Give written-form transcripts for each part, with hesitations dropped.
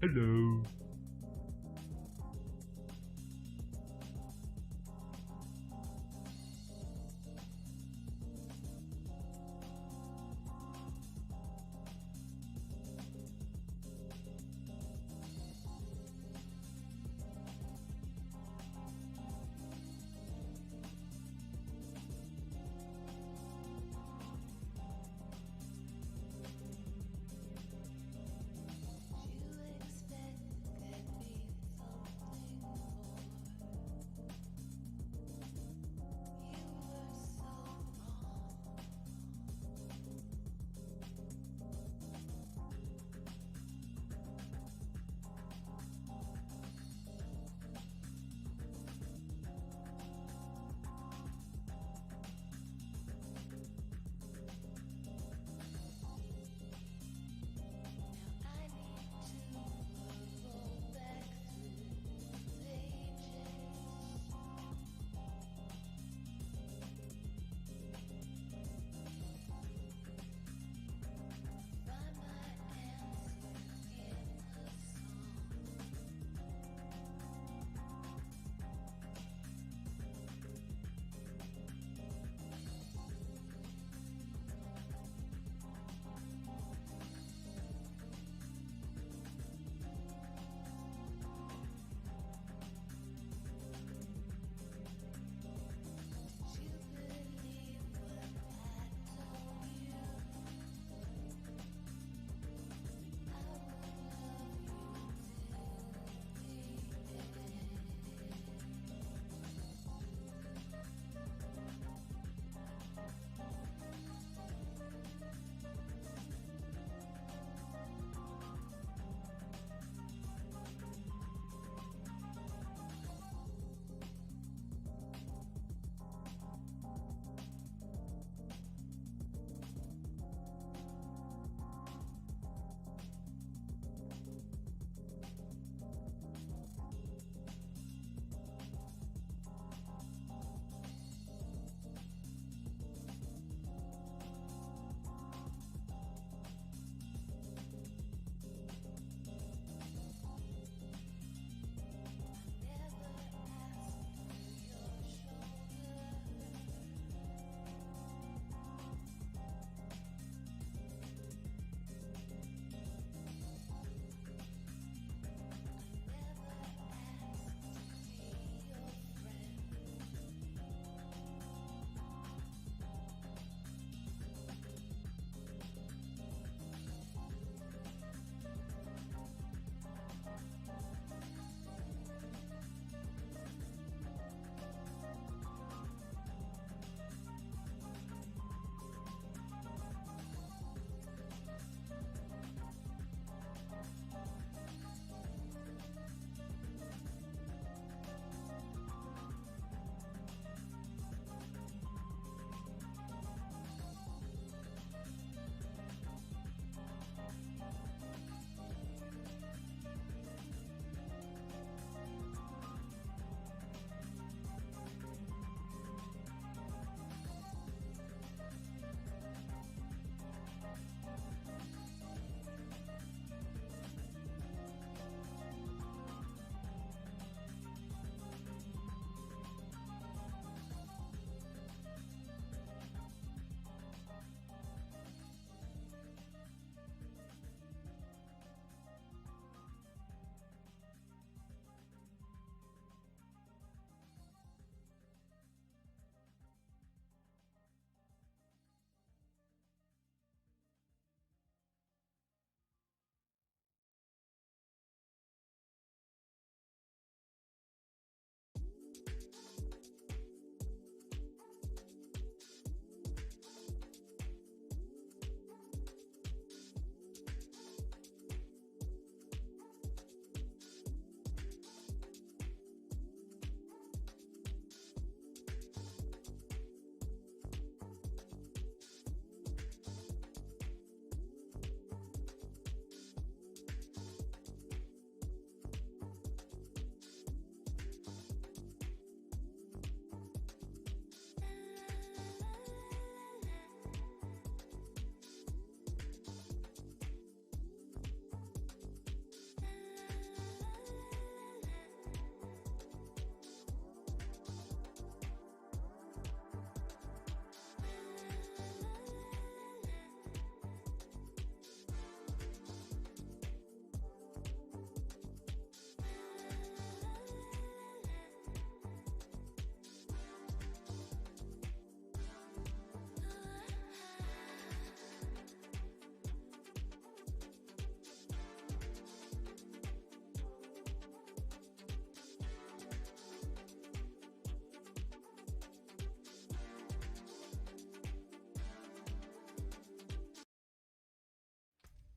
Hello.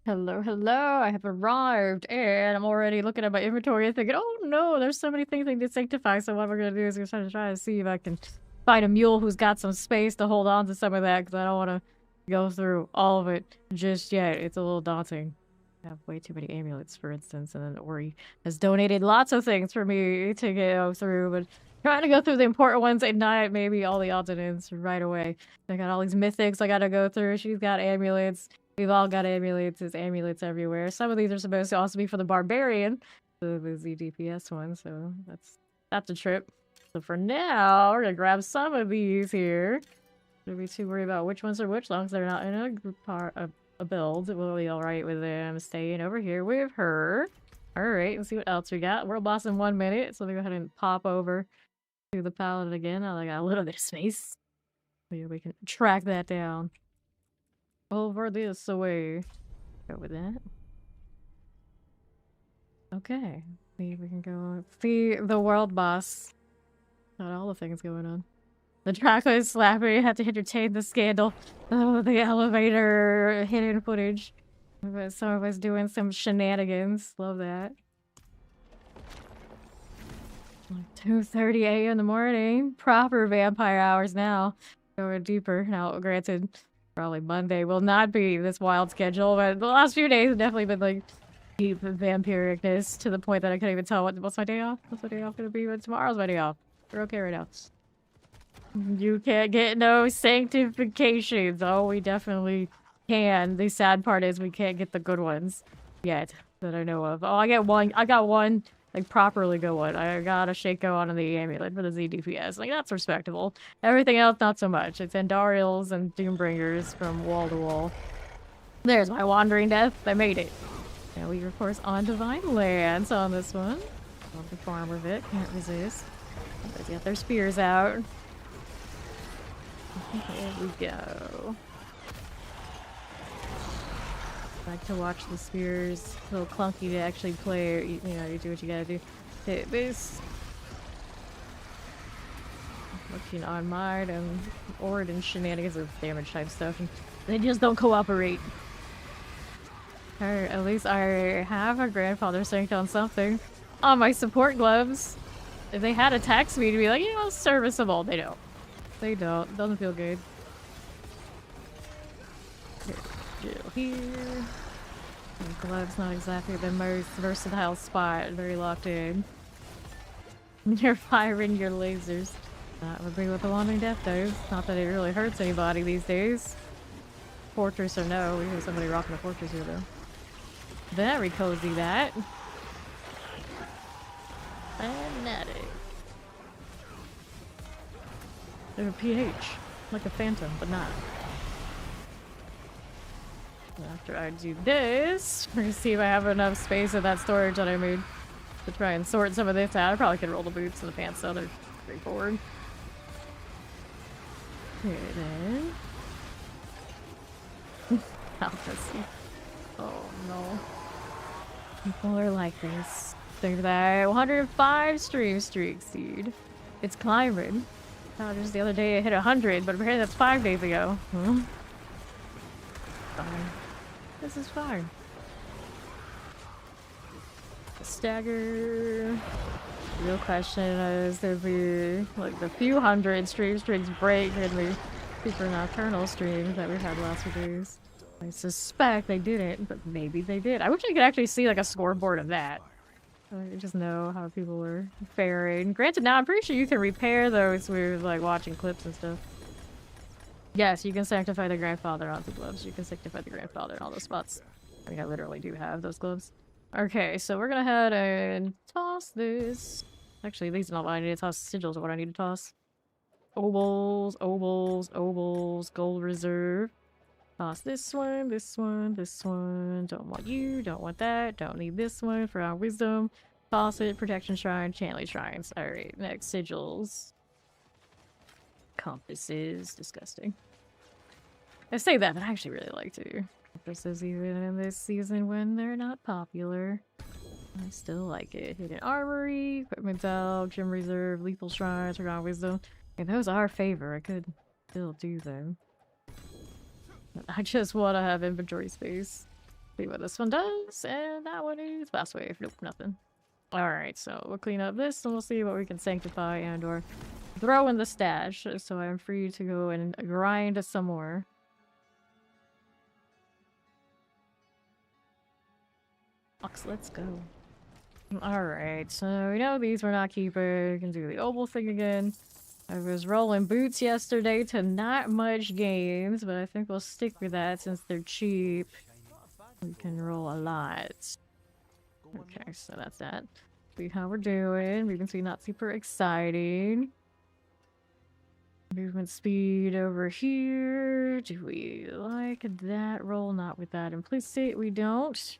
Hello, hello, I have arrived, and I'm already looking at my inventory and thinking, oh no, there's so many things I need to sanctify, so what we're gonna do is we're gonna try to see if I can find a mule who's got some space to hold on to some of that, because I don't want to go through all of it just yet. It's a little daunting. I have way too many amulets, for instance, and then Ori has donated lots of things for me to go through, but trying to go through the important ones at night, maybe all the odds and ends right away. I got all these mythics I gotta go through, she's got amulets. We've all got amulets. There's amulets everywhere. Some of these are supposed to also be for the barbarian, the ZDPS one. So that's a trip. So for now, we're gonna grab some of these here. Don't be too worried about which ones are which, as long as they're not in a group a build. We'll be all right with them staying over here with her. All right, let's see what else we got. World boss in 1 minute, so let me go ahead and pop over to the Paladin again. I got a little bit of space. Maybe we can track that down. Over this way. Go with that. Okay. Maybe we can go see the world boss. Got all the things going on. The track is slapping. You have to entertain the scandal. Oh, the elevator hidden footage. Some of us doing some shenanigans. Love that. Like 2:30 a.m. in the morning. Proper vampire hours now. Going deeper. Now, granted, probably Monday will not be this wild schedule, but the last few days have definitely been like deep vampiricness to the point that I couldn't even tell what's my day off. What's my day off gonna be? But tomorrow's my day off. We're okay right now. You can't get no sanctifications. Oh, we definitely can. The sad part is we can't get the good ones yet that I know of. Oh, I got one like properly good one. I got a Shaco on the amulet for the ZDPS. Like that's respectable. Everything else not so much. It's Andariels and Doombringers from wall to wall. There's my Wandering Death. I made it. Now we of course on Divine Lands on this one. Love the farm with it. Can't resist. They got their spears out. Here we go. Like to watch the spears. A little clunky to actually play. You know, you do what you gotta do. Hit this. Looking on mine and Ord shenanigans of damage type stuff, and they just don't cooperate. Or at least I have a grandfather Sanct on something. On my support gloves. If they had attack speed, to be like, you know, serviceable. They don't. They don't. Doesn't feel good. Here. The gloves not exactly the most versatile spot. Very locked in. You're firing your lasers. That would be what the Wandering Death does. Not that it really hurts anybody these days. Fortress or no, we have somebody rocking a fortress here though. Very cozy that. Fanatic. There's a PH. Like a phantom, but not. After I do this, we're gonna see if I have enough space in that storage that I made to try and sort some of this out. I probably could roll the boots and the pants so they're straightforward. Here it is. Alpha. Oh no. People are like this. Think that 105 stream streaks, dude. It's climbing. Just the other day I hit 100, but apparently that's 5 days ago. Fine. This is fine. Stagger. Real question is there be like the few hundred streams break in the super nocturnal streams that we had the last few days. I suspect they didn't, but maybe they did. I wish I could actually see like a scoreboard of that. I just know how people were faring. Granted, now I'm pretty sure you can repair those with like watching clips and stuff. Yes, you can sanctify the grandfather onto gloves. You can sanctify the grandfather in all those spots. I mean, I literally do have those gloves. Okay, so we're gonna head and toss this. Actually, these are not what I need to toss. Sigils are what I need to toss. Obols, obols, obols, gold reserve. Toss this one, this one, this one. Don't want you, don't want that. Don't need this one for our wisdom. Toss it, protection shrine, Chantley shrines. Alright, next sigils. Compasses, disgusting. I say that, but I actually really like to. Compasses even in this season when they're not popular. I still like it. Hidden armory, equipment out, gem reserve, lethal shrines, forgotten wisdom. And those are favor. I could still do them. I just want to have inventory space. See what this one does, and that one is fast wave. Nope, nothing. Alright, so we'll clean up this and we'll see what we can sanctify and or throw in the stash, so I'm free to go and grind some more. Fox, let's go. Alright, so we know these we're not keeping. We can do the oval thing again. I was rolling boots yesterday to not much gains, but I think we'll stick with that since they're cheap. We can roll a lot. Okay, so that's that. See how we're doing. Movement speed not super exciting. Movement speed over here. Do we like that roll? Not with that implicit. We don't.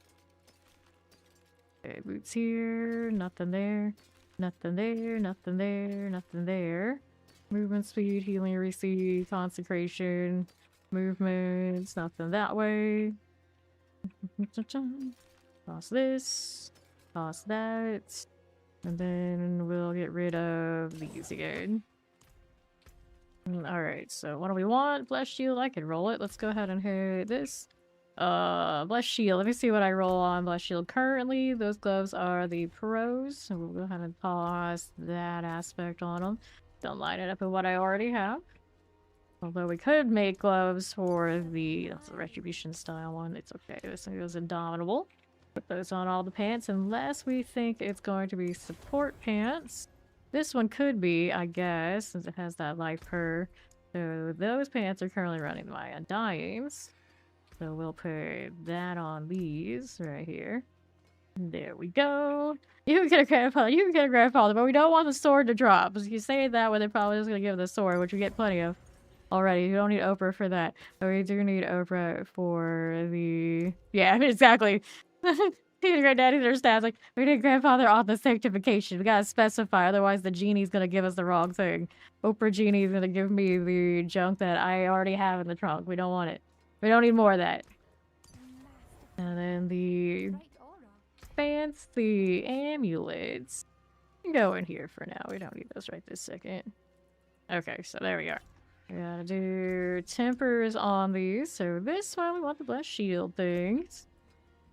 Okay, boots here. Nothing there. Nothing there. Nothing there. Nothing there. Movement speed, healing receipt, consecration, movements. Nothing that way. Toss this. Toss that. And then we'll get rid of these again. Alright, so what do we want? Blessed shield, I can roll it. Let's go ahead and hit this. Blessed shield. Let me see what I roll on blessed shield currently. Those gloves are the pros, so we'll go ahead and toss that aspect on them. Don't line it up with what I already have. Although we could make gloves for that's the retribution style one. It's okay. This one goes indomitable. Put those on all the pants unless we think it's going to be support pants. This one could be, I guess, since it has that life per. So those pants are currently running my undyings. So we'll put that on these right here. There we go. You can get a grandfather. You can get a grandfather, but we don't want the sword to drop. Because you say that when they're probably just going to give the sword, which we get plenty of already. You don't need Oprah for that. But we do need Oprah for the... Yeah, exactly. Teaching granddaddy their stats, like, we need grandfather on the sanctification. We gotta specify, otherwise the genie's gonna give us the wrong thing. Oprah genie's gonna give me the junk that I already have in the trunk. We don't want it. We don't need more of that. And then the fancy amulets go in here for now. We don't need those right this second. Okay, so there we are. We gotta do tempers on these. So this one, we want the blessed shield things.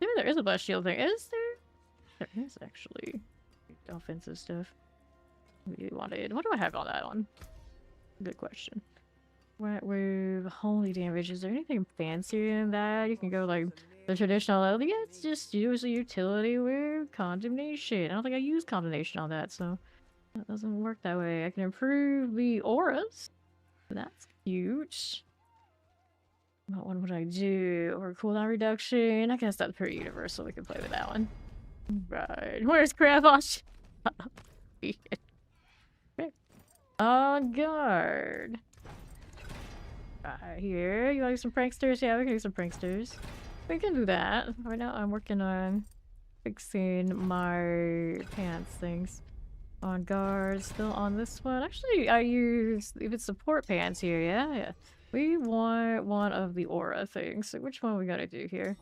Maybe there is a blessed shield thing. Is there? There is actually offensive stuff. We wanted. What do I have on that one? Good question. What with holy damage? Is there anything fancier than that? You can go like the traditional. Yeah, it's just use a utility with condemnation. I don't think I use condemnation on that, so that doesn't work that way. I can improve the auras. That's cute. What one would I do? Or cooldown reduction? I guess that's pretty universal. We can play with that one. Right. Where's Cravash? On guard. Right here. You want to do some pranksters? Yeah, we can do some pranksters. We can do that. Right now I'm working on fixing my pants things. On guard. Still on this one. Actually, I use even support pants here. Yeah. We want one of the aura things. So which one we gotta do here?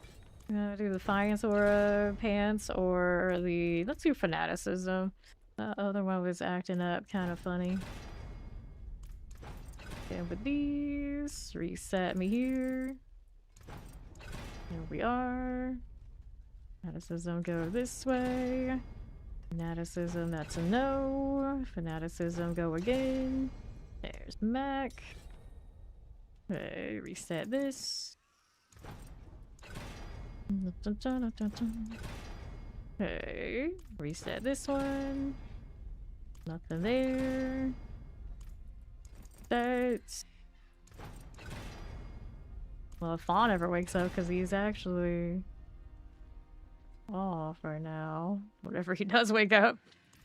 We gotta do the Defiance aura pants or the... Let's do Fanaticism. The other one was acting up kind of funny. And with these, reset me here. Here we are. Fanaticism, go this way. Fanaticism, that's a no. Fanaticism, go again. There's Mac. Okay, reset this. Okay, reset this one. Nothing there. That's... Well, if Fawn ever wakes up, because he's actually off right now. Whatever he does wake up.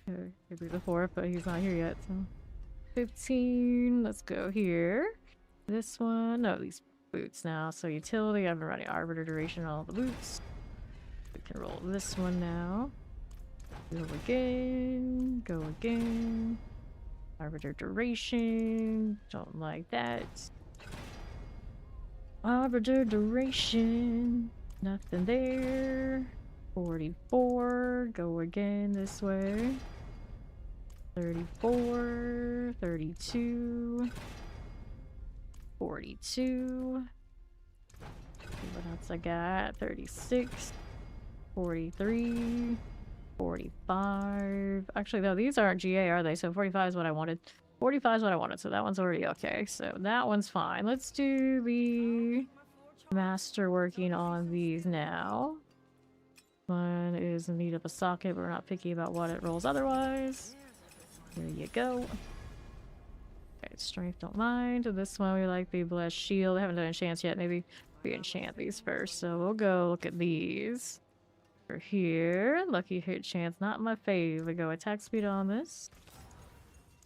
Could be the 4th, but he's not here yet, so... 15, let's go here. This one, no, these boots now. So utility, I've been running arbiter duration on all the boots. We can roll this one now. Go again, go again. Arbiter duration, don't like that. Arbiter duration, nothing there. 44, go again this way. 34, 32. 42. See what else I got. 36, 43, 45. Actually, though, these aren't GA, are they? So 45 is what I wanted. 45 is what I wanted, so that one's already okay. So that one's fine. Let's do the masterworking on these now. One is in need of a socket, but we're not picky about what it rolls otherwise. There you go. Okay, strength don't mind. This one we like the blessed shield. I haven't done enchants yet. Maybe we enchant these first. So we'll go look at these. For here, lucky hit chance, not my fave. We go attack speed on this.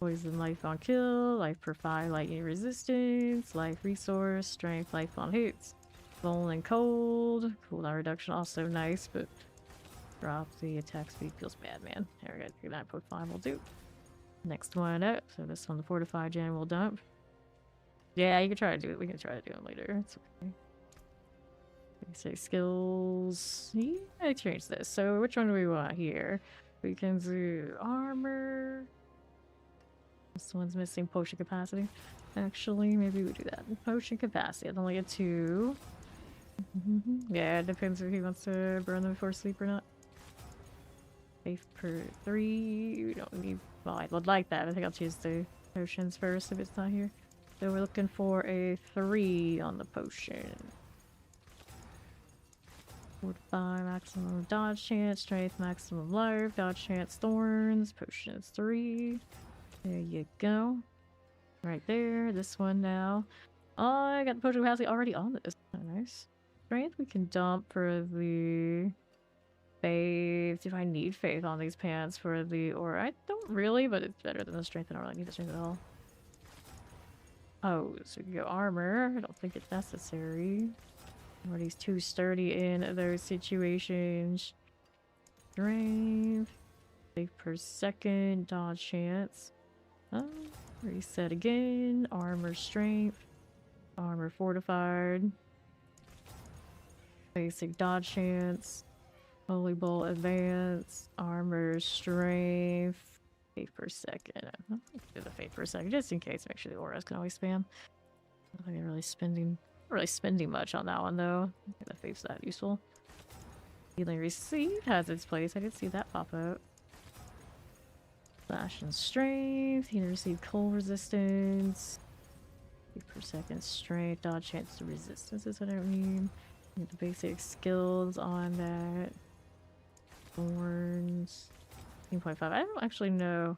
Poison life on kill, life per 5 lightning resistance, life resource, strength, life on hits. Vuln and cold. Cooldown reduction also nice, but drop the attack speed feels bad, man. There we go. 9.5 will do. Next one up. So this one, the fortified gem will dump. Yeah, you can try to do it. We can try to do it later. It's okay. Say skills. Yeah, I changed this. So which one do we want here? We can do armor. This one's missing potion capacity. Actually, maybe we do that. Potion capacity. It's only a 2. Yeah, it depends if he wants to burn them before sleep or not. Faith per 3. We don't need. Well, I would like that. I think I'll choose the potions first if it's not here. So we're looking for a 3 on the potion. 45 maximum dodge chance, strength maximum life, dodge chance thorns, potion is 3. There you go. Right there, this one now. Oh, I got the potion capacity already on this. Oh, nice. Strength we can dump for the faith. If I need faith on these pants for the, or I don't really, but it's better than the strength. I don't really need the strength at all. Oh, so we can go armor. I don't think it's necessary. Already too sturdy in those situations. Strength. Save per second. Dodge chance. Reset again. Armor strength. Armor fortified. Basic dodge chance. Holy bolt advance. Armor strength. Faith per second. I'm gonna do the faith per second just in case. Make sure the auras can always spam. I don't think I'm really spending much on that one though. The faith's that useful. Healing received has its place. I did see that pop out. Slash and strength. Healing received cold resistance. 8 per second strength. Dodge chance to resistance is what I need. Get the basic skills on that. Thorns. 16.5. I don't actually know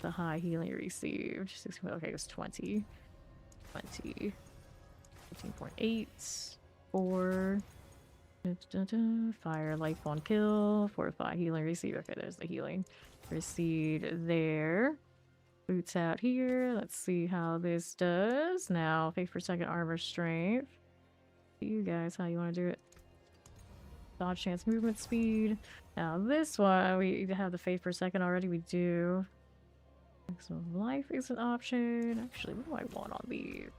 the high healing received. 16. Okay, it was 20. 20. 15.8. 4. Fire life on kill. Fortify healing received. Okay, there's the healing received there. Boots out here. Let's see how this does. Now, faith per second armor strength. You guys, how you want to do it? Dodge chance movement speed. Now this one, we have the faith per second already. We do. Maximum life is an option. Actually, what do I want on these?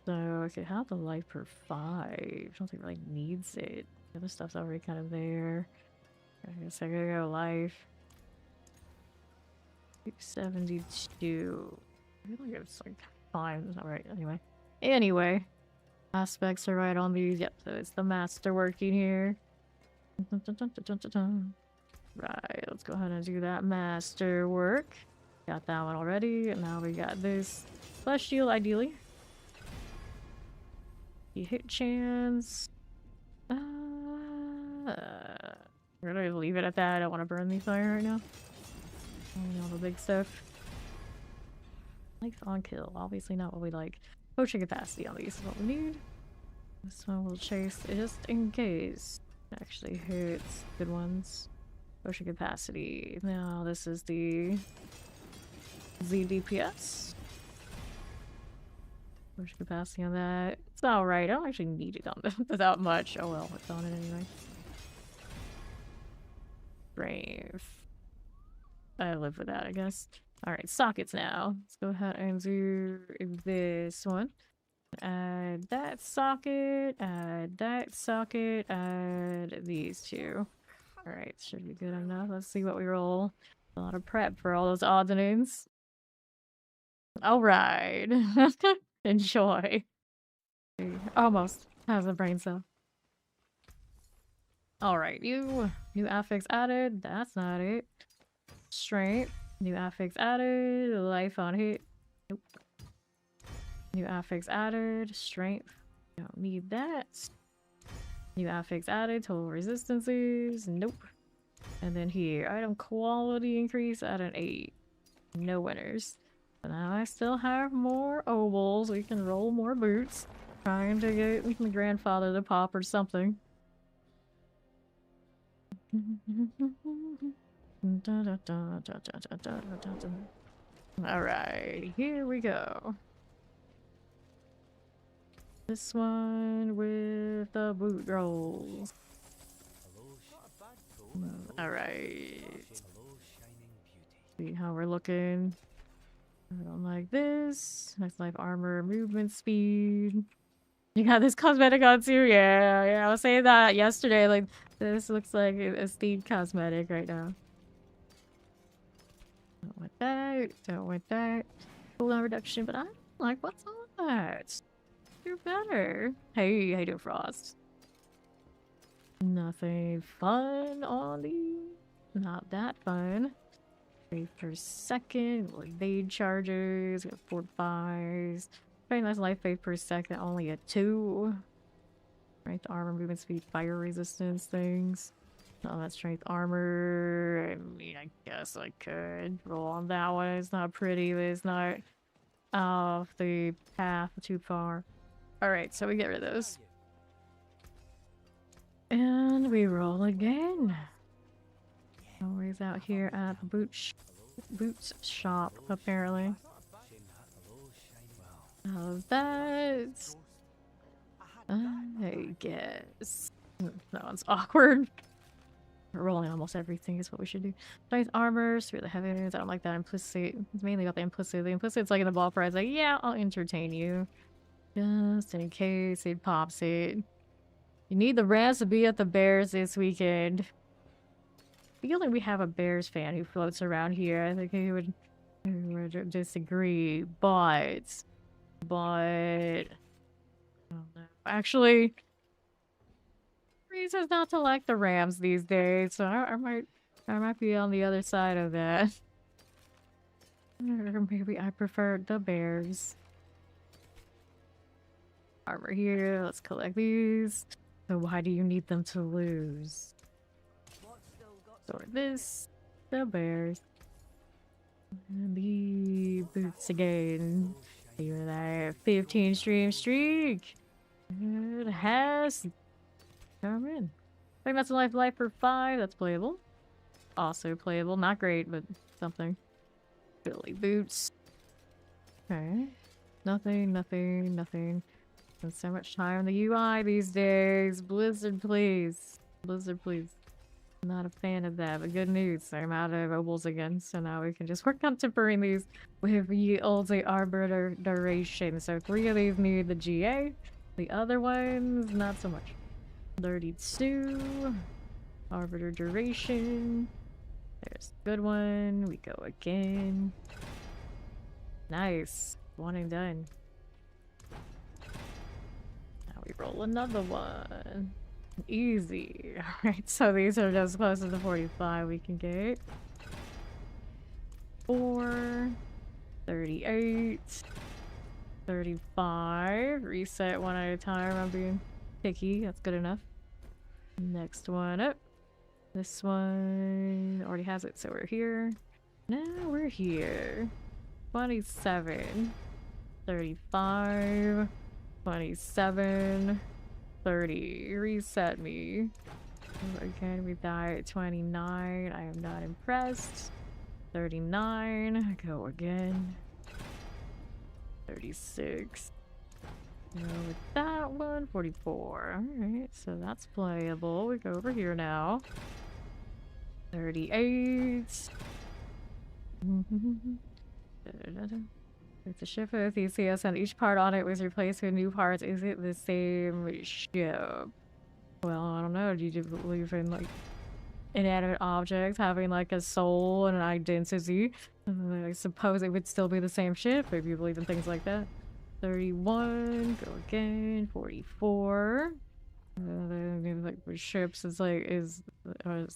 So I could have the life per 5. I don't think it really needs it. The other stuff's already kind of there. I guess I gotta go life. 72. I feel like it's like fine. It's not right. Anyway. Aspects are right on these. Yep, so it's the masterworking here. Right, let's go ahead and do that masterwork. Got that one already. And now we got this flesh shield, ideally. You hit chance. We're gonna leave it at that. I don't want to burn the fire right now. All the big stuff. Life on kill. Obviously not what we like. Potion capacity on these is what we need. This one will chase just in case. Actually hits good ones. Potion capacity. Now this is the ZDPS. Potion capacity on that. It's alright. I don't actually need it on without much. Oh well, it's on it anyway. Brave. I live with that, I guess. Alright, sockets now. Let's go ahead and do this one. Add that socket, add that socket, add these two. Alright, should be good enough. Let's see what we roll. A lot of prep for all those odds and ends. Alright. Enjoy. Almost. How's the brain cell? Alright, new affix added. That's not it. Strength. New affix added. Life on hit. Nope. New affix added. Strength. Don't need that. New affix added. Total resistances. Nope. And then here, item quality increase at an 8. No winners. So now I still have more ovals. We can roll more boots. Trying to get my grandfather to pop or something. Alright, here we go. This one with the boot rolls. Alright. See how we're looking. I don't like this. Nice life armor, movement speed. You got this cosmetic on too? Yeah, I was saying that yesterday. Like, this looks like a Steam cosmetic right now. Don't want that. Don't want that. Cooldown reduction, but I don't like what's on that. You're better. Hey, how you doing, Frost? Nothing fun on the... Not that fun. 3 per second. Evade charges. Got 4 buys. Very nice life phase per second. Only a 2. Strength armor, movement speed, fire resistance things. Oh, that's strength armor. I mean, I guess I could roll on that one. It's not pretty, but it's not off the path too far. Alright, so we get rid of those. And we roll again. Always out here at the boots shop, apparently. How's that? I guess. That one's awkward. We're rolling almost everything is what we should do. Strength armor, sphere the heavens. I don't like that implicit. It's mainly about the implicit. The implicit's like in the ball prize, like, yeah, I'll entertain you. Just in case it pops it. You need the Rams to be at the Bears this weekend. I feel like we have a Bears fan who floats around here. I think he would disagree, but I don't know. Actually, reasons not to like the Rams these days, so I might be on the other side of that. Or maybe I prefer the Bears. Armor here. Let's collect these. So why do you need them to lose? Store this. The Bears. And the boots again. Even that 15 stream streak. It has come in. I think that's a life for 5. That's playable. Also playable. Not great, but something. Billy boots. Okay. Nothing. Spend so much time on the UI these days. Blizzard, please. Blizzard, please. I'm not a fan of that, but good news. I'm out of ovals again, so now we can just work on tempering these with the old arbiter duration. So 3 of these need the GA. The other ones, not so much. 32. Arbiter duration. There's a good one. We go again. Nice. 1 and done. Now we roll another one. Easy. Alright, so these are just close to the 45 we can get. 4. 38. 35. Reset one at a time. I'm being picky. That's good enough. Next one up. This one already has it, so we're here. Now we're here. 27. 35. 27. 30. Reset me. Again, we die at 29. I am not impressed. 39. Go again. 36. Go with that one. 44. Alright, so that's playable. We go over here now. 38. It's a ship with ECS and each part on it was replaced with new parts. Is it the same ship? Well, I don't know. Do you believe in like inanimate objects having like a soul and an identity? I suppose it would still be the same ship if you believe in things like that. 31. Go again. 44. Like with ships, it's like is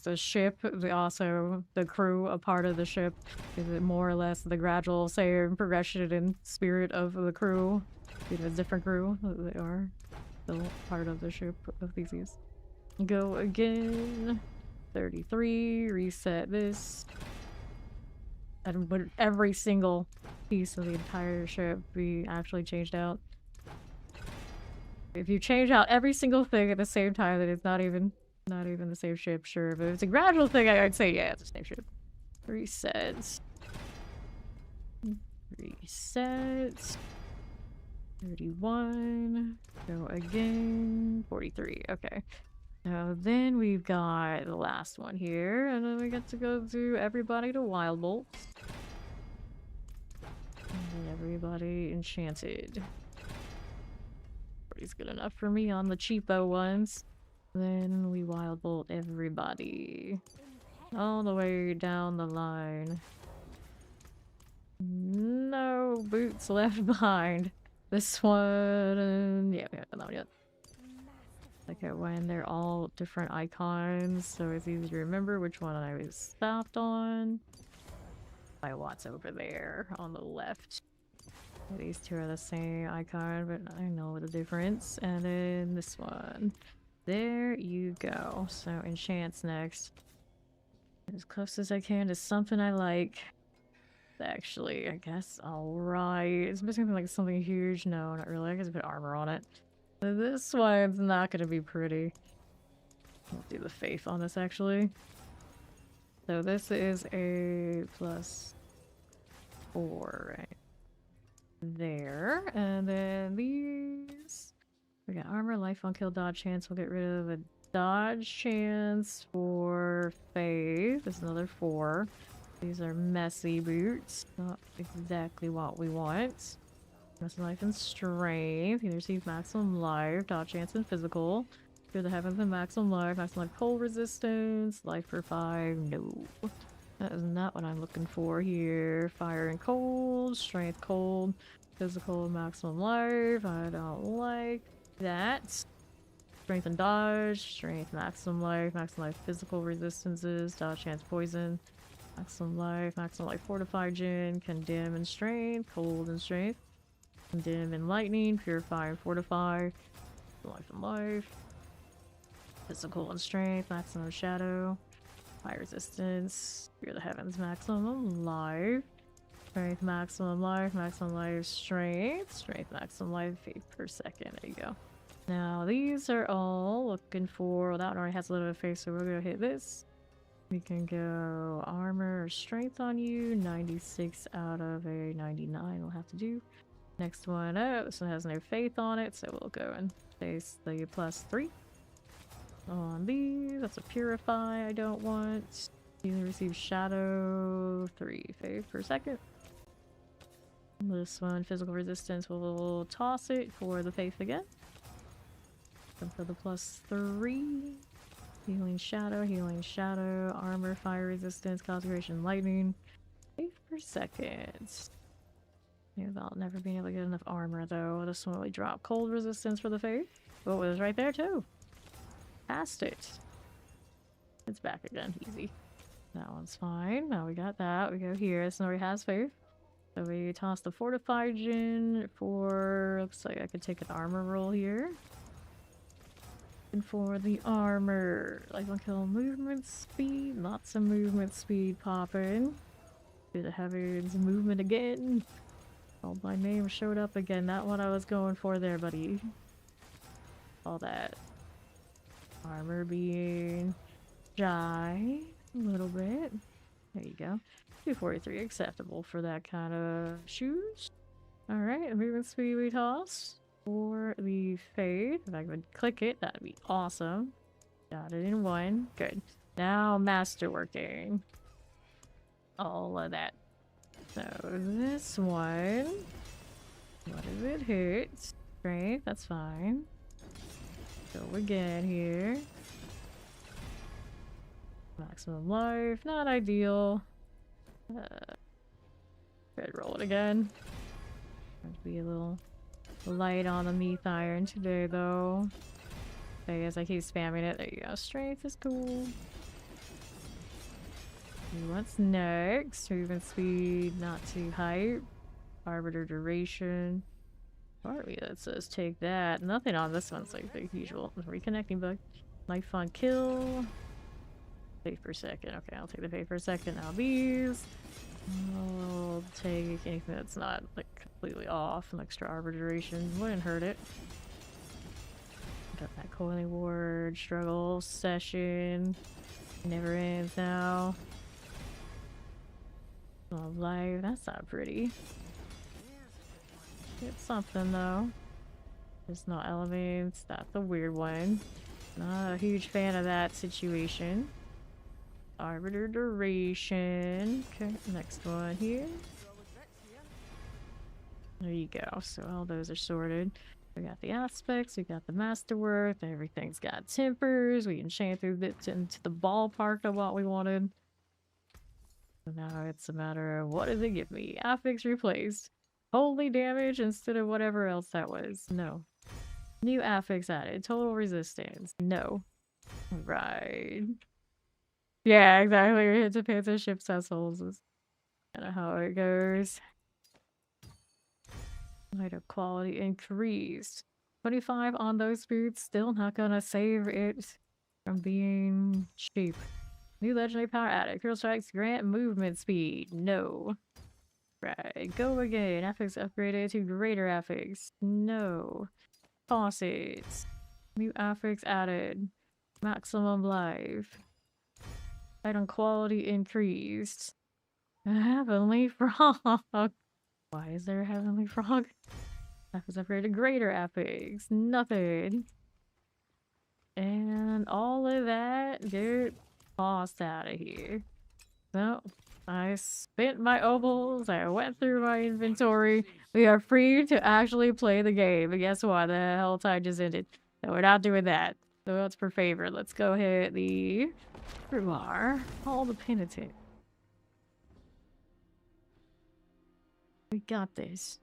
the ship also the crew a part of the ship? Is it more or less the gradual same progression and spirit of the crew? Even a different crew, they are still part of the ship of Theseus. Go again. 33. Reset this. And would every single piece of the entire ship be actually changed out? If you change out every single thing at the same time, then it's not even the same ship, sure. But if it's a gradual thing, I'd say yeah, it's the same ship. Resets. Resets. 31. Go again. 43. Okay. Now then we've got the last one here, and then we get to go do everybody to Wild Bolts. And everybody enchanted. Is good enough for me on the cheapo ones. Then we wild bolt everybody all the way down the line. No boots left behind. This one, yeah, we haven't done that one yet. Okay, when they're all different icons, so it's easy to remember which one I was stopped on. My Watt's over there on the left. These two are the same icon, but I know the difference. And then this one. There you go. So enchants next. As close as I can to something I like. Actually, I guess. Alright. It's missing like something huge. No, not really. I guess I put armor on it. So this one's not gonna be pretty. I'll do the faith on this actually. So this is a +4, right? There, and then these we got armor, life on kill, dodge chance. We'll get rid of a dodge chance for faith. There's another 4. These are messy boots, not exactly what we want. Messy life and strength. You receive maximum life, dodge chance and physical. Fear the heavens and maximum life cold resistance, life for 5. No. That is not what I'm looking for here. Fire and cold, strength cold, physical maximum life. I don't like that. Strength and dodge, strength maximum life physical resistances, dodge chance poison, maximum life fortified gen, condemn and strength, cold and strength, condemn and lightning, purify and fortify, life and life, physical and strength, maximum shadow. High resistance, fear the heavens, maximum life, strength, maximum life, strength, maximum life, 8 per second. There you go. Now these are all looking for. Well, that one already has a little bit of face, so we're gonna hit this. We can go armor or strength on you. 96 out of a 99 we'll have to do. Next one up. This one has no faith on it, so we'll go and face the +3. On these, that's a purify I don't want. You receive shadow 3 faith per second. This one, physical resistance, we'll toss it for the faith again. And for the +3. Healing shadow, armor, fire resistance, concentration, lightning. Faith per second. Yeah, I'll never be able to get enough armor though. This one will drop cold resistance for the faith. Oh, it was right there too. Passed it. It's back again. Easy. That one's fine. Now we got that. We go here. This one already has faith. So we toss the fortified gen for... Looks like I could take an armor roll here. And for the armor, life on kill, movement speed. Lots of movement speed popping. Do the heavens movement again. Oh, my name showed up again. Not what I was going for there, buddy. All that. Armor being shy a little bit. There you go. 243 acceptable for that kind of shoes. Alright, movement speed we toss for the fade. If I could click it, that'd be awesome. Got it in 1. Good. Now masterworking. All of that. So this one, what does it hit? Strength, that's fine. Go again here. Maximum life, not ideal. Red roll it again. That'd be a little light on the meat iron today, though. I guess I keep spamming it. There you go. Strength is cool. What's next? Movement speed, not too hype. Arbiter duration. Partly that says take that. Nothing on this one's like the usual. Reconnecting bug. Life on kill. Fade per second. Okay, I'll take the fade per second. Now these. I'll take anything that's not like completely off. An extra arbiter duration. Wouldn't hurt it. Got that coiling ward. Struggle. Session. Never ends now. Oh, life. That's not pretty. It's something though. There's no elements. That's a weird one. Not a huge fan of that situation. Arbiter duration. Okay, next one here. There you go. So all those are sorted. We got the aspects, we got the masterwork, everything's got tempers, we can enchant through it into the ballpark of what we wanted. So now it's a matter of what does it give me? Affix replaced. Holy damage instead of whatever else that was. No. New affix added. Total resistance. No. Right. Yeah, exactly. It depends on ship's assholes. Is kind of how it goes. Light of quality increased. 25 on those boots. Still not gonna save it from being cheap. New legendary power added. Critical strikes grant movement speed. No. Right. Go again. Affix upgraded to greater affix. No. Faucets. New affix added. Maximum life. Item quality increased. A heavenly frog. Why is there a heavenly frog? Affix upgraded to greater affix. Nothing. And all of that get tossed out of here. So, I spent my opals, I went through my inventory. We are free to actually play the game. And guess what? The hell time just ended. So we're not doing that. So what's per favor? Let's go hit the Ruar. All the penitent. We got this.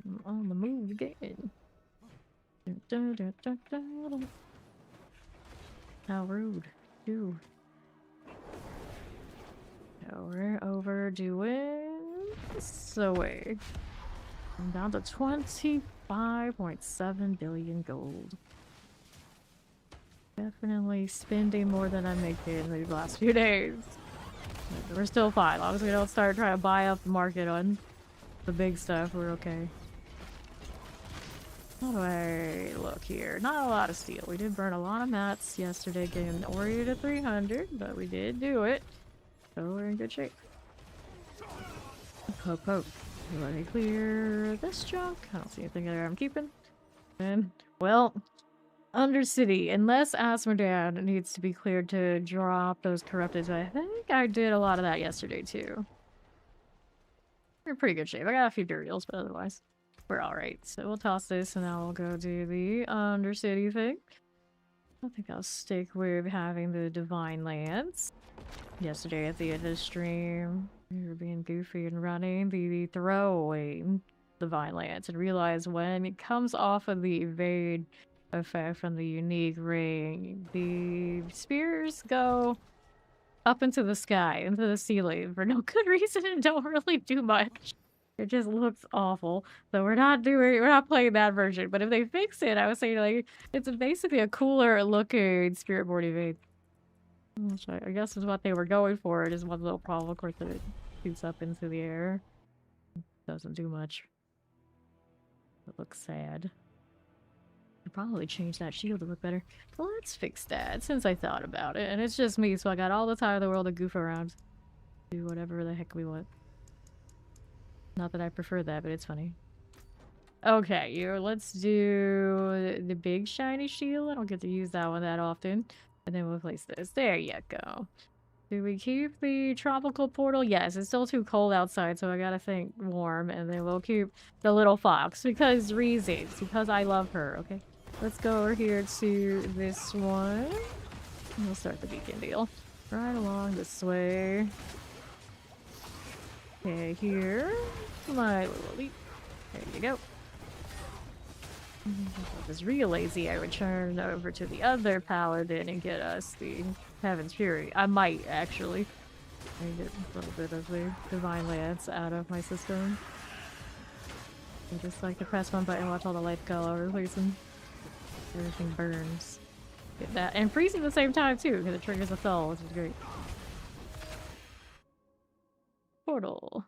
I'm on the move again. Dun, dun, dun, dun, dun. How rude. Dude. So we're overdoing so wait. I'm down to 25.7 billion gold. Definitely spending more than I'm making in these last few days. But we're still fine. As long as we don't start trying to buy up the market on the big stuff, we're okay. How do I look here? Not a lot of steel. We did burn a lot of mats yesterday getting Ori to 300, but we did do it. So we're in good shape. Poke, poke. Let me clear this junk. I don't see anything there I'm keeping. And, well, Undercity. Unless Asmodan needs to be cleared to drop those corrupted. I think I did a lot of that yesterday, too. We're in pretty good shape. I got a few burials, but otherwise, we're alright. So we'll toss this and now we'll go do the Undercity thing. I think I'll stick with having the Divine Lance. Yesterday at the end of the stream, we were being goofy and running the throwaway Divine Lance and realized when it comes off of the evade effect from the unique ring, the spears go up into the sky, into the ceiling for no good reason and don't really do much. It just looks awful. So we're not playing that version. But if they fix it, I would say like it's basically a cooler looking spirit board evade. Which I guess is what they were going for. It is one little problem, of course, that it shoots up into the air. Doesn't do much. It looks sad. I'd probably change that shield to look better. Well, let's fix that since I thought about it. And it's just me, so I got all the time in the world to goof around. Do whatever the heck we want. Not that I prefer that, but it's funny. Okay, let's do the big shiny shield. I don't get to use that one that often. And then we'll place this. There you go. Do we keep the tropical portal? Yes, it's still too cold outside, so I gotta think warm. And then we'll keep the little fox because reasons. Because I love her, okay? Let's go over here to this one. We'll start the beacon deal. Right along this way. Okay, here. My little leap. There you go. If I was real lazy, I would turn over to the other paladin and get us the Heaven's Fury. I might, actually. I get a little bit of the Divine Lance out of my system. I just like to press one button and watch all the life go over the place and everything burns. Get that. And freezing at the same time, too, because it triggers a spell, which is great. Portal.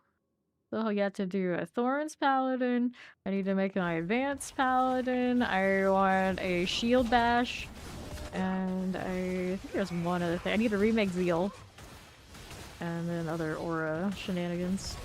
So I got to do a Thorns Paladin. I need to make my Advanced Paladin. I want a Shield Bash. And I think there's one other thing. I need to remake Zeal. And then other Aura shenanigans.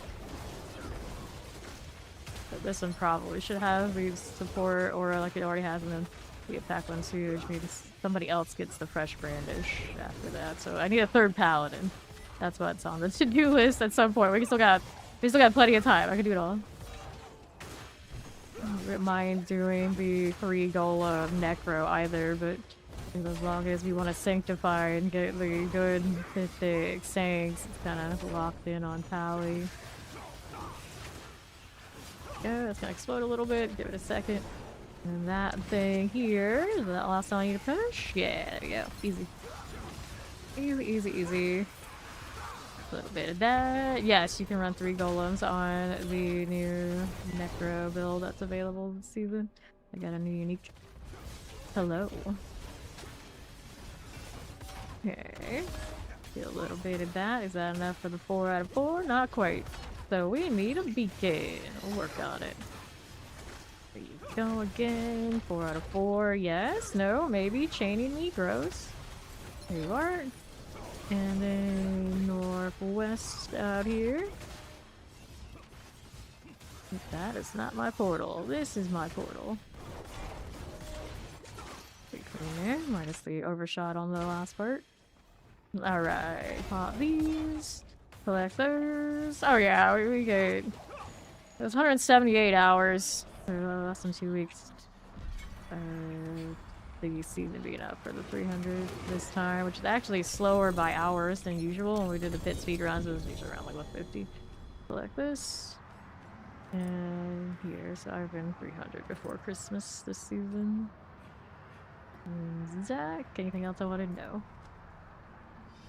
But this one probably should have the support Aura like it already has, and then the attack one too, which means somebody else gets the Fresh Brandish after that. So I need a third Paladin. That's what's on the to-do list at some point. We still got plenty of time. I can do it all. I don't mind doing the 3 Golem Necro either, but as long as we want to sanctify and get the good mythic Sancts, it's kind of locked in on Pally. Yeah, it's gonna explode a little bit. Give it a second. And that thing here, is that last one I need to push? Yeah, there you go. Easy. Easy, easy, easy. A little bit of that. Yes, you can run 3 golems on the new Necro build that's available this season. I got a new unique. Hello. Okay. Get a little bit of that. Is that enough for the 4 out of 4? Not quite. So we need a beacon. We'll work on it. There you go again. 4 out of 4. Yes. No. Maybe. Chaining me. Gross. There you are. And then northwest out here. That is not my portal. This is my portal. Pretty clean there. Minus the overshot on the last part. Alright. Pop these. Collect those. Oh yeah, we good. It was 178 hours. Less than 2 weeks. The season being up for the 300 this time, which is actually slower by hours than usual. When we did the pit speed runs, it was usually around like 150. Select this. And here, so I've been 300 before Christmas this season. And Zach, anything else I want to know?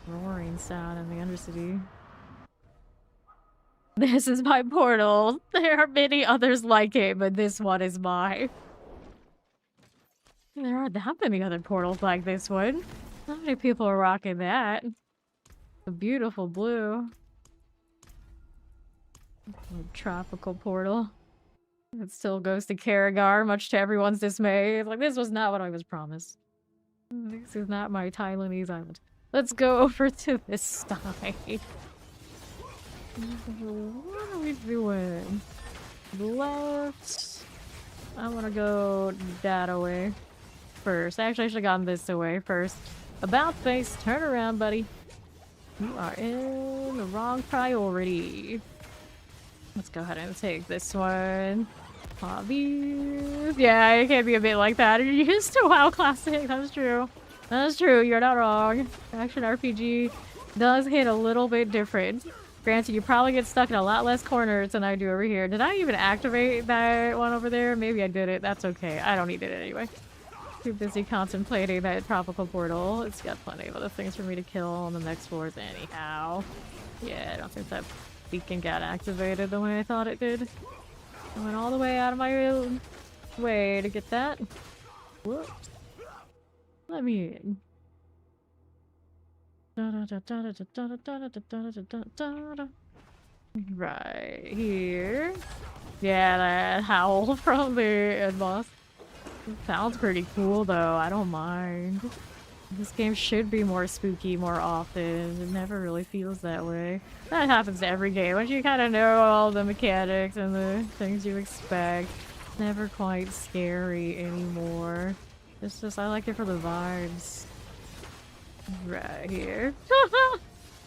Roaring sound in the Undercity. This is my portal. There are many others like it, but this one is mine. There aren't that many other portals like this one. Not many people are rocking that. A beautiful blue. Tropical portal. It still goes to Karagar, much to everyone's dismay. It's like, this was not what I was promised. This is not my Thailandese island. Let's go over to this side. What are we doing? Left. I want to go that away first. Actually, I should have gotten this away first. About face. Turn around, buddy. You are in the wrong priority. Let's go ahead and take this one. Hobbies. Yeah, it can be a bit like that. You're used to WoW Classic. That's true. That's true. You're not wrong. Action RPG does hit a little bit different. Granted, you probably get stuck in a lot less corners than I do over here. Did I even activate that one over there? Maybe I did it. That's okay. I don't need it anyway. Too busy contemplating that tropical portal. It's got plenty of other things for me to kill on the next floors anyhow. Yeah, I don't think that beacon got activated the way I thought it did. I went all the way out of my way to get that. Whoops. Let me in. Right here. Yeah, that howl from the end boss. Sounds pretty cool though, I don't mind. This game should be more spooky more often. It never really feels that way. That happens to every game. Once you kind of know all the mechanics and the things you expect, it's never quite scary anymore. It's just, I like it for the vibes. Right here.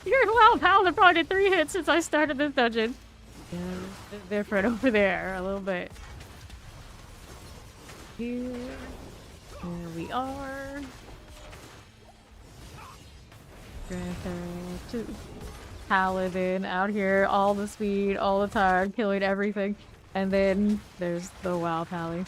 You're well, pal. I've probably did 3 hits since I started this dungeon. Yeah, a bit different over there, a little bit. Here we are. Grand 2. Paladin out here, all the speed, all the time, killing everything. And then there's the WoW Pally,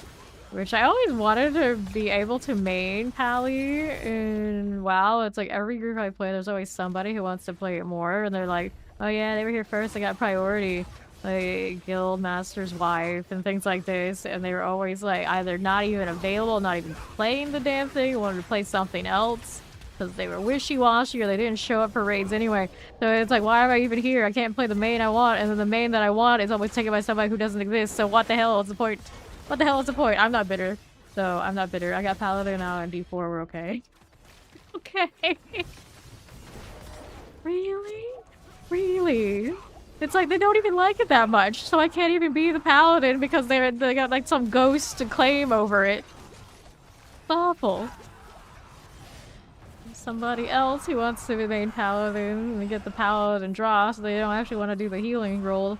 which I always wanted to be able to main Pally in WoW. It's like every group I play, there's always somebody who wants to play it more, and they're like, oh yeah, they were here first, I got priority. Like guild master's wife and things like this, and they were always like either not even available, not even playing the damn thing, wanted to play something else because they were wishy-washy or they didn't show up for raids anyway. So it's like, why am I even here? I can't play the main I want, and then the main that I want is always taken by somebody who doesn't exist. So what the hell is the point? What the hell is the point? I'm not bitter. So I'm not bitter. I got Paladin now and D4, we're okay. Okay. Really? Really? It's like they don't even like it that much, so I can't even be the Paladin because they got like some ghost to claim over it. It's awful. Somebody else who wants to be main Paladin and get the Paladin draw, so they don't actually want to do the healing roll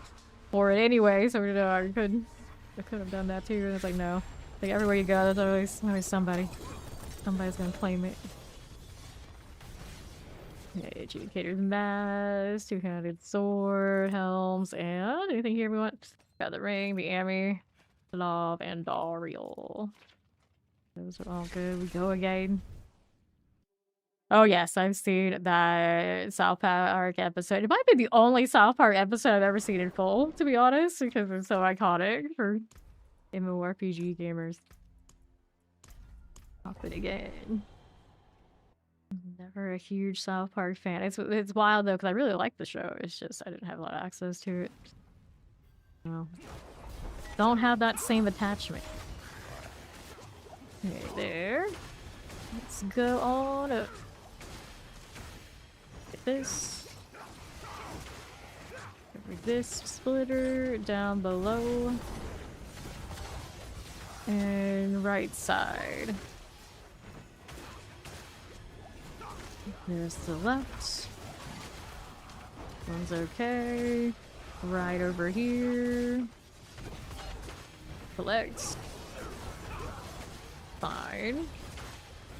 for it anyway. So you know, I could have done that too. And it's like no, like everywhere you go, there's always somebody. Somebody's gonna claim it. Okay, Adjudicator's Mask, two-handed sword, helms, and anything here we want? Got the ring, the Ami, Love, and Dariel. Those are all good. We go again. Oh yes, I've seen that South Park episode. It might be the only South Park episode I've ever seen in full, to be honest, because it's so iconic for MMORPG gamers. Pop it again. Never a huge South Park fan. It's wild though, because I really like the show. It's just I didn't have a lot of access to it. No. Don't have that same attachment. Okay, there. Let's go on up. Get this. Get this splitter down below. And right side. There's the left. One's okay. Right over here. Collect. Fine.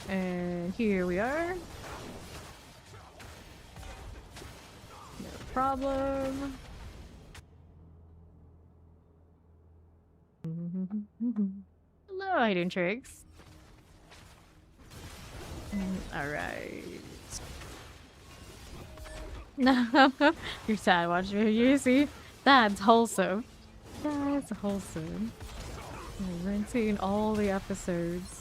And here we are. No problem. Hello, hidden tricks. Alright. No, you're sad watching me. You see? That's wholesome. That's wholesome. I'm rinsing all the episodes.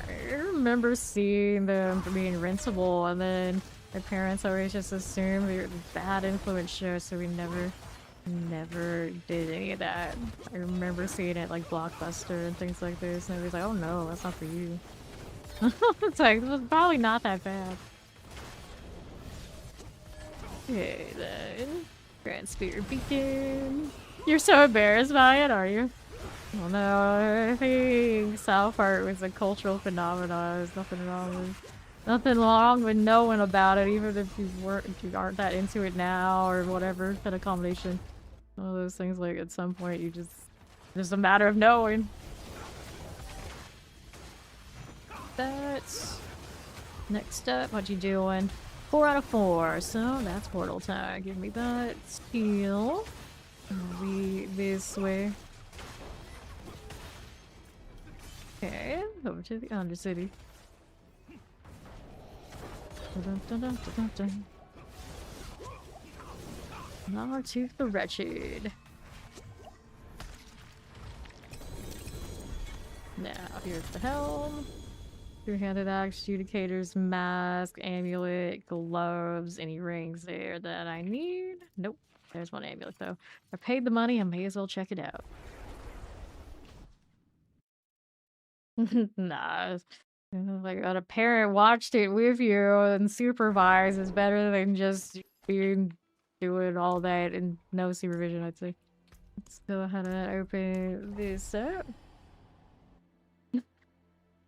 I remember seeing them being rinsable, and then my parents always just assumed they were bad influence shows, so we never did any of that. I remember seeing it like Blockbuster and things like this, and everybody's like, oh no, that's not for you. It's like, it was probably not that bad. Okay then. Grand Spirit Beacon. You're so embarrassed by it, are you? Oh no, I think South Park was a cultural phenomenon. There's nothing wrong with knowing about it, even if you aren't that into it now or whatever kind of combination. One of those things like at some point you just a matter of knowing. That's next up. What you doing? 4 out of 4, so that's portal time. Give me that heal. Be this way. Okay, over to the Undercity. Gnartooth the Wretched. Now, here's the helm. Two-handed axe, Adjudicator's Mask, amulet, gloves, any rings there that I need? Nope. There's one amulet though. I paid the money, I may as well check it out. Nah. Like a parent watched it with you and supervised is better than just doing all that and no supervision, I'd say. Let's go ahead and open this up.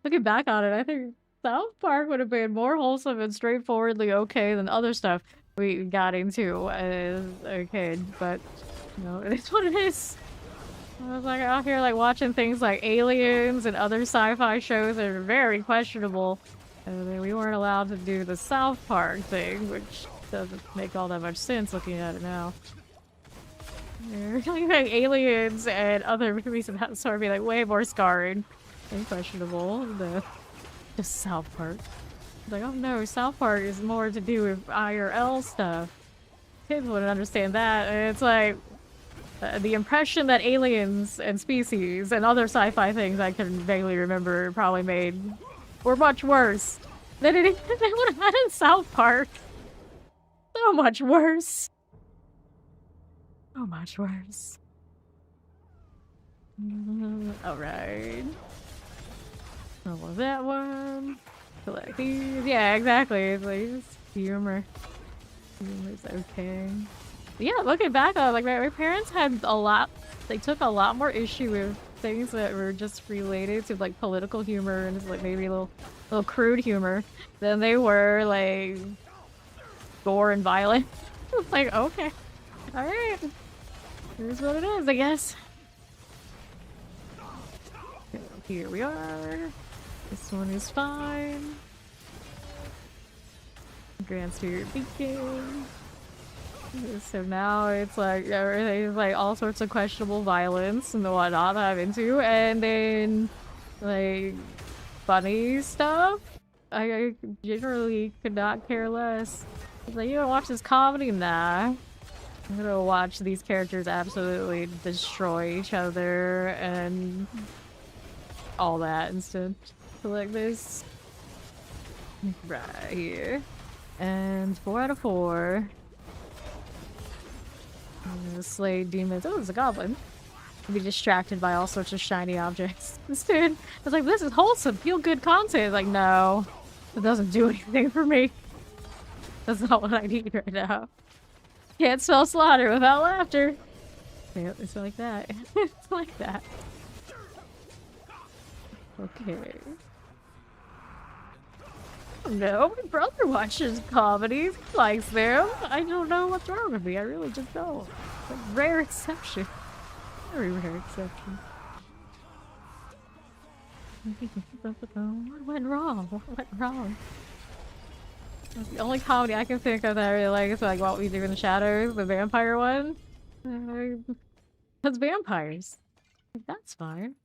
Looking back on it, I think South Park would have been more wholesome and straightforwardly okay than other stuff we got into as a kid, but you know, it is what it is. I was like out here like watching things like Aliens and other sci-fi shows that are very questionable, And then we weren't allowed to do the South Park thing, which doesn't make all that much sense looking at it now. Like aliens and other movies of that sort be like way more scarring and questionable than the South Park. It's like, oh no, South Park is more to do with IRL stuff. Kids wouldn't understand that. And it's like the impression that aliens and species and other sci-fi things I can vaguely remember probably made were much worse than they would have had in South Park. So much worse. So much worse. Alright. What was that one? Collect these. Yeah, exactly. It's like just humor. Humor's okay. But yeah, looking back on like my parents had a lot. They took a lot more issue with things that were just related to like political humor and just like maybe a little crude humor than they were like gore and violent. It's like, okay, all right, here's what it is, I guess. Here we are. This one is fine. Grand Spirit Beacon. So now it's like everything's like all sorts of questionable violence and whatnot that I'm into, and then like funny stuff. I generally could not care less. It's like, you don't watch this comedy? Nah. I'm gonna watch these characters absolutely destroy each other and all that instead. So like this. Right here. And 4 out of 4. Slay demons. Oh, it's a goblin. Be distracted by all sorts of shiny objects. Instead, I was like, this is wholesome, feel good content. Like, no, it doesn't do anything for me. That's not what I need right now. Can't spell slaughter without laughter. Yeah, it's like that. It's like that. Okay. No, my brother watches comedies. He likes them. I don't know what's wrong with me. I really just don't. Like, rare exception. Very rare exception. What went wrong? What went wrong? The only comedy I can think of that I really like is like What We Do in the Shadows, the vampire one. That's vampires. That's fine.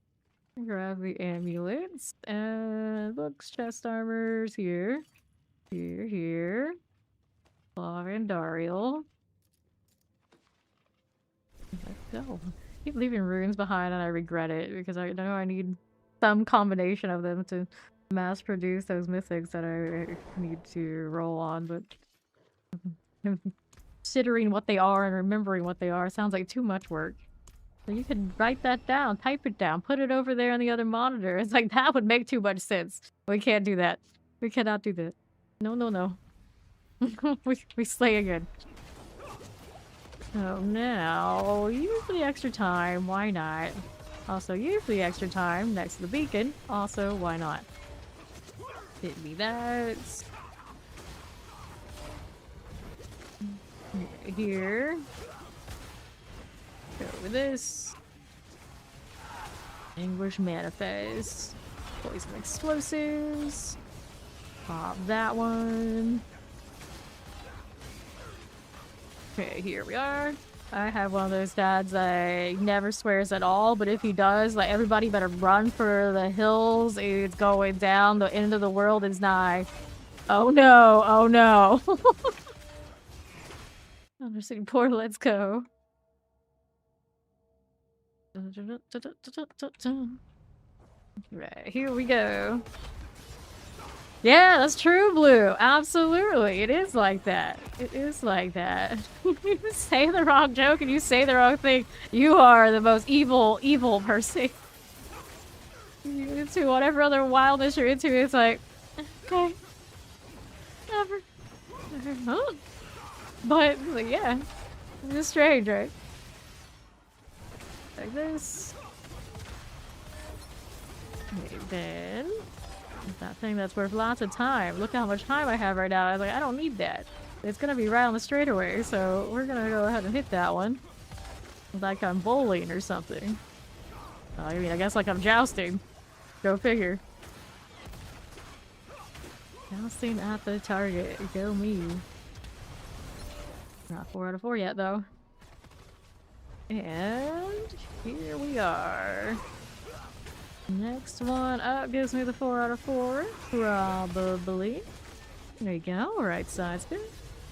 Grab the amulets and books, chest armors here. Here. Lavendarial. Let's go. Keep leaving runes behind and I regret it because I know I need some combination of them to mass produce those mythics that I need to roll on, but considering what they are and remembering what they are sounds like too much work. So you could write that down, type it down, put it over there on the other monitor. It's like, that would make too much sense. We can't do that. We cannot do that. No, no, no. we slay again. So now, use the extra time. Why not? Also, use the extra time next to the beacon. Also, why not? Hit me that. Here. Go with this. Anguish Manifest. Poison Explosives. Pop that one. Okay, here we are. I have one of those dads that never swears at all, but if he does, like, everybody better run for the hills. It's going down. The end of the world is nigh. Oh no, oh no. Undercity poor, let's go. Right, here we go. Yeah, that's true, Blue. Absolutely. It is like that. It is like that. You say the wrong joke and you say the wrong thing. You are the most evil, evil person. You're into whatever other wildness you're into. It's like, okay. Never. Huh? But, like, yeah. It's just strange, right? Like this. Okay, then that thing that's worth lots of time. Look how much time I have right now. I was like, I don't need that. It's gonna be right on the straightaway, so we're gonna go ahead and hit that one. Like I'm bowling or something. I mean, I guess like I'm jousting. Go figure. Bouncing at the target. Go me. Not 4 out of 4 yet, though. And here we are. Next one up gives me the 4 out of 4. Probably. There you go. Right side's good.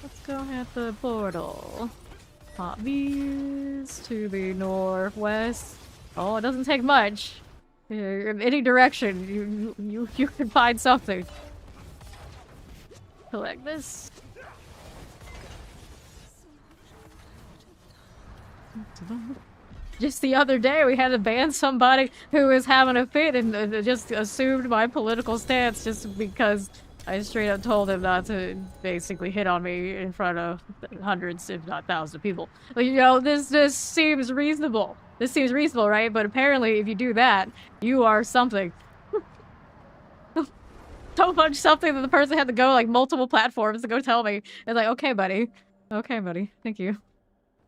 Let's go at the portal. Pop these to the northwest. Oh, it doesn't take much. In any direction, you can find something. Collect this. Just the other day, we had to ban somebody who was having a fit and just assumed my political stance just because I straight up told him not to basically hit on me in front of hundreds, if not thousands of people. Like, you know, this seems reasonable. This seems reasonable, right? But apparently, if you do that, you are something. So much something that the person had to go like multiple platforms to go tell me. It's like, okay, buddy. Okay, buddy. Thank you.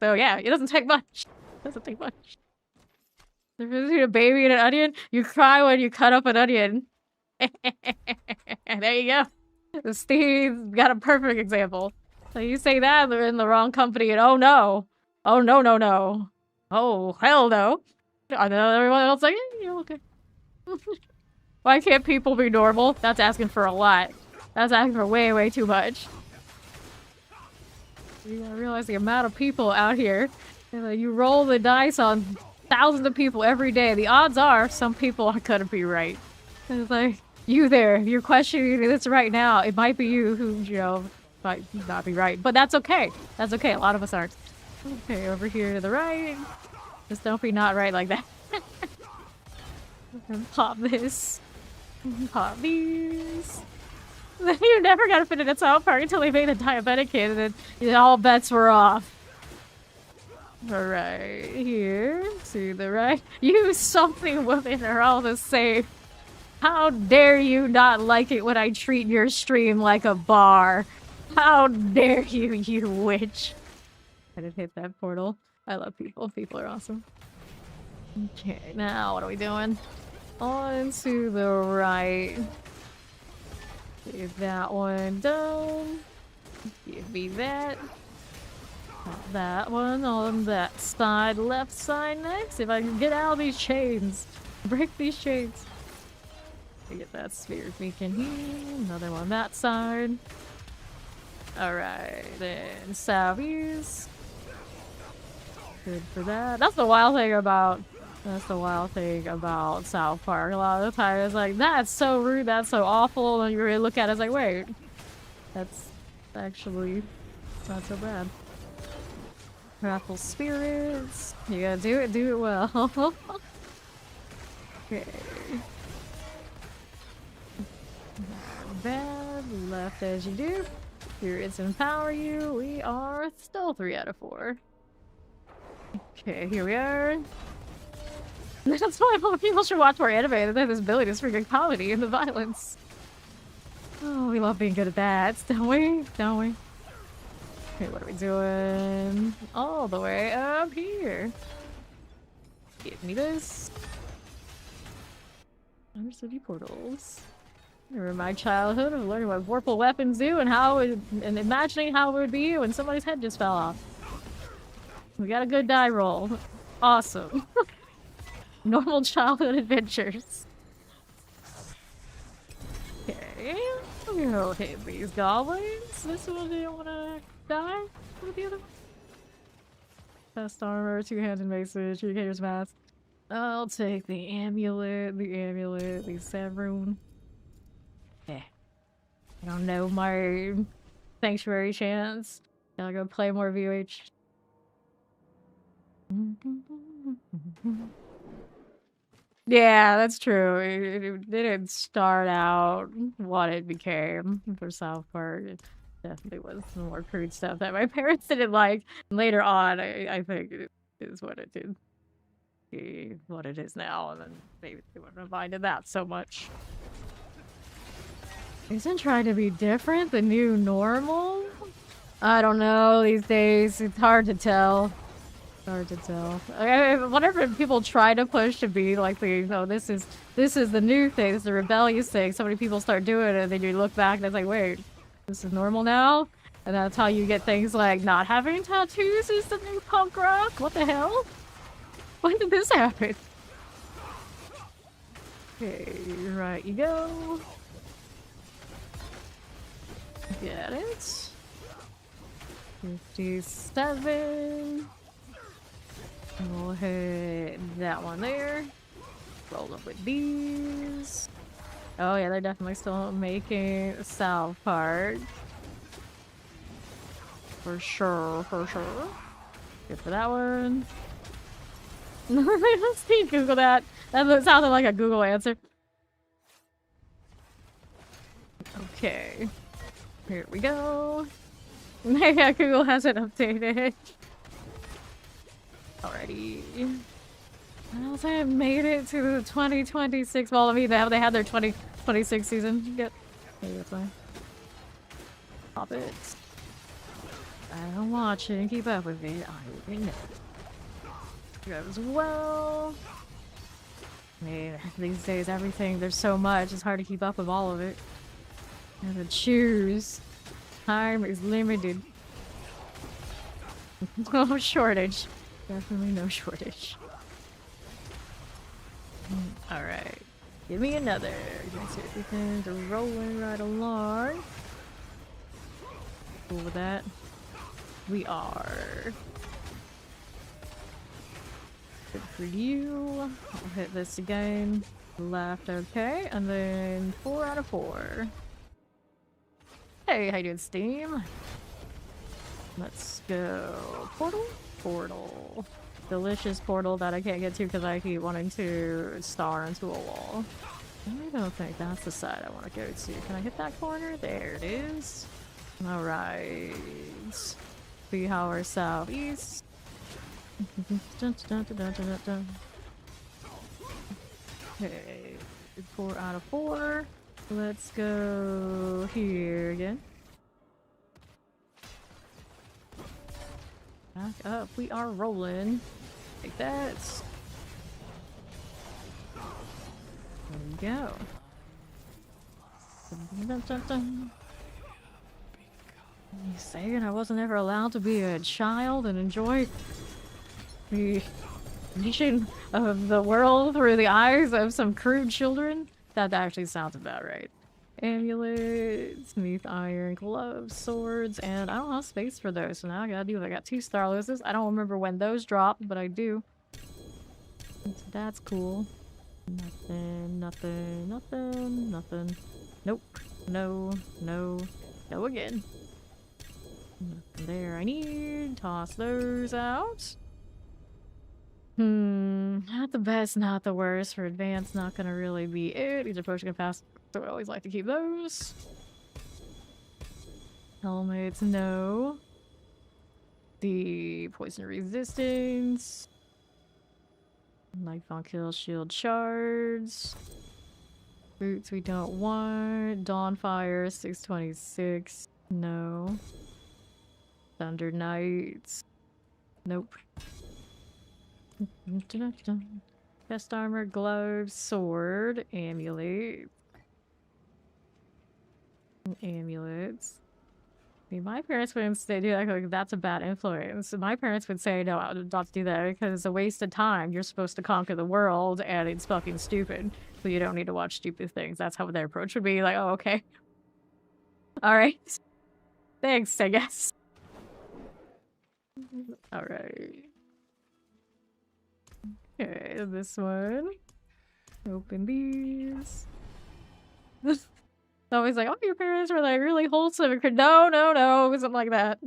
So yeah, it doesn't take much. It doesn't take much. If you're a baby and an onion, you cry when you cut up an onion. There you go. Steve's got a perfect example. So you say that, they're in the wrong company, and oh no. Oh no, no, no. Oh, hell no. And then everyone else like, you're okay. Why can't people be normal? That's asking for a lot. That's asking for way, way too much. You gotta realize the amount of people out here. And, you roll the dice on thousands of people every day. The odds are some people are gonna be right. And it's like, you there, you're questioning this right now. It might be you who, you know, might not be right. But that's okay. That's okay. A lot of us aren't. Okay, over here to the right. Just don't be not right like that. And pop this. Pop these. You never got to fit in a South Park until they made a diabetic kid, and then all bets were off. Alright, here, to the right. You something women are all the same. How dare you not like it when I treat your stream like a bar? How dare you, you witch? I didn't hit that portal. I love people. People are awesome. Okay, now what are we doing? On to the right. Get that one done. Give me that. Put that one on that side, left side next. If I can get out of these chains. Break these chains. Get that spirit beacon here. Another one that side. Alright, then southeast. Good for that. That's the wild thing about South Park. A lot of the time it's like, that's so rude, that's so awful, and you really look at it, it's like, wait, that's actually not so bad. Raffle spirits. You gotta do it well. Okay. Bad, left as you do. Spirits empower you. We are still 3 out of 4. Okay, here we are. That's why more people should watch more anime. They have this ability to bring comedy and the violence. Oh, we love being good at that, don't we? Don't we? Okay, what are we doing? All the way up here. Give me this. Undercity portals. I remember my childhood of learning what vorpal weapons do and and imagining how it would be when somebody's head just fell off. We got a good die roll. Awesome. Normal childhood adventures. Okay. We'll hit these goblins. This one didn't want to die. What are the other ones? Best armor, 2-handed maces, Communicator's Mask. I'll take the amulet, the Severum. Yeah. I don't know my sanctuary chance. Gotta go play more VOH. Yeah, that's true. It didn't start out what it became for South Park. It definitely was some more crude stuff that my parents didn't like. And later on, I think it is what it did. Be what it is now, and then maybe they wouldn't have minded that so much. Isn't trying to be different the new normal? I don't know these days. It's hard to tell. Hard to tell. Whenever people try to push to be like the, you know, this is the new thing, this is the rebellious thing, so many people start doing it, and then you look back and it's like, wait, this is normal now? And that's how you get things like not having tattoos is the new punk rock? What the hell? When did this happen? Okay, right you go. Get it. 57. We'll hit that one there. Roll up with these. Oh yeah, they're definitely still making a south part. For sure, for sure. Good for that one. Let's see, Google that. That sounded like a Google answer. Okay. Here we go. Yeah, Google hasn't updated. Alrighty. Well, they made it to the 2026. Well, I mean, they had their 2026 season. Yep. Maybe that's fine. Pop it. I don't watch it and keep up with it. I already know. Grab as well. I mean, these days, everything, there's so much. It's hard to keep up with all of it. And to choose. Time is limited. No shortage. Definitely no shortage. Alright. Give me another. Everything's rolling right along. Cool with that. We are. Good for you. I'll hit this again. Left, okay. And then 4 out of 4. Hey, how you doing, Steam? Let's go. Portal? Portal. Delicious portal that I can't get to because I keep wanting to star into a wall. I don't think that's the side I want to go to. Can I hit that corner? There it is. Alright. See how we're southeast. Okay. 4 out of 4. Let's go here again. Back up. We are rolling. Take that. There we go. Dun, dun, dun. You saying I wasn't ever allowed to be a child and enjoy the vision of the world through the eyes of some crude children? That actually sounds about right. Amulets, Neath iron, gloves, swords, and I don't have space for those, so now I gotta do it. I got 2 Starloses. I don't remember when those dropped, but I do. That's cool. Nothing, nothing, nothing, nothing. Nope. No, no, no again. Nothing there I need. Toss those out. Not the best, not the worst. For advanced, not gonna really be it. These are potion capacity, so I always like to keep those. Helmets, no. The poison resistance. Knife on kill, shield shards. Boots we don't want. Dawnfire, 626. No. Thunder Knights. Nope. Chest armor, gloves, sword, amulet. Amulets. I mean, my parents wouldn't say, do that, like, that's a bad influence. My parents would say, no, not to do that because it's a waste of time. You're supposed to conquer the world and it's fucking stupid. So you don't need to watch stupid things. That's how their approach would be. Like, oh, okay. Alright. Thanks, I guess. Alright. Okay, this one. Open these. It's always like, oh, your parents were like really wholesome. No, no, no, it wasn't like that.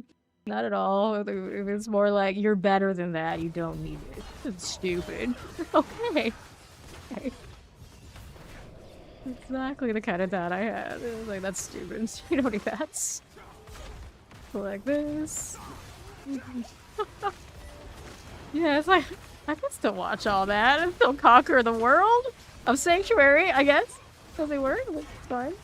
Not at all. It was more like, you're better than that. You don't need it. It's stupid. Okay. Okay. Exactly the kind of dad I had. It was like, that's stupid. You don't need that. Like this. Yeah, it's like, I can still watch all that and still conquer the world of Sanctuary, I guess. Does it work? It's fine.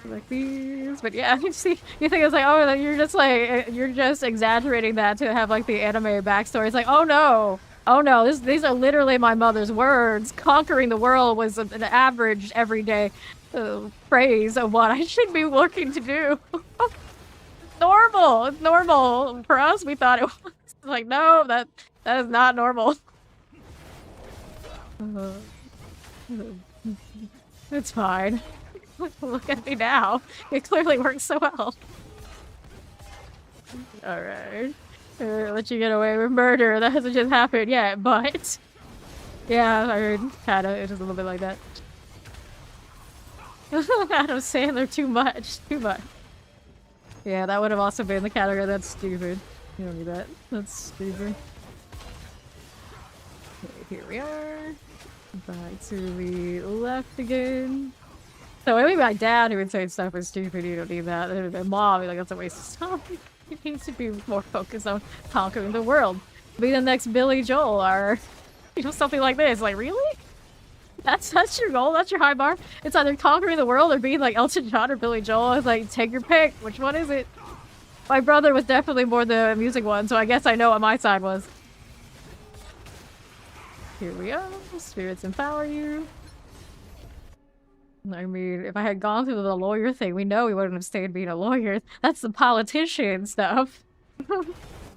Like these, but yeah, you see, you think it's like, oh, you're just exaggerating that to have like the anime backstory. It's like, oh no, these are literally my mother's words. Conquering the world was an average everyday phrase of what I should be looking to do. Normal, it's normal for us. We thought it was like, no, that is not normal. It's fine. Look at me now. It clearly works so well. Alright. Let you get away with murder. That hasn't just happened yet, but... Yeah, I heard kinda. It's just a little bit like that. Adam Sandler, too much. Too much. Yeah, that would have also been the category. That's stupid. You don't need that. That's stupid. Okay, here we are. Back to the left again. So maybe my dad who would say stuff is stupid, you don't need that. And my mom, like, that's a waste of time. He needs to be more focused on conquering the world. Be the next Billy Joel or, you know, something like this. Like, really? That's your goal? That's your high bar? It's either conquering the world or being like Elton John or Billy Joel. It's like, take your pick. Which one is it? My brother was definitely more the music one, so I guess I know what my side was. Here we go. Spirits empower you. I mean, if I had gone through the lawyer thing, we know we wouldn't have stayed being a lawyer. That's the politician stuff.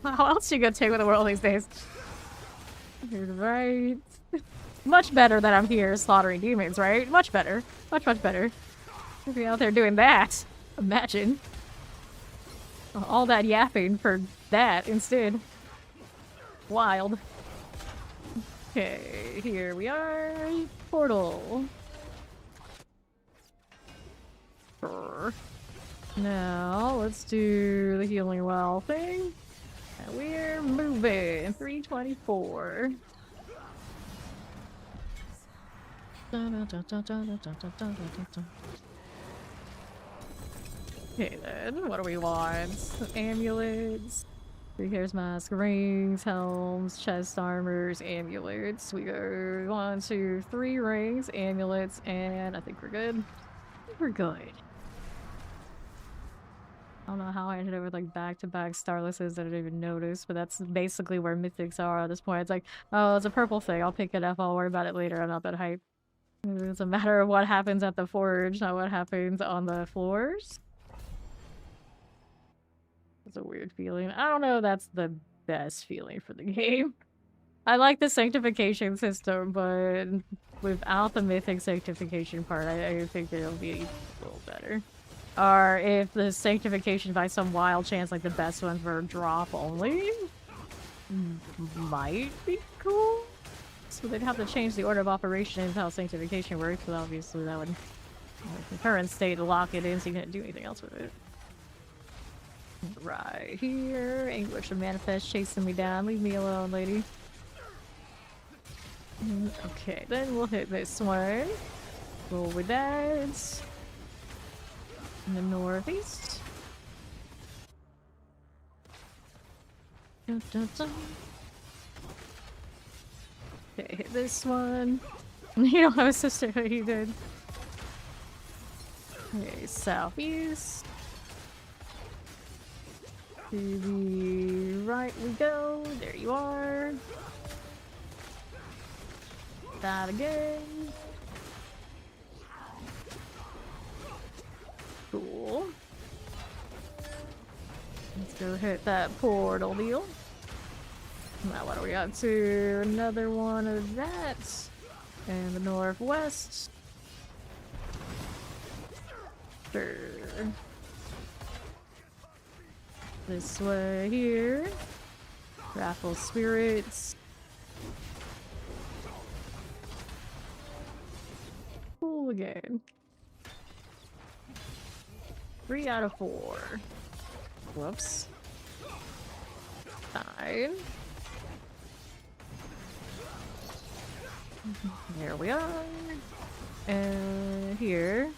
How else are you gonna take with the world these days? You're right. Much better that I'm here slaughtering demons, right? Much better. Much, much better. I'd be out there doing that. Imagine. All that yapping for that instead. Wild. Okay, here we are. Portal. Now, let's do the healing well thing. And we're moving. 324. Okay then, what do we want? Amulets. Here's mask, rings, helms, chest armors, amulets. We go 1, 2, 3 rings, amulets, and I think we're good. We're good. I don't know how I ended up with like back-to-back starlesses that I didn't even notice, but that's basically where mythics are at this point. It's like, oh, it's a purple thing. I'll pick it up. I'll worry about it later. I'm not that hype. It's a matter of what happens at the forge, not what happens on the floors. It's a weird feeling. I don't know if that's the best feeling for the game. I like the sanctification system, but without the mythic sanctification part, I think it'll be a little better. Or if the sanctification by some wild chance, like the best ones were drop only, might be cool. So they'd have to change the order of operation and how sanctification works, but obviously that would, the current state, lock it in so you can't do anything else with it. Right here, Anguish of Manifest chasing me down. Leave me alone, lady. Okay, then we'll hit this one. Roll with that. In the northeast. Dun, dun, dun. Okay, hit this one. You don't have a sister, you did. Okay, southeast. To the right we go. There you are. That again. Cool. Let's go hit that portal deal. Now what do we got to? Another one of that. And the northwest. Sure. This way here. Raffle spirits. Cool again. 3 out of 4. Whoops. 9. There we are. And here.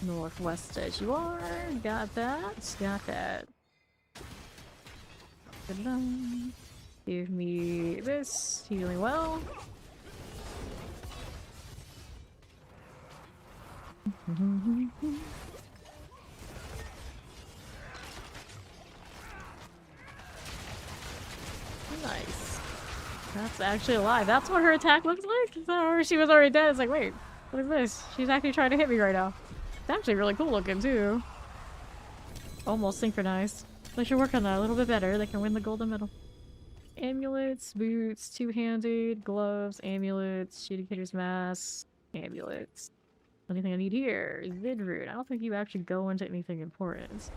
Northwest as you are. Got that. Got that. Give me this. Healing well. Nice. That's actually alive. That's what her attack looks like? Or she was already dead. It's like, wait, what is this? She's actually trying to hit me right now. It's actually really cool looking, too. Almost synchronized. They should work on that a little bit better. They can win the golden medal. Amulets, boots, two-handed, gloves, amulets, Judicator's mask, amulets. Anything I need here? Vidroot. I don't think you actually go into anything important.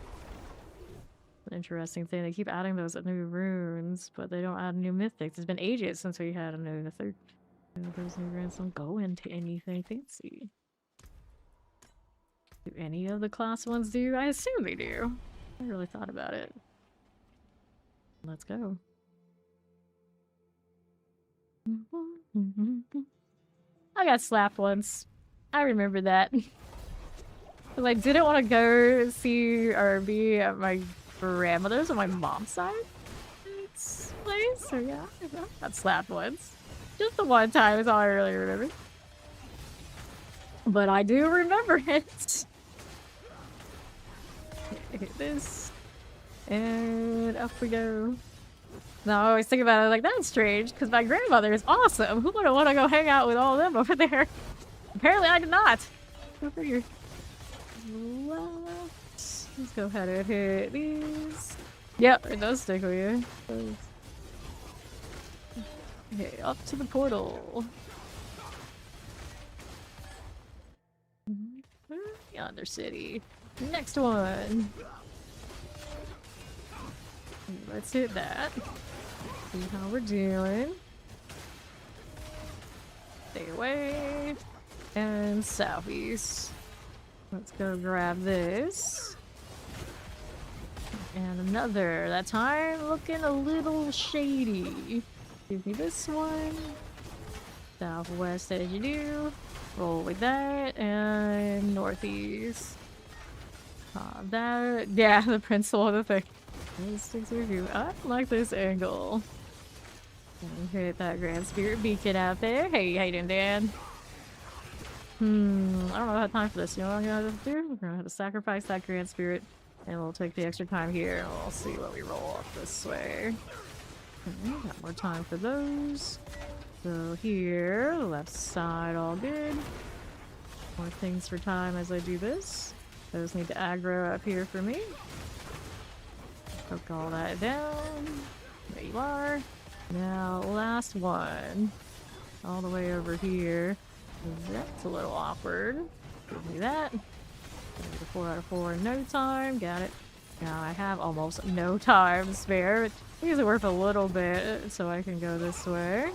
An interesting thing. They keep adding those new runes, but they don't add new mythics. It's been ages since we had a new mythic. Those new runes don't go into anything fancy. Do any of the class ones do? I assume they do. I really thought about it. Let's go. I got slapped once. I remember that. Because I didn't want to go see or be at my grandmother's on my mom's side place. So yeah, I got slapped once. Just the one time is all I really remember. But I do remember it. Hit this. And up we go. Now I always think about it like, that's strange, because my grandmother is awesome. Who wouldn't want to go hang out with all of them over there? Apparently I did not. Go figure. Let's go ahead and hit these. Yep, it does stick with you. Okay, up to the portal. Undercity. Next one. Let's hit that. See how we're doing. Stay away. And southeast. Let's go grab this. And another. That time looking a little shady. Give me this one. Southwest as you do. Roll with that. And northeast. That. Yeah, the principle of the thing. Sticks with you. I like this angle. Hit that Grand Spirit beacon out there. Hey, how you doing, Dan? I don't know if I have time for this. You know what I'm gonna have to do? We're gonna have to sacrifice that Grand Spirit, and we'll take the extra time here, and we'll see what we roll up this way. Okay, got more time for those. So here, left side, all good. More things for time as I do this. Those need to aggro up here for me. Poke all that down. There you are. Now, last one. All the way over here. That's a little awkward. Give me that. 4 out of 4 in no time. Got it. Now I have almost no time to spare. It's usually worth a little bit, so I can go this way.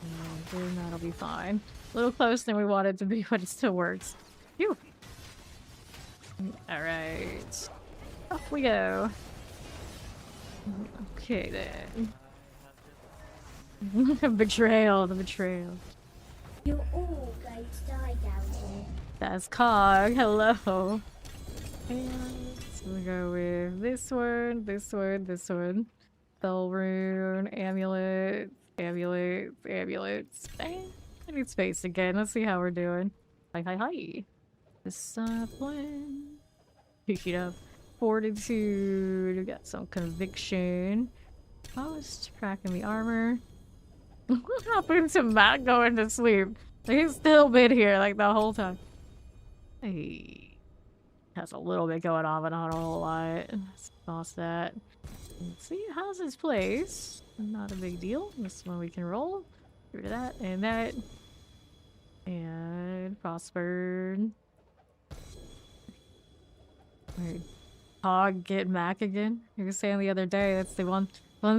And then that'll be fine. A little closer than we want it to be, but it still works. Phew. Alright. Off we go. Okay then. Betrayal, the betrayal. You're all going to die down here. That's Cog, hello. And so we go with this one, this one, this one. Spell rune, amulets, amulets, amulets. I need space again. Let's see how we're doing. Hi. Discipline. Pick it up. Fortitude. We got some conviction. Oh, it's cracking the armor. What happened to Matt going to sleep? He's still been here like the whole time. Hey. Has a little bit going on, but not a whole lot. Let's toss that. Let's see, how's his place? Not a big deal. This one we can roll. Get rid of that and that. And prospered. Alright. Hog get Mac again. You were saying the other day that's the one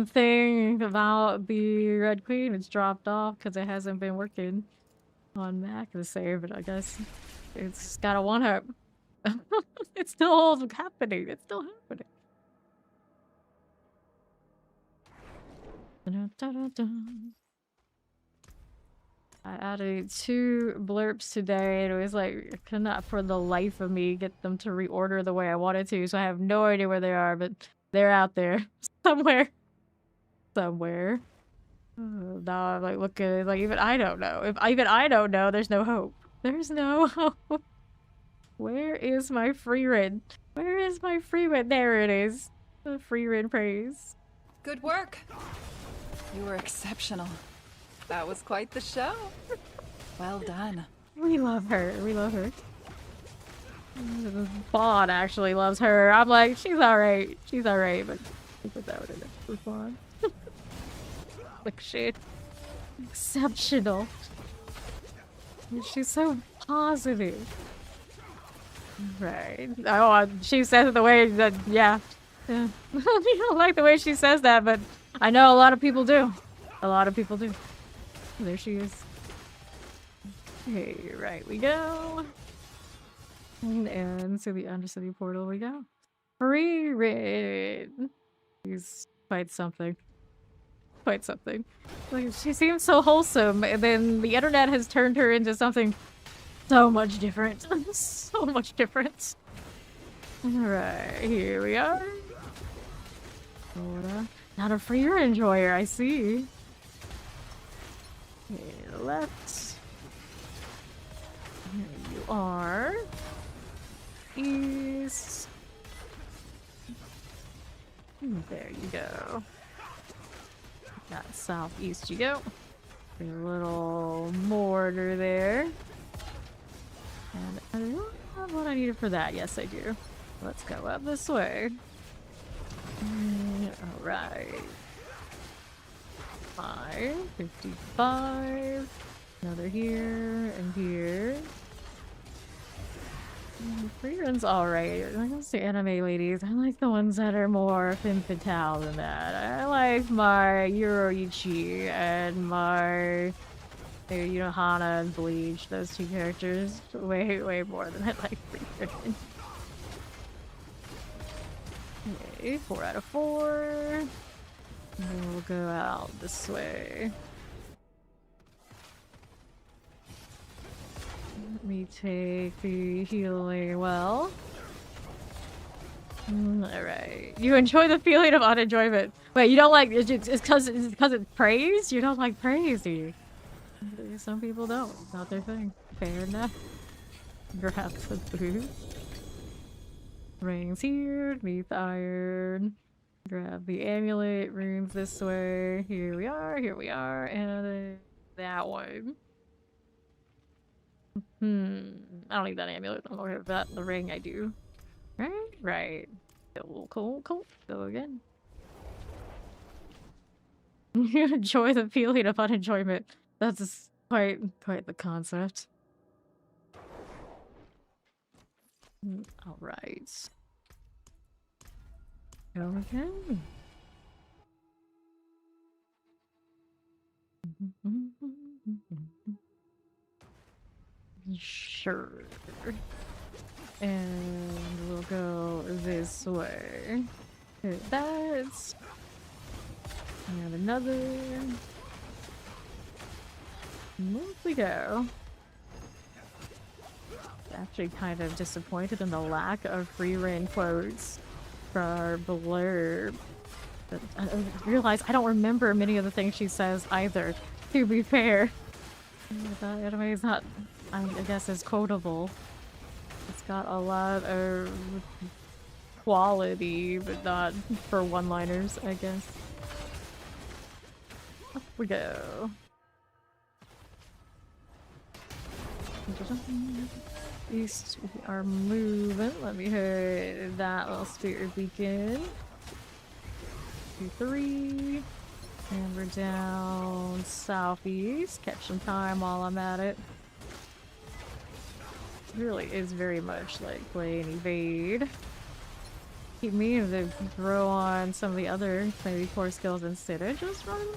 thing about the Red Queen. It's dropped off because it hasn't been working on Mac the same, but I guess it's got a one-up. It's still happening. It's still happening. I added 2 blurps today, and it was like, I could not for the life of me get them to reorder the way I wanted to, so I have no idea where they are, but they're out there. Somewhere. Now I'm like looking, like even I don't know. If even I don't know, there's no hope. There's no hope. Where is my free rid? Where is my free rid? There it is. The free rid praise. Good work. You were exceptional. That was quite the show. Well done. We love her. We love her. Bond actually loves her. I'm like, she's alright. She's alright, but I put that one in there for fun. Like shit. Exceptional. She's so positive. Right. Oh, she says it the way that, yeah. You don't like the way she says that, but I know a lot of people do. A lot of people do. There she is. Okay, right we go. And to the Undercity portal we go. Free rid. She's quite something. Quite something. Like, she seems so wholesome, and then the internet has turned her into something so much different. So much different. Alright, here we are. Not a freer enjoyer, I see. Okay, left. Here you are. East. There you go. Got southeast you go. A little mortar there. And I don't have what I needed for that. Yes, I do. Let's go up this way. Alright. 55. Another here and here. Free run's alright. I guess the anime ladies, I like the ones that are more femme fatale than that. I like my Yoroichi and my Hana and Bleach, those two characters, way more than I like Free Run. Okay, 4 out of 4. And then we'll go out this way. Let me take the healing well. Alright. You enjoy the feeling of unenjoyment. Wait, you don't like it's because it's praise? You don't like praise, do you? Some people don't. It's not their thing. Fair enough. Grab the food. Rings here. Neath iron. Grab the amulet. Runes this way. Here we are. Here we are. And then that one. I don't need that amulet. I don't have that. The ring I do. Right? Right. Cool. Go again. You enjoy the feeling of unenjoyment. That's quite the concept. Alright. Go again. Sure. And we'll go this way. Hit that. And another. Move we go. Actually kind of disappointed in the lack of free reign quotes for blurb. But I realize I don't remember many of the things she says either, to be fair. That anime is not, I guess, as quotable. It's got a lot of quality, but not for one-liners, I guess. Up we go. East, we are moving. Let me hit that little spirit beacon. 2, 3. And we're down southeast. Catch some time while I'm at it. It really is very much like playing evade. Keep meaning to throw on some of the other maybe core skills instead of just running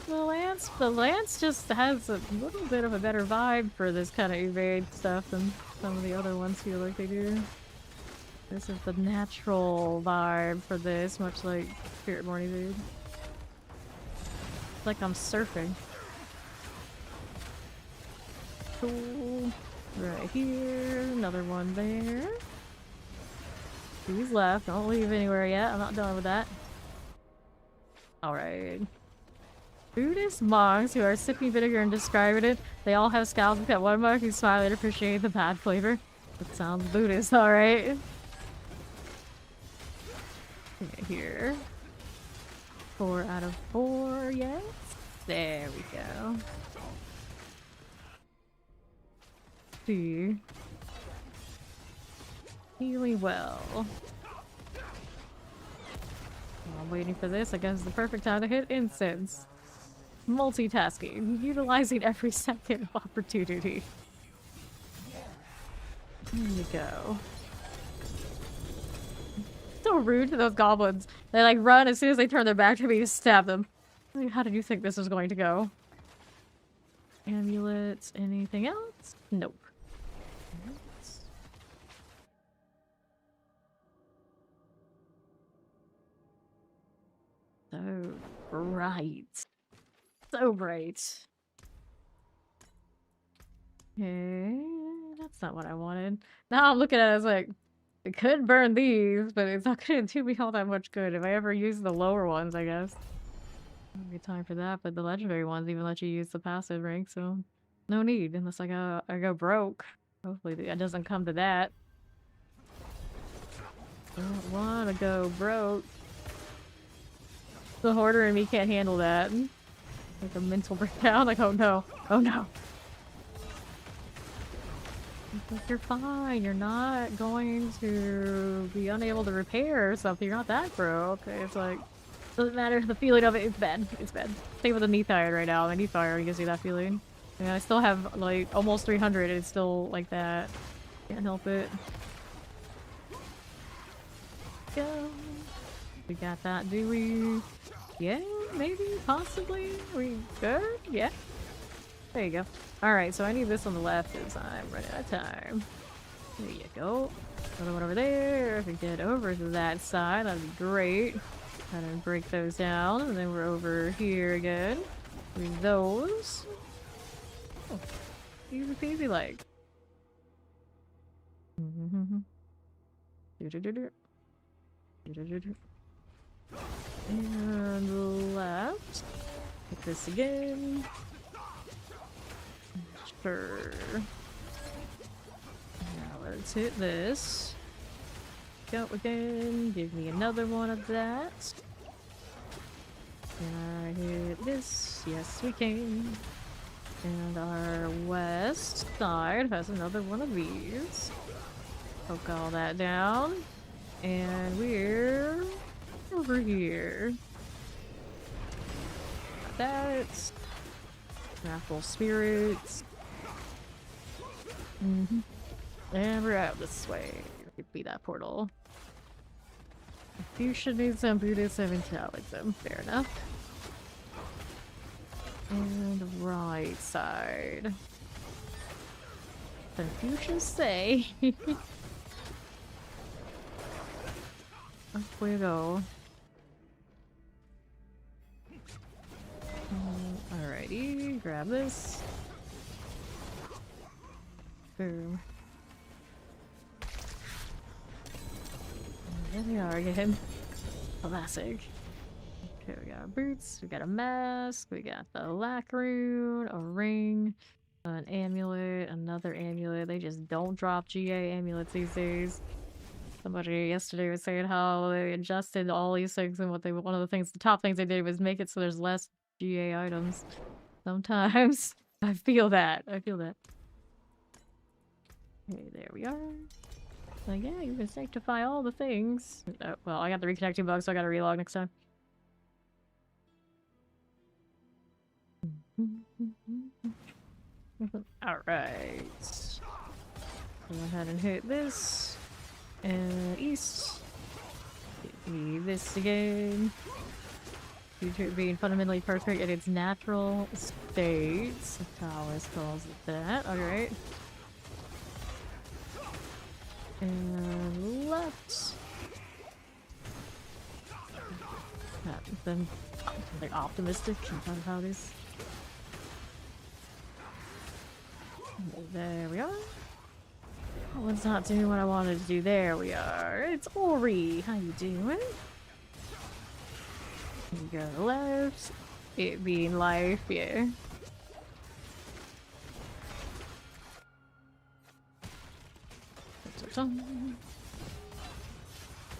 the lance. The lance just has a little bit of a better vibe for this kind of evade stuff than some of the other ones feel like they do. This is the natural vibe for this, much like Spiritborn evade. It's like I'm surfing. Cool. Right here, another one there. He's left. Don't leave anywhere yet. I'm not done with that. Alright. Buddhist monks who are sipping vinegar and describing it. They all have scowls except one monk who's smiling and appreciating the bad flavor. That sounds Buddhist, alright. Okay, here. 4 out of 4, yes. There we go. See. Really well. While I'm waiting for this, I guess it's the perfect time to hit incense. Multitasking, utilizing every second of opportunity. There you go. So rude to those goblins. They like run as soon as they turn their back to me to stab them. Like, how did you think this was going to go? Amulets, anything else? Nope. So bright. So bright. Okay, that's not what I wanted. Now I'm looking at it, I was like, it could burn these, but it's not gonna do me all that much good. If I ever use the lower ones, I guess. Won't be time for that, but the legendary ones even let you use the passive rank, so no need unless I go broke. Hopefully it doesn't come to that. Don't wanna go broke. The hoarder in me can't handle that. Like a mental breakdown, like, oh no, oh no. Like, you're fine, you're not going to be unable to repair something, you're not that broke. It's like, doesn't matter, the feeling of it is bad, it's bad. Same with the knee thyroid right now, my knee thyroid gives me that feeling. And I still have like almost 300 and it's still like that. Can't help it. Go. We got that, do we? Yeah, maybe, possibly. We good? Yeah. There you go. Alright, so I need this on the left because I'm running out of time. There you go. Another one over there. If we get over to that side, that'd be great. Kind of break those down, and then we're over here again. Read those. Oh, easy peasy like. And left. Hit this again. Sure. Now let's hit this. Go again. Give me another one of that. Can I hit this? Yes, we can. And our west side has another one of these. Poke all that down. And we're over here. That's raffle spirits. And we're out this way. Could be that portal. Fuchsia needs some Buddhist intelligence. Fair enough. And the right side. Confucius say. Up we go. Alrighty, grab this. Boom. There we are again. Classic. Okay, we got boots, we got a mask, we got the lac rune, a ring, an amulet, another amulet. They just don't drop GA amulets these days. Somebody yesterday was saying how they adjusted all these things, and one of the things, the top things they did was make it so there's less GA items. Sometimes I feel that. I feel that. Okay, there we are. Like, yeah, you can sanctify all the things. Well, I got the reconnecting bug, so I gotta relog next time. Alright. Go ahead and hit this. And east. Hit me this again. Future being fundamentally perfect in its natural state. Taoist calls it that. Alright. And left. Then like optimistic about how it is. There we are. That one's not doing what I wanted to do. There we are. It's Ori. How you doing? You go left. it being life, yeah.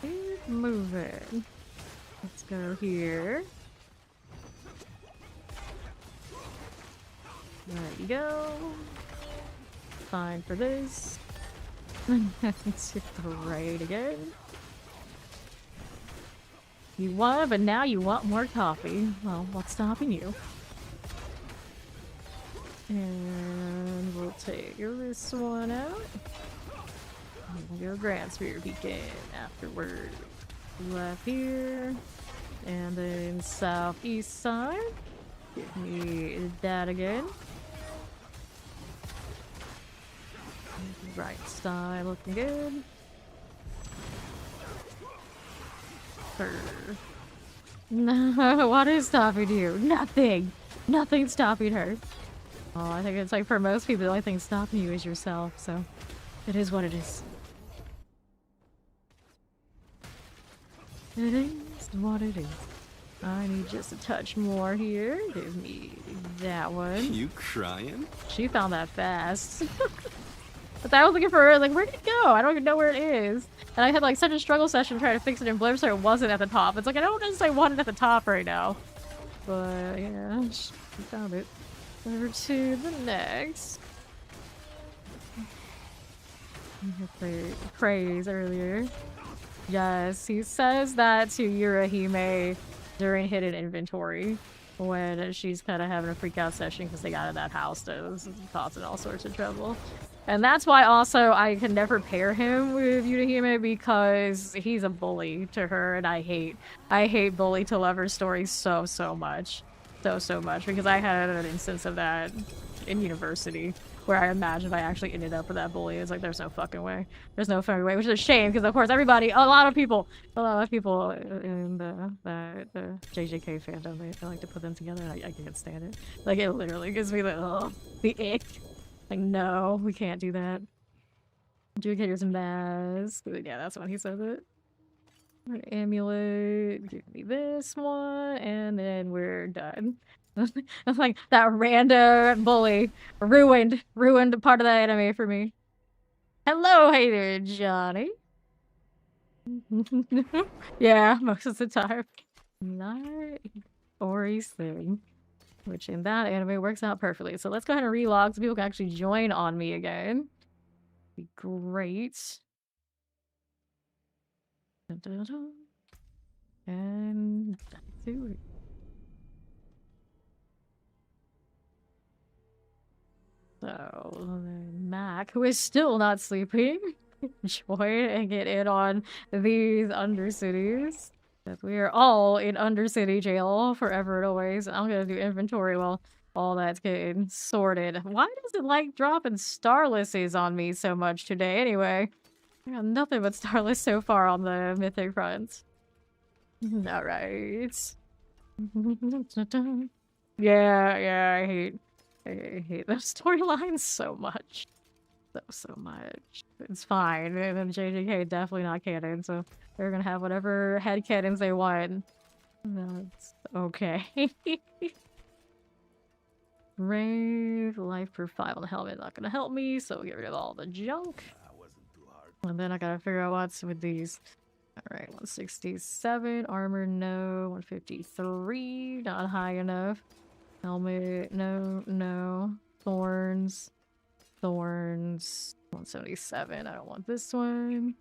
Keep moving. Let's go here. There you go. Fine for this. Let's hit the right again. You want, but now you want more coffee. Well, what's stopping you? And we'll take this one out. And go Grand Spear Beacon afterward. Left here. And then southeast side. Give me that again. Right side looking good. No, what is stopping you? Nothing! Nothing's stopping her. Oh, I think it's like for most people, the only thing stopping you is yourself, so it is what it is. It is what it is. I need just a touch more here. Give me that one. You crying? She found that fast. But I was looking for her, like, where'd it go? I don't even know where it is. And I had like such a struggle session trying to fix it in Blip, so it wasn't at the top. It's like, I don't necessarily want it at the top right now. But yeah, she found it. Over to the next. Praise earlier. Yes, he says that to Yurahime during hidden inventory when she's kind of having a freak out session because they got in that house that was causing all sorts of trouble. And that's why also I can never pair him with Yurahime because he's a bully to her, and I hate bully to lover stories so much. So much, because I had an instance of that in university where I imagined I actually ended up with that bully. It's like, there's no fucking way. There's no fucking way, which is a shame because of course everybody, a lot of people in the JJK fandom, they like to put them together, and I can't stand it. Like, it literally gives me the ick. Like, no, we can't do that. Adjudicator's mask. Yeah, that's when he says it. An amulet. Give me this one, and then we're done. It's like that random bully ruined part of the anime for me. Hello, hey there, Johnny. Yeah, most of the time. Not Ori's thing. Which in that anime works out perfectly. So let's go ahead and relog so people can actually join on me again. Be great. Dun, dun, dun. And back to it. So Mac, who is still not sleeping, join and get in on these Undercities. We are all in Undercity jail forever and always. I'm gonna do inventory while all that's getting sorted. Why does it like dropping starlesses on me so much today anyway? I got nothing but starless so far on the mythic front. Alright. Yeah, I hate those storylines so much. So much. It's fine. And then JJK definitely not canon, so they're gonna have whatever headcanons they want. That's okay. Rave, life per 5 on the helmet, not gonna help me, so get rid of all the junk. And then I gotta figure out what's with these. Alright, 167, armor, no. 153, not high enough. Helmet, no. Thorns. 177, I don't want this one.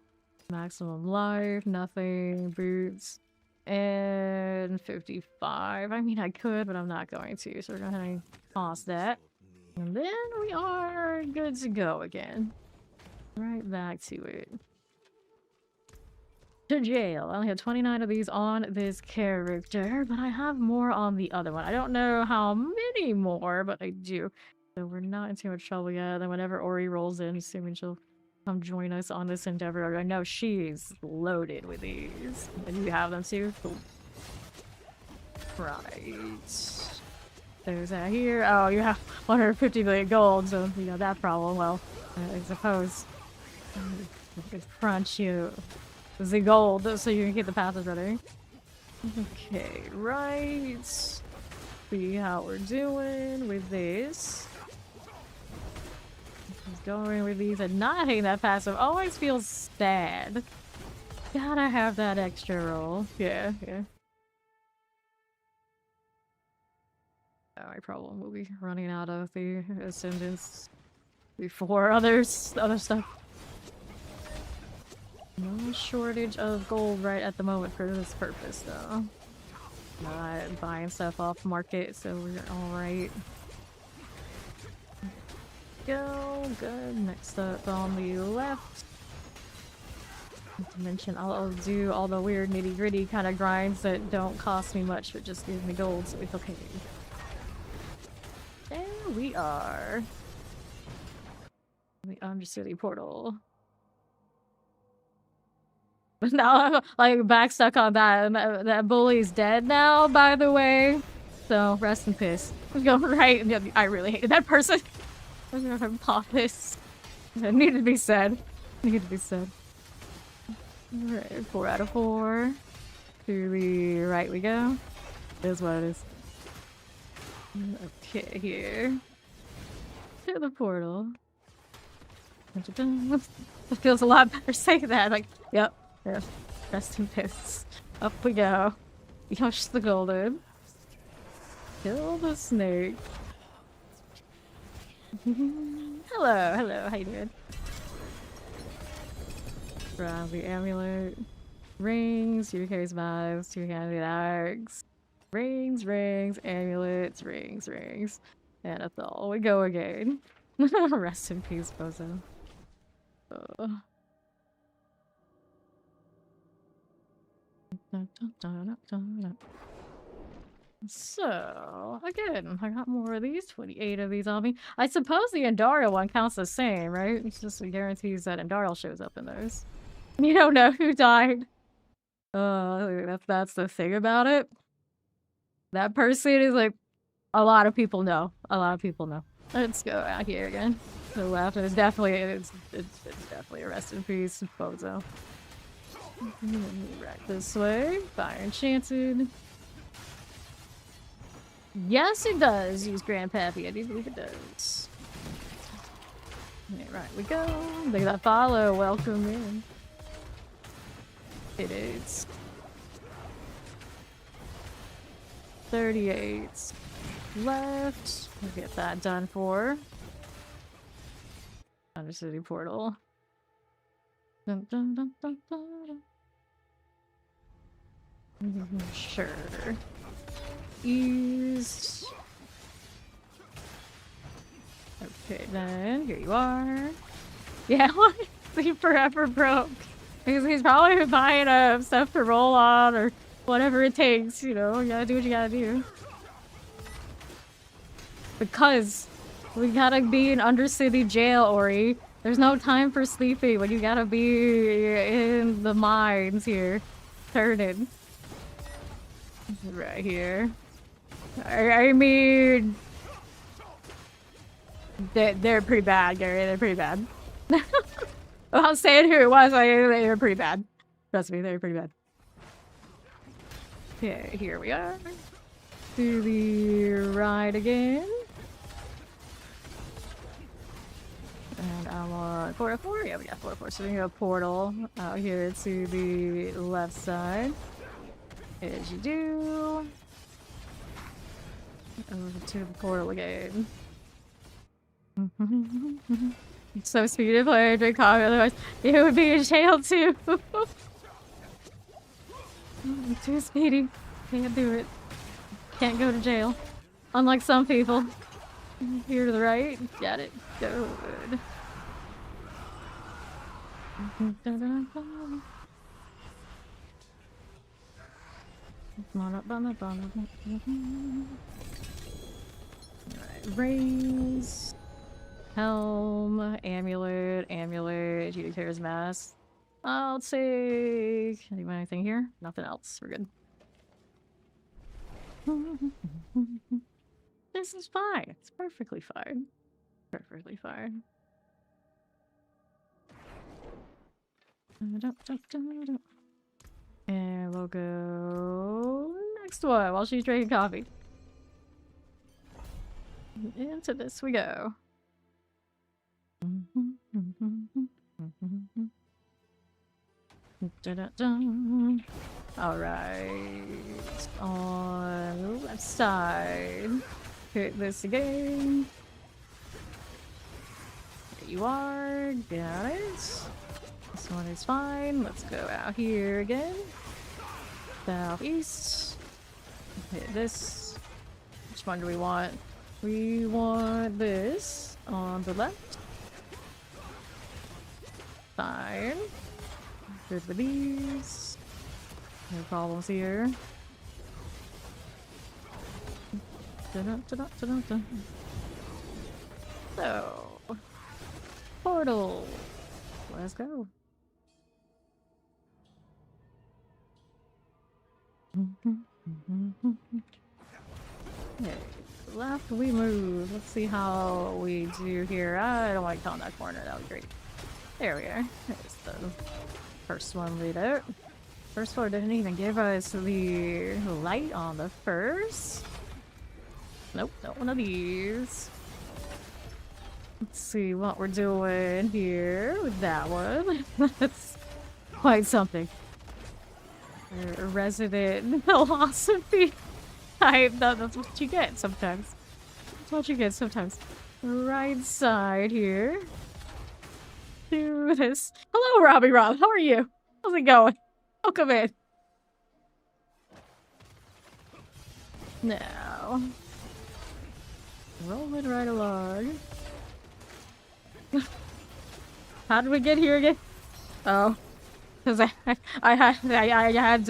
Maximum life, nothing. Boots. And 55. I mean, I could, but I'm not going to, so we're gonna toss that. And then we are good to go again. Right back to it. To jail. I only have 29 of these on this character, but I have more on the other one. I don't know how many more, but I do. So we're not in too much trouble yet. Then whenever Ori rolls in, assuming she'll come join us on this endeavor. I know she's loaded with these. And you have them too? Cool. Right. There's that here. Oh, you have 150 million gold, so you know that problem. Well, I suppose I could front you the gold so you can keep the paths ready. Okay, right. See how we're doing with this. Just going with these and not hitting that passive always feels sad. Gotta have that extra roll. Yeah, yeah. My problem will be running out of the ascendants before other stuff. No shortage of gold right at the moment for this purpose, though. Not buying stuff off market, so we're alright. Go, good. Next up on the left. Not to mention, I'll do all the weird nitty gritty kind of grinds that don't cost me much, but just give me gold, so it's okay. There we are. The Undercity portal. But now I'm like back stuck on that, and that bully's dead now, by the way. So rest in peace. Go right. I really hated that person. I was gonna pop this. It needed to be said. Needed to be said. Alright, 4 out of 4. To the right we go. Is what it is. Okay, here. To the portal. It feels a lot better saying that. Like, yep. Yeah. Rest in peace. Up we go. Yosh the golden. Kill the snake. Hello, hello, how you doing? Grab the amulet. Rings, you carries vibes, 2-handed axe. Rings, rings, amulets, rings, rings. And that's all. We go again. Rest in peace, Bozo. So, again, I got more of these, 28 of these on me. I suppose the Andariel one counts the same, right? It's just it guarantees that Andariel shows up in those. You don't know who died. That's the thing about it. That person is like, a lot of people know. A lot of people know. Let's go out here again. To the left, and it's definitely a rest in peace, Bozo. Right this way. Fire Enchanted. Yes, it does use Grandpappy. I do believe it does. Okay, right we go. Look at that follow. Welcome in. It is 38 left. We'll get that done for Undercity portal. Dun, dun, dun, dun, dun, dun. Sure. Eased. Okay, then here you are. Yeah, he forever broke. He's probably buying stuff to roll on or whatever it takes, you know. You gotta do what you gotta do. Because we gotta be in Undercity jail, Ori. There's no time for sleeping when you gotta be in the mines here. Turning. Right here. I mean... They're pretty bad, Gary. They're pretty bad. Without saying who it was, they were pretty bad. Trust me, they were pretty bad. Okay, here we are. To the right again. And I'm on 404. Yeah, we got 404. So we got a portal out here to the left side. As you do. Over to the portal again. It's so speedy to play or drink coffee, otherwise it would be in jail too. Too speedy. Can't do it. Can't go to jail. Unlike some people. Here to the right. Got it. Good. Alright, raise. Helm, amulet, Adjudicator's Mask. I'll take... Anything here? Nothing else. We're good. This is fine. It's perfectly fine. Perfectly fine. And we'll go... next one while she's drinking coffee. Into this we go. Alright. On the left side. Hit this again. There you are. Got it. This one is fine. Let's go out here again. Southeast. Hit this. Which one do we want? We want this on the left. Fine. Good with these. No problems here. So, portal. Let's go. Okay, left we move. Let's see how we do here. I don't like on that corner. That was great. There we are. There's the first one laid out. First floor didn't even give us the light on the first. Nope, not one of these. Let's see what we're doing here with that one. That's quite something. A resident philosophy type. That's what you get sometimes. That's what you get sometimes. Right side here. Do this. Hello, Robbie Rob. How are you? How's it going? Welcome in. Now, rolling right along. How did we get here again? Oh, because I had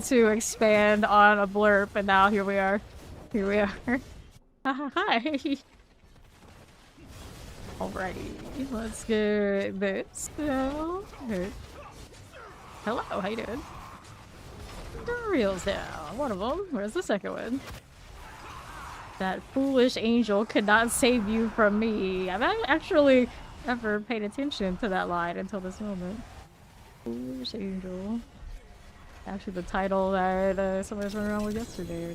to expand on a blurb, and now here we are. Here we are. Hi. Alrighty, let's get this. So, hello, how you doing? The reels down. One of them. Where's the second one? That foolish angel could not save you from me. I've actually never paid attention to that line until this moment. Foolish angel. Actually, the title that somebody was running around with yesterday.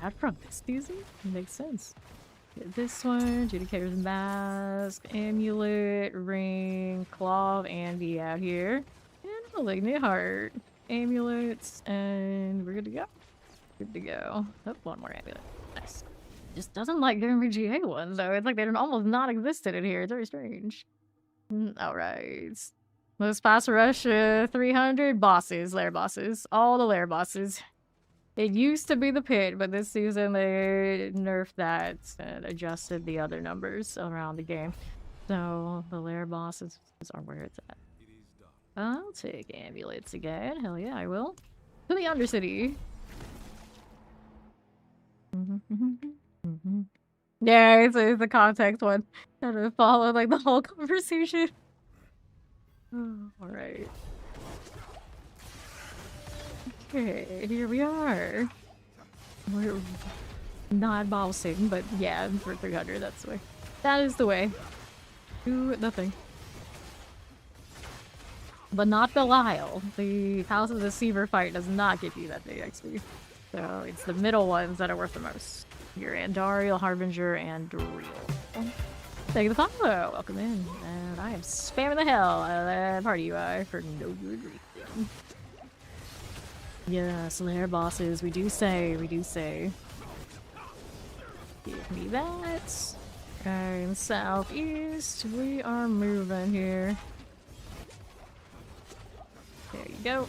Add from this season? Makes sense. Get this one, Judicator's Mask, Amulet, Ring, Claw, and be out here. And Malignant Heart. Amulets, and we're good to go. Good to go. Oh, one more amulet. Nice. Just doesn't like giving me GA ones, though. It's like they're almost non-existent in here. It's very strange. Alright. Most Pass Rush 300 bosses, lair bosses. All the lair bosses. It used to be the pit, but this season they nerfed that and adjusted the other numbers around the game. So the lair bosses are where it's at. I'll take amulets again. Hell yeah, I will. To the Undercity. Yeah, it's the context one. Kind of follow like the whole conversation. Alright. Okay, here we are. We're not bossing, but yeah, for 300, that's the way. That is the way. Do nothing. But not Belial. The House of the Deceiver fight does not give you that big XP. So it's the middle ones that are worth the most. Your Andariel, Harbinger, and Real. Thank you for the follow. Welcome in. And I am spamming the hell out of that party UI for no good reason. Yes, lair bosses. We do say. Give me that. And southeast. We are moving here. There you go.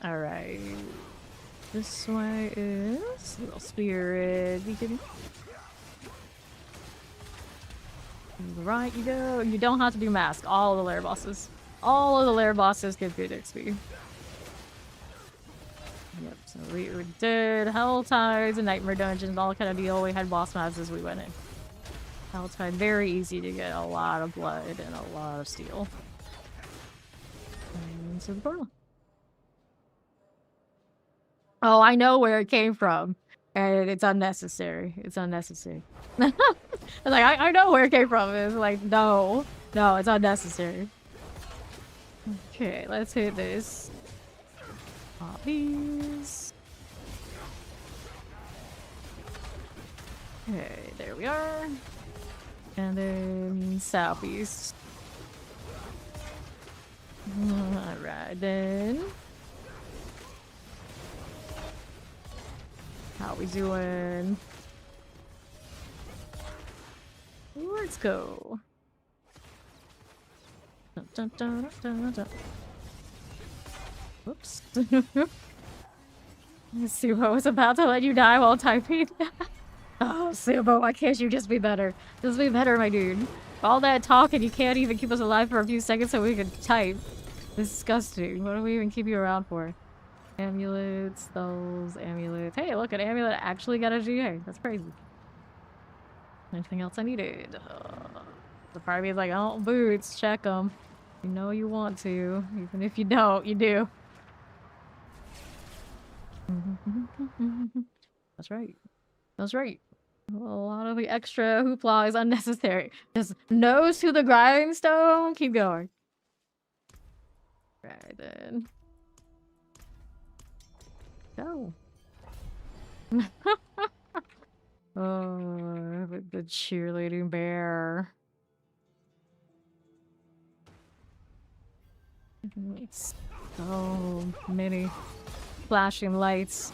Alright. This way is little spirit. Right you go. You don't have to do mask. All of the lair bosses. All of the lair bosses get good XP. Yep, so we did Hell Tides and Nightmare Dungeons, all kind of deal. We had boss masks as we went in. Hell Tide, very easy to get a lot of blood and a lot of steel. And to the portal. Oh, I know where it came from. And it's unnecessary. It's unnecessary. Like, I know where it came from. It's like, no, it's unnecessary. Okay, let's hit this. Poppies. Okay, there we are. And then southeast. Alright then. How we doing? Let's go. Dun, dun, dun, dun, dun. Whoops. Subo was about to let you die while typing. Oh, Subo, why can't you just be better? Just be better, my dude. All that talk and you can't even keep us alive for a few seconds so we can type. Disgusting. What do we even keep you around for? Amulets, those amulets. Hey, look, an amulet actually got a GA. That's crazy. Anything else I needed? The party is like, oh, boots, check them. You know you want to. Even if you don't, you do. That's right. That's right. A lot of the extra hoopla is unnecessary. Just nose to the grindstone. Keep going. Right then. Go. Oh, the cheerleading bear. So many flashing lights.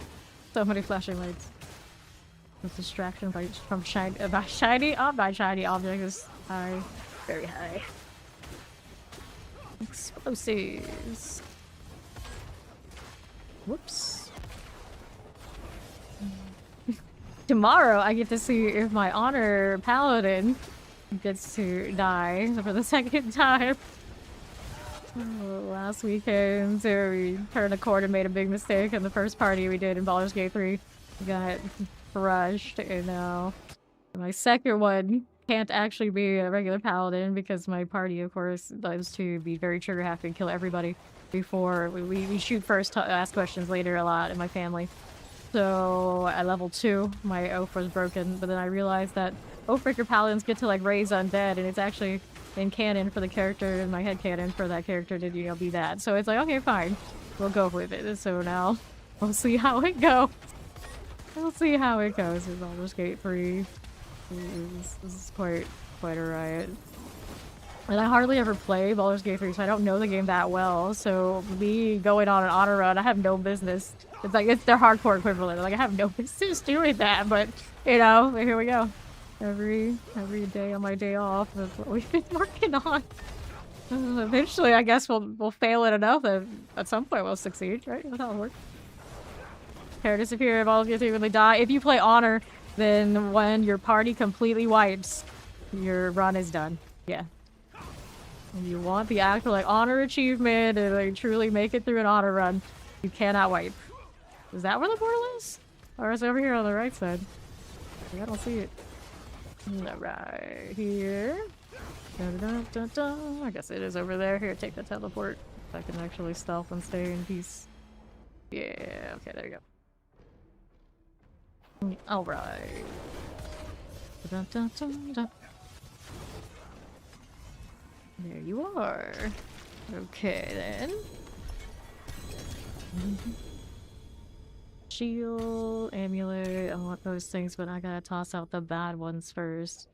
So many flashing lights. The distraction from shiny object is high, very high. Explosives. Whoops. Tomorrow I get to see if my honor paladin gets to die for the second time. Last weekend, so we turned a corner and made a big mistake in the first party we did in Baldur's Gate 3. We got crushed, and now my second one can't actually be a regular paladin because my party, of course, loves to be very trigger happy and kill everybody before we shoot first, ask questions later a lot in my family. So at level 2, my oath was broken, but then I realized that Oathbreaker paladins get to like raise undead, and it's actually in canon for the character, in my head canon for that character to, you know, be that. So it's like, okay, fine, we'll go with it. So now we'll see how it goes. We'll see how it goes in Baldur's Gate 3. This is quite a riot. And I hardly ever play Baldur's Gate 3, so I don't know the game that well. So me going on an honor run, I have no business. It's like, it's their hardcore equivalent. Like, I have no business doing that, but, you know, here we go. Every day on my day off, that's what we've been working on. Eventually, I guess we'll fail it enough that at some point we'll succeed, right? That's how it works. Pair disappear, if all of you really die. If you play honor, then when your party completely wipes, your run is done. Yeah. And you want the actual like honor achievement and like truly make it through an honor run, you cannot wipe. Is that where the portal is? Or is it over here on the right side? I don't see it. Right here. Dun, dun, dun, dun. I guess it is over there. Here, take the teleport. If I can actually stealth and stay in peace. Yeah, okay, there you go. Alright. Dun, dun, dun, dun. There you are. Okay, then. Shield, amulet, I want those things, but I gotta toss out the bad ones first.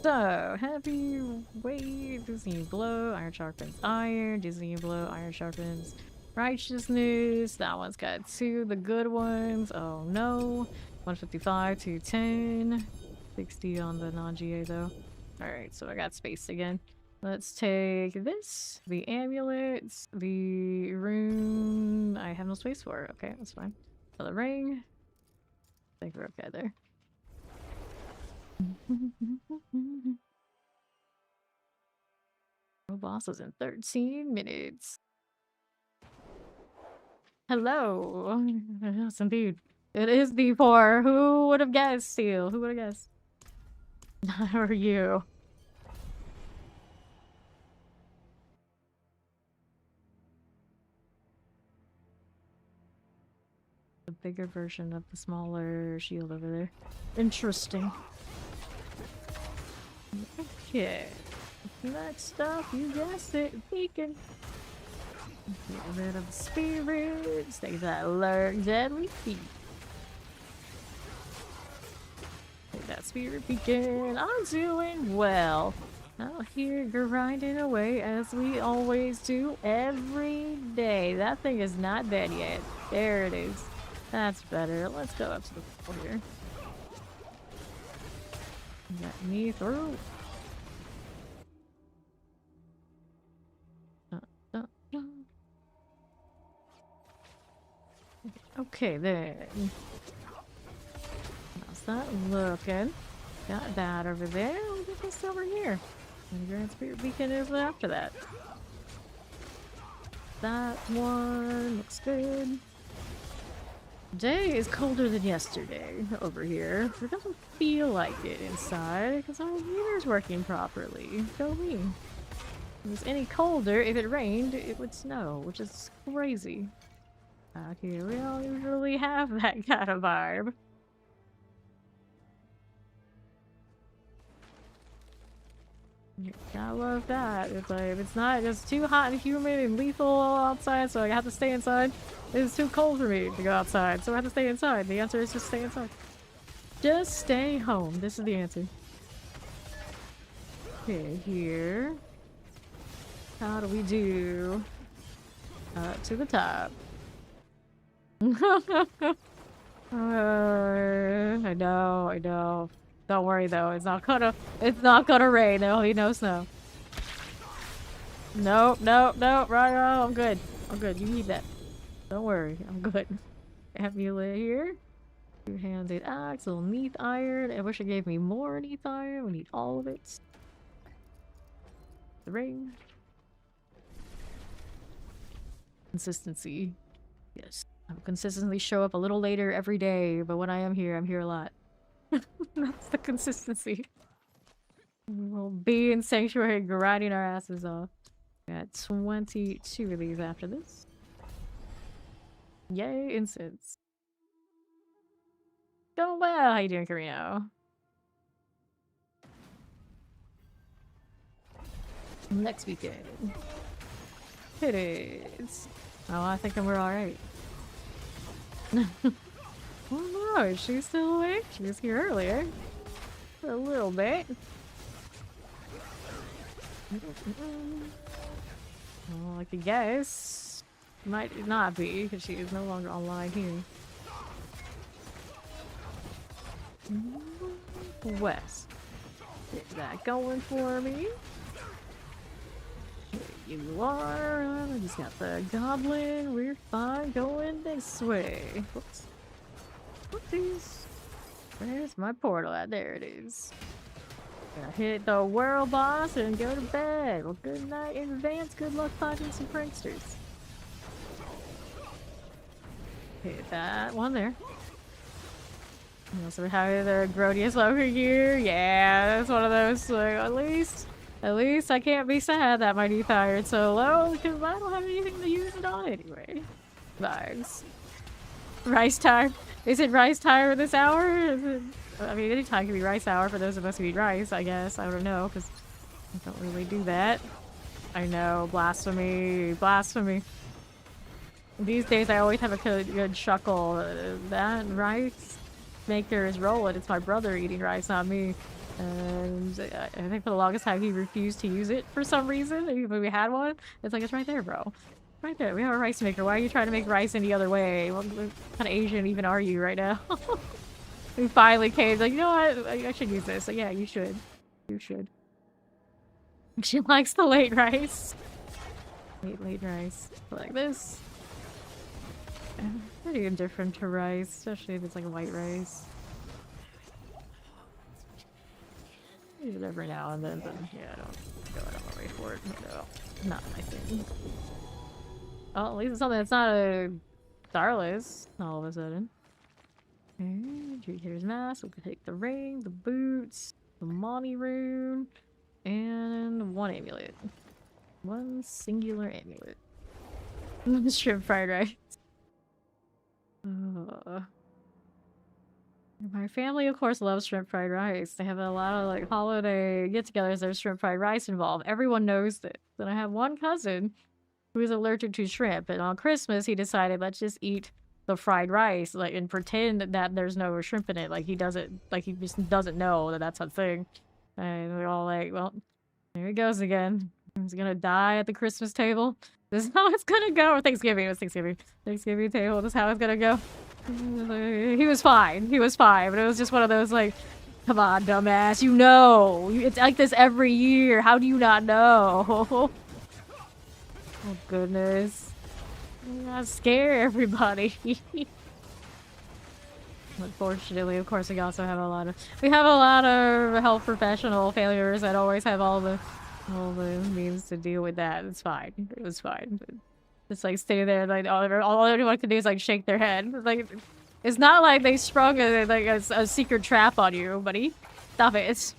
So, heavy weight, Disney blow, iron sharpens iron, Disney blow, iron sharpens righteousness. That one's got 2, the good ones. Oh no. 155, 210. 60 on the non-GA though. Alright, so I got space again. Let's take this, the amulets, the rune. I have no space for it. Okay, that's fine. The ring. I think we're okay there. No bosses in 13 minutes. Hello. Yes, indeed. It is D4. Who would have guessed, Steel? Who would have guessed? How are you? The bigger version of the smaller shield over there. Interesting. Okay. Next up, you guessed it, beacon. Get rid of the spirits. Things that lurk deadly feet. Take that spirit beacon. I'm doing well. Out here grinding away as we always do every day. That thing is not dead yet. There it is. That's better. Let's go up to the floor here. Let me through. Okay, then. How's that looking? Got that over there. We'll get this over here. And the Grand Spirit Beacon is after that. That one looks good. Today is colder than yesterday over here. It doesn't feel like it inside because our heater's working properly. Go me. If it was any colder, if it rained, it would snow, which is crazy. Out here, we don't usually have that kind of vibe. I love that. It's like, if it's not just too hot and humid and lethal outside, so I have to stay inside. It's too cold for me to go outside, so I have to stay inside. The answer is just stay inside. Just stay home. This is the answer. Okay, here. How do we do? To the top. I know. Don't worry though, it's not gonna rain, there'll be no snow. Nope, right, I'm good. You need that. Don't worry, I'm good. Amulet here. Two-handed axe, a little neath iron. I wish it gave me more neath iron. We need all of it. The ring. Consistency. Yes. I'll consistently show up a little later every day, but when I am here, I'm here a lot. That's the consistency. We'll be in Sanctuary grinding our asses off. Got 22 of these after this. Yay, incense. Going well. How you doing, Carino? Next weekend. It is. Oh, I think we're alright. Oh no, is she still awake? She was here earlier. A little bit. Well, I could guess. Might not be, because she is no longer online here. West. Get that going for me. There you are. I just got the goblin. We're fine going this way. Whoops. Whoopsies. Where's my portal at? There it is. Gonna hit the world boss and go to bed. Well, good night in advance. Good luck fighting some pranksters. Hit that one there. We also have the Grodius over here. Yeah, that's one of those. Like, at least I can't be sad that my neath iron's so low because I don't have anything to use it on anyway. Vibes. Rice time. Is it rice time this hour? Is it... I mean, any time can be rice hour for those of us who eat rice, I guess. I don't know, because I don't really do that. I know, blasphemy, blasphemy. These days I always have a good chuckle. That rice maker is rolling. It's my brother eating rice, not me. And I think for the longest time he refused to use it for some reason. Even when we had one, it's like, it's right there, bro. Right there, we have a rice maker. Why are you trying to make rice any other way? What kind of Asian even are you right now? We finally came, like, you know what? I should use this. Like, yeah, you should. You should. She likes the late rice. Late rice. Like this. Pretty indifferent to rice, especially if it's like white rice. Use it every now and then, but yeah, I don't go out of my way for it. No, not my thing. Oh, at least it's something that's not a Starless all of a sudden. Okay, here's mask. We can take the ring, the boots, the Monty rune, and one amulet. One singular amulet. Shrimp fried rice. My family, of course, loves shrimp fried rice. They have a lot of like holiday get-togethers. There's shrimp fried rice involved. Everyone knows this. And I have one cousin who's allergic to shrimp. And on Christmas, he decided, let's just eat the fried rice, like, and pretend that there's no shrimp in it. Like, he just doesn't know that that's a thing. And we're all like, well, there he goes again. He's gonna die at the Christmas table. This is how it's gonna go. Or Thanksgiving. It was Thanksgiving. Thanksgiving table. This is how it's gonna go. He was fine. He was fine. But it was just one of those, like, come on, dumbass. You know. It's like this every year. How do you not know? Oh, goodness. You gotta scare everybody. Unfortunately, of course, we also have a lot of health professional failures that always have all the means to deal with that. It's fine. It was fine. But just like stay there, like all anyone can do is like shake their head. Like it's not like they sprung a secret trap on you, buddy. Stop it.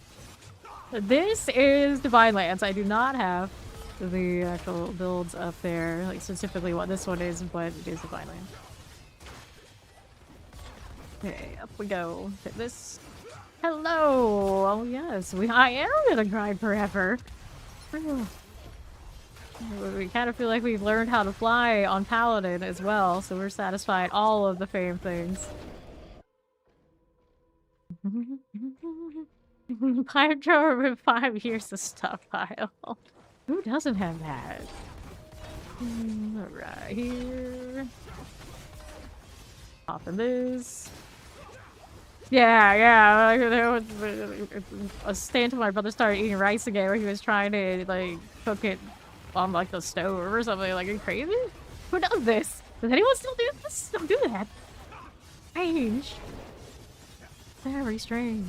This is Divine Lands. I do not have the actual builds up there, like specifically what this one is, but it is Divine Lands. Okay, up we go. Hit this. Hello! Oh yes, I am gonna grind forever. We kind of feel like we've learned how to fly on Paladin as well, so we're satisfied all of the fame things. Pipe drawer with 5 years of stockpile. Who doesn't have that? Right here. Popping this. Yeah. There was a stand until my brother started eating rice again, where he was trying to like cook it on like the stove or something. Like, are you crazy? Who does this? Does anyone still do this? Don't do that. Strange. Very strange.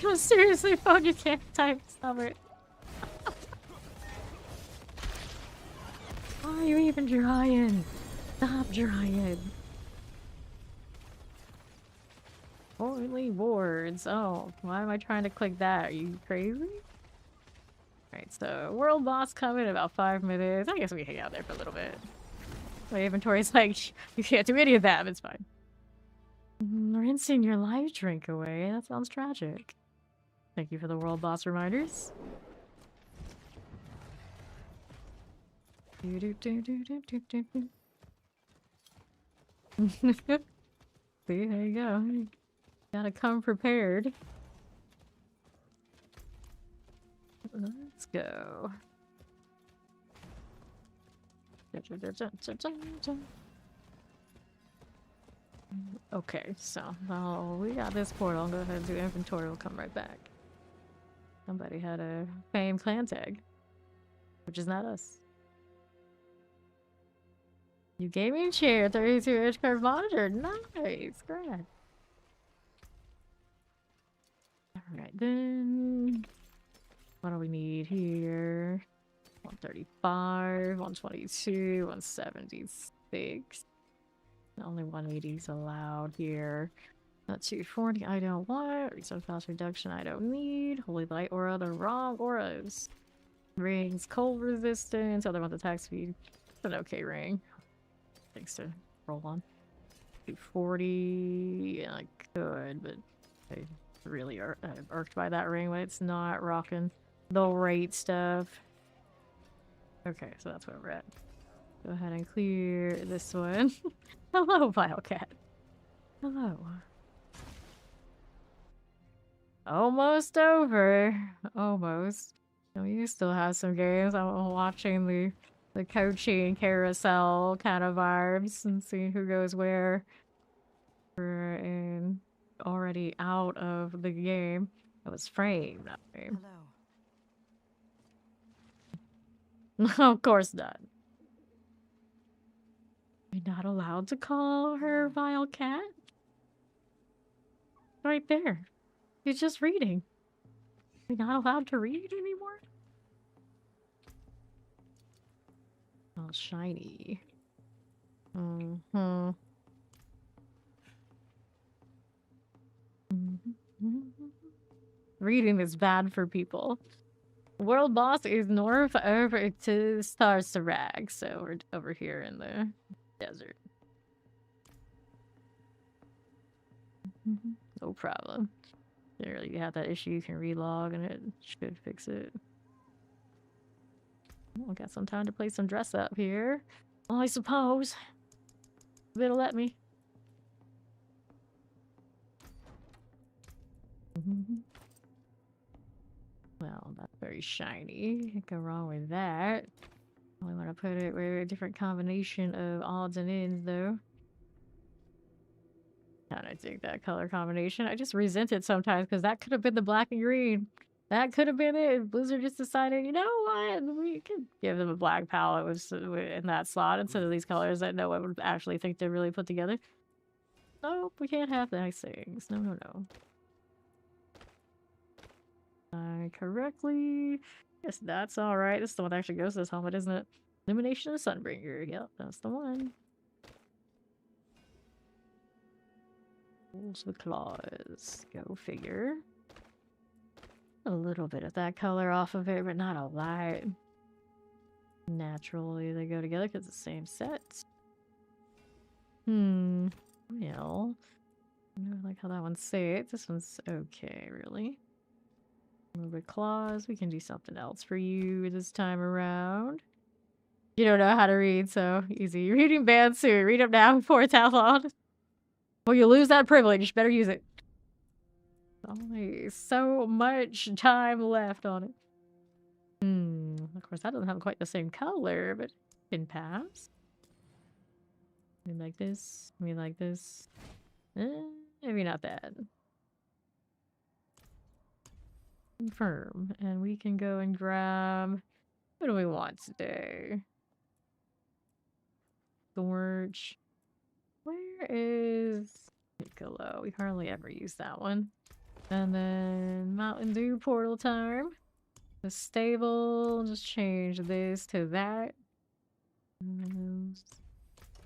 You're seriously, phone? You can't type. Stop it. Why are you even trying? Stop trying. Holy wards. Oh, why am I trying to click that? Are you crazy? Alright, so world boss coming in about 5 minutes. I guess we hang out there for a little bit. My inventory's like, you can't do any of that, but it's fine. Rinsing your life drink away. That sounds tragic. Thank you for the world boss reminders. See, there you go. Gotta come prepared. Let's go. Okay, so we got this portal. I'll go ahead and do inventory. We'll come right back. Somebody had a fame clan tag, which is not us. New gaming chair, 32-inch curved monitor. Nice, great. Alright, then what do we need here? 135, 122, 176. Only 180s allowed here. Not 240, I don't want. Resource cost reduction, I don't need. Holy light aura, the wrong auras. Rings, cold resistance, other one's attack speed. It's an okay ring. Things to roll on. 240, yeah, I could, but I really are irked by that ring when it's not rocking the rate stuff. Okay, so that's where we're at. Go ahead and clear this one. Hello, Vilecat. Hello. Almost over. Almost. You still have some games. I'm watching the coaching carousel kind of vibes and seeing who goes where. We're in already out of the game. That was frame, not frame. Hello. Of course not. You're not allowed to call her vile cat? Right there. He's just reading. You're not allowed to read anymore? Oh, shiny. Reading is bad for people. World boss is north over to Star Sarag, so we're over here in the desert. No problem. There, you have that issue, you can relog and it should fix it. Oh, got some time to play some dress up here. Well, I suppose. If it'll let me. Well, that's very shiny. Can't go wrong with that. I want to put it with a different combination of odds and ends, though. Kind of dig that color combination. I just resent it sometimes because that could have been the black and green. That could have been it. Blizzard just decided, you know what? We could give them a black palette in that slot instead of these colors that no one would actually think to really put together. Nope, we can't have nice things. No, no, no. Correctly. Yes, that's alright. This is the one that actually goes to this helmet, isn't it? Illumination of Sunbringer. Yep, that's the one. Wolves with claws. Go figure. A little bit of that color off of it, but not a lot. Naturally, they go together because it's the same set. Well, I like how that one's safe. This one's okay, really. A little bit claws. We can do something else for you this time around. You don't know how to read, so easy. You're reading banned soon. Read them now before it's outlawed. Well, you lose that privilege. Better use it. Only so much time left on it. Of course, that doesn't have quite the same color, but it can pass. Maybe like this. Maybe like this. Maybe not that. Confirm. And we can go and grab... What do we want today? Storage. Where is... Piccolo? We hardly ever use that one. And then Mountain Dew portal time. The stable, just change this to that. And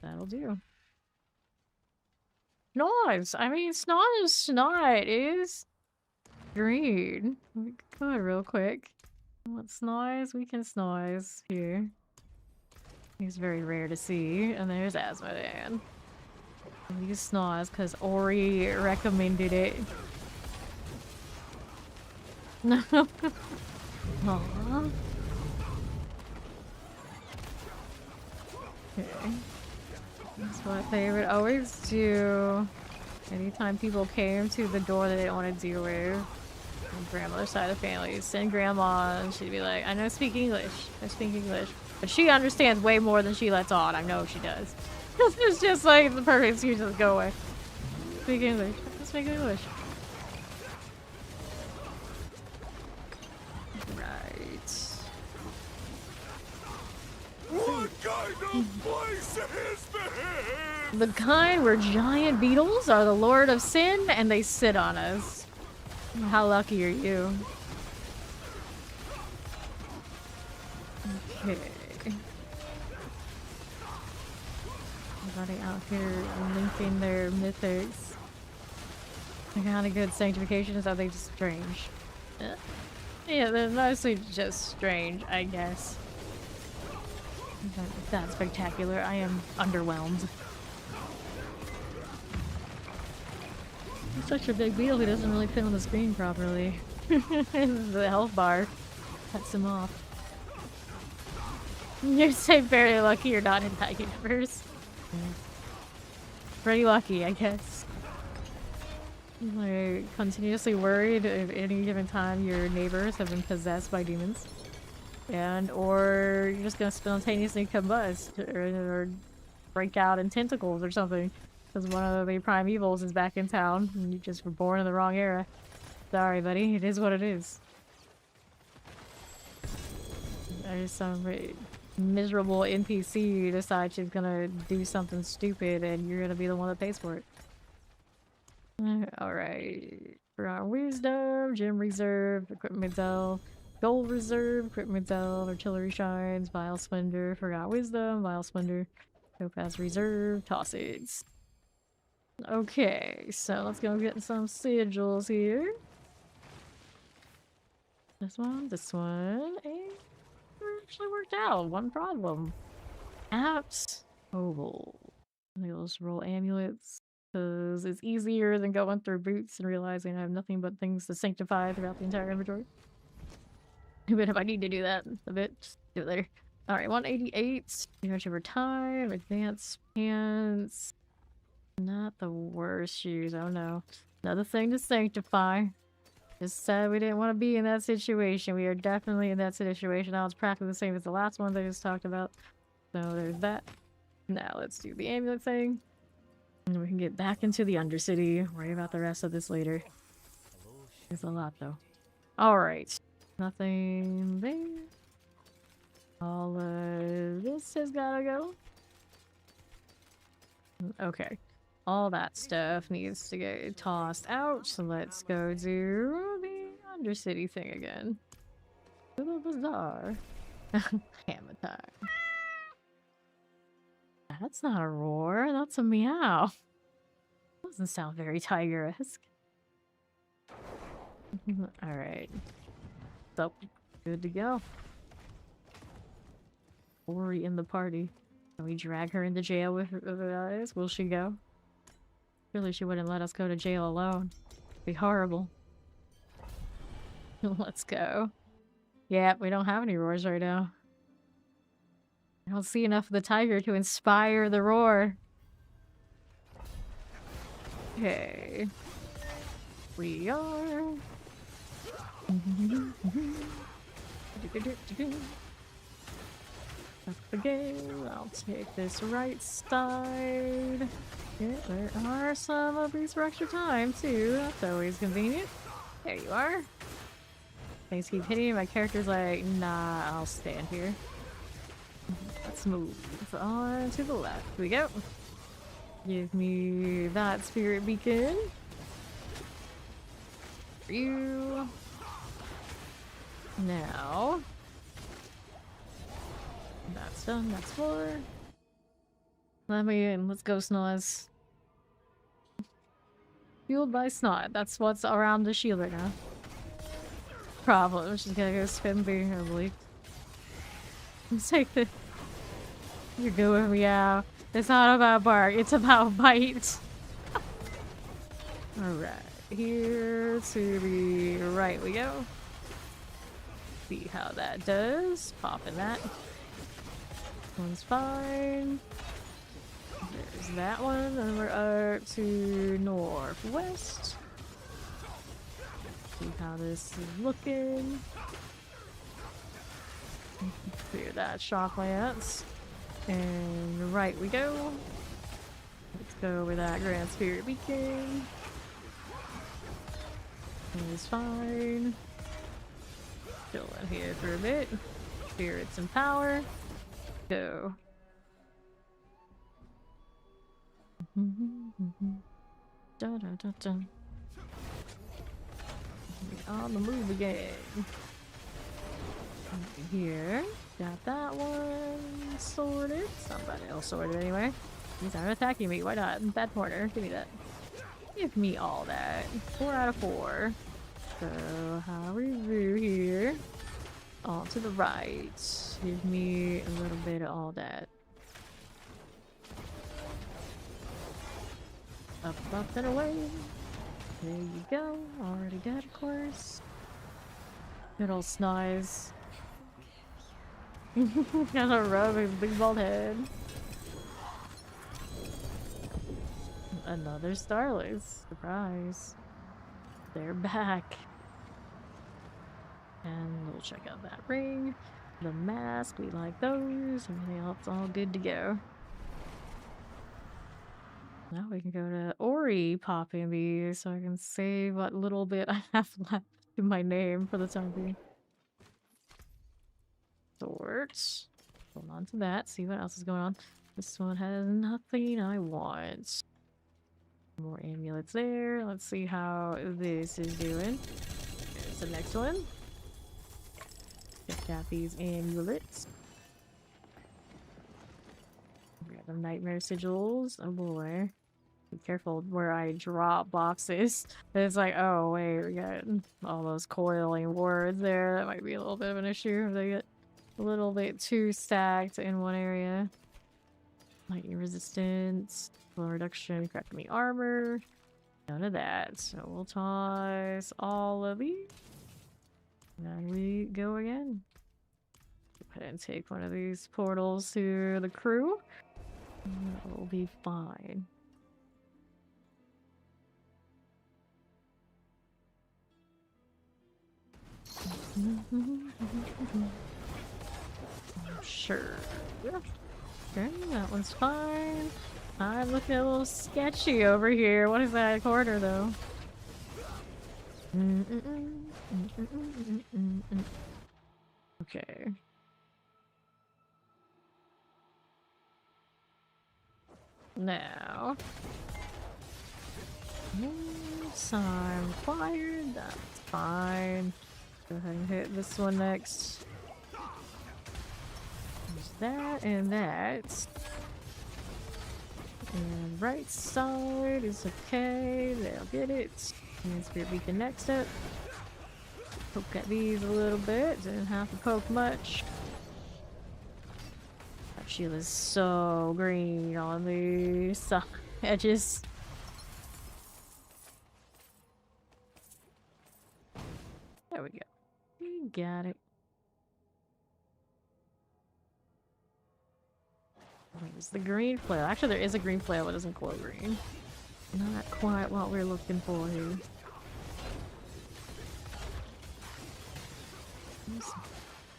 that'll do. Snoz! I mean, Snot is green. We can go real quick. Want Snoz? We can Snoz here. He's very rare to see. And there's Asmodan. We use Snoz because Ori recommended it. No. Aww. Okay. That's what they would always do. Anytime people came to the door that they didn't want to deal with. On grandmother's side of the family. Send grandma and she'd be like, I know speak English. I speak English. But she understands way more than she lets on. I know she does. It's just like the perfect excuse to go away. Speak English. I speak English. What kind of place is this? The kind where giant beetles are the lord of sin and they sit on us. How lucky are you? Okay. Everybody out here linking their mythics. They're kind of good. Sanctification is how they just strange. Yeah, they're mostly just strange, I guess. That's spectacular. I am underwhelmed. He's such a big beetle, he doesn't really fit on the screen properly. The health bar cuts him off. You're so very lucky you're not in that universe. Pretty lucky, I guess. Like, continuously worried if any given time your neighbors have been possessed by demons. Or you're just gonna spontaneously combust or break out in tentacles or something because one of the primevals is back in town and you just were born in the wrong era. Sorry, buddy. It is what it is. There's some miserable NPC who decides she's gonna do something stupid and you're gonna be the one that pays for it. Alright. For our wisdom, gem reserve, equipment delve. Gold reserve, equipment delve, artillery shines, vile splendor, forgot wisdom, vile splendor, topaz reserve, tossage. Okay, so let's go get some sigils here. This one, and it actually worked out. One problem. Apps. Oval. Let's roll amulets. Because it's easier than going through boots and realizing I have nothing but things to sanctify throughout the entire inventory. Even if I need to do that a bit, just do it later. Alright, 188. Damage over time, advanced pants. Not the worst shoes, oh no. Another thing to sanctify. Just said we didn't want to be in that situation. We are definitely in that situation. Now it's practically the same as the last one I just talked about. So there's that. Now let's do the amulet thing. And we can get back into the Undercity. Worry about the rest of this later. There's a lot though. Alright. Nothing there. All of this has gotta go. Okay. All that stuff needs to get tossed out. So let's go do the Undercity thing again. A little bizarre. Hammer time. That's not a roar, that's a meow. Doesn't sound very tiger-esque. Alright. So, good to go. Ori in the party. Can we drag her into jail with us? Will she go? Surely she wouldn't let us go to jail alone. It'd be horrible. Let's go. Yeah, we don't have any roars right now. I don't see enough of the tiger to inspire the roar. Okay. We are... Up again. I'll take this right side. Yeah, there are some of these for extra time too. That's always convenient. There you are. Things keep hitting. My character's like, nah, I'll stand here. Let's move on to the left. Here we go. Give me that spirit beacon. For you. Now. That's done. That's 4. Let me in. Let's go, Snoz. Fueled by snot. That's what's around the shield right now. Problem. She's gonna go spin being her belief. Let's take the. You're going meow. It's not about bark. It's about bite. Alright. Here to the right we go. See how that does. Popping that. One's fine. There's that one, and we're up to northwest. See how this is looking. Clear that shock lance. And right we go. Let's go over that Grand Spirit Beacon. It's fine. Chilling here for a bit. Spirits and power. Go. Dun, dun, dun, dun. On the move again. Here. Got that one sorted. Somebody else sorted anyway. These aren't attacking me. Why not? Bad corner. Give me that. Give me all that. 4 out of 4. So, how we do here? All to the right. Give me a little bit of all that. Up, up, and away. There you go. Already dead, of course. Good old Snize. Gotta rub his big bald head. Another Starlings. Surprise. They're back. And we'll check out that ring. The mask, we like those. Everything else all good to go. Now we can go to Ori popping these so I can save what little bit I have left in my name for the time being. Swords. Hold on to that. See what else is going on. This one has nothing I want. More amulets there. Let's see how this is doing. Here's the next one. Check out these amulets. We got the nightmare sigils. Oh boy. Be careful where I drop boxes. It's like, oh wait, we got all those coiling wards there. That might be a little bit of an issue if they get a little bit too stacked in one area. Lightning resistance, blow reduction, crack me armor. None of that. So we'll toss all of these. And then we go again. Go ahead and take one of these portals to the crew. And that will be fine. Sure. Okay, that one's fine. I'm looking a little sketchy over here. What is that corner, though? Okay. Now. Sign required. That's fine. Go ahead and hit this one next. There's that and that. And right side is okay. They'll get it. And Spirit Beacon next up. Poke at these a little bit. Didn't have to poke much. That shield is so green on the edges. There we go. We got it. Where's the green flail? Actually, there is a green flail, but it doesn't glow green. Not quite what we're looking for here.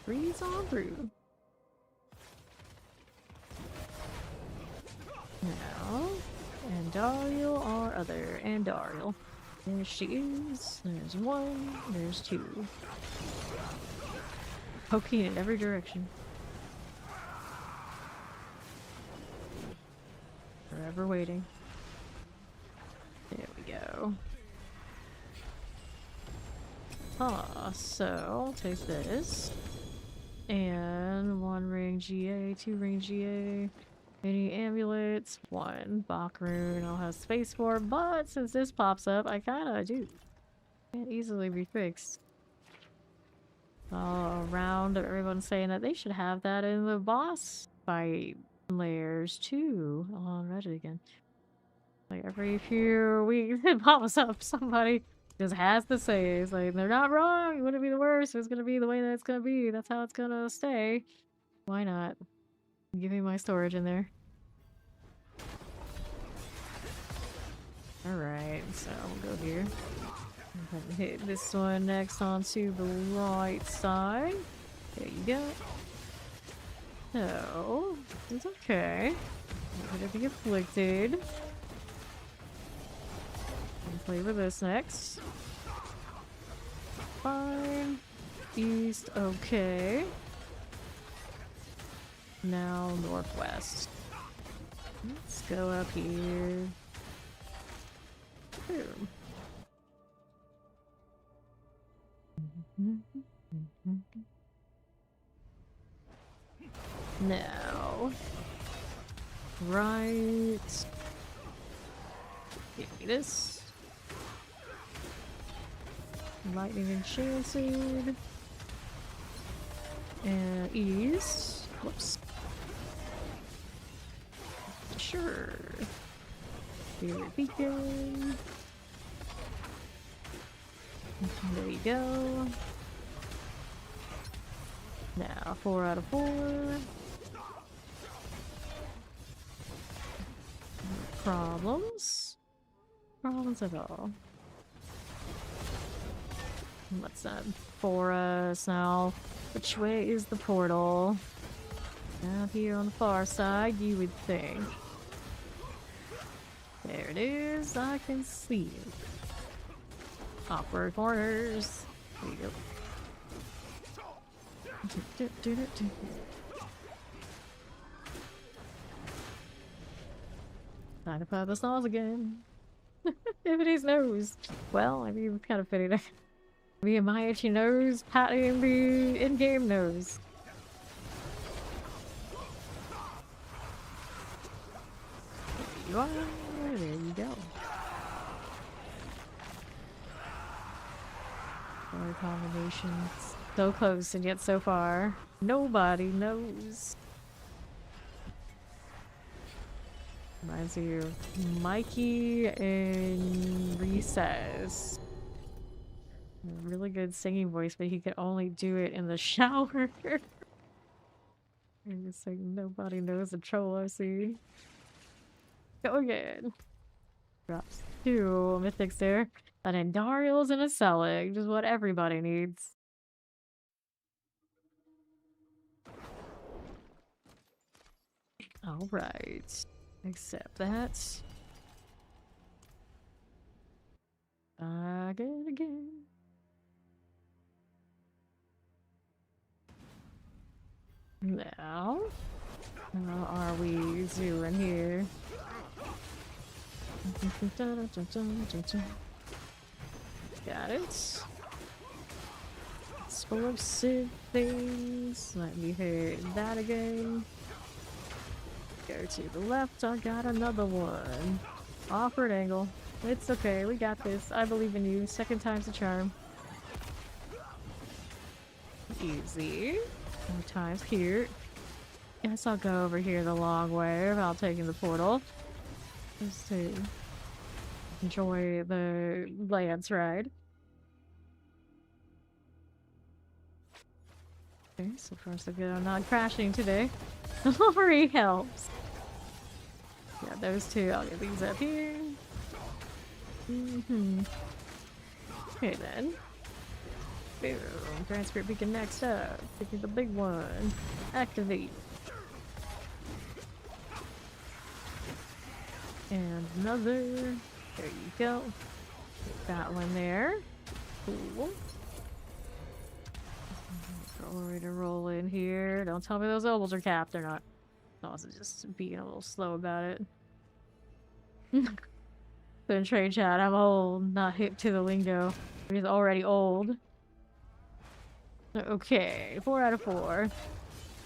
Breeze on through. Now, Andariel or other Andariel. There she is. There's one. There's two. Poking in every direction. Forever waiting. There we go. So I'll take this. And 1 ring GA, 2 ring GA. Any amulets? 1 Bach rune. I'll have space for, but since this pops up, I kinda do. Can't easily be fixed. All around, everyone's saying that they should have that in the boss fight layers too. Oh, I read it again. Like every few weeks, it pops up. Somebody just has to say it's like they're not wrong. It wouldn't be the worst. It's gonna be the way that it's gonna be. That's how it's gonna stay. Why not? Give me my storage in there. Alright, so we'll go here. Hit this one next onto the right side. There you go. So, it's okay. I'm gonna be afflicted. I'll play with this next. Fine. East, okay. Now northwest. Let's go up here. Boom. Now, right. Give me this. Lightning Enchanted. And east. Whoops. Sure. Spirit Beacon. There you go. Now, 4 out of 4. Problems? Problems at all. What's that for us now? Which way is the portal? Out here on the far side, you would think. There it is, I can see it. Awkward corners. There you go. Time to pop the stalls again. Everybody's nose. Well, I mean, it's kind of fitting. Me and my itchy nose patting the in-game nose. There you are. There you go. Color combinations. So close and yet so far. Nobody knows. Reminds you of Mikey in Recess. Really good singing voice, but he could only do it in the shower. It's like nobody knows the troll I see. Go again. Drops 2 mythics there. An Endariel's and a Selig, just what everybody needs. Alright. Accept that. Again. Now, how are we doing here? Got it. Explosive things. Let me hit that again. Go to the left. I got another one. Awkward angle. It's okay. We got this. I believe in you. Second time's the charm. Easy. More times here. Guess I'll go over here the long way without taking the portal. Just to enjoy the Lance ride. Okay, so far so good. I'm not crashing today. Glory helps. Yeah, those two. I'll get these up here. Okay then. Boom. Transcript beacon next up. Picking the big one. Activate. And another. There you go. Get that one there. Cool. We're gonna roll in here. Don't tell me those ovals are capped. They're not. I was just being a little slow about it. Then trade chat. I'm old, not hip to the lingo. He's already old. Okay, 4 out of 4.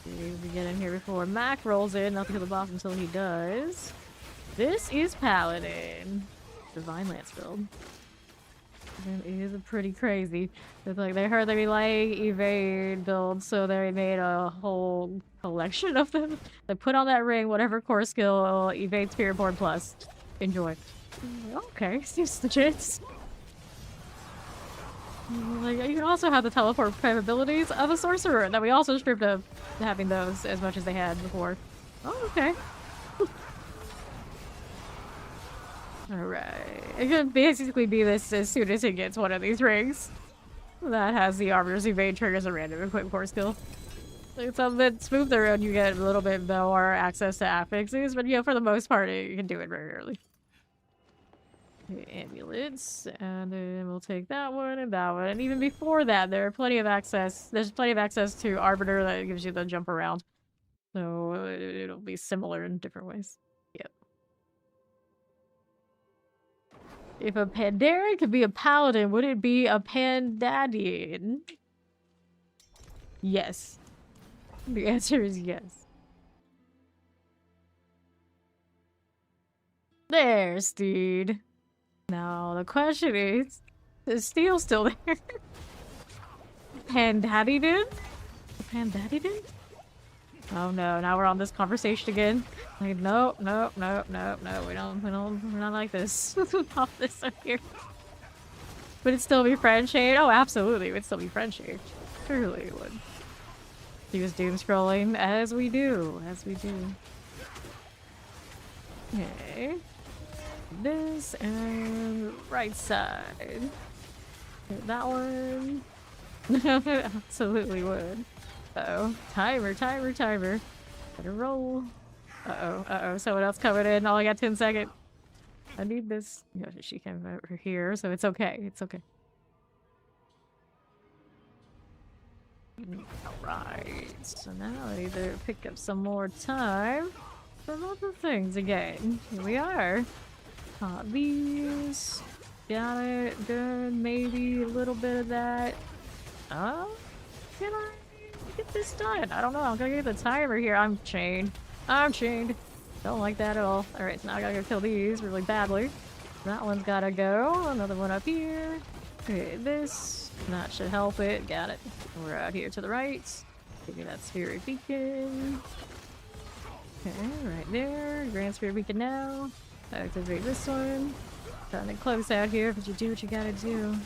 We get in here before Mac rolls in. Not to kill the boss until he does. This is Paladin. Divine Lance build. It is pretty crazy. It's like they heard they like evade builds, so they made a whole collection of them. They put on that ring, whatever core skill, evade Spirit Board plus. Enjoy. Okay, seems legit. Like, you can also have the teleport capabilities of a sorcerer that we also stripped of having those as much as they had before. Oh, okay. Alright. It could basically be this as soon as he gets one of these rings. That has the armor's evade triggers a random equip core skill. It's a bit smoother and you get a little bit more access to affixes, but yeah, for the most part, you can do it very early. Amulets, and then we'll take that one and that one. And even before that, there's plenty of access to Arbiter that gives you the jump around. So it'll be similar in different ways. Yep. If a Pandaren could be a Paladin, would it be a Pandadian? Yes. The answer is yes. There's dude. Now the question is Steel still there? Pandadian? Pandadian? Oh no, now we're on this conversation again. Like, no, we're not like this. Pop this up here. Would it still be friend shade? Oh, absolutely, it would still be friend shade. Surely it would. He was doom scrolling, as we do. Okay. This and right side. Hit that one. Absolutely would. Uh-oh. Timer. Better roll. Uh-oh. Someone else coming in. Oh, I got 10 seconds. I need this. Yeah, she came over here, so it's okay. Alright. So now I need to pick up some more time for other things again. Here we are. These. Got it. Good. Maybe a little bit of that. Can I get this done? I don't know. I'm gonna get the timer here. I'm chained. Don't like that at all. Alright, so now I gotta go kill these really badly. That one's gotta go. Another one up here. Okay, this. That should help it. Got it. We're out here to the right. Give me that spirit beacon. Okay, right there. Grand Spirit Beacon now. Activate this one. Trying to close out here, but you do what you gotta do.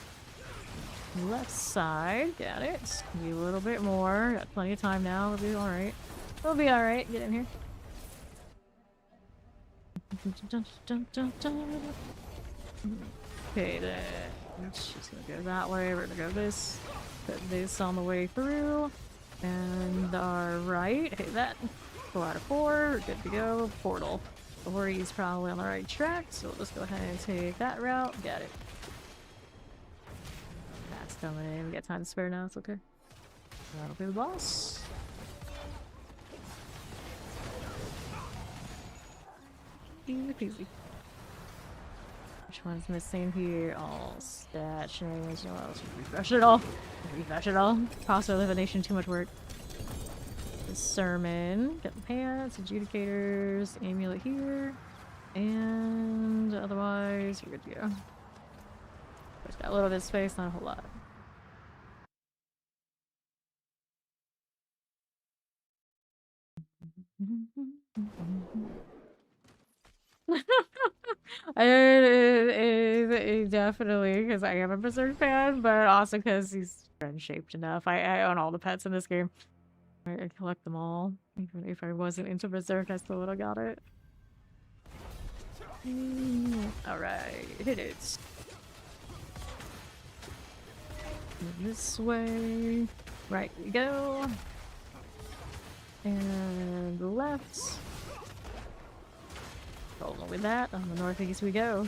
Left side, got it. Need a little bit more. Got plenty of time now. We'll be alright. We'll be alright. Get in here. Okay, then. She's gonna go that way. We're gonna go this. Put this on the way through. And our right. Hit that. 4 out of 4. We're good to go. Portal. Ori's probably on the right track, so we'll just go ahead and take that route. Got it. That's coming in. We got time to spare now. It's okay. That'll be the boss. Easy peasy. Which one's missing here? All stat change. No else. Refresh it all. Refresh it all. Cost of elimination. Too much work. The sermon. Get the pants. Adjudicators. Amulet here. And otherwise, we're good to go. Just got a little bit of space, not a whole lot. It definitely, because I am a Berserk fan, but also because he's friend-shaped enough. I own all the pets in this game. I collect them all. Even if I wasn't into Berserk, I still would have got it. Alright, hit it. This way. Right we go. And left. Rolling with that. On the northeast we go.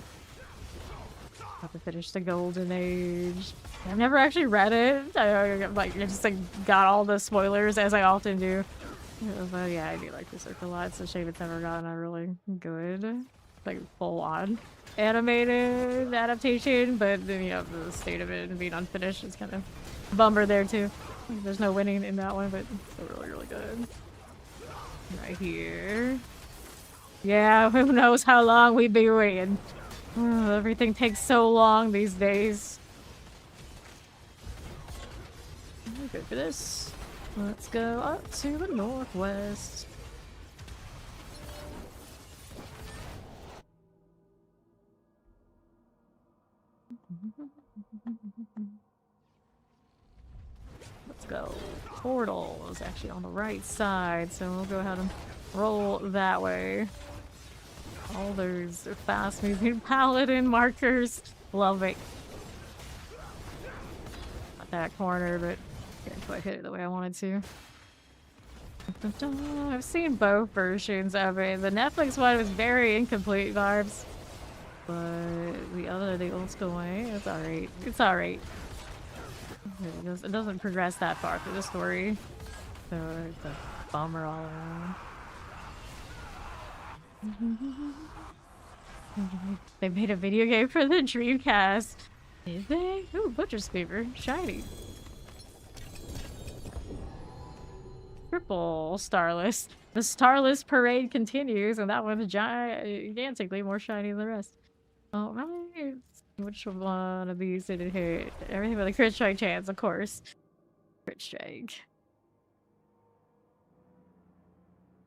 Have to finish the Golden Age. I've never actually read it. I just got all the spoilers as I often do. But yeah, I do like Berserk a lot. It's a shame it's never gotten a really good, full-on animated adaptation. But then, the state of it and being unfinished is kind of a bummer there too. There's no winning in that one, but it's still really, really good. Right here. Yeah, who knows how long we'd be waiting. Oh, everything takes so long these days. We're good for this. Let's go up to the northwest. Let's go. Portal is actually on the right side, so we'll go ahead and roll that way. All those fast moving paladin markers. Love it. Not that corner, but didn't quite hit it the way I wanted to. I've seen both versions of it. The Netflix one was very incomplete vibes. But the old school way, it's alright. It's alright. It doesn't progress that far through the story. So it's a bummer all around. They made a video game for the Dreamcast. Did they? Ooh, Butcher's Cleaver. Shiny. Triple Starless. The Starless parade continues, and that one's gigantically more shiny than the rest. Alright. Which one of these did it hit? Everything with a crit strike chance, of course. Crit strike.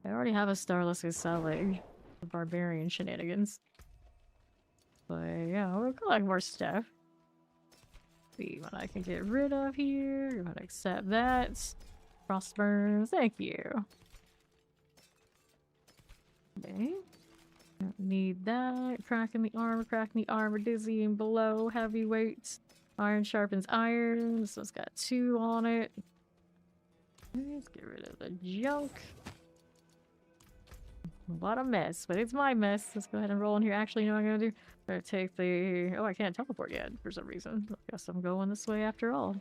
I already have a Starless who's selling the barbarian shenanigans. But yeah, we'll collect more stuff. See what I can get rid of here. Go ahead and accept that. Frostburn, thank you. Okay. Don't need that. Cracking the armor, dizzying below, heavyweight. Iron sharpens iron. This one's got 2 on it. Let's get rid of the junk. A lot of mess, but it's my mess. Let's go ahead and roll in here. Actually, you know what I'm gonna do? I'm gonna take the... Oh, I can't teleport yet for some reason. I guess I'm going this way after all.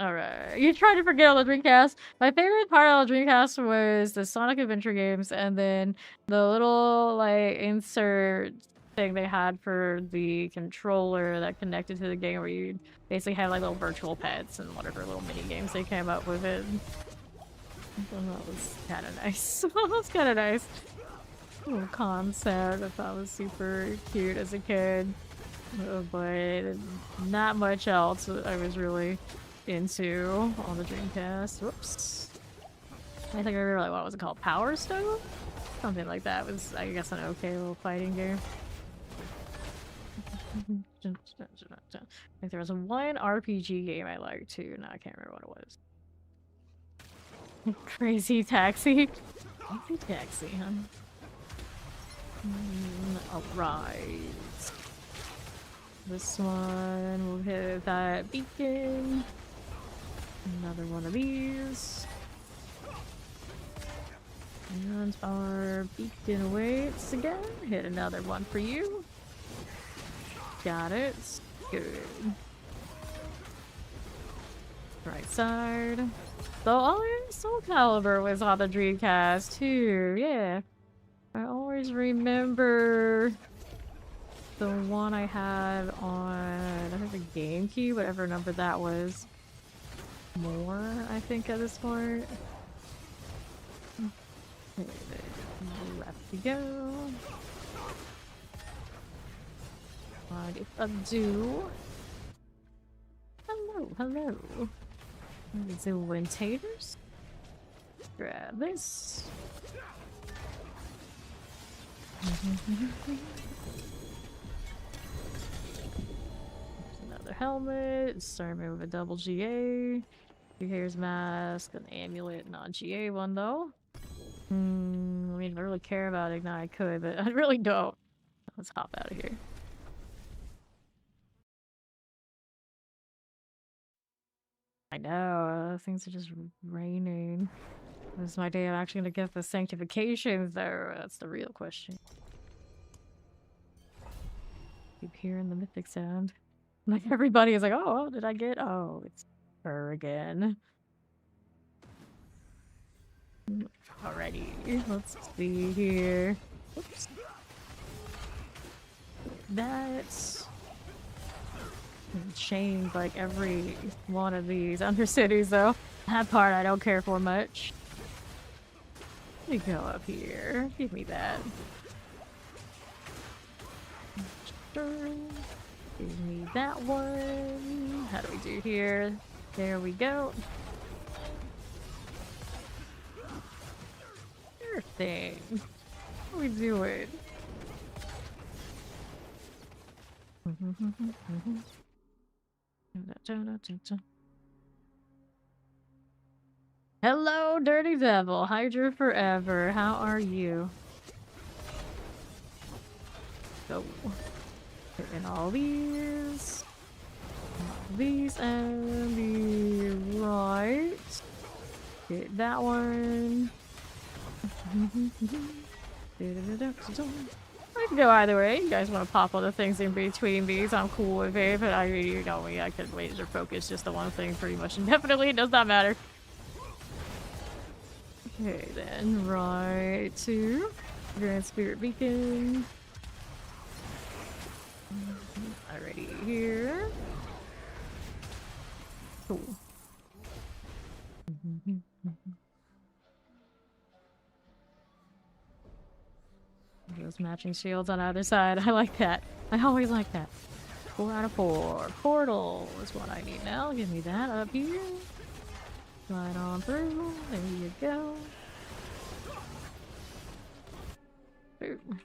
Alright. You tried to forget all the Dreamcast. My favorite part of the Dreamcast was the Sonic Adventure games and then the little, insert thing they had for the controller that connected to the game where you basically had, little virtual pets and whatever little mini games they came up with it. That was kind of nice. That was kind of nice. Little concept. I thought was super cute as a kid. But not much else I was really into on the Dreamcast. Whoops. I think I remember, what was it called? Power Stone? Something like that was, I guess, an okay little fighting game. I think there was one RPG game I liked too. No, I can't remember what it was. Crazy Taxi. Crazy Taxi, huh? Alright. This one, we'll hit that beacon. Another one of these. And our beacon awaits again. Hit another one for you. Got it. Good. Right side. So, Soul Calibur was on the Dreamcast too. Yeah. I always remember the one I had on, I think, the GameCube, whatever number that was. More, I think, at this point. Left we go. Do. Hello, hello. Zointators. Grab this. Another helmet. Start me with a double GA. Here's mask, an amulet, non-GA one though. I mean, if I really care about Ignite, I could, but I really don't. Let's hop out of here. I know, things are just raining. This is my day I'm actually gonna get the Sanctification, though. That's the real question. Keep hearing the mythic sound. Like, everybody is like, oh, what did I get? Oh, it's her again. Alrighty, let's see here. Oops. That's chained like every one of these Undercities, though. That part I don't care for much. Let me go up here. Give me that. Sure. Give me that one. How do we do here? There we go. Sure thing. What are we doing? Hello, Dirty Devil. Hydra forever. How are you? Go. Hitting all these. All these and the right. Hit that one. I can go either way. You guys want to pop other things in between these, I'm cool with it, but you know me, I can laser focus just the one thing pretty much indefinitely. It does not matter. Okay, then right to Grand Spirit Beacon. Alrighty, here. Cool. Those matching shields on either side. I like that. I always like that. 4 out of 4. Portal is what I need now. Give me that up here. Slide on through. There you go. Boom.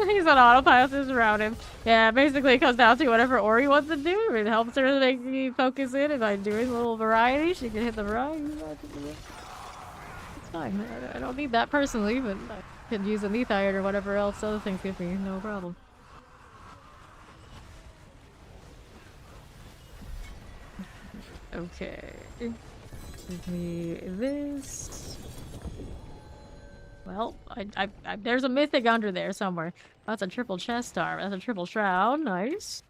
He's on autopilot just around him. Yeah, basically it comes down to whatever Ori wants to do. It helps her to make me focus in, and by doing a little variety, she can hit the variety. It's fine. I don't need that personally, but I can use a Nethite or whatever else other things give me. No problem. Okay. Give me this. Well, I there's a mythic under there somewhere. That's a triple chest star. That's a triple shroud. Nice.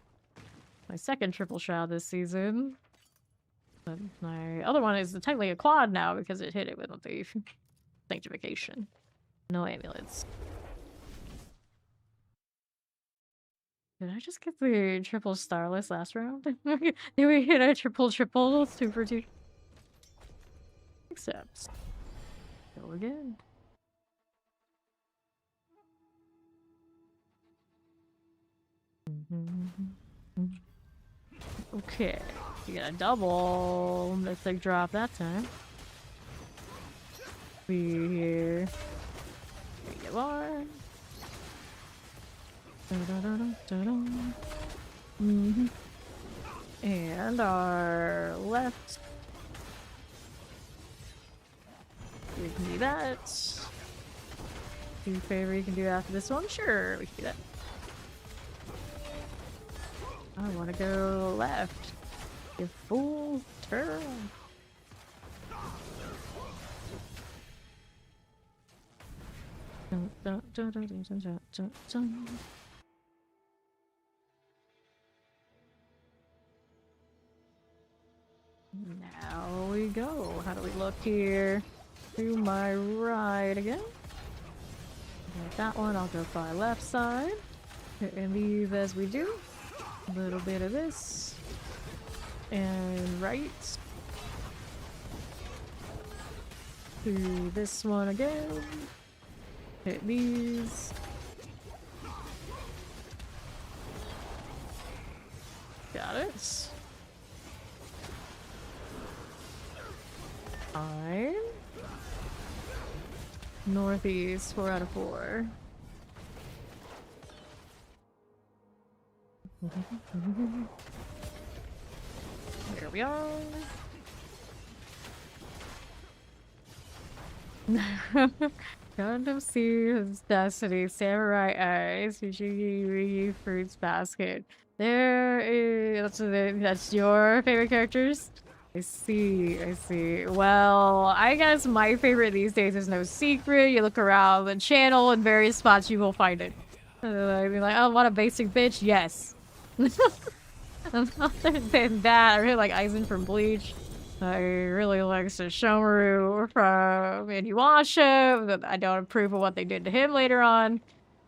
My second triple shroud this season. But my other one is technically a quad now because it hit it with the Sanctification. No amulets. Did I just get the triple starless last round? Did we hit a triple 2 for 2? Except. Go again. Okay, you get a double mythic drop that time. Be here. you are. And our left. We can do that. Do you favor you can do after this one? Sure, we can do that. I want to go left. You full turn. Now we go. How do we look here? To my right again. Like that one, I'll go by left side. And leave as we do. A little bit of this. And right. Do this one again. Hit these. Got it. Fine. Northeast, 4 out of 4. There we are. Gundam Seas Destiny Samurai Eyes Fushigi Fruits Basket. There is that's your favorite characters? I see, I see. Well, I guess my favorite these days is no secret. You look around the channel in various spots, you will find it. I mean, like, oh, what a basic bitch. Yes. Other than that, I really like Aizen from Bleach. I really like Sesshomaru from Inuyasha. I don't approve of what they did to him later on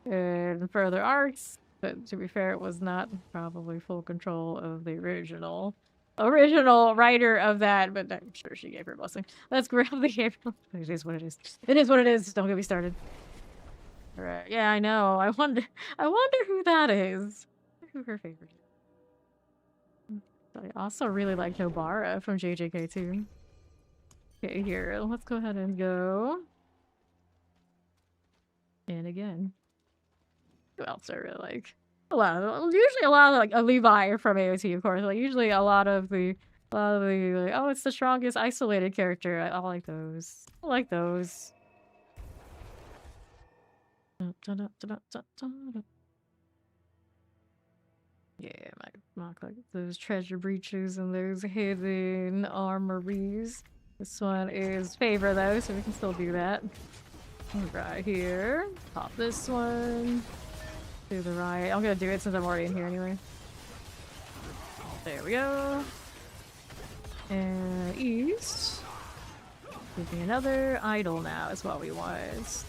in further arcs. But to be fair, it was not probably full control of the original writer of that, but I'm sure she gave her blessing. Let's grab the game. It is what it is. It is what it is. Don't get me started. Alright, yeah, I know. I wonder who that is. Who her favorite. I also really like Nobara from JJK too. Okay, here, let's go ahead and go. And again. Who else I really like? Usually a lot of like a Levi from AOT, of course. Like usually a lot of the like, oh, it's the strongest isolated character. I like those. I like those. Yeah, like those treasure breaches and those hidden armories. This one is favor though, so we can still do that. Right here. Pop this one. To the right. I'm gonna do it since I'm already in here anyway. There we go. And east. Give me another idol now is what we want.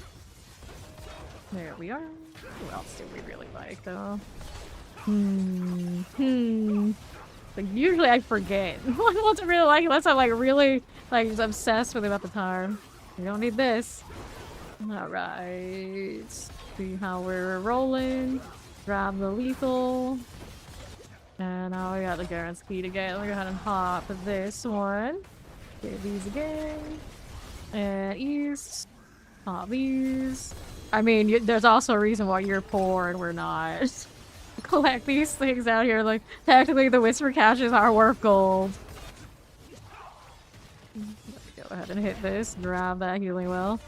There we are. Who else do we really like though? Like usually I forget what to really like unless I'm like really like obsessed with it at the time. We don't need this. Alright. See how we're rolling. Grab the lethal. And now we got the guaranteed again. Let me go ahead and hop this one. Get these again. And east. Pop these. I mean, there's also a reason why you're poor and we're not. Collect these things out here. Like, technically the Whisper Caches are worth gold. Go ahead and hit this. Grab that healing well.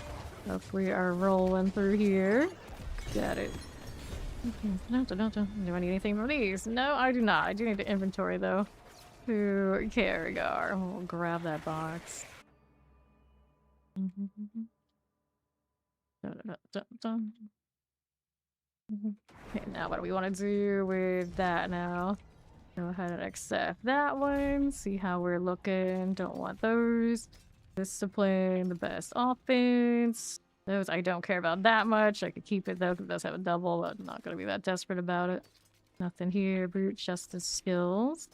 Hope we are rolling through here. Got it. Do I need anything from these? No, I do not. I do need the inventory though. Here we go. We'll grab that box. Okay, now what do we want to do with that now? Go ahead and accept that one. See how we're looking. Don't want those. Discipline, the best offense. Those I don't care about that much. I could keep it though because it does have a double, but I'm not going to be that desperate about it. Nothing here. Brute justice skills.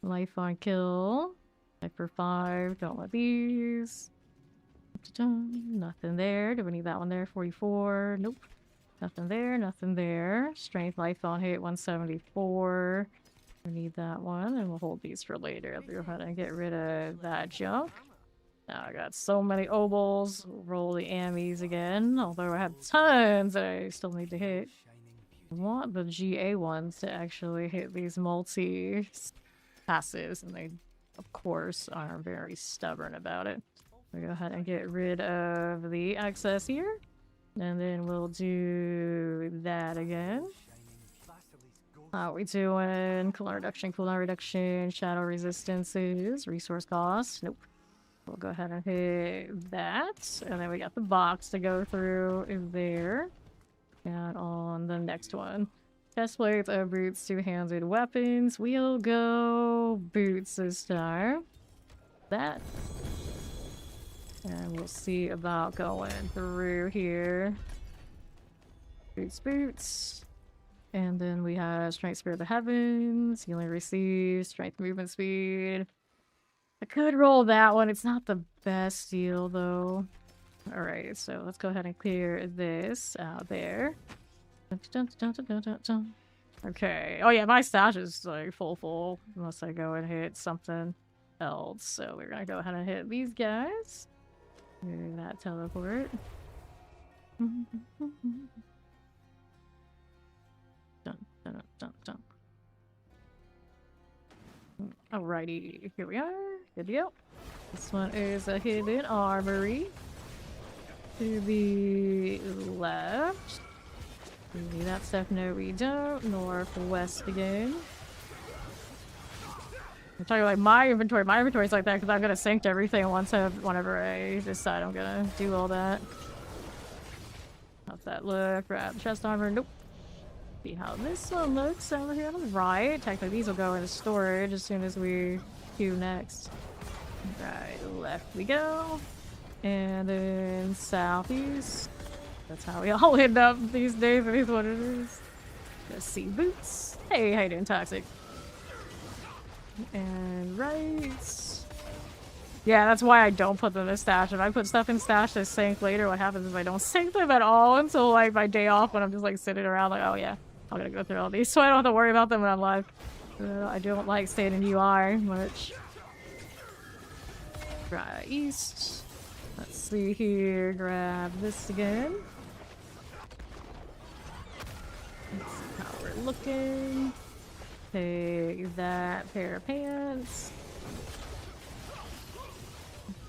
Life on kill. Life for 5. Don't want these. Nothing there. Do we need that one there? 44. Nope. Nothing there. Nothing there. Strength life on hit 174. We need that one, and we'll hold these for later. I'll go ahead and get rid of that junk. Now I got so many obols. Roll the ammies again. Although I have tons that I still need to hit. I want the GA ones to actually hit these multi passes, and they, of course, are very stubborn about it. We go ahead and get rid of the access here, and then we'll do that again. How are we doing? Cooldown reduction, shadow resistances, resource cost. Nope. We'll go ahead and hit that, and then we got the box to go through there. And on the next one. Chest plates, boots, two-handed weapons. We'll go boots this time. That. And we'll see about going through here. Boots, boots. And then we have Strength Spirit of the Heavens, Healing Receive, Strength Movement Speed. I could roll that one. It's not the best deal, though. Alright, so let's go ahead and clear this out there. Okay. Oh yeah, my stash is like full. Unless I go and hit something else. So we're gonna go ahead and hit these guys. Do that teleport. Alrighty, here we are. Good deal. This one is a hidden armory. To the left. Do we need that stuff? No, we don't. Northwest again. I'm talking like my inventory. My inventory's like that because I'm gonna sync everything whenever I decide I'm gonna do all that. How's that look? Grab chest armor. Nope. See how this one looks over here on the right. Technically, these will go into storage as soon as we queue next. Right, left we go. And then southeast. That's how we all end up these days. It is what it is. Let's see boots. Hey, how you doing, Toxic? And right. Yeah, that's why I don't put them in stash. If I put stuff in stash to sync later, what happens is I don't sync them at all until like my day off when I'm just like sitting around like, oh yeah, I'm gonna go through all these so I don't have to worry about them when I'm live. I don't like staying in UI much. Right, east. Let's see here, grab this again. Let's see how we're looking. Take that pair of pants.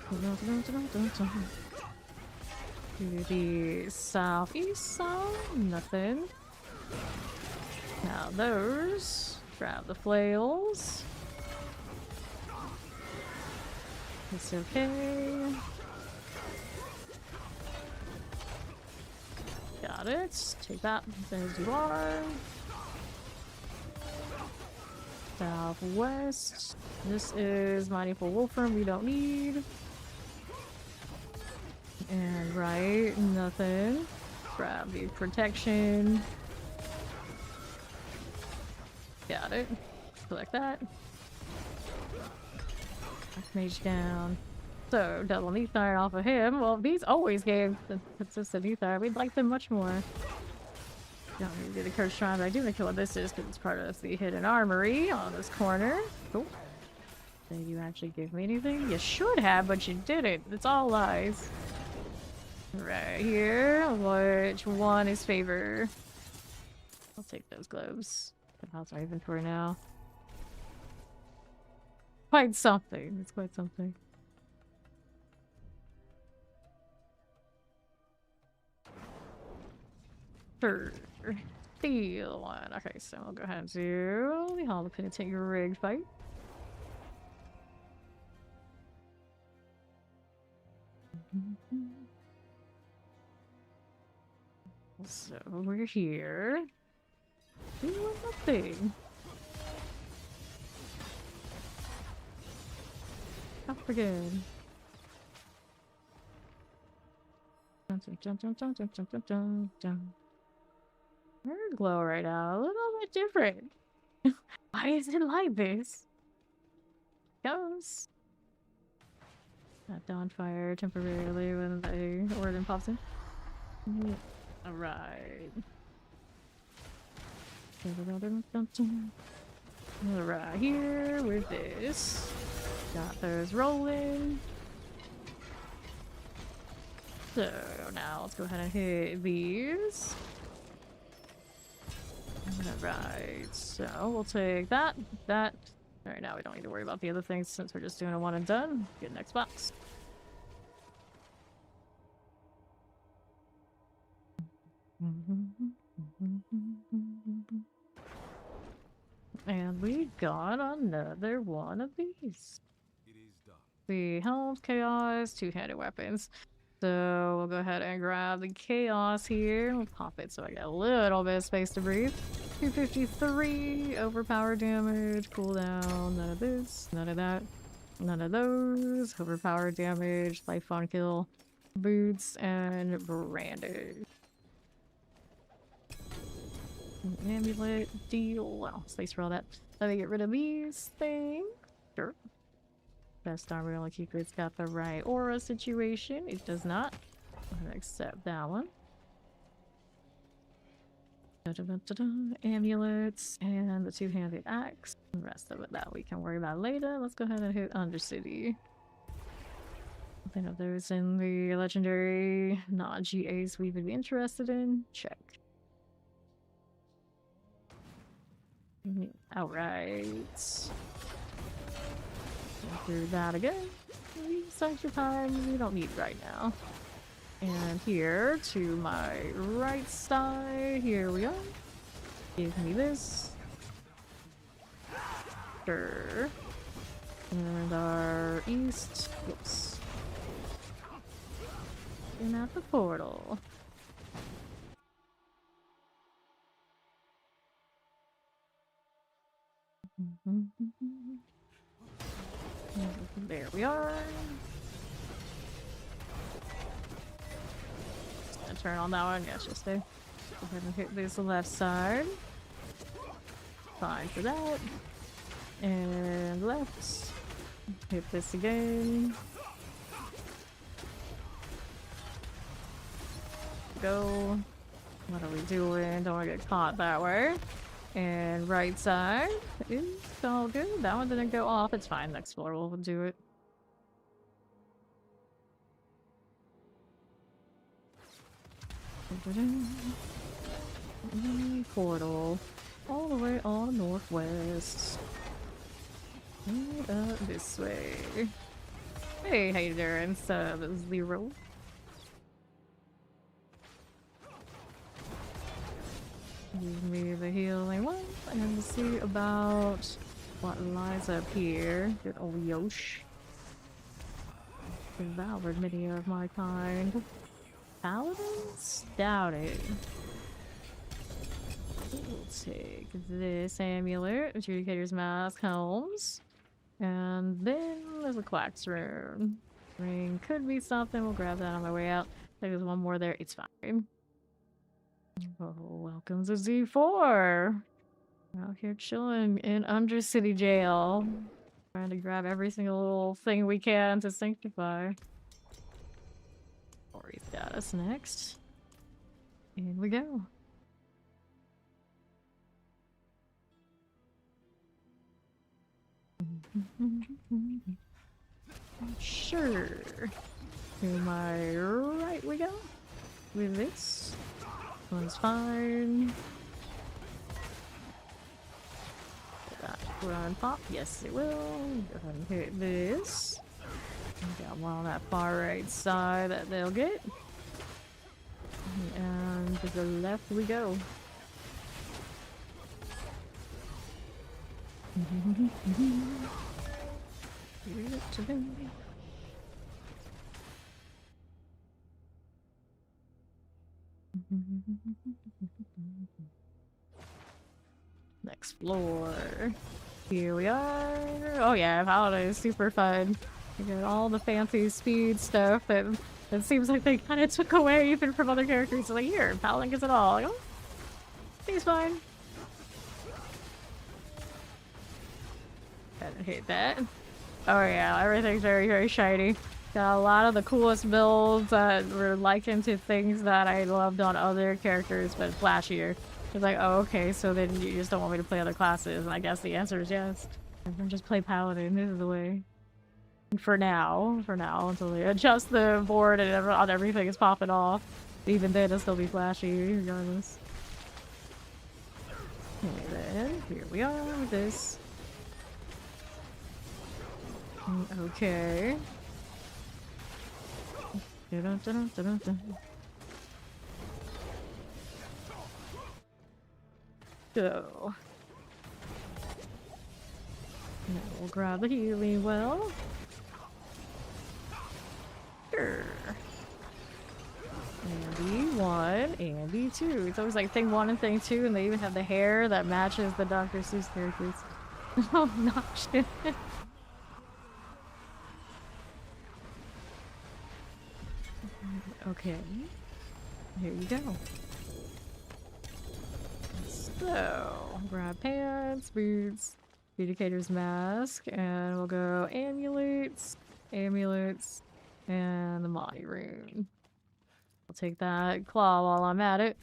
To the southeast side, nothing. Now those, grab the flails. It's okay. Got it. Take that as you are. Southwest. This is Mindful Wolfram, we don't need. And right, nothing. Grab the protection. Got it. Collect that. Mage down. So, double Neathire off of him. Well, these always gave the consistent Neathire. We'd like them much more. Don't need to do the Curse Shrine, but I do want to kill what this is because it's part of the hidden armory on this corner. Cool. Did you actually give me anything? You should have, but you didn't. It's all lies. Right here. Which one is favor? I'll take those gloves. How's our inventory now? Quite something. It's quite something. Sure. Steel one. Okay, so I'll go ahead and do the Hall of Penitent rig fight. So we're here. Doing nothing. Up again. Dun, dun, dun, dun, dun, dun, dun, dun, dun. Her glow right now, a little bit different. Why is it like this? Goes. That down fire temporarily when the Warden pops in. Alright. Alright, here with this. Got those rolling. So now let's go ahead and hit these. Alright, so we'll take that. Alright, now we don't need to worry about the other things since we're just doing a one and done. Get next box. And we got another one of these. It is done. The Helm, Chaos, two-handed weapons. So we'll go ahead and grab the Chaos here. We'll pop it so I get a little bit of space to breathe. 253, overpower damage, cooldown, none of this, none of that, none of those, overpower damage, life on kill, boots, and branded. Amulet, deal. Well, space for all that. Let me get rid of these things. Sure. Best armor only keep it's got the right aura situation. It does not. I'm gonna accept that one. Amulets and the two-handed axe. The rest of it that we can worry about later. Let's go ahead and hit Undercity. Nothing of those in the legendary non-GAs we would be interested in. Check. Outright. Through that again. Sanctifying we don't need right now. And here to my right side, here we are. Give me this. Sure. And our east. Whoops. And at the portal. There we are. Just gonna turn on that one. Yeah, just stay. Go ahead and hit this left side. Fine for that. And left. Hit this again. Go. What are we doing? Don't want to get caught that way. And right side is all good. That one didn't go off. It's fine. Next floor we'll do it. Portal. All the way on northwest. And up this way. Hey, how you doing? So, this is Zero. Give me the healing one, and we'll see about what lies up here. Good old Yosh. Devoured many of my kind. Paladins? Doubt it. We'll take this amulet, Adjudicator's Mask, Helms. And then there's a Quack's Rune. Ring could be something, we'll grab that on my way out. There's one more there, it's fine. Oh, welcome to Z4! We're out here chilling in Undercity Jail. Trying to grab every single little thing we can to sanctify. Ori's got us next. In we go. Sure. To my right we go. With this. One's fine. That run pop. Yes, it will. Go ahead and hit this. Got one on that far right side that they'll get. And to the left we go. Give it to them. Next floor. Here we are. Oh yeah, Paladin is super fun. You got all the fancy speed stuff that it seems like they kind of took away even from other characters. So like, here, Paladin gets it all. Like, oh, he's fine. Gotta hit that. Oh yeah, everything's very, very shiny. Got a lot of the coolest builds that were likened to things that I loved on other characters, but flashier. It's like, oh, okay, so then you just don't want me to play other classes, and I guess the answer is yes. And just play Paladin, this is the way. For now, until they adjust the board and everything is popping off. Even then, it'll still be flashy, regardless. And then, here we are with this. Okay. So. Now we'll grab the healing well. Sure. And B1 and B2. It's always like thing 1 and thing 2, and they even have the hair that matches the Dr. Seuss characters. Oh, no shit. Okay. Here you go. So, grab pants, boots, Adjudicator's mask, and we'll go amulets, and the Mani rune. I'll take that claw while I'm at it.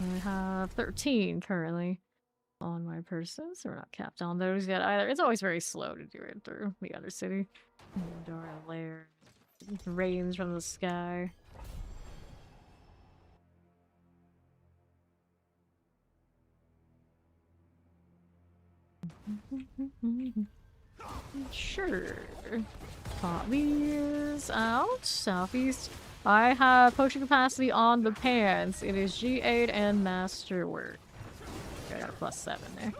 I have 13 currently on my person, so we're not capped on those yet either. It's always very slow to do it through the Undercity. Door lair. Rains from the sky. Sure. Pop these out. Southeast. I have potion capacity on the pants. It is G8 and Masterwork. I got a +7 there.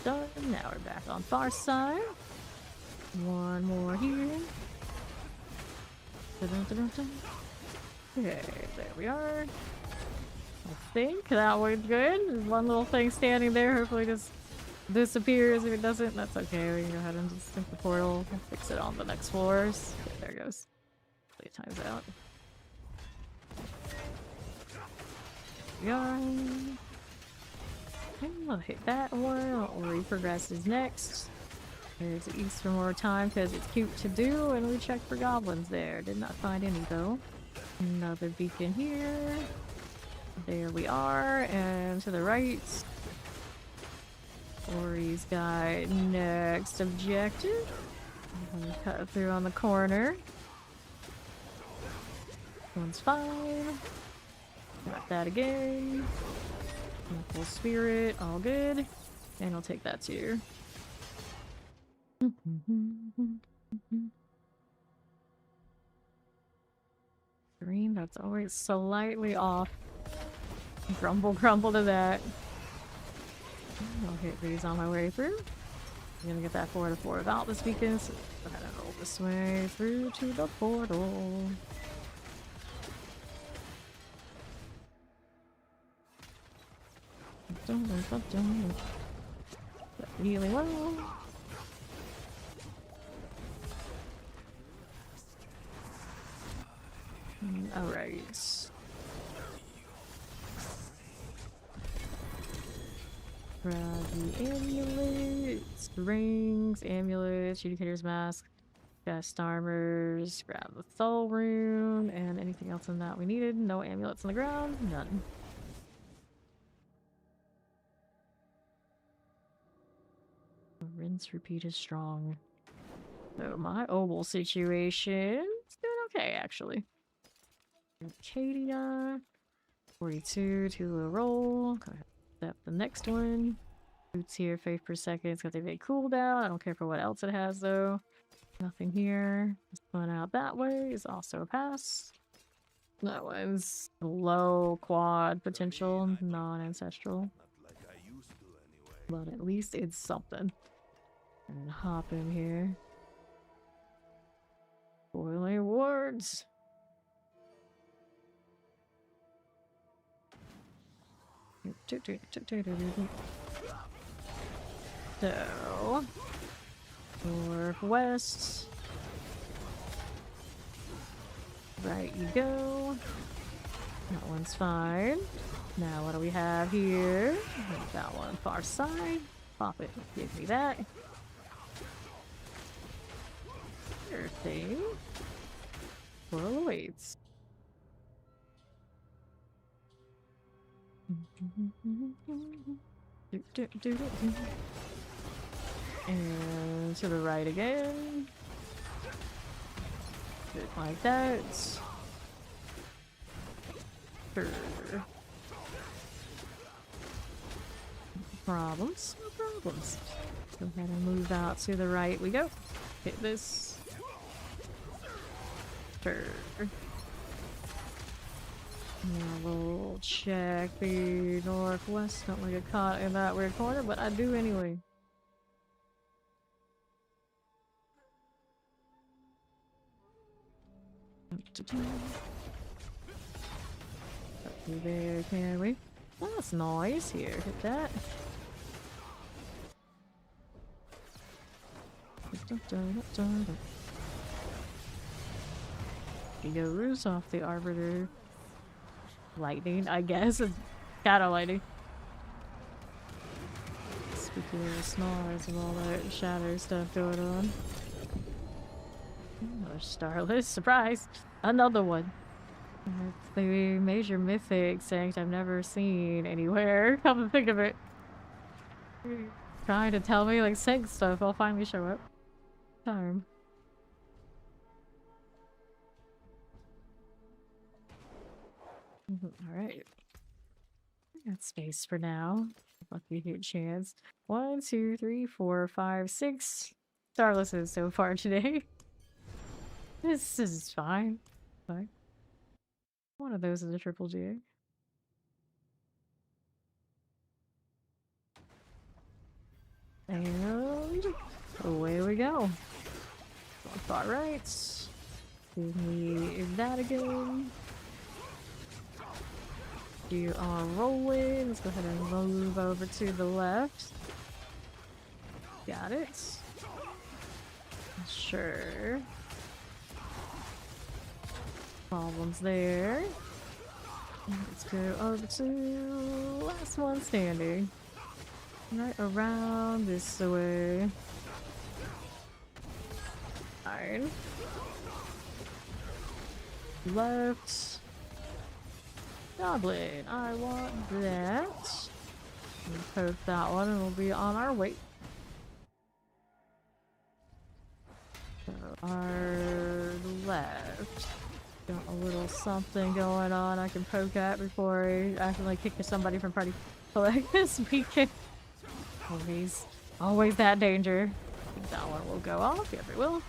Done. Now we're back on far side. One more here. Dun-dun-dun-dun-dun. Okay, there we are. I think that one's good. There's one little thing standing there. Hopefully just disappears. If it doesn't, that's okay. We can go ahead and just think the portal. We'll fix it on the next floors. Okay, there it goes. Hopefully it times out. There we go. Okay, we'll hit that one. Ori progresses next. There's the east for more time because it's cute to do, and we checked for goblins there. Did not find any though. Another beacon here. There we are, and to the right. Ori's got next objective. I'm gonna cut through on the corner. One's fine. Got that again. Full spirit, all good. And I'll take that too. Green, that's always slightly off. Grumble, grumble to that. I'll hit these on my way through. I'm gonna get that 4 to 4 out this weekend, so go ahead and roll this way through to the portal. Really well. Alright. Grab the amulets, rings, amulets, Adjudicator's mask, chest armors, grab the soul rune, and anything else in that we needed. No amulets on the ground, none. Rinse, repeat is strong. So my obol situation is doing okay, actually. Arcadia, 42 to a roll. Go ahead. Step the next one. Boots here, faith per second. It's got the big cooldown. I don't care for what else it has though. Nothing here. This one out that way is also a pass. That one's low quad potential, non-ancestral. But at least it's something. And hop in here. Boiling wards. So, northwest. Right you go. That one's fine. Now what do we have here? That one far side. Pop it. Give me that. Sure thing. Portal awaits. And to the right again. Good, like that. Sure. Problems? No problems. Go ahead and move out to the right we go. Hit this. Sure. Now we'll check the northwest. Don't want to get caught in that weird corner, but I do anyway. Up through there, can we? That's nice here. Hit that. He goes off the arbiter. Lightning, I guess. It's shadow lightning. Speaking of the snars and all that shadow stuff going on. Another starless. Surprise! Another one. It's the major mythic Sanct I've never seen anywhere. Come to think of it. Trying to tell me like Sanct stuff, I'll finally show up. Time. Alright. Got space for now. Lucky good chance. 1, 2, 3, 4, 5, 6 starlesses so far today. This is fine. Fine. One of those is a triple G. And away we go. On far right. Give me that again. You are rolling. Let's go ahead and move over to the left. Got it. Sure. Problems there. Let's go over to last one standing. Right around this way. Alright. Left. Goblin, I want that. We'll poke that one and we'll be on our way. So our left. Got a little something going on I can poke at before I accidentally kick somebody from party. Like this beacon. Always that danger. I think that one will go off. Yep, it will.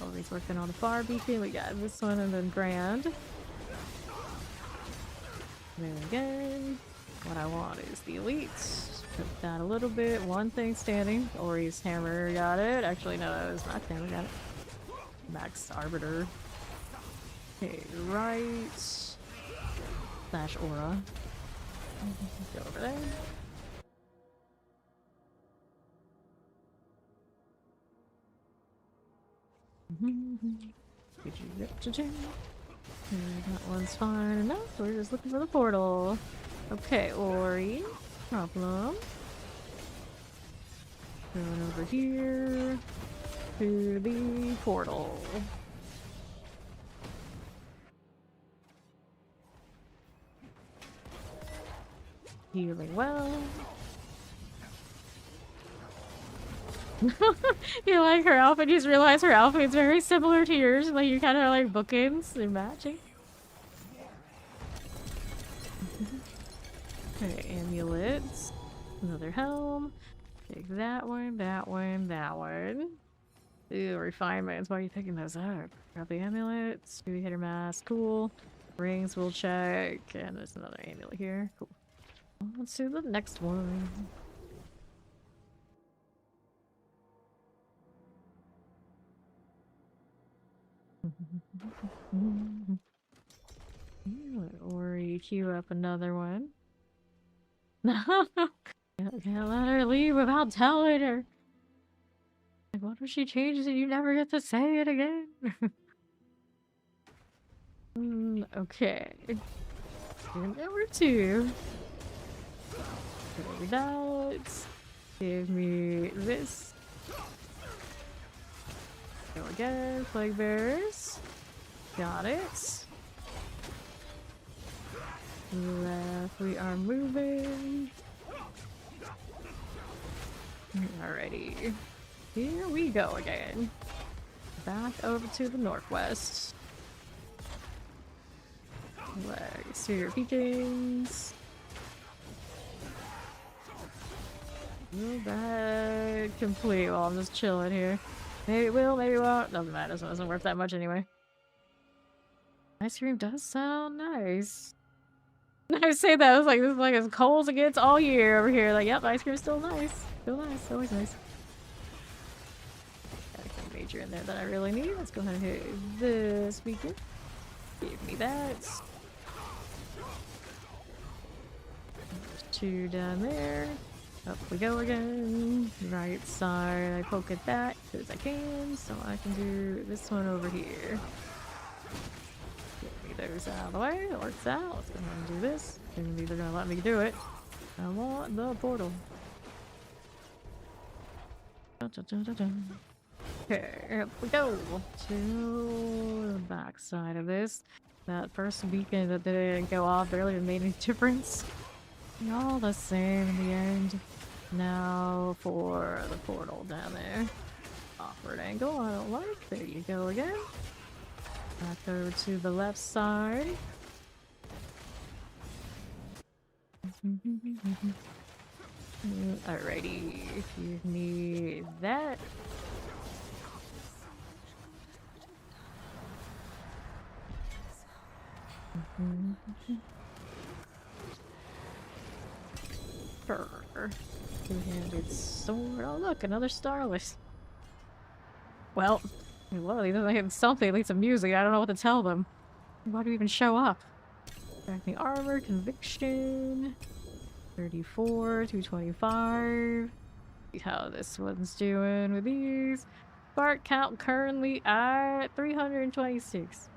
Always working on the far beacon. We got this one and then grand. There we go. What I want is the elites. Put that a little bit. One thing standing. Ori's hammer got it. Actually, no, that was Max hammer got it. Max arbiter. Okay, right. Slash aura. Go over there. That one's fine enough. We're just looking for the portal. Okay, Ori. Problem. Going over here to the portal. Healing well. You like her outfit? You just realize her outfit's very similar to yours. Like you kind of like bookends. They're matching. Okay, amulets. Another helm. Take that one, that one, that one. Ooh, refinements. Why are you picking those up? Grab the amulets. Heavy hitter mask. Cool. Rings we'll check. And there's another amulet here. Cool. Let's do the next one. Or you queue up another one. No, can't let her leave without telling her. Like, what if she changes and you never get to say it again? Okay. Number 2. There we go. Give me this. Go again. Plague bearers. Got it. Left. We are moving. Alrighty. Here we go again. Back over to the northwest. Let's see your beacons. Go back complete while I'm just chilling here. Maybe it will, maybe it won't. Doesn't matter, so it doesn't worth that much anyway. Ice cream does sound nice. I say that, I was like, this is like as cold as it gets all year over here. Like, yep, ice cream's still nice. Still nice, always nice. Got a major in there that I really need. Let's go ahead and hit this beacon. Give me that. There's 2 down there. Up we go again. Right side, I poke at that because I can, so I can do this one over here. Get me those out of the way. It works out. Let's go ahead and do this. And they're gonna let me do it. I want the portal. Dun, dun, dun, dun, dun. Okay, up we go to the back side of this. That first beacon that didn't go off barely even made any difference. They're all the same in the end. Now for the portal down there. Awkward angle, I don't like. There you go again. Back over to the left side. Alrighty, if you need that. Two-handed sword. Oh look, another starless. Well, one of these doesn't have something, at least some music. I don't know what to tell them. Why do you even show up? Crafting armor, conviction. 34, 225. See how this one's doing with these. Spark count currently at 326.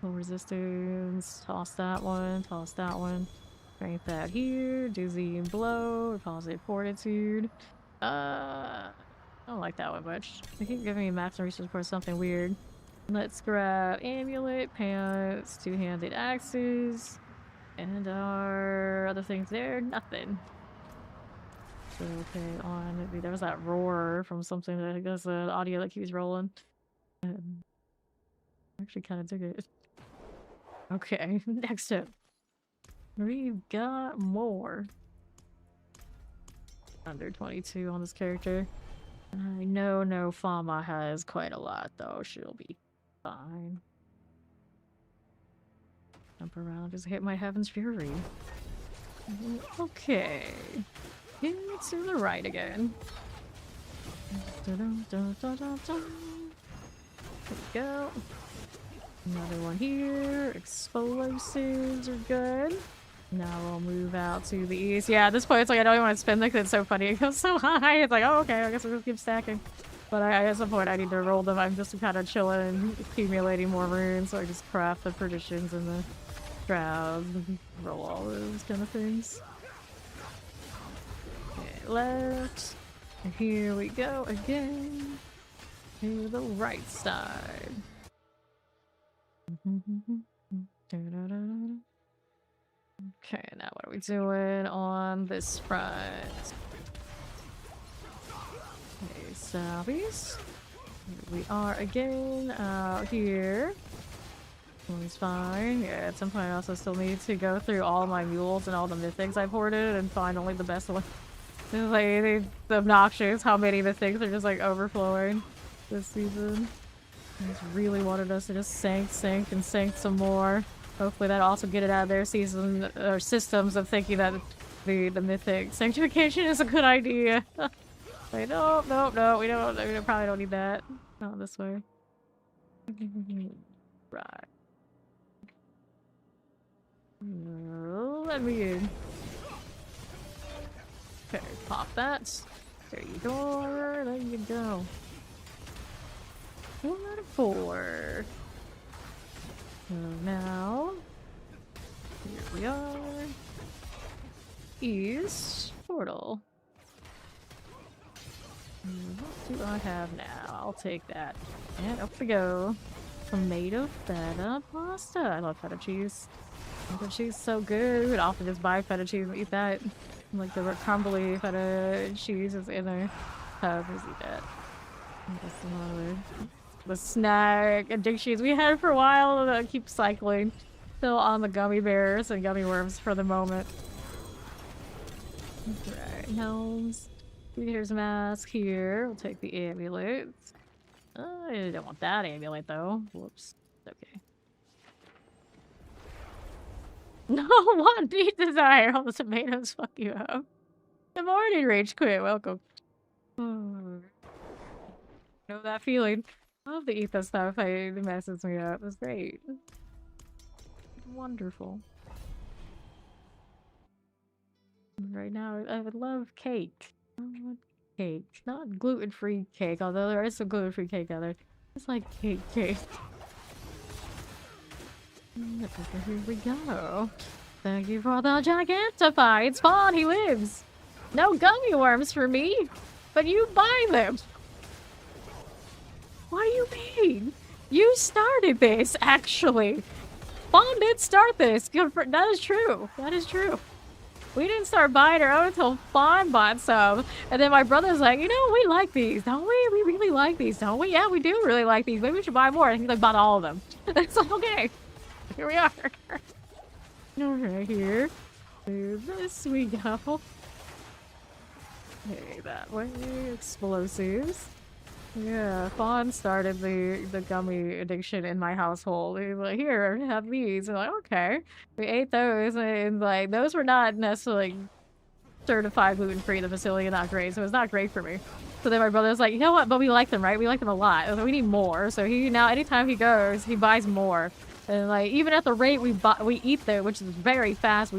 Full resistance. Toss that one. Toss that one. Strength that here. Dizzy and blow. Positive fortitude. I don't like that one much. They keep giving me maps and research for something weird. Let's grab amulet, pants, two-handed axes, and our other things there. Nothing. So okay, on. There was that roar from something that I guess the audio that keeps rolling. I actually kind of dig it. Okay, next up. We've got more. Under 22 on this character. I know no Fama has quite a lot though. She'll be fine. Jump around, just hit my Heaven's Fury. Okay. Get to the right again. There we go. Another one here. Explosives are good. Now we'll move out to the east. Yeah, at this point it's like I don't even want to spend it because it's so funny. It goes so high. It's like, oh, okay, I guess we'll just keep stacking. But at some point I need to roll them. I'm just kind of chilling and accumulating more runes, so I just craft the perditions and the shrouds and roll all those kind of things. Okay, left. And here we go again. To the right side. Okay, now what are we doing on this front? Okay, Salvies. Here we are again out here. Always fine. Yeah, at some point I also still need to go through all my mules and all the mythics I've hoarded and find only the best one. It's like, it's obnoxious how many mythics are just like overflowing this season. I just really wanted us to just sank, and sank some more. Hopefully that'll also get it out of their season or systems of thinking that the mythic sanctification is a good idea. Like, no, we probably don't need that. Not this way. Right. Let me in. Okay, pop that. There you go. There you go. 1 out of 4. So now, here we are. East portal. What do I have now? I'll take that. And up we go. Tomato feta pasta. I love feta cheese. Feta cheese is so good. We would often just buy feta cheese and eat that. Like the crumbly feta cheese is in there. How is he dead? That's another. The snack addictions we had for a while that keep cycling. Still on the gummy bears and gummy worms for the moment. Alright, helms. Here's mask here. We'll take the amulet. I don't want that amulet though. Whoops. Okay. No one deep desire. All the tomatoes fuck you up. Good morning, Rage Quit. Welcome. Know that feeling. I love the ethos stuff. It messes me up. It's great. Wonderful. Right now, I would love cake. I want cake. Not gluten-free cake, although there is some gluten-free cake out there. It's like cake. Here we go. Thank you for the gigantified spawn. He lives. No gummy worms for me, but you buy them. What do you mean? You started this, actually. Spawn did start this. That is true. That is true. We didn't start buying our own until Fawn bought some. And then my brother's like, you know, we like these, don't we? We really like these, don't we? Yeah, we do really like these. Maybe we should buy more. And he like bought all of them. It's like, okay. Here we are. Right here. Do this we go. Okay, that way. Explosives. Yeah, Fawn started the gummy addiction in my household. He was like, here, have these. And like, okay. We ate those, and like, those were not necessarily certified gluten-free. The facility not great, so it's not great for me. So then my brother's like, you know what, but we like them, right? We like them a lot. So we need more. So he, now anytime he goes, he buys more. And like, even at the rate we eat there, which is very fast,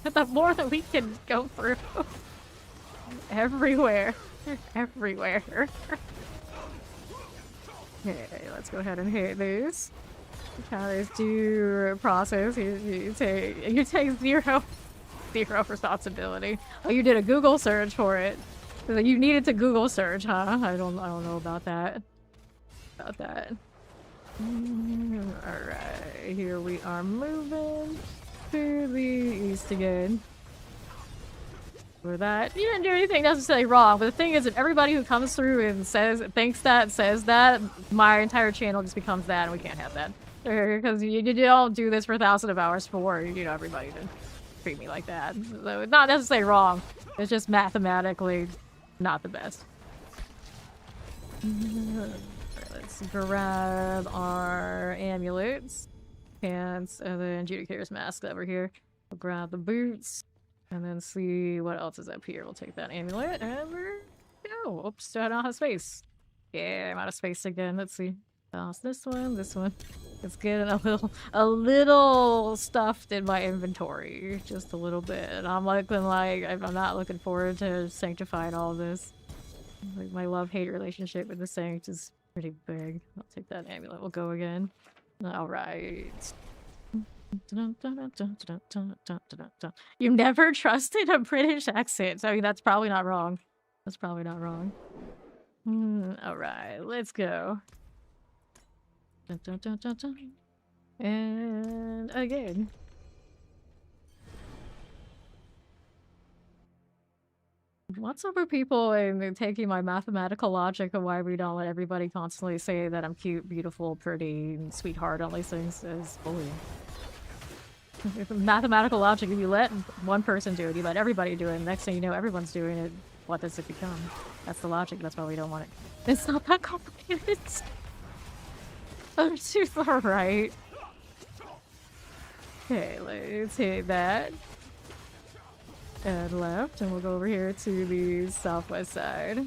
the more that we can go through. Everywhere. Everywhere. Okay, let's go ahead and hit these. How these do process. You take zero responsibility. Oh, you did a Google search for it. So you needed to Google search, huh? I don't know about that. Alright, here we are moving to the east again. For that, you didn't do anything necessarily wrong, but the thing is that everybody who comes through and says that, my entire channel just becomes that, and we can't have that. Because you don't do this for 1,000 of hours for, you know, everybody to treat me like that. So it's not necessarily wrong, it's just mathematically not the best. Let's grab our amulets, pants, and then Judicator's mask over here. We'll grab the boots. And then see what else is up here. We'll take that amulet and we're go. Oops, I don't have space. Yeah, I'm out of space again. Let's see. This one. It's getting a little stuffed in my inventory. Just a little bit. I'm not looking forward to sanctifying all of this. Like, my love-hate relationship with the Sanct is pretty big. I'll take that amulet. We'll go again. Alright. You never trusted a British accent. I mean, that's probably not wrong. Alright, let's go. And again. What's up with people and taking my mathematical logic of why we don't let everybody constantly say that I'm cute, beautiful, pretty, and sweetheart, all these things as bullying? If mathematical logic, if you let one person do it, you let everybody do it, and next thing you know, everyone's doing it. What does it become? That's the logic. That's why we don't want it. It's not that complicated. Oh, she's alright. Okay, let's hit that. And left, and we'll go over here to the southwest side.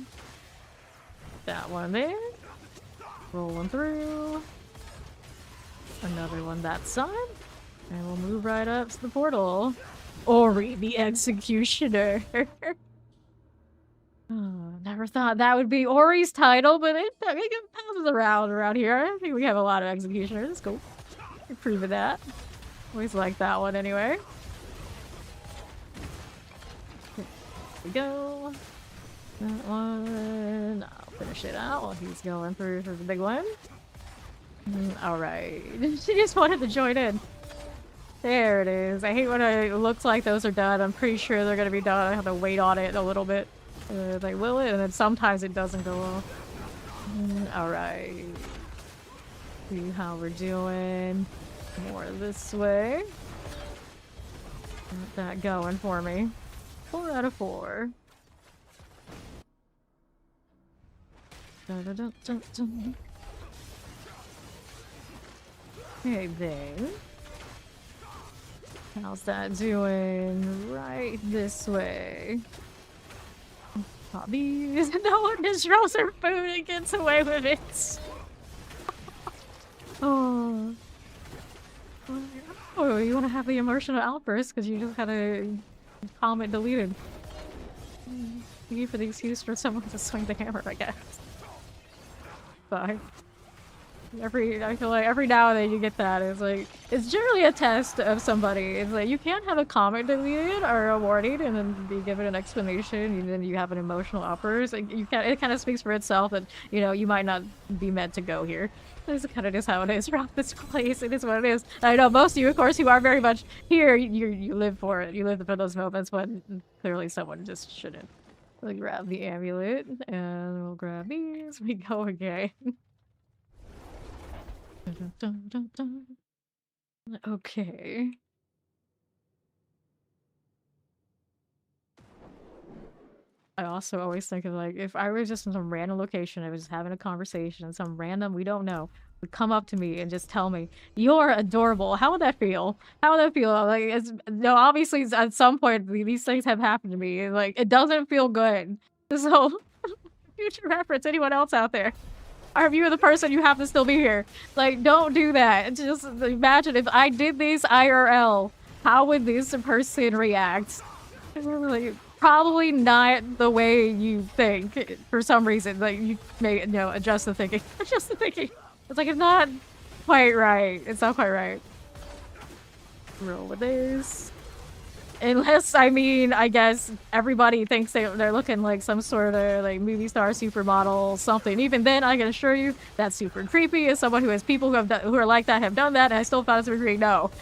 That one there. Rolling through. Another one that side. And we'll move right up to the portal. Ori the Executioner. Oh, never thought that would be Ori's title, but it passes around here. I think we have a lot of executioners. It's cool. We're proving that. Always like that one anyway. Here we go. That one. I'll finish it out while he's going through for the big one. Alright. She just wanted to join in. There it is. I hate when it looks like those are done. I'm pretty sure they're gonna be done. I have to wait on it a little bit. Like, will it? And then sometimes it doesn't go off. Alright. See how we're doing. More this way. Got that going for me. 4 out of 4. Dun, dun, dun, dun, dun. Okay, then. How's that doing? Right this way. Hobbies. No one disrupts her food and gets away with it. Oh. Oh, you want to have the emotional outburst because you just had a comment deleted. Thank you for the excuse for someone to swing the hammer, I guess. Bye. I feel like every now and then you get that. It's like, it's generally a test of somebody. It's like, you can't have a comment deleted or a warning and then be given an explanation and then you have an emotional outburst. Like, you can't, it kind of speaks for itself that, you know, you might not be meant to go here. This is kind of just how it is around this place. It is what it is. I know most of you, of course, who are very much here, you live for it. You live for those moments, but clearly someone just shouldn't. We'll grab the amulet and we'll grab these. We go again. Dun, dun, dun, dun. Okay. I also always think of like, if I was just in some random location, I was just having a conversation, and some random we don't know would come up to me and just tell me, "You're adorable." How would that feel? How would that feel? Like, it's, no, obviously at some point these things have happened to me. Like, it doesn't feel good. So, future reference, anyone else out there? Or if you're the person, you have to still be here. Like, don't do that. Just imagine if I did this IRL, how would this person react? Like, probably not the way you think, for some reason. Like, you may, adjust the thinking. Adjust the thinking. It's like, it's not quite right. It's not quite right. Roll with this. Unless, I mean, I guess everybody thinks they're looking like some sort of like movie star supermodel something. Even then, I can assure you that's super creepy. As someone who has people who are like that have done that, and I still found it super creepy. No,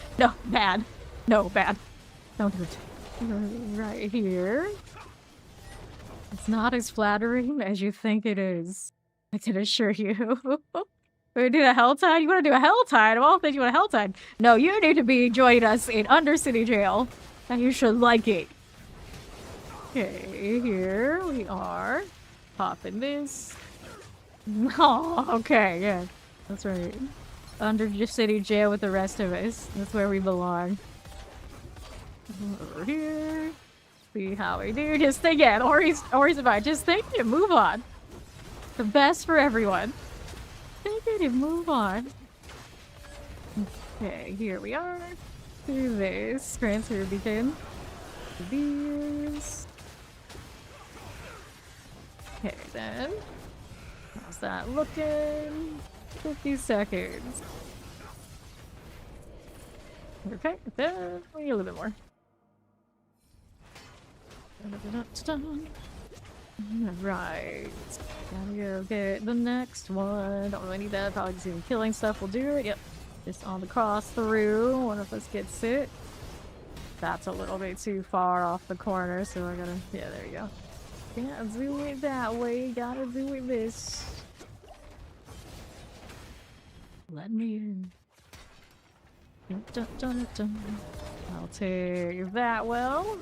bad. No, bad. Don't do it. Right here. It's not as flattering as you think it is. I can assure you. We do a Helltide? You want to do a Helltide? Of all things, you want a Helltide? No, you need to be joining us in Undercity jail. And you should like it. Okay, here we are. Popping this. Oh, okay, yeah. That's right. Undercity jail with the rest of us. That's where we belong. Over here. See how we do. Just think, yeah, Ori's advice. Just think and move on. The best for everyone. Think it and move on. Okay, here we are. Do this. Transfer beacon. These. Okay, then. How's that looking? 50 seconds. Okay, then we need a little bit more. Right. Gotta go get the next one. Don't really need that. Probably just even killing stuff will do it. Yep. Just on the cross through. One of us gets it. That's a little bit too far off the corner, so I gotta... Yeah, there you go. Can't do it that way. Gotta do it this. Let me in. Dun, dun, dun, dun. I'll take that well.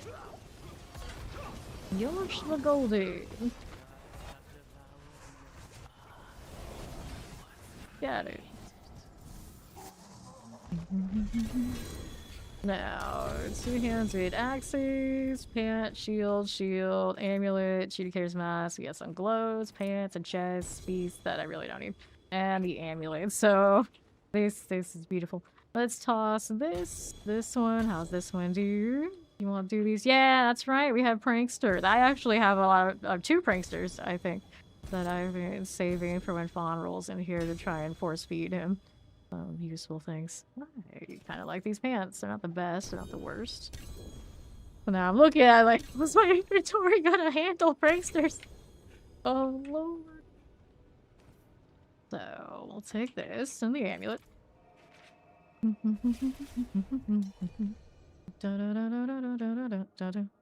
You're the Goldie. Got it. Now, 2 hands with axes, pant, shield, amulet, shooting carries mask. We got some gloves, pants, and chest piece that I really don't need. And the amulet. So, this is beautiful. Let's toss this one. How's this one do? You want to do these? Yeah, that's right. We have pranksters. I actually have a lot of 2 pranksters, I think, that I've been saving for when Fawn rolls in here to try and force feed him. Useful things. I kind of like these pants. They're not the best. They're not the worst. But now I'm looking at like, was my inventory gonna handle pranksters? Oh lord. So we'll take this and the amulet.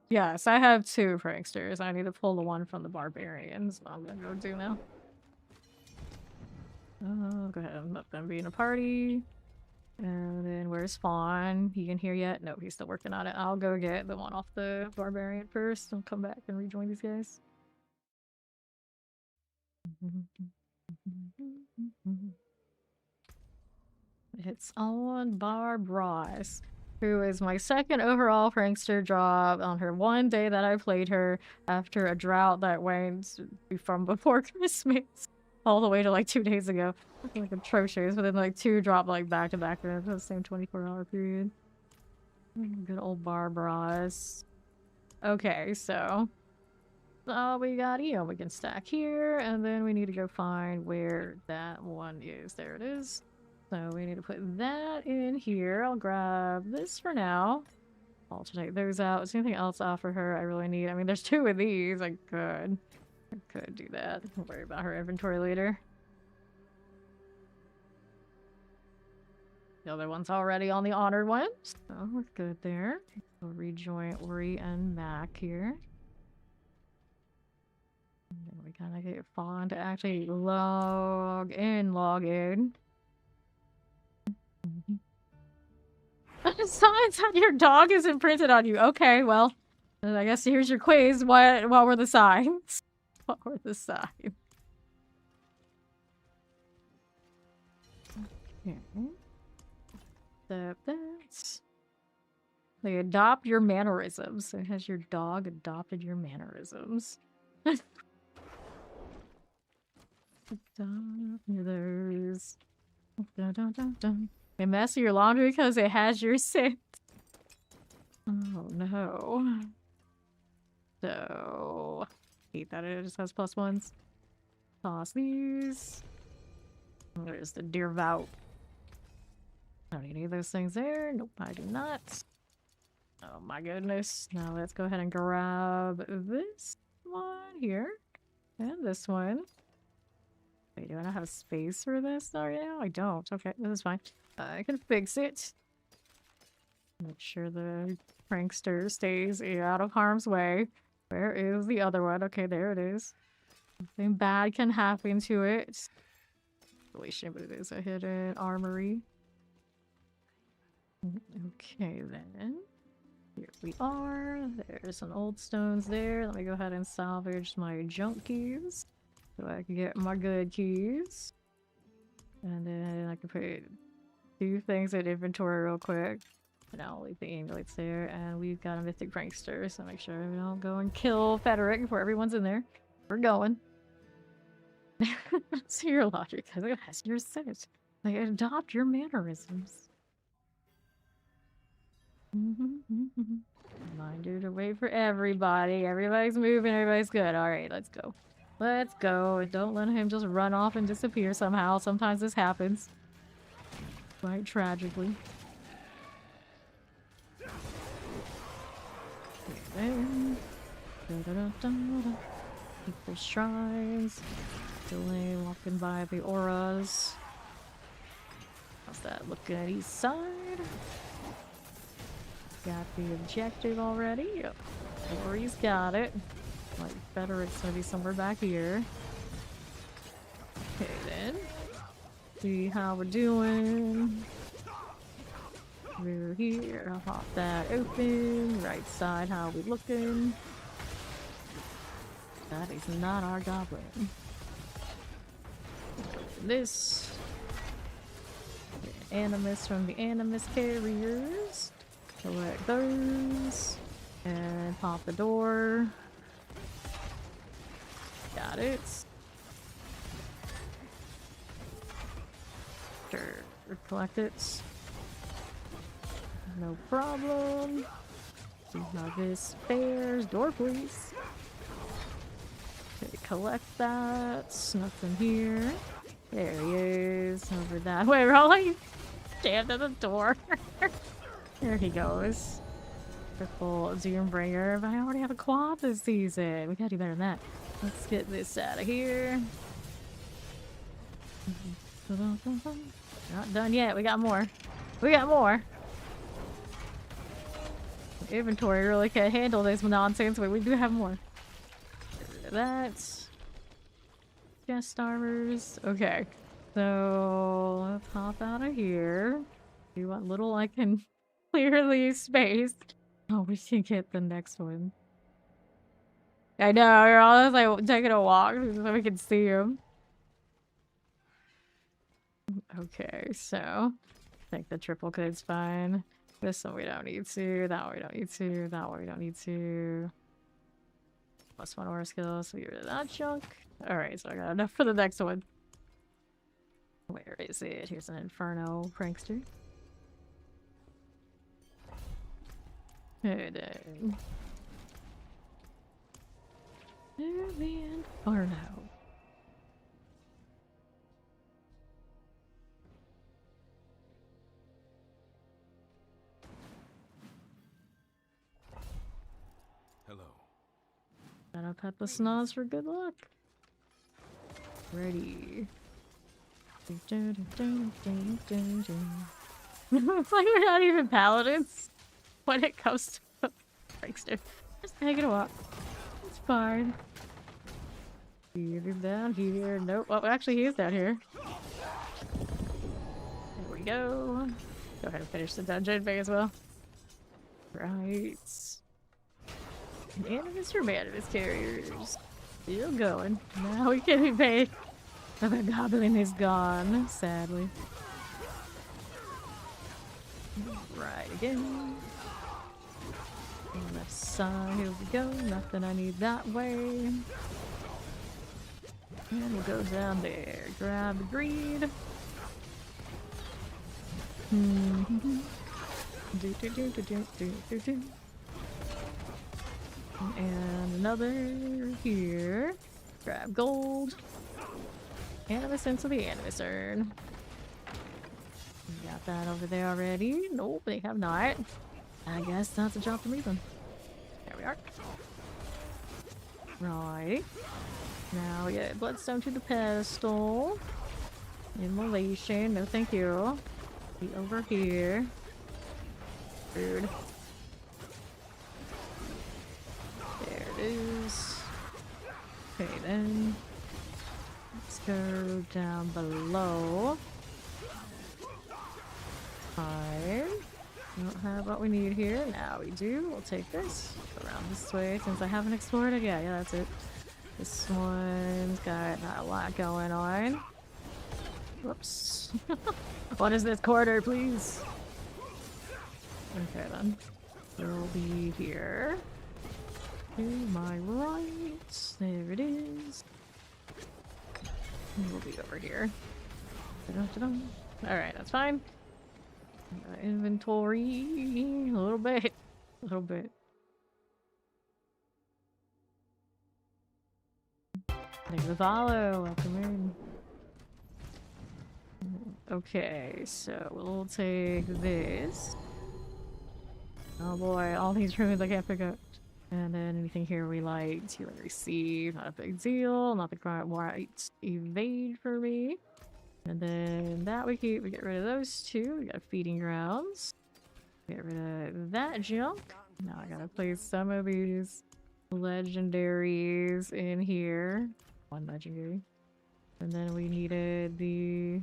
Yes, I have 2 pranksters. I need to pull the one from the barbarians. I'm gonna go do now. Go ahead and let them be in a party. And then where's Fawn? He in here yet? No, he's still working on it. I'll go get the one off the barbarian first and come back and rejoin these guys. It's on Barb Ross, who is my 2nd overall prankster job on her 1 day that I played her after a drought that went from before Christmas all the way to like 2 days ago. Like atrocious, but then like 2 dropped like back to back in the same 24-hour period. Good old Barb Ross. Okay, so we got Eo we can stack here, and then we need to go find where that one is. There it is. So we need to put that in here. I'll grab this for now. I'll take those out. Is there anything else off for her I really need? I mean, there's 2 of these. I could do that. Don't worry about her inventory later. The other one's already on the honored one, so we're good there. We'll rejoin Ori and Mac here. And then we gotta get Fawn to actually log in. Signs on your dog is imprinted on you. Okay, well, I guess here's your quiz. What were the signs? What were the signs? Okay. That's... They adopt your mannerisms. So has your dog adopted your mannerisms? Those. They mess with your laundry because it has your scent. Oh no. So, hate that it just has +1s. Toss these. Where's the deer vout? I don't need any of those things there. Nope, I do not. Oh my goodness. Now let's go ahead and grab this one here. And this one. Wait, do I not have space for this right now? I don't. Okay, this is fine. I can fix it. Make sure the prankster stays out of harm's way. Where is the other one? Okay, there it is. Nothing bad can happen to it. But it is a hidden armory. Okay, then. Here we are. There's some old stones there. Let me go ahead and salvage my junk keys so I can get my good keys. And then I can put 2 things in inventory real quick. And I'll leave the amulets there. And we've got a mythic prankster, so make sure we don't go and kill Frederick before everyone's in there. We're going. So your logic because it has your scent. They adopt your mannerisms. Reminder to wait for everybody. Everybody's moving, everybody's good. Alright, let's go. Let's go. And don't let him just run off and disappear somehow. Sometimes this happens. Quite tragically. Keep the shrines. Still walking by the auras. How's that looking at east side? Got the objective already. Yep. Ori's got it. Like, better it's gonna be somewhere back here. Okay, then. See how we're doing. We're here. I'll pop that open. Right side, how we looking? That is not our goblin. Open this. Get animus from the animus carriers. Collect those. And pop the door. Got it. Sure. Collect it. No problem. See how this fares. Door, please. Okay, collect that. Nothing here. There he is. Over that way. We're all like jammed at the door. There he goes. Triple Doombringer. But I already have a quad this season. We gotta do better than that. Let's get this out of here. Not done yet. We got more. We got more. Inventory really can't handle this nonsense, but we do have more. Get rid of that. Guest armors. Okay. So let's hop out of here. See what little I can clearly space. Oh, we should get the next one. I know, you're all just like taking a walk so we can see him. Okay, so I think the triple code's fine. This one we don't need to, that one we don't need to, that one we don't need to. +1 aura skill, so get rid of that junk. Alright, so I got enough for the next one. Where is it? Here's an Inferno Prankster. And then... Inferno. Hello. Gotta pet the snaz for good luck. Ready. It's like we're not even paladins when it comes to prankster. Just taking a walk. It's fine. He's down here. Nope. Oh, actually, he is down here. There we go. Go ahead and finish the dungeon. May as well. Right. Animus for Animus carriers. Still going. Now we can be paid. Oh, the goblin is gone, sadly. Right again. Left side, here we go. Nothing I need that way. And we'll go down there. Grab the greed. And another here. Grab gold. Animus into the Animus urn. Got that over there already. Nope, they have not. I guess that's a job to meet them. There we are. Right. Now we get bloodstone to the pedestal. Immolation. No, thank you. Be over here. Rude. There it is. Okay then. Let's go down below. Fine. We don't have what we need here. Now we do. We'll take this. Go around this way since I haven't explored it. Yeah, that's it. This one's got not a lot going on. Whoops. What is this corridor, please? Okay then. We'll be here. To my right. There it is. We'll be over here. Alright, that's fine. Inventory. A little bit. A little bit. Thanks for follow. Welcome in. Okay, so we'll take this. Oh boy, all these runes I can't pick up. And then anything here we like to receive. Not a big deal. Not the right evade for me. And then that we keep. We get rid of those two. We got feeding grounds. Get rid of that junk. Now I gotta place some of these legendaries in here. One legendary. And then we needed the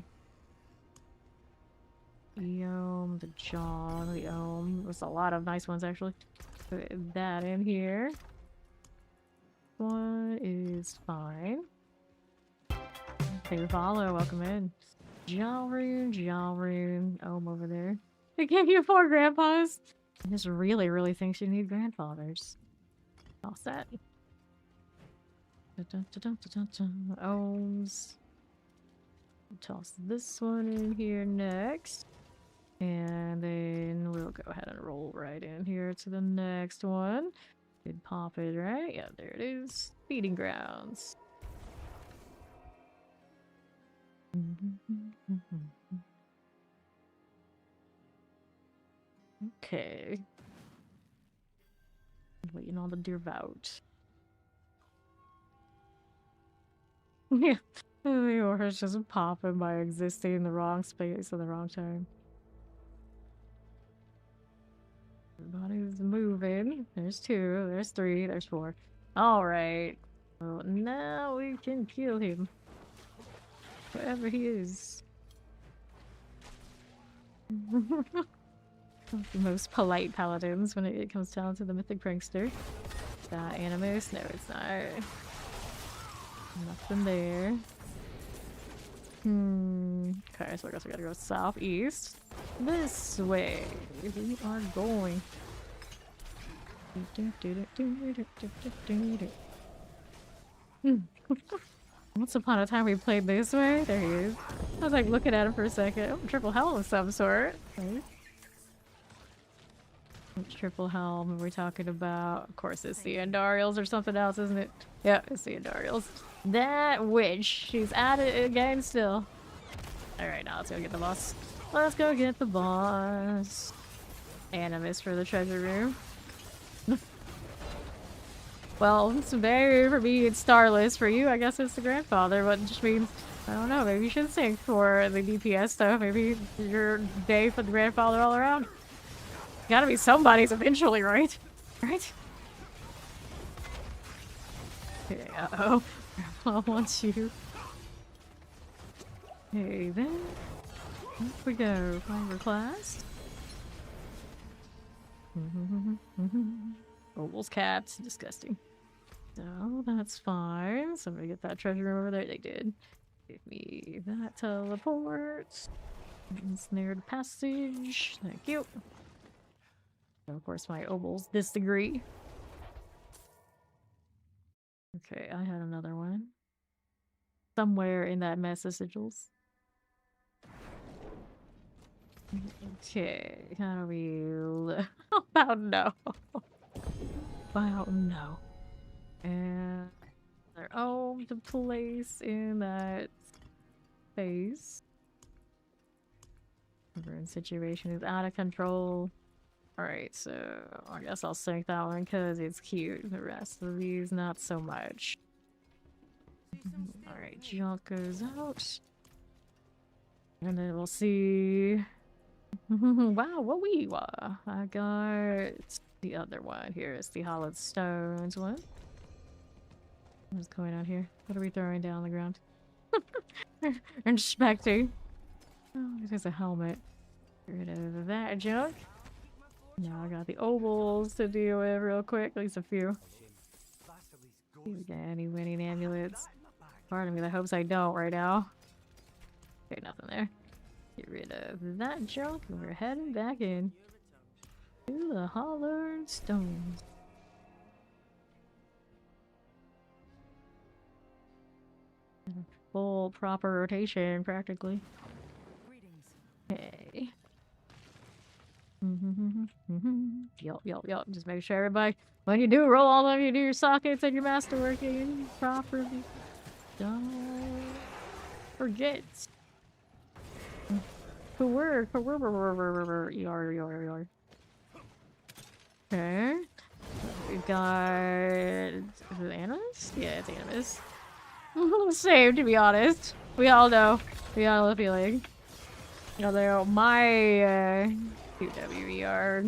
Eom, the John, the Ohm. There's a lot of nice ones actually. Put that in here. One is fine. Hey, follow, welcome in. Jalrune, Ohm over there. They gave you 4 grandpas. I just really thinks you need grandfathers. All set. Ohms. Toss this one in here next. And then we'll go ahead and roll right in here to the next one. Did pop it, right? Yeah, there it is. Feeding grounds. Okay. Waiting on the devout. Yeah. The aura's just popping by existing in the wrong space at the wrong time. Everybody's moving. moving. There's 2, there's 3, there's 4. Alright. Well, now we can kill him. Wherever he is. The most polite paladins when it comes down to the mythic prankster. Is that animus? No, it's not. Nothing there. Okay, so I guess we gotta go southeast. This way. We are going. Once upon a time we played this way. There he is. I was like looking at him for a second. Oh, triple helm of some sort. Okay. Which triple helm are we talking about? Of course, it's the Andariels or something else, isn't it? Yeah, it's the Andariels. That witch. She's at it again still. Alright, now let's go get the boss. Let's go get the boss. Animus for the treasure room. Well, it's very, for me, it's starless. For you, I guess it's the grandfather, but it just means, I don't know, maybe you should sync for the DPS stuff. Maybe your day for the grandfather all around. Gotta be somebody's eventually, right? Right? Okay, uh-oh. I want you. Hey, then. Off we go. Find your class. Opal's cats. Disgusting. So, that's fine. Somebody get that treasure room over there. They did. Give me that teleport. Ensnared passage. Thank you. And of course, my opals disagree. Okay, I had another one. Somewhere in that mess of sigils. Okay, how do we... About no. About no. And they're the place in that space. Everyone's situation is out of control. Alright, so I guess I'll sync that one because it's cute. The rest of these, not so much. Alright, junk goes out. And then we'll see. Wow, what we were. I got the other one. Here is the Hollowed Stones one. What's going on here? What are we throwing down on the ground? Inspecting. Oh, there's a helmet. Get rid of that junk. Now I got the ovals to deal with real quick. At least a few. See if we got any winning amulets. Part of me that hopes I don't right now. Okay, nothing there. Get rid of that junk and we're heading back in to the Hollowed Stones. Full proper rotation practically. Okay. Yup. Just make sure everybody, when you do roll all of you do your sockets and your masterworking properly. Don't forget. Yar. Okay. We've got... Is it Animus? Yeah, it's Animus. Same, to be honest. We all know. We all know the feeling. Although my QW are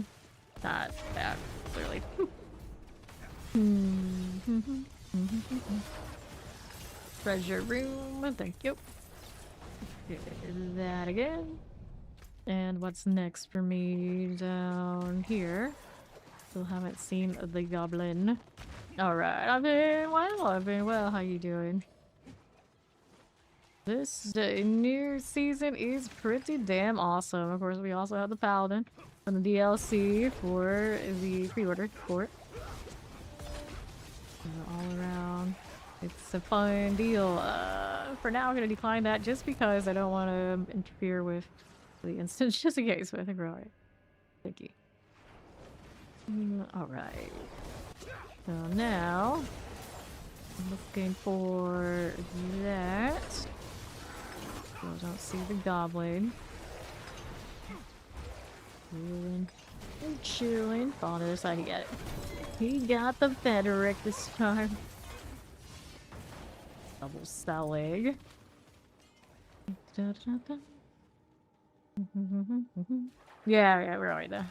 not that clearly. Treasure room, thank you. Do that again. And what's next for me down here? Still haven't seen the goblin. Alright, I've been well. How you doing? This new season is pretty damn awesome. Of course, we also have the Paladin and the DLC for the pre-order for it. All around, it's a fun deal. For now, I'm gonna decline that just because I don't want to interfere with the instance, just in case. But I think we're alright. Thank you. Alright. So now, I'm looking for that. Still don't see the goblin. Chilling. Fall on the other side, he got it. He got the Federic this time. Double selling. Yeah, we're alright there.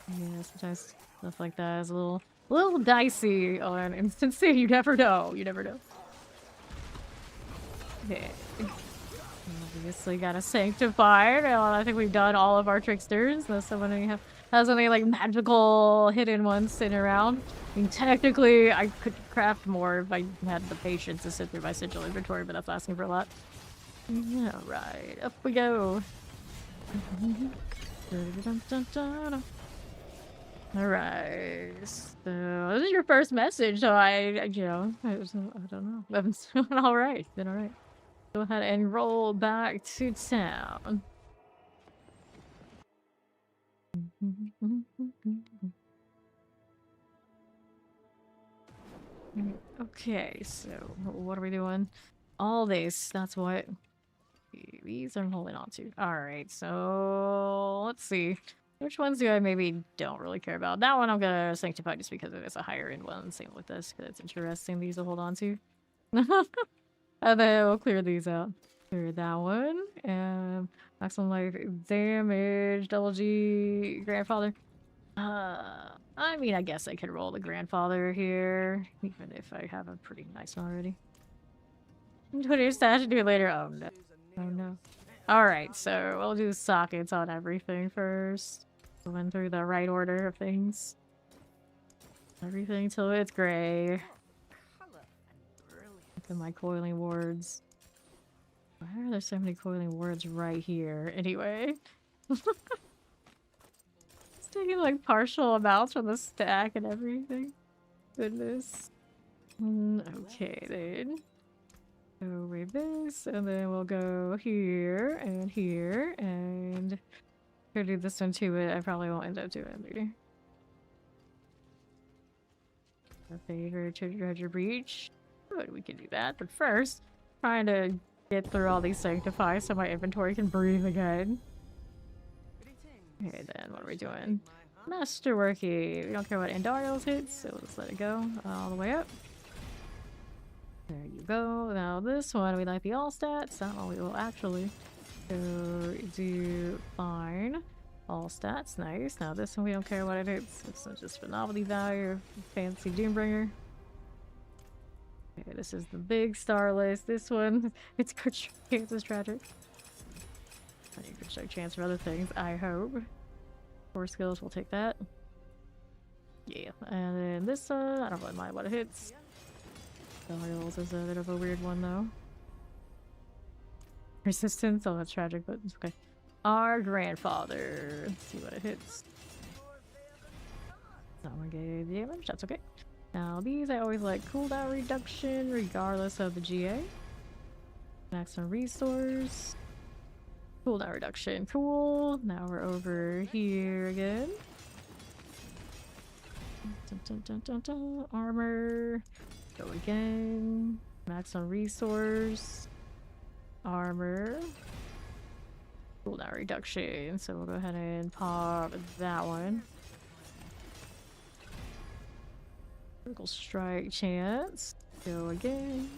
Yeah, sometimes stuff like that is a little dicey on instances. You never know. You never know. Okay. Obviously got a sanctified. Well, I think we've done all of our tricksters. Unless someone has any like magical hidden ones sitting around. I mean, technically, I could craft more if I had the patience to sit through my sigil inventory, but that's asking for a lot. Alright, up we go. Alright, so this is your first message, so I don't know. It's been alright, it's been alright. Go ahead and roll back to town. Okay, so what are we doing? All these, that's what these I'm holding on to. Alright, so let's see. Which ones do I maybe don't really care about? That one I'm gonna sanctify just because it is a higher end one. Same with this, because it's interesting. These to hold on to. And then we'll clear these out. Clear that one. And maximum life damage, double G, grandfather. I mean, I guess I could roll the grandfather here, even if I have a pretty nice one already. Put your stash to do it later. Oh no. Oh no. Alright, so we'll do sockets on everything first. Going through the right order of things. Everything till it's gray. Look at my coiling wards. Why are there so many coiling wards right here? Anyway. It's taking like partial amounts from the stack and everything. Goodness. Okay then. Go with this, and then we'll go here and here, and gonna do this one too, but I probably won't end up doing it later. A favorite treasure breach. Good, we can do that, but first, trying to get through all these sanctify so my inventory can breathe again. Okay, then what are we doing? Masterworking. We don't care what Andariel's hits, so let's let it go all the way up. There you go. Now this one, we like the all stats. That one we will actually do fine. All stats, nice. Now this one we don't care what it is. This is just for novelty value of fancy Doombringer. Okay, this is the big starless. This one, it's good chance is tragic. You could show chance for other things, I hope. 4 skills, we'll take that. Yeah, and then this one, I don't really mind what it hits. Dariel's is a bit of a weird one though. Resistance, oh that's tragic, but it's okay. Our grandfather, let's see what it hits. That one gave damage, that's okay. Now these I always like cooldown reduction regardless of the GA. Maximum resource. Cooldown reduction, cool. Now we're over here again. Armor. Go again. Maximum resource. Armor. Cooldown reduction. So we'll go ahead and pop that one. Critical strike chance. Go again.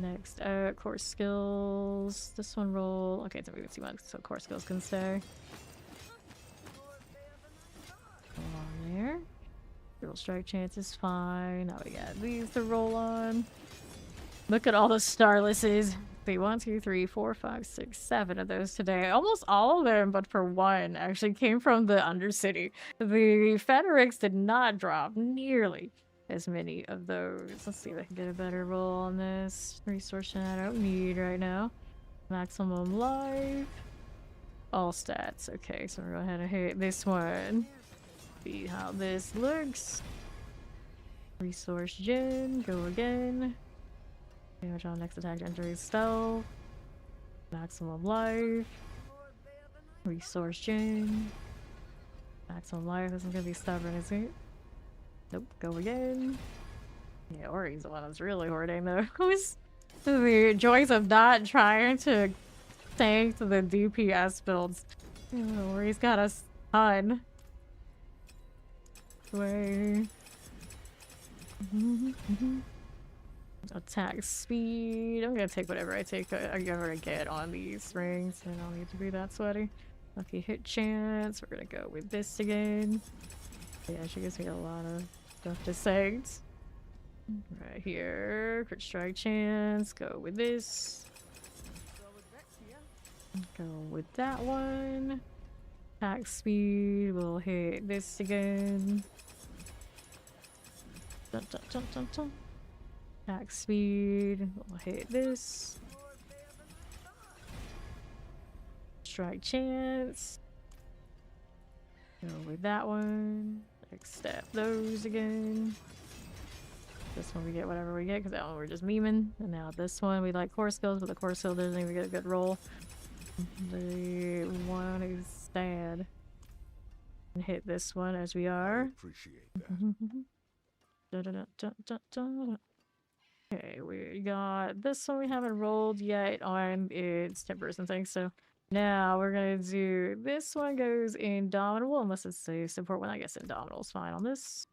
Next, core skills. This one roll. Okay, it's a moving 2 months, so core skills can stay. Go on there. Critical strike chance is fine. Now we got these to roll on. Look at all the starlesses. See, 1, 2, 3, 4, 5, 6, 7 of those today. Almost all of them, but for one, actually came from the Undercity. The Fenrix did not drop nearly as many of those. Let's see if I can get a better roll on this. Resource I don't need right now. Maximum life. All stats. Okay, so we're going to go ahead and hit this one. See how this looks. Resource gen. Go again. Damage on next attack enters stealth. Maximum life. Resource gen. Maximum life. This is gonna be stubborn, is it? Nope. Go again. Yeah, Ori's the one that's really hoarding though. Who's the joys of not trying to tank the DPS builds? Ori's got a ton. Way. Attack speed. I'm gonna take whatever I take. I ever get on these rings. I don't need to be that sweaty. Lucky hit chance. We're gonna go with this again. Yeah, she gives me a lot of stuff to Sanct. Right here. Crit strike chance. Go with this. Go with that one. Attack speed. We'll hit this again. Dun, dun, dun, dun, dun. Attack speed. We'll hit this. Strike chance. Go with that one. Step those again. This one we get whatever we get because that one we're just memeing. And now this one we like core skills, but the core skill doesn't even get a good roll. The one is sad. And hit this one as we are. Appreciate that. Okay, we got this one we haven't rolled yet on its timbers and things, so now we're gonna do this one goes Indomitable, unless it's a support one. I guess Indomitable's fine on this.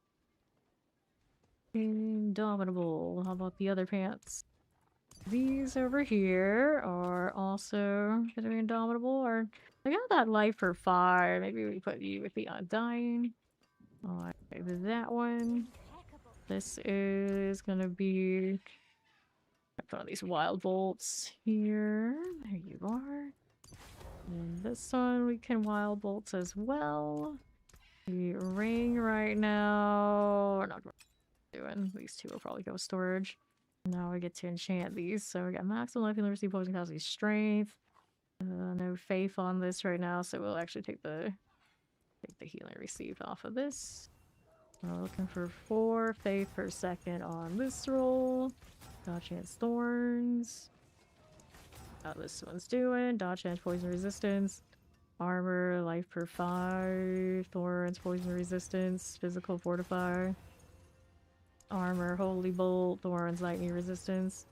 Indomitable. How about the other pants? These over here are also gonna be Indomitable, or I got that life for 5. Maybe we put you with the Undying. Alright, that one. This is gonna be one of these wild bolts here. There you are. And this one we can wild bolts as well. The ring right now, we're not doing. These two will probably go storage. Now we get to enchant these. So we got maximum life and receive poison capacity strength. No faith on this right now, so we'll actually take the healing received off of this. We're looking for 4 faith per second on this roll. Dodge chance thorns. How this one's doing. Dodge chance poison resistance. Armor, life per 5. Thorns, poison resistance. Physical fortify. Armor, holy bolt. Thorns, lightning resistance.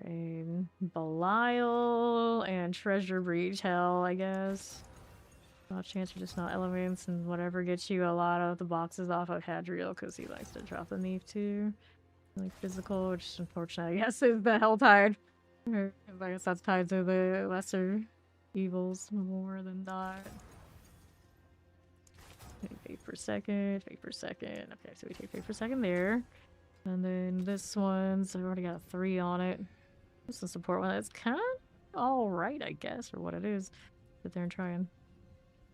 And Belial and treasure breach hell, I guess. Dodge chance are just not elements, and whatever gets you a lot of the boxes off of Hadriel because he likes to drop the Neve too. Like physical, which is unfortunate, I guess, is the Hell Tide. I guess that's tied to the lesser evils more than that. Faith per second, faith per second. Okay, so we take faith per second there. And then this one's, I've already got 3 on it. This is a support one that's kind of alright, I guess, for what it is. Sit there and try and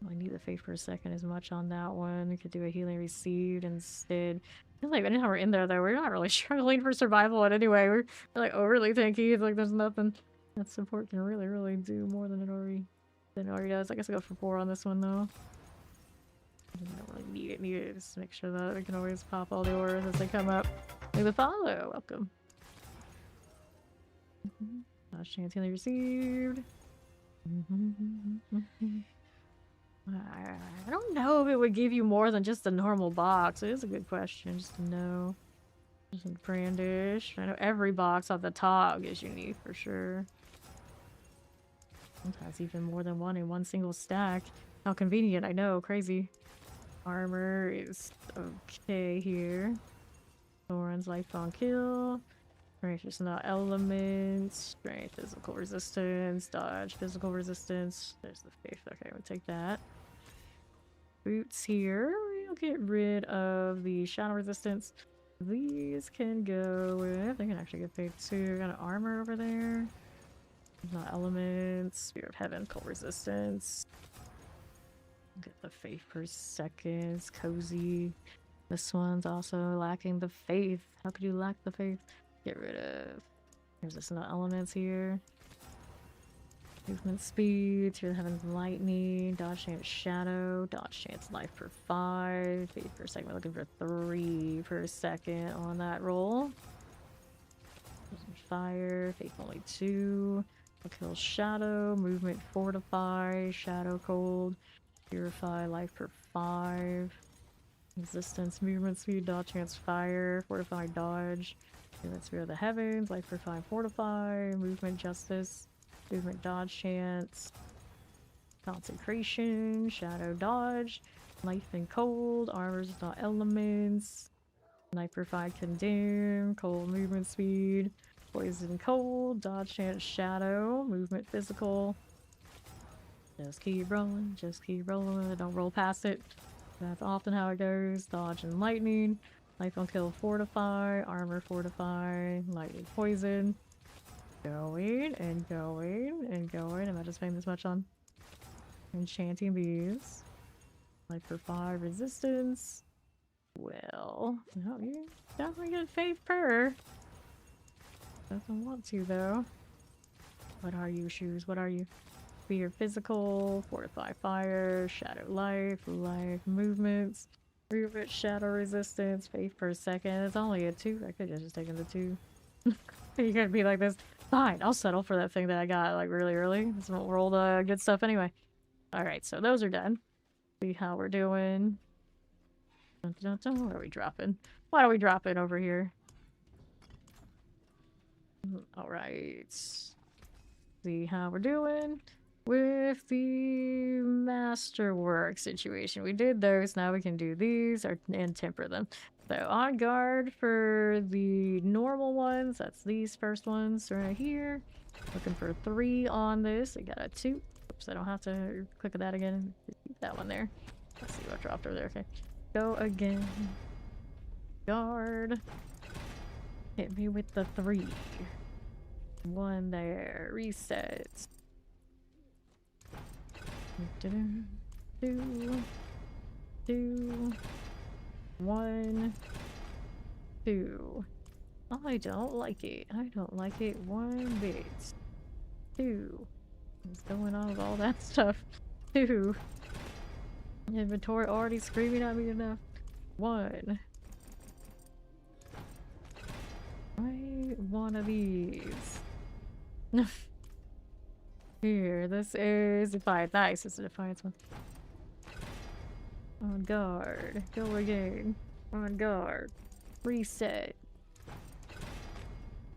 I need the faith per second as much on that one. We could do a healing received instead. I feel like anytime we're in there though, we're not really struggling for survival in any way. We're like overly tanky. It's like there's nothing that support can really do more than it already does. I guess I go for 4 on this one though. I don't really need it. Just make sure that we can always pop all the auras as they come up. Leave a follow. Welcome. Last chance healing received. I don't know if it would give you more than just a normal box. It is a good question, just to know. Just brandish. I know every box at the top is unique for sure. Sometimes even more than one in one single stack. How convenient, I know, crazy. Armor is okay here. Thorns, lifelong kill. Strength is not elements. Strength, physical resistance. Dodge, physical resistance. There's the faith. Okay, we'll take that. Boots here. We'll get rid of the shadow resistance. These can go with... They can actually get paid too. Got an armor over there. Not elements. Spear of Heaven, cold resistance. Get the faith per second. It's cozy. This one's also lacking the faith. How could you lack the faith? Get rid of... There's just no elements here. Movement speed. Here Heaven's lightning. Dodge chance shadow. Dodge chance life per 5. Faith per second. We're looking for 3 per second on that roll. Fire. Faith only 2. Kill shadow. Movement fortify. Shadow cold. Purify life per 5. Resistance, movement speed, dodge chance fire, fortify dodge. Movement speed of the heavens, life per 5 fortify, movement justice, movement dodge chance, consecration, shadow dodge, life and cold, armors not elements, life per 5 condemn, cold movement speed, poison cold, dodge chance shadow, movement physical. Just keep rolling, just keep rolling. Don't roll past it. That's often how it goes. Dodge and lightning. Life on kill fortify. Armor fortify. Lightning poison. Going and going and going. Am I just paying this much on? Enchanting these. Life for 5 resistance. Well, no, you definitely get faith per. Doesn't want to though. What are you, shoes? What are you? Fear physical, fortify fire, shadow life, life movements, movement, shadow resistance, faith per second. It's only a 2. I could have just taken the 2. You're gonna be like this. Fine, I'll settle for that thing that I got like really early. This won't roll the good stuff anyway. Alright, so those are done. See how we're doing. Dun, dun, dun. What are we dropping? What are we dropping over here? Alright. See how we're doing with the Masterwork situation. We did those, now we can do these and temper them. So on guard for the normal ones, that's these first ones right here. Looking for 3 on this. I got a 2. Oops, I don't have to click that again. Keep that one there. Let's see what dropped over there. Okay. Go again. Guard. Hit me with the 3. 1 there. Reset. 2. 2. 1. 2. I don't like it. I don't like it 1 bit. 2. What's going on with all that stuff? 2. Inventory already screaming at me enough. 1. Try one of these. Here, this is Defiance. Nice, it's a Defiance one. On guard. Go again. On guard. Reset.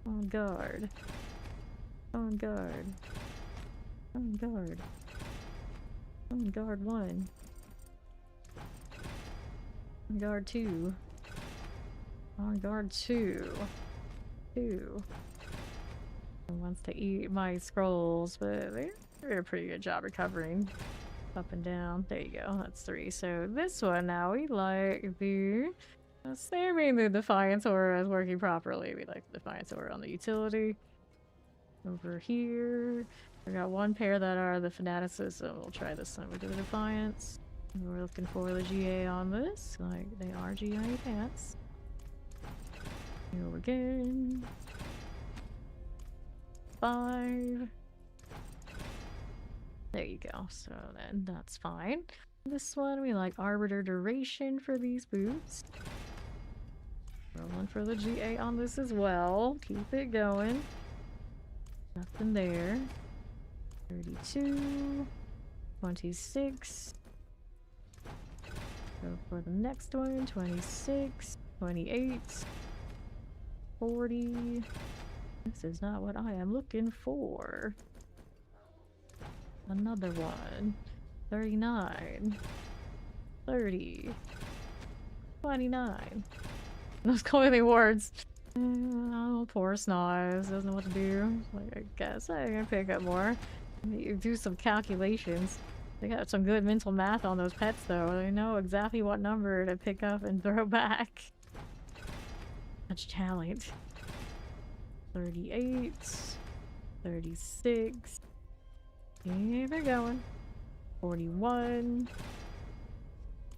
On guard. On guard. On guard. On guard 1. On guard 2. On guard 2. 2. It wants to eat my scrolls, but they did a pretty good job recovering. Up and down. There you go. That's 3. So this one now, we like the... Assuming the Defiance Aura is working properly. We like the Defiance Aura on the utility. Over here. We got 1 pair that are the Fanaticism. We'll try this one with the Defiance. We're looking for the GA on this. Like, they are GA pants. Go again. 5. There you go. So then that's fine. This one, we like Arbiter Duration for these boots. Rolling for the GA on this as well. Keep it going. Nothing there. 32. 26. Go for the next one. 26. 28. 40. This is not what I am looking for. Another one. 39. 30. 29. Those coiling words. Oh, poor Snoz. Doesn't know what to do. Like, I guess I can pick up more. You do some calculations. They got some good mental math on those pets, though. They know exactly what number to pick up and throw back. Such talent. 38. 36. Keep it going. 41.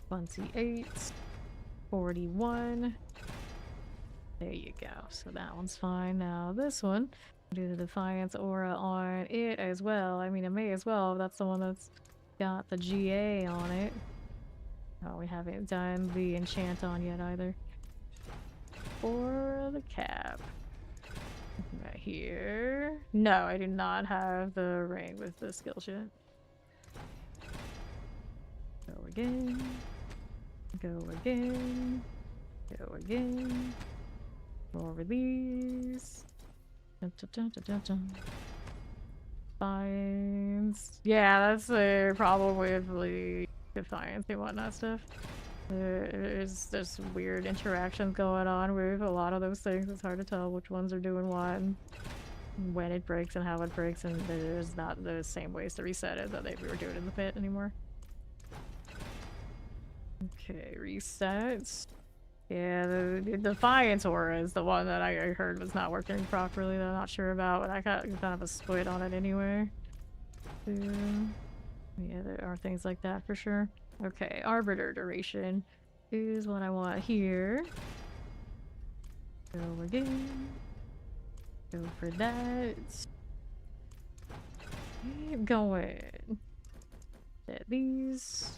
28. 41. There you go. So that one's fine. Now this one, do the Defiance Aura on it as well. I mean, it may as well. That's the one that's got the GA on it. Oh, we haven't done the enchant on yet either. For the cap. Right here. No, I do not have the ring with the skill yet. Go again. Go again. Go again. Over these. Dun, dun, dun, dun, dun. Defiance. Yeah, that's the problem with the Defiance and whatnot stuff. There's some weird interactions going on with a lot of those things. It's hard to tell which ones are doing what. when it breaks and how it breaks, and there's not the same ways to reset it that we were doing in the pit anymore. Okay, resets. Yeah, the Defiance aura is the one that I heard was not working properly that I'm not sure about, but I got kind of a split on it anyway. Yeah, there are things like that for sure. Okay, Arbiter duration is what I want here. Go again. Go for that. Keep going. Set these.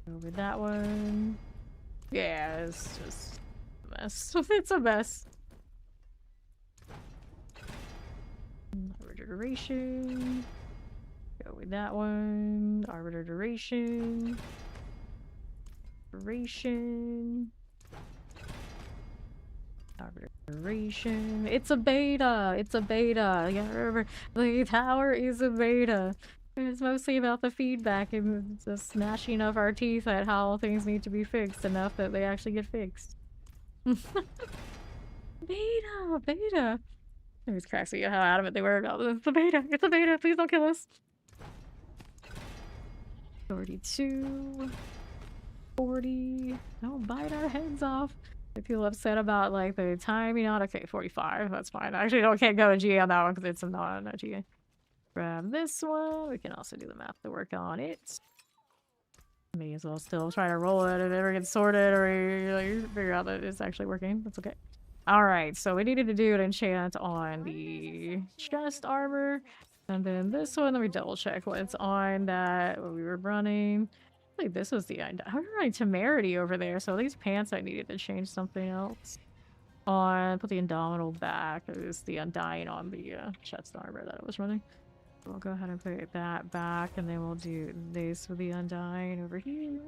Go with that one. Yeah, it's just a mess. It's a mess. Arbiter duration. Go with that one. Arbiter duration. Duration. Arbiter duration. It's a beta! It's a beta! You gotta remember, the tower is a beta. It's mostly about the feedback and the smashing of our teeth at how things need to be fixed enough that they actually get fixed. Beta! Beta! It was crazy how adamant they were about this. It's a beta! It's a beta! Please don't kill us! 42. 40. Don't bite our heads off. I feel upset about like the timing on. Okay, 45. That's fine. I actually can't go to GA on that one because it's not a GA. Grab this one. We can also do the math to work on it. May as well still try to roll it if it ever gets sorted or like, figure out that it's actually working. That's okay. Alright, so we needed to do an enchant on the chest armor. And then this one, let me double check what's on that we were running. I think this was the I was running temerity over there, so these pants I needed to change something else. On put the indomitable back. It was the undying on the chest armor that I was running. We'll go ahead and put that back, and then we'll do this with the undying over here.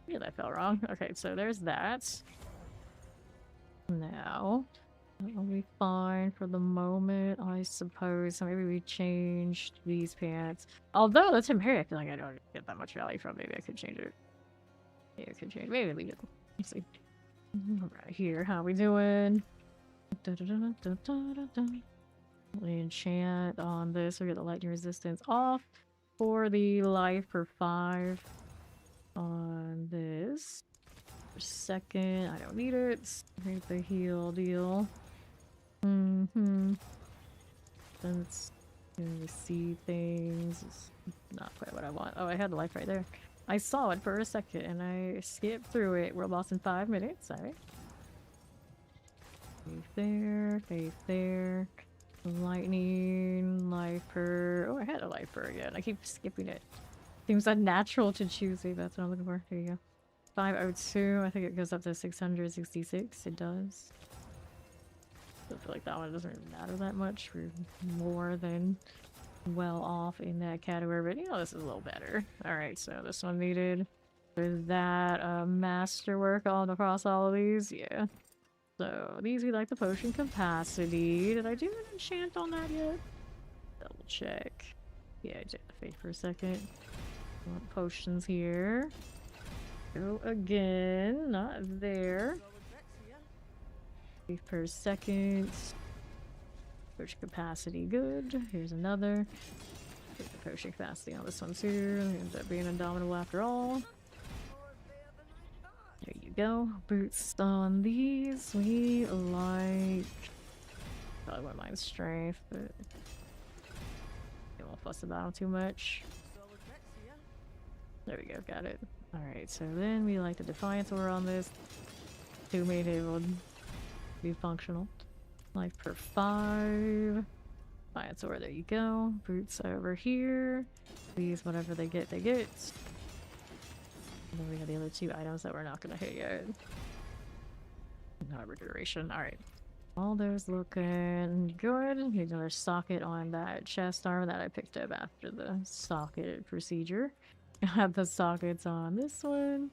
Yeah, that felt wrong. Okay, so there's that. Now, that'll be fine for the moment, I suppose. So maybe we changed these pants. Although the temerity, I feel like I don't get that much value from. Maybe I could change it. Yeah, I could change. Maybe leave it. Let's see. Right here, how we doing? We enchant on this. We get the lightning resistance off for the life per 5 on this. For second, I don't need it. Make the heal deal. Let's see things. It's not quite what I want. Oh, I had the life right there. I saw it for a second and I skipped through it. We're lost in 5 minutes. Alright. Faith there. Lightning, life per. Oh, I had a life per again. I keep skipping it. Seems unnatural to choose it. That's what I'm looking for. There you go. 502. I think it goes up to 666. It does. I feel like that one doesn't really matter that much. We're more than well off in that category, but you know, this is a little better. Alright, so this one needed with that masterwork all across all of these. Yeah. So these we like the potion capacity. Did I do an enchant on that yet? Double check. Yeah, I did. Wait for a second. Want potions here. Go again. Not there. Wait per second. Potion capacity, good. Here's another. Get the potion capacity on this one too. Ends up being indomitable after all. There you go. Boots on these. We like. Probably wouldn't mind strength, but don't want to fuss about them too much. There we go. Got it. Alright, so then we like the Defiance aura on this. Assuming it will be functional. Life per 5. Defiance aura, there you go. Boots over here. These, whatever they get, they get. And then we have the other 2 items that we're not gonna hit yet. Arbiter duration. Alright. All those looking good. Here's another socket on that chest armor that I picked up after the socket procedure. I have the sockets on this one.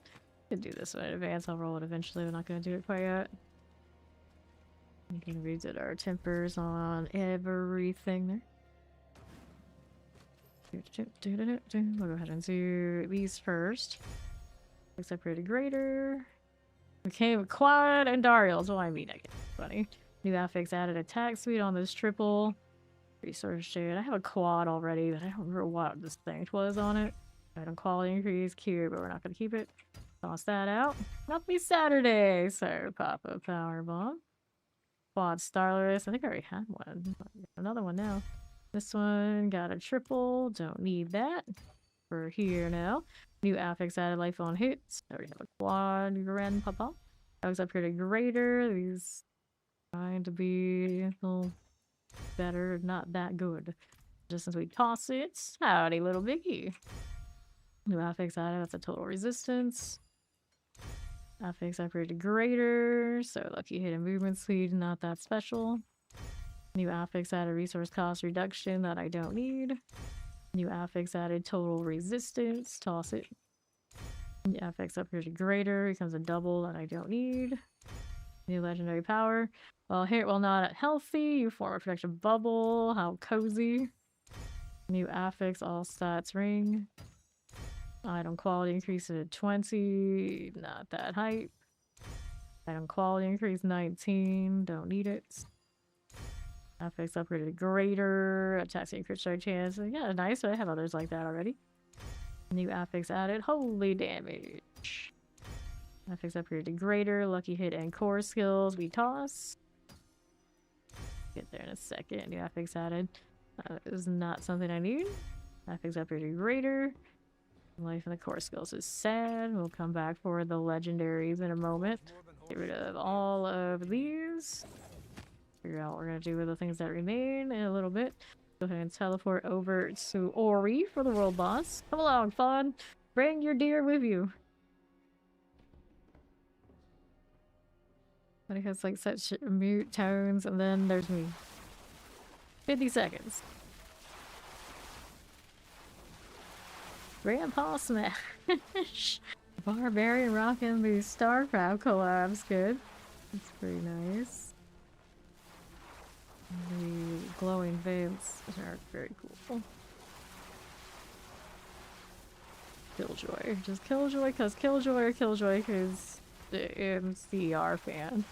Could do this one in advance. I'll roll it eventually. We're not gonna do it quite yet. We can redid our tempers on everything there. We'll go ahead and do these first. Separated greater. Became quad and Dariel's. Well, I mean, I get funny. New affix added attack speed on this triple. Resource shade. I have a quad already, but I don't remember what this thing was on it. Item quality increase, cute, but we're not gonna keep it. Toss that out. Not be Saturday, so pop a power bomb. Quad Starless. I think I already had one. Another one now. This one got a triple. Don't need that. We're here now. New affix added life on hits. I already have a quad grand papa. I was upgraded greater. These trying to be a little better, not that good. Just as we toss it. Howdy, little biggie. New affix added. That's a total resistance. Affix upgraded greater. So lucky hit and movement speed. Not that special. New affix added resource cost reduction that I don't need. New affix added total resistance. Toss it. New affix upgraded greater. Becomes a double that I don't need. New legendary power. Well, hit while not healthy. You form a protection bubble. How cozy. New affix all stats ring. Item quality increase to 20. Not that hype. Item quality increase 19. Don't need it. Affix upgraded greater. Attack secret strike chance. Yeah, nice. I have others like that already. New affix added. Holy damage. Affix upgraded greater. Lucky hit and core skills. We toss. Get there in a second. New affix added. Is not something I need. Affix upgraded greater. Life and the core skills is sad. We'll come back for the legendaries in a moment. Get rid of all of these. Figure out what we're gonna do with the things that remain in a little bit. Go ahead and teleport over to Ori for the world boss. Come along, Fawn. Bring your deer with you. But it has like such mute tones, and then there's me. 50 seconds. Grandpa Smash. Barbarian rocking the StarCraft collabs. Good. That's pretty nice. The glowing vents are very cool. Killjoy. Just Killjoy because Killjoy or Killjoy because the MCR fan.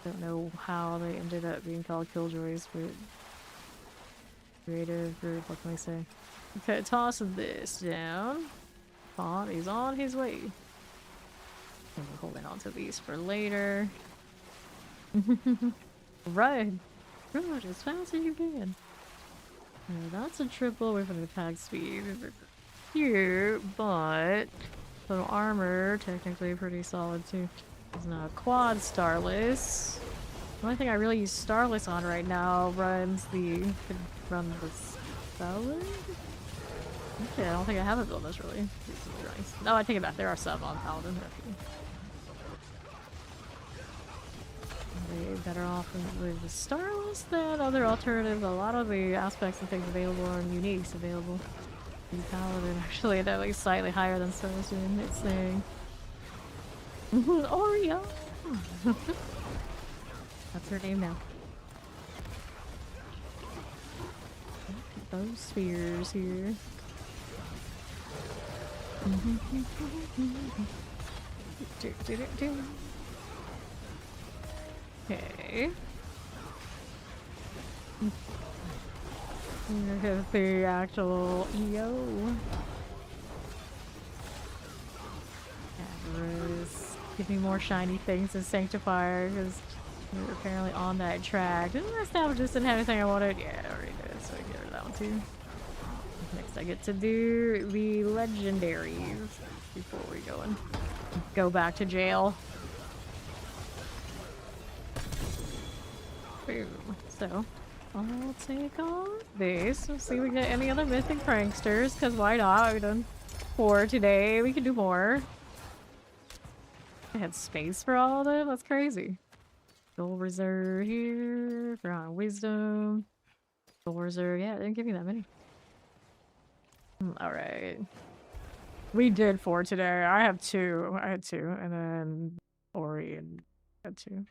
Don't know how they ended up being called Killjoys, but creative group, what can I say? Okay, toss this down. Fawn is on his way. I'm holding on to these for later. Right. Good, as fast as you can. That's a triple with an attack speed. Cute, but total armor, technically pretty solid too. It's not a quad Starless. The only thing I really use Starless on right now runs the Salad? Okay, I don't think I have a build this really. No, I take it back. There are some on Paladin. Are they better off with the Starless than other alternatives? A lot of the aspects and things available are uniques available. In Paladin, actually, they're like slightly higher than Starless doing its thing. Oreo! That's her name now. Those spheres here. Okay. Look at the actual EO. Avarice. Give me more shiny things in Sanctifier because we're apparently on that track. Didn't I establish this didn't have anything I wanted? Yeah, I already did, so I get rid of that one too. Next I get to do the legendaries before we go back to jail. Boom. So I'll take off this. We'll see if we get any other mythic pranksters, because why not? We've done 4 today. We can do more. I had space for all of them? That's crazy. Gold reserve here. Forgotten wisdom. Gold reserve. Yeah, it didn't give me that many. Alright. We did 4 today. I have 2. I had 2. And then Ori and had 2.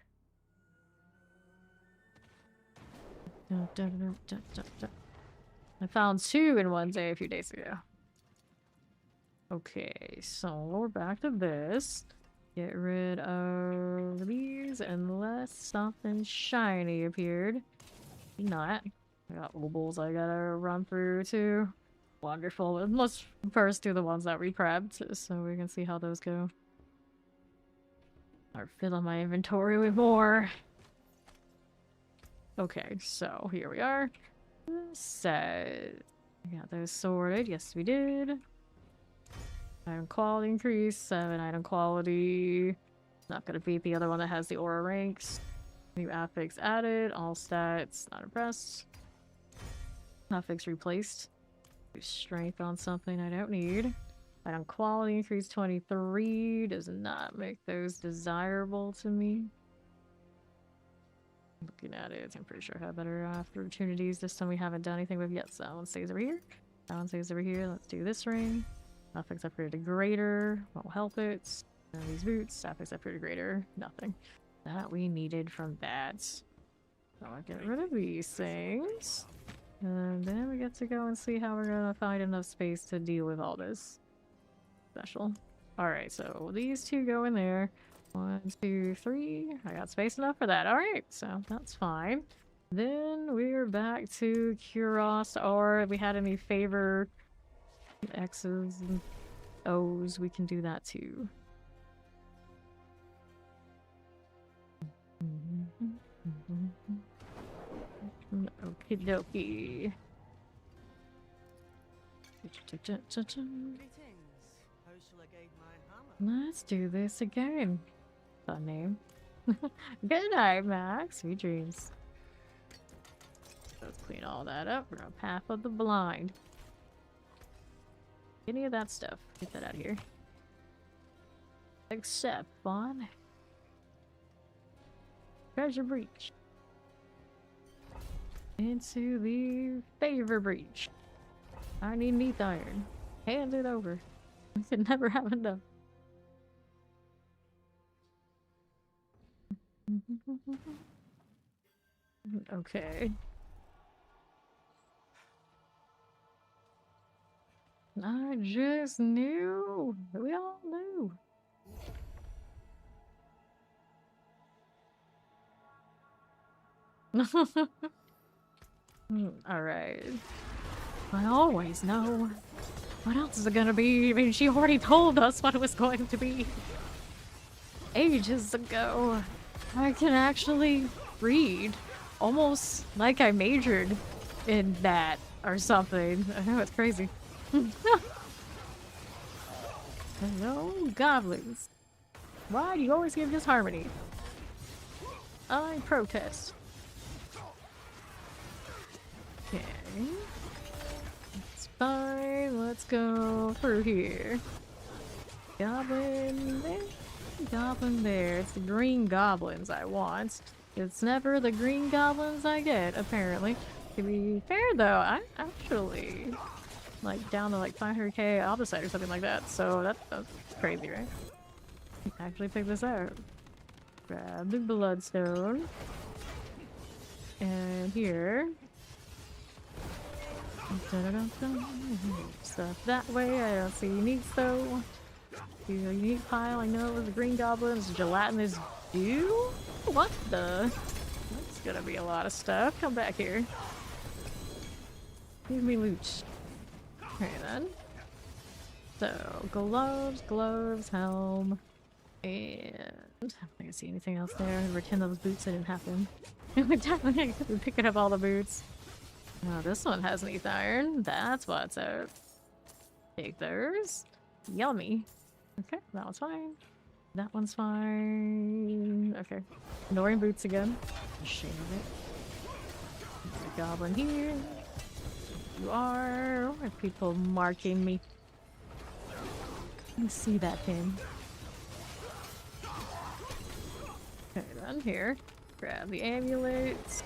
I found 2 in one day a few days ago. Okay, so we're back to this. Get rid of these unless something shiny appeared. Not. I got obols I gotta run through too. Wonderful. Let's first do the ones that we prepped so we can see how those go. Or fill in my inventory with more. Okay, so here we are. Set. We got those sorted. Yes, we did. Item quality increase. 7 item quality. Not gonna beat the other one that has the aura ranks. New affix added. All stats. Not impressed. Affix replaced. Strength on something I don't need. Item quality increase 23. Does not make those desirable to me. Looking at it, I'm pretty sure I have better opportunities. This time we haven't done anything with yet, so that one stays over here. That one stays over here. Let's do this ring. Affix upgrade to greater. Won't help it. And these boots. Affix upgrade to greater. Nothing. That we needed from that. So I'll get rid of these things. And then we get to go and see how we're gonna find enough space to deal with all this special. Alright, so these two go in there. 1, 2, 3. I got space enough for that. Alright, so that's fine. Then we're back to Kuros, or if we had any favor X's and O's, we can do that too. Okie dokie. Let's do this again. Fun name. Good night, Max. Sweet dreams. Let's clean all that up. We're on Path of the Blind. Any of that stuff. Get that out of here. Except Fawn. Treasure Breach. Into the Favor Breach. I need neath iron. Hand it over. I can never have enough. Okay. I just knew. We all knew. Alright. I always know. What else is it gonna be? I mean, she already told us what it was going to be. Ages ago. I can actually read. Almost like I majored in that or something. I know, it's crazy. Hello, goblins. Why do you always give disharmony? I protest. Okay. It's fine. Let's go through here. Goblin there. Goblin there. It's the green goblins I want. It's never the green goblins I get, apparently. To be fair though, I'm actually like down to like 500k opposite or something like that, so that's crazy, right? Actually pick this out. Grab the bloodstone. And here. Stuff that way. I don't see uniques though. The unique pile, I know it was the green goblins. Gelatinous dew? What the? That's gonna be a lot of stuff. Come back here. Give me loot. Okay then. So, gloves, helm, and I don't see anything else there. Return those boots, I didn't have them. We're definitely picking up all the boots. Oh, this one has neath iron. That's what's up. Take those. Yummy. Okay, that one's fine. That one's fine. Okay. Ignoring boots again. Shame of it. There's a goblin here. You are. Why are people marking me? Let me see that pin. Okay, then here. Grab the amulets.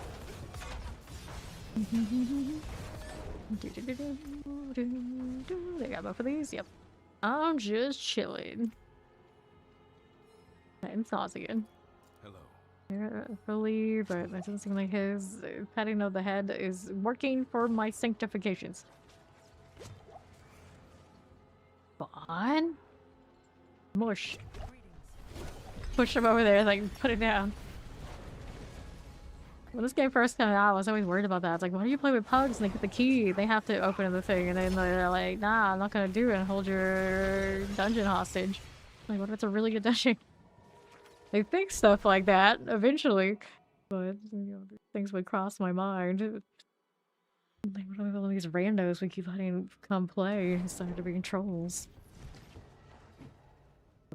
They got both of these? Yep. I'm just chilling. I'm Saws again. Hello. Fully, but it doesn't seem like his petting of the head is working for my sanctifications. Bon? Mush. push him over there, like, put it down. When this game first came out, I was always worried about that. It's like, why do you play with pugs and they get the key? They have to open the thing, and then they're like, nah, I'm not gonna do it and hold your dungeon hostage. Like, what if it's a really good dungeon? They think stuff like that eventually, but you know, things would cross my mind. Like, what are all these randos we keep letting come play instead of being trolls?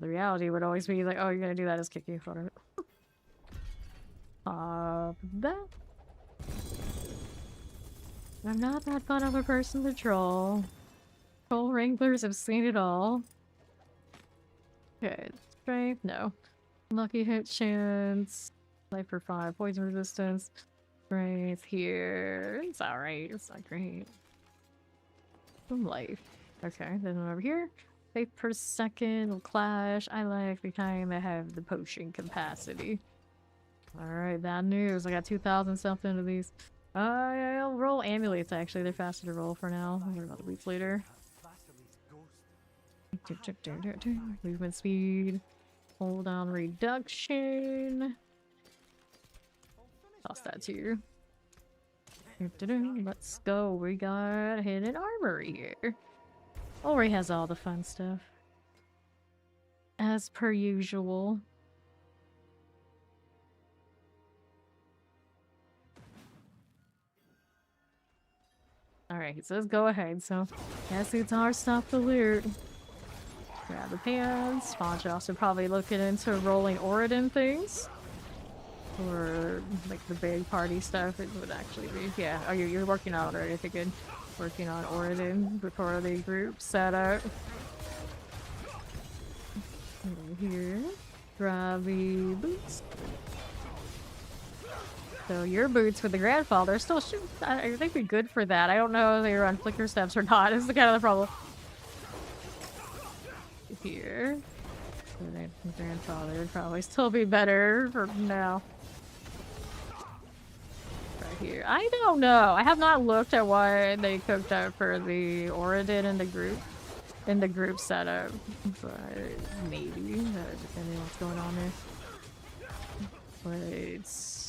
The reality would always be like, oh, you're gonna do that, just kick you for it. That. I'm not that fun of a person to troll. Troll wranglers have seen it all. Okay, strength, no. Lucky hit chance. Life for 5, poison resistance. Strength here. It's alright, it's not great. Some life. Okay, then over here. Faith per second will clash. I like the kind that have the potion capacity. Alright, bad news. I got 2,000 something of these. I'll roll amulets actually. They're faster to roll for now. I'll worry about the weeks later. Movement speed. Hold on reduction. Toss that too. Let's go. We got a hidden armory here. Ori has all the fun stuff. As per usual. Alright, it says go ahead, so guess it's our stuff to loot. Grab the pants. Spawn should also probably looking into rolling Oridon things. Or like the big party stuff, it would actually be. Yeah, oh, you're working on it already, I think good. Working on Oridon before the group set out. Over here. Grab the boots. So your boots with the grandfather still should, I think, be good for that. I don't know if they run flicker steps or not. Is the kind of the problem. Here. So the grandfather would probably still be better for now. Right here. I don't know. I have not looked at what they cooked up for the Oridon in the group setup. But maybe, depending on what's going on there. But it's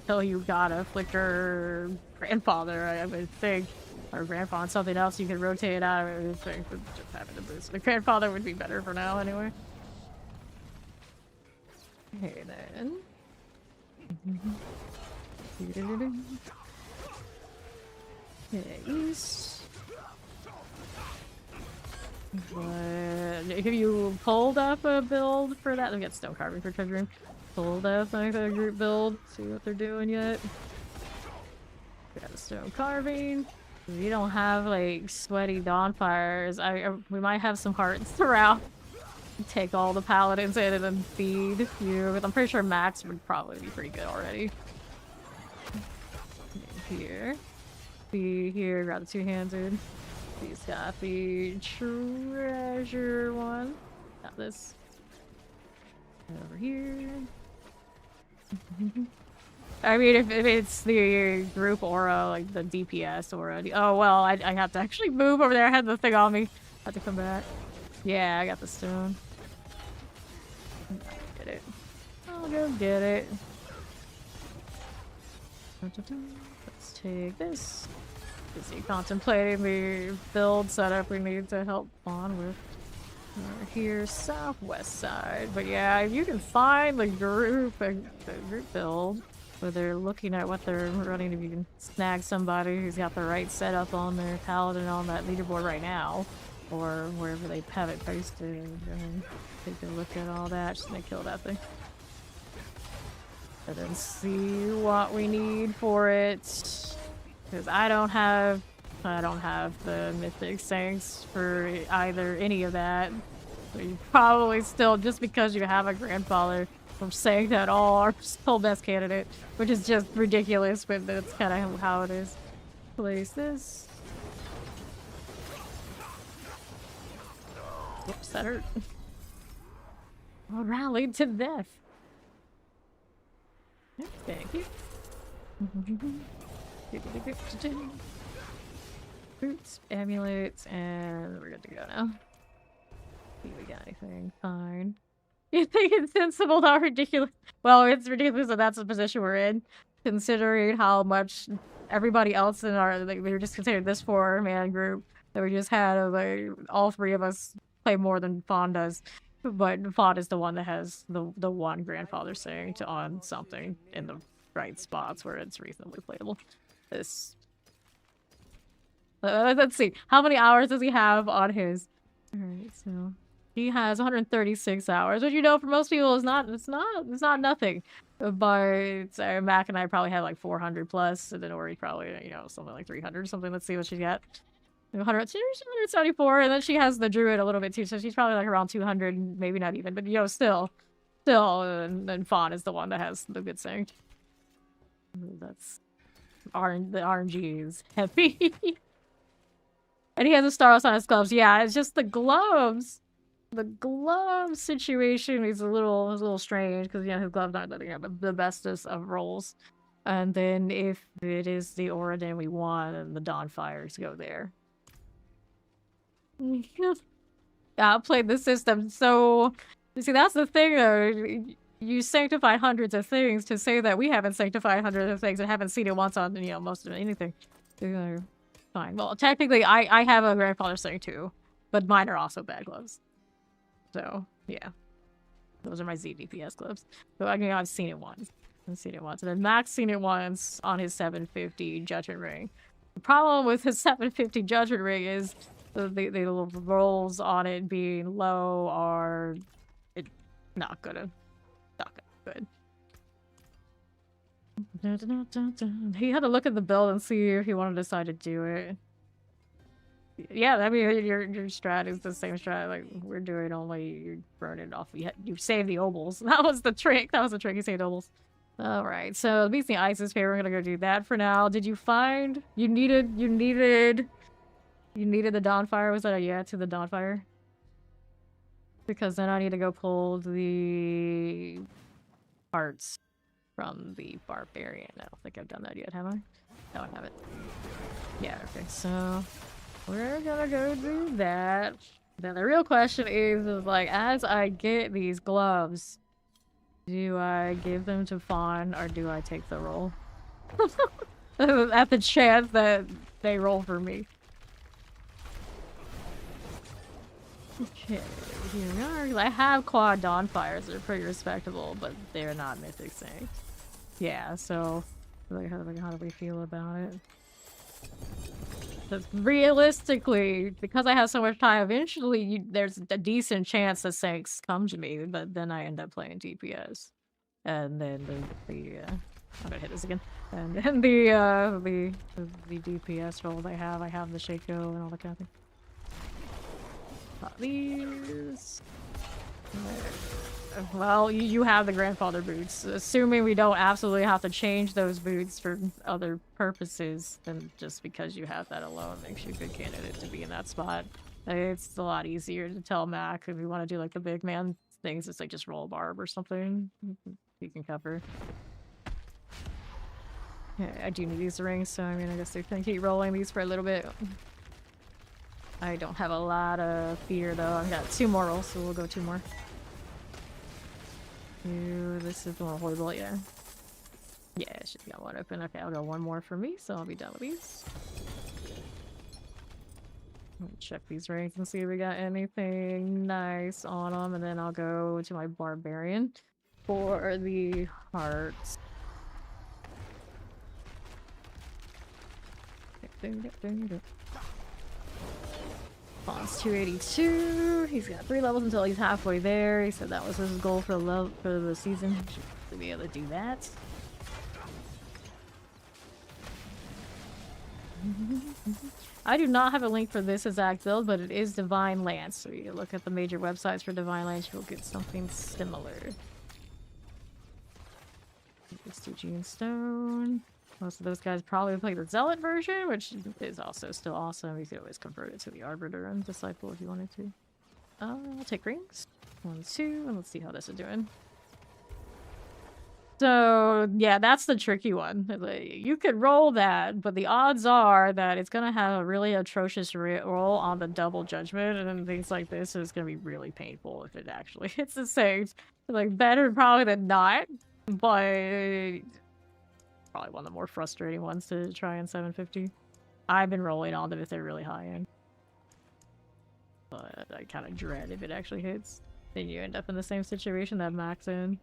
until you got a flicker grandfather, I would think. Or grandpa and something else you can rotate out of it. Just having the boost. The grandfather would be better for now anyway. Okay then. Okay, east. But have you pulled up a build for that? We got stone carving for treasure room. Pulled up like a group build. See what they're doing yet. We got a stone carving. We don't have like sweaty bonfires. We might have some hearts around. Take all the paladins in and then feed you. But I'm pretty sure Max would probably be pretty good already. Here. Be here, grab the two-handed. He's got the treasure one. Got this. Over here. I mean, if it's the group aura, like the DPS aura. Oh, well, I have to actually move over there. I had the thing on me. I have to come back. Yeah, I got the stone. Get it. I'll go get it. Let's take this. Busy contemplating the build setup we need to help Bond with. Here, southwest side. But yeah, if you can find the group build, where they're looking at what they're running, if you can snag somebody who's got the right setup on their paladin on that leaderboard right now, or wherever they have it posted, and take a look at all that, just gonna kill that thing. And then see what we need for it. Because I don't have the mythic sancts for either any of that. So you probably still, just because you have a grandfather from Sanct at all, are still best candidate, which is just ridiculous, but that's kind of how it is. Place this. Whoops, that hurt. All rallied to death. Thank you. Boots, amulets, and we're good to go now. See if we got anything. Fine. You think it's sensible, not ridiculous? Well, it's ridiculous that that's the position we're in, considering how much everybody else in our, like, we were just considered this 4-man group that we just had, like, all 3 of us play more than Fawn does. But Fawn is the one that has the one grandfather saying to on something in the right spots where it's reasonably playable. This. Let's see. How many hours does he have on his? Alright, so he has 136 hours, which, you know, for most people is not, it's not nothing. But Mac and I probably have like 400 plus, and then Ori probably, you know, something like 300 or something. Let's see what she's got. 174, and then she has the druid a little bit too, so she's probably like around 200, maybe not even, but, you know, still, and Fawn is the one that has the good Sanct. That's the RNG is heavy. And he has a Staros on his gloves. Yeah, it's just the gloves. The glove situation is a little strange because, you know, his gloves aren't the bestest of rolls. And then if it is the Oradin we want, and the Dawnfires go there. Yeah, I played the system. So, you see, that's the thing, though. You sanctified hundreds of things to say that we haven't sanctified hundreds of things and haven't seen it once on, you know, most of anything. Fine. Well, technically, I have a grandfather saying too, but mine are also bad gloves. So, yeah. Those are my ZDPS gloves. So, I mean, I've seen it once. And then Mac's seen it once on his 750 Judgment Ring. The problem with his 750 Judgment Ring is the little rolls on it being low are not good. He had to look at the build and see if he wanted to decide to do it. Yeah, I mean, your strat is the same strat like we're doing, only you burn it off. You save the obols. That was the trick. You saved obols. Alright, so the Beastly Ice's favor, we're gonna go do that for now. Did you find... You needed the Dawnfire? Was that a yeah to the Dawnfire? Because then I need to go pull the parts from the Barbarian. I don't think I've done that yet, have I? No, I haven't. Yeah, okay, so we're gonna go do that. Then the real question is like, as I get these gloves, do I give them to Fawn or do I take the roll? At the chance that they roll for me. Okay, here we are. I have quad Dawnfires. They're pretty respectable, but they're not Mythic Sanct. Yeah, so like, how do we feel about it? Because realistically, because I have so much time, eventually there's a decent chance that Sancts come to me, but then I end up playing DPS. And then I'm gonna hit this again. And then the DPS roles I have the Shaco and all that kind of thing. Not these. Well, you have the grandfather boots. Assuming we don't absolutely have to change those boots for other purposes, then just because you have that alone makes you a good candidate to be in that spot. It's a lot easier to tell Mac if we want to do like the big man things. It's like just roll a barb or something. You can cover. Yeah, I do need these rings, so I mean, I guess they can keep rolling these for a little bit. I don't have a lot of fear though. I've got 2 more rolls, so we'll go 2 more. Ew, this is more horrible, yeah. Yeah, she's got one open. Okay, I'll go 1 more for me, so I'll be done with these. Check these rings and see if we got anything nice on them, and then I'll go to my Barbarian for the hearts. Fawn's 282. He's got 3 levels until he's halfway there. He said that was his goal for the season. Should be able to do that. I do not have a link for this exact build, but it is Divine Lance. So you can look at the major websites for Divine Lance, you'll get something similar. It's 2 Gene Stone. Most of those guys probably play the Zealot version, which is also still awesome. You could always convert it to the Arbiter and Disciple if you wanted to. I'll take rings. 1, 2, and let's see how this is doing. So, yeah, that's the tricky one. Like, you could roll that, but the odds are that it's gonna have a really atrocious roll on the double judgment, and then things like this is gonna be really painful if it actually hits the saves. Like, better probably than not, but probably one of the more frustrating ones to try in 750. I've been rolling on them if they're really high end. But I kind of dread if it actually hits. Then you end up in the same situation that Max in.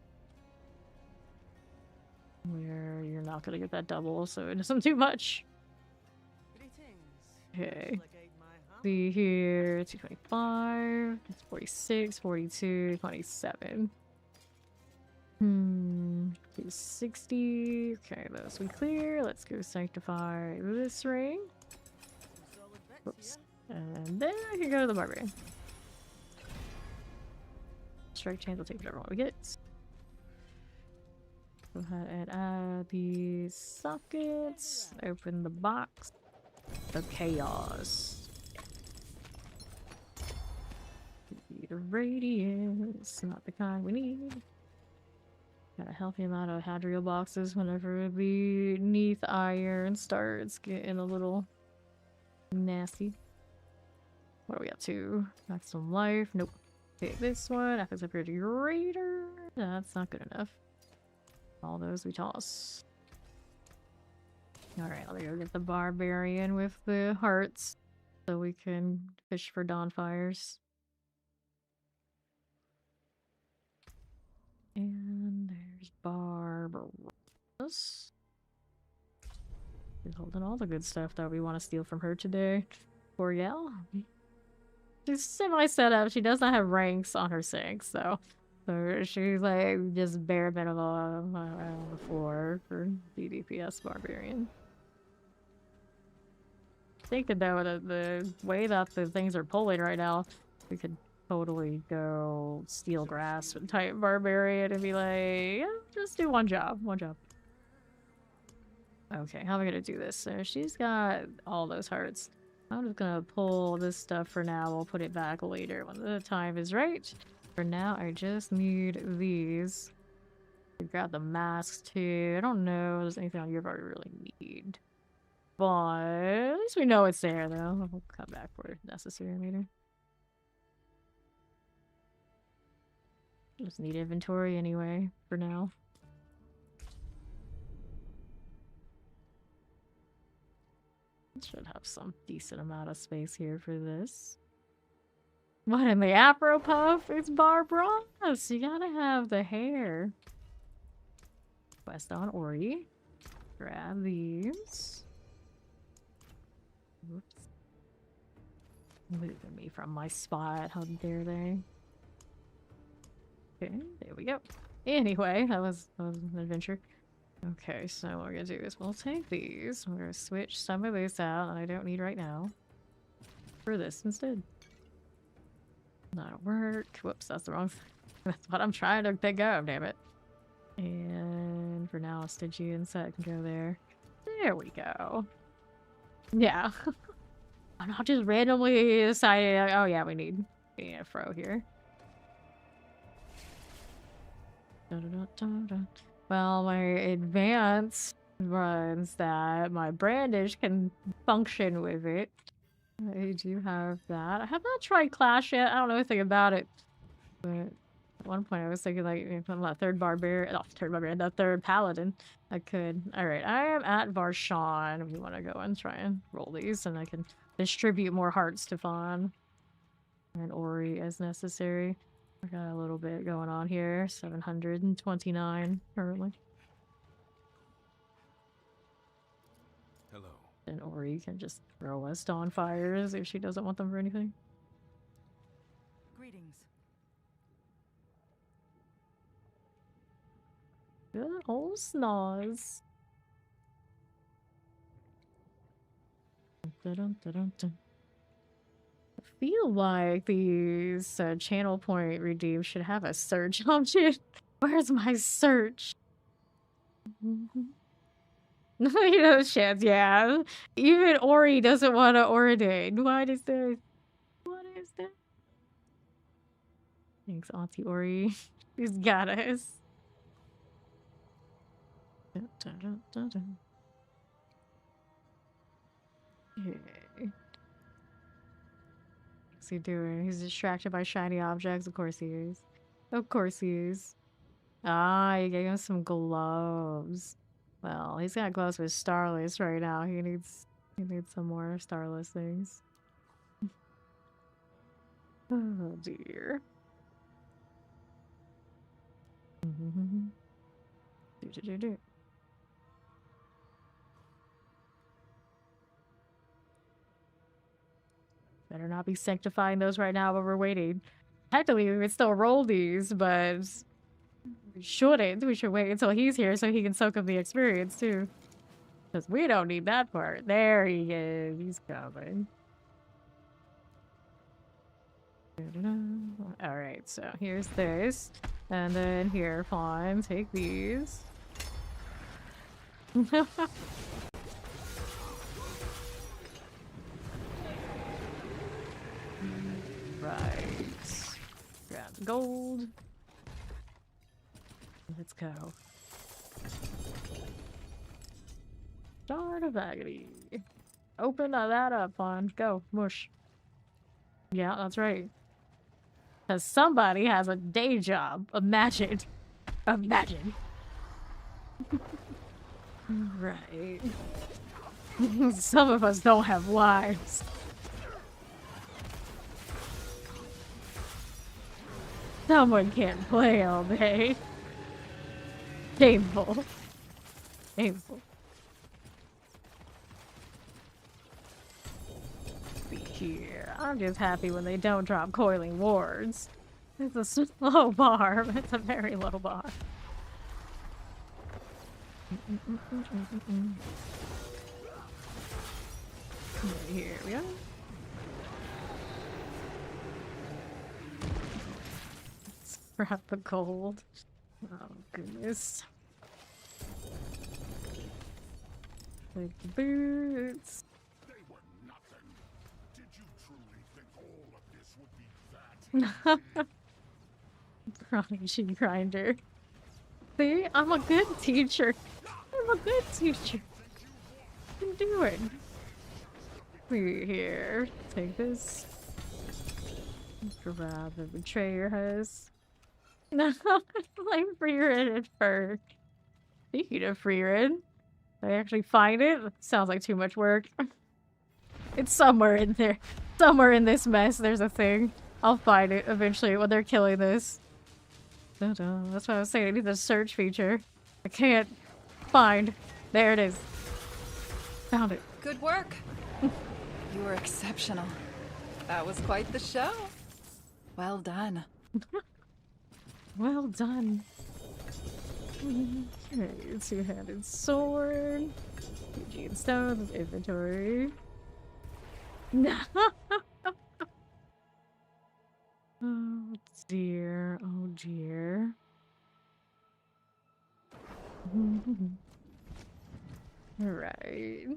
Where you're not gonna get that double, so it isn't too much. Okay. See here, 225, it's 46, 42, 27. 260. Okay, those we clear. Let's go sanctify this ring. Oops. And then I can go to the barbarian. Strike chance will take whatever one we get. Go ahead and add these sockets. Open the box. The chaos. Need a radius. Not the kind we need. Got a healthy amount of Hadriel boxes whenever the Neath iron starts getting a little nasty. What are we up to? Maximum life. Nope. Okay, this one. Affects a pretty greater. That's not good enough. All those we toss. Alright, I'll go get the barbarian with the hearts so we can fish for Dawnfires. And there's Barbaros. She's holding all the good stuff that we want to steal from her today. Boreal. She's semi-set up. She does not have ranks on her sinks, so she's like just bare minimum around the floor for DDPS Barbarian. Thinking though, the way that the things are pulling right now, we could totally go Steel Grasp and type Barbarian and be like, yeah, just do one job. Okay, how am I gonna do this? So she's got all those hearts. I'm just gonna pull this stuff for now. We'll put it back later when the time is right. For now, I just need these. Grab the masks too. I don't know if there's anything on your bar we really need. But at least we know it's there though. We'll come back for it necessary later. Just need inventory anyway, for now. Should have some decent amount of space here for this. What in the Afro Puff? It's Barbaros! You gotta have the hair. Quest on Ori. Grab these. Oops. Moving me from my spot. How dare they? Okay, there we go. Anyway, that was an adventure. Okay, so what we're gonna do is we'll take these. We're gonna switch some of these out that I don't need right now for this instead. That'll work. Whoops, that's the wrong thing. That's what I'm trying to pick up, damn it. And for now, Stygian set can go there. There we go. Yeah. I'm not just randomly deciding, oh yeah, we need a fro here. Well, my advance runs that my brandish can function with it. I do have that. I have not tried Clash yet. I don't know anything about it. But at one point I was thinking like if I'm that third paladin. I could. Alright, I am at Varshan. If you want to go and try and roll these, and I can distribute more hearts to Fawn and Ori as necessary. I got a little bit going on here. 729 currently. Hello. And Ori can just throw us Dawnfires if she doesn't want them for anything. Greetings. Good old Snaz. Dun, dun, dun, dun. I feel like these channel point redeems should have a search option. Where's my search? You know, chance, yeah. Even Ori doesn't want to ordain. What is this? What is this? Thanks, Auntie Ori. She's got us. Dun, dun, dun, dun. Okay. What's he doing? He's distracted by shiny objects. Of course he is. Of course he is. Ah, you gave him some gloves. Well, he's got gloves with starless right now. He needs some more starless things. Oh dear. Do. Better not be sanctifying those right now while we're waiting. Technically, we would still roll these, but we shouldn't. We should wait until he's here so he can soak up the experience too. Because we don't need that part. There he is. He's coming. Alright, so here's this. And then here, fine. Take these. Right. Grab the gold. Let's go. Start of agony. Open that up, Fawn. Go. Mush. Yeah, that's right. Because somebody has a day job. Imagine. Imagine. Right. Some of us don't have lives. Someone can't play all day. Shameful. Shameful. See here. I'm just happy when they don't drop coiling wards. It's a slow bar, but it's a very low bar. Here we go. Let's grab the gold. Oh goodness. Take the boots. They were nothing. Did you truly think all of this would be that? Prodigy grinder. See, I'm a good teacher. I'm a good teacher. What are you doing? Here, take this. Grab the betrayer has. No, like free rid at first. Speaking of free rid, I actually find it. Sounds like too much work. It's somewhere in there. Somewhere in this mess, there's a thing. I'll find it eventually when they're killing this. That's what I was saying. I need the search feature. I can't find. There it is. Found it. Good work. You were exceptional. That was quite the show. Well done. Well done. Okay, two-handed sword. Eugene Stone's inventory. Oh dear, oh dear. Alright.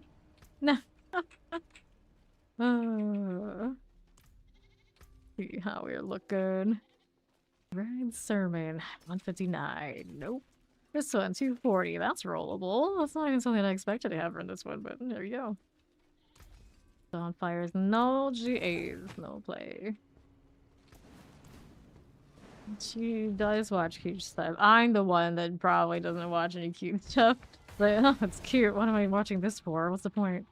See how we're looking. Red sermon, 159. Nope. This one, 240. That's rollable. That's not even something I expected to have in this one, but there you go. Dawnfire's no GAs, no play. She does watch cute stuff. I'm the one that probably doesn't watch any cute stuff. Like, oh, it's cute. What am I watching this for? What's the point?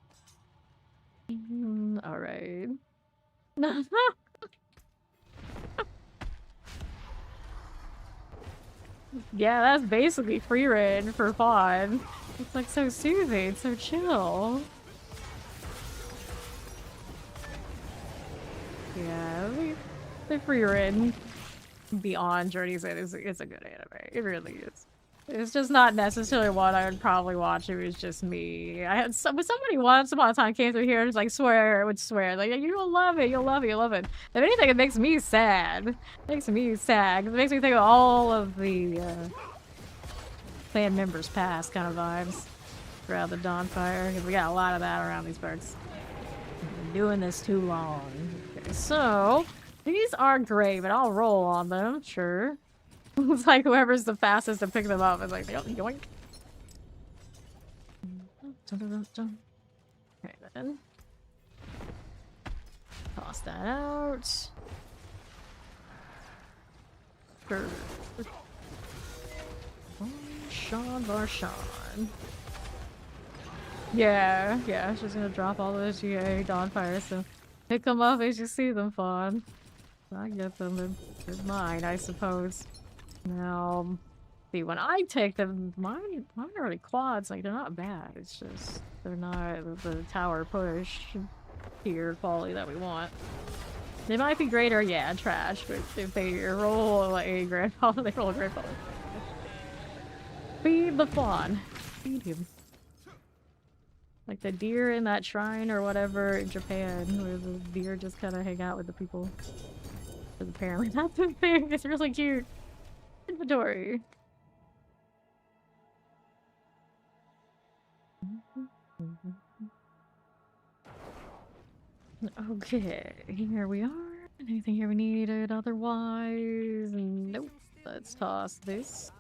Alright. Yeah, that's basically free rid for fun. It's like so soothing, so chill. Yeah, the free rid beyond Journey's End is a good anime. It really is. It's just not necessarily one I would probably watch if it was just me. I had somebody once upon a time came through here and was like would swear like you'll love it, you'll love it, you'll love it. If anything, it makes me sad. It makes me sad because it makes me think of all of the clan members past kind of vibes throughout the Dawnfire because we got a lot of that around these parts. I've been doing this too long. Okay, so these are great, but I'll roll on them, sure. It's like whoever's the fastest to pick them up is like, yoink. Okay, then. Toss that out. Varshan. Yeah, she's gonna drop all those GA Dawnfires, so pick them up as you see them, Fawn. I get them, they're mine, I suppose. Now, see, when I take them, mine are already quads, like, they're not bad, it's just, they're not the tower push tier quality that we want. They might be greater, yeah, trash, but if they roll like a grandfather, they roll a grandfather. Feed the fawn. Feed him. Like the deer in that shrine or whatever in Japan, where the deer just kind of hang out with the people. But apparently that's the thing. It's really cute. Inventory. Okay, here we are. Anything here we needed otherwise? Nope. Let's toss this.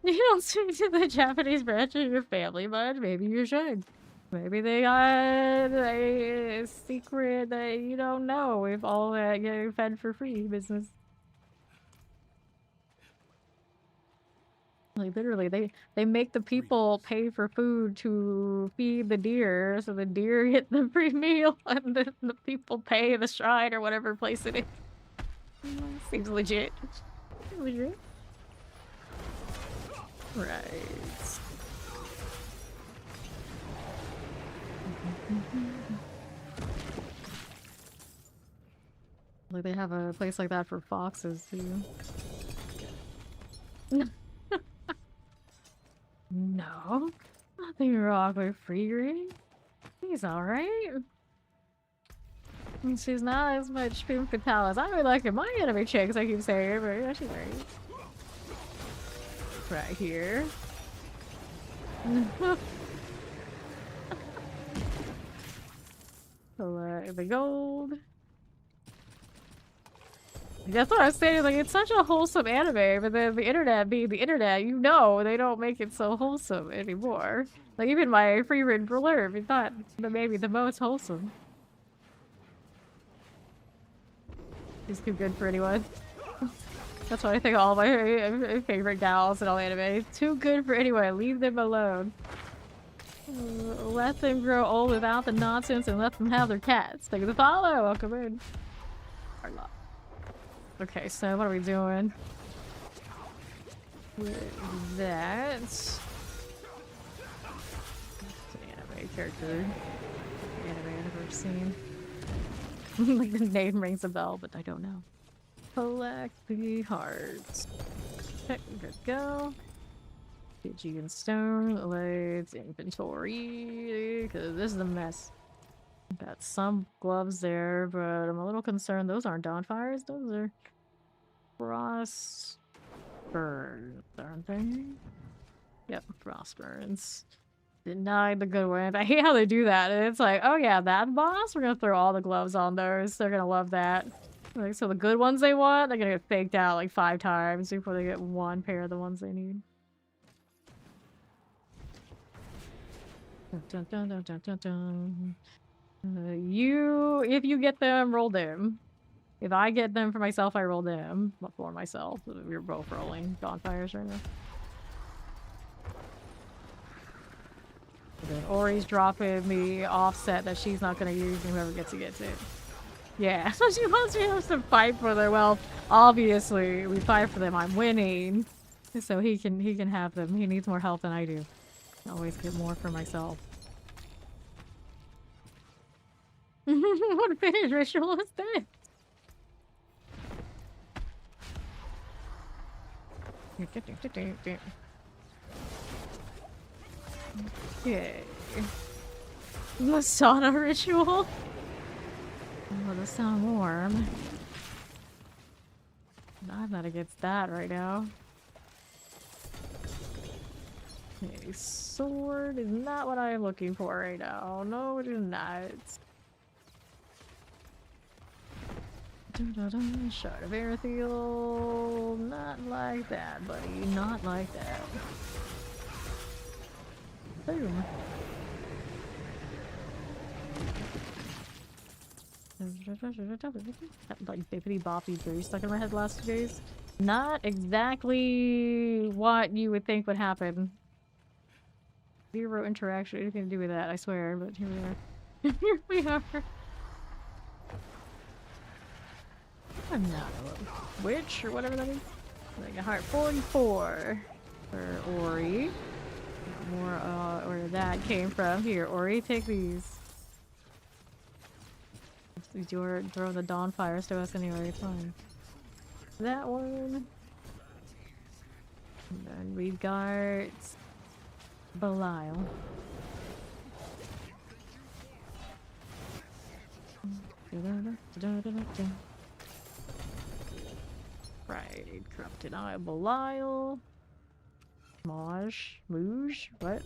You don't speak to the Japanese branch of your family much. Maybe you should. Maybe they got a secret that you don't know with all that getting fed for free business. Like literally, they make the people pay for food to feed the deer, so the deer get the free meal, and then the people pay the shrine or whatever place it is. Seems legit. Legit. Right. Like they have a place like that for foxes too. No, nothing wrong with Free Green. He's alright. I mean, she's not as much femme fatale as I would like in my anime chicks, I keep saying, but yeah, she's right. Right here. Collect the gold. That's what I was saying, like, it's such a wholesome anime, but then the internet being the internet, you know, they don't make it so wholesome anymore. Like, even my free reign blurb is not maybe the most wholesome. It's too good for anyone. That's what I think of all my favorite gals in all anime. Too good for anyone, leave them alone. Let them grow old without the nonsense and let them have their cats. Thank you for the follow, welcome in. Okay, so what are we doing with that? It's an anime character. Anime I've never seen. Like the name rings a bell, but I don't know. Collect the hearts. Okay, good go. Pidgey and stone. Let's inventory, because this is a mess. Got some gloves there, but I'm a little concerned. Those aren't Dawnfires. Those are frost burns, aren't they? Yep, frost burns. Denied the good one. I hate how they do that. It's like, oh yeah, that boss? We're gonna throw all the gloves on those. They're gonna love that. Like, so the good ones they want, they're gonna get faked out like 5 times before they get one pair of the ones they need. Dun, dun, dun, dun, dun, dun. If you get them, roll them. If I get them for myself, I roll them for myself. We're both rolling Dawnfires right now. And then Ori's dropping me offset that she's not going to use, and whoever gets it. Yeah, so she wants me to fight for them. Well, obviously, we fight for them. I'm winning. So he can have them. He needs more help than I do. I always get more for myself. What finish ritual is this? Okay. The sauna ritual? Oh, this sound warm. I'm not against that right now. Okay, sword is not what I'm looking for right now. No, it is not. Shard of Erethiel. Not like that, buddy. Not like that. Boom. That, like bippity boppy boost stuck in my head the last 2 days. Not exactly what you would think would happen. Zero interaction, anything to do with that, I swear, but here we are. Here we are. I'm not a witch or whatever that is. Like a heart 44 for Ori. More where that came from. Here, Ori, take these. You're throwing the dawn fires to us anyway, it's fine. That one. And then we've got Belial. Right, corrupted eye, Belial. Moj, what?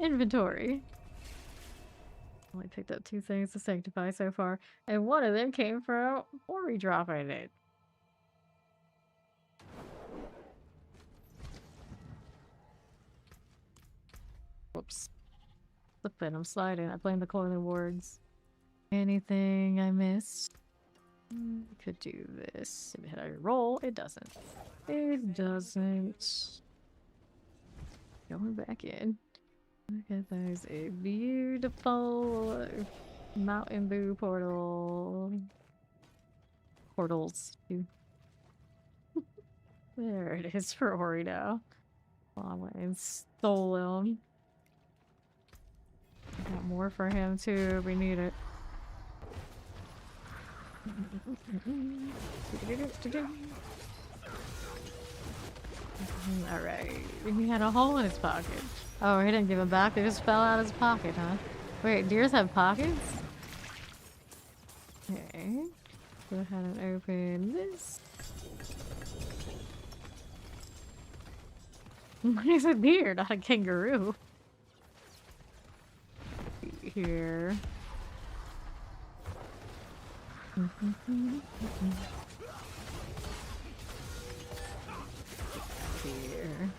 Inventory. Only picked up 2 things to sanctify so far, and one of them came from Ori dropping it. Whoops. Flipping, I'm sliding. I blame the clothing wards. Anything I missed? Could do this. If it had a roll, it doesn't. It doesn't. Going back in. Look at those. A beautiful Mountain Boo portal. Portals, too. There it is for Ori now. Well, I went and stole him. Got more for him too. We need it. Alright. He had a hole in his pocket. Oh, he didn't give him back. They just fell out of his pocket, huh? Wait, deers have pockets? Okay. Go ahead and open this. He's a deer, not a kangaroo. Here. Here.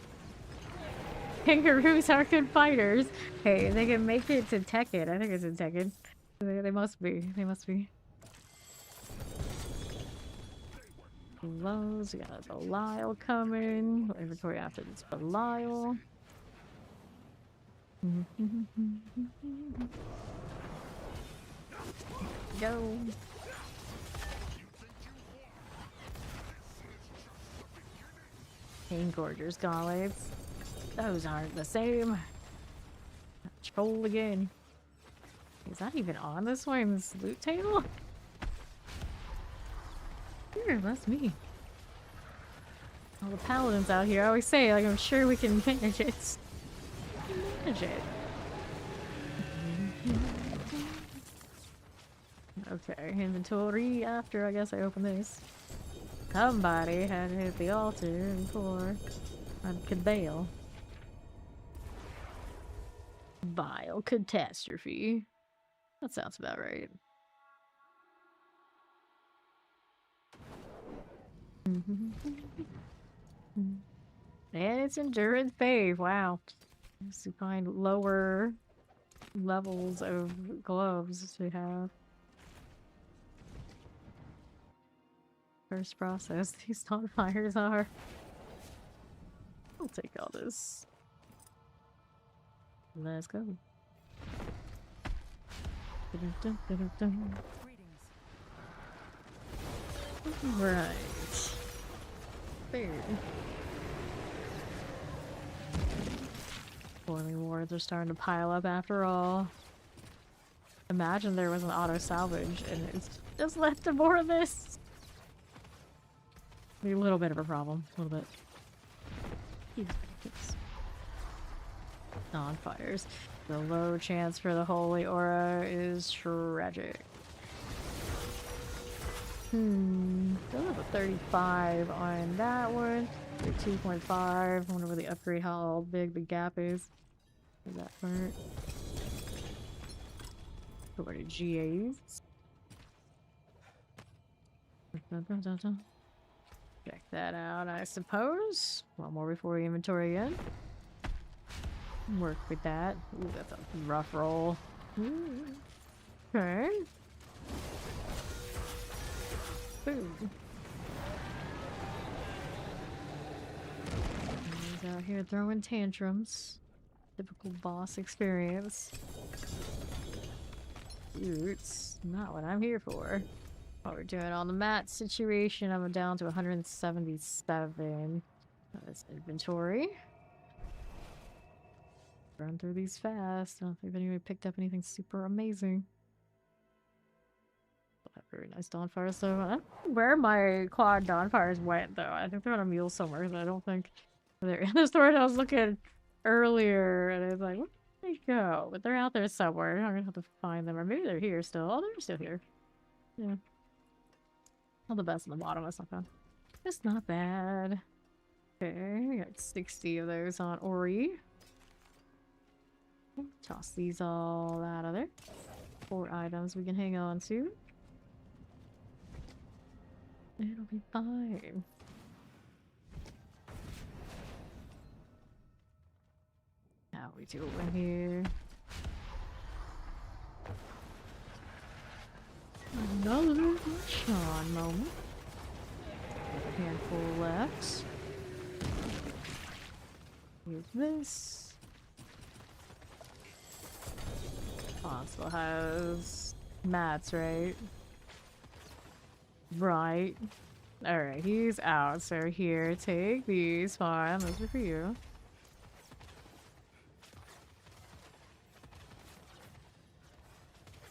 Kangaroos are good fighters. Hey, they can make it to Tekken. I think it's in Tekken. They must be. They must be. Glows. We got a Belial coming. Inventory after this Belial. Go. Pain Gorger's gauntlets. Those aren't the same. Troll again. Is that even on this one's loot table? Here, that's me. All the paladins out here. I always say, like, I'm sure we can manage it. Manage it. Okay, inventory after I guess I open this. Somebody had hit the altar before I could bail. Vile catastrophe. That sounds about right. And it's endurance phase. Wow. To find lower levels of gloves to have. First process, these bonfires are. I'll take all this. Let's go. Right. There. Boiling wards are starting to pile up after all. Imagine there was an auto salvage and it's just left to more of this. Be a little bit of a problem. A little bit. Non-fires. The low chance for the holy aura is tragic. Still have a 35 on that one. 2.5. Wonder where the upgrade, how big the gap is. For that part. Go to GAs. Check that out, I suppose. One more before we inventory again. Work with that. Ooh, that's a rough roll. Ooh. Okay. Boom. He's out here throwing tantrums. Typical boss experience. Ooh, it's not what I'm here for. What we're doing on the mat situation, I'm down to 177. That's inventory. Run through these fast. I don't think anyone picked up anything super amazing. Very nice Dawnfires though. I don't know where my quad Dawnfires went though. I think they're on a mule somewhere, but I don't think they're in the storage. I was looking earlier and I was like, where did they go? But they're out there somewhere. I'm gonna have to find them. Or maybe they're here still. Oh, they're still here. Yeah. Not the best on the bottom, that's not bad. It's not bad. Okay, we got 60 of those on Ori. Toss these all out of there. 4 items we can hang on to. It'll be fine. How we doing here? Another Sean moment. A handful left. Here's this. Possible has mats, right? Right. Alright, he's out. So here, take these. Fine, those are for you.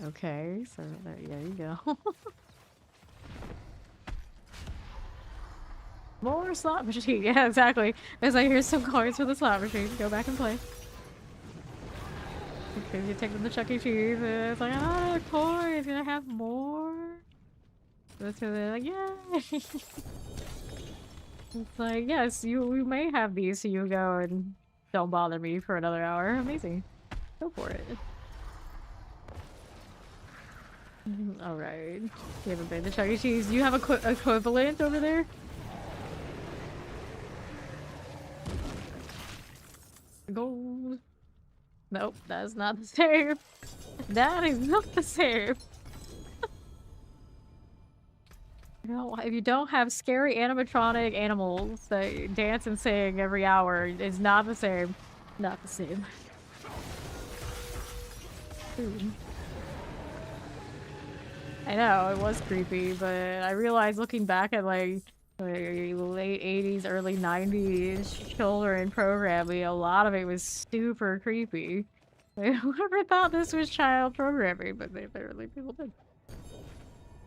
Okay, so there you go. More slot machine. Yeah, exactly. As I hear some cards for the slot machine. Go back and play. Okay, you take them to Chuck E. Cheese, and it's like, oh, coins, gonna have more? That's where they're like, yay! It's like, yes, we may have these, so you go and don't bother me for another hour. Amazing. Go for it. Alright. You haven't been to Chuck E. Cheese. Do you have a equivalent over there? Gold. Nope, that's not the same. That is not the same. No, if you don't have scary animatronic animals that dance and sing every hour, it's not the same. Not the same. Ooh. I know, it was creepy, but I realized looking back at like late 80s, early 90s children programming, a lot of it was super creepy. Like, whoever thought this was child programming, but apparently people did.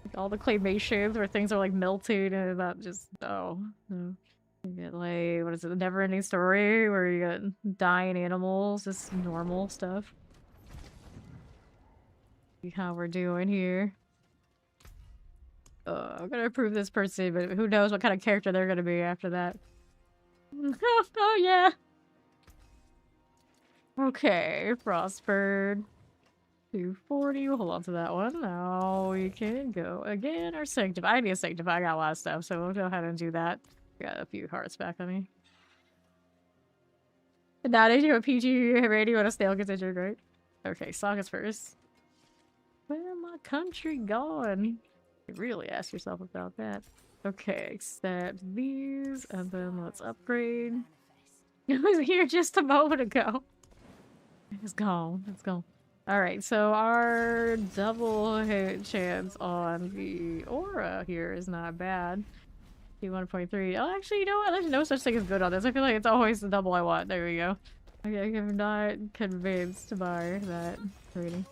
Like, all the claymations where things are like melting and not just, oh, no. You get like, what is it, the Never-Ending Story where you get dying animals, just normal stuff. See how we're doing here. I'm gonna approve this person, but who knows what kind of character they're gonna be after that. Oh yeah! Okay, Frostbird. 240, we'll hold on to that one. Now we can go again, or Sanctify. I need to Sanctify, I got a lot of stuff, so we'll go ahead and do that. Got a few hearts back on me. Now they do a PG rating when a snail gets injured, right? Okay, Saga's first. Where my country going? You really ask yourself about that. Okay, accept these, and then let's upgrade. It was here just a moment ago. It's gone. It's gone. Alright, so our double hit chance on the aura here is not bad. 1.3. Oh, actually, you know what? There's no such thing as good on this. I feel like it's always the double I want. There we go. Okay, I'm not convinced by that rating.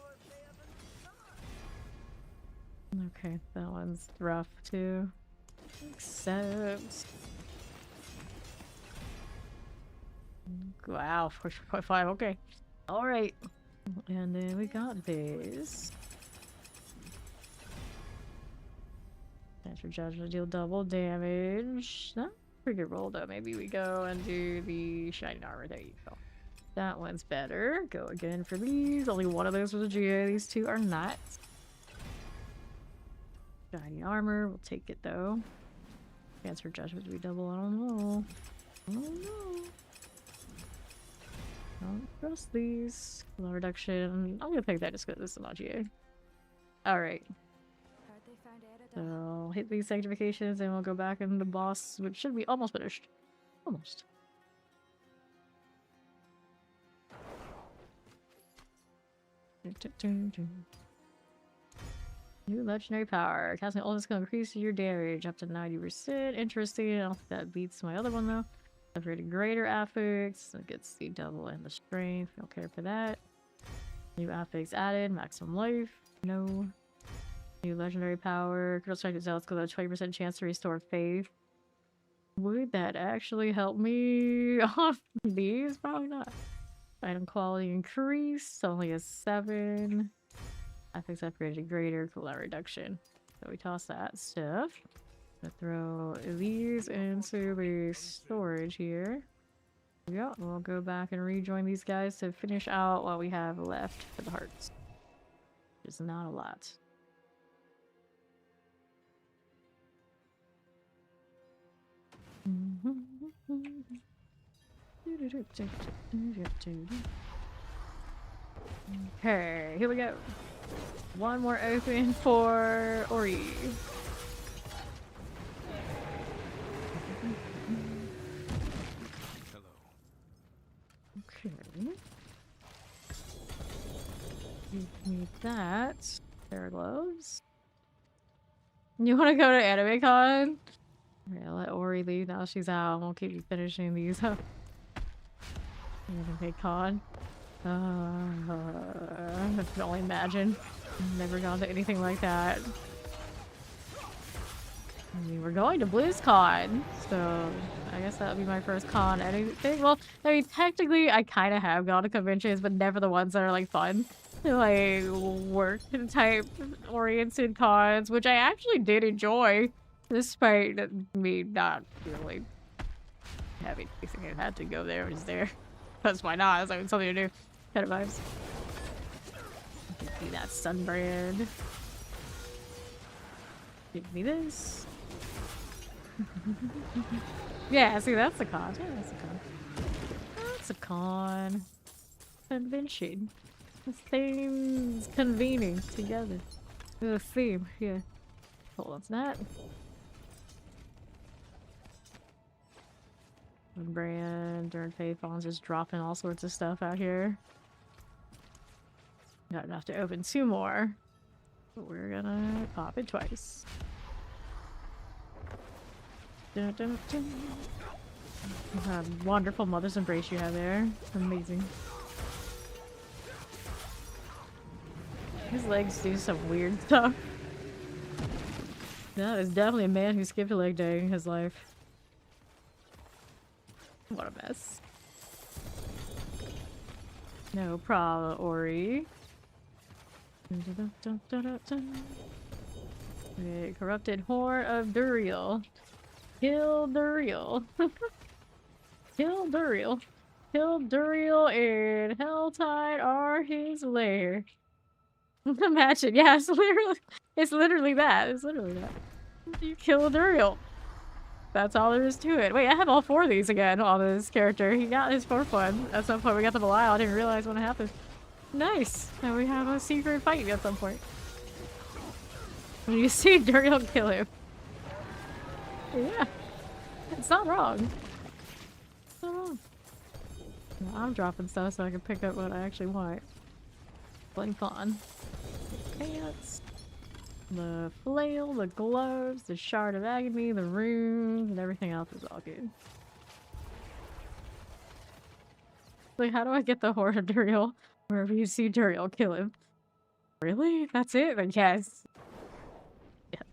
Okay, that one's rough too. Except... Wow, 4.5, okay. Alright. And then we got this. Natural Judgment deal double damage. Not pretty good roll though. Maybe we go and do the Shining Armor. There you go. That one's better. Go again for these. Only one of those was a GA. These two are not. Shiny Armor. We'll take it though. Transfer Judgment to be double. I don't know. I don't know. Don't trust these. Low reduction. I'm gonna pick that just because it's an GA. Alright. So hit these sanctifications and we'll go back in the boss, which should be almost finished. Almost. New legendary power. Casting ult is going to increase your damage up to 90%. Interesting. I don't think that beats my other one though. Upgraded greater affix. It gets the double and the strength. Don't care for that. New affix added. Maximum life. No. New legendary power. Critical strike zealots got a 20% chance to restore faith. Would that actually help me off these? Probably not. Item quality increase. Only a 7. Affix upgraded greater. Cooldown reduction. So we toss that stuff. Gonna throw these into the storage here. Yeah, we'll go back and rejoin these guys to finish out what we have left for the hearts. Which is not a lot. Okay, here we go. One more open for Ori. Okay. Give me that. Pair of gloves. You want to go to Anime Con? Okay, I'll let Ori leave now she's out. We'll keep finishing these up. Anime Con. I can only imagine. I've never gone to anything like that. I mean, we're going to BlizzCon, so I guess that would be my first con anything. Well, I mean, technically, I kind of have gone to conventions, but never the ones that are, like, fun. Like, work-type oriented cons, which I actually did enjoy, despite me not really having anything I had to go there. I was there. Because why not? It's like something to do. Kind of vibes. Give me that sunbrand. Give me this. Yeah, see, that's a con. Yeah, that's a con. That's a con. Convention. Things convening together. The theme, yeah. Hold on to that. Brand, Durn Faithon's just dropping all sorts of stuff out here. Got enough to open 2 more. But we're gonna pop it twice. Dun, dun, dun. Wonderful Mother's Embrace you have there. Amazing. His legs do some weird stuff. That is definitely a man who skipped a leg day in his life. What a mess. No problem, Ori. Okay, corrupted horde of Duriel. Kill Duriel. Kill Duriel. Kill Duriel and Helltide are his lair. Imagine, yeah, it's literally that. It's literally that. You kill Duriel. That's all there is to it. Wait, I have all 4 of these again on this character. He got his 4th one. At some point we got the Belial. I didn't realize when it happened. Nice. Now we have a secret fight at some point. When you see Duriel kill him. Yeah. It's not wrong. It's not wrong. Well, I'm dropping stuff so I can pick up what I actually want. Playing fun. Pants. The flail, the gloves, the shard of agony, the runes, and everything else is all good. Like, how do I get the horde of Duriel? Wherever you see Duriel, kill him. Really? That's it? Then yes. Yeah.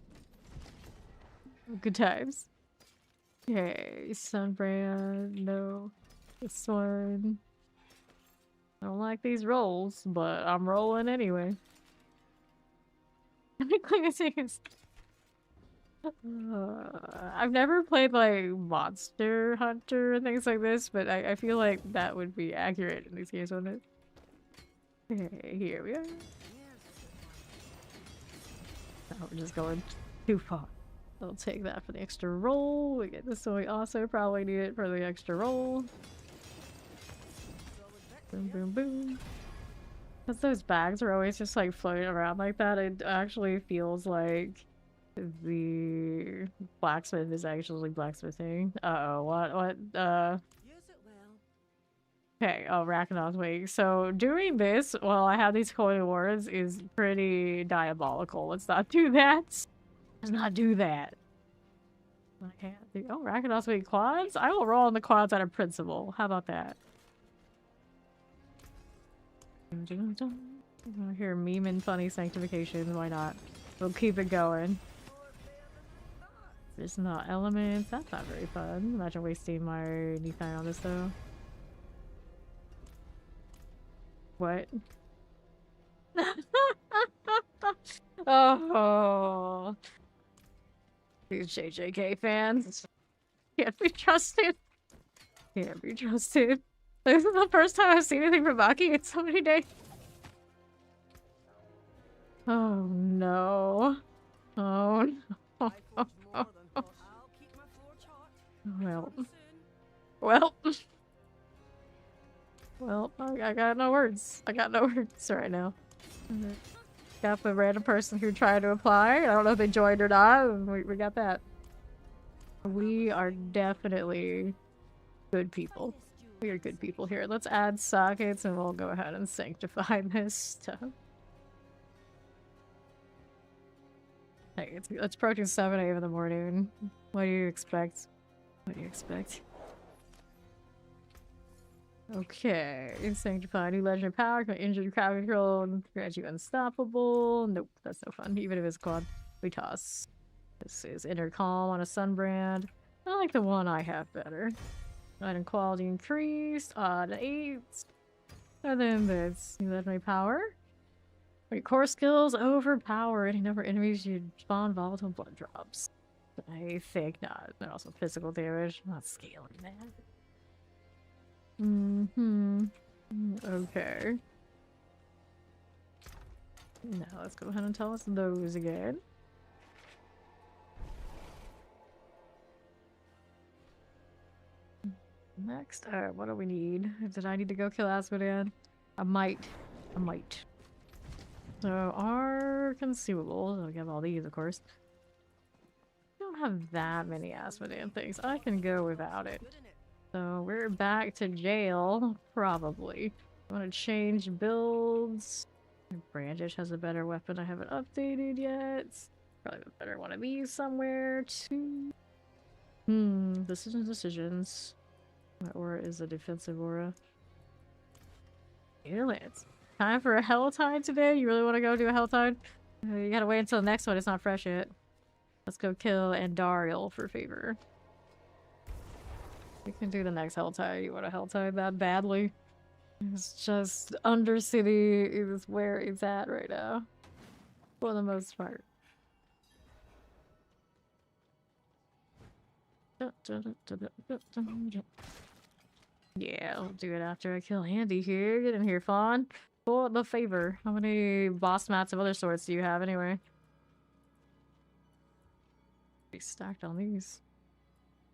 Good times. Okay, Sunbrand, no. This one. I don't like these rolls, but I'm rolling anyway. I've never played like Monster Hunter and things like this, but I feel like that would be accurate in these games, wouldn't it? Okay, here we are. Oh, we're just going too far. I'll take that for the extra roll. We get this one. We also probably need it for the extra roll. Boom, boom, boom. Because those bags are always just like floating around like that, it actually feels like the blacksmith is actually blacksmithing. Uh-oh, what, okay, oh, Rakanon's wig. So doing this while I have these holy words is pretty diabolical. Let's not do that. Let's not do that. I can't do. Oh, Rakanon's wig quads? I will roll on the quads out of principle. How about that? I hear meme and funny sanctification. Why not? We'll keep it going. There's not elements. That's not very fun. Imagine wasting my anything on this though. What? Oh, these JJK fans can't be trusted. Can't be trusted. This is the first time I've seen anything from Baki in so many days. Oh no. Oh no. Well. Well, I got no words. I got no words right now. Got the random person who tried to apply. I don't know if they joined or not. And we got that. We are definitely good people. We are good people here. Let's add sockets and we'll go ahead and sanctify this stuff. Hey, it's approaching 7 a.m. in the morning. What do you expect? What do you expect? Okay, sanctify new legendary power, can injure crowd control, grant you unstoppable. Nope, that's no fun. Even if it's quad, we toss. This is inner calm on a sunbrand. I like the one I have better. Item quality increased, odd 8. And then this new legendary power. Wait, core skills overpower any number of enemies you spawn volatile blood drops. I think not. They're also physical damage. I'm not scaling that. Okay. Now let's go ahead and tell us those again. Next, what do we need? Did I need to go kill Asmodean? I might. So our consumables, we have all these of course. We don't have that many Asmodean things. I can go without it. So we're back to jail, probably. I want to change builds. Brandish has a better weapon I haven't updated yet. Probably a better one of these somewhere too. Decisions. What aura is a defensive aura? Damn it. Time for a Helltide today? You really want to go do a Helltide? You gotta wait until the next one, it's not fresh yet. Let's go kill Andariel for favor. We can do the next Helltide. You want a Helltide that badly? It's just Undercity is where it's at right now. For the most part. Yeah, I'll do it after I kill Andy here. Get in here, Fawn. For the favor. How many boss mats of other sorts do you have anyway? Be stacked on these.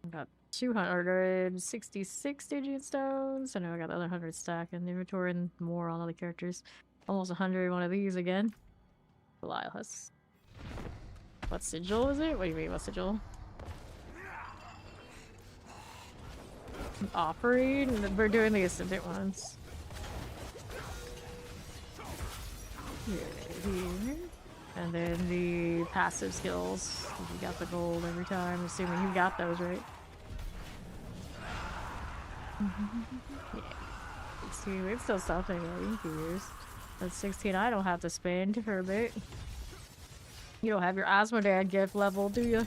I got 266 Stygian stones. I know I got the other 100 stacked in the inventory and more on other characters. Almost 100 one of these again. Belial has. What sigil is it? What do you mean, what sigil? Offering? We're doing the ascendant ones. Here. And then the passive skills. You got the gold every time, assuming you got those, right? Yeah. 16, it's still something that you can use. That's 16 I don't have to spend for a bit. You don't have your Asmodean gift level, do you?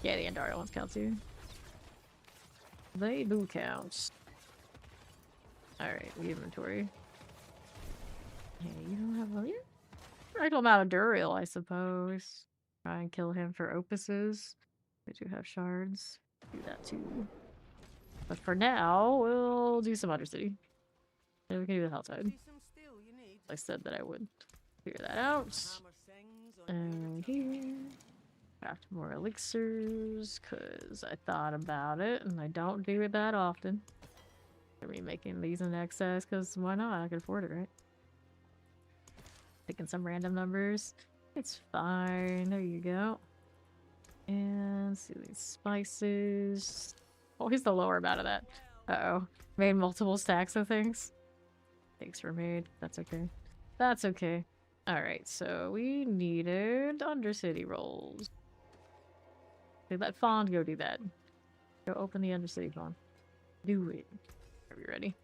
Yeah, the Andariel ones count too. They do count. Alright, inventory. Hey, you don't have a right amount of Duriel, I suppose. Try and kill him for opuses. We do have shards. Do that too. But for now, we'll do some Undercity. And we can do the Helltide. I said that I would figure that out. And here. Craft more elixirs, because I thought about it, and I don't do it that often. Are we making these in excess? Because why not? I can afford it, right? Picking some random numbers. It's fine. There you go. And see these spices. Always the lower amount of that. Uh-oh. Made multiple stacks of things. Thanks were made. That's okay. That's okay. Alright, so we needed Undercity rolls. Okay, let Fawn go do that. Go open the Undercity, Fawn. Do it. Are we ready?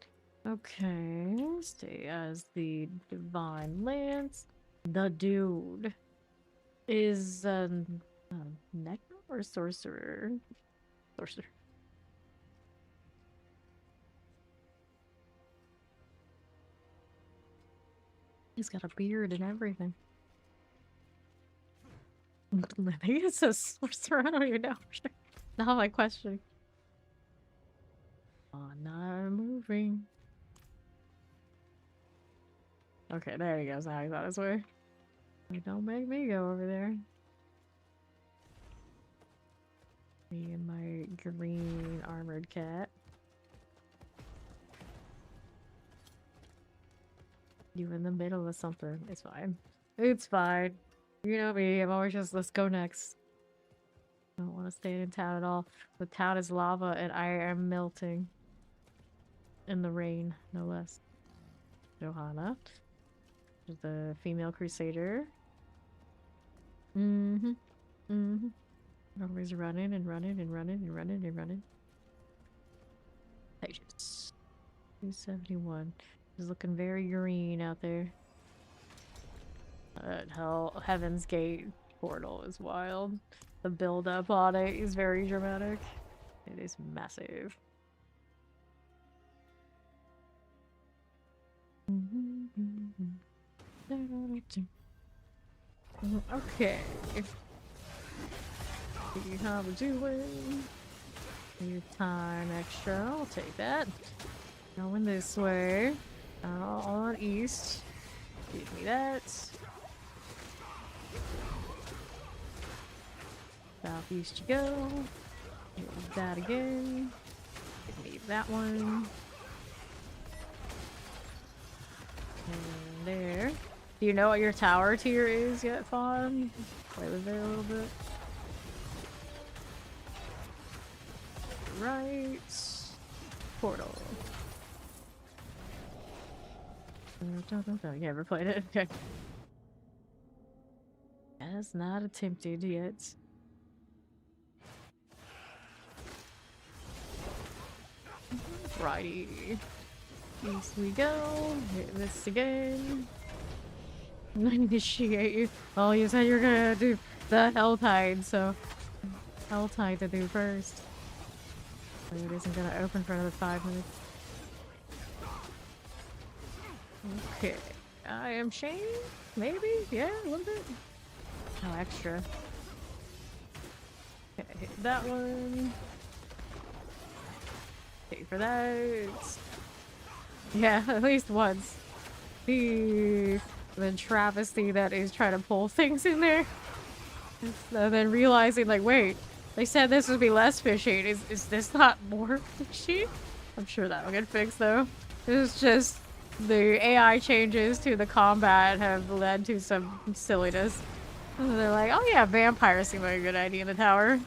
Okay. Stay as the Divine Lance. The dude is Necro or Sorcerer? Sorcerer. He's got a beard and everything. I think it's a sorcerer. I don't even know. Now my question. Oh, not moving. Okay, there he goes. Now he's on his way. Don't make me go over there. Me and my green armored cat. You in the middle of something. It's fine. It's fine. You know me. I'm always just, let's go next. I don't want to stay in town at all. The town is lava and I am melting. In the rain, no less. Johanna. There's the female crusader. Always running and running and running and running and running. Pages. 271. It's looking very green out there. Hell, Heaven's Gate portal is wild. The build up on it is very dramatic. It is massive. Okay. See how we're doing. Your time extra. I'll take that. Going this way. On east. Give me that. Southeast you go. Give that again. Give me that one. And there. Do you know what your tower tier is yet, Fawn? Play with it a little bit. Right. Portal. You ever played it? Okay. Has not attempted yet. Righty. East we go. Hit this again. Initiate you. Oh, you said you're gonna do the Helltide, so Helltide to do first. It isn't gonna open for another 5 minutes. Okay. I am Shane? Maybe? Yeah, a little bit. Oh, extra. Okay, hit that one. Okay, for that. Yeah, at least once. The travesty that is trying to pull things in there. And then realizing, like, wait, they said this would be less fishing. Is this not more fishing? I'm sure that'll get fixed, though. It's just the AI changes to the combat have led to some silliness. And they're like, oh yeah, vampires seem like a good idea in the tower.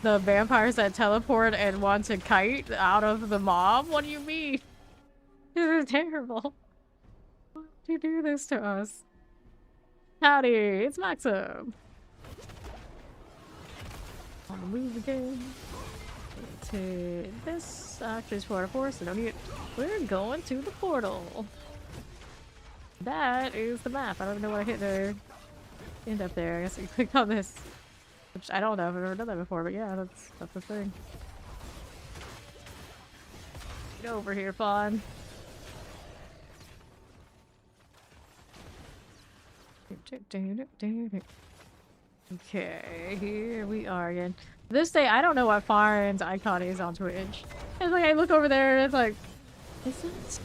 The vampires that teleport and want to kite out of the mob? What do you mean? This is terrible. Why would you do this to us? Howdy, it's Maxim. On the move again. To this actually is for so don't need it. We're going to the portal. That is the map. I don't even know what I hit there. End up there. I guess you click on this. Which I don't know if I've ever done that before, but yeah, that's the thing. Get over here, Fawn. Okay, here we are again. This day, I don't know what Farn's icon is on Twitch. It's like I look over there and it's like, is it?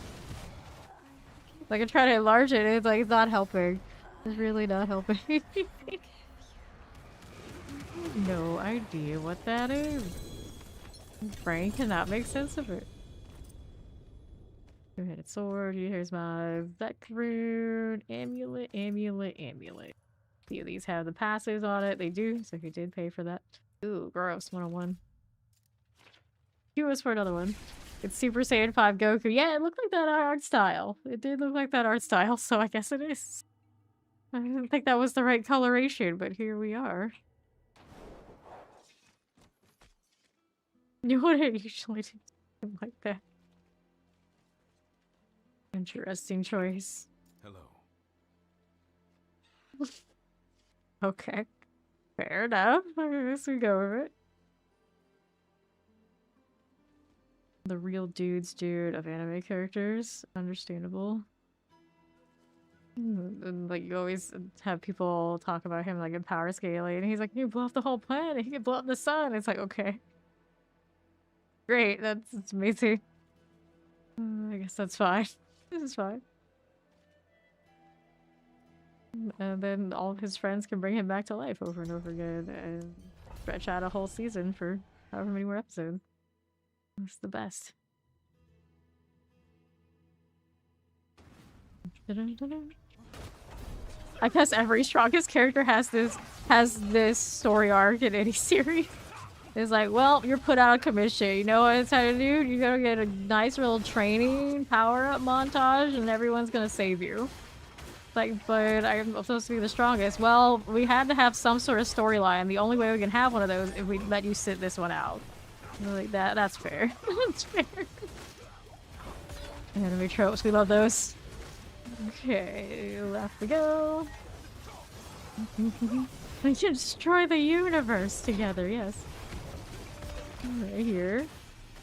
Like I try to enlarge it and it's like, it's not helping. It's really not helping. No idea what that is. Brain cannot make sense of it. Two-headed sword. Here's my Vec rune. Amulet, amulet, amulet. Few of these have the passives on it. They do, so he did pay for that. Ooh, gross. 101. He was for another one. It's Super Saiyan 5 Goku. Yeah, it looked like that art style. It did look like that art style, so I guess it is. I didn't think that was the right coloration, but here we are. You wouldn't usually do something like that. Interesting choice. Hello. Okay. Fair enough. I guess we go with it. The real dude of anime characters. Understandable. And, like, you always have people talk about him, like, in power scaling, and he's like, you blow up the whole planet, he can blow up the sun. It's like, okay. Great, that's amazing. I guess that's fine. This is fine. And then all of his friends can bring him back to life over and over again and stretch out a whole season for however many more episodes. It's the best. I guess every strongest character has this story arc in any series. It's like, well, you're put out of commission. You know what it's time to do? You're gonna get a nice little training power-up montage and everyone's gonna save you. Like, but I'm supposed to be the strongest. Well, we had to have some sort of storyline. The only way we can have one of those is if we let you sit this one out. Like that's fair. That's fair. Anime tropes, we love those. Okay, left we go. We can destroy the universe together, yes. Right here.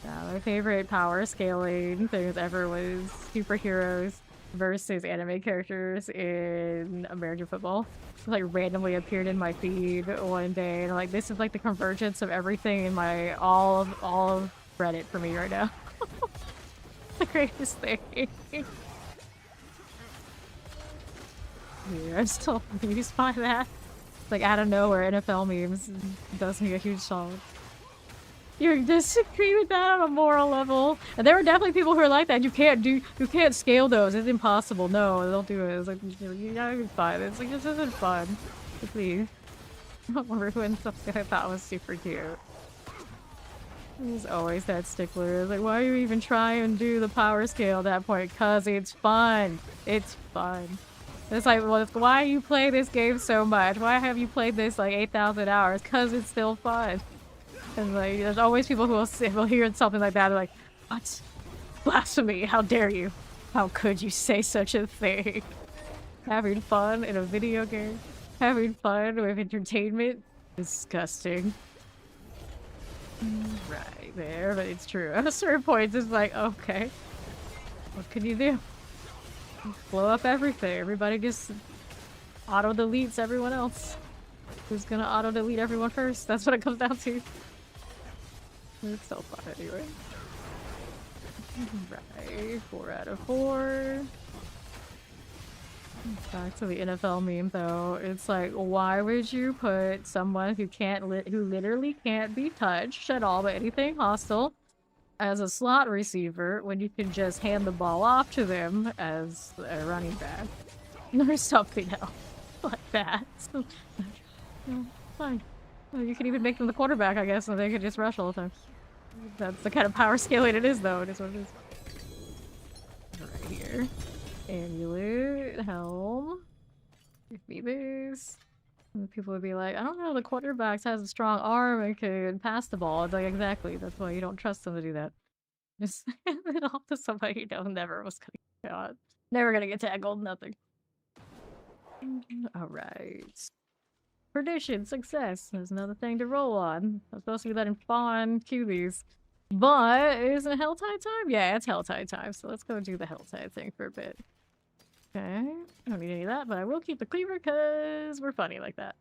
My favorite power scaling things ever was superheroes versus anime characters in American football. It, like, randomly appeared in my feed one day, and like, this is like the convergence of everything in my all of Reddit for me right now. The greatest thing. Yeah, I'm still amused by that. Like, out of nowhere, NFL memes does me a huge solid. You disagree with that on a moral level? And there are definitely people who are like that. You can't scale those. It's impossible. No, they'll do it. It's like, you gotta be fun. It's like, this isn't fun. Please. Don't ruin something I thought was super cute. There's always that stickler. It's like, why are you even trying to do the power scale at that point? Cause it's fun. It's fun. It's like, well, why you play this game so much? Why have you played this like 8,000 hours? Cause it's still fun. And like, there's always people who will hear something like that. They're like, what? Blasphemy! How dare you? How could you say such a thing? Having fun in a video game? Having fun with entertainment? Disgusting. Right there, but it's true. At a certain point, it's like, okay, what can you do? Blow up everything. Everybody just auto-deletes everyone else. Who's gonna auto-delete everyone first? That's what it comes down to. It's so fun anyway. Right, 4 out of 4. Back to the NFL meme though. It's like, why would you put someone who who literally can't be touched at all by anything hostile as a slot receiver when you can just hand the ball off to them as a running back? Or something else like that. Fine. Well, you can even make them the quarterback, I guess, and they could just rush all the time. That's the kind of power scaling it is, though. It is what it is. Right here. Amulet, helm. Give me this. And people would be like, I don't know, the quarterback has a strong arm and can pass the ball. It's like, exactly. That's why you don't trust them to do that. Just hand it off to somebody you know never was never gonna get tackled, nothing. Alright. Perdition, success. There's another thing to roll on. I'm supposed to be letting Fawn cue these. But isn't it Helltide time? Yeah, it's Helltide time, so let's go do the Helltide thing for a bit. Okay. I don't need any of that, but I will keep the cleaver because we're funny like that.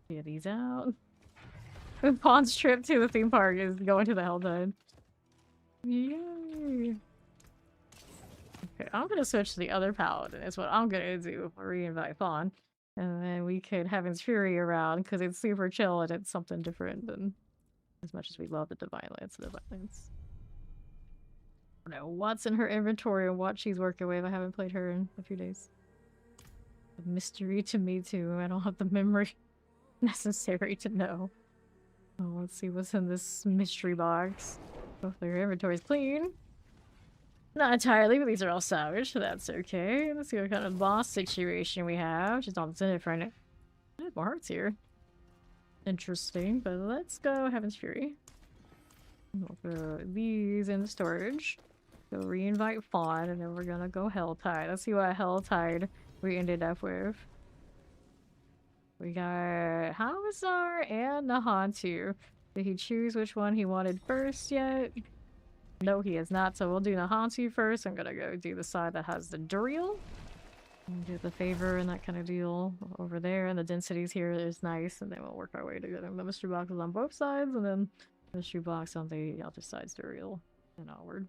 Get these out. Fawn's trip to the theme park is going to the Helltide. Yay! Okay, I'm gonna switch to the other paladin. Is what I'm gonna do. Re-invite Fawn. And then we could Heaven's Fury around because it's super chill and it's something different than as much as we love the Divine Lance and Divine Lance. don't know what's in her inventory and what she's working with. I haven't played her in a few days. A mystery to me too. I don't have the memory necessary to know. Oh, let's see what's in this mystery box. Hopefully her inventory's clean. Not entirely, but these are all salvaged, so that's okay. Let's see what kind of boss situation we have. She's not in it for it. I have more hearts here. Interesting, but let's go Heaven's Fury. We'll throw these in the storage. Go re-invite Fawn, and then we're gonna go Helltide. Let's see what Helltide we ended up with. We got Hawazar and Nahantu. Did he choose which one he wanted first yet? No, he has not, so we'll do Nahantu first. I'm gonna go do the side that has the Duriel. Do the favor and that kind of deal over there, and the densities here is nice, and then we'll work our way to getting the mystery boxes on both sides, and then the mystery box on the other side's Duriel and onward.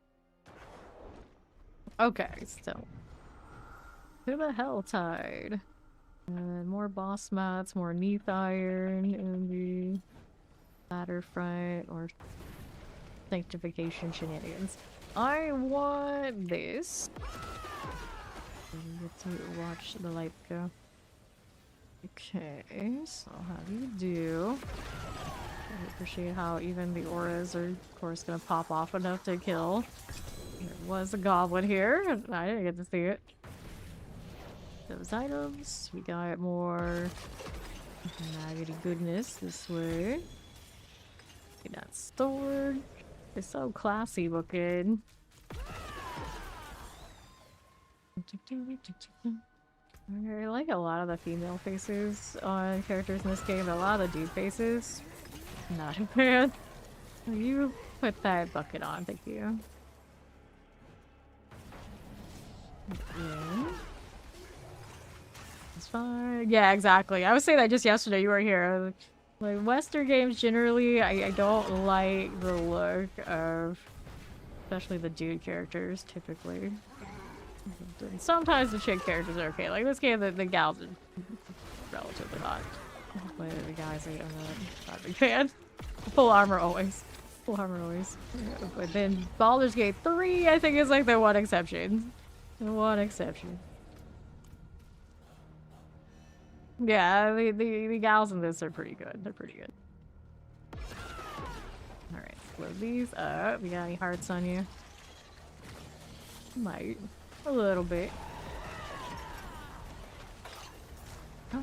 Okay, so to the Helltide. And more boss mats, more Neath Iron in the ladder front, or Sanctification shenanigans. I want this. You get to watch the light go. Okay, so how do you do? I appreciate how even the auras are, of course, gonna pop off enough to kill. There was a goblin here. I didn't get to see it. Those items. We got more maggoty goodness this way. Get that sword. It's so classy looking. I like a lot of the female faces on characters in this game, but a lot of the dude faces, not a fan. You put that bucket on, thank you. Yeah. It's fine. Yeah, exactly. I was saying that just yesterday. You were here. Like Western games generally, I don't like the look of, especially the dude characters. Typically, and sometimes the chick characters are okay. Like this game, the gals are relatively hot, but the guys I'm not a big fan. Full armor always. Full armor always. But then Baldur's Gate 3, I think, is like the one exception. The one exception. Yeah, the gals in this are pretty good. They're pretty good. Alright, close these up. You got any hearts on you? Might. A little bit. I'll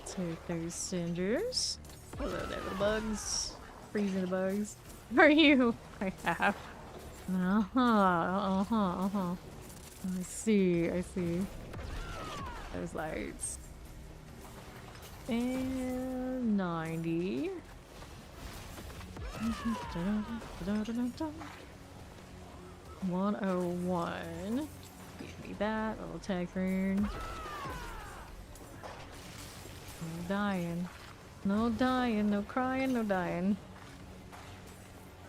take those cinders. Hello there, the bugs. Freezing the bugs. Are you? I have. I see, I see. Those lights. And 90. 101. Give me that little tech rune. No dying. No dying, no crying, no dying.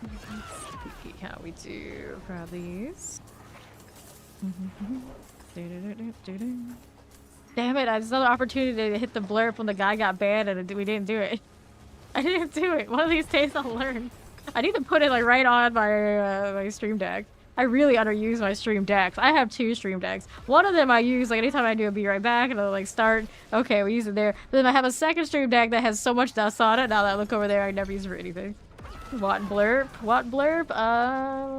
Let's see how we do. Grab these. Damn it, I just had an opportunity to hit the blurb when the guy got banned and we didn't do it. I didn't do it. One of these days I'll learn. I need to put it like right on my my stream deck. I really underuse my stream decks. I have 2 stream decks. One of them I use like anytime I do a be right back and I'll like start. Okay, we use it there. But then I have a second stream deck that has so much dust on it. Now that I look over there, I never use it for anything. What blurb? What blurb?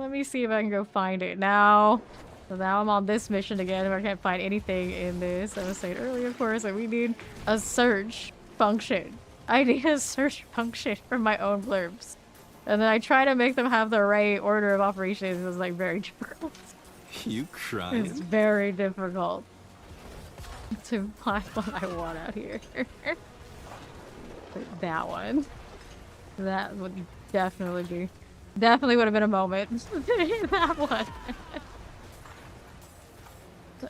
Let me see if I can go find it now. So now I'm on this mission again and I can't find anything in this. I was saying earlier, of course, that we need a search function. I need a search function for my own blurbs. And then I try to make them have the right order of operations. It's like very difficult. You crying? It's very difficult to find what I want out here. That one. That would definitely would have been a moment. That one.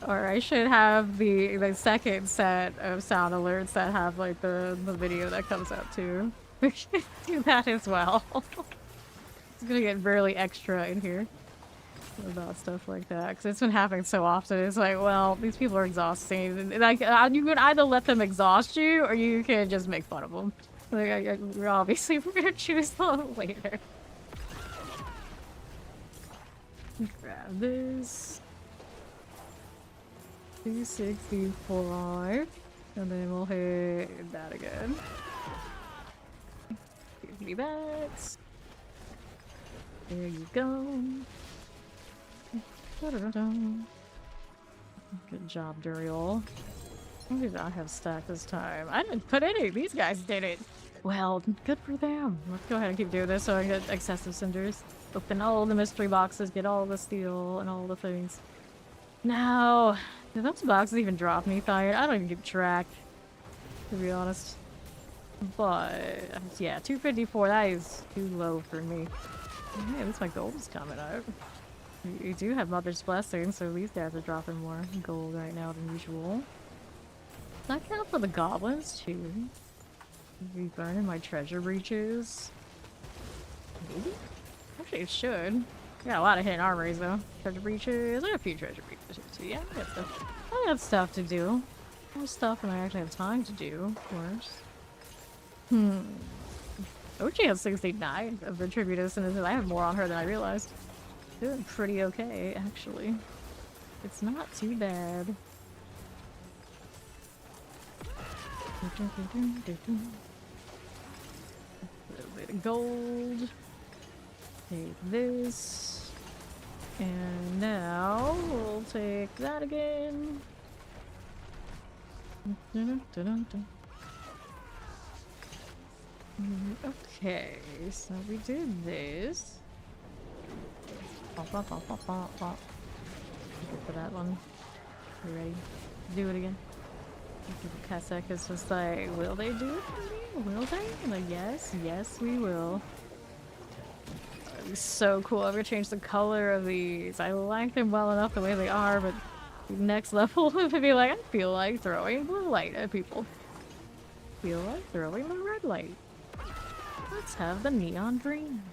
Or I should have the second set of sound alerts that have like the video that comes up too. We should do that as well. It's gonna get really extra in here about stuff like that because it's been happening so often. It's like, well, these people are exhausting. And, like, you can either let them exhaust you or you can just make fun of them. Like, we're gonna choose the later. Grab this. 265. And then we'll hit that again. Give me that. There you go. Da-da-da-da. Good job, Duriel. What did I have stacked this time? I didn't put any. These guys did it. Well, good for them. Let's go ahead and keep doing this so I get excessive cinders. Open all the mystery boxes, get all the steel and all the things. Now, do those boxes even drop me tired? I don't even keep track, to be honest. But, yeah, 254, that is too low for me. Hey, at least my gold is coming up. You do have Mother's Blessing, so these guys are dropping more gold right now than usual. Does that count for the goblins, too? Be burning my treasure breaches? Maybe? Actually, it should. Got a lot of hidden armories, though. Treasure breaches. I have a few treasure breaches, too. Yeah, I got stuff to do. More stuff than I actually have time to do, of course. Ochi has 69 of Retributus, and I have more on her than I realized. Doing pretty okay, actually. It's not too bad. A little bit of gold. Take this. And now we'll take that again. Okay, so we did this. Pop, pop, pop, pop, pop, pop. Good for that one. You ready? Do it again. Kasek is just like, will they do it for me? Will they? I'm like, yes, yes, we will. That'd be so cool. I'm gonna change the color of these. I like them well enough the way they are, but next level would be like, I feel like throwing blue light at people. Feel like throwing the red light. Let's have the neon green.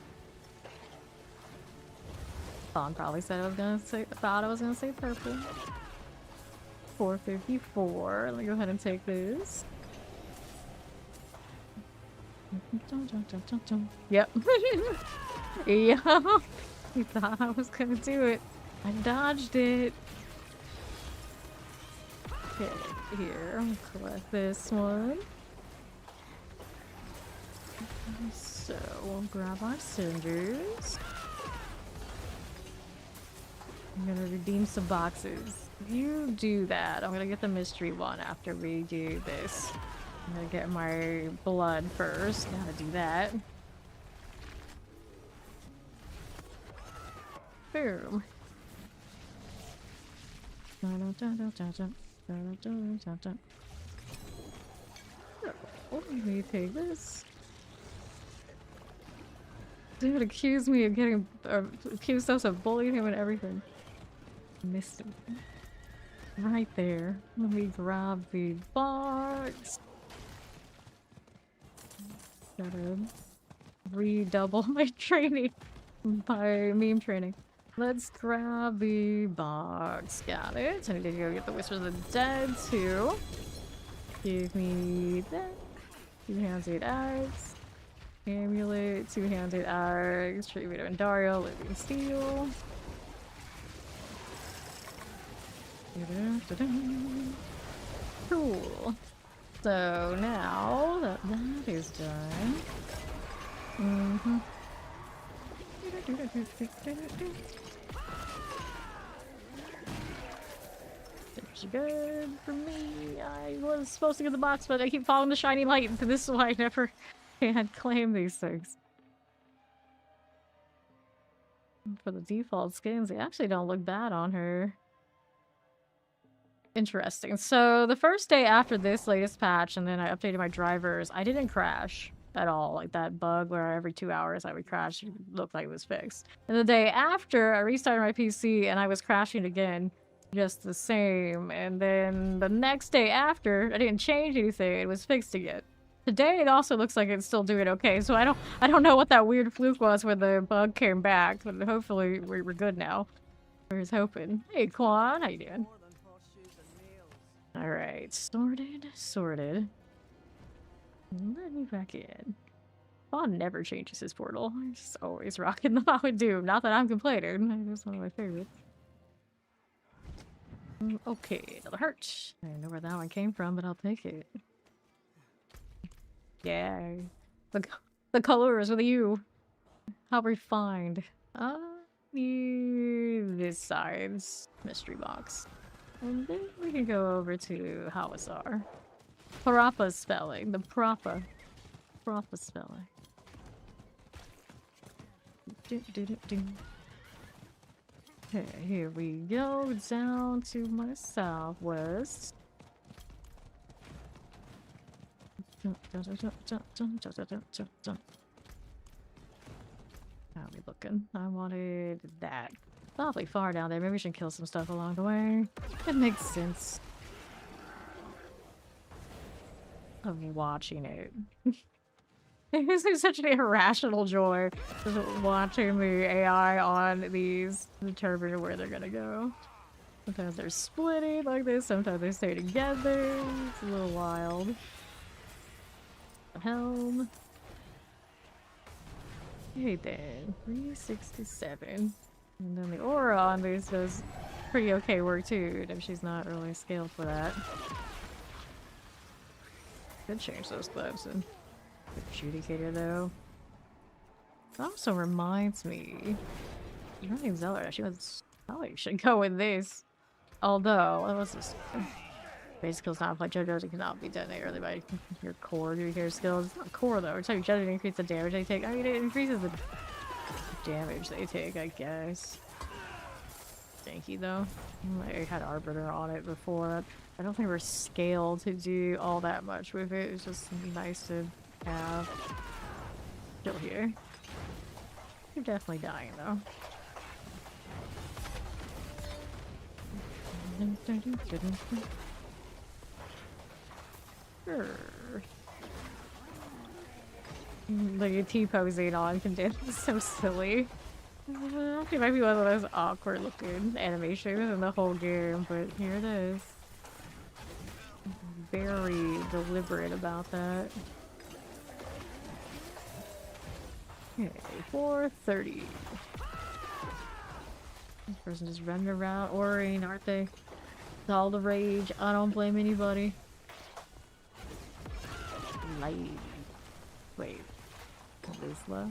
Fawn probably said I was gonna say, thought I was gonna say purple. 454. Let me go ahead and take this. Yep. Yeah. You thought I was gonna do it. I dodged it. Okay, here. I'll collect this one. So we'll grab our cinders. I'm gonna redeem some boxes. You do that. I'm gonna get the mystery one after we do this. I'm gonna get my blood first. Gotta do that. Boom. Let me take this. Dude accused me of getting accused us of bullying him and everything. Missed him. Right there. Let me grab the box. Gotta redouble my training by meme training. Let's grab the box. Got it. I need to go get the Whispers of the Dead too. Give me that. 2-handed axe. Amulet, 2-handed axe, Tribute of Andario, Living Steel. Cool. So now that that is done. It's good for me. I was supposed to get the box, but I keep following the shiny light, and this is why I never can't claim these things. For the default skins, they actually don't look bad on her. Interesting. So the first day after this latest patch, and then I updated my drivers, I didn't crash at all. Like that bug where every 2 hours I would crash, it looked like it was fixed. And the day after, I restarted my PC and I was crashing again, just the same. And then the next day after, I didn't change anything, it was fixed again. Today it also looks like it's still doing okay, so I don't know what that weird fluke was where the bug came back, but hopefully we're good now. Here's hoping. Hey Quan, how you doing? Alright, sorted. Let me back in. Spawn never changes his portal. He's just always rocking the Mountain Doom. Not that I'm complaining. It's one of my favorites. Okay, another heart. I don't know where that one came from, but I'll take it. Yeah. The colors with you. How refined. This side's mystery box. And then we can go over to Hawazar. Parappa spelling. The Parappa spelling. Okay, here we go. Down to my southwest. How are we looking? I wanted that. Awfully far down there. Maybe we should kill some stuff along the way. It makes sense. I'm watching it. It's like such an irrational joy just watching the AI on these determine where they're gonna go. Sometimes they're splitting like this, sometimes they stay together. It's a little wild. The helm. Okay then, 367. And then the aura on these does pretty okay work too, if she's not really scaled for that. Could change those gloves and adjudicator though. That also reminds me, running Zeller, she was probably should go with this. Although, it was just base skills not like JoJo's, it cannot be detonated early by your core adjudicator skills. It's not core though, it's how you JoJo increase the damage they take. I mean, it increases the damage they take, I guess. Janky though. I had Arbiter on it before. I don't think we're scaled to do all that much with it. It's just nice to have. Still here. You're definitely dying though. Sure. Like a T-posing on condition is so silly. It might be one of those awkward looking animations in the whole game, but here it is. Very deliberate about that. Okay, 430. This person just running around orating, aren't they? It's all the rage. I don't blame anybody. Wait. Lysla?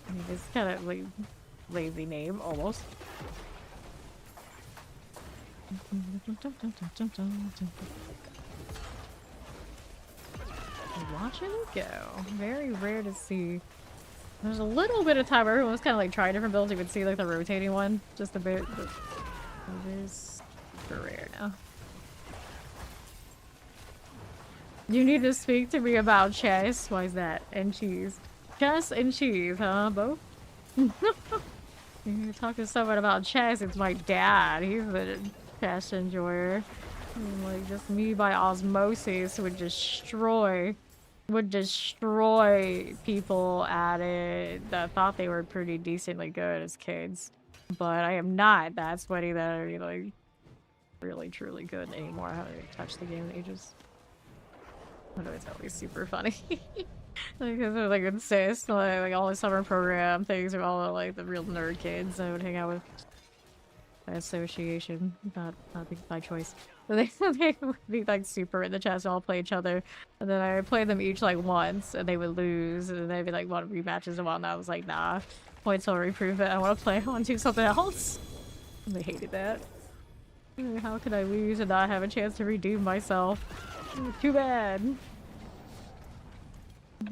I mean, it's kind of like lazy name, almost. Watching it go. Very rare to see. There's a little bit of time where everyone was kind of like trying different builds. You could see like the rotating one just a bit, but it is super rare now. You need to speak to me about chess. Why is that? And cheese. Chess and cheese, huh? Both? You're talking to someone about chess. It's my dad. He's the chess enjoyer. And, like, just me by osmosis would destroy people at it that thought they were pretty decently good as kids. But I am not that sweaty that are like really truly good anymore. I haven't touched the game in ages. I know it's always super funny. Like, they're like insist, like all the summer program things are all like the real nerd kids I would hang out with by association, not by choice. So they would be like super in the chess, all play each other, and then I would play them each like once, and they would lose, and they'd be like want rematches and whatnot. I was like, nah, points will reprove it. I want to play. I want to do something else. And they hated that. How could I lose and not have a chance to redeem myself? Too bad.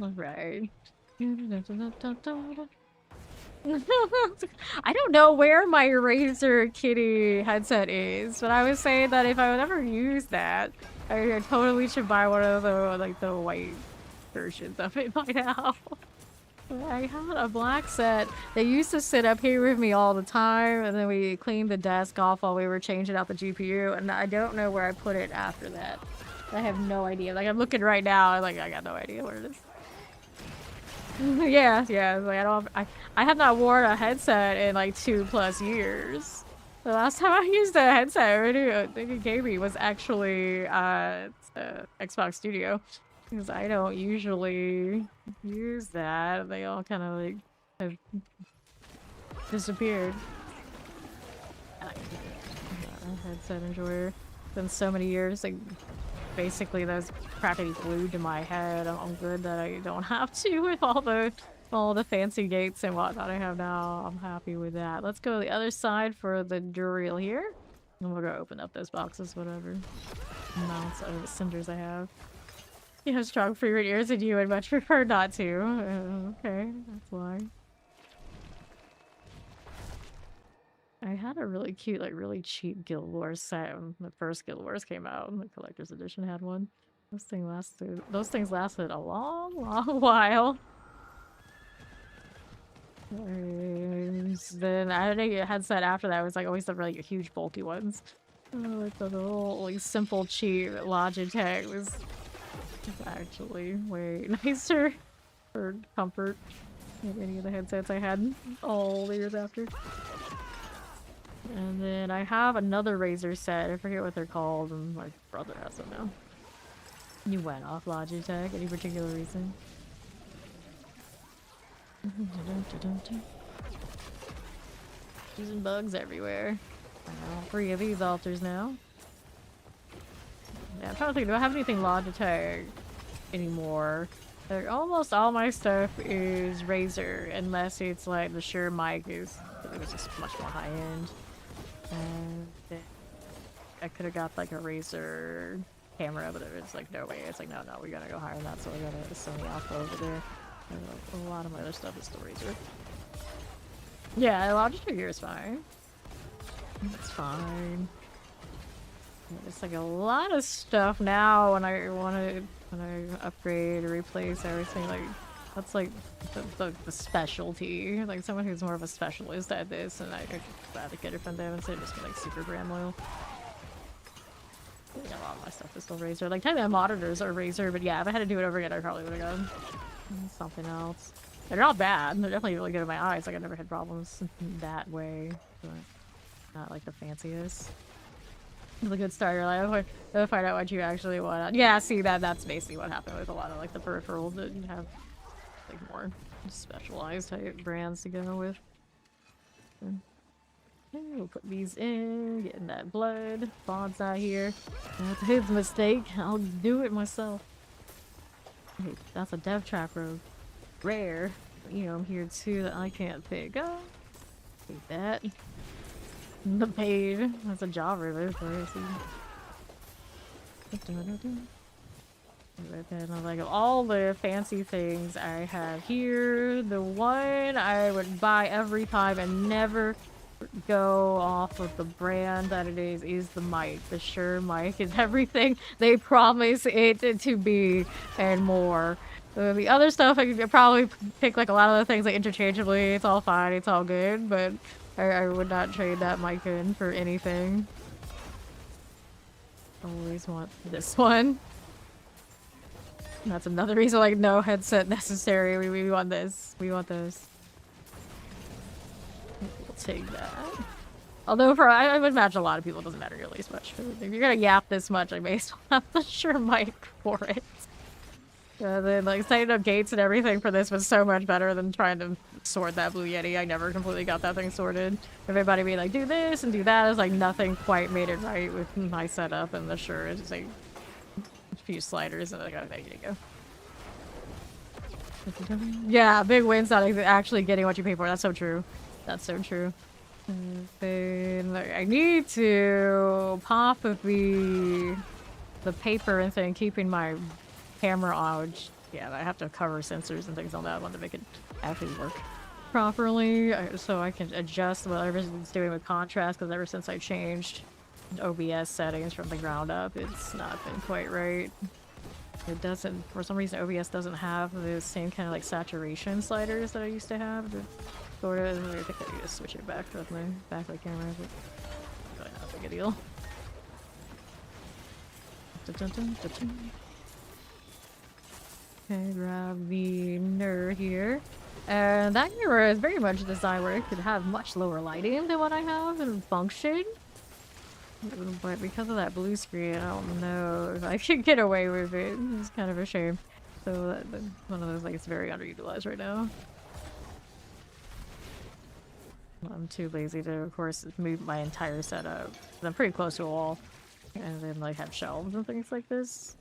Alright. I don't know where my Razor Kitty headset is, but I was saying that if I would ever use that, I totally should buy one of the like the white versions of it by now. I had a black set. They used to sit up here with me all the time, and then we cleaned the desk off while we were changing out the GPU, and I don't know where I put it after that. I have no idea. Like, I'm looking right now, and like I got no idea where it is. Yeah, like I have not worn a headset in like 2+ years. The last time I used a headset, I think it gave me was actually Xbox Studio. Because I don't usually use that. They all kind of like have disappeared. Headset enjoyer. Been so many years, like basically those practically glued to my head. I'm good that I don't have to with all the fancy gates and whatnot I have now. I'm happy with that. Let's go to the other side for the Duriel here. And we'll go open up those boxes, whatever amounts of cinders I have. You have strong favorite ears and you would much prefer not to. Okay, that's why. I had a really cute, like really cheap Guild Wars set when the first Guild Wars came out. The collector's edition had one. Those things lasted a long, long while. And then I think a headset after that was like always the really huge bulky ones. Like the little like simple cheap Logitech was actually way nicer for comfort than any of the headsets I had all the years after. And then I have another Razer set. I forget what they're called, and my brother has them now. You went off Logitech. Any particular reason? Using bugs everywhere. I have 3 of these altars now. Yeah, I'm trying to think. Do I have anything Logitech anymore? Like, almost all my stuff is Razer, unless it's like the Shure mic is. It was just much more high end. And I could have got like a Razer camera, but it was like no way. It's like no, we gotta go higher than that, so I got a Sony Alpha over there. A lot of my other stuff is still Razer. Yeah, Logitech here is fine. It's fine. It's like a lot of stuff now when I upgrade or replace everything. Like that's like the specialty. Like someone who's more of a specialist at this, and I could glad to get it from them instead of just being like super brand loyal. Yeah, a lot of my stuff is still Razer. Like technically my monitors are Razer, but yeah, if I had to do it over again, I probably would have gone something else. They're not bad. They're definitely really good in my eyes. Like I never had problems that way, but not like the fanciest. It's a good starter. Like I'll find out what you actually want. Yeah, see that's basically what happened with a lot of like the peripherals that have like more specialized type brands to go with. Okay, we'll put these in, getting that blood. Bond's not here. That's his mistake. I'll do it myself. Hey, that's a dev trap rogue. Rare. You know, I'm here too that I can't pick up. Take that. The paid. That's a job river for you. Like all the fancy things I have here, the one I would buy every time and never go off of the brand that it is the mic. The Shure mic is everything they promise it to be and more. The other stuff I could probably pick like a lot of the things like interchangeably. It's all fine, it's all good, but I would not trade that mic in for anything. Always want this one. That's another reason, like, no headset necessary. We want this. We want this. We'll take that. Although I would imagine a lot of people, it doesn't matter nearly as much. If you're gonna yap this much, I may still have the Shure mic for it. Then, like, setting up gates and everything for this was so much better than trying to sort that Blue Yeti. I never completely got that thing sorted. Everybody being like, do this and do that. It's like nothing quite made it right with my setup, and the Shure is just like a few sliders and like, oh, there you go. Yeah, big wins not actually getting what you pay for. That's so true. That's so true. Then I need to pop the paper and thing, keeping my camera on. Yeah, I have to cover sensors and things on that one to make it actually work properly, so I can adjust whatever it's doing with contrast, because ever since I changed OBS settings from the ground up, it's not been quite right. It doesn't, for some reason, OBS doesn't have the same kind of like saturation sliders that I used to have. Sort of, I think I need to switch it back with my backlight camera, but really not a big a deal. Okay, grab the Nerd here. And that camera is very much designed where it could have much lower lighting than what I have and function. But because of that blue screen, I don't know if I could get away with it. It's kind of a shame. So that's one of those, like, it's very underutilized right now. I'm too lazy to, of course, move my entire setup. I'm pretty close to a wall. And then, like, have shelves and things like this.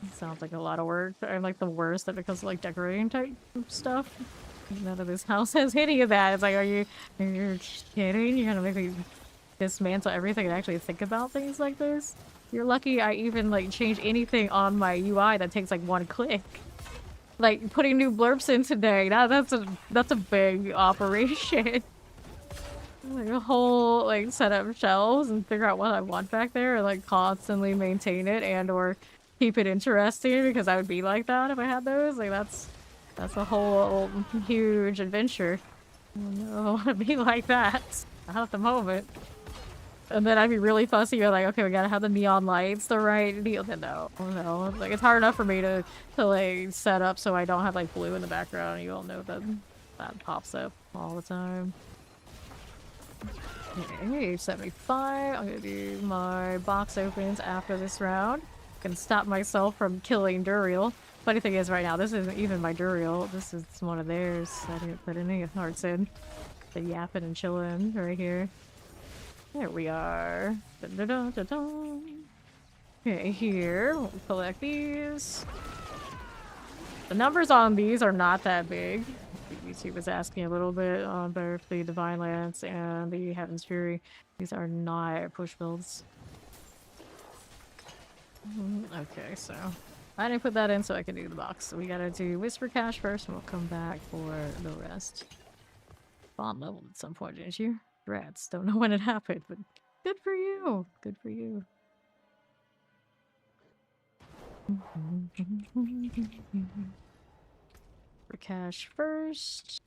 It sounds like a lot of work. I'm, like, the worst at it comes to, like, decorating type stuff. None of this house has any of that. It's like, are you kidding? You're gonna make me dismantle everything and actually think about things like this? You're lucky I even, like, change anything on my UI that takes, like, one click. Like, putting new blurbs in today, that's a big operation. Like a whole, like, set up shelves and figure out what I want back there, or like constantly maintain it and or keep it interesting, because I would be like that if I had those. Like that's a whole huge adventure. I don't know, I want to be like that. Not at the moment. And then I'd be really fussy. You're like, okay, we gotta have the neon lights, the right deal. No, no. Like it's hard enough for me to like set up so I don't have like blue in the background. You all know that pops up all the time. Okay, 75. I'm gonna do my box opens after this round. I can stop myself from killing Duriel. Funny thing is, right now, this isn't even my Duriel. This is one of theirs. I didn't put any hearts in. The yapping and chilling right here. There we are. Dun, dun, dun, dun. Okay, here. We'll collect these. The numbers on these are not that big. YouTube was asking a little bit on both the Divine Lance and the Heaven's Fury. These are not push builds. Okay, so I didn't put that in so I can do the box. So we gotta do Whisper Cache first and we'll come back for the rest. Bond leveled at some point, didn't you? Rats. Don't know when it happened, but good for you. Good for you. For cash first.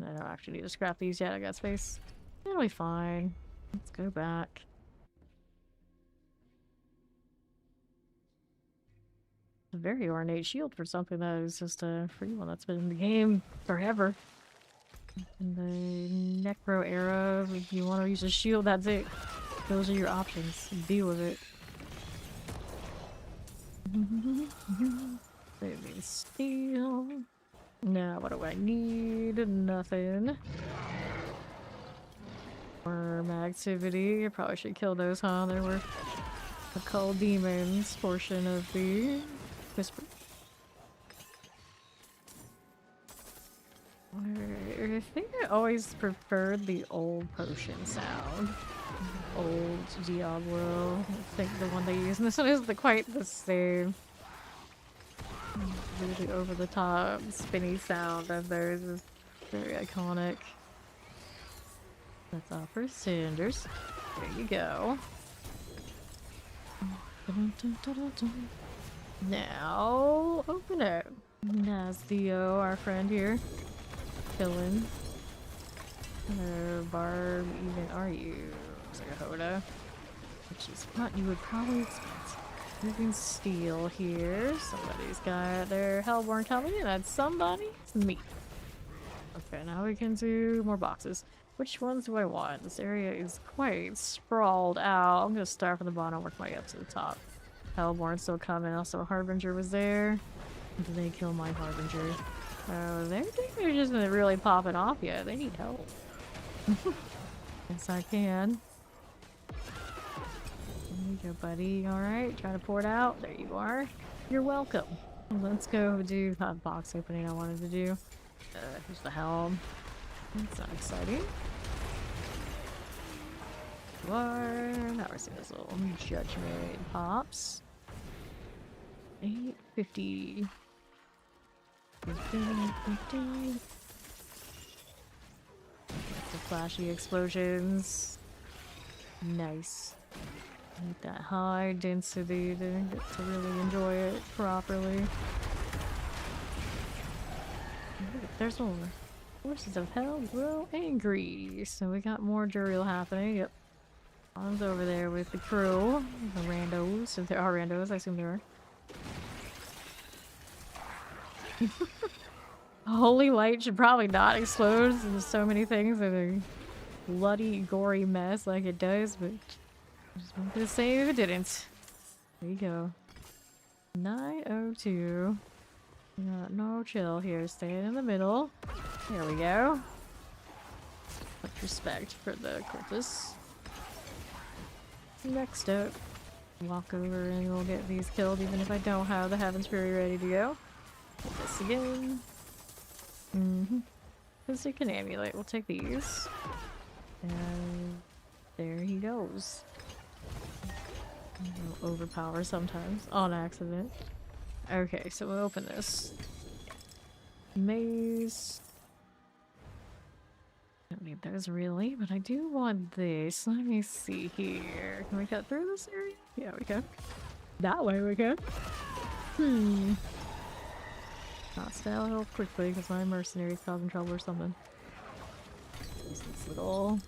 I don't actually need to scrap these yet. I got space. It'll be fine. Let's go back. A very ornate shield for something that is just a free one that's been in the game forever. In the Necro era, if you want to use a shield, that's it. Those are your options. Deal with it. Maybe steel. Now, what do I need? Nothing. Worm activity. I probably should kill those, huh? There were the cold demons portion of the whisper. I think I always preferred the old potion sound. Old Diablo. I think the one they use. And this one isn't quite the same. Really over the top spinny sound of theirs is very iconic. That's all for cinders. There you go. Now open it. Nazdio, our friend here. Chillin'. Hello, Barb. Even are you? Looks like a Hoda. Which is what you would probably expect. Moving steel here. Somebody's got their Hellborn coming in. That's somebody. It's me. Okay, now we can do more boxes. Which ones do I want? This area is quite sprawled out. I'm gonna start from the bottom, work my way up to the top. Hellborn still coming. Also, Harbinger was there. Did they kill my Harbinger? Oh, they're just really popping off yet. They need help. Yes, I can. There you go, buddy. Alright, try to pour it out. There you are. You're welcome. Let's go do that box opening I wanted to do. Here's the helm. That's not exciting. Now we're seeing this little judgment pops. 850. 50. The flashy explosions. Nice. Need that high density to get to really enjoy it properly. There's more. Forces of hell grow angry. So we got more Duriel happening. Yep. Bond's over there with the crew. The randos. If there are randos, I assume there are. Holy light should probably not explode. There's so many things that are bloody, gory mess like it does, but Just wanted to say if it didn't. There you go. 902. No chill here. Staying in the middle. There we go. Much respect for the cultists. Next up, walk over and we'll get these killed even if I don't have the Heaven's Fury ready to go. Hit this again. Mystic and Amulet. We'll take these. And there he goes. I'll overpower sometimes on accident. Okay, so we'll open this. Maze. Don't need those really, but I do want this. Let me see here. Can we cut through this area? Yeah, we can. That way we can. Hostile help quickly because my mercenary's causing trouble or something. Use this little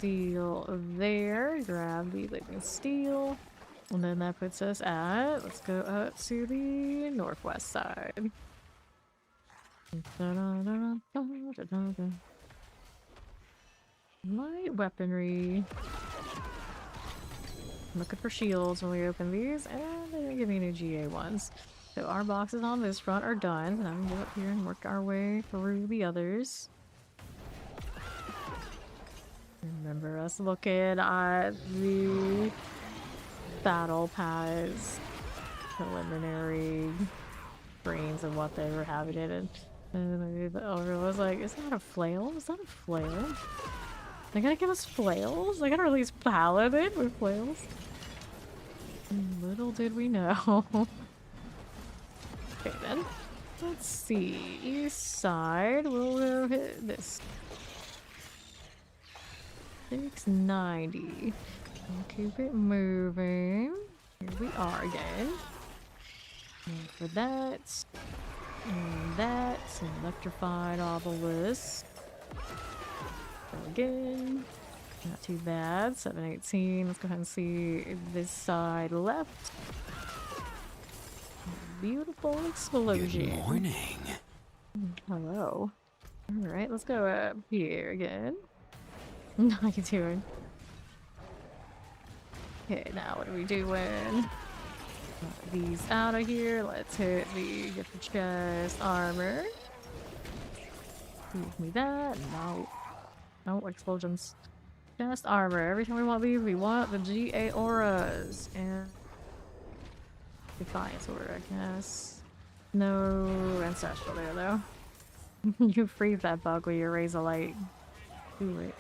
deal there. Grab the living steel. And then that puts us at, let's go up to the northwest side. Light weaponry. I'm looking for shields when we open these, and they didn't give me any GA ones. So our boxes on this front are done. Now we can go up here and work our way through the others. Remember us looking at the battle pass preliminary screens of what they were having in it. And the owner was like, is that a flail? Is that a flail? They gotta give us flails? They gotta release Paladin with flails? Little did we know. Okay then. Let's see. East side. We'll go hit this. 690. We'll keep it moving. Here we are again. And for that. And that. Electrified obelisk. Go again. Not too bad. 718. Let's go ahead and see this side left. Beautiful explosion. Good morning. Hello. Alright, let's go up here again. How you doing? Okay, now what are we doing? Got these out of here. Let's hit the gift chest armor. Give me that. No. No explosions. Chest armor. Every time we want these, we want the GA auras. And Defiance order, I guess. No ancestral there though. You freeze that bug with your razor light. Do it.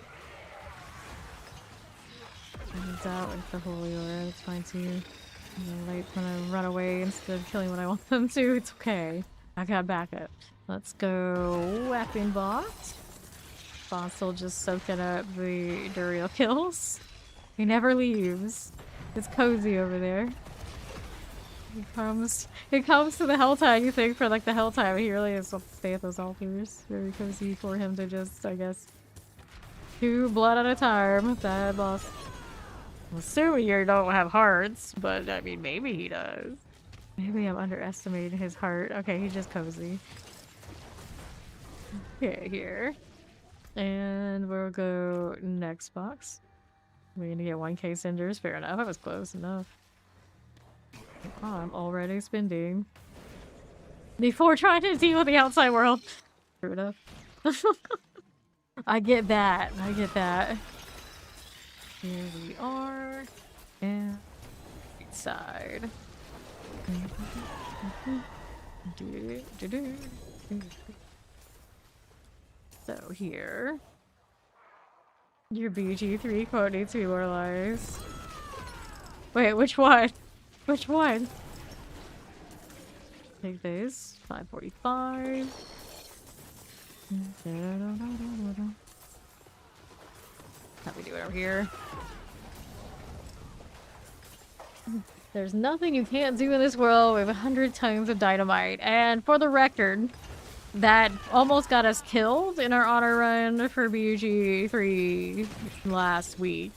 It's out with the holy aura, it's fine too. The light's gonna run away instead of killing what I want them to. It's okay. I got backup. Let's go weapon bot. Fossil just soaking up the Duriel kills. He never leaves. It's cozy over there. He comes to the Helltime, you think, for like the Helltime. He really is to stay at those altars. Very cozy for him to just, I guess, do blood at a time. Bad boss. I'm assuming you don't have hearts, but I mean, maybe he does. Maybe I'm underestimating his heart. Okay, he's just cozy. Okay, here. And we'll go next box. We're gonna get 1k cinders. Fair enough. I was close enough. Oh, I'm already spending before trying to deal with the outside world. True enough. I get that. I get that. Here we are. And right side. So here. Your BG3 quote needs to be more lies. Wait, which one? Which one? Take this. 545. How we do it over here? There's nothing you can't do in this world with 100 tons of dynamite. And for the record, that almost got us killed in our honor run for BG3 last week.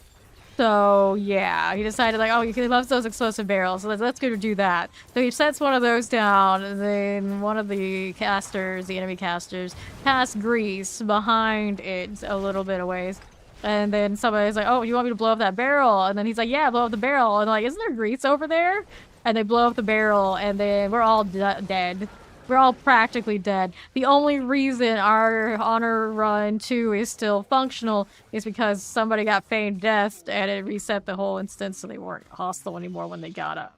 So yeah, he decided like, oh, he loves those explosive barrels, so let's go to do that. So he sets one of those down, and then one of the casters, the enemy casters, casts grease behind it a little bit of ways. And then somebody's like, oh, you want me to blow up that barrel? And then he's like, yeah, blow up the barrel. And like, isn't there grease over there? And they blow up the barrel, and then we're all dead. We're all practically dead. The only reason our honor run 2 is still functional is because somebody got feigned death, and it reset the whole instance, so they weren't hostile anymore when they got up.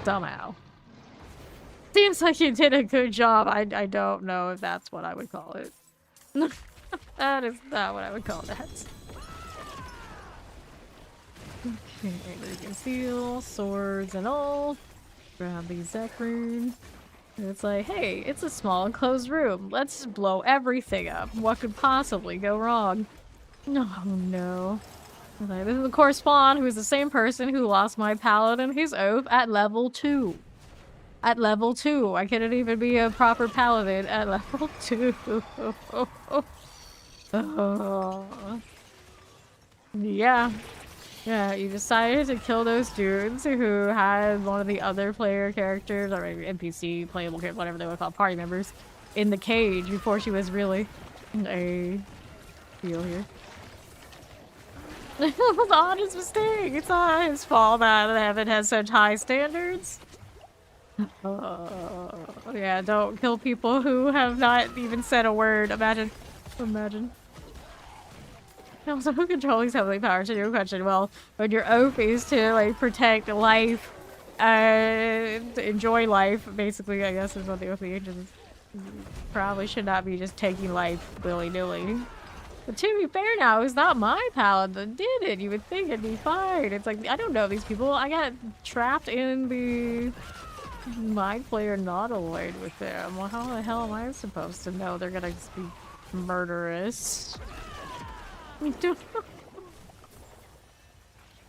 Somehow. Seems like you did a good job. I don't know if that's what I would call it. That is not what I would call that. Okay, we can steal swords and all. Grab the Zek rune. And it's like, hey, it's a small enclosed room. Let's blow everything up. What could possibly go wrong? Oh no. Okay, this is the core spawn, who's the same person who lost my paladin his oath at level 2. At level 2. I couldn't even be a proper paladin at level 2. Oh. Yeah. Yeah, you decided to kill those dudes who had one of the other player characters, or maybe NPC, playable characters, whatever they would call party members, in the cage before she was really a deal here. It was on his mistake. It's not his fault that heaven has such high standards. Yeah, don't kill people who have not even said a word. Imagine. Also, who controls heavenly powers? To your question. Well, when your oath is to like protect life, to enjoy life, basically, I guess is what the oath of the ancients is. You probably should not be just taking life willy-nilly. But to be fair now, it's not my paladin that did it. You would think it'd be fine. It's like, I don't know these people. I got trapped in the mind player nautiloid with them. Well, how the hell am I supposed to know they're gonna just be murderous?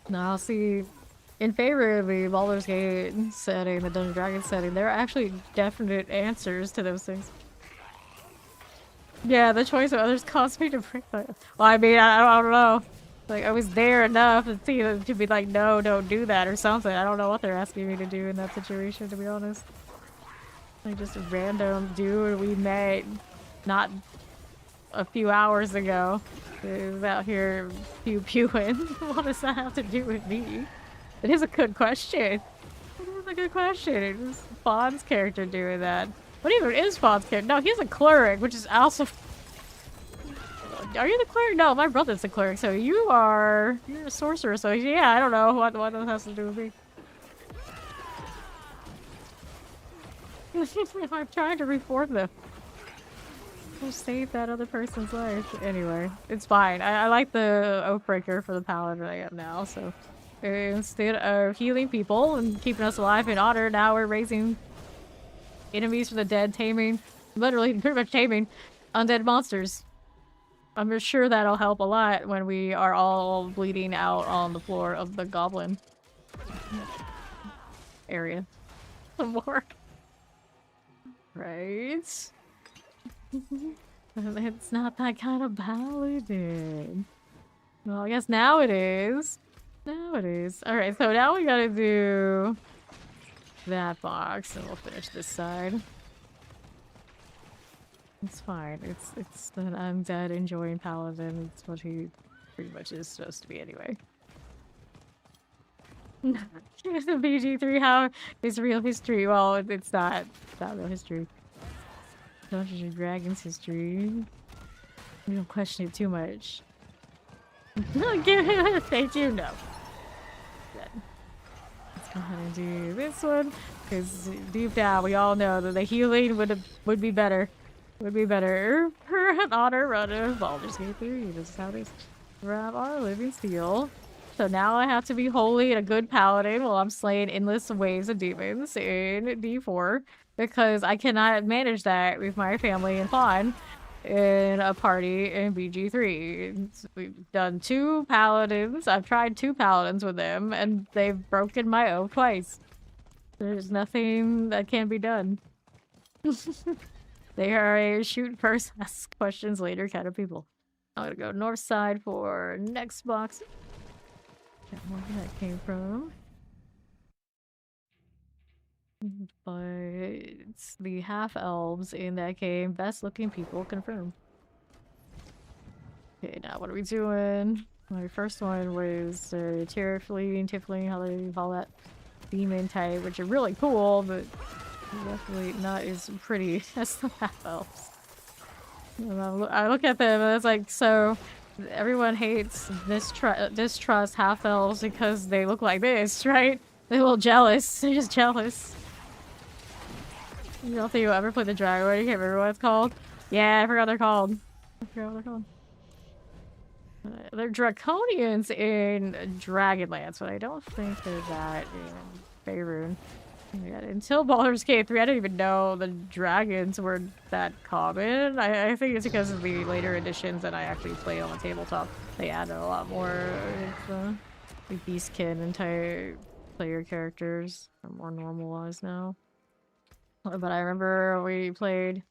Now, see, in favor of the Baldur's Gate setting, the Dungeons & Dragons setting, there are actually definite answers to those things. Yeah, the choice of others caused me to break my... Well, I mean, I don't know. Like, I was there enough to see them to be like, no, don't do that or something. I don't know what they're asking me to do in that situation, to be honest. Like, just a random dude we met not a few hours ago is out here pew-pewing. What does that have to do with me? It is a good question. It is a good question. It was Fawn's character doing that. What even is Fawn's character? No, he's a cleric, which is also... Are you the cleric? No, my brother's the cleric, so you're a sorcerer, so yeah, I don't know what that has to do with me. I'm trying to reform them. I'll save that other person's life. Anyway, it's fine. I like the Oathbreaker for the paladin I am now, so instead of healing people and keeping us alive in honor, now we're raising enemies from the dead, literally pretty much taming undead monsters. I'm sure that'll help a lot when we are all bleeding out on the floor of the goblin area. Some more. Right? It's not that kind of paladin. Well, I guess now it is. Now it is. Alright, so now we gotta do that box and we'll finish this side. It's fine. It's an undead enjoying paladin. It's what he pretty much is supposed to be anyway. Here's the BG3 how it's real history. Well, it's not real history. Dungeons and Dragons history. We don't question it too much. Thank you, no. Good. Let's go ahead and do this one. Because deep down we all know that the healing would be better. Would be better for an honor run of Baldur's Gate 3. This is how they grab our living steel. So now I have to be holy and a good paladin while I'm slaying endless waves of demons in D4. Because I cannot manage that with my family and Fawn in a party in BG3. We've done 2 paladins. I've tried 2 paladins with them, and they've broken my oath twice. There's nothing that can be done. They are a shoot first, ask questions later kind of people. I'm gonna go north side for next box. Where that came from. But it's the half-elves in that game. Best looking people confirmed. Okay, now what are we doing? My first one was Tiefling, how they call that, demon type, which are really cool, but definitely not as pretty as the half elves. I look at them and it's like, so everyone hates distrust half elves because they look like this, right? They're a little jealous. They're just jealous. You don't think you'll ever play the dragon one? You can't remember what it's called? Yeah, I forgot they're called. I forgot what they're called. They're draconians in Dragonlance, but I don't think they're that in Faerun. Yeah, until Baldur's Gate 3, I didn't even know the dragons were that common. I think it's because of the later editions that I actually played on the tabletop. They added a lot more of the beastkin and type player characters are more normalized now. But I remember we played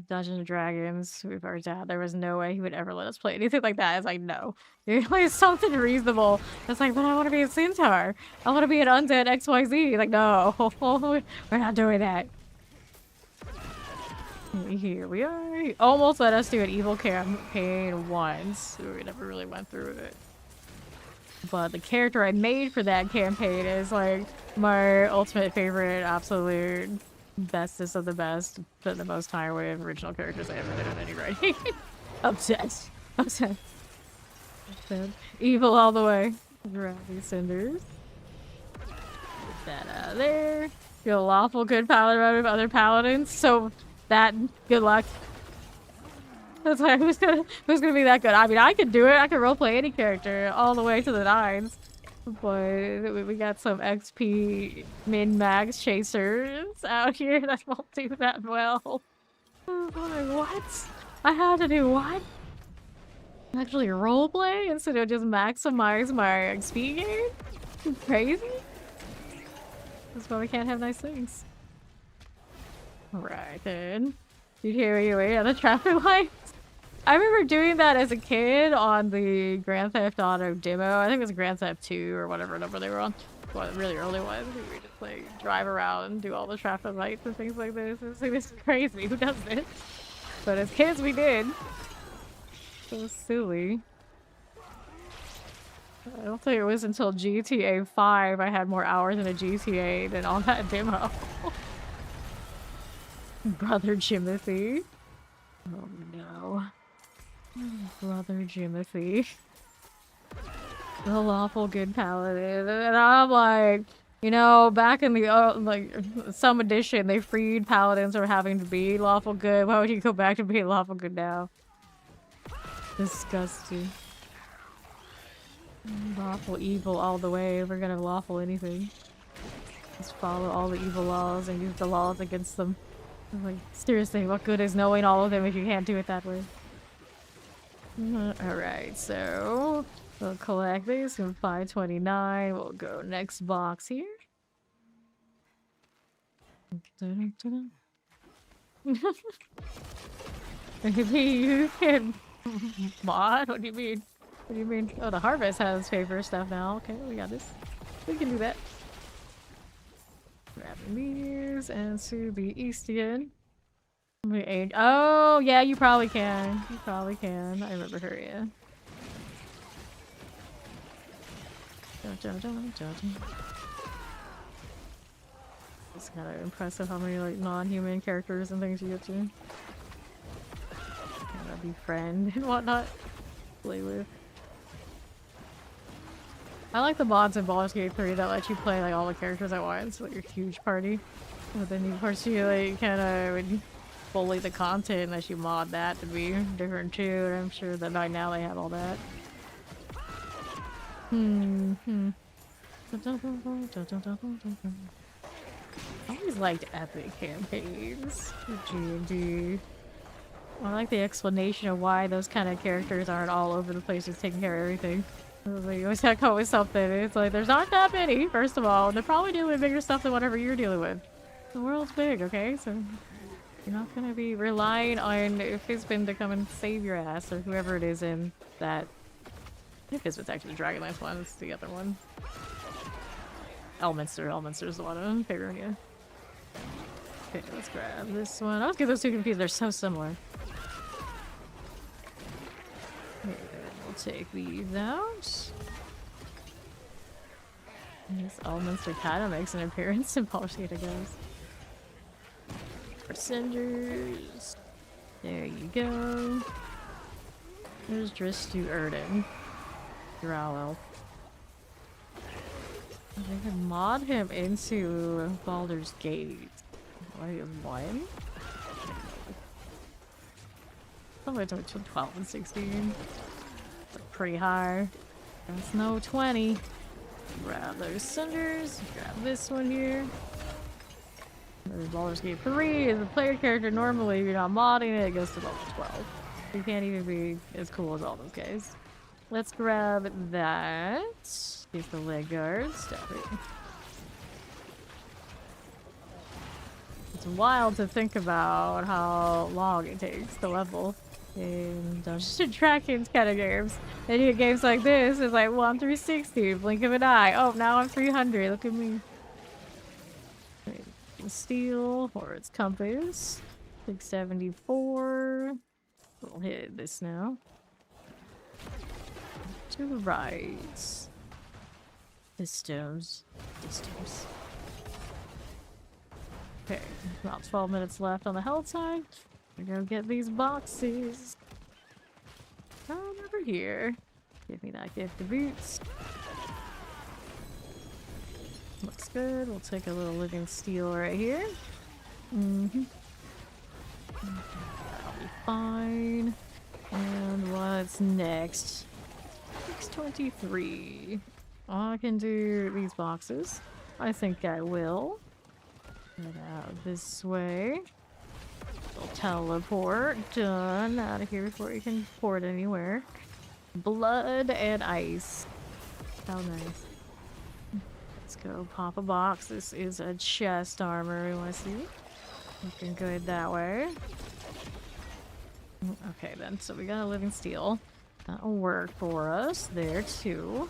Dungeons and Dragons with our dad. There was no way he would ever let us play anything like that. I was like, no. You play something reasonable. It's like, but I want to be a centaur. I want to be an undead XYZ. Like, no. We're not doing that. Here we are. He almost let us do an evil campaign once. We never really went through it. But the character I made for that campaign is like my ultimate favorite, absolute bestest of the best, spent the most time with original characters I ever did in any writing. Obsessed. Obsessed. Evil all the way. Grab these cinders. Get that out of there. You're a lawful good paladin with other paladins, so that, good luck. That's why who's gonna be that good? I mean, I could do it. I could roleplay any character all the way to the 9s. But we got some XP min-max chasers out here that won't do that well. What? I have to do what? Actually roleplay instead of just maximize my XP gain? You crazy? That's why we can't have nice things. Alright then. You hear me away on the traffic lights? I remember doing that as a kid on the Grand Theft Auto demo. I think it was Grand Theft 2 or whatever number they were on. Well, really early ones. We just like drive around and do all the traffic lights and things like this. It's like, this is crazy. Who does this? But as kids, we did. So silly. I don't think it was until GTA 5 I had more hours in a GTA than on that demo. Brother Jimothy. Oh no. Brother Jimothy. The lawful good paladin. And I'm like, you know, back in the like some edition, they freed paladins from having to be lawful good. Why would you go back to being lawful good now? Disgusting. Lawful evil all the way. We're gonna lawful anything. Just follow all the evil laws and use the laws against them. Like, seriously, what good is knowing all of them if you can't do it that way? Alright, so we'll collect these from 529. We'll go next box here. Maybe you can mod? What do you mean? What do you mean? Oh, the harvest has favor stuff now. Okay, we got this. We can do that. Grabbing these and to the Eastian. Oh, yeah, you probably can. You probably can. I remember her, yeah. It's kind of impressive how many like non-human characters and things you get to kind of befriend and whatnot. Play with. I like the mods in Baldur's Gate 3 that let you play like all the characters at once, like your huge party. But then of course you like kind of would bully the content unless you mod that to be different too, and I'm sure that by now they have all that. I always liked epic campaigns for G&D. I like the explanation of why those kind of characters aren't all over the place just taking care of everything. Like, you always have to come up with something. It's like, there's not that many, first of all. And they're probably dealing with bigger stuff than whatever you're dealing with. The world's big, okay? So you're not gonna be relying on Fizbin to come and save your ass, or whoever it is in that. I think Fizbin's actually the Dragonlance one. It's the other one. Elminster's the one I'm figuring, yeah. Okay, let's grab this one. I always get those two confused. They're so similar. We'll take these out. This Elminster kind of makes an appearance in Polishgate, I guess. For cinders. There you go. There's Dristu Erden. Drow. I can mod him into Baldur's Gate. Wait, what? Somewhere between 12 and 16. That's pretty high. That's no 20. Grab those cinders. Grab this one here. There's Baldur's Gate 3. As a player character, normally, if you're not modding it, it goes to level 12. You can't even be as cool as all those guys. Let's grab that. Use the leg guards. It's wild to think about how long it takes to level in Dungeons and Dragons kind of games. And you get games like this, it's like, well, I'm 360, blink of an eye. Oh, now I'm 300. Look at me. Steel or its compass. 674. We'll hit this now. To the right. Systems. Okay, about 12 minutes left on the health side. We're gonna get these boxes. Oh, over here. Give me that gift of boots. Looks good. We'll take a little living steel right here. That'll be fine. And what's next? 623. I can do these boxes. I think I will. Get out this way. We'll teleport. Done. Out of here before you can port anywhere. Blood and ice. How nice. Let's go pop a box. This is a chest armor we want to see. Looking good that way. Okay then, so we got a living steel. That'll work for us there too.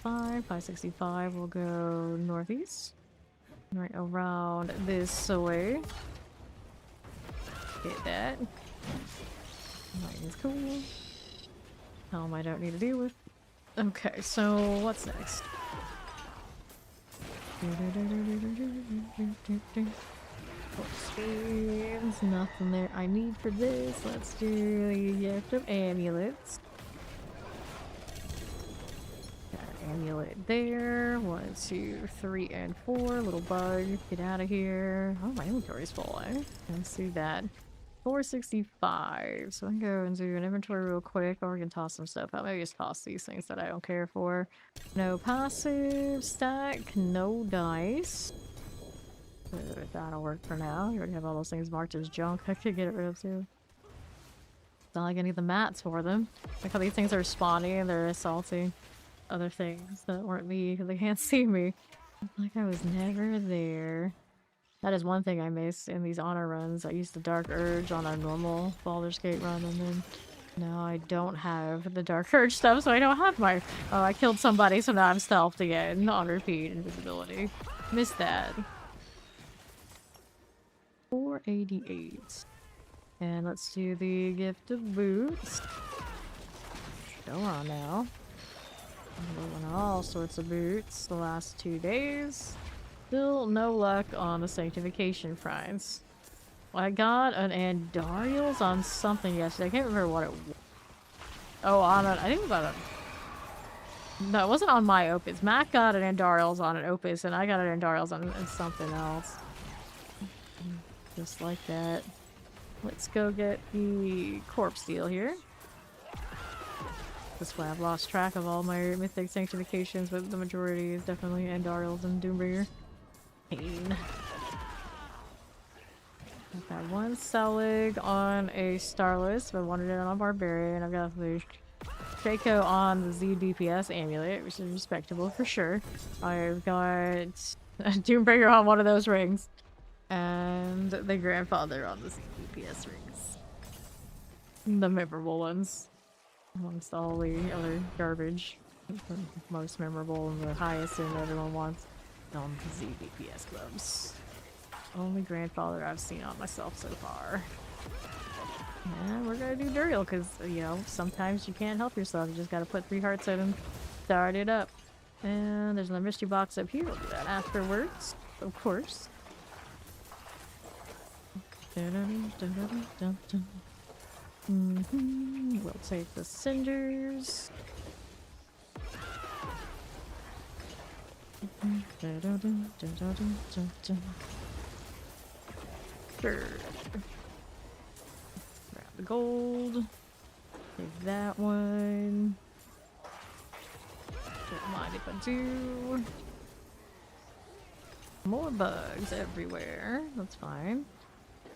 565 will go northeast. Right around this way. Get that. Lighting's cool. Helm I don't need to deal with. Okay, so what's next? There's nothing there I need for this. Let's do the gift of amulets. Got an amulet there. 1, 2, 3, and 4. Little bug. Get out of here. Oh, my inventory's full, eh? Let's see that. 465. So I can go and do an inventory real quick, or we can toss some stuff out. Maybe just toss these things that I don't care for. No passive stack, no dice. That'll work for now. You already have all those things marked as junk. I could get rid of too. It's not like I need the mats for them. Like how these things are spawning and they're assaulting other things that weren't me because they can't see me. Like I was never there. That is one thing I miss in these honor runs. I used the Dark Urge on a normal Baldur's Gate run, and then now I don't have the Dark Urge stuff, so I don't have my... Oh, I killed somebody, so now I'm stealthed again. On repeat, invisibility. Missed that. 488. And let's do the gift of boots. Go on now. I'm doing all sorts of boots the last 2 days. Still no luck on the Sanctification prize. Well, I got an Andariel's on something yesterday. I can't remember what it was. Oh, on it. I think it was on a... No, it wasn't on my Opus. Matt got an Andariel's on an Opus, and I got an Andariel's on something else. Just like that. Let's go get the corpse deal here. This way I've lost track of all my mythic sanctifications, but the majority is definitely Andariel's and Doombringer. Pain. I've got one Selig on a Starless, but I wanted it on a Barbarian. I've got the Shaco on the Z DPS amulet, which is respectable for sure. I've got a Doombringer on one of those rings. And the grandfather on the Z DPS rings. The memorable ones. Amongst all the other garbage. The most memorable and the highest and everyone wants on the Z DPS clubs. Only grandfather I've seen on myself so far. Yeah, we're gonna do Duriel because, you know, sometimes you can't help yourself. You just gotta put 3 hearts in and start it up. And there's another mystery box up here. We'll do that afterwards, of course. We'll take the cinders. Sure. Grab the gold. Take that one. Don't mind if I do. More bugs everywhere. That's fine.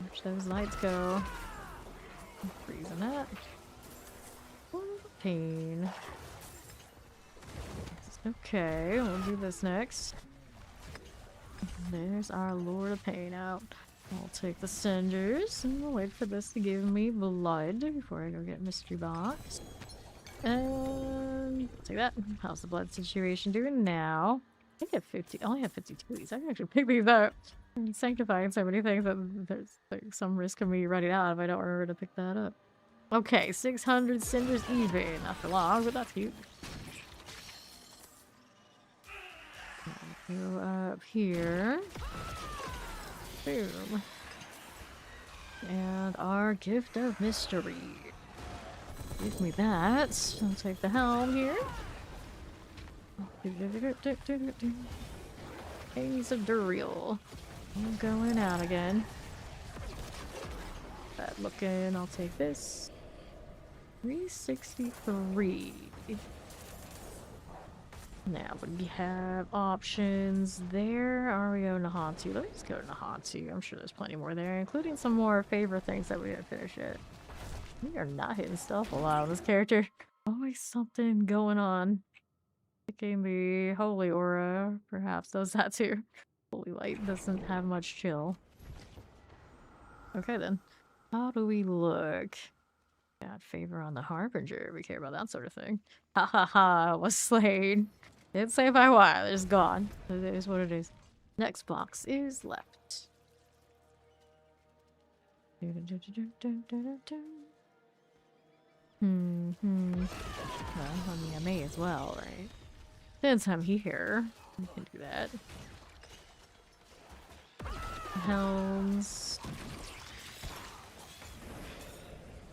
Watch those lights go. I'm freezing that. Pain. Okay, we'll do this next. There's our Lord of Pain out. I'll take the cinders and we'll wait for this to give me blood before I go get mystery box. And take that. How's the blood situation doing now? I think I have 50. I only have 52 of these. I can actually pick these up. I'm sanctifying so many things that there's like some risk of me running out if I don't remember to pick that up. Okay, 600 cinders even. Not for long, but that's cute. Go up here. Boom. And our gift of mystery. Give me that. I'll take the helm here. Kings of Duriel. I'm going out again. Bad looking. I'll take this. 363. Now we have options there. Are we going to Nahatu? Let's go to Nahatu. I'm sure there's plenty more there, including some more favorite things that we didn't finish yet. We are not hitting stealth a lot on this character. Always something going on. Picking the Holy Aura perhaps does that too. Holy Light doesn't have much chill. Okay then. How do we look? Got favor on the Harbinger. We care about that sort of thing. Ha ha ha, was slain. Didn't say by why, it's gone. It is what it is. Next box is left. Well, I mean, I may as well, right? Since I'm here, we can do that. Helms.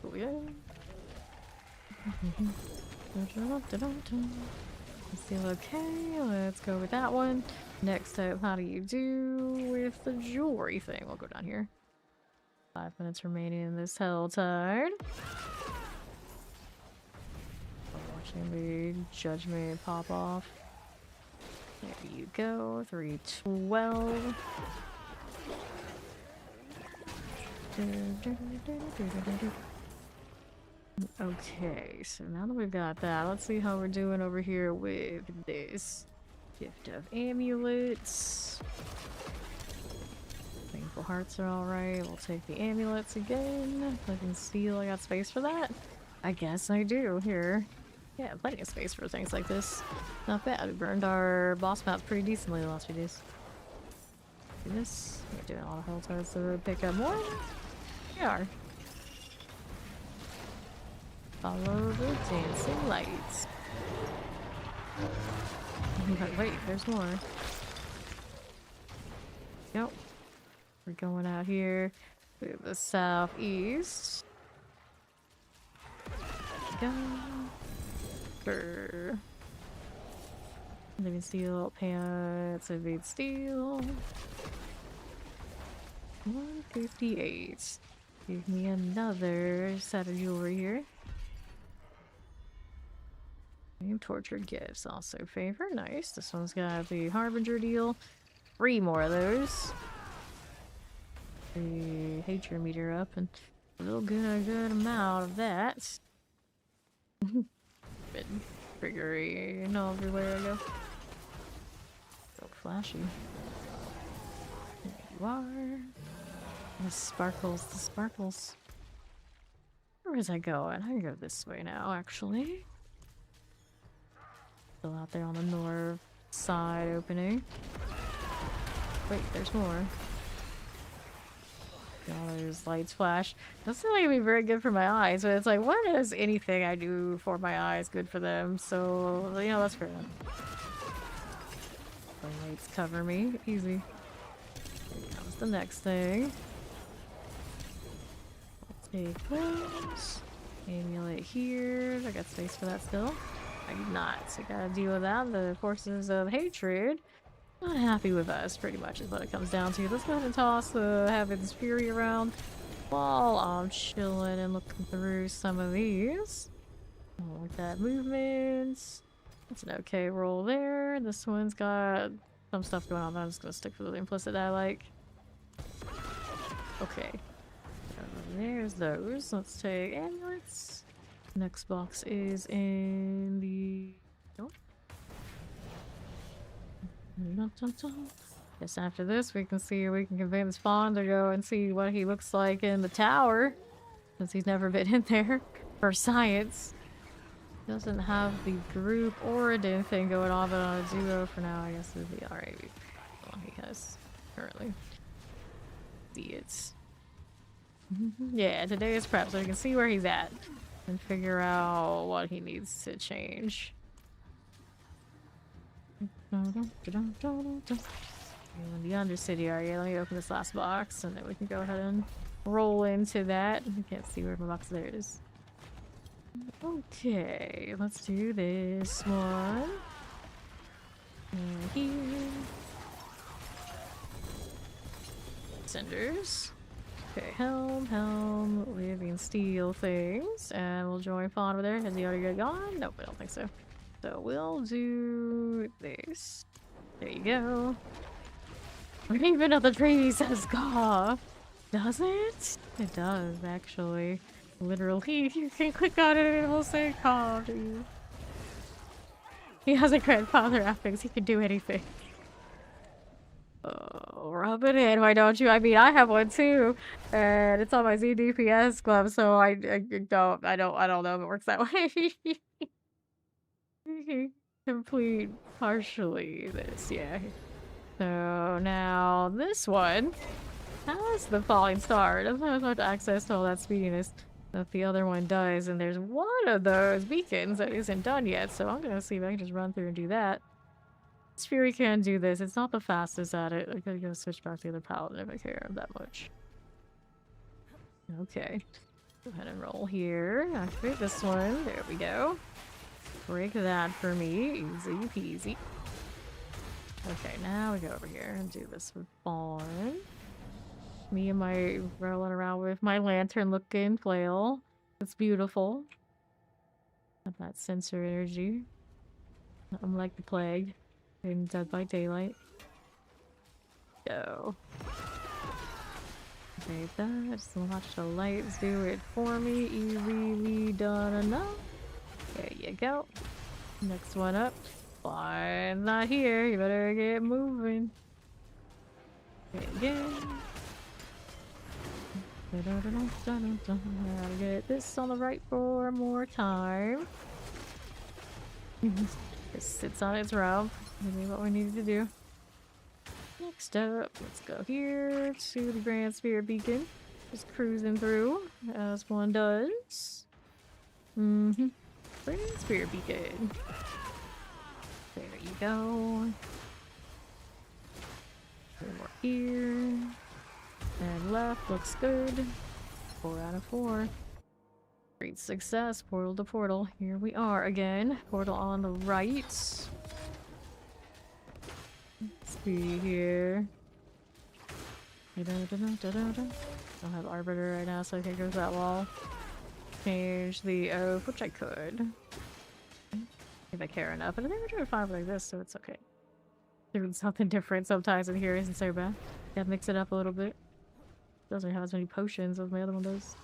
Oh, yeah. Still okay, let's go with that one. Next up, how do you do with the jewelry thing? We'll go down here. 5 minutes remaining in this Helltide. Watching the judgment pop off. There you go, 312. Okay, so now that we've got that, let's see how we're doing over here with this. Gift of amulets. Thankful hearts are alright. We'll take the amulets again. Living steel, I got space for that? I guess I do here. Yeah, plenty of space for things like this. Not bad. We burned our boss maps pretty decently the last few days. Do this. We're doing a lot of Helltides to pick up more. We are. Follow the dancing lights. But wait, there's more. Yep. We're going out here to the southeast. Go. Brr. Living steel, pants, evade steel. 158. Give me another set of jewelry here. Tortured gifts also favor. Nice. This one's got the Harbinger deal. 3 more of those. The hatred meter up and a good amount of that. Bit triggery, you know, everywhere I go. So flashy. There you are. The sparkles, the sparkles. Where was I going? I can go this way now, actually. Still out there on the north side opening. Wait, there's more. All those lights flash. That's not gonna be very good for my eyes, but it's like, what is anything I do for my eyes good for them? So, you know, that's fair enough. The lights cover me. Easy. Here comes the next thing. Take those. Amulet here. I got space for that still. I do not. So gotta deal with that. The forces of hatred. Not happy with us, pretty much, is what it comes down to. Let's go ahead and toss the Heaven's Fury around while I'm chilling and looking through some of these. I like that movement. That's an okay roll there. This one's got some stuff going on, but I'm just gonna stick with the implicit that I like. Okay. There's those. Let's take amulets. Next box is in the... Nope. Guess after this we can see, we can convince Fawn to go and see what he looks like in the tower, since he's never been in there for science. Doesn't have the group origin thing going on, but on a duo for now I guess it would be alright. He has currently. See it. Yeah, today is prep, so we can see where he's at and figure out what he needs to change. In the Undercity area, let me open this last box and then we can go ahead and roll into that. I can't see where my box there is. Okay, let's do this one. And here. Cinders. Okay, helm, living steel things, and we'll join Fawn over there. Has he already gone? Nope, I don't think so. So we'll do this. There you go. Even though the tree says "Gaw," does it? It does, actually. Literally, you can click on it and it will say "Gaw" to you. He has a grandfather affix. He can do anything. Oh, rub it in, why don't you? I mean, I have one too, and it's on my ZDPS club, so I don't know if it works that way. Complete partially this, yeah. So now this one has the falling star. It doesn't have as much access to all that speediness that the other one does, and there's one of those beacons that isn't done yet, so I'm gonna see if I can just run through and do that. This Fury can do this. It's not the fastest at it. I gotta go switch back to the other Paladin if I care that much. Okay. Go ahead and roll here. Activate this one. There we go. Break that for me. Easy peasy. Okay, now we go over here and do this with Fawn. Me and my rolling around with my lantern looking flail. It's beautiful. Got that sensor energy. I'm like the plague. In Dead by Daylight. Go. Okay, that. Just watch the lights do it for me. Easily done enough. There you go. Next one up. Fly's not here. You better get moving. Again. Gotta get this on the right for more time. Just sits on its route. Maybe what we needed to do. Next up, let's go here to the Grand Spirit Beacon. Just cruising through, as one does. Grand Spirit Beacon. There you go. One more here. And left looks good. 4 out of 4. Great success. Portal to portal. Here we are again. Portal on the right. Let's see here. Don't have Arbiter right now, so I can't go to that wall. Change the oath, which I could. If I care enough. But I never try to find like this, so it's okay. Doing something different sometimes in here isn't so bad. Gotta mix it up a little bit. Doesn't have as many potions as my other one does.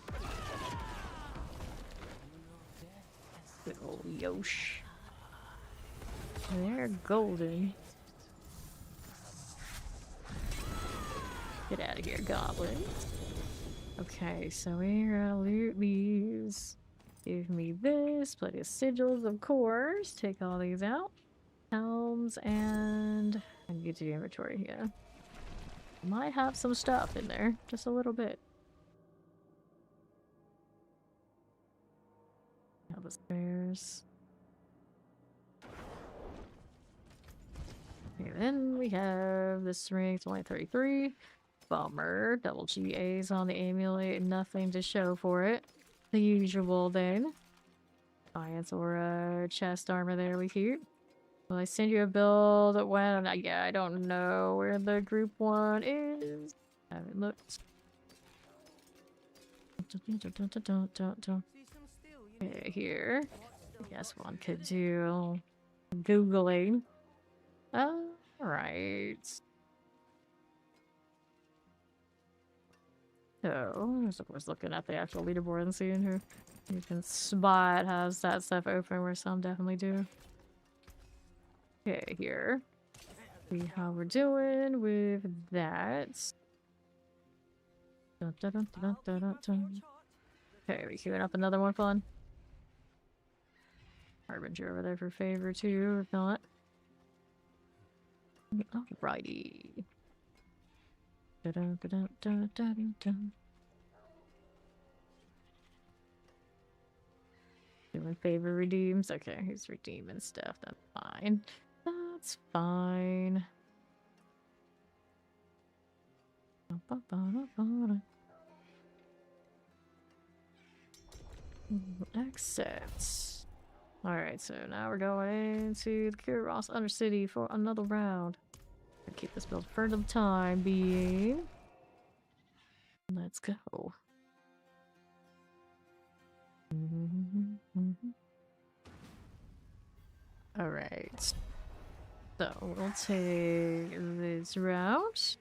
Good old Yosh. They're golden. Get out of here, goblin. Okay, so we're gonna loot these. Give me this. Plenty of sigils, of course. Take all these out. Helms and get to the inventory, yeah. Might have some stuff in there. Just a little bit. Now the spares. Okay, then we have this ring. It's only 33. Bummer. Double GAs on the amulet. Nothing to show for it. The usual then. Science or chest armor there we keep. Will I send you a build when? Yeah, I don't know where the group one is. I haven't looked. Okay, here. I guess one could do Googling. Alright. So, I was looking at the actual leaderboard and seeing who you can spot has that stuff open, where some definitely do. Okay, here. See how we're doing with that. Dun, dun, dun, dun, dun, dun, dun. Okay, we queuing up another one fun. Harbinger over there for favor too, if not. Alrighty. Dun, dun, dun, dun, dun, dun. Doing favor redeems. Okay, he's redeeming stuff. That's fine. That's fine. Exit. Alright, so now we're going into the Kuros Undercity for another round. I'll keep this build for the time being. Let's go. Alright. So we'll take this route.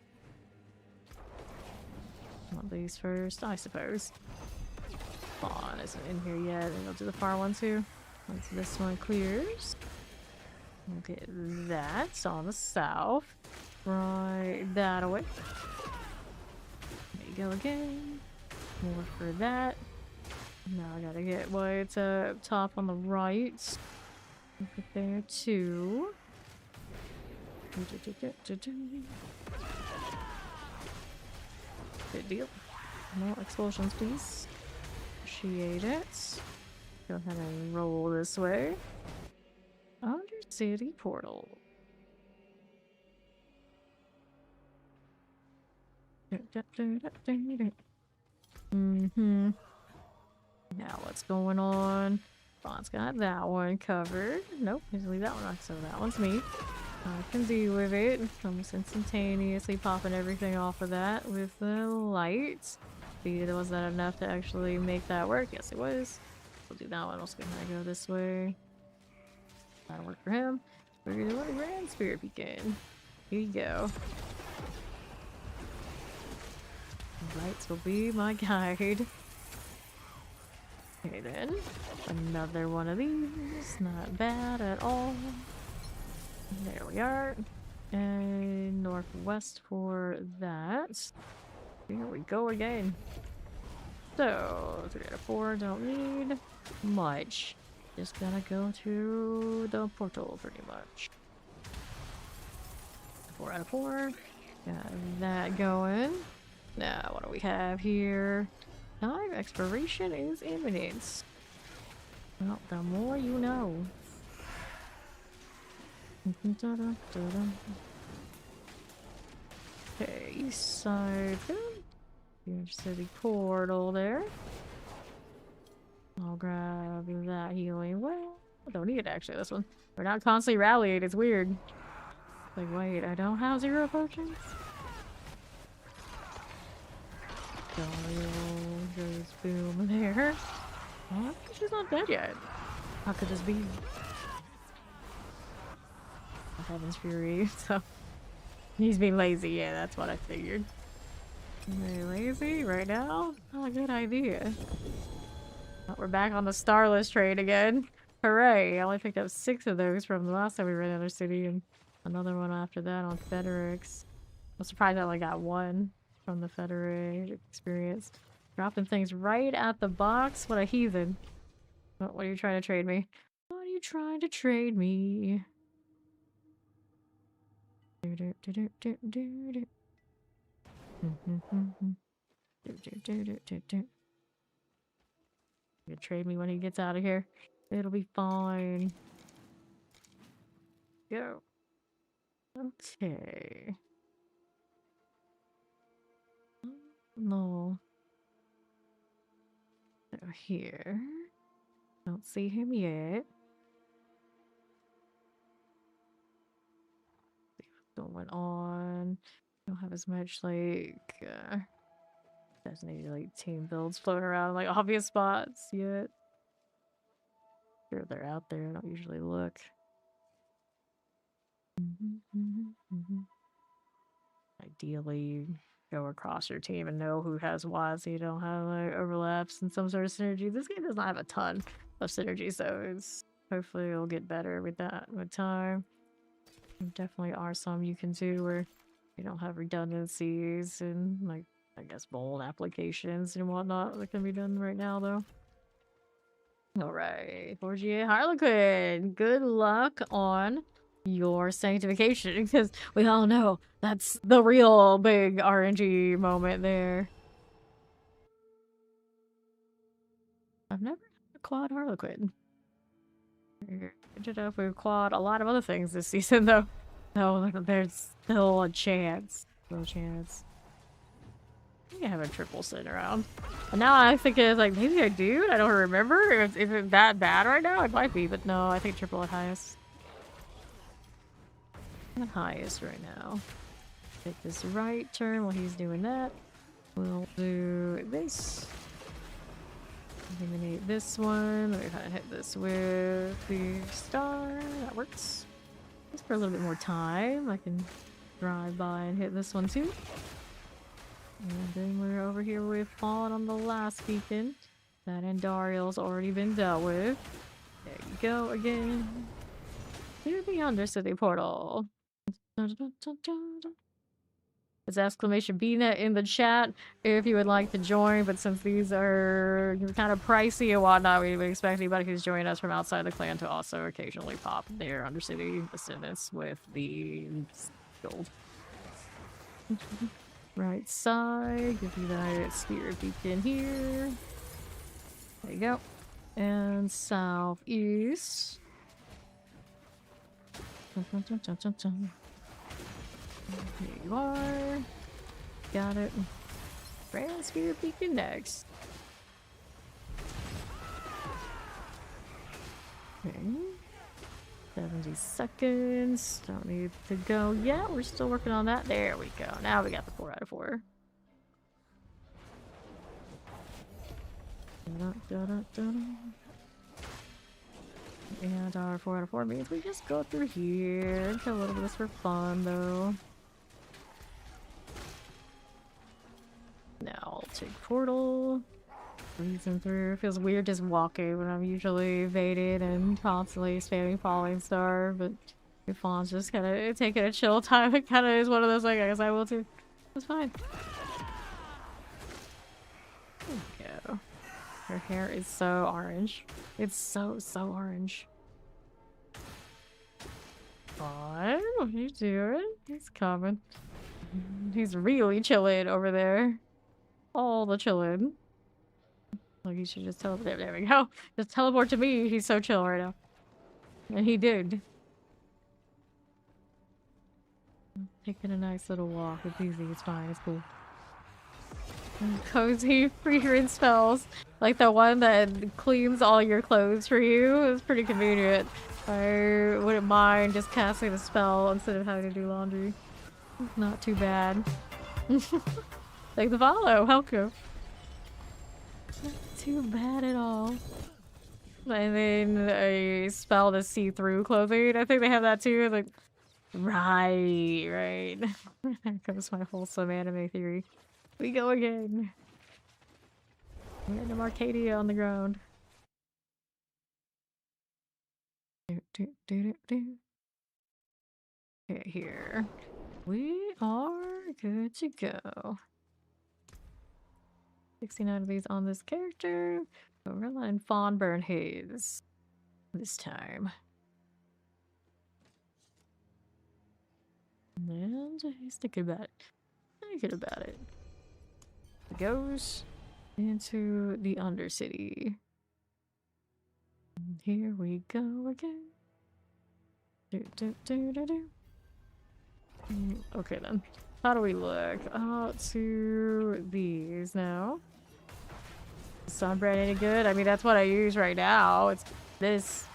Want these first, I suppose. Spawn isn't in here yet, and we'll do the far one too. Once this one clears. We'll get that on the south. Right that away. There you go again. More for that. Now I gotta get white up top on the right. Put there too. Good deal. No explosions, please. Appreciate it. Go ahead and roll this way. Undercity portal. Now what's going on? Bond's got that one covered. Nope, just leave that one on. So that one's me. I can deal with it. Almost instantaneously popping everything off of that with the lights. See, was that enough to actually make that work? Yes, it was. We'll do that one. Also gonna go this way. That'll work for him. We're gonna do a Grand Spirit Beacon. Here you go. Lights will be my guide. Okay then. Another one of these. Not bad at all. There we are. And northwest for that. Here we go again. So, 3 out of 4, don't need much. Just gotta go through the portal pretty much. 4 out of 4. Got that going. Now, what do we have here? Time expiration is imminent. Well, the more you know. Okay, east side. Here's the portal there. I'll grab that healing. Well, I don't need it actually, this one. We're not constantly rallied, it's weird. Like, wait, I don't have 0 potions? Goes boom there. Oh, she's not dead yet. How could this be? Heaven's Fury, so he's being lazy. Yeah, that's what I figured. Very lazy right now? Not a good idea. Oh, we're back on the Starless trade again. Hooray! I only picked up 6 of those from the last time we ran Undercity, and another one after that on Federix. I'm surprised I only got 1 from the Federix experience. Dropping things right at the box? What a heathen. What are you trying to trade me? What are you trying to trade me? You trade me when he gets out of here. It'll be fine. Go. Okay. No. So here. Don't see him yet. See what's going on. Don't have as much like designated like team builds floating around like obvious spots yet. Sure they're out there. I don't usually look. Ideally, go across your team and know who has what, so you don't have like overlaps and some sort of synergy. This game does not have a ton of synergy, so it's hopefully it'll get better with that with time. There definitely are some you can do where you don't have redundancies and like I guess bold applications and whatnot that can be done right now though. Alright, 4GA Harlequin, good luck on your sanctification, because we all know that's the real big RNG moment there. I've never had a quad Harlequin. Ended up with quad a lot of other things this season though. So there's still a chance. No chance. I think I have a triple sitting around. And now I think it's like, maybe I do? I don't remember. Is it that bad right now? It might be, but no, I think triple at highest. The highest right now. Take this right turn while he's doing that. We'll do this. Eliminate this one. We're gonna hit this with the star. That works. Just for a little bit more time. I can drive by and hit this one too. And then we're over here with Fawn on the last beacon. That Andariel's already been dealt with. There you go again. To the Undercity portal. It's exclamation BNet in the chat if you would like to join, but since these are kind of pricey and whatnot, we would expect anybody who's joining us from outside the clan to also occasionally pop their Undercity assistance with the gold. Right side, give you that spirit beacon here. There you go. And southeast. Here you are. Got it. Grand spirit beacon next. Okay. 70 seconds. Don't need to go yet. We're still working on that. There we go. Now we got the 4 out of 4. And our 4 out of 4 means we just go through here. Kill a little bit of this for fun, though. Now I'll take portal. Breezing through. Feels weird just walking when I'm usually evaded and constantly spamming falling star, but if Fawn's just kind of taking a chill time, it kind of is one of those like, I guess I will too. It's fine. There we go. Her hair is so orange. It's so orange. Fawn, what are you doing? He's coming. He's really chilling over there. All the chilling. Like, you should just teleport. There we go. Just teleport to me. He's so chill right now. And he did. Taking a nice little walk. It's easy. It's fine. It's cool. And cozy free rinse spells. Like the one that cleans all your clothes for you. It's pretty convenient. I wouldn't mind just casting a spell instead of having to do laundry. Not too bad. Like the follow. Welcome. Not too bad at all. And then a spell to see through clothing. I think they have that too. Like, right. There comes my wholesome anime theory. We go again. Random Arcadia on the ground. Okay, here. We are good to go. 69 of these on this character. Gorilla and Fawn burn haze this time. And he's thinking about it. Thinking about it. It goes into the Undercity. Here we go again. Do, do, do, do, do. Okay then. How do we look? To these now. Sunbrand any good? I mean, that's what I use right now. It's this.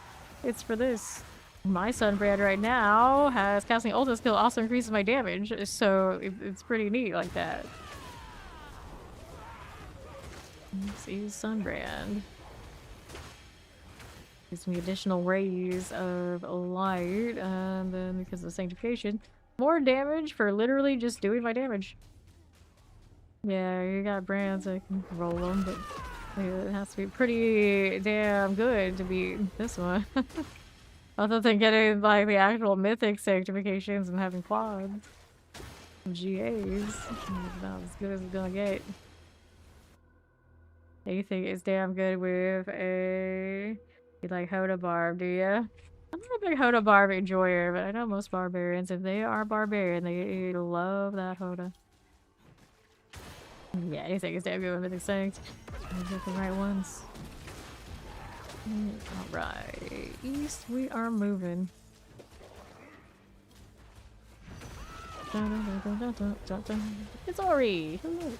It's for this. My Sunbrand right now has casting ultimate skill also increases my damage, so it's pretty neat like that. Let's use Sunbrand. Gives me additional rays of light, and then because of Sanctification, more damage for literally just doing my damage. Yeah, you got brands I can roll them, but it has to be pretty damn good to beat this one. Other than getting like the actual mythic sanctifications and having quads. GAs. Not as good as it's gonna get. You think it's damn good with a... You like Hoda Barb, do ya? I'm not a big Hoda Barb enjoyer, but I know most barbarians, if they are barbarian, they love that Hoda. Yeah, anything is damn good with Mythic Sanct. Get the right ones. Alright, east we are moving. It's Ori! Hello!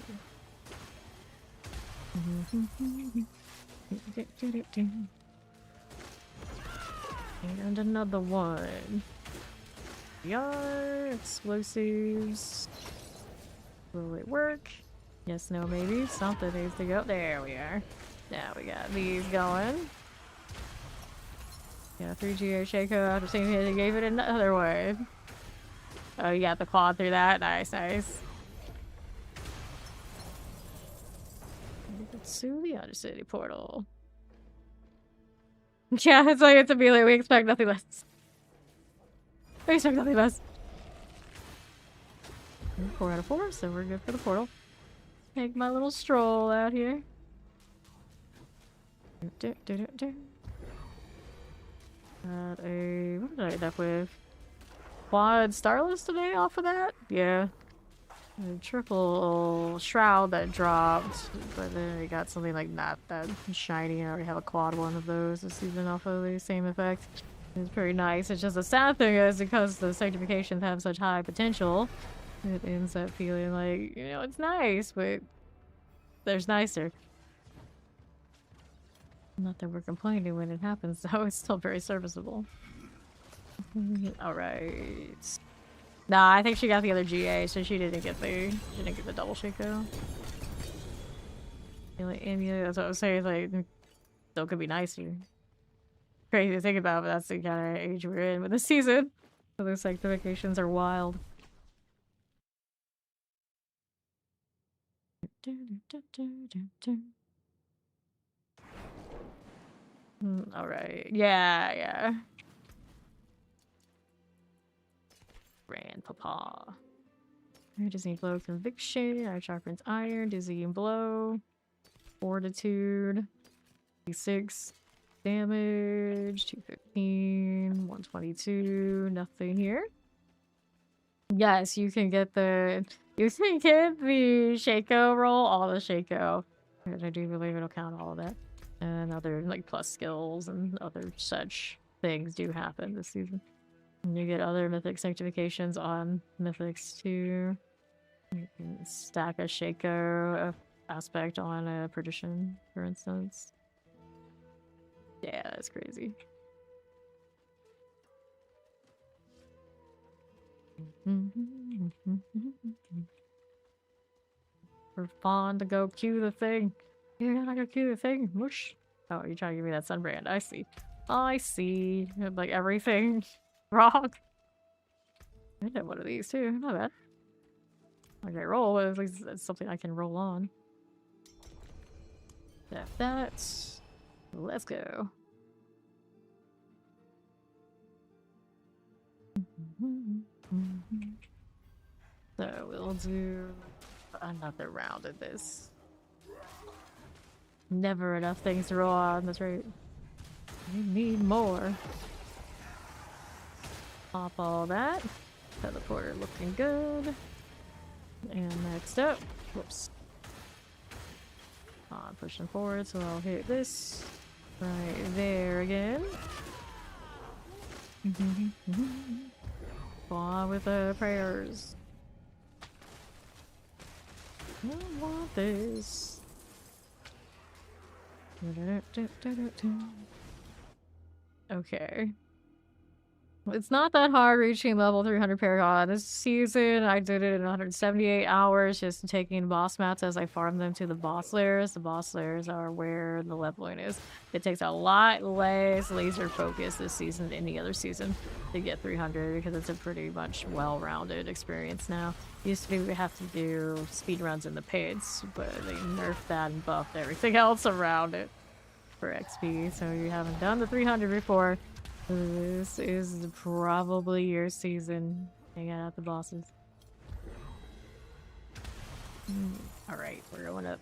And another one. Yar, explosives. Will it work? Yes, no, maybe. Something needs to go. There we are. Now we got these going. Yeah, 3GA Shaco after seeing it, he gave it another one. Oh, you got the quad through that? Nice, nice. To the Undercity portal. Yeah, it's like it's a melee. We expect nothing less. We expect nothing less. 4 out of 4, so we're good for the portal. Take my little stroll out here. What did I end up with? Quad Starless today off of that? Yeah. A triple shroud that dropped, but then we got something like not that shiny. I already have a quad one of those this season off of the same effect. It's pretty nice. It's just the sad thing is because the sanctifications have such high potential, it ends up feeling like, you know, it's nice, but there's nicer. Not that we're complaining when it happens, though. It's still very serviceable. Alright. Nah, I think she got the other GA, so she didn't get the double Shaco. That's what I was saying, like, still could be nicer. Crazy to think about, but that's the kind of age we're in with this season. So those sanctifications are wild. Alright. Yeah. Grandpapa. Dizzying Blow, Conviction, Eye Sharpens Iron, Dizzying Blow, Fortitude, 6 damage, 215, 122, nothing here. Yes, you can get the Shaco roll, all the Shaco. I do believe it'll count all of that. And other, like, plus skills and other such things do happen this season. And you get other mythic sanctifications on mythics too. You can stack a Shaco aspect on a perdition, for instance. Yeah, that's crazy. For Fawn to go cue the thing. You're not gonna cue the thing. Whoosh. Oh, you're trying to give me that Sunbrand. I see. I see. Like everything wrong. I did one of these too. Not bad. Okay, roll, but at least it's something I can roll on. That. Let's go. So we'll do another round of this. Never enough things to roll on, that's right. We need more. Pop all that. Teleporter looking good. And next up, whoops. Pushing forward, so I'll hit this. Right there again. Blah with the prayers. I don't want this. Okay. It's not that hard reaching level 300 Paragon. This season, I did it in 178 hours just taking boss mats as I farm them to the boss lairs. The boss lairs are where the leveling is. It takes a lot less laser focus this season than any other season to get 300 because it's a pretty much well-rounded experience now. Used to be we have to do speed runs in the pits, but they nerfed that and buffed everything else around it for XP. So you haven't done the 300 before. This is probably your season. Hang out at the bosses. Alright, we're going up.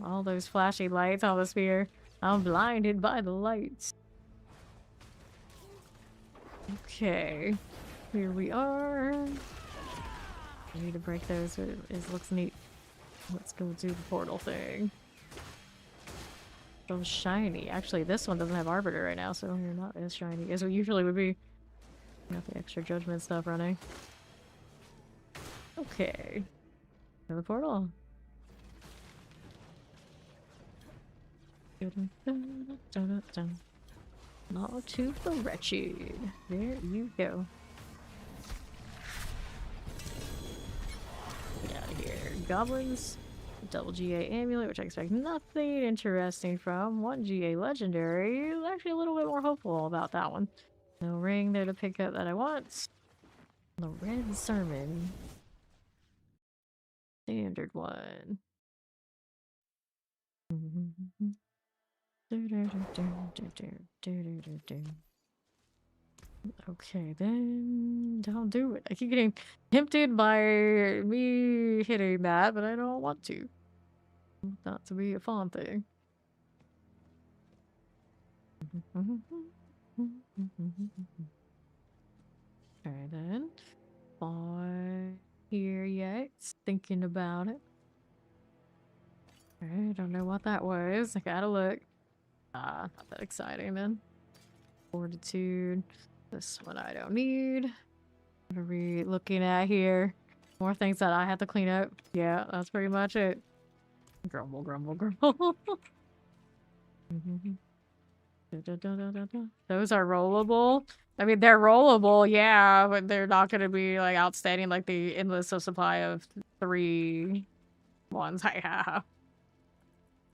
All those flashy lights on the spear. I'm blinded by the lights. Okay. Here we are. I need to break those. It looks neat. Let's go do the portal thing. So shiny. Actually, this one doesn't have Arbiter right now, so you're not as shiny as it usually would be. Got the extra judgment stuff running. Okay. To the portal. Not to the wretched. There you go. Get out of here. Goblins. Double GA amulet, which I expect nothing interesting from. 1 GA legendary. Actually a little bit more hopeful about that one. No ring there to pick up that I want. The red sermon. Standard one. Okay, then don't do it. I keep getting tempted by me hitting that, but I don't want to. Not to be a fun thing. Okay, then. Fine. Here yet. Thinking about it. I don't know what that was. I gotta look. Not that exciting then. Fortitude. This one I don't need. What are we looking at here? More things that I have to clean up. Yeah, that's pretty much it. Grumble, grumble, grumble. Those are rollable. I mean, they're rollable, yeah, but they're not going to be like outstanding like the endless supply of 3 ones I have.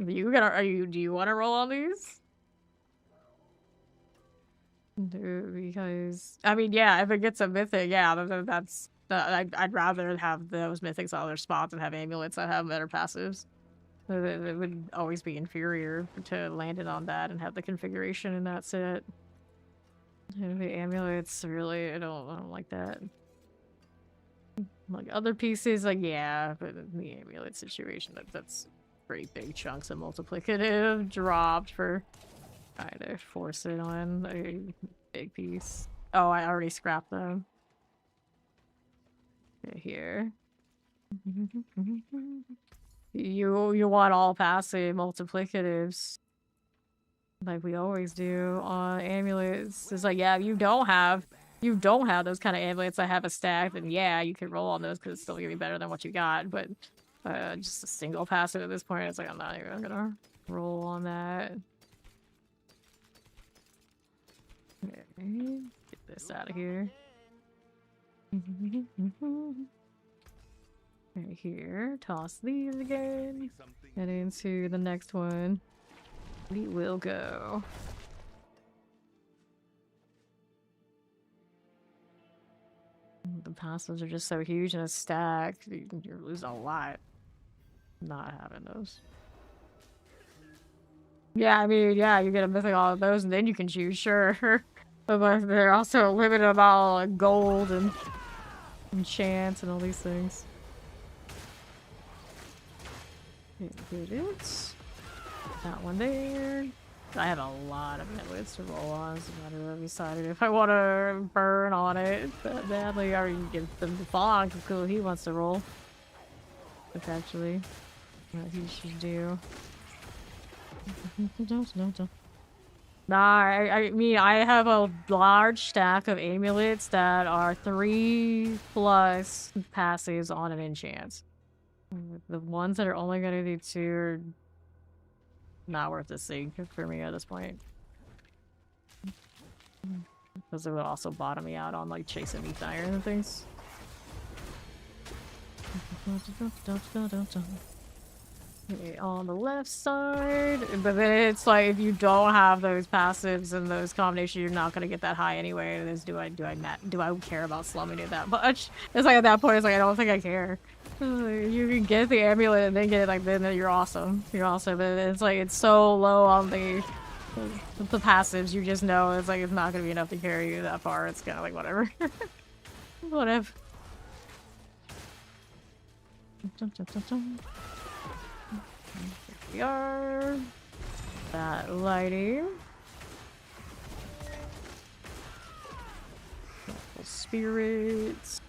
Do you want to roll on these? Because I mean, yeah, if it gets a mythic, yeah, that's I'd rather have those mythics on other spots and have amulets that have better passives. It would always be inferior to land it on that and have the configuration in that set. And the amulets, really, I don't like that. Like other pieces, like yeah, but in the amulet situation, that's pretty big chunks of multiplicative dropped for trying to force it on a big piece. Oh, I already scrapped them. Okay, here. You want all passive multiplicatives. Like we always do on amulets. It's like, yeah, you don't have those kind of amulets that have a stack, then yeah, you can roll on those because it's still gonna be better than what you got, but just a single passive at this point, it's like I'm not even gonna roll on that. Okay, get this out of here. Right here, toss these again. Head into the next one. We will go. The passives are just so huge in a stack. You're losing a lot. Not having those. Yeah, I mean, yeah, you get a mythic all of those and then you can choose, sure. But they're also limited about like, gold and enchants and all these things. Get it. That one there. I have a lot of amulets to roll on, so I haven't decided if I want to burn on it that badly, or you can give them the Fog, because cool, he wants to roll. That's actually what he should do. Nah, I mean, I have a large stack of amulets that are 3+ passives on an enchant. The ones that are only gonna do 2 are not worth the sync for me at this point. Because it would also bottom me out on like chasing me iron and things. Okay, on the left side, but then it's like if you don't have those passives and those combinations, you're not gonna get that high anyway. And do I care about slumming it that much? It's like at that point, it's like I don't think I care. You can get the amulet and then get it like then you're awesome. You're awesome. But it's like it's so low on the passives. You just know it's like it's not gonna be enough to carry you that far. It's kind of like whatever. Whatever. Here we are. That lighting. Spirits.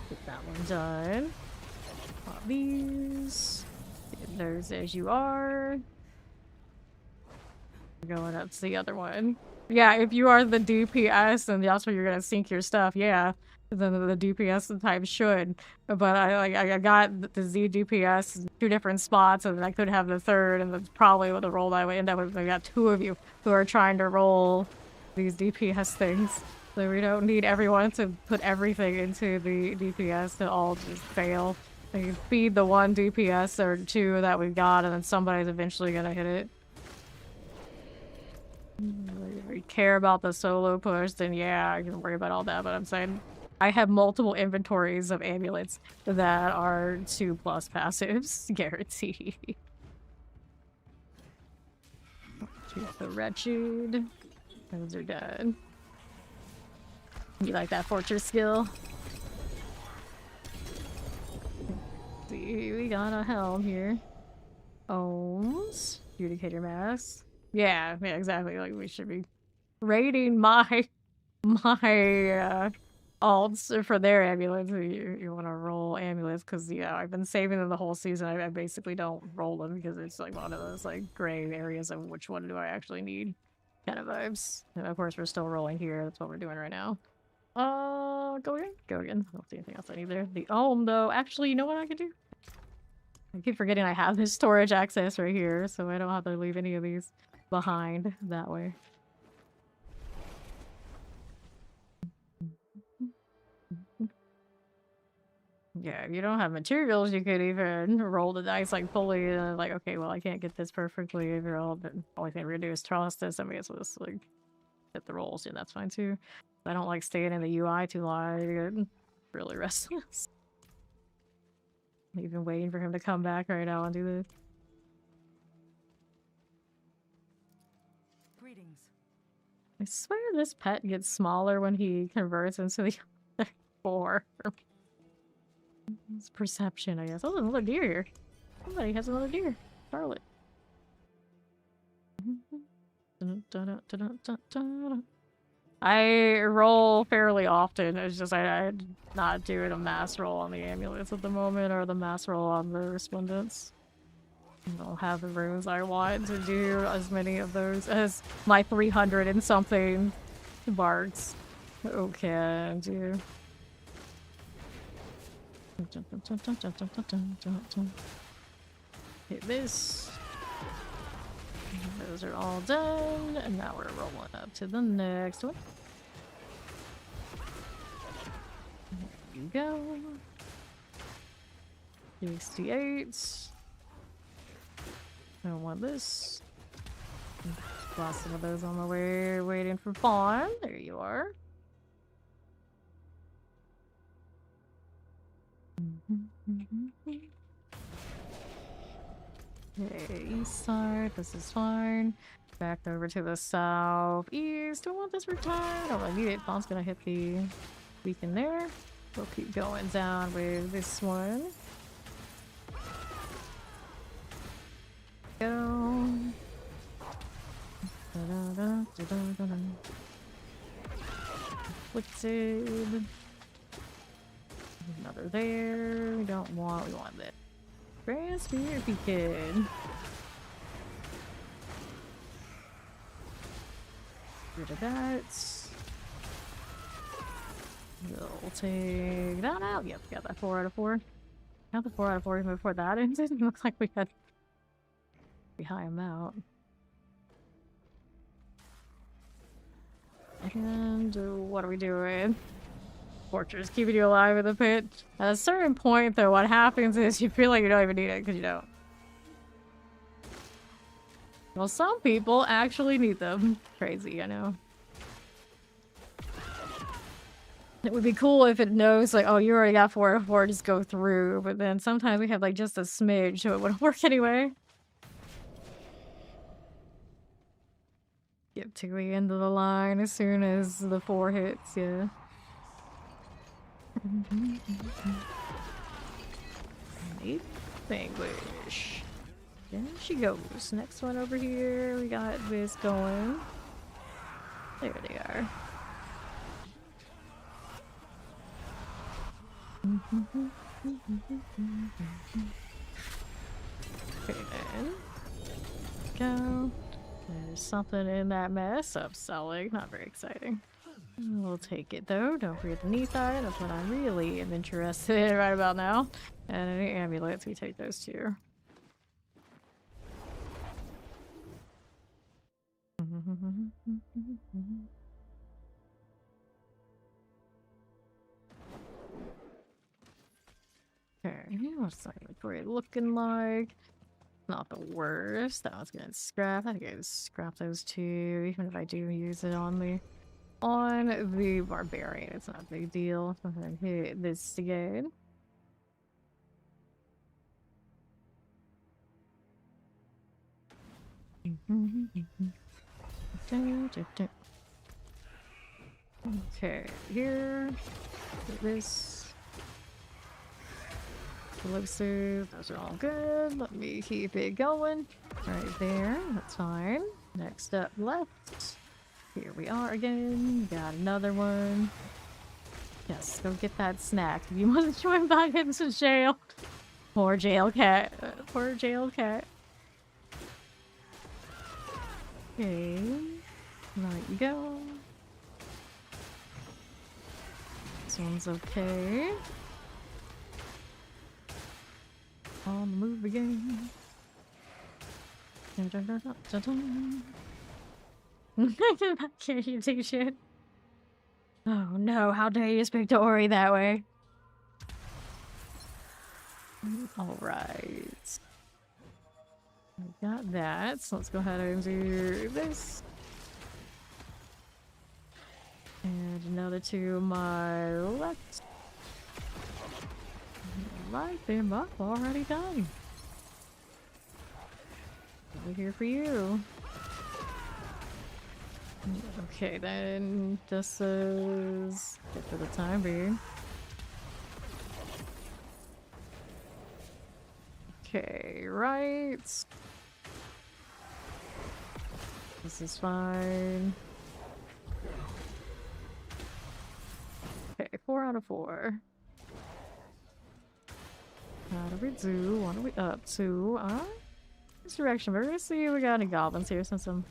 Get that one done. Pop these. Get those as you are. Going up to the other one. Yeah, if you are the DPS and that's where you're gonna sync your stuff, yeah. Then the DPS type should. But I got the Z DPS 2 different spots, and I could have the third, and that's probably what the role I would end up with. I got 2 of you who are trying to roll these DPS things. So we don't need everyone to put everything into the DPS to all just fail. Like, feed the 1 DPS or 2 that we've got, and then somebody's eventually gonna hit it. If you care about the solo push, then yeah, I can worry about all that, but I'm saying I have multiple inventories of amulets that are 2+ passives, guaranteed. Choose the wretched. Those are done. You like that fortress skill? See, we got a helm here. Ohms. Adjudicator mask. Yeah, exactly. Like we should be raiding my alts for their amulets. You want to roll amulets because yeah, I've been saving them the whole season. I basically don't roll them because it's like one of those like gray areas of which one do I actually need kind of vibes. And of course, we're still rolling here. That's what we're doing right now. Go again. Go again. I don't see anything else I need there. The ohm though. Actually, you know what I could do? I keep forgetting I have this storage access right here, so I don't have to leave any of these behind that way. Yeah, if you don't have materials, you could even roll the dice like fully, like, okay, well, I can't get this perfectly overall, but the only thing we're gonna do is trust this. I mean, so just like hit the rolls, and that's fine too. I don't like staying in the UI too long. I get really restless. Even waiting for him to come back right now and do this. Greetings. I swear this pet gets smaller when he converts into the other 4. It's perception, I guess. Oh, another deer here. Somebody has another deer. Charlotte. I roll fairly often. It's just I'm not doing a mass roll on the amulets at the moment or the mass roll on the resplendents. I don't have the runes I want to do as many of those as my 300 and something bards. Okay, do. Hit this. Those are all done, and now we're rolling up to the next one. There you go. 68. I don't want this. Lost some of those on the way, waiting for Fawn. There you are. Okay, east side, this is fine. Back over to the southeast. Do I want this retired? Oh, I need it. Fawn's gonna hit the beacon there. We'll keep going down with this one. Go. Afflicted. Another there. We want that. Grand Spirit Beacon. rid of that. We'll take that out. Yep, got that 4 out of 4. Not the 4 out of 4 even before that ended. It looks like we had a pretty high amount. And what are we doing? Fortress, keeping you alive in the pit. At a certain point, though, what happens is you feel like you don't even need it because you don't. Well, some people actually need them. Crazy, I know. It would be cool if it knows, like, oh, you already got 4 out of 4, just go through. But then sometimes we have, like, just a smidge, so it wouldn't work anyway. Get to the end of the line as soon as the 4 hits, yeah. Deep English. There she goes. Next one over here. We got this going. There they are. Okay then. Go. There's something in that mess. Upselling. Not very exciting. We'll take it though. Don't forget the knee eye. That's what I really am interested in right about now. And any amulets, we take those too. Okay, what's that inventory looking like? Not the worst. That was gonna scrap. I think I just scrap those two, even if I do use it on the barbarian. It's not a big deal. I'm gonna hit this again. Okay, here. This. Explosive. Those are all good. Let me keep it going. Right there. That's fine. Next up, left. Here we are again. Got another one. Yes, go get that snack. If you want to join back into jail. Poor jail cat. Poor jail cat. Okay. Right you go. This one's okay. On the move again. I can't you take shit. Oh no, how dare you speak to Ori that way? Alright. We got that, so let's go ahead and do this. And another to my left. Light them up already done. Over here for you. Okay, then this is it for the time being. Okay, right. This is fine. Okay, 4 out of 4. How do we do? What are we up to? This direction. We're gonna see if we got any goblins here since I'm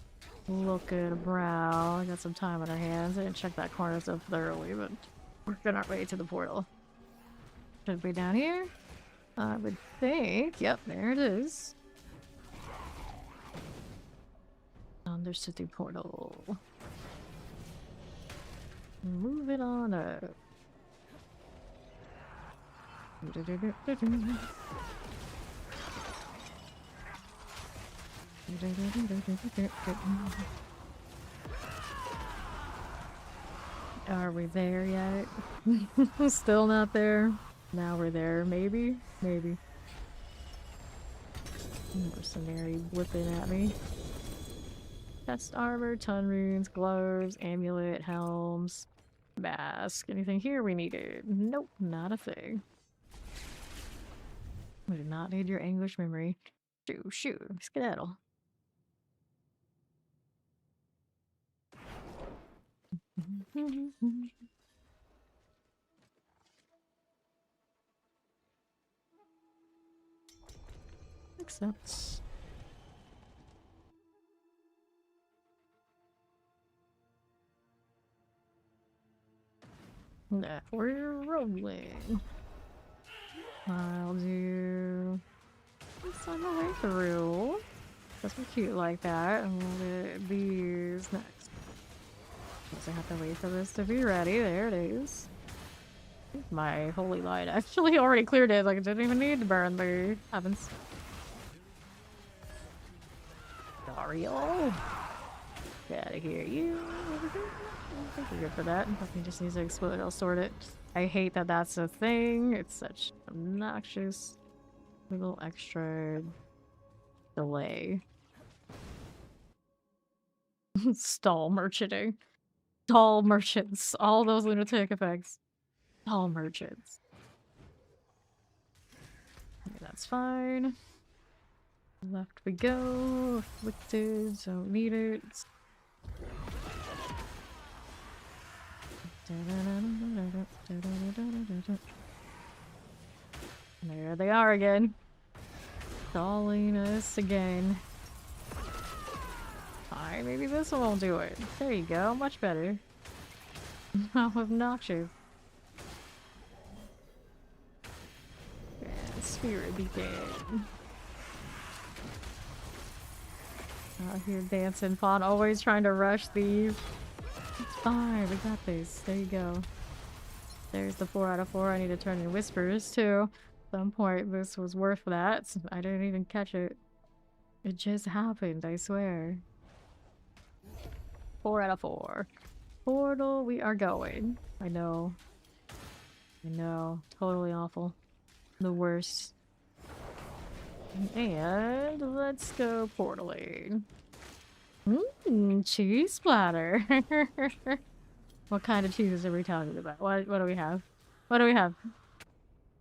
looking around. I got some time on our hands. I didn't check that corner so thoroughly, but we're on our way to the portal. Should be down here? I would think. Yep, there it is. Undercity portal. Move it on up. Are we there yet? Still not there. Now we're there. Maybe? Maybe. Mercenary whipping at me. Chest armor, ton runes, gloves, amulet, helms, mask. Anything here we needed? Nope, not a thing. We do not need your English memory. Shoot, skedaddle. Makes sense. Nah, we're rolling. I'll do this on the way through. That's cute like that. And we'll get these next. Guess I have to wait for this to be ready. There it is. My holy light actually already cleared it. Like, I didn't even need to burn the heavens. Dario. Gotta hear you. I think we're good for that. Nothing just needs to explode. I'll sort it. I hate that that's a thing. It's such obnoxious little extra delay. Stall merchanting. Stall merchants. All those lunatic effects. Stall merchants. Okay, that's fine. Left we go. Afflicted. Don't need it. There they are again. Stalling us again. Fine, maybe this one won't do it. There you go, much better. How obnoxious. And spirit beacon. Out here dancing, Fawn, always trying to rush these. It's fine, we got this. There you go. There's the 4 out of 4. I need to turn in whispers too. At some point this was worth that. I didn't even catch it. It just happened, I swear. 4 out of 4. Portal, we are going. I know. I know. Totally awful. The worst. And let's go portaling. Cheese splatter. What kind of cheeses are we talking about? What do we have? What do we have?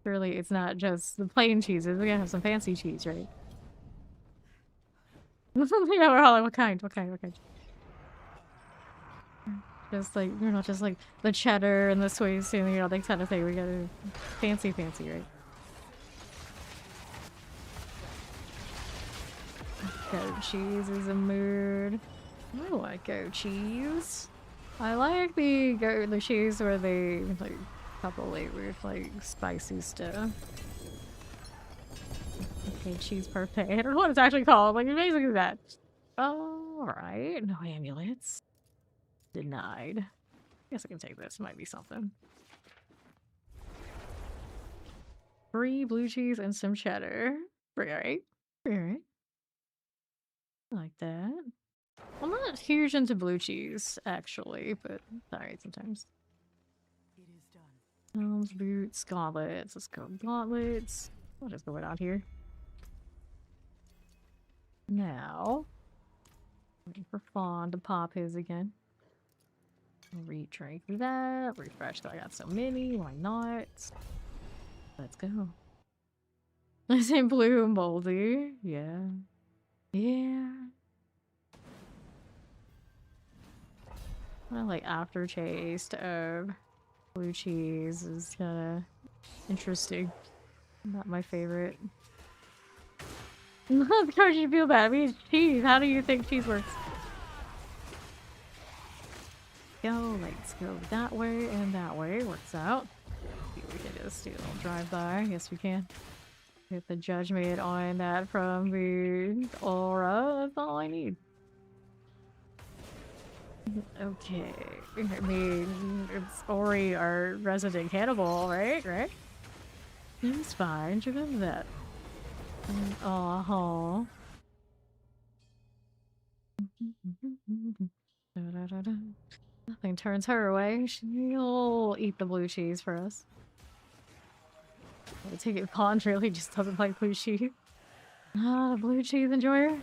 Surely it's not just the plain cheeses. We gotta have some fancy cheese, right? Yeah, we're all like, what kind? What kind? What kind? Just like, you know, just like the cheddar and the Swiss and, you know, that kind of thing. We gotta fancy, right? Goat cheese is a mood. I like goat cheese. I like the cheese where they like couple it with like spicy stuff. Okay, cheese parfait. I don't know what it's actually called. Like, basically that. Alright, no amulets. Denied. Guess I can take this. Might be something. 3 blue cheese and some cheddar. Alright. Alright. I like that. I'm not huge into blue cheese, actually, but alright sometimes. It is done. Boots, gauntlets. Let's go gauntlets. What is going on here? Now, waiting for Fawn to pop his again. Redraink that. Refresh. I got so many. Why not? Let's go. I say blue and moldy. Yeah. Yeah. I like aftertaste of blue cheese is kind of interesting. Not my favorite. Of course you feel bad. I mean, it's cheese. How do you think cheese works? Go, let's go that way and that way. Works out. We can just do a little drive-by. Yes, we can. Get the judgment on that from the aura. That's all I need. Okay. I mean, it's Ori, our resident cannibal, right? Right? He's fine. You remember that. Uh-huh. Nothing turns her away. She'll eat the blue cheese for us. I take it Pond really just doesn't like blue cheese. Ah, blue cheese enjoyer.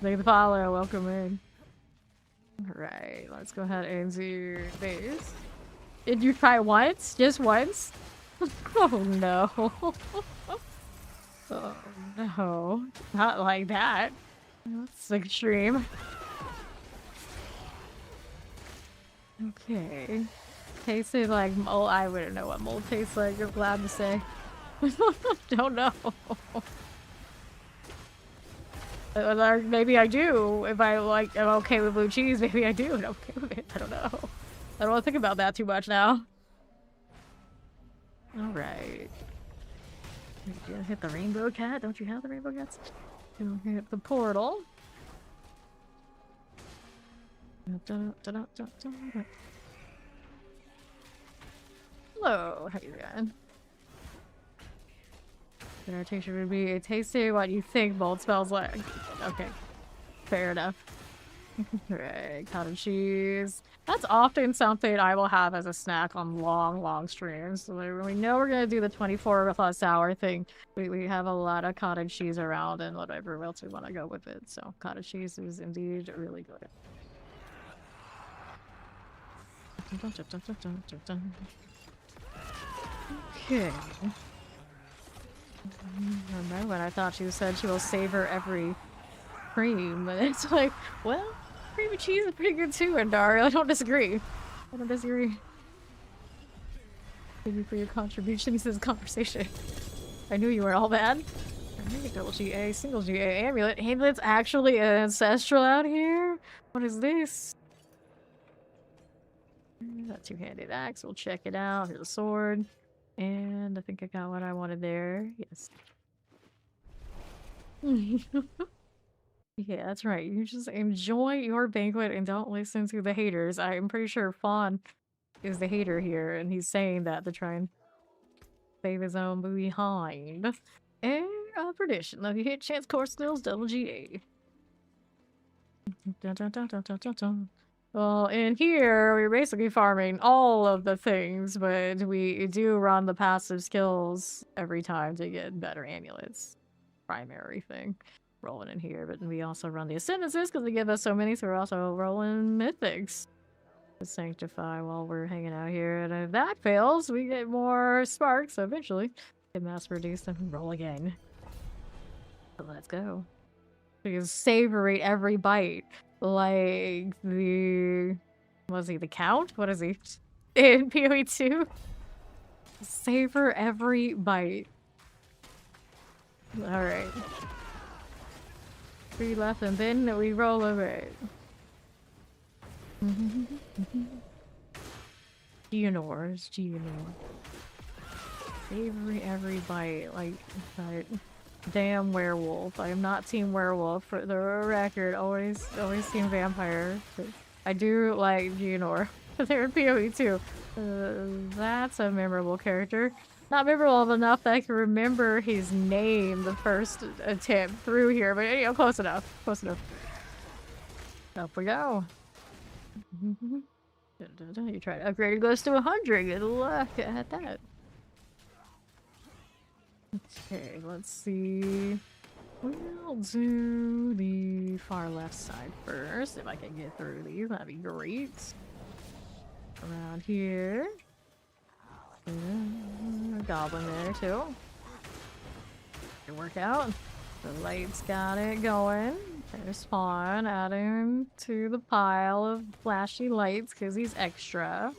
Thank the follow, welcome in. Alright, let's go ahead and do this. Did you try once? Just once? Oh no. Oh no. Not like that. That's extreme. Okay. Tasted like mold. I wouldn't know what mold tastes like. I'm glad to say. Don't know. Maybe I do. If I like, I'm okay with blue cheese. Maybe I do. And I'm okay with it. I don't know. I don't want to think about that too much now. Alright. You hit the rainbow cat? Don't you have the rainbow cats? You hit the portal. Hello, how you doing? The irritation would be tasting what you think mold smells like. Okay, fair enough. Right, cottage cheese. That's often something I will have as a snack on long streams. So when we know we're gonna do the 24+ hour thing, we have a lot of cottage cheese around and whatever else we want to go with it. So cottage cheese is indeed really good. Okay. Remember when I thought she said she will savor every cream, but it's like, well, cream and cheese is pretty good too, Andari. I don't disagree. I don't disagree. Thank you for your contributions to this conversation. I knew you were all bad. Alright, double GA, single GA, amulet. Amulet's actually an ancestral out here? What is this? That two-handed axe, we'll check it out. Here's a sword. And I think I got what I wanted there. Yes. Yeah, that's right. You just enjoy your banquet and don't listen to the haters. I'm pretty sure Fawn is the hater here, and he's saying that to try and save his own behind. And perdition. If you hit chance core skills, double GA. Dun, dun, dun, dun, dun, dun, dun. Well, in here, we're basically farming all of the things, but we do run the passive skills every time to get better amulets. Primary thing. Rolling in here, but we also run the ascendances because they give us so many, so we're also rolling mythics to sanctify while we're hanging out here. And if that fails, we get more sparks, so eventually get mass produced and roll again. So let's go. We can savory every bite. Like the... Was he the Count? What is he? In PoE 2? Savor every bite. Alright. 3 left and then we roll over it. Geonors. Savory every bite. Like that damn werewolf. I am not team werewolf for the record. Always team vampire. But I do like Geonor. They're in PoE too. That's a memorable character. Not memorable enough that I can remember his name the first attempt through here, but you know, close enough. Close enough. Up we go. You try to upgrade, it goes to 100. Good luck at that. Okay, let's see. We'll do the far left side first. If I can get through these, that'd be great. Around here. A goblin there too. Good workout. The lights got it going. There's Spawn adding to the pile of flashy lights because he's extra.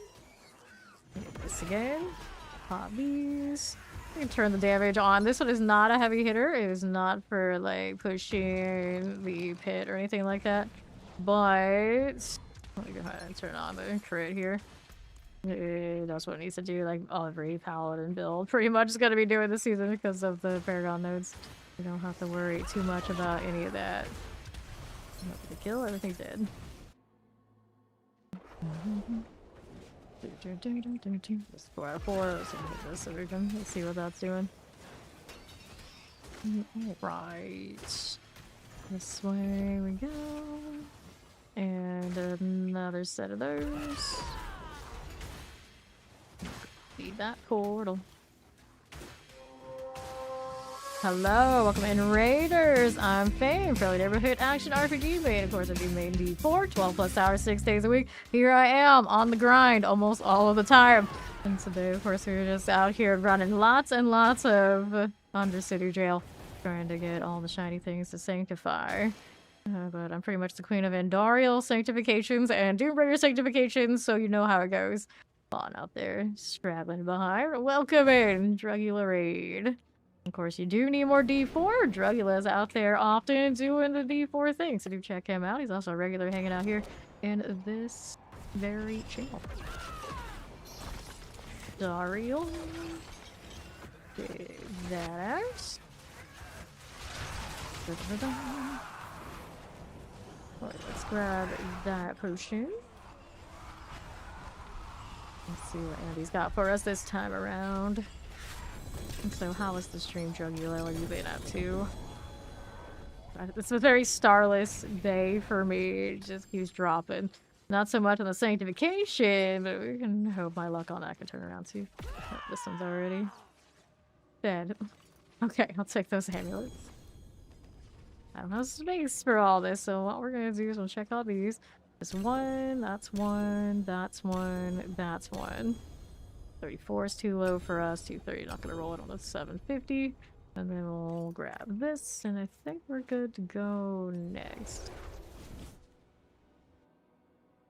Hit this again. Pop these. You can turn the damage on. This one is not a heavy hitter. It is not for like pushing the pit or anything like that. But let me go ahead and turn on the crit here. That's what it needs to do, like every paladin build pretty much is going to be doing this season because of the Paragon nodes. You don't have to worry too much about any of that. Not to kill, everything's dead. This 4 out of 4. Let's hit this again. Let's see what that's doing. Right. This way we go. And another set of those. Feed that portal. Hello, welcome in Raiders. I'm Fame, fairly neighborhood action RPG main. Of course, I do main D4, 12+ hours, 6 days a week. Here I am on the grind almost all of the time. And today, of course, we're just out here running lots and lots of Undercity jail, trying to get all the shiny things to sanctify. But I'm pretty much the queen of Andariel sanctifications and Doombreaker sanctifications, so you know how it goes. On out there, straggling behind. Welcome in, Drugula Raid. Of course, you do need more D4. Drugula's out there often doing the D4 thing, so do check him out. He's also a regular hanging out here in this very chill. Dario. Okay, that out. Alright, let's grab that potion. Let's see what Andy's got for us this time around. And so how was the stream, Jugular? What have you been up to? It's a very starless day for me. It just keeps dropping. Not so much on the Sanctification, but we can hope my luck on that can turn around too. Oh, this one's already dead. Okay, I'll take those amulets. I don't have space for all this, so what we're gonna do is we'll check out these. This one, that's one, that's one, that's one. 34 is too low for us. 230, not gonna roll it on the 750. And then we'll grab this, and I think we're good to go next.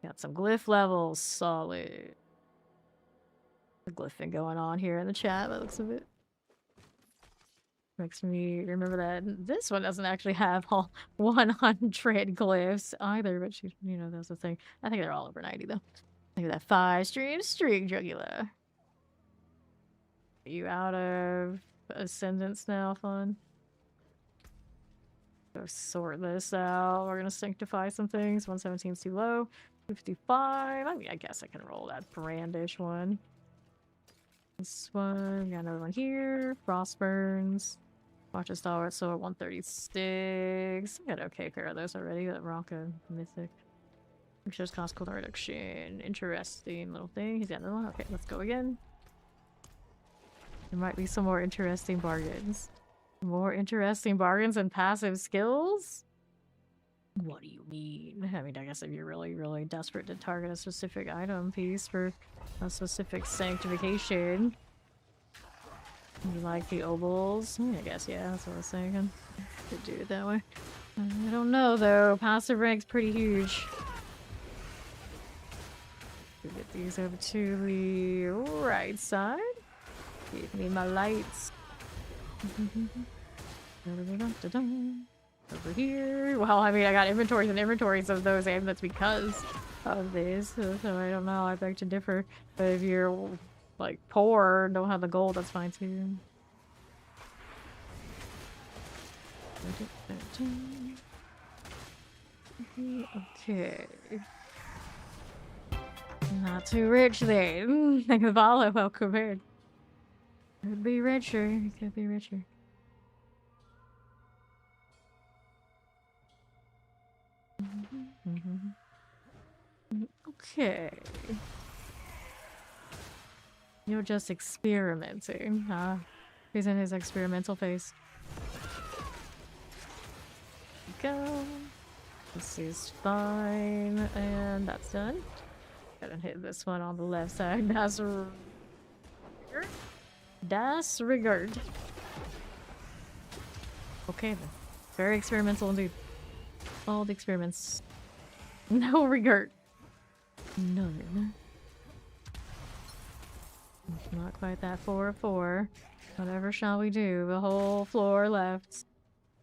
Got some glyph levels, solid. The glyphing going on here in the chat, that looks a bit. Makes me remember that this one doesn't actually have all 100 glyphs either, but you know, that's the thing. I think they're all over 90 though. Look at that 5 streak, Jugular. Are you out of Ascendance now, fun? Go sort this out. We're gonna sanctify some things. 117 is too low. 55. I mean, I guess I can roll that brandish one. This one. Got another one here. Frostburns. Watch a stalwart sword. 136. I got an okay pair of those already. That Rocka Mythic. Shows cost cooldown reduction. Interesting little thing. He's got another one. Okay, let's go again. There might be some more interesting bargains. More interesting bargains and passive skills? What do you mean? I mean, I guess if you're really, really desperate to target a specific item piece for a specific sanctification. You like the ovals? I guess, yeah, that's what I was thinking. Could do it that way. I don't know, though. Passive rank's pretty huge. Get these over to the right side. Give me my lights. Over here. Well, I mean, I got inventories and inventories of those amulets because of this, so I don't know. I beg to differ. But if you're like poor and don't have the gold, that's fine too. Okay. Not too rich then. Think of Vala, well compared. Could be richer. Could be richer. Okay. You're just experimenting, huh? He's in his experimental phase. Go. This is fine, and that's done. Gotta hit this one on the left side. Das regard. Okay then. Very experimental indeed. All the experiments. No regard. None. Not quite that 4 of 4. Whatever shall we do? The whole floor left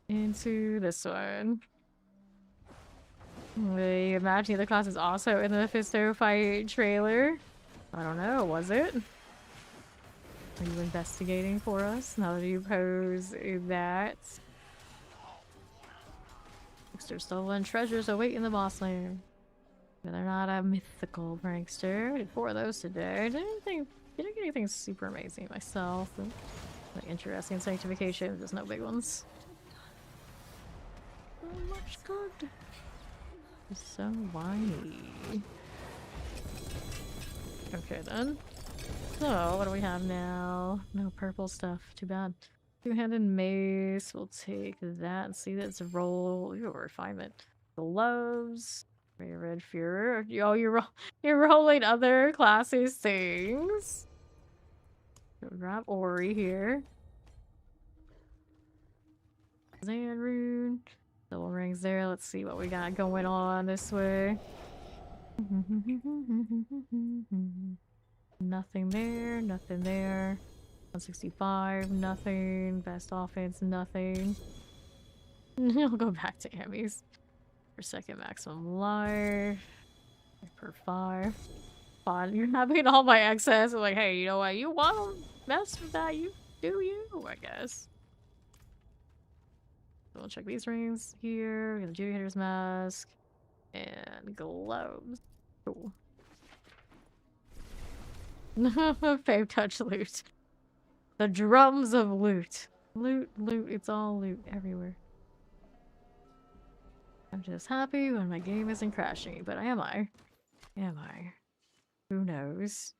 into this one. The Imagine the class is also in the Mephisto fight trailer. I don't know, was it? Are you investigating for us now that you pose that? Prankster stolen treasures await in the boss lair. They're not a mythical prankster. I did 4 of those today. Didn't get anything super amazing myself. Like interesting sanctification, just no big ones. So much good. So whiny. Okay then. So what do we have now? No purple stuff. Too bad. Two-handed mace. We'll take that and see that it's a roll. Ooh, refinement. Gloves. Red Fuhrer. Oh, you're rolling other classes things. Grab Ori here. Zan rune. Double rings there. Let's see what we got going on this way. Nothing there. Nothing there. 165. Nothing. Best offense. Nothing. I'll go back to Emmys for second maximum life. Per 5. Fun. You're not being all my excess. Like, hey, you know what? You want to mess with that? You do you, I guess. So we'll check these rings here. We got a Judy mask and gloves. Cool. Fave touch loot. The drums of loot. Loot, loot. It's all loot everywhere. I'm just happy when my game isn't crashing, but am I? Am I? Who knows?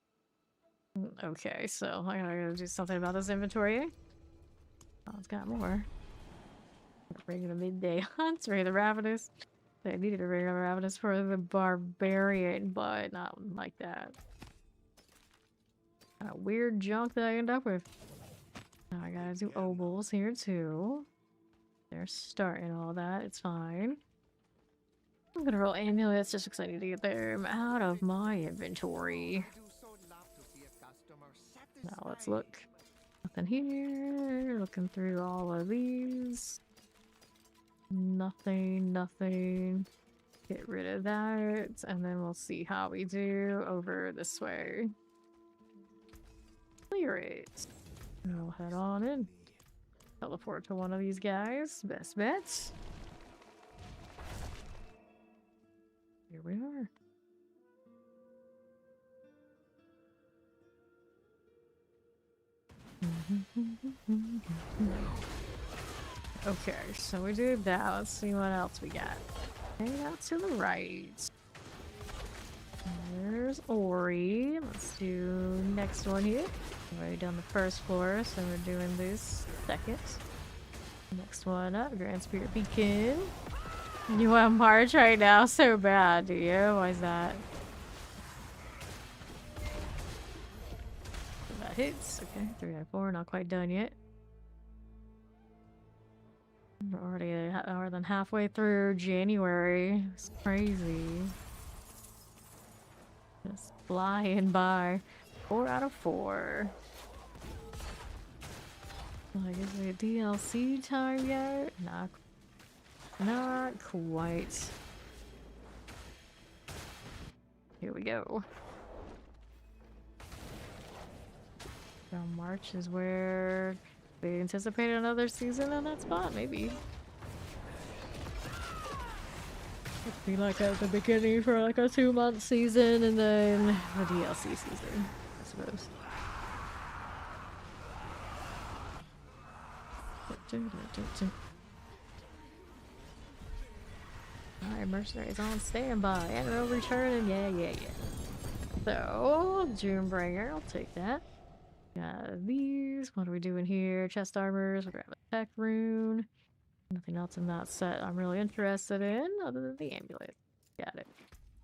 Okay, so I gotta do something about this inventory. Oh, it's got more. Regular midday hunts, regular ravenous. I needed a regular ravenous for the barbarian, but not like that. Kind of weird junk that I end up with. Now I gotta do obols here too. They're starting all that. It's fine. I'm gonna roll amulets just because I need to get them out of my inventory. Now let's look. Nothing here. Looking through all of these. Nothing, nothing. Get rid of that. And then we'll see how we do over this way. Clear it. We'll head on in. Teleport to one of these guys. Best bets. Here we are. Okay, so we did that. Let's see what else we got. Hang out to the right. There's Ori. Let's do next one here. We've already done the first floor, so we're doing this second. Next one up, Grand Spirit Beacon. You want March right now so bad, do you? Why is that? That hits. Okay, 3 out of 4, not quite done yet. We're already more than halfway through January. It's crazy. Just flying by. 4 out of 4. Like, is it DLC time yet? Not quite. Here we go. So March is where they anticipate another season in that spot, maybe. It'd be like at the beginning for like a 2-month season and then a DLC season, I suppose. Alright, mercenaries on standby. Aggro returning. Yeah. So, Doombringer, I'll take that. Got these. What are we doing here? Chest armors. We'll grab a tech rune. Nothing else in that set I'm really interested in other than the amulet. Got it.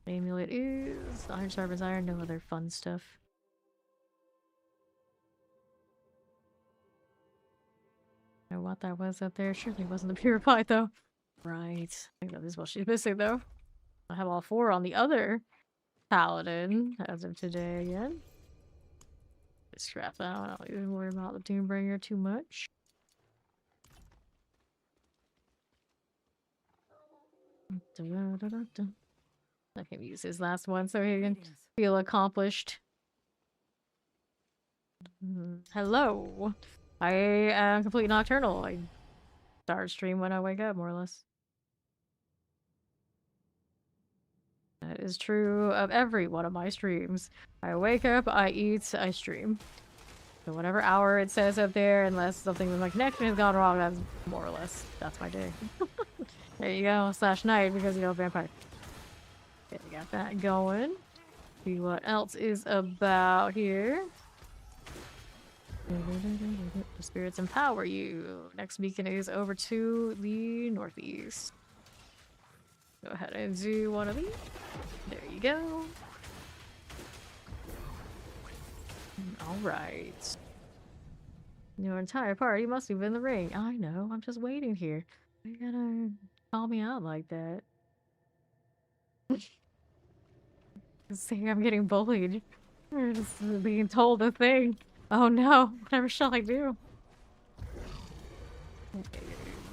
The amulet is iron sharpens iron, no other fun stuff. I know what that was up there. Surely wasn't the purified though. Right. I think that is what she's missing though. I have all 4 on the other Paladin as of today again. Scrap that. I don't even worry about the Doombringer too much. Let him use his last one so he can feel accomplished. Hello. I am completely nocturnal. I start stream when I wake up, more or less. That is true of every one of my streams. I wake up, I eat, I stream. So whatever hour it says up there, unless something with my connection has gone wrong, that's more or less, that's my day. There you go, / night, because you know, vampire. Okay, got that going. See what else is about here. The spirits empower you. Next beacon is over to the northeast. Go ahead and do one of these. There you go. Alright. Your entire party must be in the ring. I know, I'm just waiting here. You gotta call me out like that. Saying I'm getting bullied. Or just being told a thing. Oh no, whatever shall I do? Okay,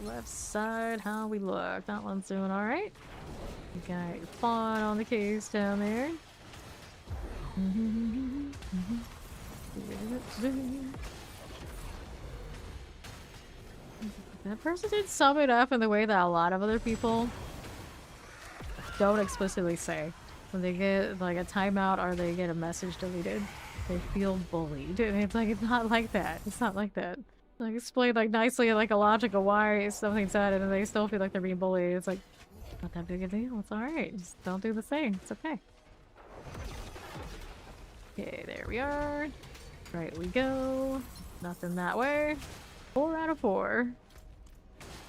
left side, how we look. That one's doing alright. You got your fawn on the case down there. That person did sum it up in the way that a lot of other people don't explicitly say. When they get like a timeout or they get a message deleted, they feel bullied. And it's like, it's not like that. It's not like that. Like, explained like nicely like a logical why something's said and they still feel like they're being bullied. It's like, not that big a deal. It's alright. Just don't do the same. It's okay. Okay, there we are. Right we go. Nothing that way. 4 out of 4.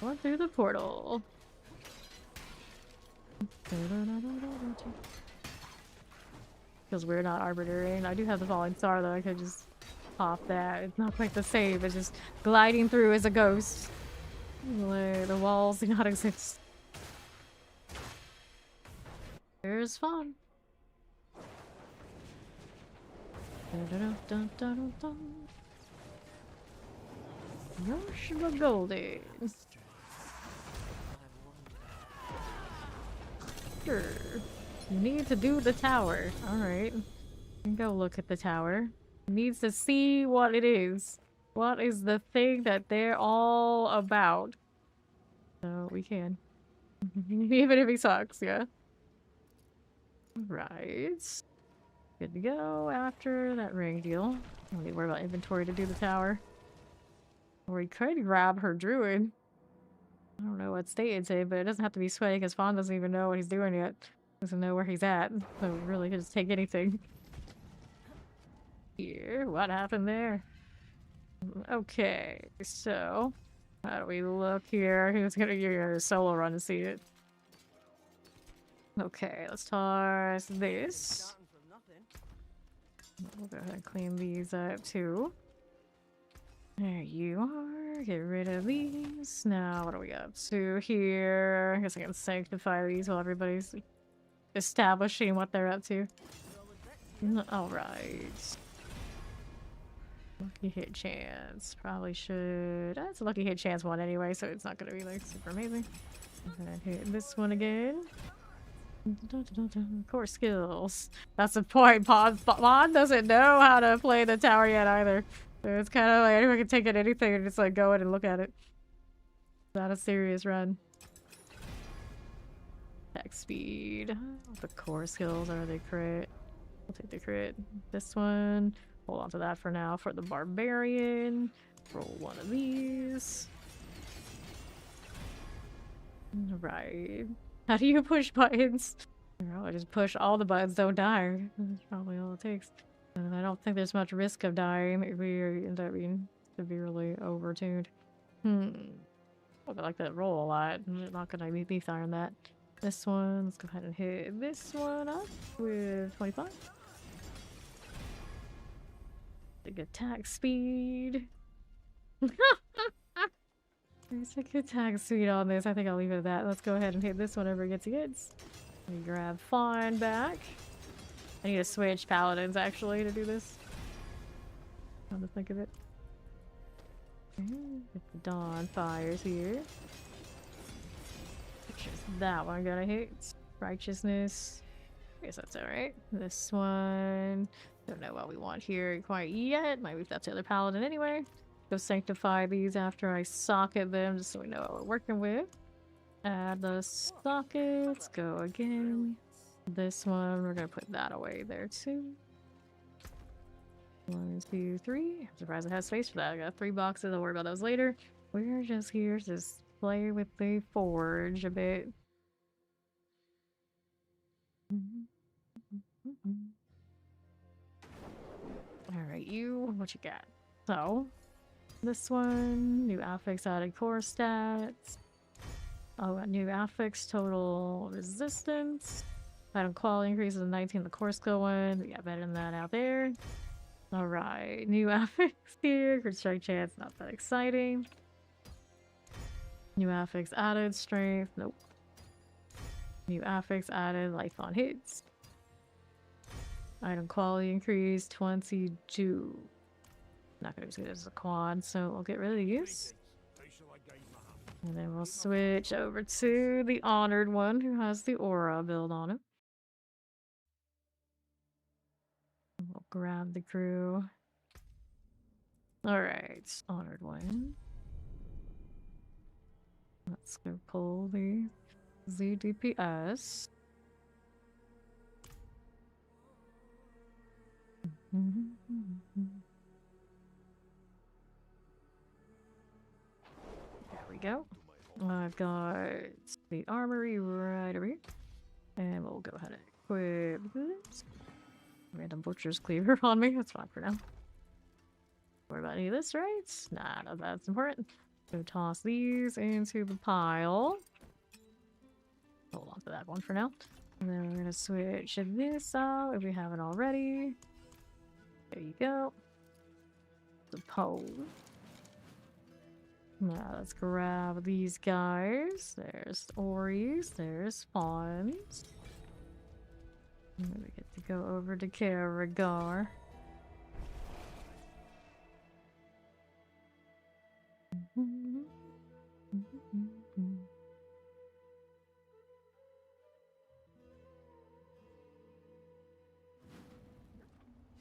Going through the portal. Because we're not arbitrary, and I do have the falling star though. I could just pop that. It's not quite the same, it's just gliding through as a ghost. The walls do not exist. There's fun. Yosh Goldie. Sure. You need to do the tower. Alright. Go look at the tower. Needs to see what it is. What is the thing that they're all about? So we can. Even if he sucks, yeah. Right. Good to go after that ring deal. Don't need to worry about inventory to do the tower. Or we could grab her druid. I don't know what state it's in, but it doesn't have to be sweaty because Fawn doesn't even know what he's doing yet. Doesn't know where he's at. So we really could just take anything. Here, what happened there? Okay, so how do we look here? Who's gonna give you a solo run to see it? Okay, let's toss this. We'll go ahead and clean these up too. There you are. Get rid of these. Now, what are we up to here? I guess I can sanctify these while everybody's establishing what they're up to. Alright. Lucky hit chance. Probably should. That's a lucky hit chance one anyway, so it's not gonna be like super amazing. And hit this one again. Core skills. That's the point. Pod doesn't know how to play the tower yet either. So it's kind of like anyone can take it anything and just like go in and look at it. Not a serious run. Attack speed. The core skills are they crit? We'll take the crit. This one. Hold on to that for now. For the barbarian. Roll one of these. Right. How do you push buttons? I just push all the buttons, don't die. That's probably all it takes. And I don't think there's much risk of dying if we end up being severely overtuned. I like that roll a lot. I'm not gonna be on that. This one, let's go ahead and hit this one up with 25. Big attack speed. There's a good attack speed on this. I think I'll leave it at that. Let's go ahead and hit this whenever it gets hits. Let me grab Fawn back. I need to switch paladins actually to do this. Come to think of it. Get the Dawn Fires here. Just that one gotta hit. Righteousness. I guess that's alright. This one. Don't know what we want here quite yet. Might move that to the other paladin anyway. Go sanctify these after I socket them just so we know what we're working with. Add the sockets. Go again. This one, we're gonna put that away there too. 1, 2, 3. I'm surprised I have space for that. I got 3 boxes. I'll worry about those later. We're just here to just play with the forge a bit. Alright, you. What you got? So, this one. New affix added core stats. Oh, new affix total resistance. Item quality increases to 19 the core skill one. We got better than that out there. Alright, new affix here. Crit strike chance, not that exciting. New affix added strength. Nope. New affix added life on hits. Item quality increase 22. Not gonna be as good as a quad, so we'll get rid of these. And then we'll switch over to the honored one who has the aura build on him. We'll grab the crew. Alright, honored one. Let's go pull the ZDPS. There we go. I've got the armory right over here. And we'll go ahead and equip this. Random butcher's cleaver on me. That's fine for now. Worry about any of this, right? Nah, no, that's important. So toss these into the pile. Hold on to that one for now. And then we're gonna switch this out if we haven't already. There you go. The pole. Now let's grab these guys. There's Oris, there's Fawns. And then we get to go over to Karagar.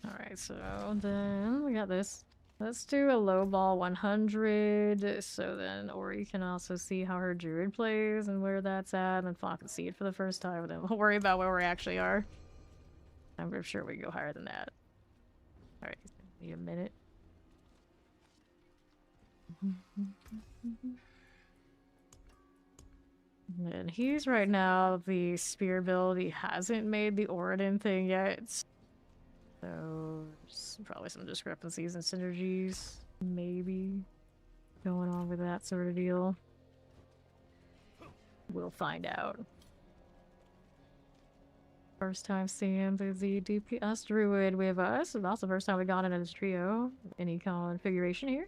Alright, so then we got this. Let's do a low ball 100, so then Ori can also see how her druid plays and where that's at, and Fawn can see it for the first time, and then we'll worry about where we actually are. I'm sure we can go higher than that. Alright, need a minute. And he's right now the spear build. He hasn't made the Oridon thing yet. So, there's probably some discrepancies and synergies, maybe, going on with that sort of deal. We'll find out. First time seeing the DPS druid with us. And that's the first time we got into this trio. Any configuration here.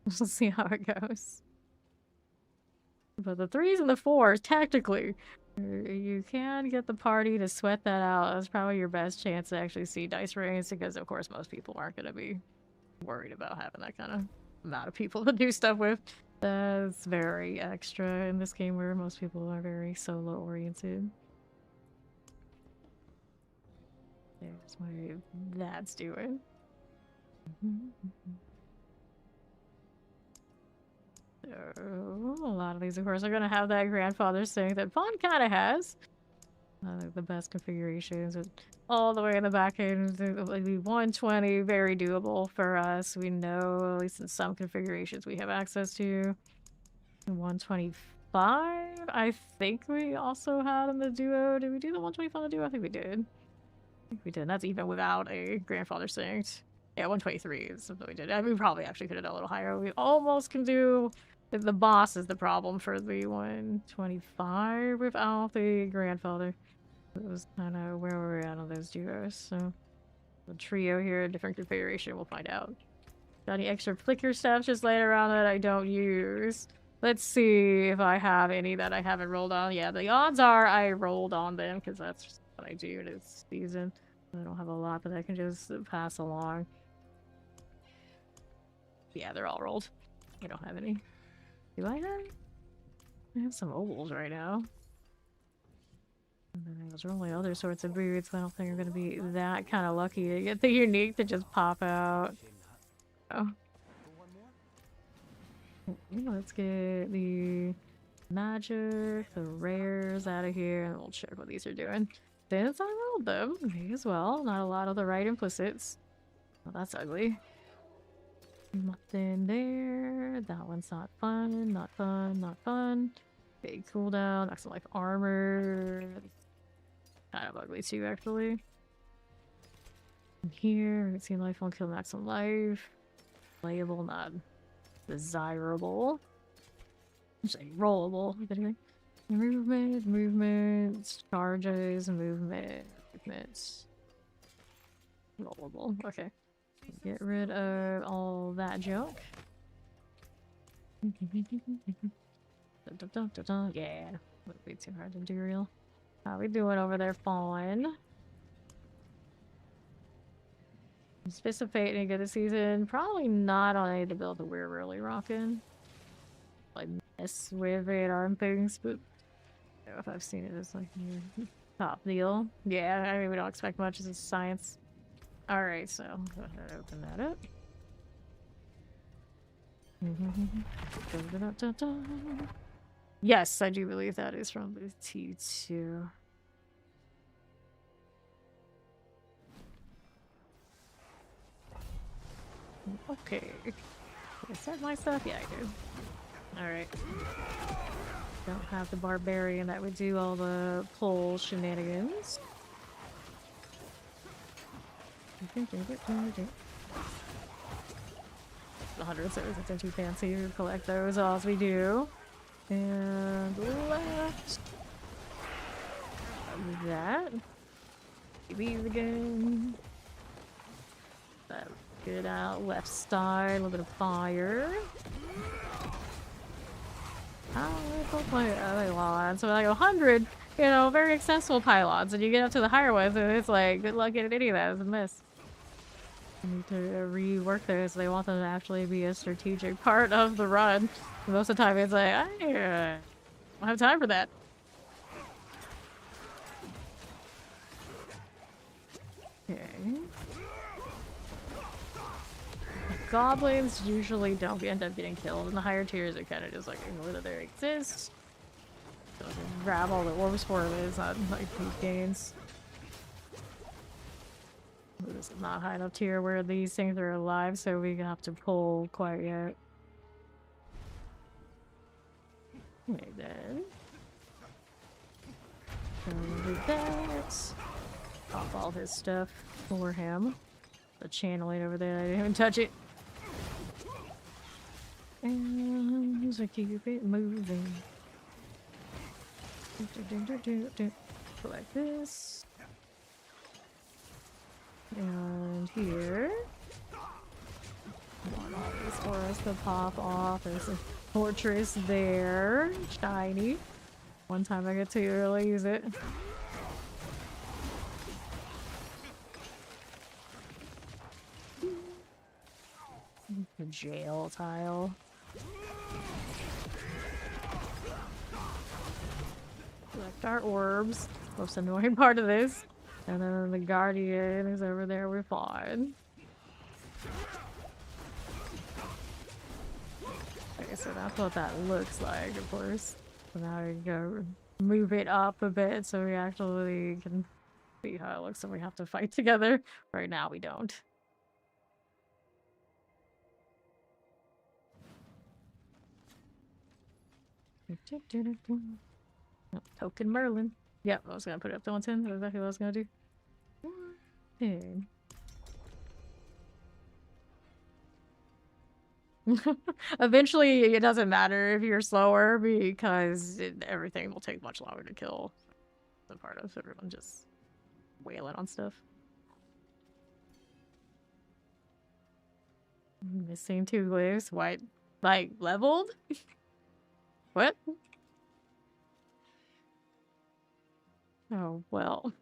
We'll see how it goes. But the 3s and the 4s, technically, you can get the party to sweat that out. That's probably your best chance to actually see dice range, because of course most people aren't going to be worried about having that kind of amount of people to do stuff with. That's very extra in this game where most people are very solo oriented. There's what that's doing. So, a lot of these, of course, are going to have that grandfather thing that Fawn kind of has. The best configurations, with all the way in the back end, the 120, very doable for us. We know, at least in some configurations, we have access to. 125, I think we also had in the duo. Did we do the 125 in the duo? I think we did. That's even without a grandfather Sanct. Yeah, 123 is something we did. I mean, we probably actually could have done a little higher. We almost can do... The boss is the problem for the 125 without the grandfather. It was kind of where we're at on those duos. So, the trio here, different configuration, we'll find out. Got any extra flicker stuff just laying around that I don't use? Let's see if I have any that I haven't rolled on. Yeah, the odds are I rolled on them, because that's just what I do this season. I don't have a lot that I can just pass along. Yeah, they're all rolled. I don't have any. Do I have? I have some ovals right now. And then I was rolling other sorts of boots. I don't think I'm gonna be that kind of lucky to get the unique to just pop out. Oh. Let's get the magic, the rares out of here, and we'll check what these are doing. Since I rolled them, me as well. Not a lot of the right implicits. Well, that's ugly. Nothing there. That one's not fun. Not fun. Not fun. Big cooldown. Maximum life armor. Kind of ugly too, actually. And here, we can see life won't kill maximum life. Playable, not desirable. Say rollable. Anyway. Movement, movements, charges, movements. Rollable. Okay. Get rid of all that junk. Yeah, would be too hard to do real. How we doing over there, Fawn? Anticipating a good season. Probably not on any of the build that we're really rocking. like mess with it on things, but I don't know if I've seen it as like your top deal. Yeah, I mean we don't expect much as a science. Alright, so go ahead and open that up. Yes, I do believe that is from booth T2. Okay. Did I set my stuff? Yeah, I do. Alright. Don't have the barbarian that would do all the pull shenanigans. The 100 so it's too fancy to collect those as we do. And left. That. These again. That good out. Left side, a little bit of fire. Pylons. So like 100, you know, very accessible pylons. And you get up to the higher ones and it's like, good luck getting any of that. It's a miss. I need to rework those. They want them to actually be a strategic part of the run. Most of the time it's like, I don't have time for that. Okay. Goblins usually don't end up getting killed. In the higher tiers, it kind of just like ignore that they exist. So grab all the orbs for it. It's not like peak gains. This is not high enough tier where these things are alive, so we have to pull quite yet. Okay, then. Do that. Pop all his stuff for him. The channeling over there, I didn't even touch it. And just keep it moving. Collect this. And here. Want all these for us to pop off. There's a fortress there. Shiny. One time I get to really use it. The jail tile. Collect our orbs. Most annoying part of this. And then the guardian is over there. We're fine. Okay, so that's what that looks like, of course. So now we go move it up a bit so we actually can see how it looks and we have to fight together. Right now we don't. Oh, token Merlin. Yep, I was gonna put it up to 110. That's exactly what I was gonna do. 110. Eventually, it doesn't matter if you're slower because everything will take much longer to kill. The part of everyone just wailing on stuff. Missing 2 glyphs. White, like, leveled? What? Oh, well.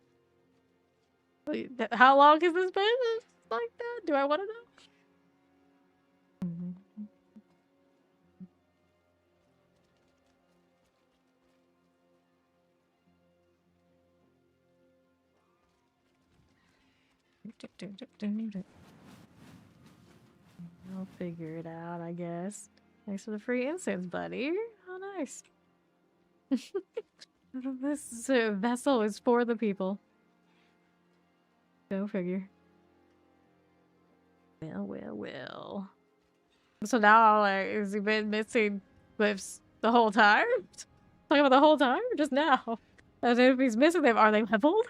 Wait, how long has this been like that? Do I want to know? I'll figure it out, I guess. Thanks for the free incense, buddy. How nice. This vessel is for the people. Go figure. Well. So now, like, has he been missing glyphs the whole time? Talking about the whole time? Or just now? As if he's missing them, are they leveled?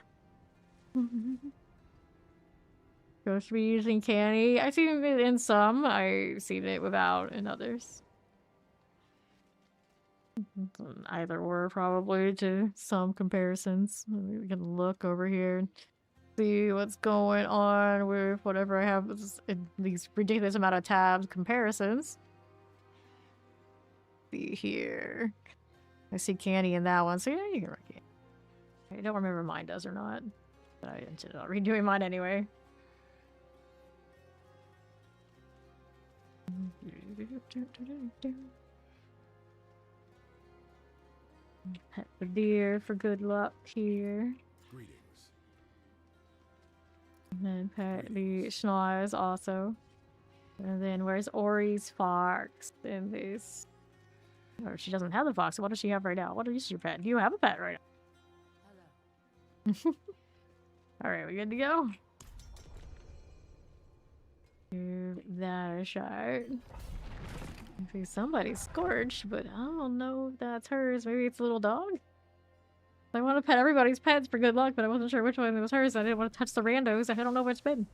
Supposed to be using canny. I've seen it in some. I've seen it without in others. Either or, probably, to some comparisons. We can look over here and see what's going on with whatever I have in these ridiculous amount of tabs comparisons. See here. I see candy in that one, so yeah, you can run candy. I don't remember if mine does or not. But I ended up redoing mine anyway. Pet the deer for good luck here. Greetings. And then pet the schnoz also. And then where's Ori's fox in this? Oh, she doesn't have the fox. What does she have right now? What is your pet? Do you have a pet right now? Alright, we good to go? Give that a shot. I see somebody's scorched, but I don't know if that's hers. Maybe it's a little dog? I want to pet everybody's pets for good luck, but I wasn't sure which one was hers. I didn't want to touch the randos. I don't know which been.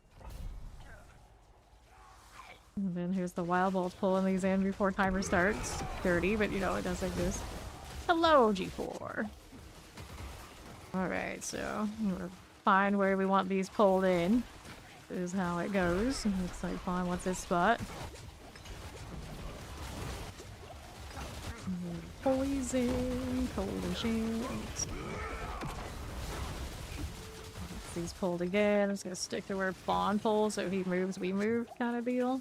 And then here's the wild bolt pulling these in before timer starts. 30, but you know it does like this. Hello, G4. Alright, so we're find where we want these pulled in. This is how it goes. Looks like fine. What's this spot? Poison, collision. These pulled again. I'm just gonna stick to where Fawn pulls, so he moves, we move kind of deal.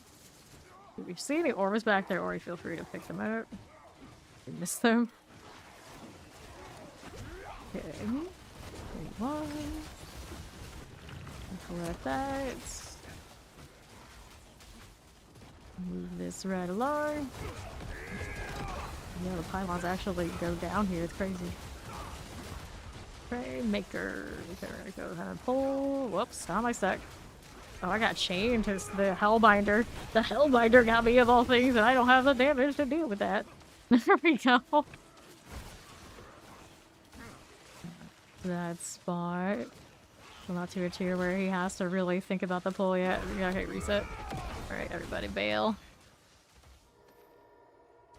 If you see any orbs back there, or feel free to pick them up. We missed them. Okay. 31. Collect that. Move this right along. Yeah, the pylons actually go down here. It's crazy. Prey maker. Okay, we're gonna go ahead and pull. Whoops, how am I stuck? Oh, I got chained to the Hellbinder. The Hellbinder got me of all things, and I don't have the damage to deal with that. There we go. That spot. Well, not to a tier where he has to really think about the pull yet. Okay, reset. Alright, everybody bail.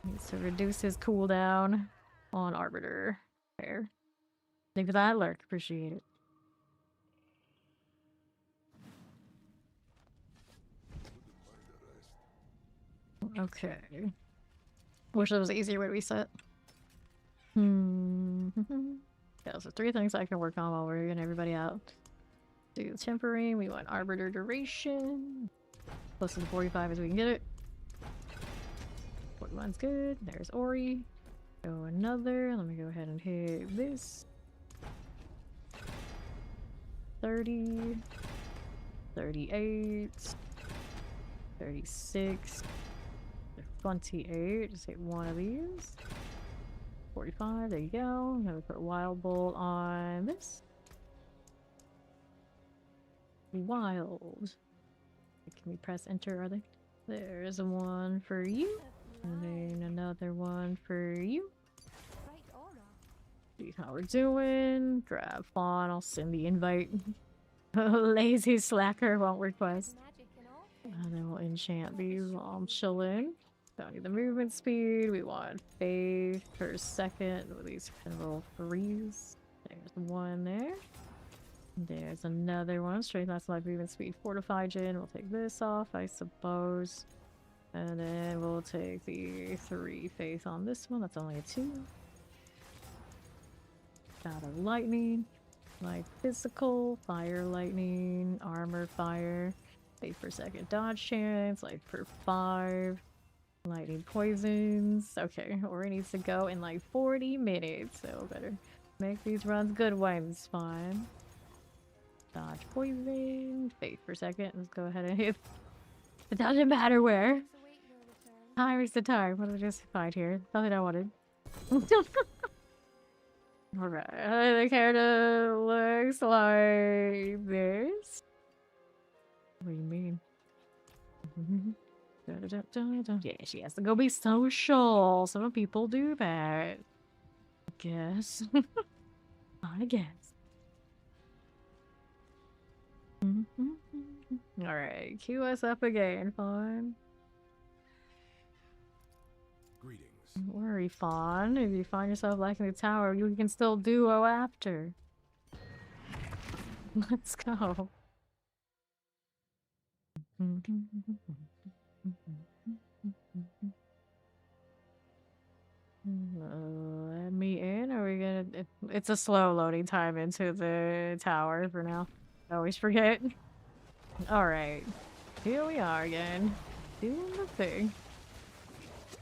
Needs to reduce his cooldown on Arbiter. There. Thank you for that, Lurk. Appreciate it. Okay. Wish there was an easier way to reset. Yeah, so 3 things I can work on while we're getting everybody out. Do tempering. We want Arbiter duration. Close to the 45 as we can get it. 41's good. There's Ori. Go another. Let me go ahead and hit this. 30. 38. 36. 28. Just hit one of these. 45. There you go. Now we put Wild Bolt on this. Wild. Can we press enter, are they? There's one for you. And then another one for you. See how we're doing. Grab Fawn. I'll send the invite. Lazy slacker won't request. And then we'll enchant these while I'm chilling. Don't need the movement speed. We want faith per second with these pinroll 3s. There's one there. There's another one. Straight last life movement speed fortified gen. We'll take this off, I suppose. And then we'll take the 3 faith on this one. That's only a 2. Got a lightning. Light physical. Fire lightning. Armor fire. Faith per second dodge chance. Light per 5. Lightning poisons. Okay, Ori needs to go in like 40 minutes, so better make these runs good ones. Fine. Dodge poison. Faith per second. Let's go ahead and hit. It doesn't matter where. Time is the time. What did I just find here? Nothing I wanted. Alright, the character looks like this. What do you mean? Yeah, she has to go be social. Some people do that. I guess. I guess. Alright, queue us up again, Fawn. Greetings. Don't worry, Fawn. If you find yourself lacking the tower, you can still duo after. Let's go. Let me in. Are we gonna? It's a slow loading time into the tower for now. I always forget. All right, here we are again, doing the thing.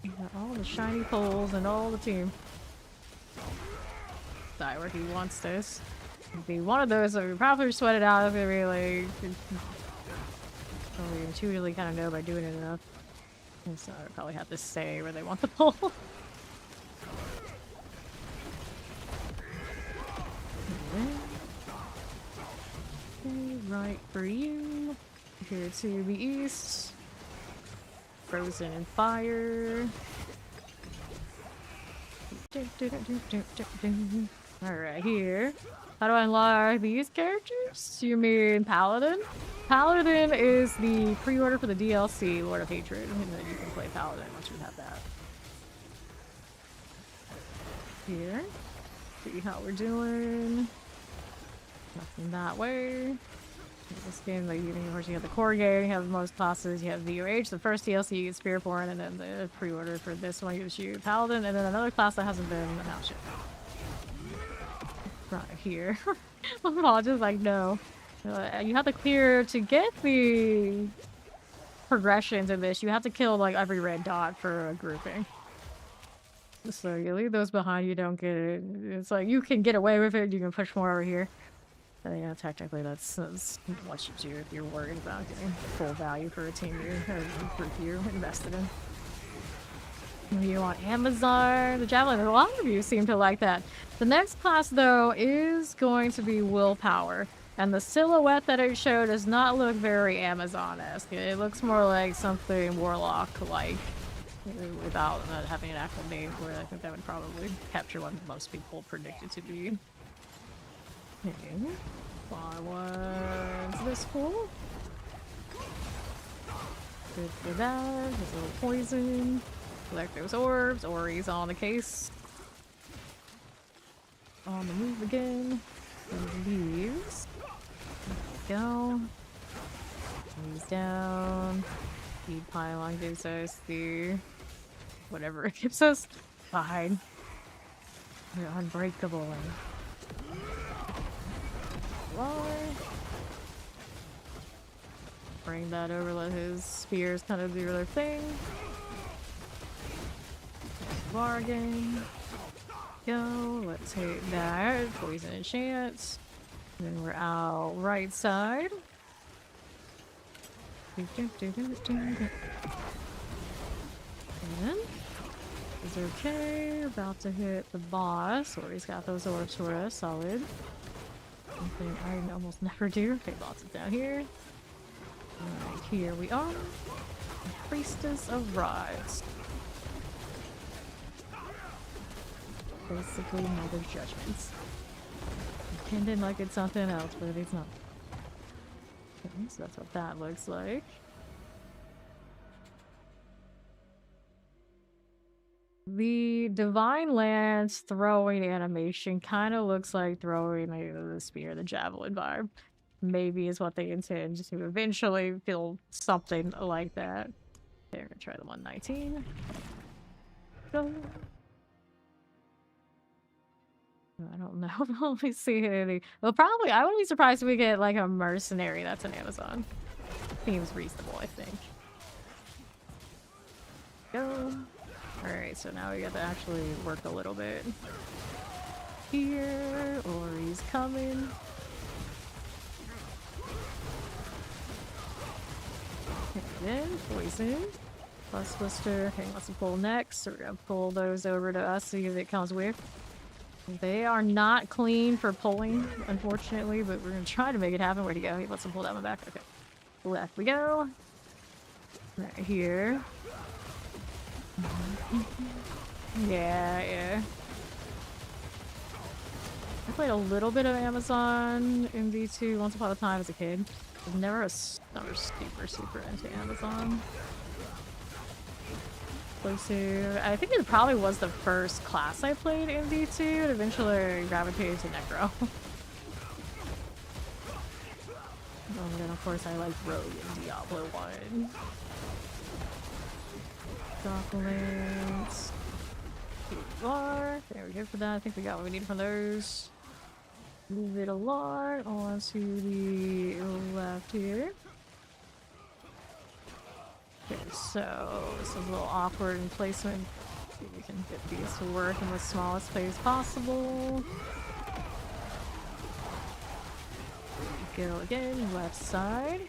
We got all the shiny poles and all the team. side where he wants this. It'd be one of those that we probably sweat it out if it really... We intuitively kind of know by doing it enough. And so I probably have to stay where they want the pull. Okay, right for you. Here to the east. Frozen in fire. Alright, here. How do I unlock these characters? You mean Paladin? Paladin is the pre-order for the DLC, Lord of Hatred, and then you can play Paladin once you have that. Here. See how we're doing. Nothing that way. This game, like, of course, you have the core game, you have most classes, you have VOH, the first DLC you get Spearborn, and then the pre-order for this one gives you Paladin, and then another class that hasn't been announced yet. Right here. I'm just like, no. You have to clear, to get the progressions in this, you have to kill, like, every red dot for a grouping. So you leave those behind, you don't get it. It's like, you can get away with it, you can push more over here. But yeah, technically that's what you do if you're worried about getting full value for a team you invested in. You want Amazon, the Javelin. A lot of you seem to like that. The next class, though, is going to be Willpower. And the silhouette that it showed does not look very Amazon-esque. It looks more like something Warlock-like. Without having an actual name for it, I think that would probably capture what most people predict it to be. Okay. What's this cool? Good for that. His little poison. Collect those orbs. Ori's on the case. On the move again. And leaves. There we go. He's down. Speed pylon gives us the... whatever it gives us. Fine. We're unbreakable. Bring that over, let his spears kind of do their thing. Bargain. Go, let's hit that. Poison enchant. Then we're out right side. And is okay. About to hit the boss. Or he's got those orbs for us. Solid. Something I almost never do. Okay, lots of down here. Alright, here we are. Priestess of Rods. Basically, Mother's Judgments. Pretending like it's something else, but it's not. Okay, so that's what that looks like. The Divine Lance throwing animation kind of looks like throwing the spear, the javelin vibe. Maybe is what they intend to eventually feel something like that. Okay, we're gonna try the 119. Go. I don't know. Let me see anything. Well, probably, I wouldn't be surprised if we get like a mercenary that's an Amazon. Seems reasonable, I think. Go. Alright, so now we got to actually work a little bit. Here, or he's coming. And then, poison. Plus blister. Okay, let's pull next. So we're gonna pull those over to us, see if it comes with. They are not clean for pulling, unfortunately, but we're gonna try to make it happen. Where'd he go? He lets him pull down the back. Okay. Left we go. Right here. Yeah. I played a little bit of Amazon in V2 once upon a time as a kid. I was never super into Amazon. Explosive. I think it probably was the first class I played in V2, and eventually I gravitated to Necro. And then of course I like Rogue in Diablo 1. Documents. Here we are. There we go for that. I think we got what we need from those. Move it along onto the left here. Okay, so this is a little awkward in placement. See if we can get these to work in the smallest space possible. go again, left side.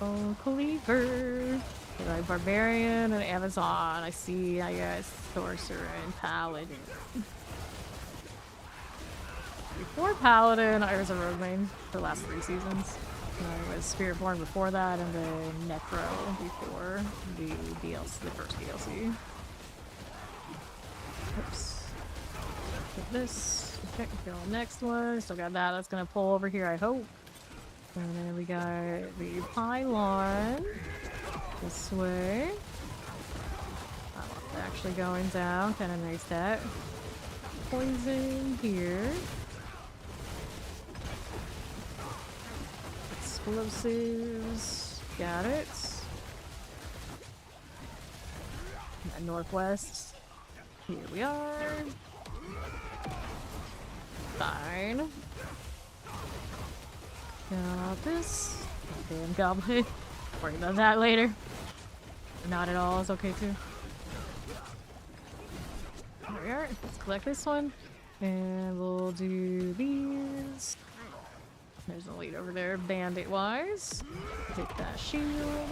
Oh, Cleaver. Like Barbarian and Amazon. I see, I guess, Sorcerer and Paladin. Before Paladin, I was a Rogue main for the last 3 seasons. I was Spiritborn before that, and then Necro before the DLC, the first DLC. Oops. Get this. Okay, go on the next one. Still got that. That's gonna pull over here, I hope. And then we got the pylon. This way. I'm actually going down. Kind of nice that. Poison here. Explosives. Got it. And northwest. Here we are. Fine. Got this. Damn goblin. Worry about that later. Not at all. It's okay too. There we are. Let's collect this one. And we'll do these. There's a lead over there, bandit-wise. Take that shield.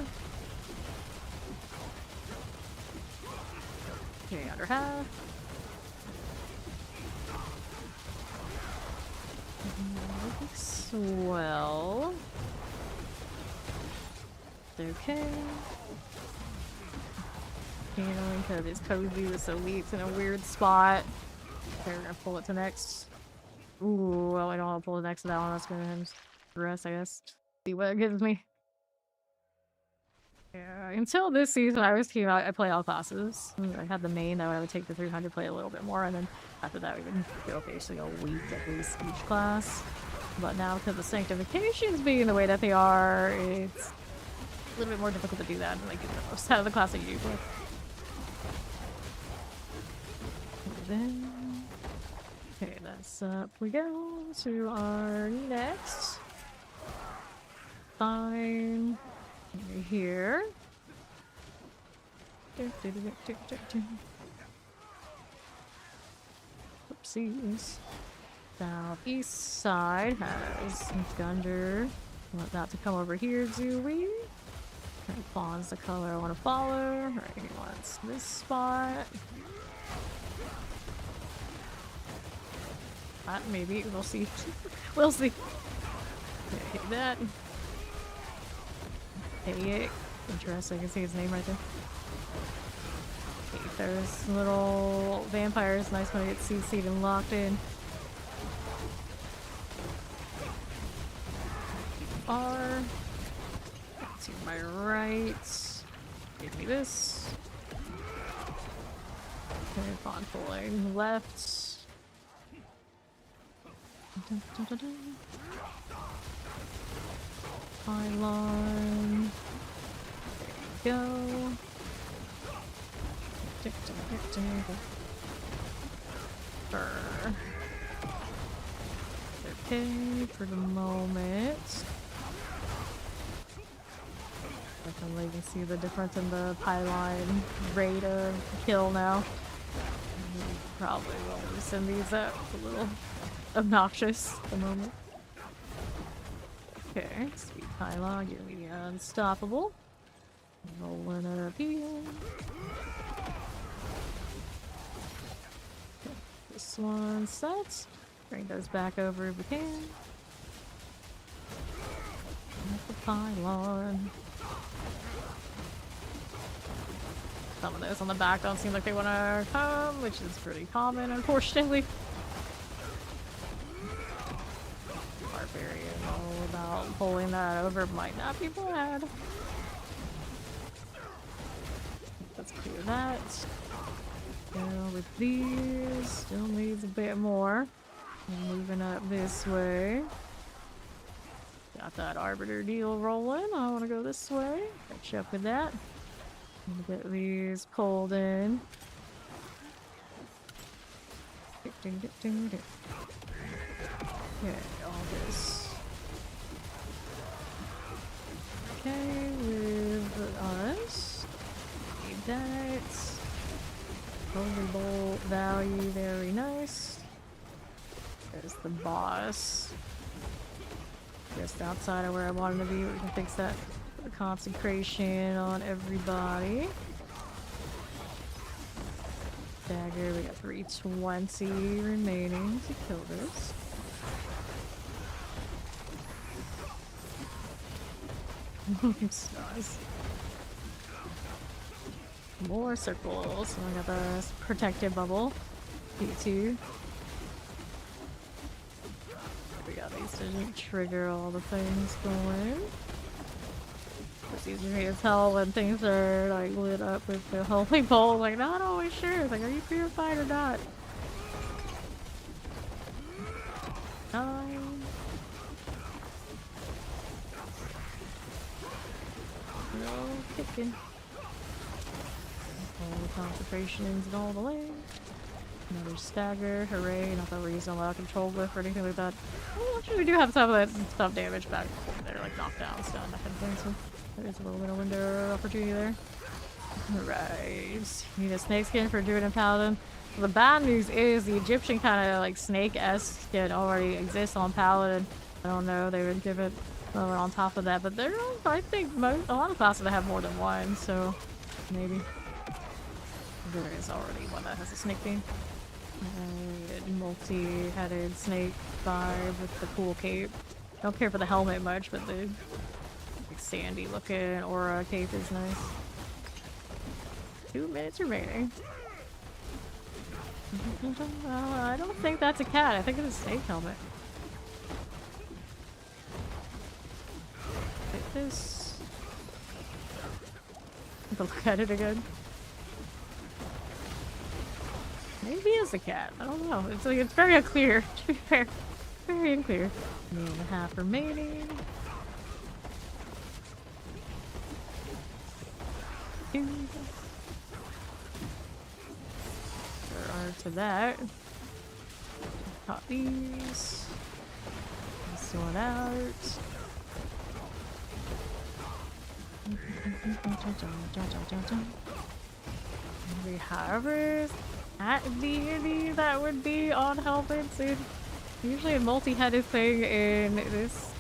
Okay, under half. Swell. Okay. Handling because it's cozy with so weak in a weird spot. Okay, we're gonna pull it to next. Ooh, well, I don't want to pull it next to that one. That's gonna rest, I guess. See what it gives me. Yeah, until this season, I play all classes. I had the main that I would take the 300, play a little bit more, and then after that we would go basically a week at least each class. But now, because the Sanctifications being the way that they are, it's a little bit more difficult to do that and like get the most out of the class that you usually. And then, okay, that's up we go to our next. Fine. Here. Oopsies. Southeast side has Gunder. Want that to come over here, do we? And Fawn's the color I want to follow. Right, he wants this spot. Maybe we'll see. We'll see. Okay, hit that. Hey, interesting. I can see his name right there. Okay, there's little vampires. Nice when it gets CC'd and locked in. R. To my right. Give me this. Okay, Fawn pulling left. Dun, dun, dun, dun. Pylon. There we go. Burr. Okay, for the moment. Definitely can see the difference in the pylon rate of kill now. Probably will loosen these up. It's a little obnoxious at the moment. Okay, sweet pylon, give me the unstoppable. Rolling up here. Okay, this one sets. Bring those back over if we can. At the pylon. Some of those on the back don't seem like they want to come, which is pretty common, unfortunately. Barbarian, all about pulling that over might not be bad. Let's clear that. Go with these. Still needs a bit more. Moving up this way. Got that Arbiter deal rolling. I want to go this way. Catch up with that. I'm gonna get these pulled in. Okay, all this. Okay, with us. Need that. Holy bolt value, very nice. There's the boss. Just outside of where I wanted to be. We can fix that consecration on everybody. Dagger, we got 320 remaining to kill this. Stars. More circles. So I got the protective bubble. P2. We got these to trigger all the things going. It's easy for me to tell when things are like lit up with the holy bowl. Like, not always sure. It's like, are you purified or not? No kicking. All the concentrations and all the way. Another stagger, hooray, not that we're using a lot of control with or anything like that. Well, actually, we do have some of that stuff damage back. They're like knockdowns down that kind of thing, so there's a little bit of window of opportunity there. Alright. Need a snake skin for Druid and Paladin. The bad news is the Egyptian kind of like snake-esque skin already exists on Paladin. I don't know, they would give it on top of that, but there are, I think, a lot of classes that have more than one, so maybe. There is already one that has a snake theme. Multi-headed snake vibe with the cool cape. Don't care for the helmet much, but the like, sandy looking aura cape is nice. 2 minutes remaining. I don't think that's a cat. I think it's a snake helmet. Take this. Look at it again. Maybe it's a cat. I don't know. It's like it's very unclear. To be fair, very unclear. 1.5 remaining. 2. There are to that. Pop these. This one out. We have at D&D that would be on helmets. It's usually a multi-headed thing in this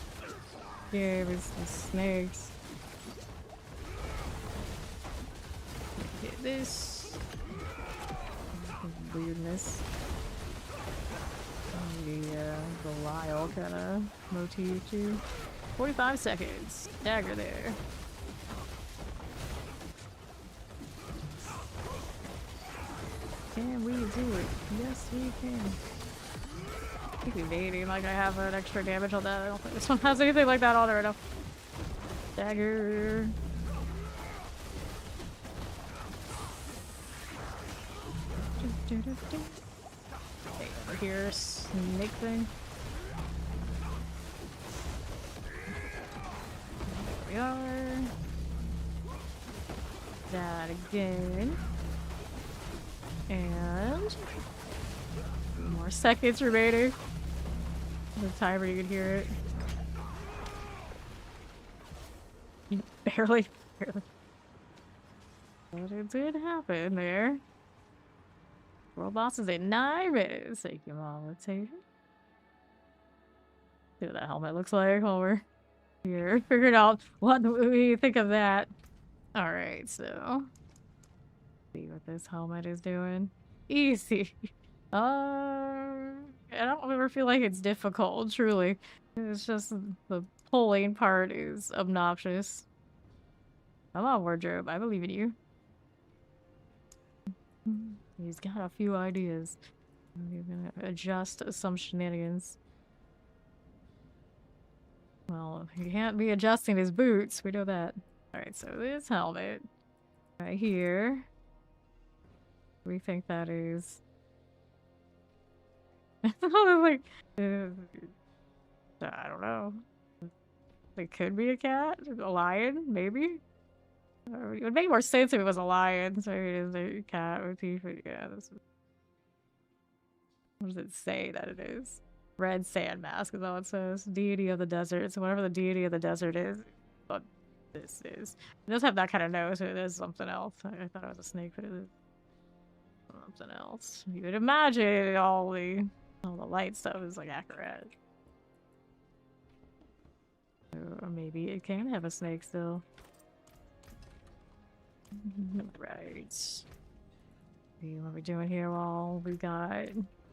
game is the snakes. Get this. Weirdness. The Belial kind of motif too. 45 seconds. Dagger there. Can we do it? Yes, we can. I think we made like I have an extra damage on that. I don't think this one has anything like that on it right now. Dagger. Okay, over here, snake thing. There we are. That again. And more seconds remaining. The timer, you can hear it. Barely. But it did happen there. World boss is in 9 minutes. Thank you, Mama. See what that helmet looks like while we're here. Figured out what we think of that. Alright, so see what this helmet is doing. Easy. I don't ever feel like it's difficult, truly. It's just the pulling part is obnoxious. Come on, wardrobe. I believe in you. He's got a few ideas. He's gonna adjust some shenanigans. Well, he can't be adjusting his boots. We know that. Alright, so this helmet right here. We think that is like I don't know. It could be a cat, a lion, maybe. It would make more sense if it was a lion. So it is a cat with teeth. But yeah, this is... What does it say that it is? Red sand mask is all it says. Deity of the desert. So whatever the deity of the desert is, what this is. It does have that kind of nose. So it is something else. I thought it was a snake, but it is something else. You would imagine all the light stuff is like accurate. Or maybe it can have a snake still. Right. See what we're doing here while we got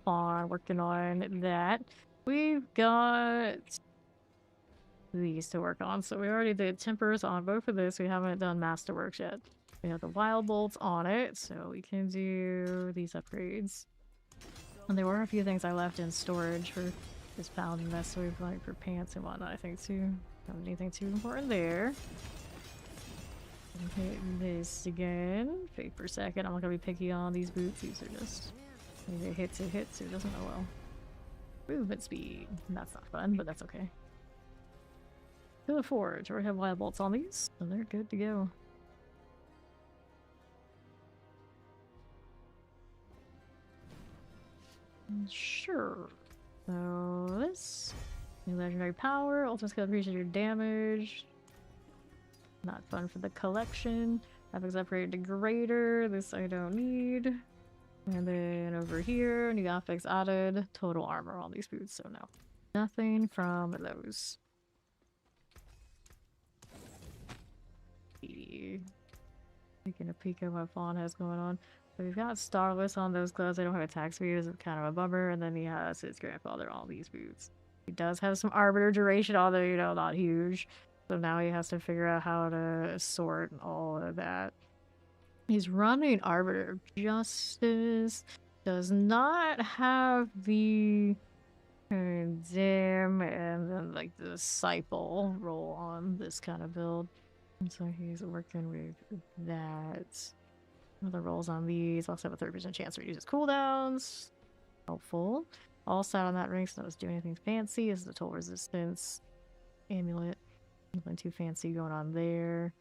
Fawn working on that. We've got these to work on. So we already did tempers on both of this. We haven't done masterworks yet. We have the wild bolts on it, so we can do these upgrades. And there were a few things I left in storage for this Paladin mess, so we've like for pants and whatnot, I think too. Don't have anything too important there. Hit this again. Wait for a second. I'm not gonna be picky on these boots. These are just either hits or hits, so it doesn't know well. Movement speed. That's not fun, but that's okay. To the forge. We have wild bolts on these, so they're good to go. Sure. So this new legendary power, ultimate skill increases your damage. Not fun for the collection. Graphics upgraded to greater. This I don't need. And then over here, new graphics added. Total armor on these boots, so no. Nothing from those. Taking a peek at what Fawn has going on. So we've got Starless on those gloves. They don't have attack speed, it's kind of a bummer. And then he has his grandfather on these boots. He does have some arbiter duration, although, you know, not huge. So now he has to figure out how to sort all of that. He's running Arbiter of Justice. Does not have the dim and then like the disciple roll on this kind of build. And so he's working with that. Other rolls on these. Also have a 30% chance to reduce his cooldowns. Helpful. All sat on that ring, so doesn't do anything fancy. This is the toll resistance amulet. Nothing too fancy going on there.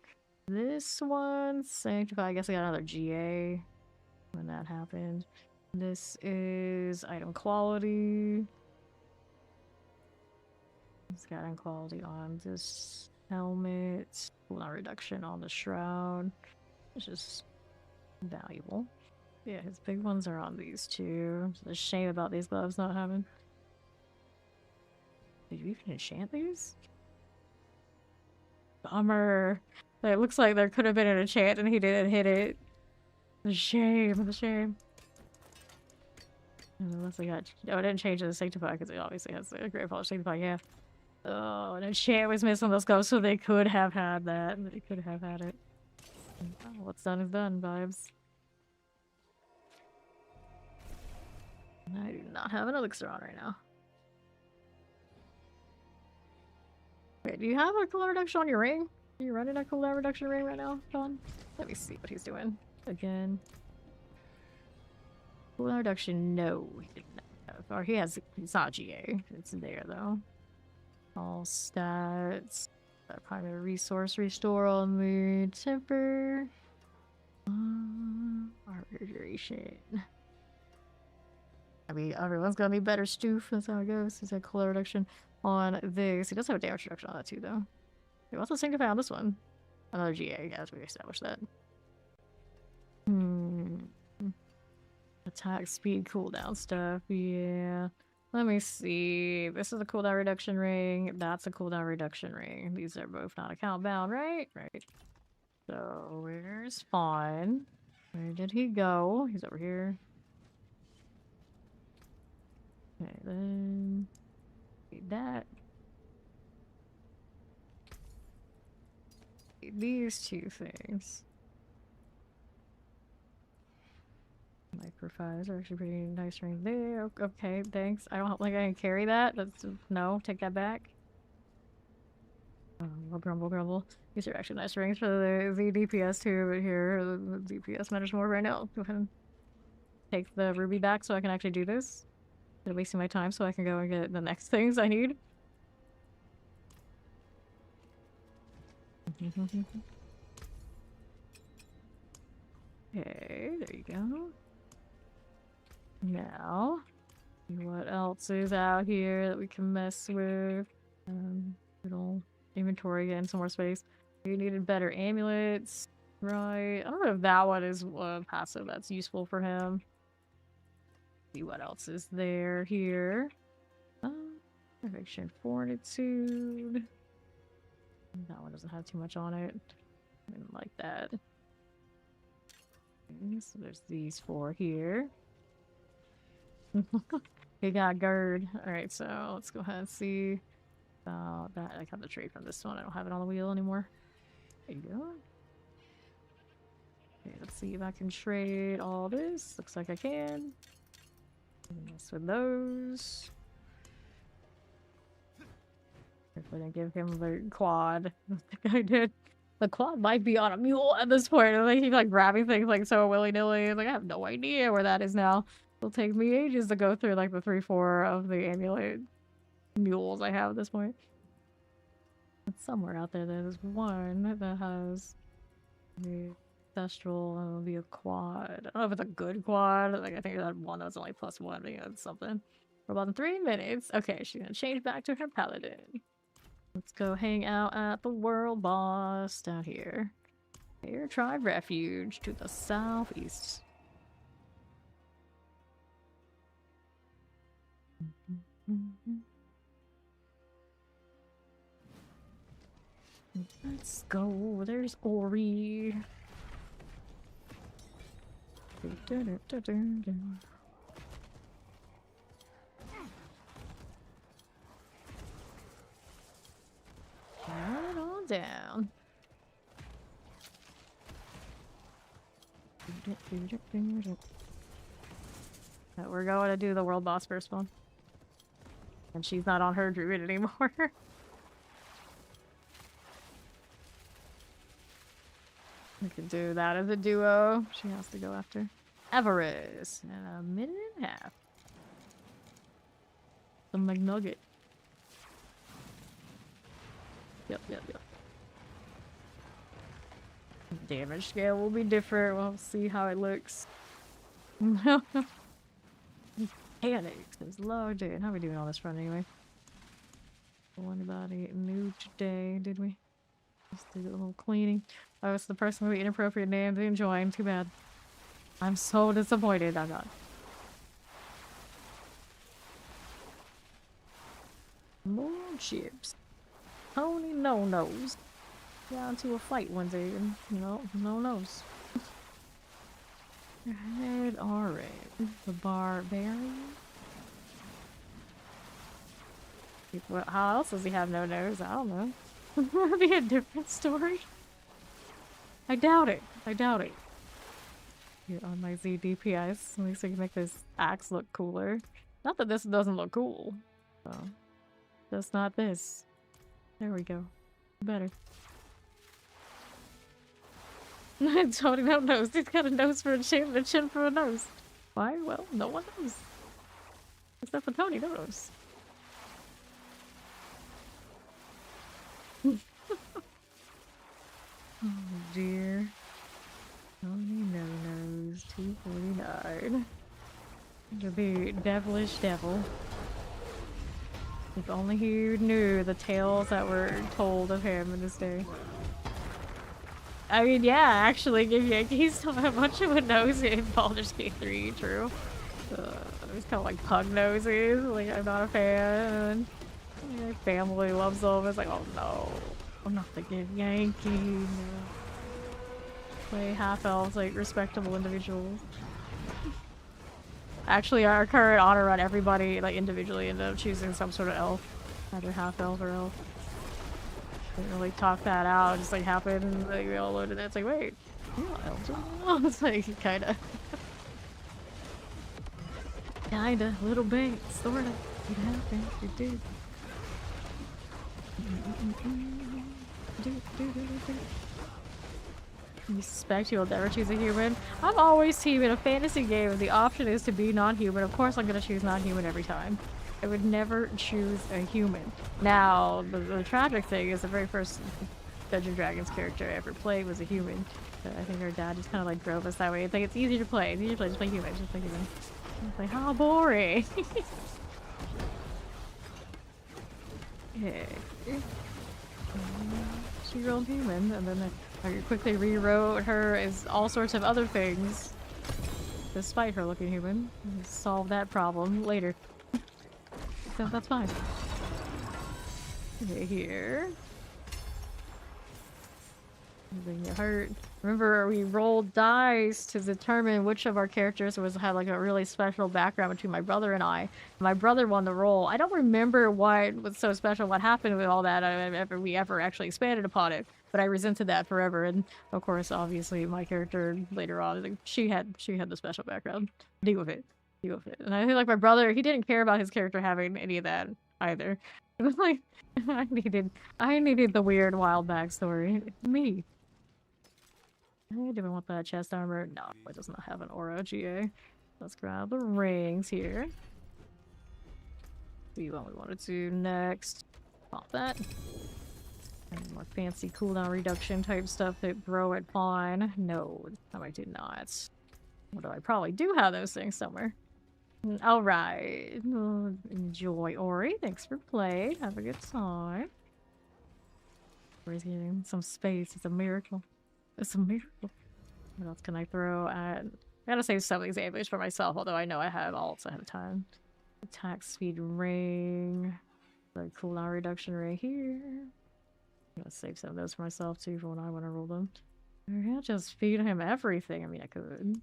This one, Sanctify. I guess I got another GA when that happened. This is item quality. It's got item quality on this helmet. Cooldown reduction on the shroud. It's just valuable. Yeah, his big ones are on these two. It's a shame about these gloves not having. Did you even enchant these? Bummer. It looks like there could have been an enchant and he didn't hit it. The shame, the shame. Unless I got. Oh, I didn't change the Sanctify because it obviously has the Great Fall Sanctify, yeah. Oh, an enchant was missing those gloves, so they could have had that. They could have had it. Oh, what's done is done, vibes. I do not have an elixir on right now. Wait, do you have a cooldown reduction on your ring? Are you running a cooldown reduction ring right now, Don? Let me see what he's doing. Again. Cooldown reduction, no, he did not have. Or he has, it's not GA. It's there though. All stats. Primary resource restore on the temper. Arbiter duration. I mean, everyone's gonna be better stoof. That's how it goes. He's got cooldown reduction on this. He does have a damage reduction on that too, though. Wait, what's the Sanctify on this one? Another GA, as we established that. Attack speed cooldown stuff, yeah. Let me see. This is a cooldown reduction ring. That's a cooldown reduction ring. These are both not account bound, right? Right. So, where's Fawn? Where did he go? He's over here. Okay, then need that. These two things. Microphiles are actually pretty nice ring there. Okay, thanks. I don't like I can carry that. That's no, take that back. Grumble, grumble. These are actually nice rings for the DPS too, but here the DPS matters more right now. Go ahead and take the ruby back so I can actually do this. Instead of wasting my time so I can go and get the next things I need. Okay, there you go. Now, what else is out here that we can mess with? Little inventory, getting some more space. We needed better amulets, right? I don't know if that one is passive that's useful for him. See what else is there here. Perfection, fortitude. That one doesn't have too much on it. I didn't like that. So there's these 4 here. We got Gerd. Alright, so let's go ahead and see about that. I got the trade from this one. I don't have it on the wheel anymore. There you go. Okay, let's see if I can trade all this. Looks like I can. Mess with those. If I didn't give him the quad, I think I did. The quad might be on a mule at this point. I think he's like grabbing things like so willy-nilly. Like I have no idea where that is now. It'll take me ages to go through like the 3-4 of the amulet mules I have at this point. It's somewhere out there. There's one that has the ancestral and it'll be a quad. I don't know if it's a good quad. Like I think that one that's only +1. But yeah, it's something. For about 3 minutes. Okay, she's gonna change back to her paladin. Let's go hang out at the world boss down here. Air Tribe Refuge to the southeast. Let's go. There's Ori. Right on down. We're going to do the world boss first one. And she's not on her druid anymore. We could do that as a duo. She has to go after Everest in a minute and a half. The McNugget. Yep. Damage scale will be different. We'll see how it looks. Panics is logged in. How are we doing on this front anyway? Anybody new today, did we? Just did a little cleaning. Oh, it's the person with the inappropriate name didn't join. Too bad. I'm so disappointed I'm not. More chips. Tony no-nos. Got into a fight one day and, you know, no-nos. Red orange. The barbarian. Well, how else does he have no nose? I don't know. Would be a different story. I doubt it. Here on my ZDPS. At least we can make this axe look cooler. Not that this doesn't look cool. So, just not this. There we go. Better. Tony no nose. He's got a nose for a chin and a chin for a nose. Why? Well, no one knows. Except for Tony no nose. Oh dear. Tony no nose. 249. You'll be devilish devil. If only he knew the tales that were told of him in this day. I mean, yeah, actually, he's still a bunch of a nose in Baldur's Gate 3, true. It's kind of like pug noses, like, I'm not a fan. My family loves them. It's like, oh no, I'm not the good Yankee. No. Play half-elves like respectable individuals. Actually, our current honor run, everybody like individually ended up choosing some sort of elf, either half-elf or elf. Didn't really talk that out. It just like happened. And, like we all loaded it. It's like, wait, you're not elf. It's like kinda, little bit, sorta. It happened. It did. You suspect you'll never choose a human? I'm always team in a fantasy game if the option is to be non-human. Of course I'm gonna choose non-human every time. I would never choose a human. Now, the tragic thing is the very first Dungeons & Dragons character I ever played was a human. But I think our dad just kind of like drove us that way. It's like, it's easy to play. It's easy to play. Just play human. Just play human. It's like, how boring. Yeah. She rolled human, and then I quickly rewrote her as all sorts of other things, despite her looking human. Solve that problem later. So that's fine. Okay, here. They get hurt. Remember, we rolled dice to determine which of our characters had like a really special background between my brother and I. My brother won the roll. I don't remember what was so special, what happened with all that. We ever actually expanded upon it, but I resented that forever. And of course, obviously, my character later on, like, she had the special background. Deal with it. Deal with it. And I feel like my brother, he didn't care about his character having any of that either. It was like I needed the weird wild backstory. Me. I didn't want that chest armor. No, it does not have an aura GA. Let's grab the rings here. See what we want to do next. Pop that. And more fancy cooldown reduction type stuff that grow it fine. No, I do not. Although I probably do have those things somewhere. Alright. Enjoy, Ori. Thanks for playing. Have a good time. Ori's getting some space. It's a miracle. It's a miracle. What else can I throw at? I gotta save some of these ambush for myself, although I know I have alts ahead of time. Attack speed ring. The cooldown reduction right here. I'm gonna save some of those for myself too for when I want to roll them. I'll just feed him everything. I mean, I could.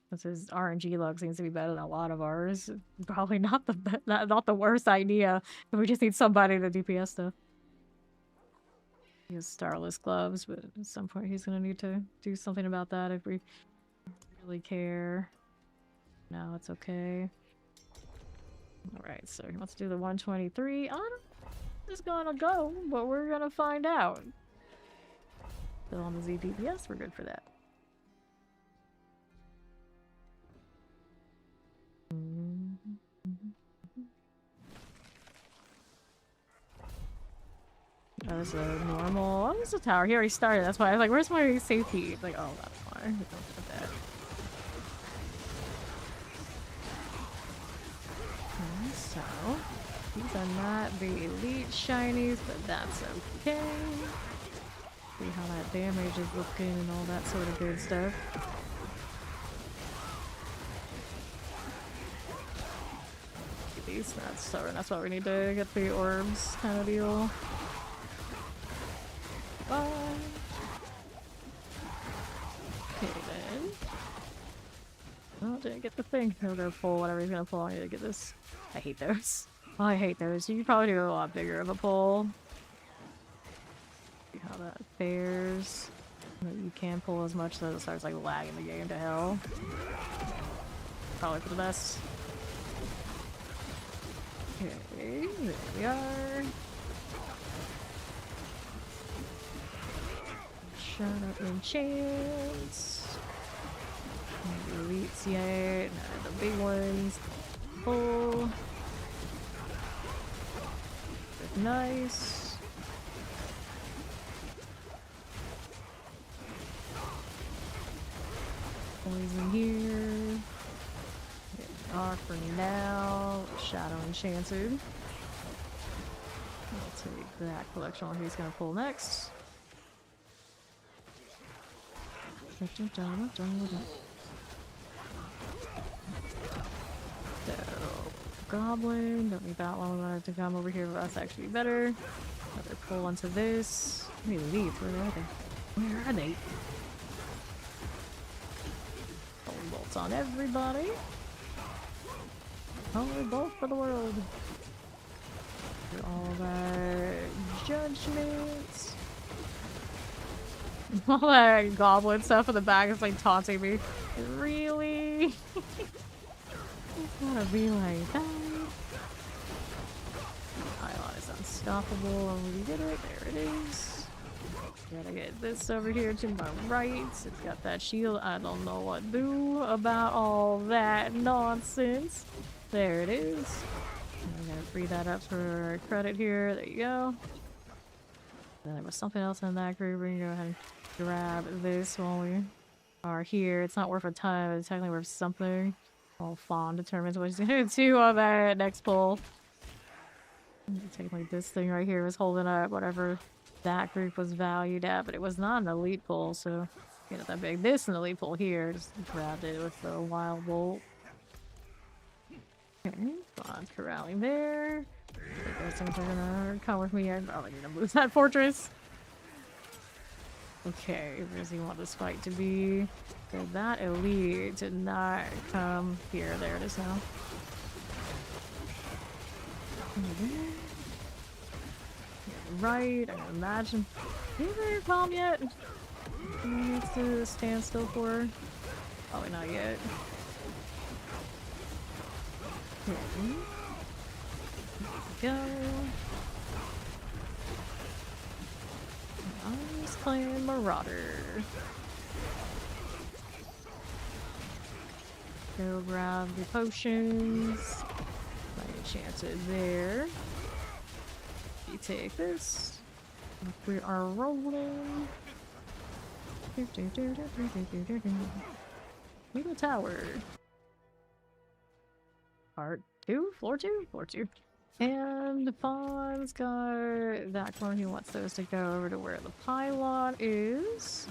Since his RNG luck seems to be better than a lot of ours. Probably not the worst idea. We just need somebody to DPS stuff. He has starless gloves, but at some point he's gonna need to do something about that if we really care. No, it's okay. Alright, so he wants to do the 123. I don't know if it's gonna go, but we're gonna find out. Still on the Z DPS, we're good for that. Oh, this is a normal. Oh, this is a tower. He already started. That's why I was like, where's my safety? It's like, oh, that's fine. Don't put that. Okay, so, these are not the elite shinies, but that's okay. See how that damage is looking and all that sort of good stuff. These nuts, so that's why we need to get the orbs kind of deal. Bye. Okay then. Oh, didn't get the thing. He'll go pull whatever he's gonna pull. I need to get this. I hate those. Oh, I hate those. You could probably do a lot bigger of a pull. See how that fares. You can pull as much so it starts like lagging the game to hell. Probably for the best. Okay, there we are. Shut up and chance. Maybe elites yet. No, the big ones. Pull. Nice. Poison here. Dark for now. Shadow Enchanted. I'll take that collection on who he's gonna pull next. So, Goblin. Don't need that one. We're gonna have to come over here, but that's actually better. Another pull into this. I need these. Where are they? Where are they? Holy bolts on everybody. Holy bolt for the world. Do all that judgment. All that goblin stuff in the back is like taunting me. Really? It's gotta be like that. Pylon is unstoppable and we did it. There it is. Gotta get this over here to my right. It's got that shield. I don't know what to do about all that nonsense. There it is. I'm gonna free that up for credit here. There you go. Then there was something else in that group. We're gonna go ahead and grab this while we are here. It's not worth a ton, but it's technically worth something. All Fawn determines what he's gonna do on that next pull. Technically this thing right here was holding up whatever that group was valued at, but it was not an elite pull, so not that big. This an elite pull here. Just grabbed it with the wild bolt. Okay, Fawn corralling there. Those things are gonna come with me. I probably need to lose that fortress. Okay, where does he want this fight to be? So that elite did not come here. There it is now. Right, I can imagine. Is there calm yet? He needs to stand still for. Probably not yet. Here we go. Ice Clan Marauder. Go grab the potions. Might chance it there. You take this. We are rolling. Middle tower. Part 2? Floor 2? Floor 2. And Fawn's got that corner. He wants those to go over to where the pylon is.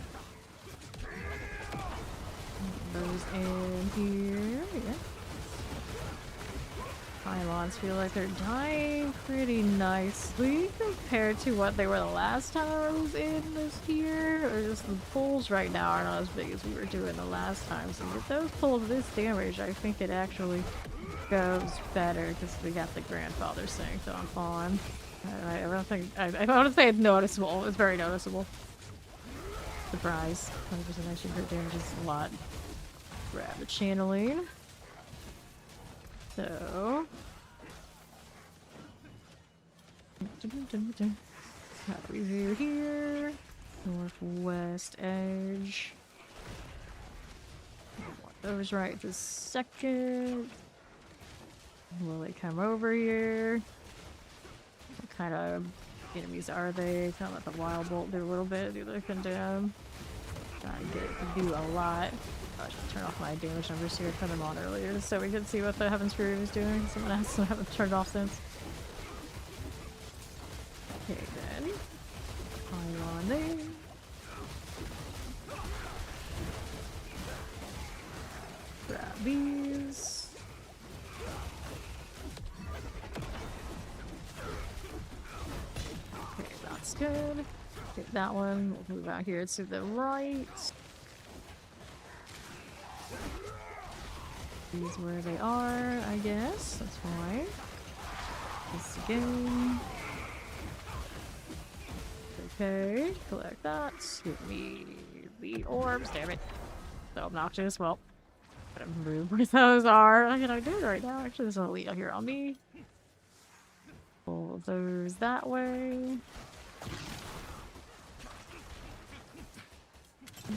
Those in here. Yeah. Pylons feel like they're dying pretty nicely compared to what they were the last time I was in this here. Or just the pulls right now are not as big as we were doing the last time. So with those pulls this damage, I think it actually goes better because we got the grandfather Sanct on Fawn. I don't think I want to say it's noticeable. It's very noticeable. Surprise. 100% actually hurt damage is a lot. Grab the channeling. So how do we view here? Northwest edge. Those right this second. Will they come over here? What kind of enemies are they? Kind of let the wild bolt do a little bit, do the condemn. Try to get it to do a lot. I should turn off my damage numbers here, put them on earlier so we could see what the Heaven's Fury was doing. Someone else I haven't turned off since. Okay then. Pylon there. Grab these. Okay, that's good. Get that one. We'll move out here to the right. These where they are, I guess. That's fine. This again. Okay, collect that. Give me the orbs. Damn it. So obnoxious. Well, gotta move where those are. What can I do right now? Actually, there's an elite out here on me. Pull those that way.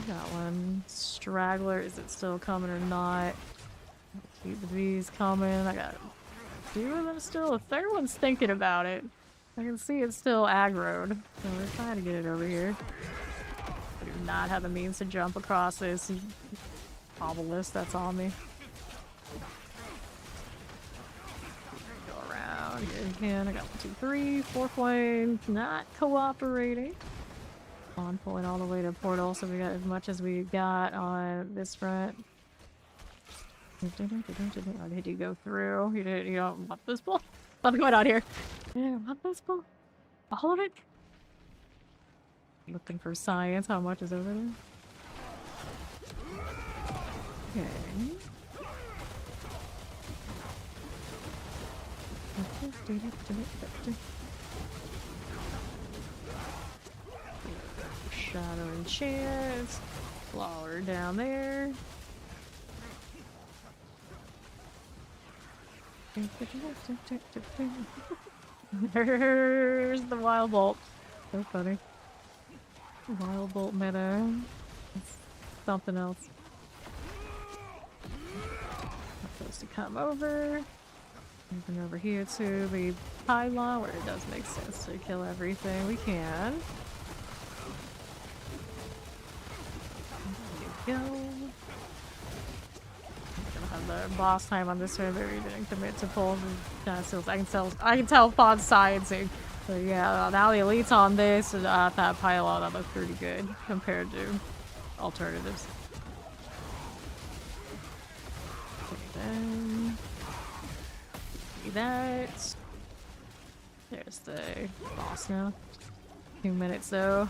Got one. Straggler. Is it still coming or not? Keep the bees coming. I got two of them still. The third one's thinking about it. I can see it's still aggroed. So we're trying to get it over here. I do not have the means to jump across this obelisk that's on me. Go around here again. I got 1, 2, 3, 4 flames. Not cooperating. On pulling all the way to portal, so we got as much as we got on this front. Oh, did you go through? You don't want this pull? What's going on here? You don't want this pull? All of it? Looking for science. How much is over there? Okay. Shadow enchant. Flower down there. There's the wild bolt. So funny. Wild bolt meta. It's something else. Supposed to come over. Moving over here to the pylon where it does make sense to kill everything we can. There you go. The boss time on this server, we didn't commit to pull the seals. I can tell Fawn's sciencing. So yeah, now the elites on this and that pylon that looks pretty good compared to alternatives. Okay, then see that. There's the boss now. 2 minutes though.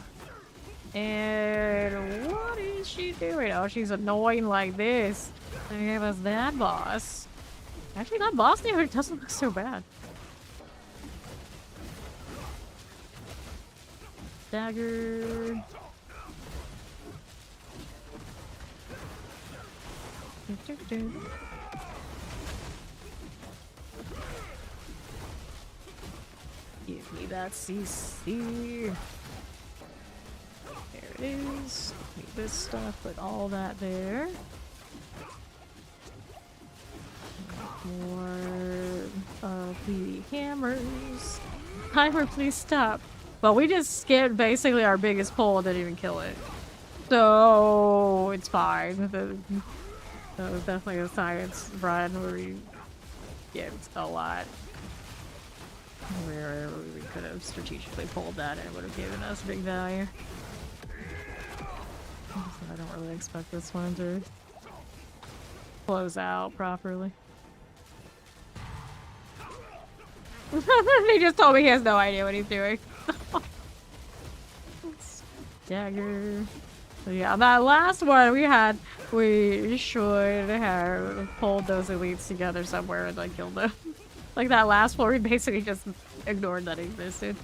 And what is she doing? Oh, she's annoying like this. They gave us that boss. Actually, that boss neighborhood doesn't look so bad. Dagger. Give me that CC. There it is. Need this stuff, put all that there. More of the hammers. Timer, please stop. But we just skipped basically our biggest pull and didn't even kill it. So it's fine. That was definitely a science run where we skipped a lot. Where we could have strategically pulled that and it would have given us big value. So I don't really expect this one to close out properly. He just told me he has no idea what he's doing. Dagger. So yeah, that last one we should have pulled those elites together somewhere and like killed them. Like that last floor, we basically just ignored that it existed.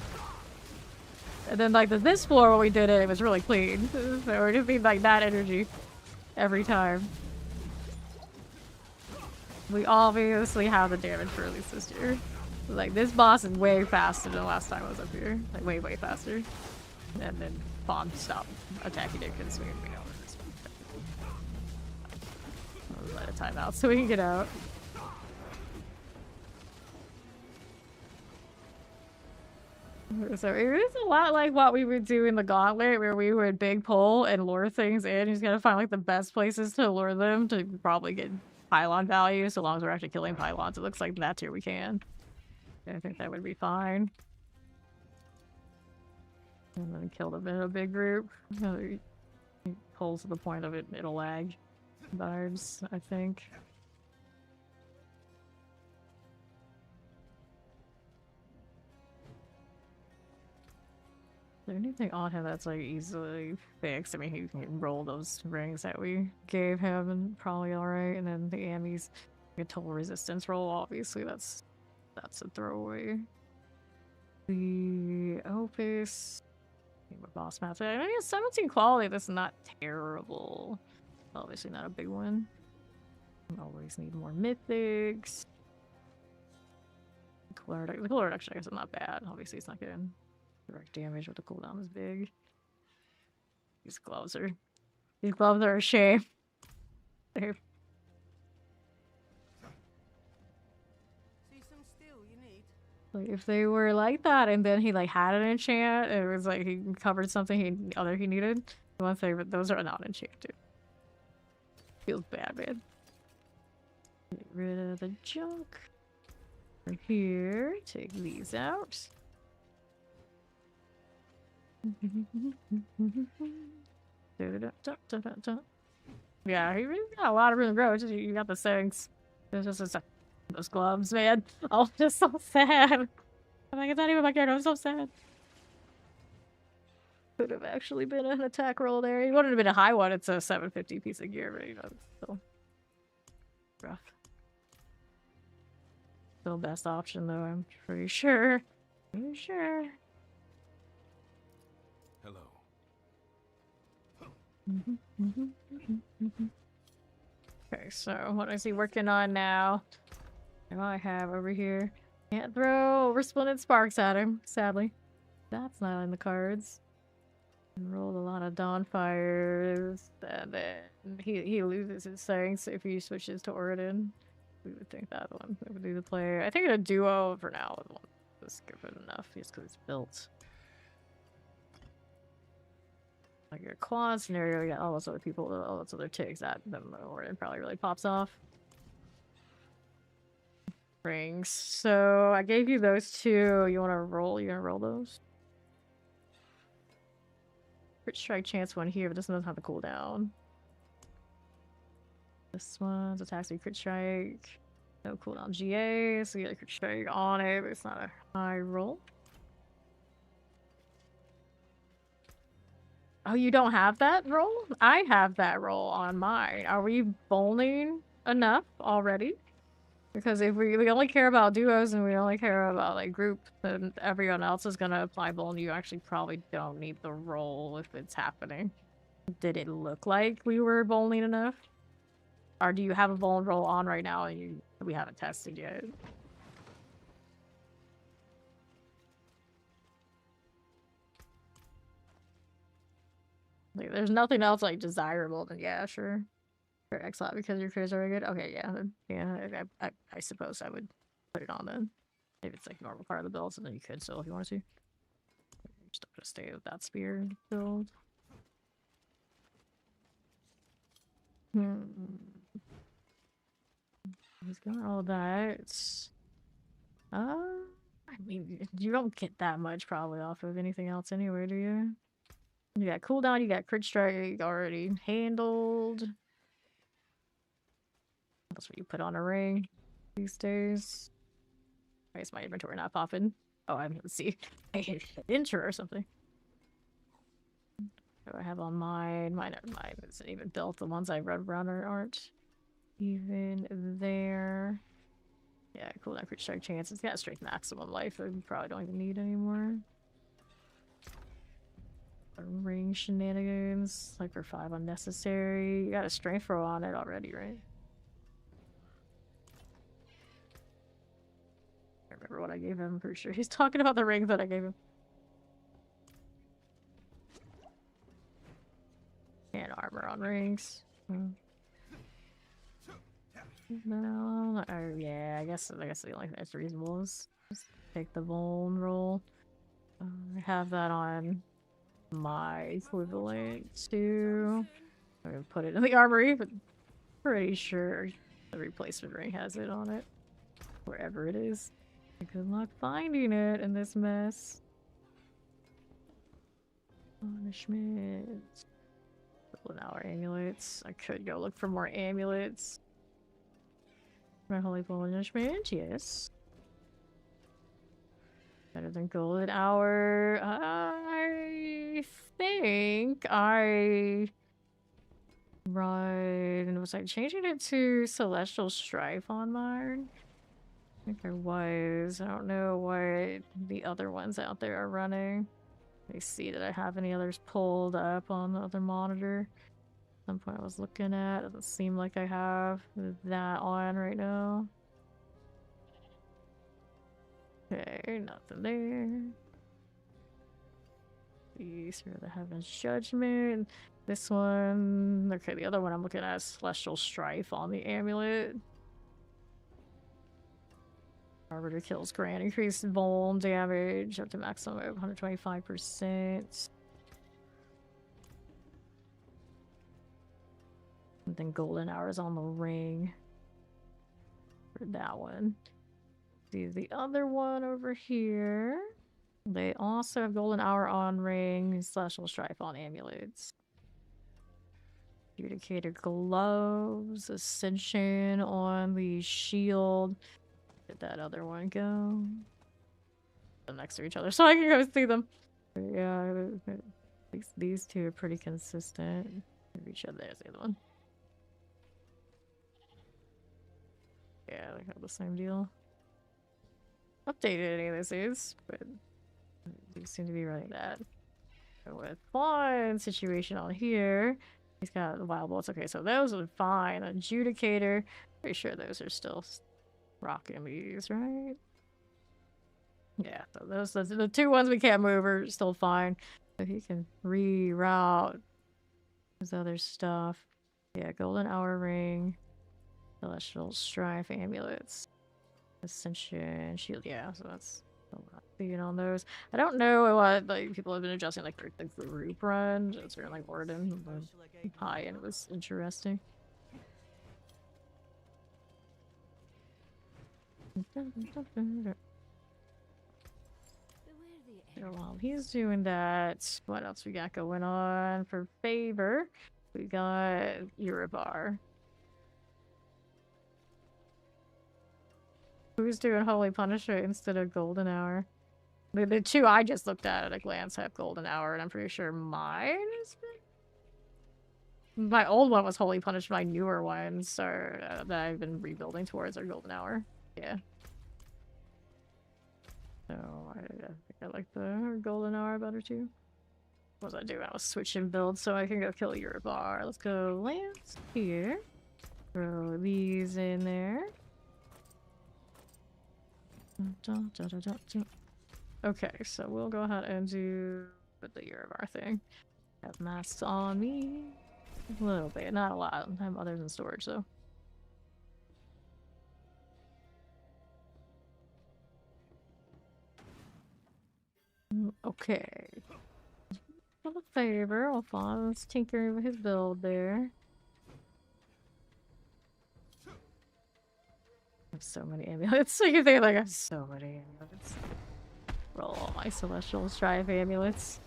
And then like this floor, when we did it, it was really clean. So we just need like that energy every time. We obviously have the damage for at least this year. Like this boss is way faster than the last time I was up here. Like way faster. And then Fawn stopped attacking it because we know this one. I'll let it time out so we can get out. So it is a lot like what we would do in the Gauntlet, where we would big pull and lure things in. You just gotta find like the best places to lure them to probably get pylon value, so long as we're actually killing pylons. It looks like that's here we can. I think that would be fine. And then kill them in a big group. It pulls to the point of it'll lag vibes, I think. Is there anything on him that's like easily fixed? I mean, he can roll those rings that we gave him and probably alright. And then the Amis, like a total resistance roll, obviously that's a throwaway. The Opus. Boss math. I mean, 17 quality, that's not terrible. Obviously not a big one. Always need more mythics. The color reduction, I guess, is not bad. Obviously it's not getting direct damage, but the cooldown is big. These gloves are a shame. They're like, if they were like that and then he like had an enchant, it was like he covered something he needed. Once those are not enchanted. Feels bad, man. Get rid of the junk. Right here, take these out. Yeah, he really got a lot of room to grow. You got the Sancts. It's just those gloves, man. Oh, just so sad. I'm like, it's not even my character. I'm so sad. Could have actually been an attack roll there. It wouldn't have been a high one. It's a 750 piece of gear, but you know, it's still rough. Still best option, though, I'm pretty sure. Pretty sure. Hello. Okay, so what is he working on now? What do I have over here? Can't throw resplendent sparks at him, sadly. That's not in the cards. Rolled a lot of Dawnfires, and then he loses his Sancts if he switches to Oridon. We would think that one would be the play. I think a duo for now is good enough just because it's built. Like a quad scenario, you got all those other people, all those other ticks that then Oridon probably really pops off. Rings. So I gave you those two. You wanna roll? You gonna roll those? Crit strike chance one here, but this one doesn't have the cooldown. This one's attacks with crit strike. No cooldown GA, so you get a crit strike on it, but it's not a high roll. Oh, you don't have that roll? I have that roll on mine. Are we bowling enough already? Because if we only care about duos and we only care about like group, then everyone else is gonna apply bowl and you actually probably don't need the roll if it's happening. Did it look like we were bowling enough? Or do you have a bowl and roll on right now and we haven't tested yet? Like, there's nothing else like desirable, then yeah, sure. For X-Lot because your crews are very good. Okay, yeah, then, yeah. I suppose I would put it on then. If it's like a normal part of the build, so then you could still if you want to. I'm still gonna stay with that spear build. He's got all that. I mean, you don't get that much probably off of anything else anyway, do you? You got cooldown, you got crit strike already handled. That's what you put on a ring these days. Why is my inventory not popping? Oh, let's see. I hit intro or something. What do I have on mine? Mine isn't even built. The ones I read around aren't even there. Yeah, cooldown crit strike chance. It's got straight maximum life that we probably don't even need anymore. Ring shenanigans. Like for 5 unnecessary. You got a strength throw on it already, right? I remember what I gave him. I'm pretty sure he's talking about the ring that I gave him. And armor on rings. No, yeah, I guess the only thing that's reasonable is just take the bone roll. I have that on my equivalent too. I'm gonna put it in the armory, but pretty sure the replacement ring has it on it. Wherever it is. Good luck finding it in this mess. Punishment. Couple of hour amulets. I could go look for more amulets. Holy punishment, yes. Better than golden hour. I think I run. Was I changing it to celestial strife on mine? I think I was. I don't know what the other ones out there are running. Let me see, did I have any others pulled up on the other monitor? At some point I was looking at. Doesn't seem like I have that on right now. Okay, nothing there. These are the Heaven's Judgment. This one. Okay, the other one I'm looking at is Celestial Strife on the amulet. Arbiter kills grant increased vuln damage up to maximum of 125%. And then golden hours on the ring for that one. See the other one over here. They also have golden hour on ring, celestial strife on amulets. Adjudicator gloves, ascension on the shield. Did that other one go? They're next to each other, so I can go see them. But yeah, these two are pretty consistent. Each other. There's the other one. Yeah, they have the same deal. Updated any of this is, but they seem to be running that. With one situation on here, he's got the wild bolts. Okay, so those are fine. Adjudicator, pretty sure those are still rocking these, right? Yeah, so those the two ones we can't move are still fine. So he can reroute his other stuff. Yeah, golden hour ring, celestial strife, amulets, ascension, shield. Yeah, so that's seeing on those. I don't know what like people have been adjusting like the group run. It's really like Warden high, and it was interesting. So while he's doing that, what else we got going on for favor? We got Uribar. Who's doing Holy Punishment instead of Golden Hour? The two I just looked at a glance have golden hour, and I'm pretty sure mine is. My old one was wholly punished. My newer ones are that I've been rebuilding towards are golden hour. Yeah. So I think I like the golden hour better too. What was I doing? I was switching builds so I can go kill your bar. Let's go lance here. Throw these in there. Okay, so we'll go ahead and do the year of our thing. Have masks on me. A little bit, not a lot. I have others in storage though. Okay. For the favor, Alphonse tinkering with his build there. I have so many amulets. So you think like I have so many amulets. Roll all my celestial strife amulets.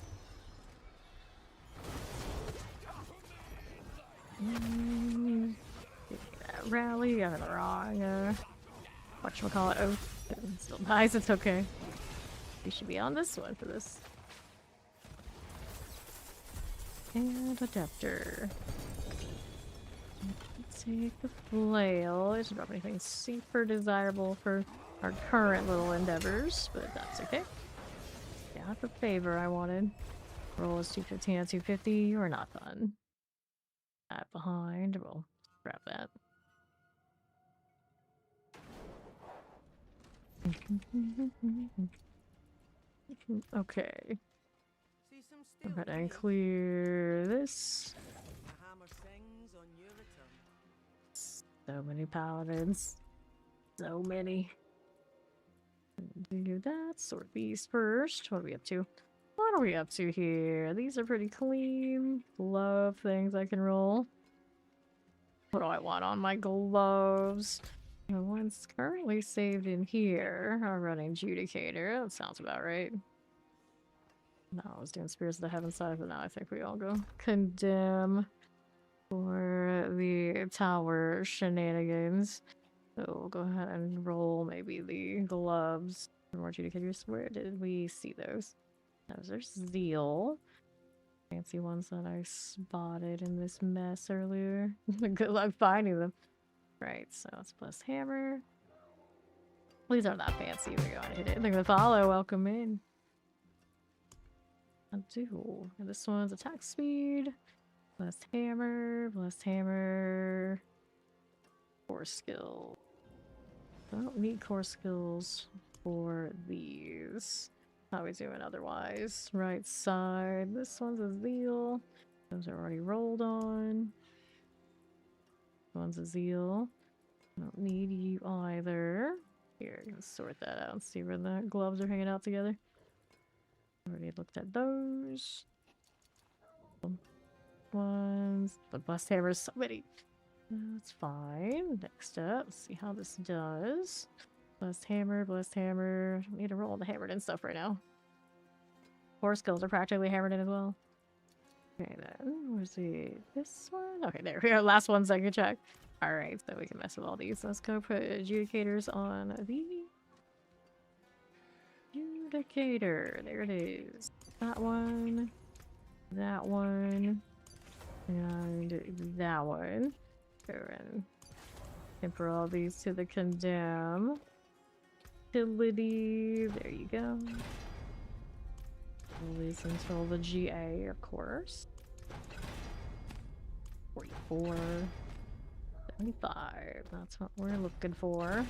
That rally, I'm in the wrong whatchamacallit oath. It still dies, it's okay. We should be on this one for this. And adapter. Take the flail. It doesn't drop anything super desirable for our current little endeavors, but that's okay. Got the favor I wanted. Roll is 215 out 250. You are not done. That behind. We'll grab that. Okay. Go ahead and clear this. So many paladins. So many. Do that. Sword beast first. What are we up to? What are we up to here? These are pretty clean. Glove things I can roll. What do I want on my gloves? The one's currently saved in here. Our running Judicator. That sounds about right. No, I was doing Spirits of the Heaven side, but now I think we all go Condemn for the tower shenanigans. So we'll go ahead and roll maybe the gloves. More Judicators. Where did we see those? Those are Zeal. Fancy ones that I spotted in this mess earlier. Good luck finding them. Right, so it's plus hammer. These aren't that fancy. We're going to hit it. Look at the follow. Welcome in. I do. And this one's attack speed. Plus hammer. Plus hammer. Core skill. I don't need core skills for these. How are we doing otherwise? Right side. This one's a Zeal. Those are already rolled on. One's a Zeal. I don't need you either. Here, I can sort that out and see where the gloves are hanging out together. Already looked at those. Ones. The bust hammer's so many. That's fine. Next up, let's see how this does. Blessed hammer, blessed hammer. I don't need to roll the hammered in stuff right now. Core skills are practically hammered in as well. Okay then, where's this one? Okay, there we go. Last ones I can check. Alright, so we can mess with all these. Let's go put adjudicators on the adjudicator. There it is. That one, and that one. Go and temper all these to the condemn. Utility. There you go. All these until the GA, of course. 44. 75. That's what we're looking for.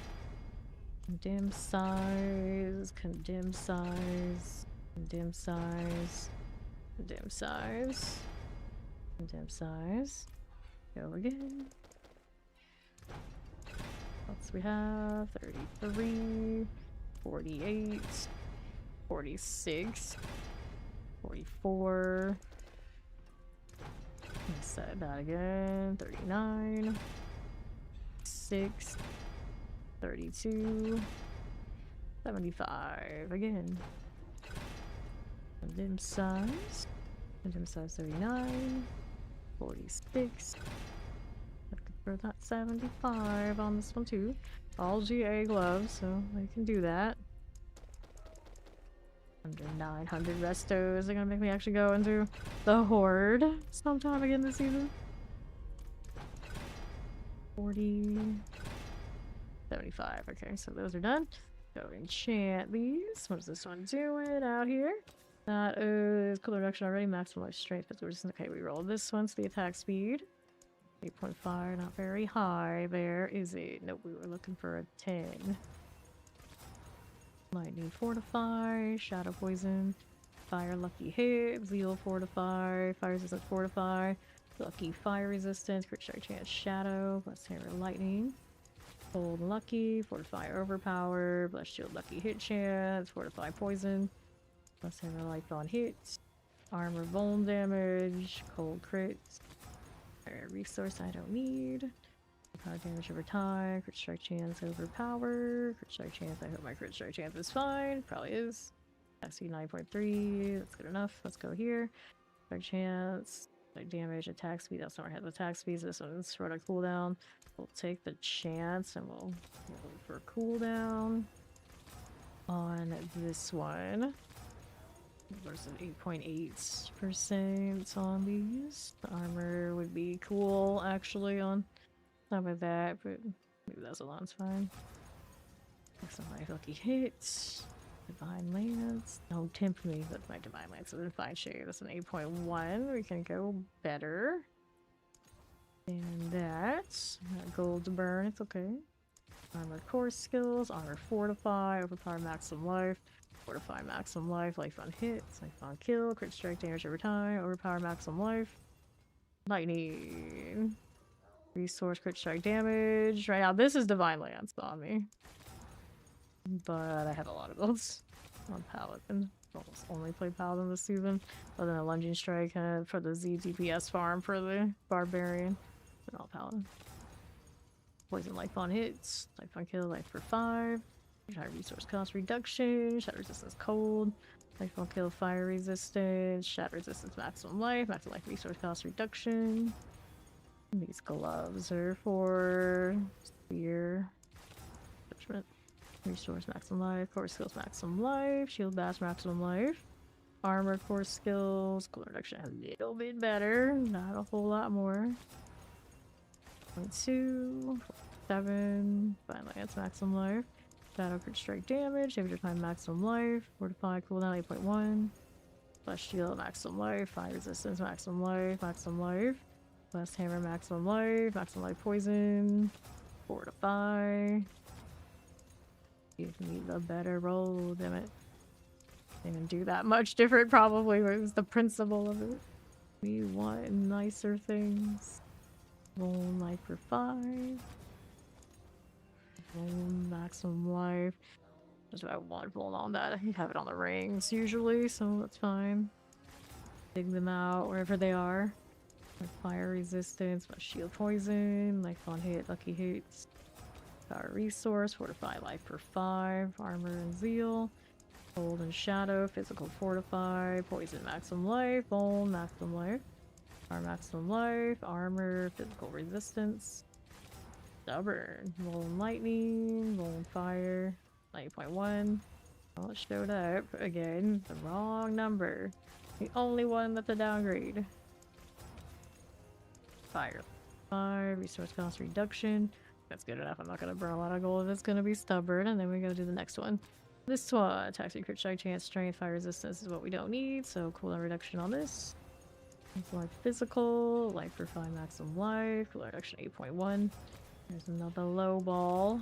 Condemn size. Condemn size. Condemn size. Condemn size. Condemn size. Go again. What else we have? 33. 48. 46. 44. Let's set that again. 39. 6. 32. 75 again. Condemn size. Condemn size 39. 46. Looking for that 75 on this one too. All GA gloves, so I can do that. Under 900 restos are gonna make me actually go into the Horde sometime again this season. 40, 75. Okay, so those are done. Go enchant these. What's this one doing out here? That is color reduction already. Maximum life strength. But we're just okay. We roll this one. So the attack speed 8.5, not very high. There is it. Nope, we were looking for a 10. Lightning fortify, shadow poison, fire lucky hit, zeal fortify, fire resistance fortify, lucky fire resistance, crit strike chance shadow, blessed hammer lightning, cold lucky, fortify overpower, blessed shield lucky hit chance, fortify poison, blessed hammer life on hits, armor vuln damage, cold crits, fire resource I don't need. Power damage over time, crit strike chance overpower, crit strike chance, I hope my crit strike chance is fine, probably is. XP 9.3, that's good enough, let's go here. Strike chance, like damage, attack speed, that's not has attack speed, so this one's short on cooldown. We'll take the chance and we'll go for cooldown on this one. Versus 8.8% on these. The armor would be cool actually on some of that, but maybe that's alon's fine. Some of my lucky hits. Divine Lance. Don't tempt me, but my Divine Lance is in fine shape. That's an 8.1. We can go better. And that. Gold to burn, it's okay. Armor core skills, armor fortify, overpower maximum life, fortify maximum life, life on hits, life on kill, crit strike damage over time, overpower maximum life. Lightning. Resource crit strike damage. Right now, this is Divine Lance on me. But I have a lot of builds on Paladin. Almost only played Paladin this season. Other than a lunging strike for the Z DPS farm for the Barbarian. But all Paladin. Poison life on hits. Life on kill, life for 5. High resource cost reduction. Shatter resistance cold. Life on kill, fire resistance. Shatter resistance maximum life resource cost reduction. These gloves are for spear. Judgment. Resource maximum life. Core skills maximum life. Shield bash maximum life. Armor core skills. Cool reduction a little bit better. Not a whole lot more. 0.2. 7. Fine Lance maximum life. Shadow crit strike damage. Damage time maximum life. Fortify cooldown 8.1. Flesh shield maximum life. Fire resistance maximum life. Maximum life. Blast hammer maximum life poison, fortify. Give me the better roll, damn it. Didn't do that much different probably, but it was the principle of it. We want nicer things. Roll life for 5. Roll maximum life. That's what I want roll on that. I have it on the rings usually, so that's fine. Dig them out wherever they are. My fire resistance, my shield poison, life on hit, lucky hits, power resource, fortify life for 5, armor and zeal, cold and shadow, physical fortify, poison maximum life, bone maximum life, maximum life, armor, physical resistance, stubborn, rolling lightning, rolling fire, 9.1. Well, it showed up again, the wrong number, the only one that's a downgrade. Fire. 5, resource cost reduction. That's good enough. I'm not gonna burn a lot of gold if it's gonna be stubborn, and then we gotta do the next one. This one, attack speed, crit strike chance, strength, fire resistance is what we don't need, so cooldown reduction on this. It's like physical, life for 5 maximum life, cooldown reduction 8.1. There's another low ball.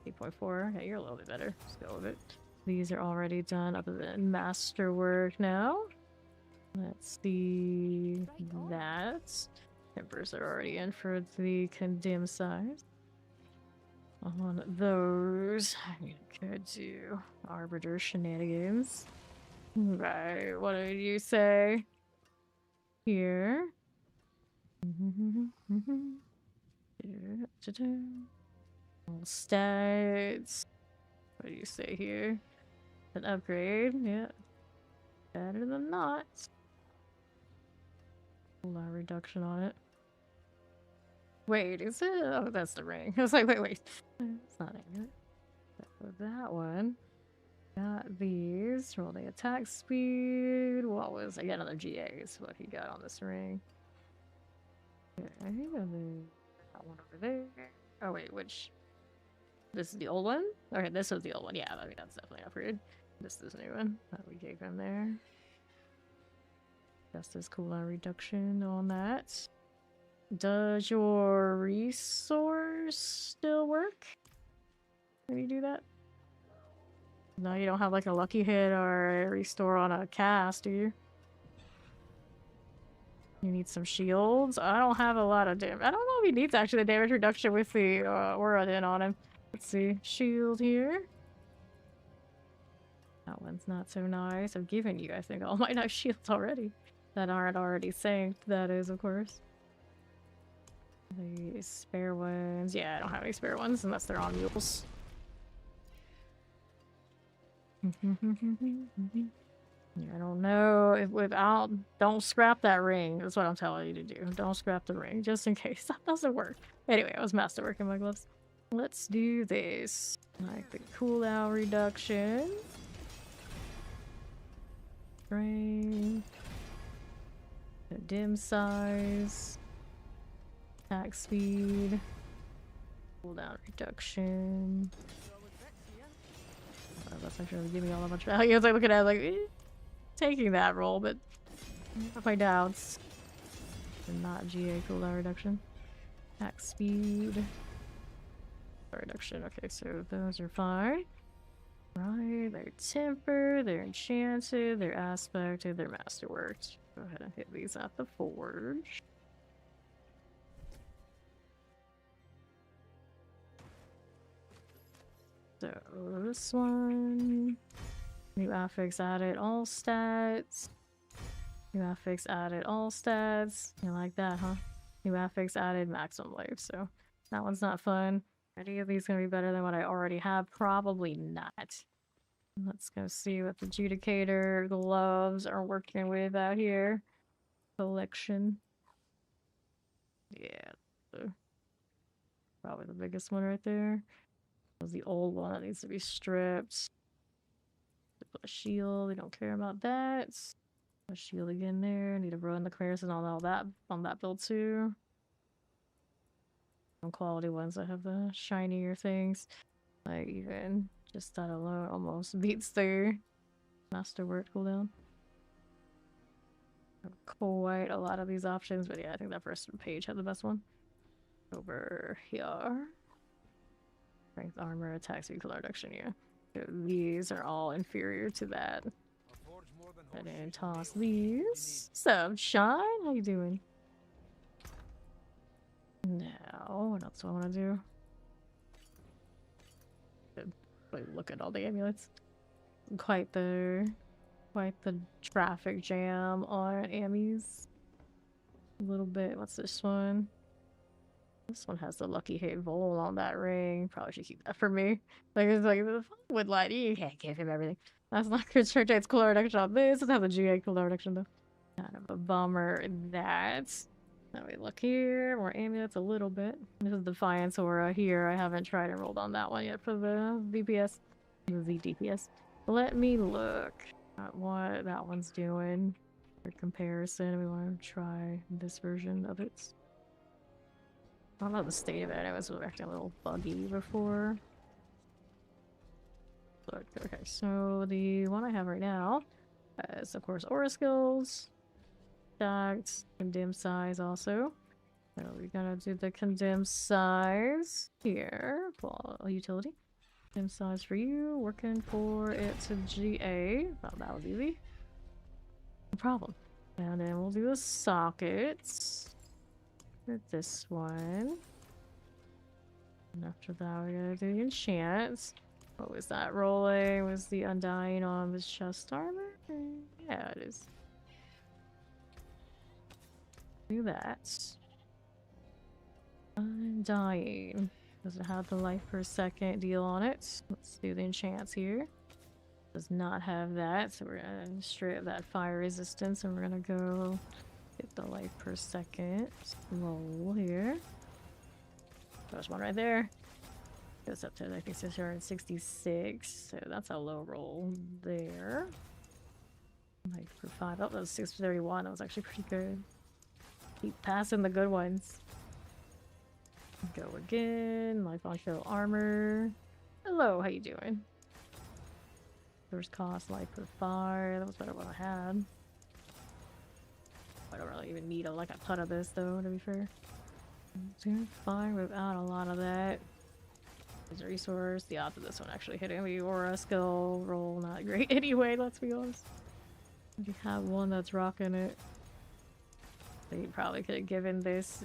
8.4. Yeah, you're a little bit better. Let's go with it. These are already done other than masterwork now. Let's see that. Tempers are already in for the condemn size. On those, I could do arbiter shenanigans. Right, what did you say? Here. Stats. What do you say here? An upgrade, yeah. Better than not. A lot reduction on it. Wait, is it? Oh, that's the ring. I was like, wait. It's not it. That one. Got these. Roll the attack speed. What was I got another GA is what he got on this ring. Okay, and then that one over there. Oh wait, which this is the old one? Okay, this was the old one. Yeah, I mean that's definitely upgraded. This is the new one that we gave him there. Justice cooldown reduction on that. Does your resource still work? Can you do that? No, you don't have like a lucky hit or a restore on a cast, do you? You need some shields. I don't have a lot of damage. I don't know if he needs actually the damage reduction with the aura in on him. Let's see. Shield here. That one's not so nice. I've given you, I think, all my nice shields already. That aren't already synced, that is, of course. The spare ones. Yeah, I don't have any spare ones unless they're on mules. I don't know if without. Don't scrap that ring. That's what I'm telling you to do. Don't scrap the ring, just in case that doesn't work. Anyway, I was masterworking my gloves. Let's do this. Like the cooldown reduction. Frame. The dim size. Attack speed. Cooldown reduction. That's actually gonna give me all that much value. I was like looking at it, like taking that roll, but I have my doubts. And not GA cooldown reduction. Attack speed. Reduction. Okay, so those are fine. Right, they're temper, they're enchanted, they're aspected, they're masterworked. Go ahead and hit these at the forge. So this one, new affix added all stats. New affix added all stats. You like that, huh? New affix added maximum life. So that one's not fun. Any of these gonna be better than what I already have? Probably not. Let's go see what the Judicator gloves are working with out here. Collection. Yeah, probably the biggest one right there. Was the old one that needs to be stripped. Put a shield, we don't care about that. A shield again there. Need to run the comparison on all that on that build too. Some quality ones that have the shinier things. Like even just that alone almost beats their masterwork cooldown. Quite a lot of these options, but yeah, I think that first page had the best one. Over here. Strength, armor, attack, speed, cooldown reduction, yeah. So these are all inferior to that. And then toss these. Sup, Sean? How you doing? Now, what else do I want to do? Like, look at all the amulets. Quite the traffic jam on Ammies. A little bit. What's this one? This one has the lucky hit vol on that ring. Probably should keep that for me. Like it's like the wood light. You can't give him everything. That's not good. It's cooler reduction on this. Doesn't have the GA cooler reduction though. Kind of a bummer. That. Now we look here. More amulets a little bit. This is Defiance Aura here. I haven't tried and rolled on that one yet for the DPS. The DPS. Let me look at what that one's doing for comparison. We want to try this version of it. I don't know the state of it. It was acting a little buggy before. Look, okay, so the one I have right now is, of course, aura skills, stacked, condemned size also. So we're gonna do the condemned size here. Well, utility. Condemned size for you. Working for it to GA. Well, that was easy. No problem. And then we'll do the sockets. This one. And after that, we're gonna do the enchants. What was that rolling? Was the Undying on the chest armor? Yeah, it is. Do that. Undying. Does it have the life per second deal on it? Let's do the enchants here. Does not have that, so we're gonna strip that fire resistance and we're gonna go get the life per second roll here. There's one right there. Goes up to, I think, 666. So that's a low roll there. Like for 5. Oh, that was 631. That was actually pretty good. Keep passing the good ones. Go again. Life on show armor. Hello, how you doing? First cost, life for 5. That was better than what I had. I don't really even need like a ton of this though, to be fair. Doing fine without a lot of that. There's a resource. The odds of this one actually hitting the aura skill roll not great anyway, let's be honest. If you have one that's rocking it, then you probably could have given this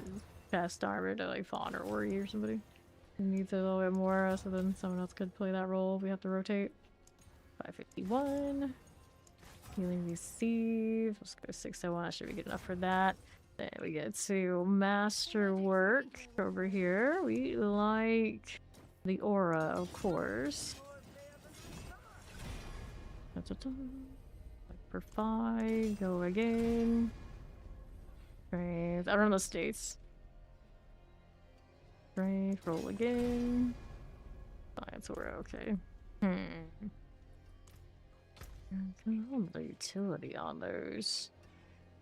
chest armor to like Fawn or Ori or somebody who needs a little bit more, so then someone else could play that role. We have to rotate. 551. Healing receive. Let's go 601. That should be good enough for that. Then we get to Masterwork over here. We like the aura, of course. For 5. Go again. Strength. I don't know the states. Strength. Roll again. Science aura. Okay. The utility on those.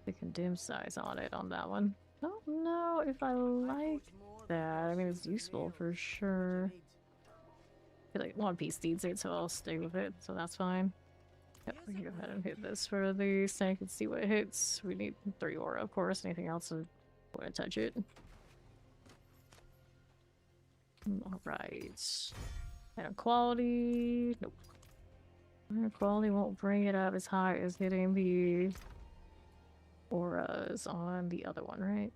The condemned size on it on that one. I don't know if I like that. I mean, it's useful for sure. I feel like One Piece needs it, so I'll stay with it, so that's fine. Yep, we can go ahead and hit this for the Sanct and see what it hits. We need 3 aura, of course. Anything else, I wouldn't touch it. Alright. And quality. Nope. Quality won't bring it up as high as hitting the auras on the other one, right?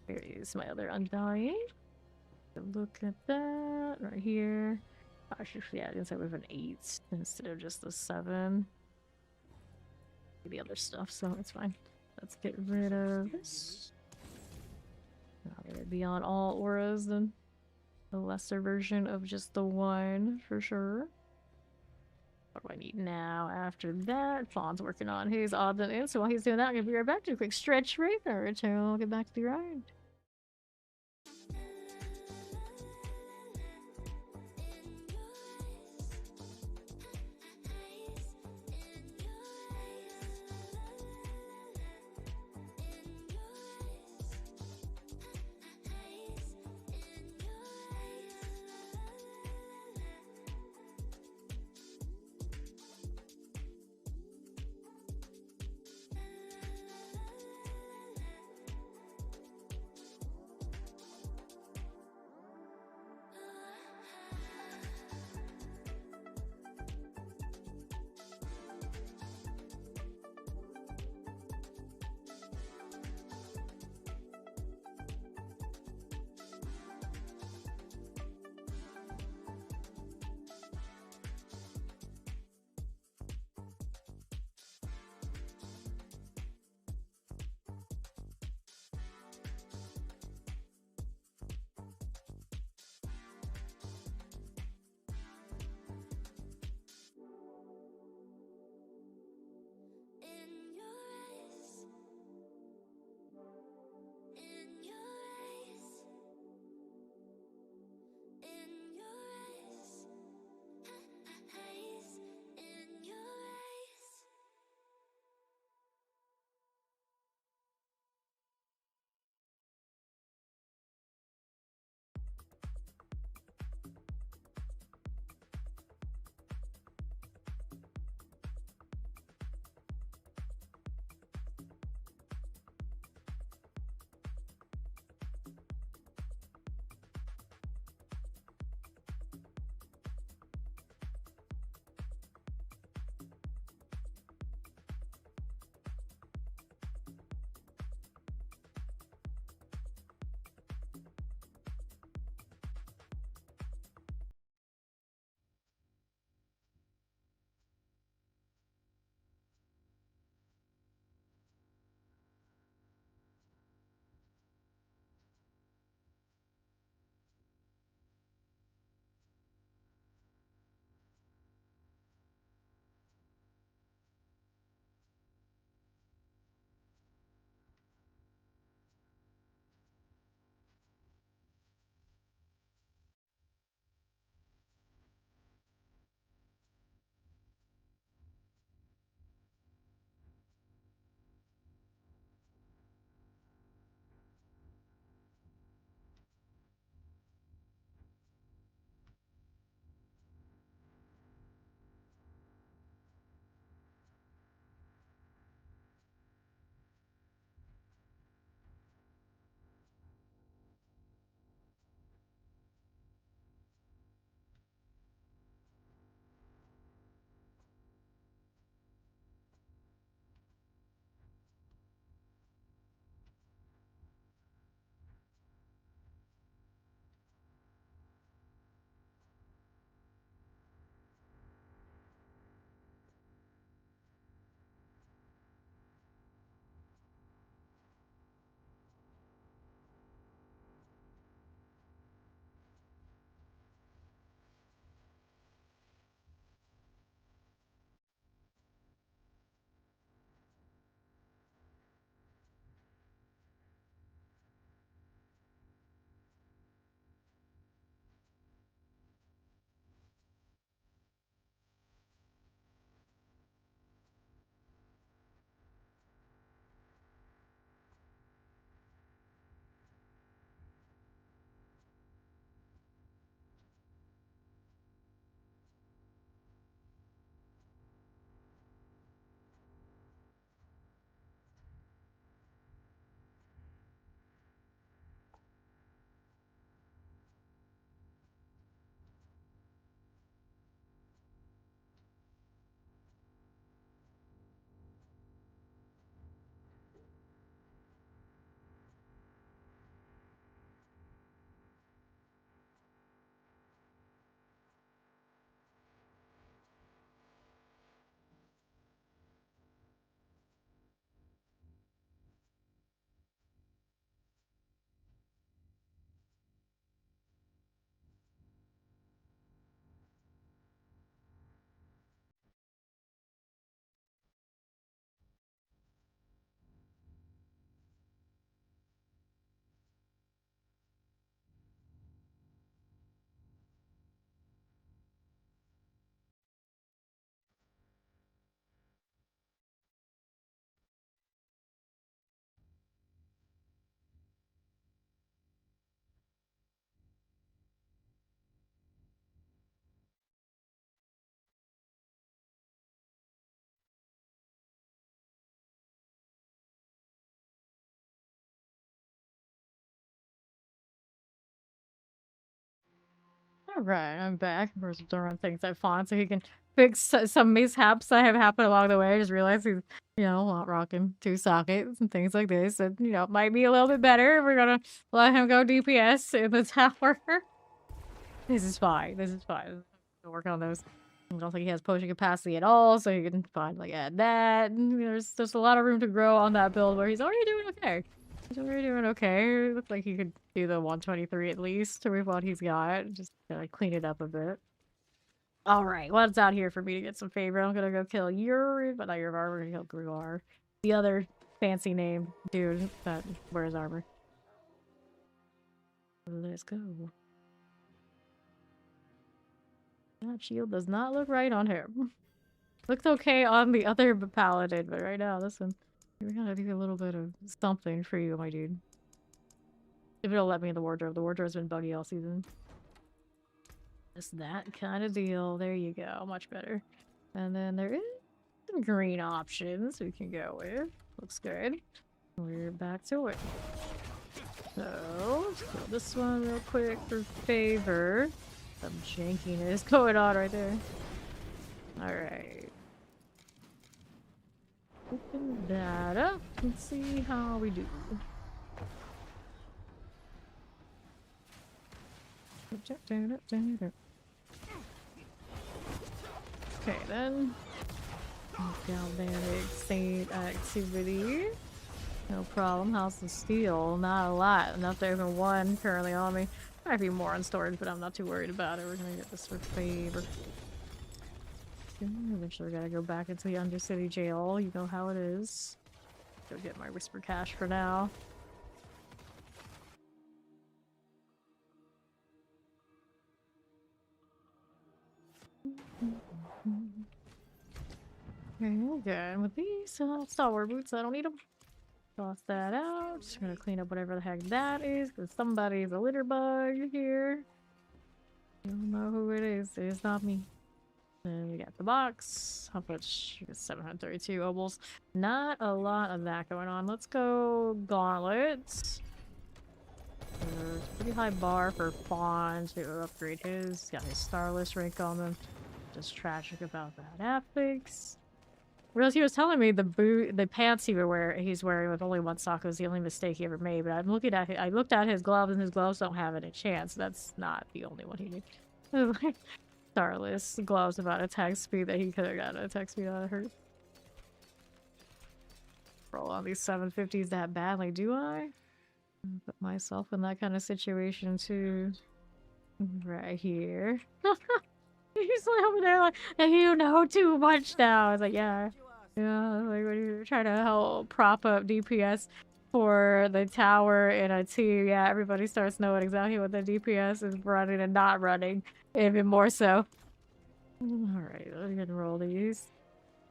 Here is my other Undying. Look at that right here. I should add inside with an 8 instead of just the 7. The other stuff, so it's fine. Let's get rid of this. I'm gonna be on all auras then. The lesser version of just the one for sure. What do I need now after that? Fawn's working on his odds and ends, so while he's doing that, I'm gonna be right back to a quick stretch break, and return. I'll get back to the ride. Alright, I'm back. Of course, I'm throwing things at Fawn so he can fix some mishaps that have happened along the way. I just realized he's, not rocking 2 sockets and things like this. And, it might be a little bit better if we're gonna let him go DPS in the tower. This is fine. This is fine. We'll work on those. I don't think he has potion capacity at all, so you can find, add that. And there's a lot of room to grow on that build where he's already doing okay. He's already doing okay. Looks like he could do the 123 at least with what he's got. Just gotta clean it up a bit. Alright, what's out here for me to get some favor? I'm gonna go kill Yuri, but not your armor. We're gonna kill Grigar. The other fancy name dude that wears armor. Let's go. That shield does not look right on him. Looks okay on the other paladin, but right now, this one, we're gonna do a little bit of something for you, my dude. If it'll let me in the wardrobe. The wardrobe's been buggy all season. Just that kind of deal. There you go. Much better. And then there is some green options we can go with. Looks good. We're back to it. So, let's kill this one real quick for favor. Some jankiness going on right there. Alright. Open that up and see how we do. Okay then. Galvanic Saint activity. No problem. House of Steel. Not a lot. Enough to open 1 currently on me. Might be more in storage, but I'm not too worried about it. We're gonna get this for favor. Eventually we gotta go back into the Undercity jail. You know how it is. Go get my Whisper Cash for now. Okay, good. And with these Stalwart boots, I don't need them. Toss that out. Just gonna clean up whatever the heck that is, because somebody's a litter bug here. I don't know who it is. It is not me. Then we got the box. How much? 732 obols. Not a lot of that going on. Let's go gauntlets. There's a pretty high bar for Fawn to upgrade his. He's got his starless rank on them. Just tragic about that affix. Whereas he was telling me the pants he's wearing with only 1 sock was the only mistake he ever made. But I looked at his gloves and his gloves don't have any chance. That's not the only one he made. Starless gloves about attack speed that he could have got attack speed out of her. Roll on these 750s that badly, do I? Put myself in that kind of situation too. Right here. He's like over there like, you know too much now. I was like, yeah. Yeah, like when you're trying to help prop up DPS for the tower in a team, yeah, everybody starts knowing exactly what the DPS is running and not running. Even more so. Alright, let me get to roll these.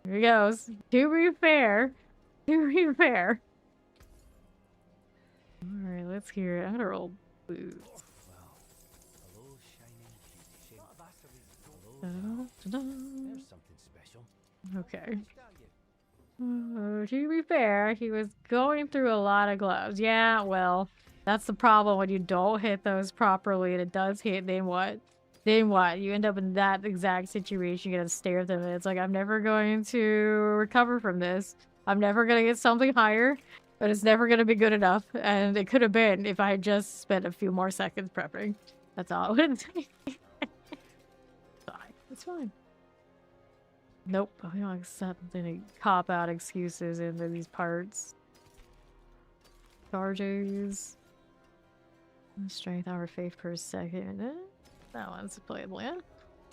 Here he goes. To be fair. Alright, let's hear it. I'm gonna roll boots. There's something special. Okay. To be fair, he was going through a lot of gloves. Yeah, well, that's the problem when you don't hit those properly and it does hit, then what? Then what? You end up in that exact situation. You gotta stare at them and it's like, I'm never going to recover from this. I'm never gonna get something higher, but it's never gonna be good enough. And it could have been if I had just spent a few more seconds prepping. That's all it would take. It's fine. Nope, I don't accept any cop-out excuses in these parts. Charges. Strength hour faith per second. That one's playable, yeah?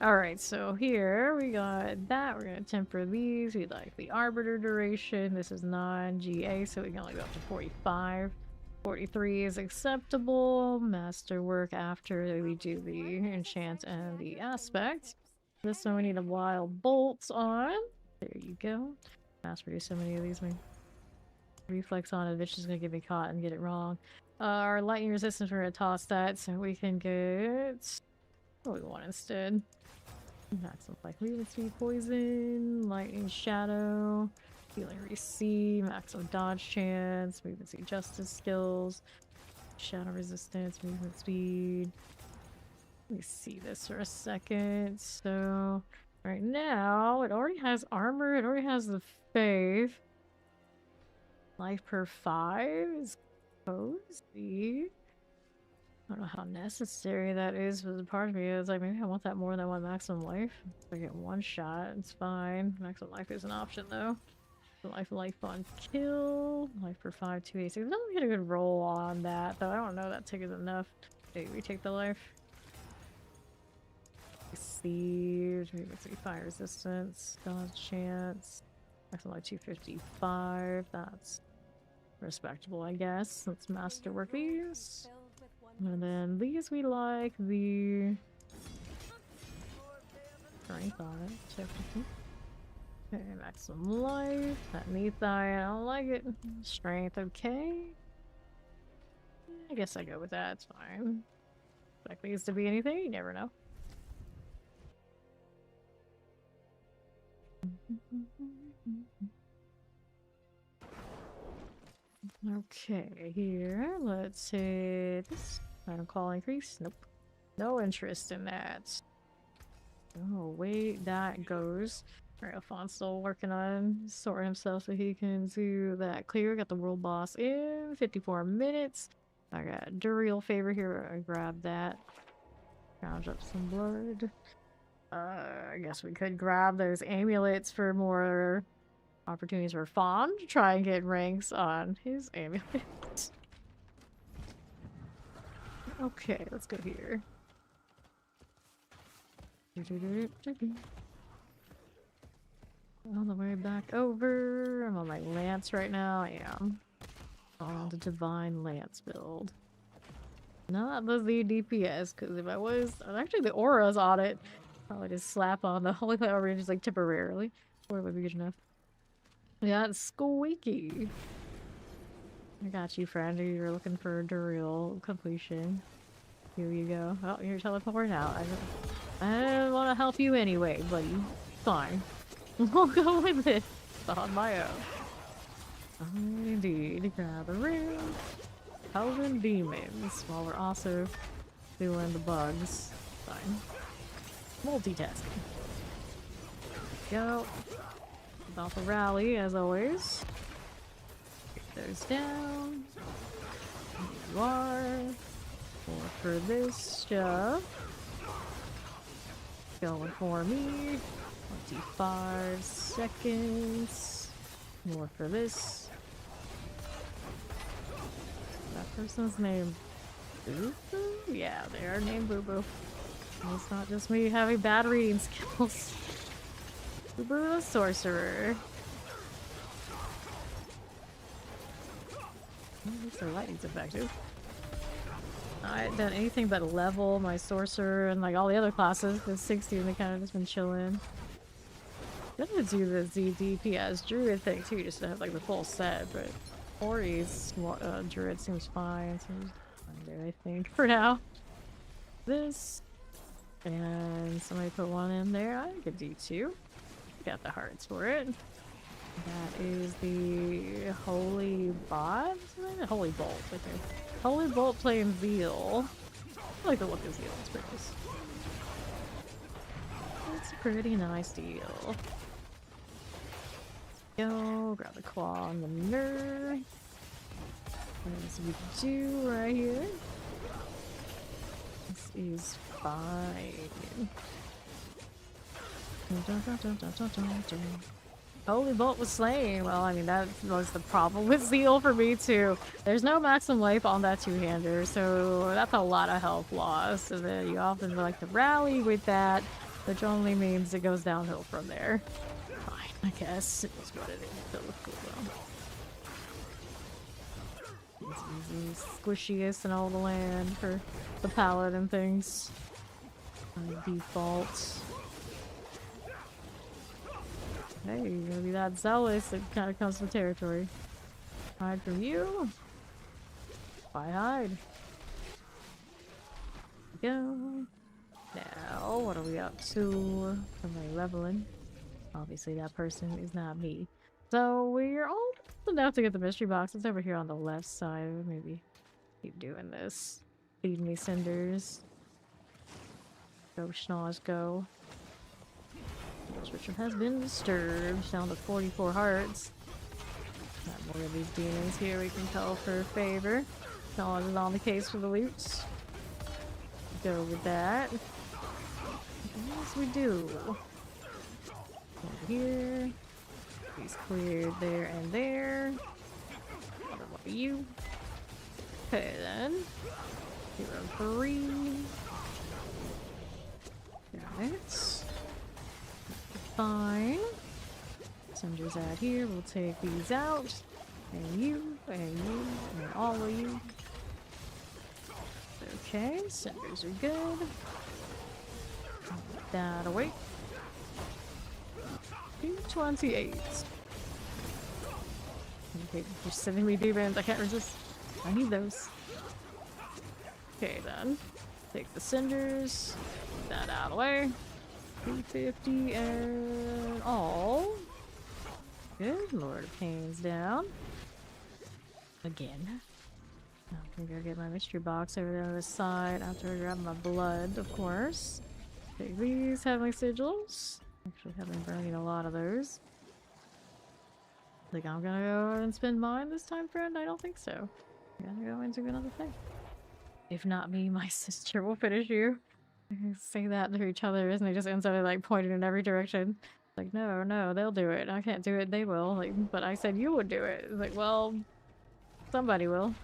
Alright, so here we got that. We're gonna temper these. We like the Arbiter duration. This is non-GA, so we can only go up to 45. 43 is acceptable. Masterwork after we do the enchant and the aspect. This one we need a wild bolts on. There you go. Mass produce so many of these. My reflex on it, it's just gonna get me caught and get it wrong. Our lightning resistance, we're gonna toss that so we can get what we want instead. Maximum likelihood to poison, lightning shadow, healing receive, maximum dodge chance, movement speed justice skills, shadow resistance, movement speed. Let me see this for a second. So, right now, it already has armor, it already has the faith. Life per 5 is cozy. I don't know how necessary that is, but the part of me is like, maybe I want that more than one maximum life. If I get one shot, it's fine. Maximum life is an option though. Life on kill. Life per 5, 286. I'm not get a good roll on that, though. I don't know that tick is enough. Maybe we take the life. Received. Maybe let's see. Fire resistance. Dodge chance. Maximum life 255. That's respectable, I guess. Let's masterwork these. And then these we like. The strength on it. Technically. Okay, maximum life. That knee thigh, I don't like it. Strength, okay. I guess I go with that, it's fine. Expect these to be anything, you never know. Okay, here, let's hit this. Item call increase. Nope. No interest in that. Oh, wait, that goes. Alright, Alphonse still working on sorting himself so he can do that clear. Got the world boss in 54 minutes. I got Duriel favor here. I grabbed that. Scrounge up some blood. I guess we could grab those amulets for more opportunities for Fawn to try and get ranks on his amulet. Okay, let's go here. On the way back over. I'm on my lance right now. I am on the divine lance build. Not the Z DPS, because if I was actually the auras on it, probably just slap on the holy power range just like temporarily. Or it would be good enough. Yeah, it's squeaky. I got you, friend. You're looking for Duriel completion. Here you go. Oh, you're teleporting out. I don't want to help you anyway, buddy. Fine. We'll go with it on my own. Indeed, grab a ring. Helvin demons while we're also doing the bugs. Fine. Multitasking. Go. About the rally as always. Get those down. Here you are. More for this stuff. Going for me. 25 seconds. More for this. That person's name Boo Boo? Yeah, they are named Boo Boo. It's not just me having bad reading skills. Boo Boo the sorcerer. So lightning's effective. I haven't done anything but level my sorcerer and like all the other classes with 60 and they kind of just been chilling. I'm gonna do the ZDPS druid thing too, just to have like the full set, but Ori's druid seems fine. Seems fine there, I think, for now. This. And somebody put one in there. I could do two. Got the hearts for it. That is the Holy Bot? Holy Bolt, I think. Holy Bolt playing Zeal. I like the look of Zeal, it's pretty nice. It's a pretty nice deal. Go, grab the claw on the nerve. As we do right here. This is fine. Holy Bolt was slain. Well, I mean, that was the problem with Zeal for me, too. There's no maximum life on that two-hander, so that's a lot of health loss. And then you often like to rally with that, which only means it goes downhill from there. Fine, I guess. It is what it is. It looks cool, though. It's easy, squishiest in all the land for the Paladin things. By default. Hey, you're gonna be that zealous, it kind of comes with territory. Hide from you? Why hide? Go. Now, what are we up to? Somebody leveling. Obviously, that person is not me. So, we're all enough to get the mystery box. It's over here on the left side. Maybe keep doing this. Feed me cinders. Go, schnoz, go. This ritual has been disturbed. Down to 44 hearts. Got more of these demons here we can call for favor. Schnoz is on the case for the loots. Go with that. Yes, we do. Over here. He's cleared there and there. What about you? Okay then. 03. Got it. Fine. Cinders out here. We'll take these out. And you, and all of you. Okay, cinders are good. Put that away. 228. Okay, you're sending me demons. I can't resist. I need those. Okay then. Take the cinders. Put that out of the way. 250 and all. Good. Lord of Pain's down. Again. I'm gonna go get my mystery box over there on the side after I grab my blood, of course. Take these heavenly sigils. Actually, have been burning a lot of those. Think I'm gonna go and spend mine this time, friend? I don't think so. I'm gonna go into another thing. If not me, my sister will finish you. Say that to each other, isn't it? Just instantly like pointing in every direction. Like, no, no, they'll do it. I can't do it, they will. Like, but I said you would do it. It's like, well, somebody will.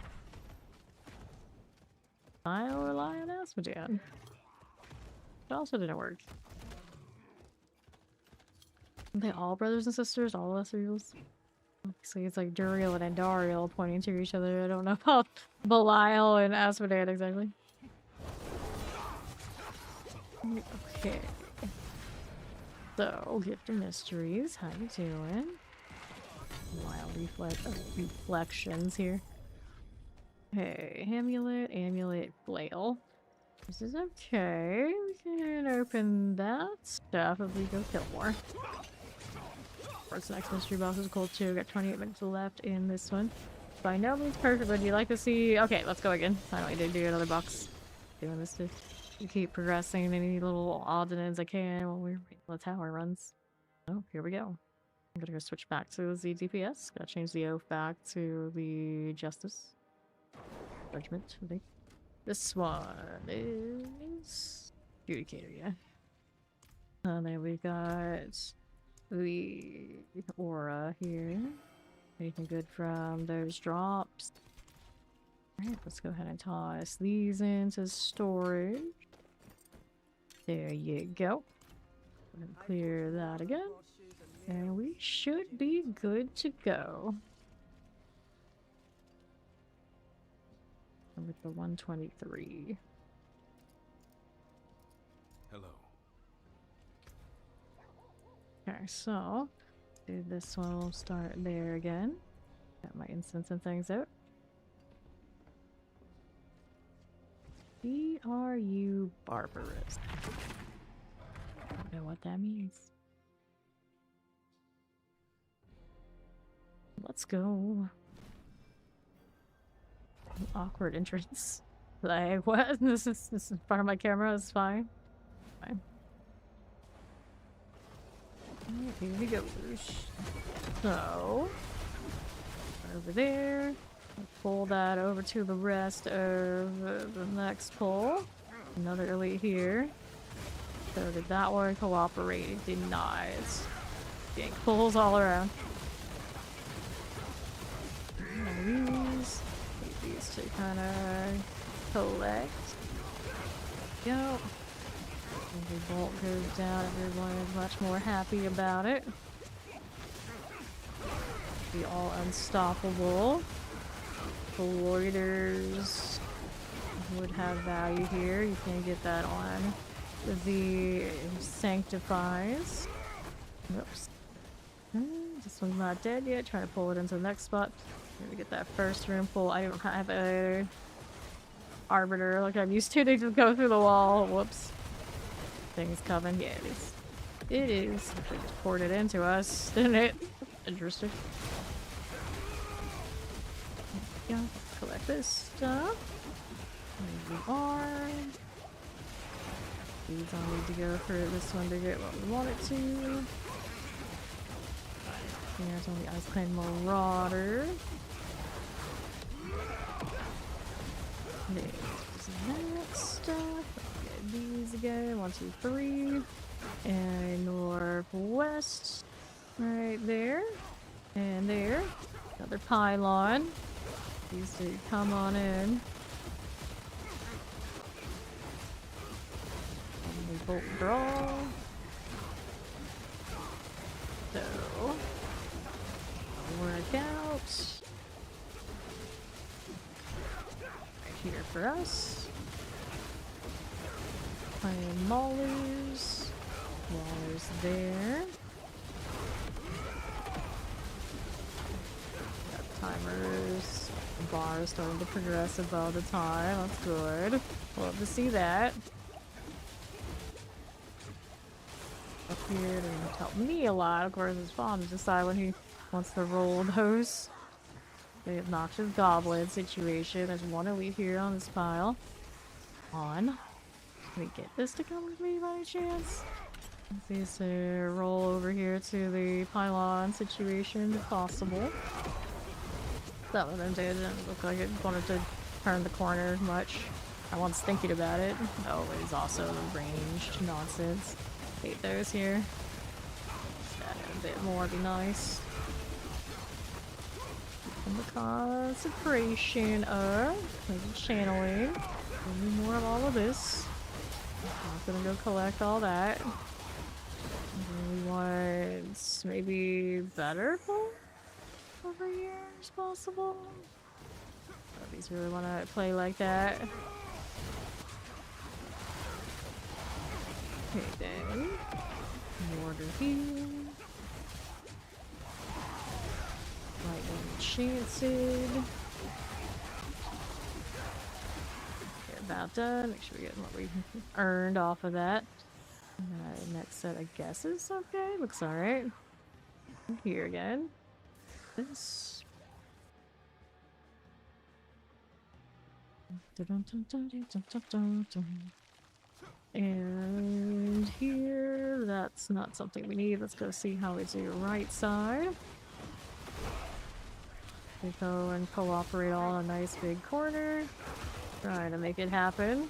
I'll rely on Asmodean. It also didn't work. Are they all brothers and sisters? All Lesriels? Obviously, it's like Duriel and Andariel pointing to each other. I don't know about Belial and Asmodean exactly. Okay. So, Gift of Mysteries. How you doing? Wild reflections here. Hey, amulet, flail. This is okay. We can open that stuff if we go kill more. Of course, the next mystery boss is cool too. Got 28 minutes left in this one. By no means perfect, but do you like to see... Okay, let's go again. I don't need to do another box. Doing this to keep progressing any little odds and ends I can while we're waiting the tower runs. Oh, here we go. I'm gonna go switch back to the DPS. Gotta change the oath back to the Justice. Judgment, I think. This one is Judicator, yeah. And then we got the aura here. Anything good from those drops? Alright, let's go ahead and toss these into storage. There you go. And clear that again. And we should be good to go. With the 123. Hello. Okay, so do this one. We'll start there again. Got my instance and things out. Are you barbarous? I don't know what that means. Let's go. Awkward entrance. Like, what? This is in front of my camera, it's fine. Fine. Alright, here we go. So, over there. Pull that over to the rest of the next pull. Another elite here. So did that one cooperate? It did not. Gank pulls all around. These to kind of collect. Go. Every bolt goes down. Everyone is much more happy about it. Be all unstoppable. Loiters would have value here. You can get that on the Sanctifies. Oops. This one's not dead yet. Trying to pull it into the next spot. Gonna get that first room full. I don't have a arbiter like I'm used to. They just go through the wall. Whoops. Thing's coming. Yeah, it is. It is. They just poured it into us, didn't it? Interesting. Yeah, collect this stuff. There we are. We don't need to go for this one to get what we want it to. Here's on the Ice Clan Marauder. There's that stuff. Get these again. 1, 2, 3. And northwest. Right there. And there. Another pylon. These two come on in. And we bolt draw. So work out. Right here for us. Playing Maulers. Maulers there. Got timers. The bar is starting to progress above the time. That's good. Love to see that. Up here to help me a lot. Of course, it's fun to decide when he wants to roll those. The obnoxious goblin situation. There's one elite here on this pile. On. Can we get this to come with me by any chance? Let's see, so roll over here to the pylon situation if possible. That one didn't look like it wanted to turn the corner much. I was thinking about it. Oh, it is also ranged nonsense. Hate those here. Add a bit more would be nice. And the consecration of channeling. We need more of all of this. I'm gonna go collect all that. We want maybe better pull over here as possible. These really want to play like that. Okay, then. Mortar here. Lightning Enchanted. Okay, about done. Make sure we get what we earned off of that. Next set, I guess, is okay. Looks alright. Here again. This. And here, that's not something we need. Let's go see how we do right side. We go and cooperate all in a nice big corner. Trying to make it happen.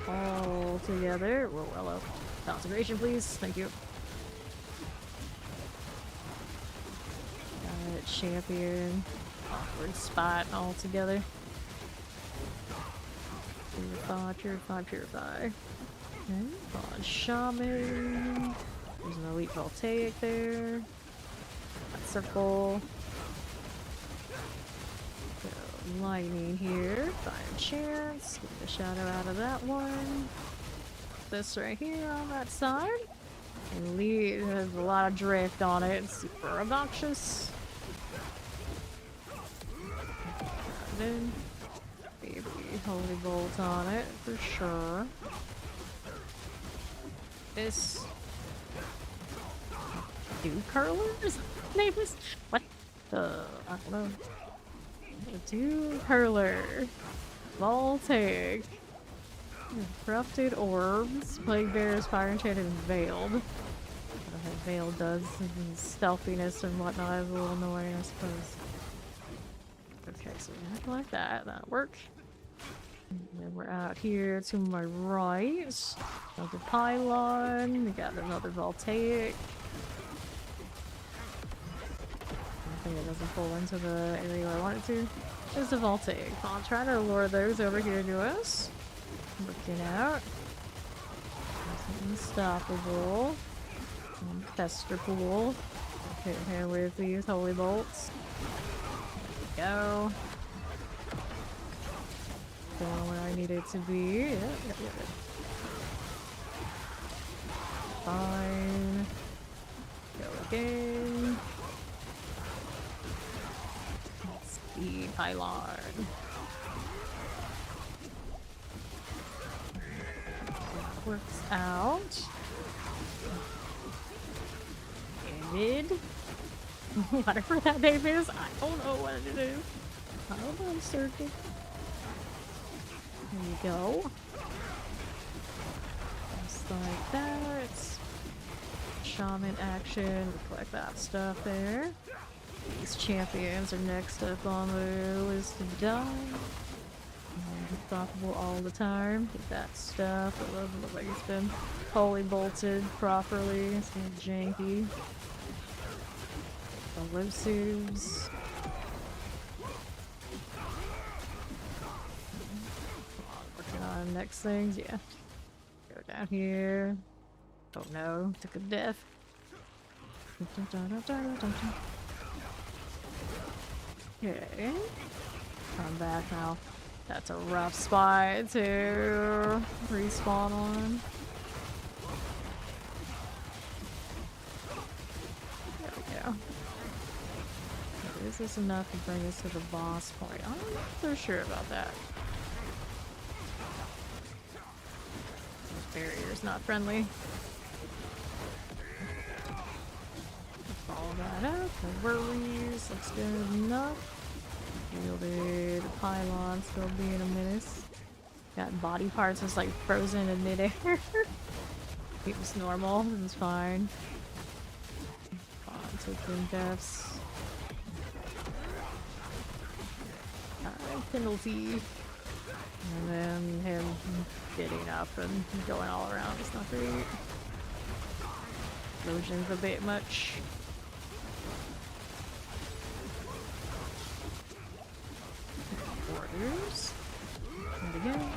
All together. Whoa, hello. Consolidation, please. Thank you. Got it, champion. Awkward spot all together. Purify, purify, purify. Okay, on shaman. There's an elite voltaic there. That circle. So, lightning here. Fire chance. Get the shadow out of that one. This right here on that side. And lead has a lot of drift on it. It's super obnoxious. And then maybe holy bolt on it for sure. This dew curlers? Name is what? I don't know. Dew curler. Voltaic. Corrupted orbs. Plague bears, fire enchanted, and veiled. What veiled does stealthiness and whatnot is a little annoying, I suppose. Okay, so we have like that. That'll work. And then we're out here to my right. Another pylon. We got another voltaic. I think it doesn't pull into the area I want it to. There's a voltaic. I'm trying to lure those over here to us. Looking out. Unstoppable. Pester pool. Hit here with these holy bolts. There we go. Going where I need it to be. Yeah. Fine. Go again. Speed pylon. Works out. David. Whatever that name is, I don't know what it is. I don't know, circuit. There you go. like that. Shaman action, collect that stuff there. These champions are next up on the list to die. Unstoppable all the time. Get that stuff. It doesn't look like it's been fully bolted properly. It's kind of janky. Elusives. Working on next things, yeah. Go down here. Oh no, took a death. Okay. I'm back now. That's a rough spot to respawn on. There we go. Is this enough to bring us to the boss point? I'm not so sure about that. This barrier's not friendly. Follow that up. No worries. Looks good enough. Shielded pylon still being a menace. Got body parts just like frozen in midair. It was normal. It was fine. Taking deaths. Penalty. And then him getting up and going all around. It's not great. Explosion's a bit much. Orders. And again.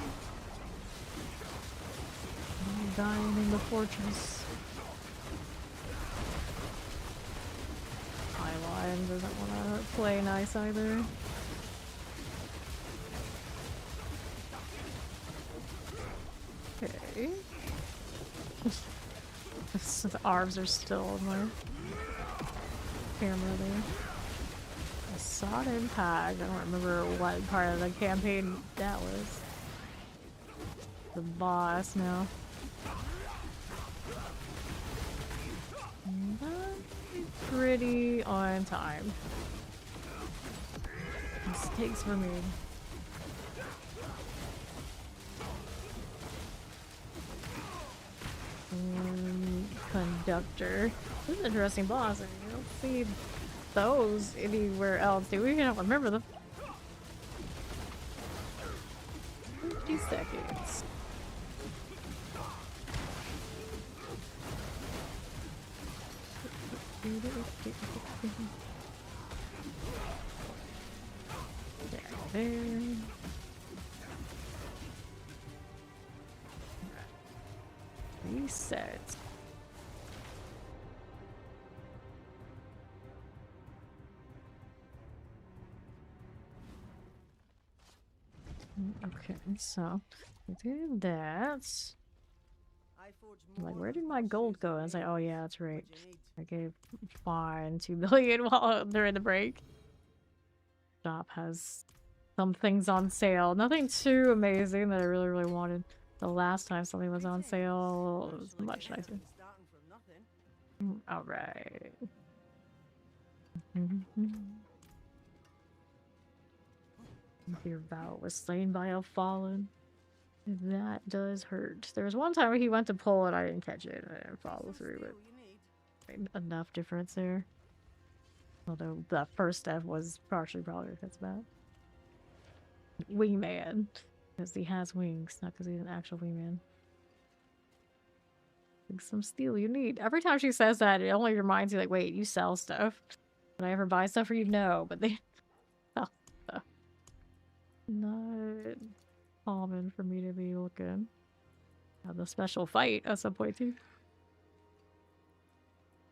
Dying in the fortress. Highline doesn't want to play nice either. Okay. The arms are still on my camera there. I saw it in Pag. I don't remember what part of the campaign that was. The boss now. Pretty on time. Mistakes were made. Conductor. This is an interesting boss. I mean, you don't see those anywhere else, do we? I don't remember them. 50 seconds. There. Reset. Okay, so we did that. I'm like, where did my gold go? I was like, oh yeah, that's right. I gave fine 2 billion while during the break. Shop has some things on sale. Nothing too amazing that I really wanted. The last time something was on sale, it was much nicer. Alright. Your vow was slain by a fallen. That does hurt. There was one time where he went to pull and I didn't catch it. I didn't follow through, but enough difference there. Although the first step was partially probably because of that. Wingman. Because he has wings, not because he's an actual wingman. Like some steel you need. Every time she says that, it only reminds you, like, wait, you sell stuff. Would I ever buy stuff for you? No, but they sell stuff. Not common for me to be looking. Have a special fight at some point too.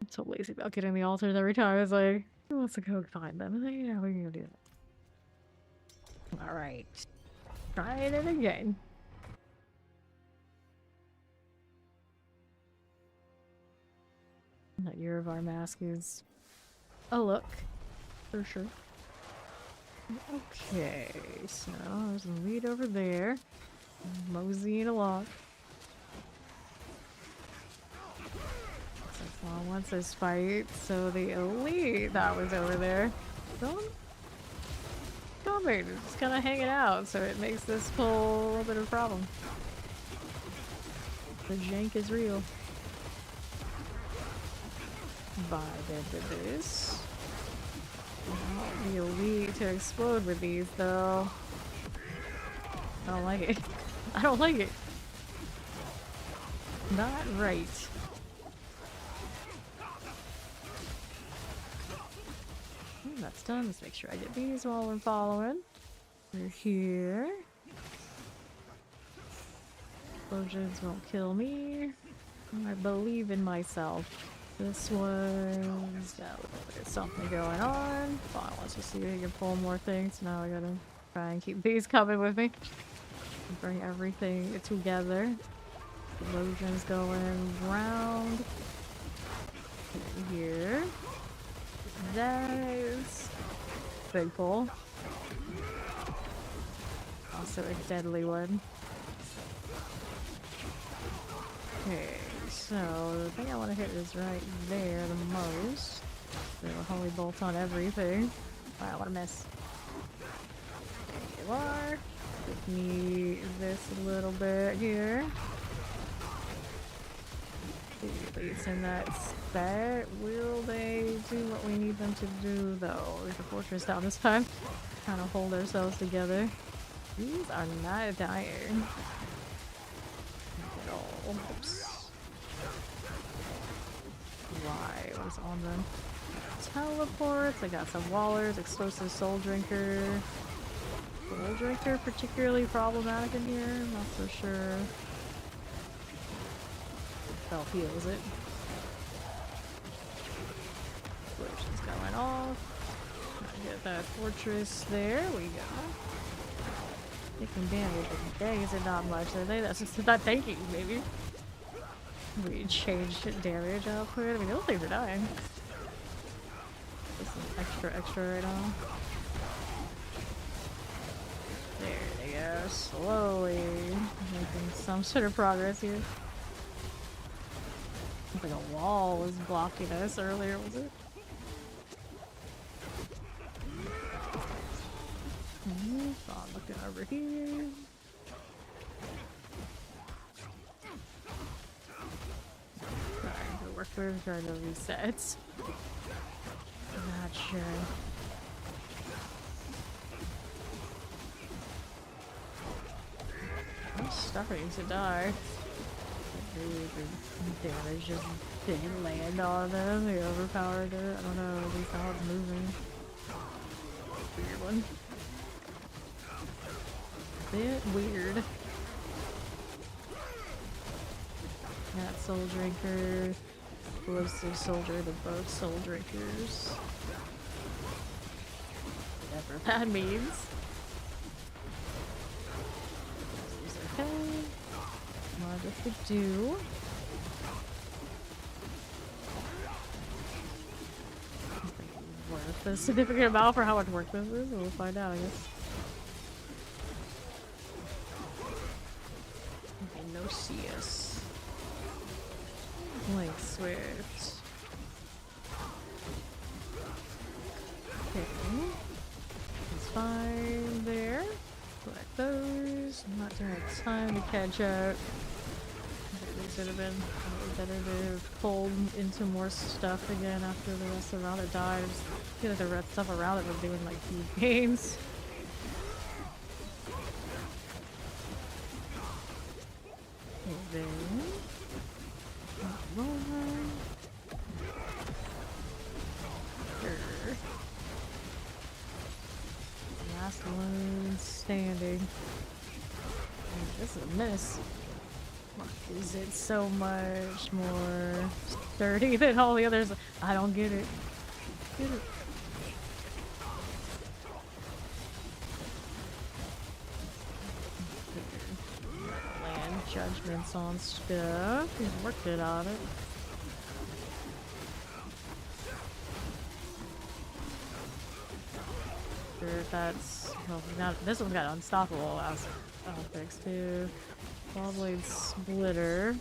I'm so lazy about getting the altars every time. It's like, who wants to go find them? Like, yeah, we can go do that. Alright. Trying it again. That year of our mask is a look, for sure. Okay, so there's a lead over there. Moseying along. Well, once this fight, so the elite that was over there. Don't just kind of hanging out, so it makes this pull a little bit of a problem. The jank is real. Vibe into this. Not be elite to explode with these though. I don't like it. I don't like it. Not right. That's done. Let's make sure I get these while we're following. We're here. Explosions won't kill me. I believe in myself. This one's got a little bit of something going on. Fine, let's just see if we can pull more things. Now I gotta try and keep these coming with me. Bring everything together. Explosions going round. Here. That is big pull. Also a deadly one. Okay, so the thing I want to hit is right there the most. There's a holy bolt on everything. Wow, what a mess. There you are. Give me this a little bit here. It's in that spot. Will they do what we need them to do though? There's a fortress down this time. Kind of hold ourselves together. These are not dying. At all. Oops. Why? What is on them? Teleports. I got some wallers. Explosive soul drinker. Soul drinker particularly problematic in here. I'm not so sure. Self heals it. Explosions going off. Get that fortress there. We go. Taking damage. Dang, is it not much? Are they? That's just not tanking, maybe. We changed damage output. I mean, those things are dying. This is extra right now. There they go. Slowly making some sort of progress here. It's like a wall was blocking us earlier, was it? So I'm looking over here. Trying to work with, trying to reset. Not sure. I'm starting to die. Damage just didn't land on them. They overpowered it. I don't know. At least how it's moving. Weird one. Bit weird. That soul drinker. Explosive soldier. They're both soul drinkers. Whatever that means. This is okay. What does it do? Worth a significant amount for how much work this is. We'll find out, I guess. Okay, no CS. Link Swift. Okay. It's fine there. Collect those. I'm not doing a ton to catch up. These would have been better to have pulled into more stuff again after the rest around it died. I just feel like the red stuff around it was doing like huge gains. And then rolling. Sure. Last one standing. This is a miss. Is it so much more sturdy than all the others? I don't get it. Get it. Land judgments on stuff. He's worked it on it. Sure, that's well, not, this one's got unstoppable aspects too. Ballblade Splitter.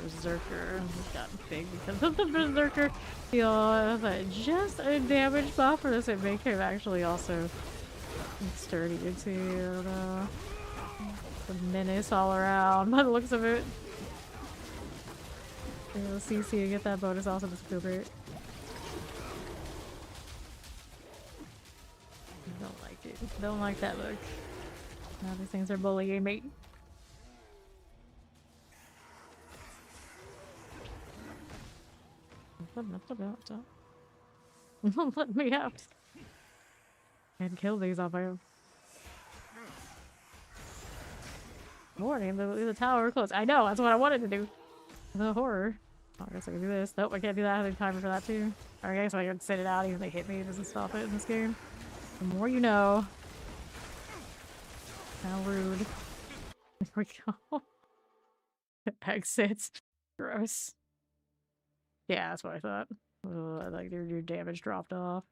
Berserker. He's gotten big because of the Berserker. He'll just a damage buff for this. It make him actually also sturdier too. I don't know. The menace all around by the looks of it. CC to get that bonus also doesn't feel great. I don't like it. Don't like that look. Now these things are bullying me. Let me out. And kill these off my own. Warning, the tower close. I know, that's what I wanted to do. The horror. Oh, I guess I can do this. Nope, I can't do that. I have timer for that too. Alright, I guess I can sit it out even if they hit me. It doesn't stop it in this game. The more you know. How rude. There we go. Exits. Gross. Yeah, that's what I thought. Ugh, like your damage dropped off.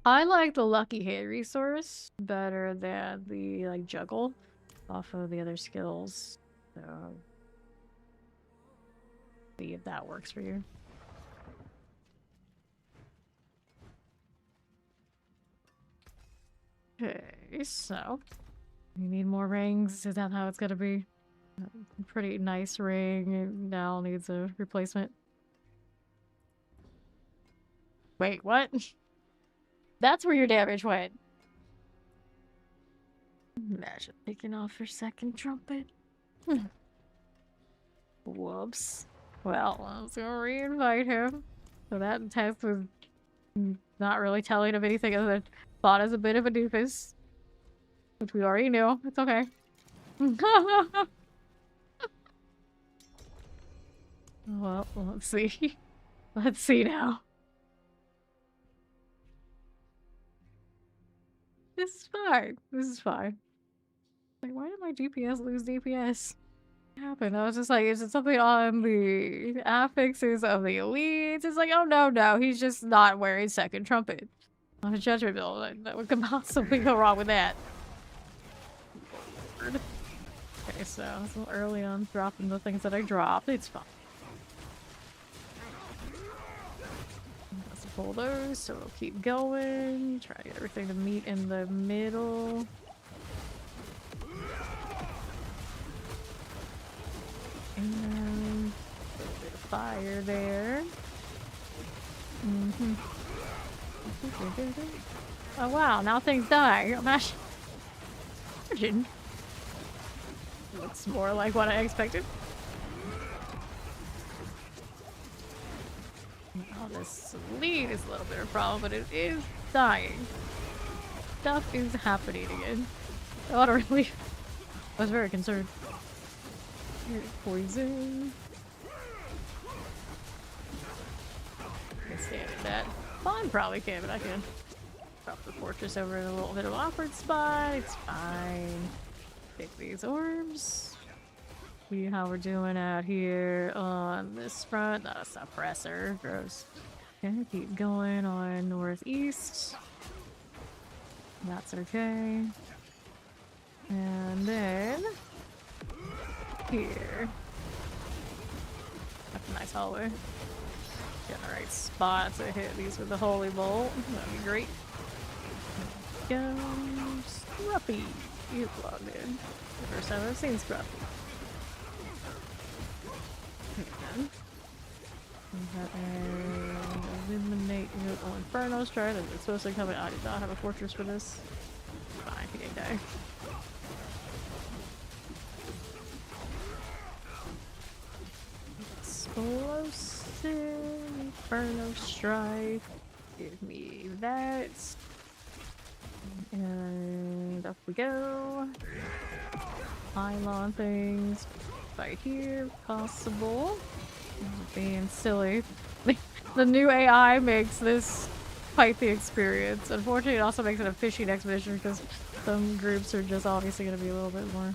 I like the lucky hit resource better than the like juggle off of the other skills. So see if that works for you. Okay, so you need more rings. Is that how it's gonna be? Pretty nice ring now needs a replacement. Wait, what? That's where your damage went. Imagine taking off your second trumpet. Whoops. Well, let's go re-invite him. So that test was not really telling of anything other than thought as a bit of a doofus. Which we already knew. It's okay. Well, let's see. Let's see now. This is fine. This is fine. Like, why did my DPS lose DPS? What happened? I was just like, is it something on the affixes of the elites? It's like, oh no, he's just not wearing second trumpet. On a judgment bill, that would possibly go wrong with that. Okay, so it's a little early on dropping the things that I dropped. It's fine. Let's pull those, so we'll keep going. Try to get everything to meet in the middle. And a little bit of fire there. Oh wow, now things die. Imagine. Looks more like what I expected. Oh, this lead is a little bit of a problem, but it is dying. Stuff is happening again. A lot of relief. I was very concerned. Here's poison. I can stand in that. Fawn probably can, but I can drop the fortress over in a little bit of an awkward spot. It's fine. Take these orbs. See how we're doing out here on this front. Not a suppressor. Gross. Okay, keep going on northeast. That's okay. And then here. That's a nice hallway. Get in the right spot to hit these with the holy bolt. That'd be great. Go, Scruffy. You logged in. The first time I've seen Scruffy. Eliminate your Inferno Stride. It's supposed to come in. I did not have a fortress for this. Fine, he didn't die. Explosive Inferno Strike. Give me that. And up we go. Pylon things. Right here, possible. Being silly. The new AI makes this quite the experience. Unfortunately, it also makes it a fishing expedition because some groups are just obviously going to be a little bit more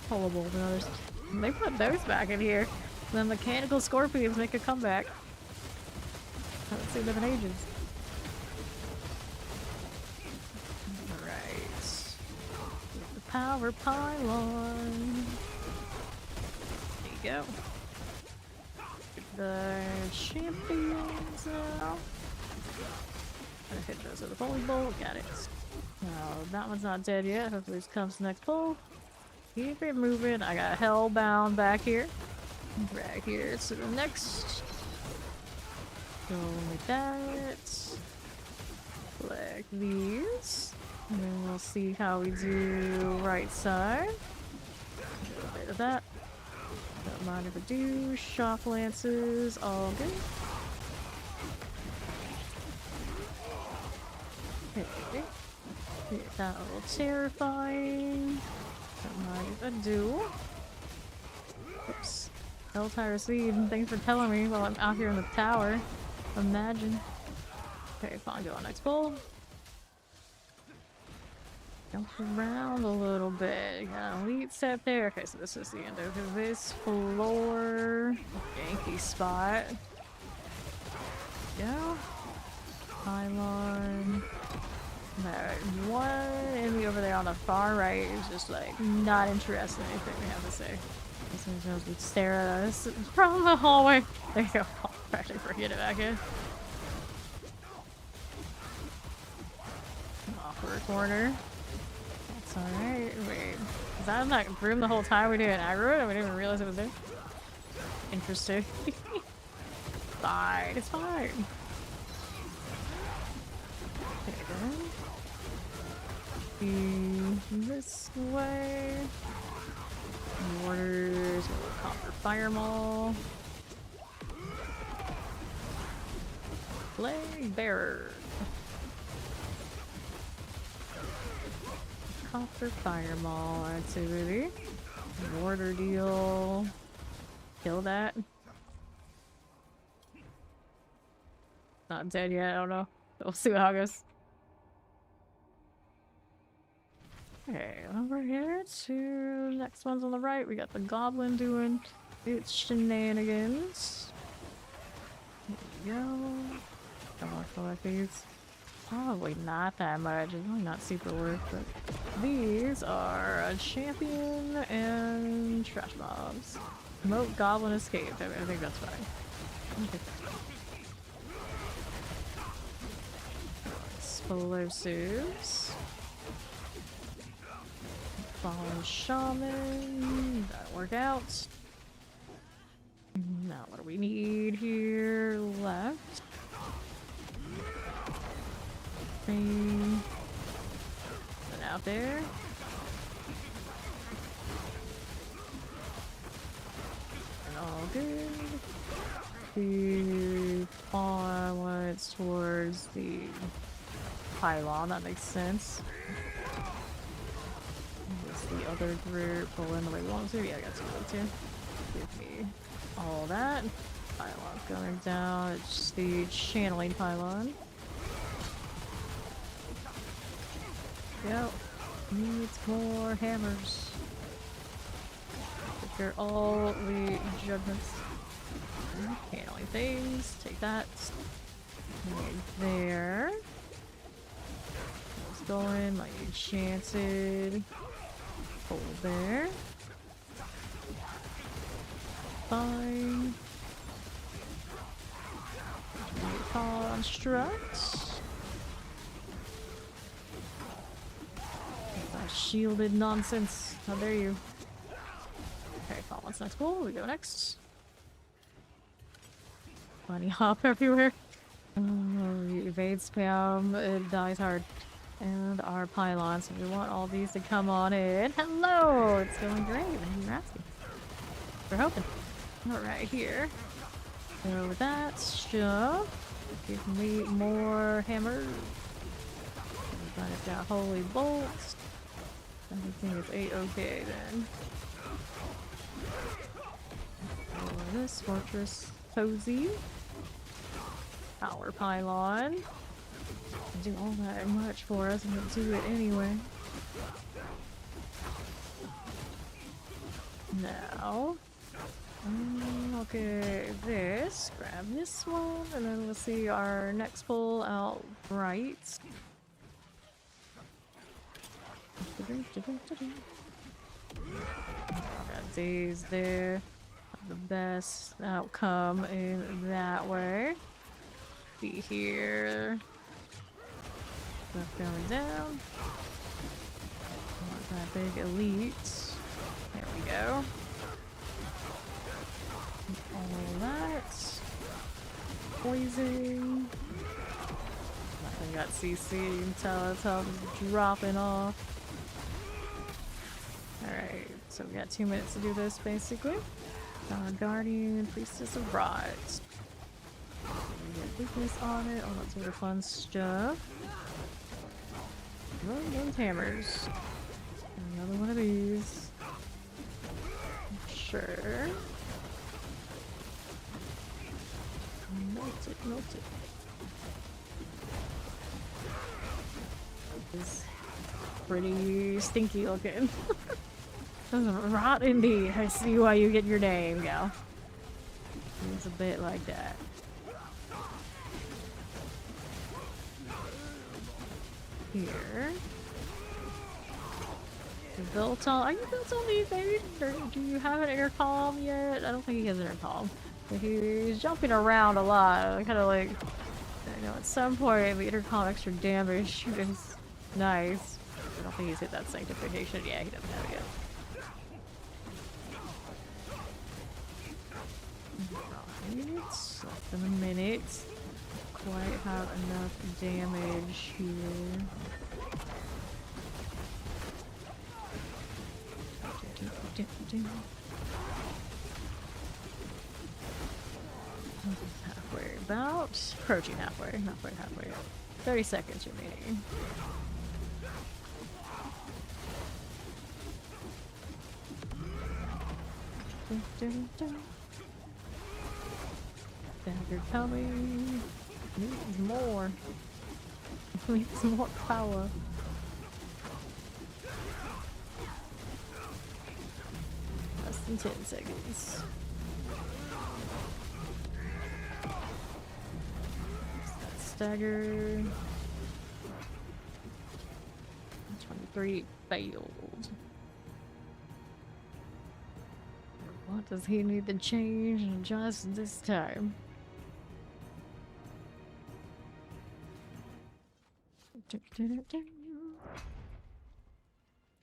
pullable than others. And they put those back in here. The mechanical scorpions make a comeback. Haven't seen them in ages. Alright. The power pylon. There you go. The champions now. Gonna hit those with a holy bolt. Got it. No, that one's not dead yet. Hopefully this comes next pull. Keep it moving. I got Hellbound back here. Right here to the next. Go like that. Like these. And then we'll see how we do right side. A little bit of that. Don't mind if I do. Shock lances, all good. Okay. That a little terrifying. Don't mind if I do. Oops. Helltire Seed, thanks for telling me while I'm out here in the tower. Imagine. Okay, fine, go on next pull. Jump around a little bit. Got an elite set there. Okay, so this is the end of this floor. Yankee spot. Yeah. Pylon. That one enemy over there on the far right is just like not interested in anything we have to say. This would stare at us from the hallway. There you go. Oh, actually forget it back in. Awkward corner. That's alright. Wait. Is that not Grim the whole time we did an aggro and we didn't even realize it was there? Interesting. Fine. It's fine. Okay, then. This way. Mortars, copper fireball. Flag bearer. Copper fireball activity. Mortar deal. Kill that. Not dead yet, I don't know. We'll see how it goes. Okay, over here to next one's on the right. We got the goblin doing its shenanigans. There we go. Don't want to collect these. Probably not that much. It's really not super worth it. These are a champion and trash mobs. Promote goblin escape. I think that's fine. Okay. Explosives. Fallen shaman. That'll work out. Now what do we need here left? Thing. Put it out there. And all good. The once towards the pylon, that makes sense. The other group pull in the way we want to. Yeah, I got two of them too. Give me all that. Pylon's going down. It's the channeling pylon. Yep. Needs more hammers. Prepare all the judgments. Channeling things. Take that. Right there. It's going. My enchanted. Hold there. Fine. Construct. That shielded nonsense. How dare you? Okay, what's next? Cool. We go next. Bunny hop everywhere. Evade spam. It dies hard. And our pylon, so we want all these to come on in. Hello! It's going great. You're asking. We're hoping. Alright, here. So with that, shove. Give me more hammers. I've got holy bolts. Everything is A-okay then. For this fortress cozy. Power pylon. Do all that much for us and we'll do it anyway. Now, okay, this, grab this one, and then we'll see our next pull out right. Got these there. The best outcome in that way. Be here. Stuff going down. Not that big elite. There we go. All that. Poison. Nothing got CC. You can tell its health is dropping off. Alright, so we got 2 minutes to do this basically. Guardian, Priestess of Rods. We get weakness on it, all that sort of fun stuff. Run those hammers. Another one of these. Sure. Melt it, melt it. It's pretty stinky looking. Doesn't rot indeed. I see why you get your name, gal. It's a bit like that. Here. You built on. Are you built on these, baby? Or do you have an intercom yet? I don't think he has an intercom. But he's jumping around a lot. Kind of like, I know at some point the intercom extra damage is nice. I don't think he's hit that sanctification. Yeah, he doesn't have it yet. Less than a minute. Quite have enough damage here. Halfway about. Approaching halfway. Not quite halfway. 30 seconds remaining. Dagger coming. Needs more. Needs more power. Less than 10 seconds. That stagger. 23 failed. What does he need to change and adjust this time?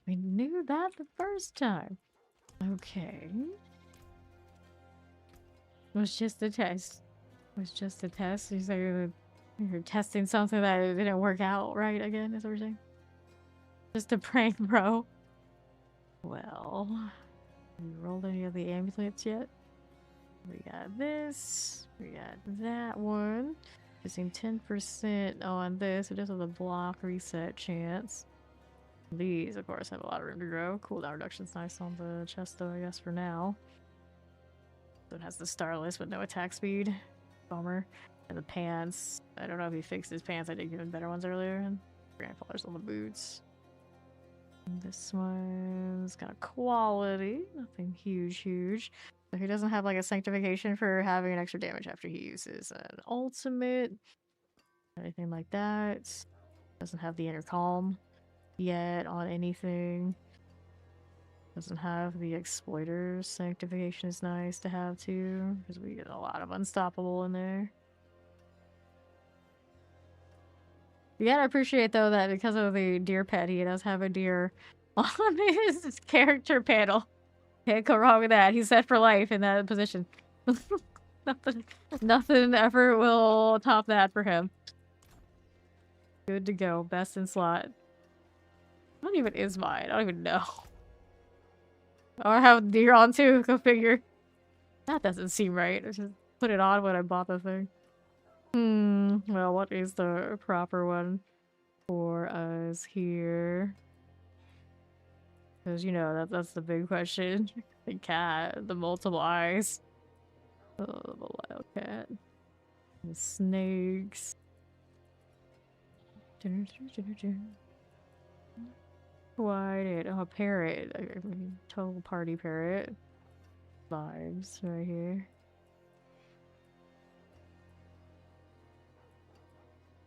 We knew that the first time. Okay. It was just a test. It was just a test. You say you're testing something that didn't work out right again, is what you're saying? Just a prank, bro. Well, have you rolled any of the amulets yet? We got this. We got that one. Using 10% on this. It does have a block reset chance. These, of course, have a lot of room to grow. Cooldown reduction's nice on the chest, though, I guess, for now. So it has the starless with no attack speed. Bummer. And the pants. I don't know if he fixed his pants. I did give him better ones earlier. And grandfather's on the boots. And this one's got quality. Nothing huge. So he doesn't have like a sanctification for having an extra damage after he uses an ultimate. Anything like that. Doesn't have the intercom yet on anything. Doesn't have the exploiter. Sanctification is nice to have too, because we get a lot of unstoppable in there. You gotta appreciate though that because of the deer pet, he does have a deer on his character panel. Can't go wrong with that. He's set for life in that position. Nothing ever will top that for him. Good to go. Best in slot. What even is mine? I don't even know. Oh, I have deer on too. Go figure. That doesn't seem right. I just put it on when I bought the thing. Well, what is the proper one for us here? Because, you know, that's the big question. The cat, the multiple eyes. Oh, the wildcat. The snakes. Why oh, a parrot. I mean, total party parrot. Vibes right here.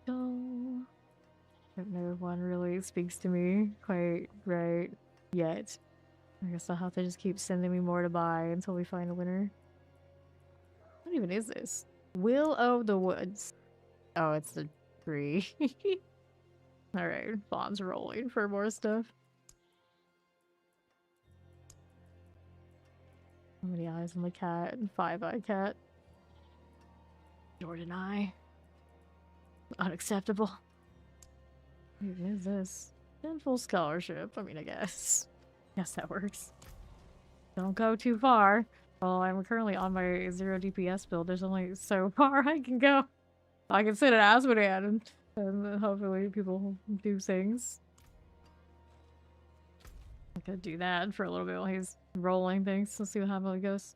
Oh. I don't know if one really speaks to me quite right yet. I guess I'll have to just keep sending me more to buy until we find a winner. What even is this? Will of the Woods. Oh, it's the tree. Alright, Fawn's rolling for more stuff. How many eyes on the cat? 5-eye cat. Jordan eye. Unacceptable. What is this? Sinful scholarship. I mean, I guess. Yes, that works. Don't go too far. Well, I'm currently on my 0 DPS build. There's only so far I can go. I can sit at Asmodan and hopefully people will do things. I could do that for a little bit while he's rolling things. Let's see what happens when it goes.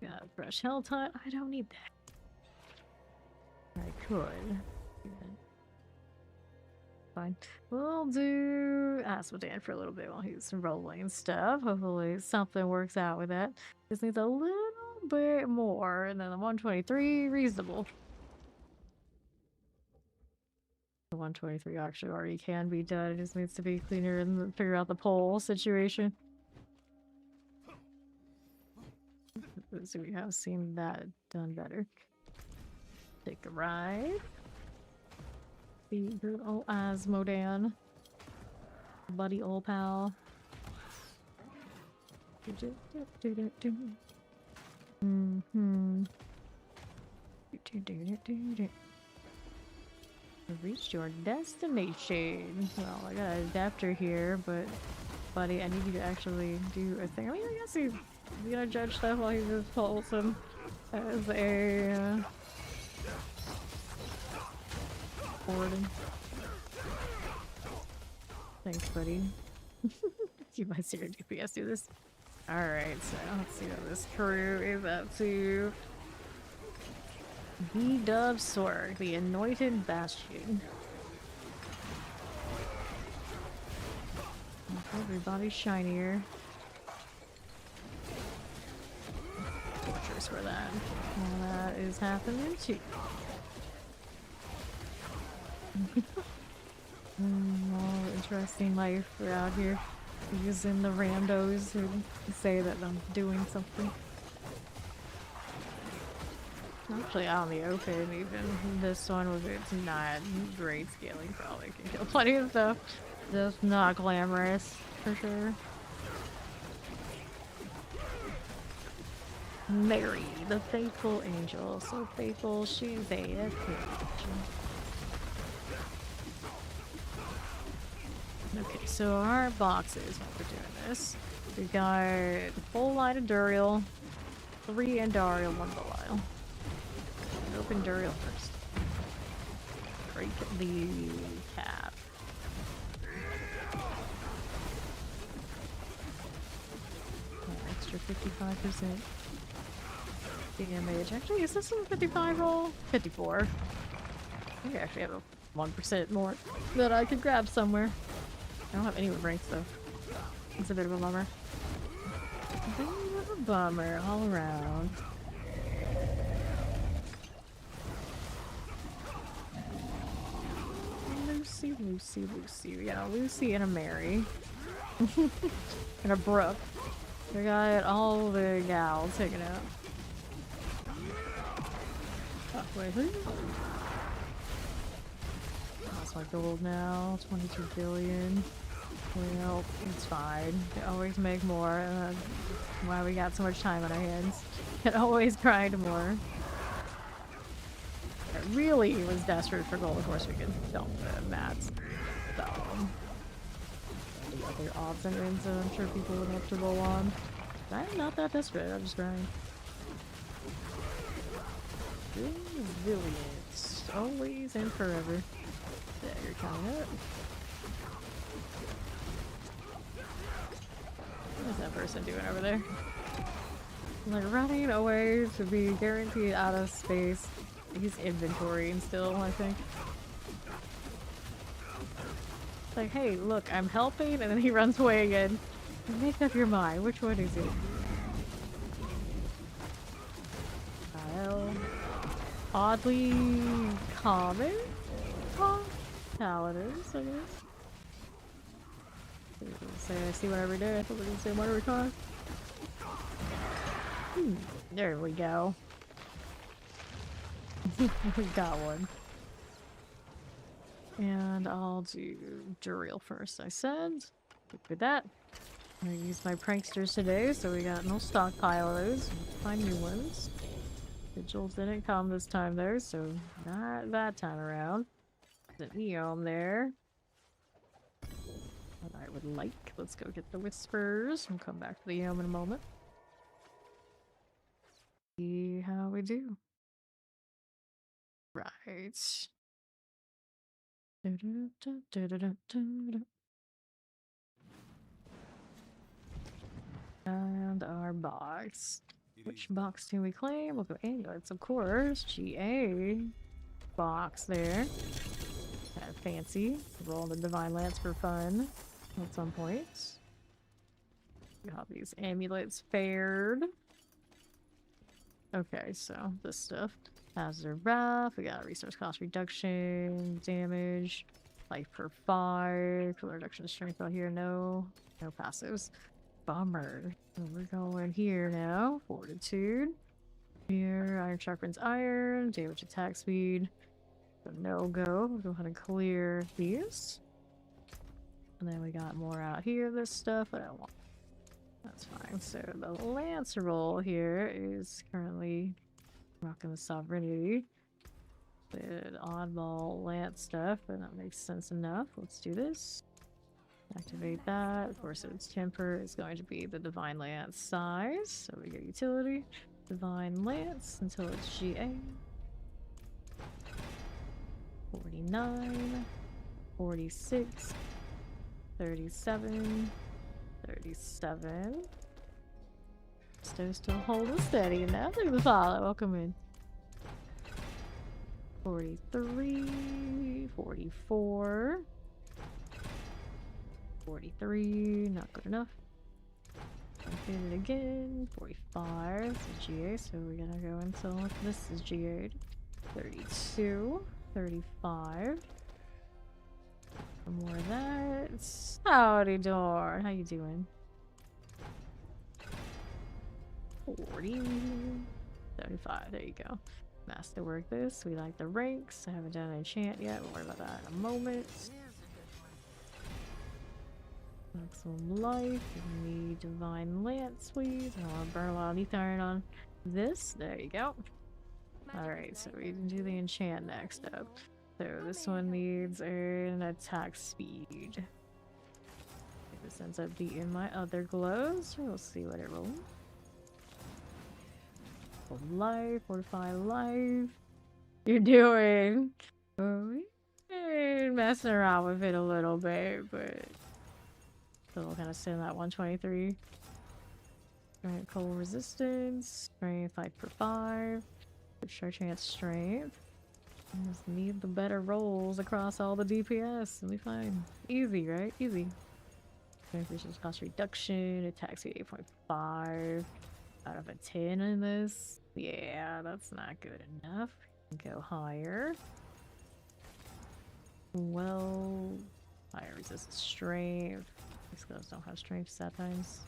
Yeah, fresh hell time. I don't need that. I could. Fine. We'll do Asmodan for a little bit while he's rolling stuff. Hopefully something works out with that. Just needs a little bit more, and then the 123 reasonable. The 123 actually already can be done. It just needs to be cleaner and figure out the pole situation. So we have seen that done better. Take a ride. The good old Asmodan. Buddy old pal. Reached your destination. Well, I got an adapter here, but buddy, I need you to actually do a thing. I mean, I guess he's gonna judge stuff while he's just wholesome as a warden. Thanks, buddy. You might see your DPS do this. Alright, so let's see what this crew is up to. B-Dub Sorg, the Anointed Bastion. Everybody's shinier. Fortress for that. Well, that is happening too. All interesting life out here. Using the randos who say that I'm doing something. Actually, out in the open, even this one with its not great scaling, probably can kill plenty of stuff. Just not glamorous, for sure. Mary, the faithful angel, so faithful she's a angel. Okay, so our boxes while we're doing this. We got a full line of Duriel, 3 Andariel, 1 Belial. Open Duriel first. Break the cap. Extra 55% damage. Actually, is this a 55 roll? 54. I think I actually have a 1% more that I could grab somewhere. I don't have any ranks though. It's a bit of a bummer. A bit of a bummer all around. Lucy, Lucy, Lucy. We got a Lucy and a Mary. And a Brooke. We got all the gals hanging out. Oh, wait, who? That's my gold now. 22 billion. Well, it's fine. We always make more. Why we got so much time on our hands. Can always grind more. I really was desperate for gold. Of course, we could dump the mats. So, the other odds and ends that I'm sure people would have to roll on. I'm not that desperate. I'm just grind. Resilience. Always and forever. Yeah, you're coming up. What is that person doing over there? Like running away to be guaranteed out of space. He's inventorying still, I think. It's like, hey, look, I'm helping, and then he runs away again. Make up your mind. Which one is it? Kyle. Oddly common? Paladins, I guess. Say I see one every day. I thought we were gonna say one every time. There we go. We got one. And I'll do Duriel first, I said. Look at that. I'm gonna use my pranksters today, so we got no stockpile of those. Find new ones. Vigils didn't come this time though, so not that time around. There's an Eom there. What I would like. Let's go get the Whispers. We'll come back to the Eom in a moment. See how we do. Right. And our box. Which box do we claim? We'll go amulets, of course. GA box there. Kind of fancy. Roll the Divine Lance for fun at some point. Got these amulets fared. Okay, so this stuff. Hazard Wrath, we got resource cost reduction, damage, life per 5, cooler reduction of strength out here, no passives. Bummer. So we're going here now. Fortitude. Here, iron sharpens iron, damage attack speed. So no go. We'll go ahead and clear these. And then we got more out here, this stuff, but I don't want. That's fine. So the lance roll here is currently rocking the sovereignty. The oddball lance stuff, but that makes sense enough. Let's do this. Activate that. Of course, its temper is going to be the Divine Lance size. So we get utility. Divine Lance until it's GA. 49. 46. 37. 37. Still holding steady now. Look at the follow. Welcome in. 43. 44. 43, not good enough. Hit it again. 45, it's a GA, so we're gonna go until this is GA'd. 32, 35. Some more of that. Howdy, Door. How you doing? 40, 35. There you go. Masterwork this. We like the ranks. I haven't done an enchant yet. We'll worry about that in a moment. Maximum life. We need Divine Lance, please. I want to burn a lot of iron on this. There you go. Alright, so we can do the enchant next up. So this one needs an attack speed. This ends up beating my other gloves. We'll see what it rolls. Life, fortify life. You're doing. Oh, you're messing around with it a little bit, but still kind of sitting at 123. Strength, cold resistance, strength 5 per 5. Sure chance strength. Just need the better rolls across all the DPS and we fine. Easy, right? Easy. Resource cost reduction, attack speed 8.5. Out of a 10 in this. Yeah, that's not good enough. Go higher. Well, higher resistance strength. These guys don't have strength sometimes.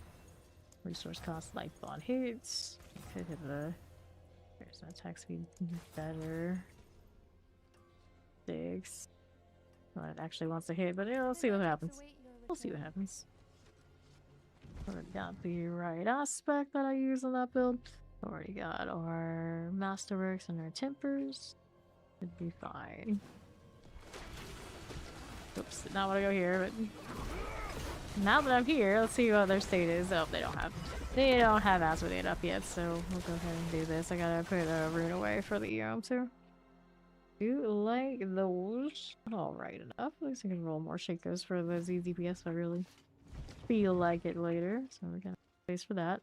Resource cost life on hits. Could hit the. There's an attack speed better. 6. Well, it actually wants to hit, but yeah, we'll see what happens. We'll see what happens. Already got the right aspect that I use on that build. Already got our Masterworks and our Tempers. Should be fine. Oops, did not want to go here, but now that I'm here, let's see what their state is. Oh, they don't have Asmodee up yet, so we'll go ahead and do this. I gotta put a rune away for the Eom too. Do like those. Not all right enough. At least I can roll more Shakos for the ZDPS if I really feel like it later. So we're gonna place for that.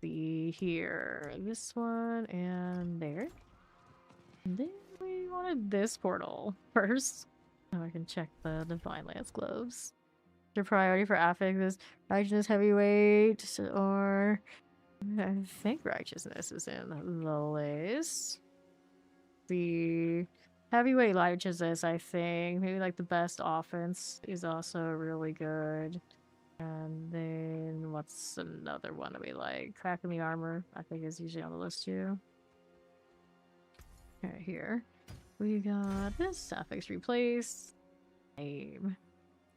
See here. This one and there. And then we wanted this portal first. So I can check the Divine Lance gloves. Your priority for affix is righteousness heavyweight, or I think righteousness is in the list. The heavyweight righteousness, I think, maybe like the best offense is also really good. And then what's another one that we like? Cracking the armor, I think is usually on the list too. Right here. We got this affix replace. Aim.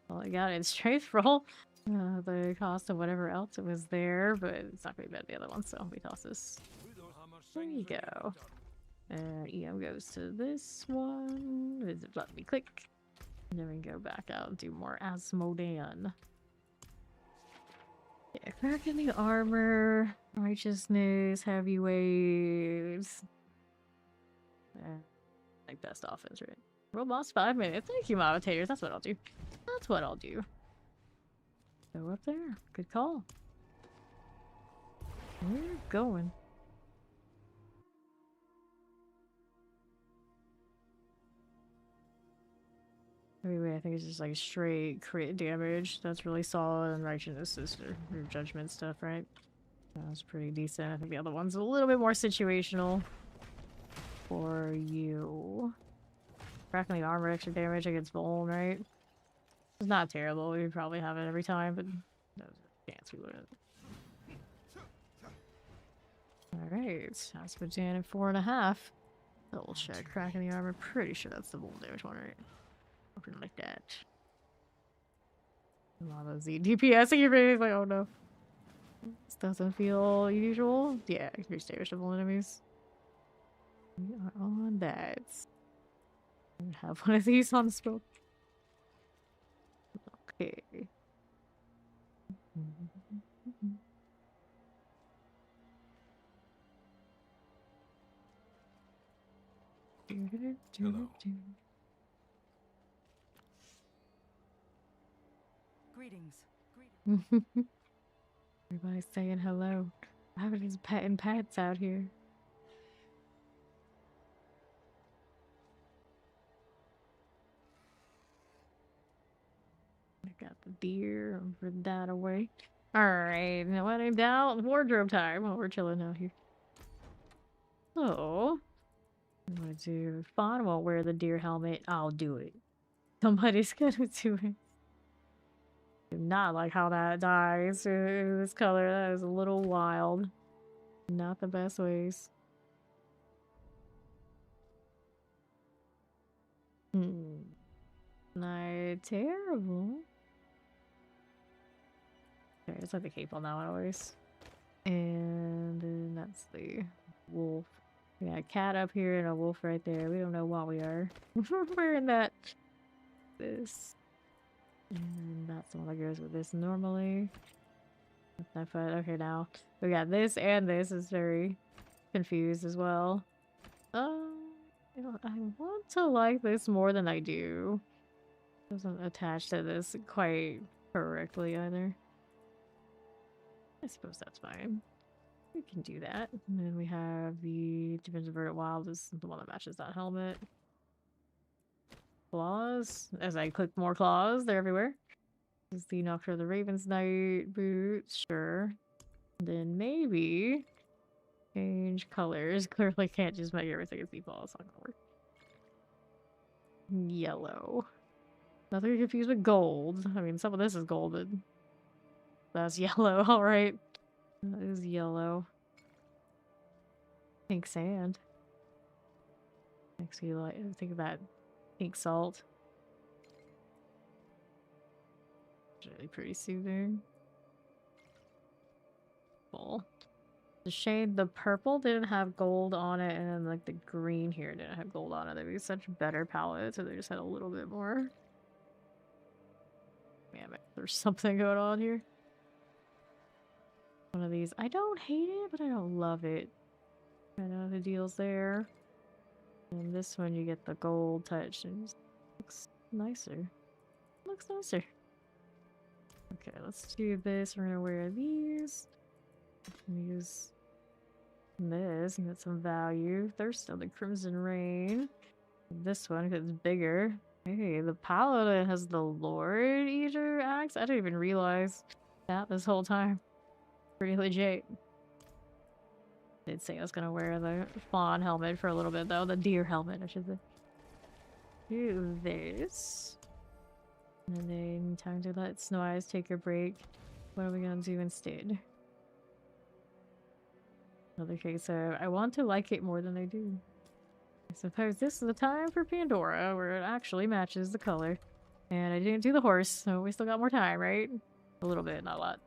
Well, I got it. Strength roll. the cost of whatever else it was there, but it's not gonna be better than the other one, so we toss this. There you go. And EM goes to this one. Does it let me click? And then we go back out and do more Asmodean. Yeah, cracking the armor, righteousness, heavyweights. Like best offense, right? Robots 5 minutes. Thank you, Meditators. That's what I'll do. That's what I'll do. Go up there. Good call. Where are you going? Anyway, I think it's just like straight crit damage. That's really solid, and righteousness is for judgment stuff, right? That's pretty decent. I think the other one's a little bit more situational for you. Cracking the armor, extra damage against Vuln, right? It's not terrible. We probably have it every time, but there's a chance we wouldn't. Alright, Asmodean at 4.5. Double check. Cracking the armor. Pretty sure that's the Vuln damage one, right? Something like that. A lot of Z DPS and your face like, oh no. This doesn't feel usual. Yeah, increase damage to Vuln enemies. We are on that. I have one of these on the scope. Okay. Hello. Greetings. Everybody's saying hello. Everybody's petting pets out here. I got the deer over that away. Alright, now what I'm down? Wardrobe time. Oh, we're chilling out here. So, I'm gonna do Fawn won't wear the deer helmet. I'll do it. Somebody's gonna do it. Do not like how that dies in this color. That is a little wild. Not the best ways. Not terrible. Okay, it's like the cape on that one always. And then that's the wolf. We got a cat up here and a wolf right there. We don't know what we are. We're wearing that. This. And that's the one that goes with this normally. That's not fun. Okay, now we got this and this is very confused as well. You know, I want to like this more than I do. Doesn't attach to this quite correctly either. I suppose that's fine. We can do that. And then we have the Defensive Verdant Wild is the one that matches that helmet. Claws. As I click more claws, they're everywhere. This is the Nocturne of the Raven's Night boots, sure. And then maybe change colors. Clearly can't just make everything as default. It's not gonna work. Yellow. Nothing to confuse with gold. I mean, some of this is golden. That's yellow, alright. That is yellow. Pink sand. Actually, like, think of that pink salt. It's really pretty soothing. Cool. The shade, the purple didn't have gold on it, and then like the green here didn't have gold on it. They'd be such better palettes, so they just had a little bit more. Damn it, there's something going on here. One of these. I don't hate it, but I don't love it. I know the deal's there. And this one you get the gold touch and it just looks nicer. Looks nicer. Okay, let's do this. We're gonna wear these. Use this and get some value. There's still the Crimson Rain. This one because it's bigger. Hey, the Paladin has the Lord Eater axe. I didn't even realize that this whole time. Pretty legit. Did say I was gonna wear the fawn helmet for a little bit though. The deer helmet, I should say. Do this. And then time to let Snow Eyes take a break. What are we gonna do instead? Another case, so I want to like it more than I do. I suppose this is the time for Pandora, where it actually matches the color. And I didn't do the horse, so we still got more time, right? A little bit, not a lot.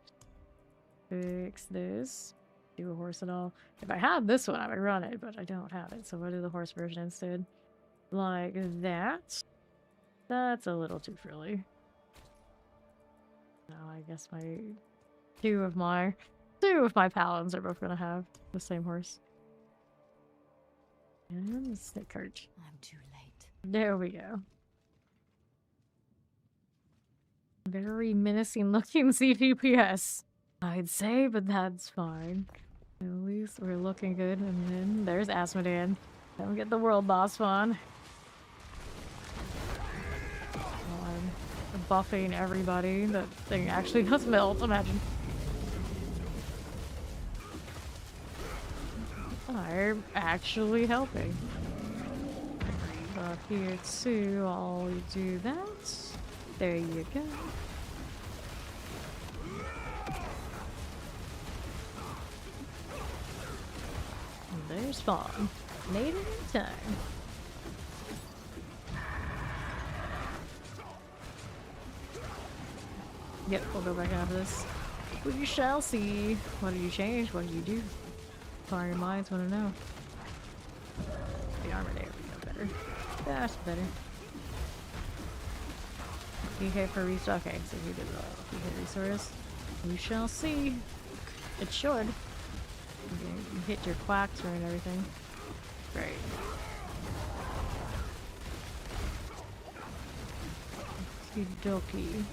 Fix this. Do a horse at all. If I had this one, I would run it, but I don't have it, so I'll do the horse version instead. Like that. That's a little too frilly. No, I guess two of my paladins are both gonna have the same horse. And stick cart. I'm too late. There we go. Very menacing looking CDPS, I'd say, but that's fine. At least we're looking good. And then there's Asmodan. Don't get the world boss fun. I'm buffing everybody. That thing actually does melt, imagine. I'm actually helping. Up here too, I'll do that. There you go. And there's Spawn. Made it in time. Yep, we'll go back after this. We shall see. What do you change? What do you do? Fire minds want to know. The armor there, we go better. That's better. He hit for resource. Okay, so he did he hit resource. We shall see. It should. You hit your quacks and everything. Great. Okie dokie.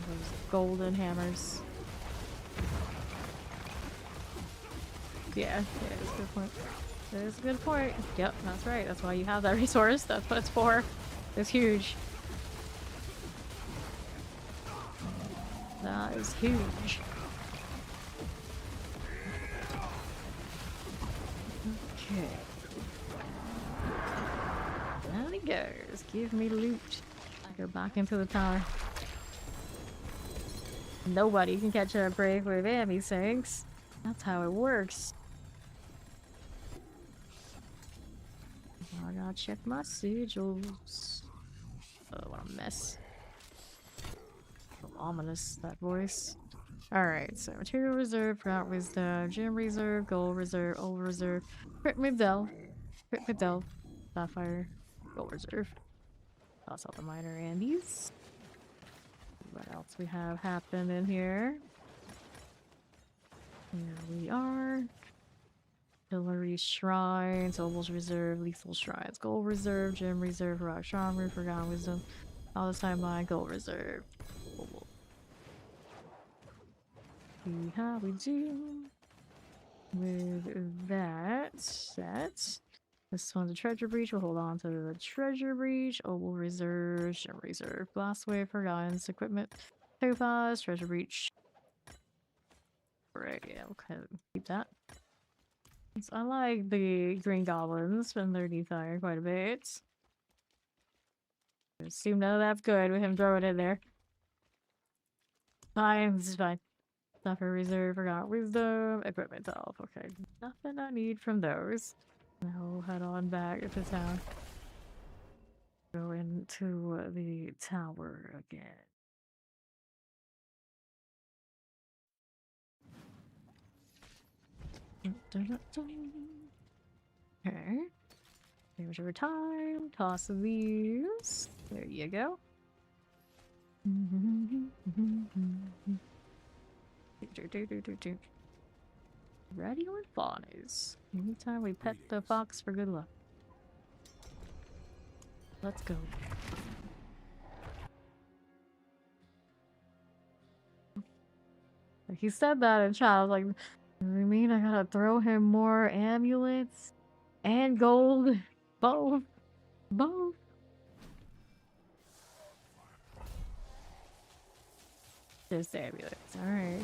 Those golden hammers. Yeah, that's a good point. That's a good point. Yep, that's right. That's why you have that resource. That's what it's for. It's huge. That is huge. Okay. Down he goes. Give me loot. Go back into the tower. Nobody can catch a break with Amy Sanct. That's how it works. I gotta check my sigils. Oh, what a mess. So ominous, that voice. Alright, so material reserve, forgot wisdom, gem reserve, gold reserve, old reserve, crit midel, sapphire, gold reserve. Toss out the minor and these. What else we have happened in here? Here we are. Artillery shrines, Obel's reserve, lethal shrines, gold reserve, gem reserve, rock charmer, forgotten wisdom, all this time my gold reserve. Obel. See how we do with that set. This one's a treasure breach. We'll hold on to the treasure breach. Obel reserve, gem reserve, blast wave, forgotten equipment, topaz, treasure breach. Right, yeah, we'll keep that. I like the green goblins from their desire quite a bit. I assume none of that's good with him throwing it in there. Fine, this is fine. Suffer reserve, forgot wisdom, equipment off. Okay, nothing I need from those. Now we'll head on back to town. Go into the tower again. Okay. There's your time. Toss these. There you go. Ready when fawn is. Anytime we pet the fox for good luck. Let's go. He said that in chat. I was like, you mean I gotta throw him more amulets and gold? Both. Both. Just amulets. Alright.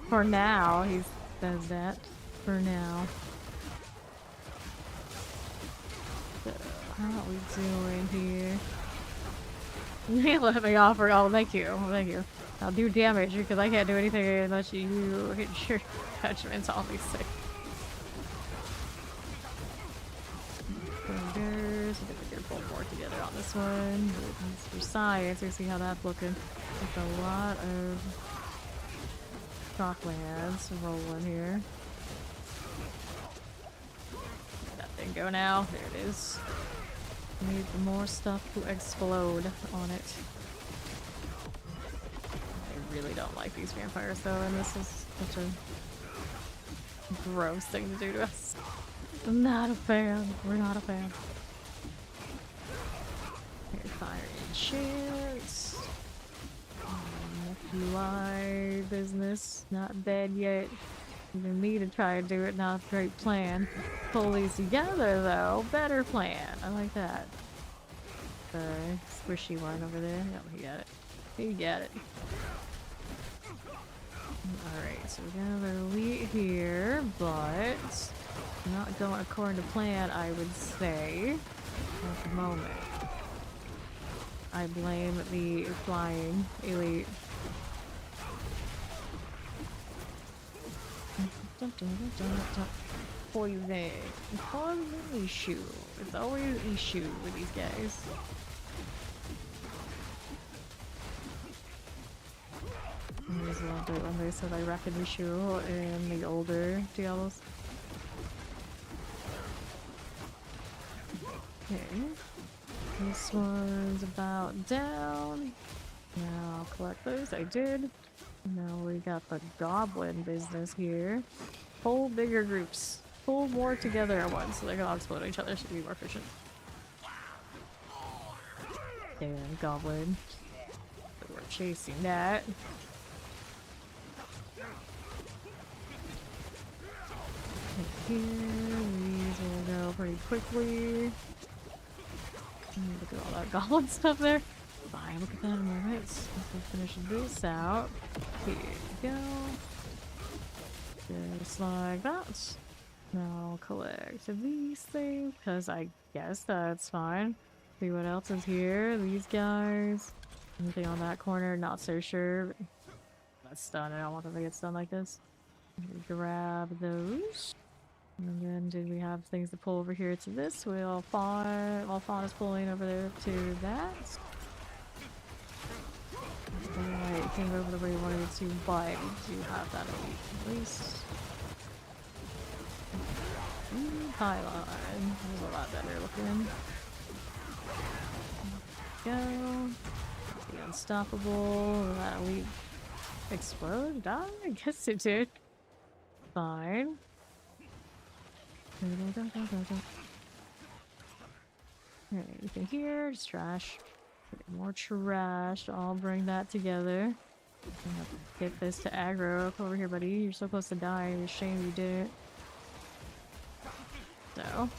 For now, he says that. For now. So, how are we doing here? You let me offer. Oh, thank you. Thank you. I'll do damage because I can't do anything unless you hit your judgments on these things. There's pull more together on this one. For science, we see how that's looking. With a lot of chalklands rolling here. Let that thing go now. There it is. Need more stuff to explode on it. I really don't like these vampires though, and this is such a gross thing to do to us. I'm not a fan. We're not a fan. Here, fire enchants. FUI business. Not dead yet. Even me to try and do it, not a great plan. Pull these together though. Better plan. I like that. The squishy one over there. No, he got it. He got it. Alright, so we got another elite here, but not going according to plan, I would say, at the moment. I blame the flying elite. Poison. Poison issue. It's always an issue with these guys. There's a lot of when they said I reckon issue in the older Diablos. Okay. This one's about down. Now I'll collect those. I did. Now we got the goblin business here. Pull bigger groups. Pull more together at once so they can all explode each other. Should be more efficient. And goblin. So we're chasing that. Here, these will go pretty quickly. Look at all that goblin stuff there. Fine, look at that in a moment. Let's finish this out. Here we go. Just like that. Now I'll collect these things, because I guess that's fine. See what else is here. These guys. Anything on that corner? Not so sure. That's done. I don't want them to get stunned like this. Grab those. And then did we have things to pull over here to this? While Fawn is pulling over there to that. Alright, came over the way we wanted to, but we do have that at least. Pylon. It's a lot better looking. Go. The unstoppable. That elite explode? Die? I guess it did. Fine. Alright, anything here? Just trash. More trash. I'll bring that together. I have to get this to aggro. Come over here, buddy. You're so close to dying. It's a shame you did it. So,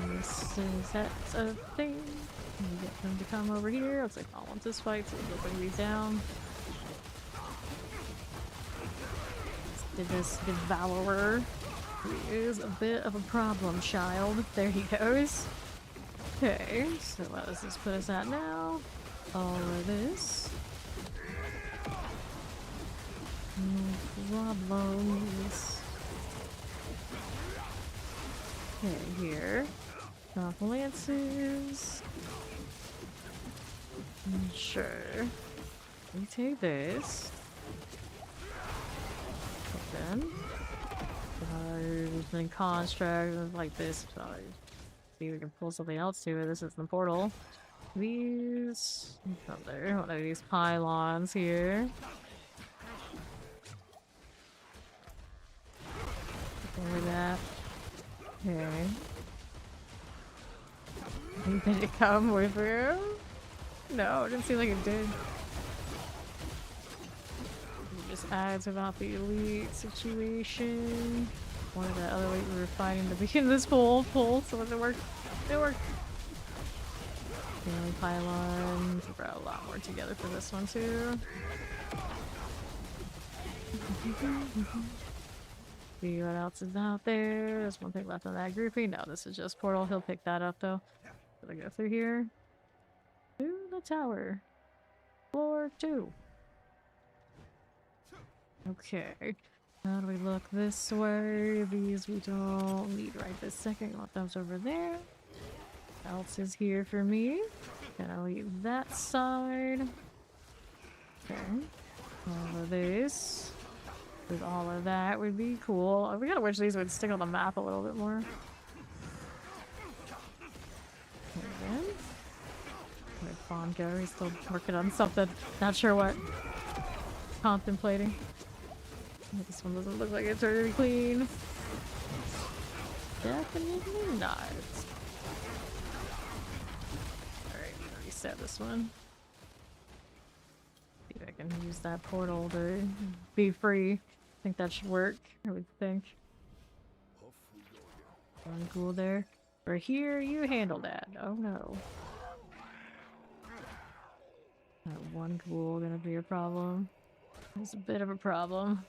this is that's a thing. We get them to come over here. Looks like I want this fight, so we'll bring these down. Did this devourer, who is a bit of a problem child. There he goes. Okay, so what does this put us at now? All of this. No problems. Okay, here. Knock lances. Sure. We take this. Then. There's been constructs like this. So see if we can pull something else to it. This is the portal. These. Up there. One of these pylons here. Over that. Okay. Did it come with you? No, it didn't seem like it did. It just adds about the elite situation. One of the other elite we were fighting to begin this pull, so it worked. It worked. Family pylon. We brought a lot more together for this one too. See what else is out there. There's one thing left on that grouping. No, this is just portal. He'll pick that up though. Gotta go through here. To the tower. Floor 2. Okay. How do we look this way? These we don't need right this second. Want those over there. else is here for me. Gonna leave that side. Okay. All of this. With all of that would be cool. We gotta wish these would stick on the map a little bit more. Again. Where'd Fawn go? He's still working on something. Not sure what. Contemplating. This one doesn't look like it's very clean. Definitely not. Alright, reset this one. See if I can use that portal to be free. I think that should work, I would think. One cool there. For here, you handle that. Oh no. That one ghoul gonna be a problem. It's a bit of a problem.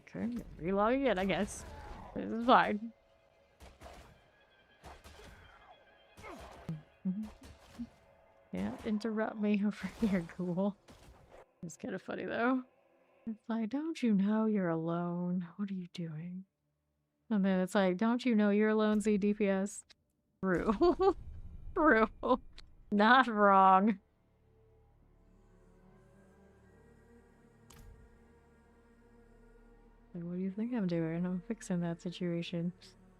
Okay, relog again, I guess. This is fine. Yeah, interrupt me over here, ghoul. It's kind of funny though. It's like, don't you know you're alone? What are you doing? And then it's like, don't you know you're alone, Z DPS? True. True. Not wrong. Like, what do you think I'm doing? I'm fixing that situation.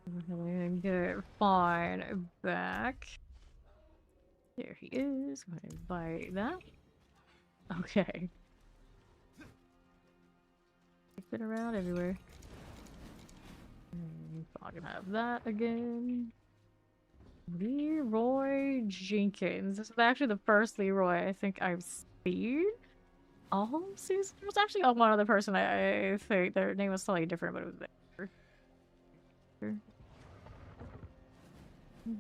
I'm gonna get Fawn back. There he is. I'm gonna invite that. Okay. It's been around everywhere. I can have that again. Leroy Jenkins. This is actually the first Leroy I think I've seen. All season. There was actually one other person I think their name was slightly different, but it was there.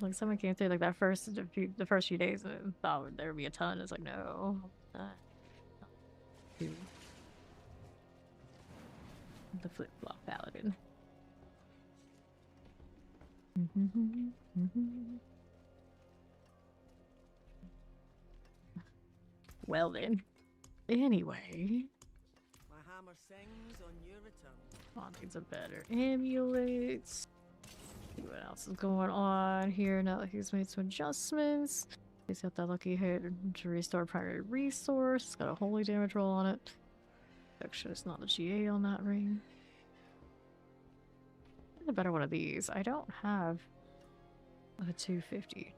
Like someone came through like that the first few days and thought there would be a ton. It's like no. The flip-flop Paladin. Well then. Anyway. My hammer sings on your return. On needs a better amulet. See what else is going on here now that he's made some adjustments. He's got that lucky hit to restore primary resource. It's got a holy damage roll on it. Actually, it's not the GA on that ring. A better one of these. I don't have a 250.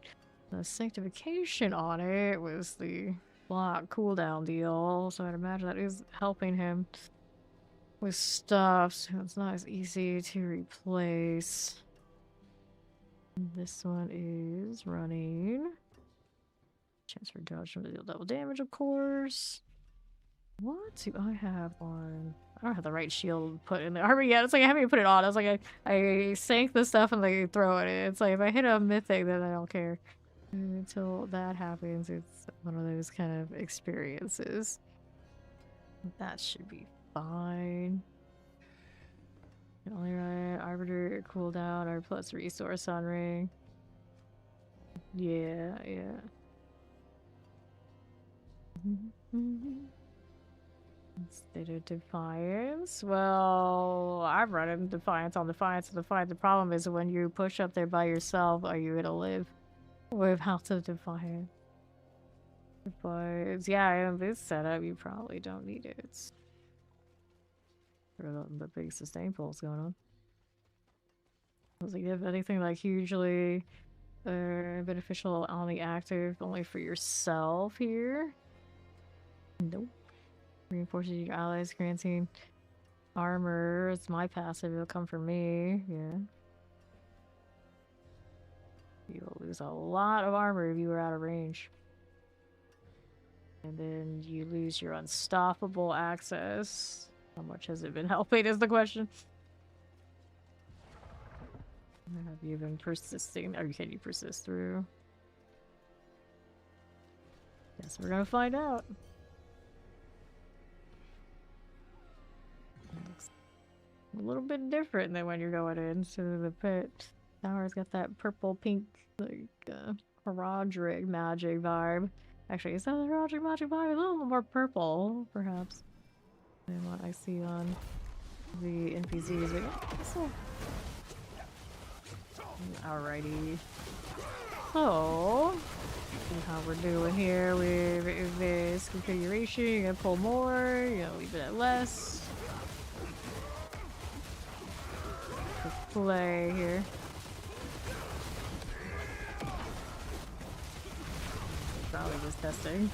The Sanctification on it was the block cooldown deal, so I'd imagine that is helping him with stuff, so it's not as easy to replace. This one is running. Chance for dodge to deal double damage, of course. What do I have on? I don't have the right shield put in the armor yet. It's like I haven't even put it on. It's like I sank the stuff and like throw it in. It's like if I hit a mythic, then I don't care. Until that happens, it's one of those kind of experiences. That should be fine. Only right, Arbiter cooldown or plus resource on ring. Yeah. State of Defiance. Well, I'm running Defiance on Defiance and Defiance. The problem is when you push up there by yourself, are you gonna live without the Defiance? But yeah, in this setup, you probably don't need it. It's the big sustain pulse going on. Does it give anything like hugely beneficial on the active only for yourself here? Nope. Reinforces your allies, granting armor. It's my passive, it'll come from me. Yeah. You will lose a lot of armor if you were out of range. And then you lose your unstoppable access. How much has it been helping is the question. Have you been persisting? Or can you persist through? Guess we're gonna find out. Looks a little bit different than when you're going into the pit. Tower's got that purple pink like Roderick magic vibe. Actually, is that the Roderick magic vibe? A little more purple, perhaps, than what I see on the NPCs. But yeah, so Alrighty. So, see how we're doing here with this configuration. You're gonna pull more, you're gonna leave it at less. Let's play here. Probably just testing.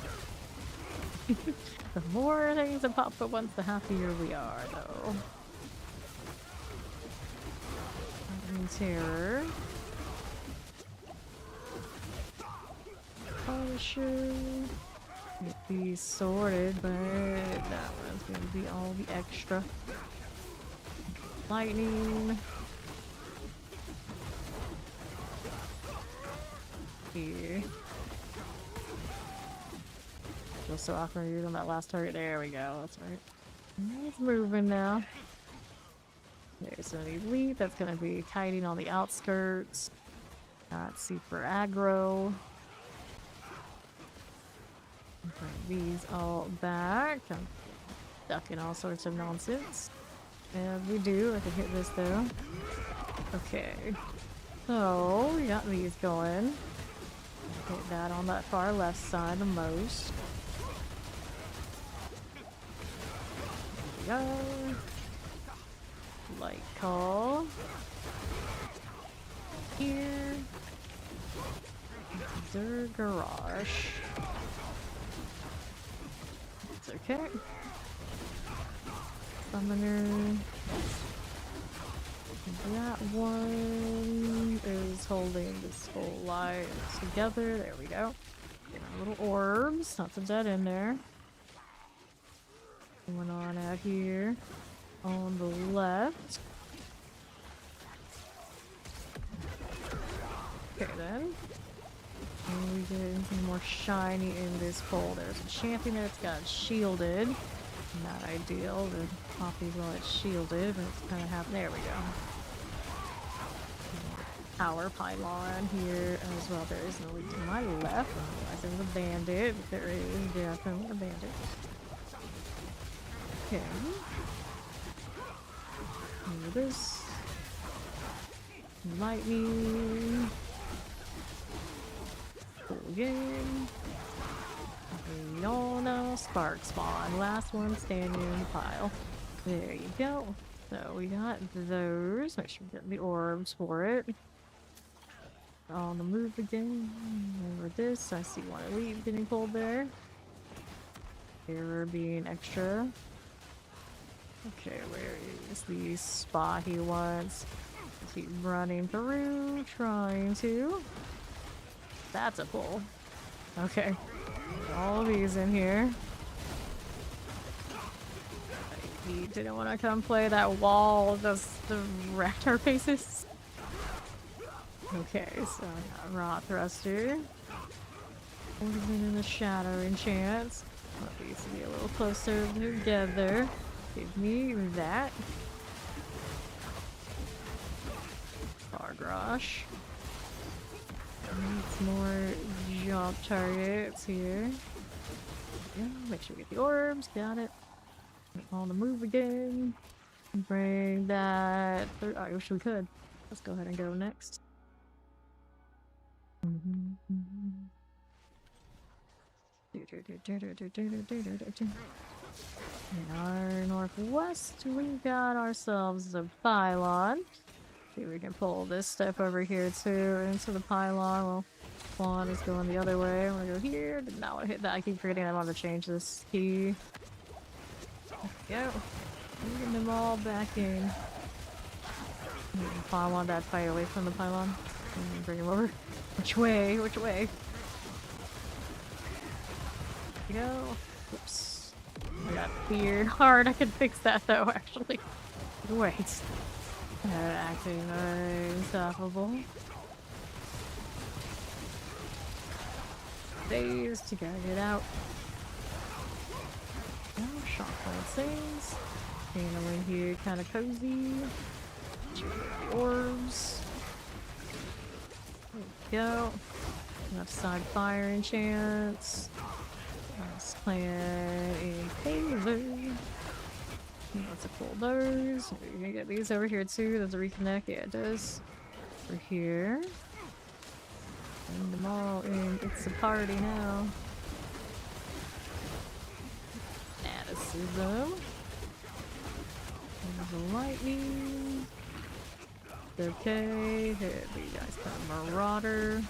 The more things that pop at once, the happier we are, though. Terror. Polisher. Get these sorted, but that one's gonna be all the extra. Lightning. Here. Feels so awkward on that last target. There we go. That's right. It's moving now. There's an elite that's going to be kiting on the outskirts. Got super aggro. Bring these all back. I'm ducking all sorts of nonsense. As we do, I can hit this though. Okay. So, we got these going. Hit that on that far left side the most. There we go. Light call. Here. Their garage. It's okay. Summoner. That one is holding this whole line together. There we go. Get our little orbs. Not some dead in there. Going on out here. On the left. Okay then. And we get anything more shiny in this pole. There's a champion that's got shielded. Not ideal. The poppy while it's shielded, but it's kind of happening. There we go. Power pylon here as well. There is no lead to my left. Otherwise there's a bandit, but there is definitely a bandit. Okay. This lightning full game. We all know spark spawn. Last one standing in the pile. There you go. So we got those. Make sure we get the orbs for it. On the move again. Over this. I see one elite getting pulled there. Error being extra. Okay, where is the spot he wants? Keep running through, trying to. That's a pull. Okay. All these in here. He didn't want to come play that wall, just the wrecked our faces. Okay, so I got Raw Thruster. Ornament in the Shadow Enchant. Want these to be a little closer together. Give me that. Fargrosh. Need some more jump targets here. Yeah, make sure we get the orbs. Got it. On the move again. Bring that through. I wish we could. Let's go ahead and go next. In our northwest, we got ourselves a pylon. See if we can pull this stuff over here too into the pylon. Well, spawn is going the other way. I'm gonna go here. Did not want to hit that. I keep forgetting I want to change this key. There we go. Getting them all back in. I want that fight away from the pylon. And bring him over. Which way? Which way? There you go. Oops. I got feared hard. I can fix that though, actually. Wait. Acting unstoppable. Phase to gotta get out. Oh, shock point things. Handling here kind of cozy. The orbs. There we go. Left side fire enchants. Let's plan a payload. Let's pull those. We're gonna get these over here too. Does it reconnect? Yeah, it does. over here. Bring them all in. It's a party now. Atticism. There's a lightning. Okay, hit the guys kind of marauder.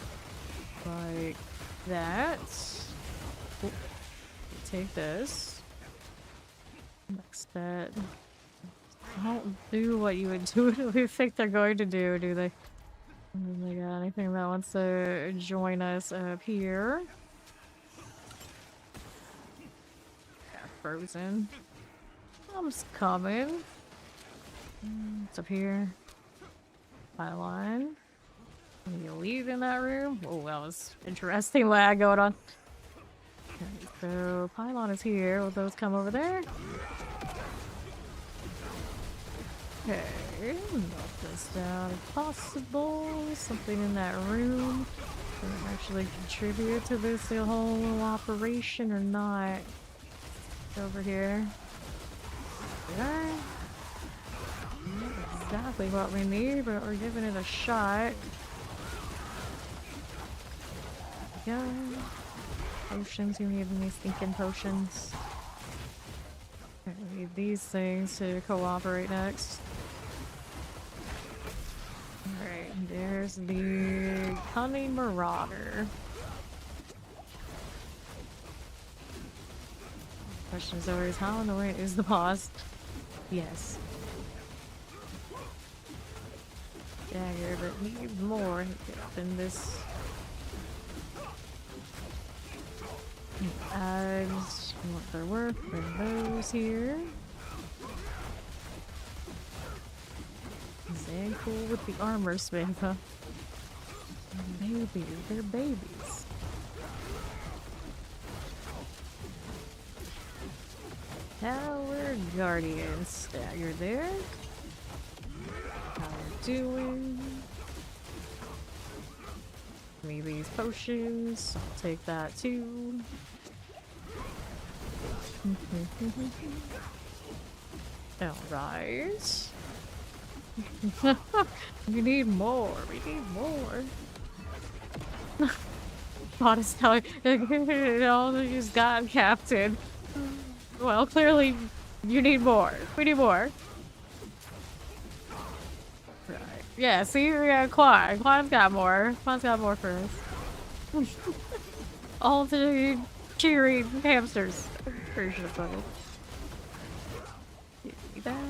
Like that. Oop. Take this. Next that. Don't do what you intuitively think they're going to do they? Oh my god, anything that wants to join us up here? Yeah, frozen. I'm just coming. It's up here. Pylon. Can you leave in that room? Oh, that was interesting lag going on. Okay, so pylon is here. Will those come over there? Okay, knock this down if possible. Something in that room can actually contribute to this whole operation or not. Over here. There. Not exactly what we need, but we're giving it a shot. Yeah. Potions, you need any stinking potions. I need these things to cooperate next. Alright, there's the cunning marauder. Question is always, how annoying is the boss? Yes. Dagger, but need more than this. Ads, what they're worth, bring those here. Zan cool with the armor smith, huh? Babies, they're babies. Tower Guardian stagger there. How we're doing. Give me these potions. I'll take that too. Alright. We need more. We need more. God is telling all you just got, Captain. Well, clearly you need more. We need more. Right. Yeah, see, we got Quan. Quan's got more. Quan's got more for us. All the cheery hamsters. Pretty sure that's Give me that.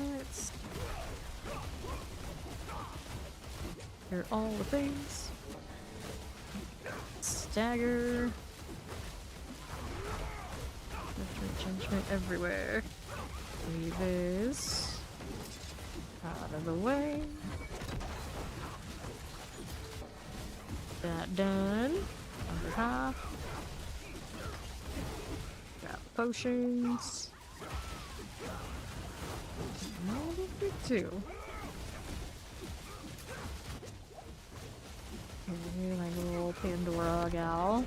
Here are all the things. Stagger. Retrenchment everywhere. Leave this out of the way. That done. Under half. Got potions. What did we do? Okay, like a little Pandora gal.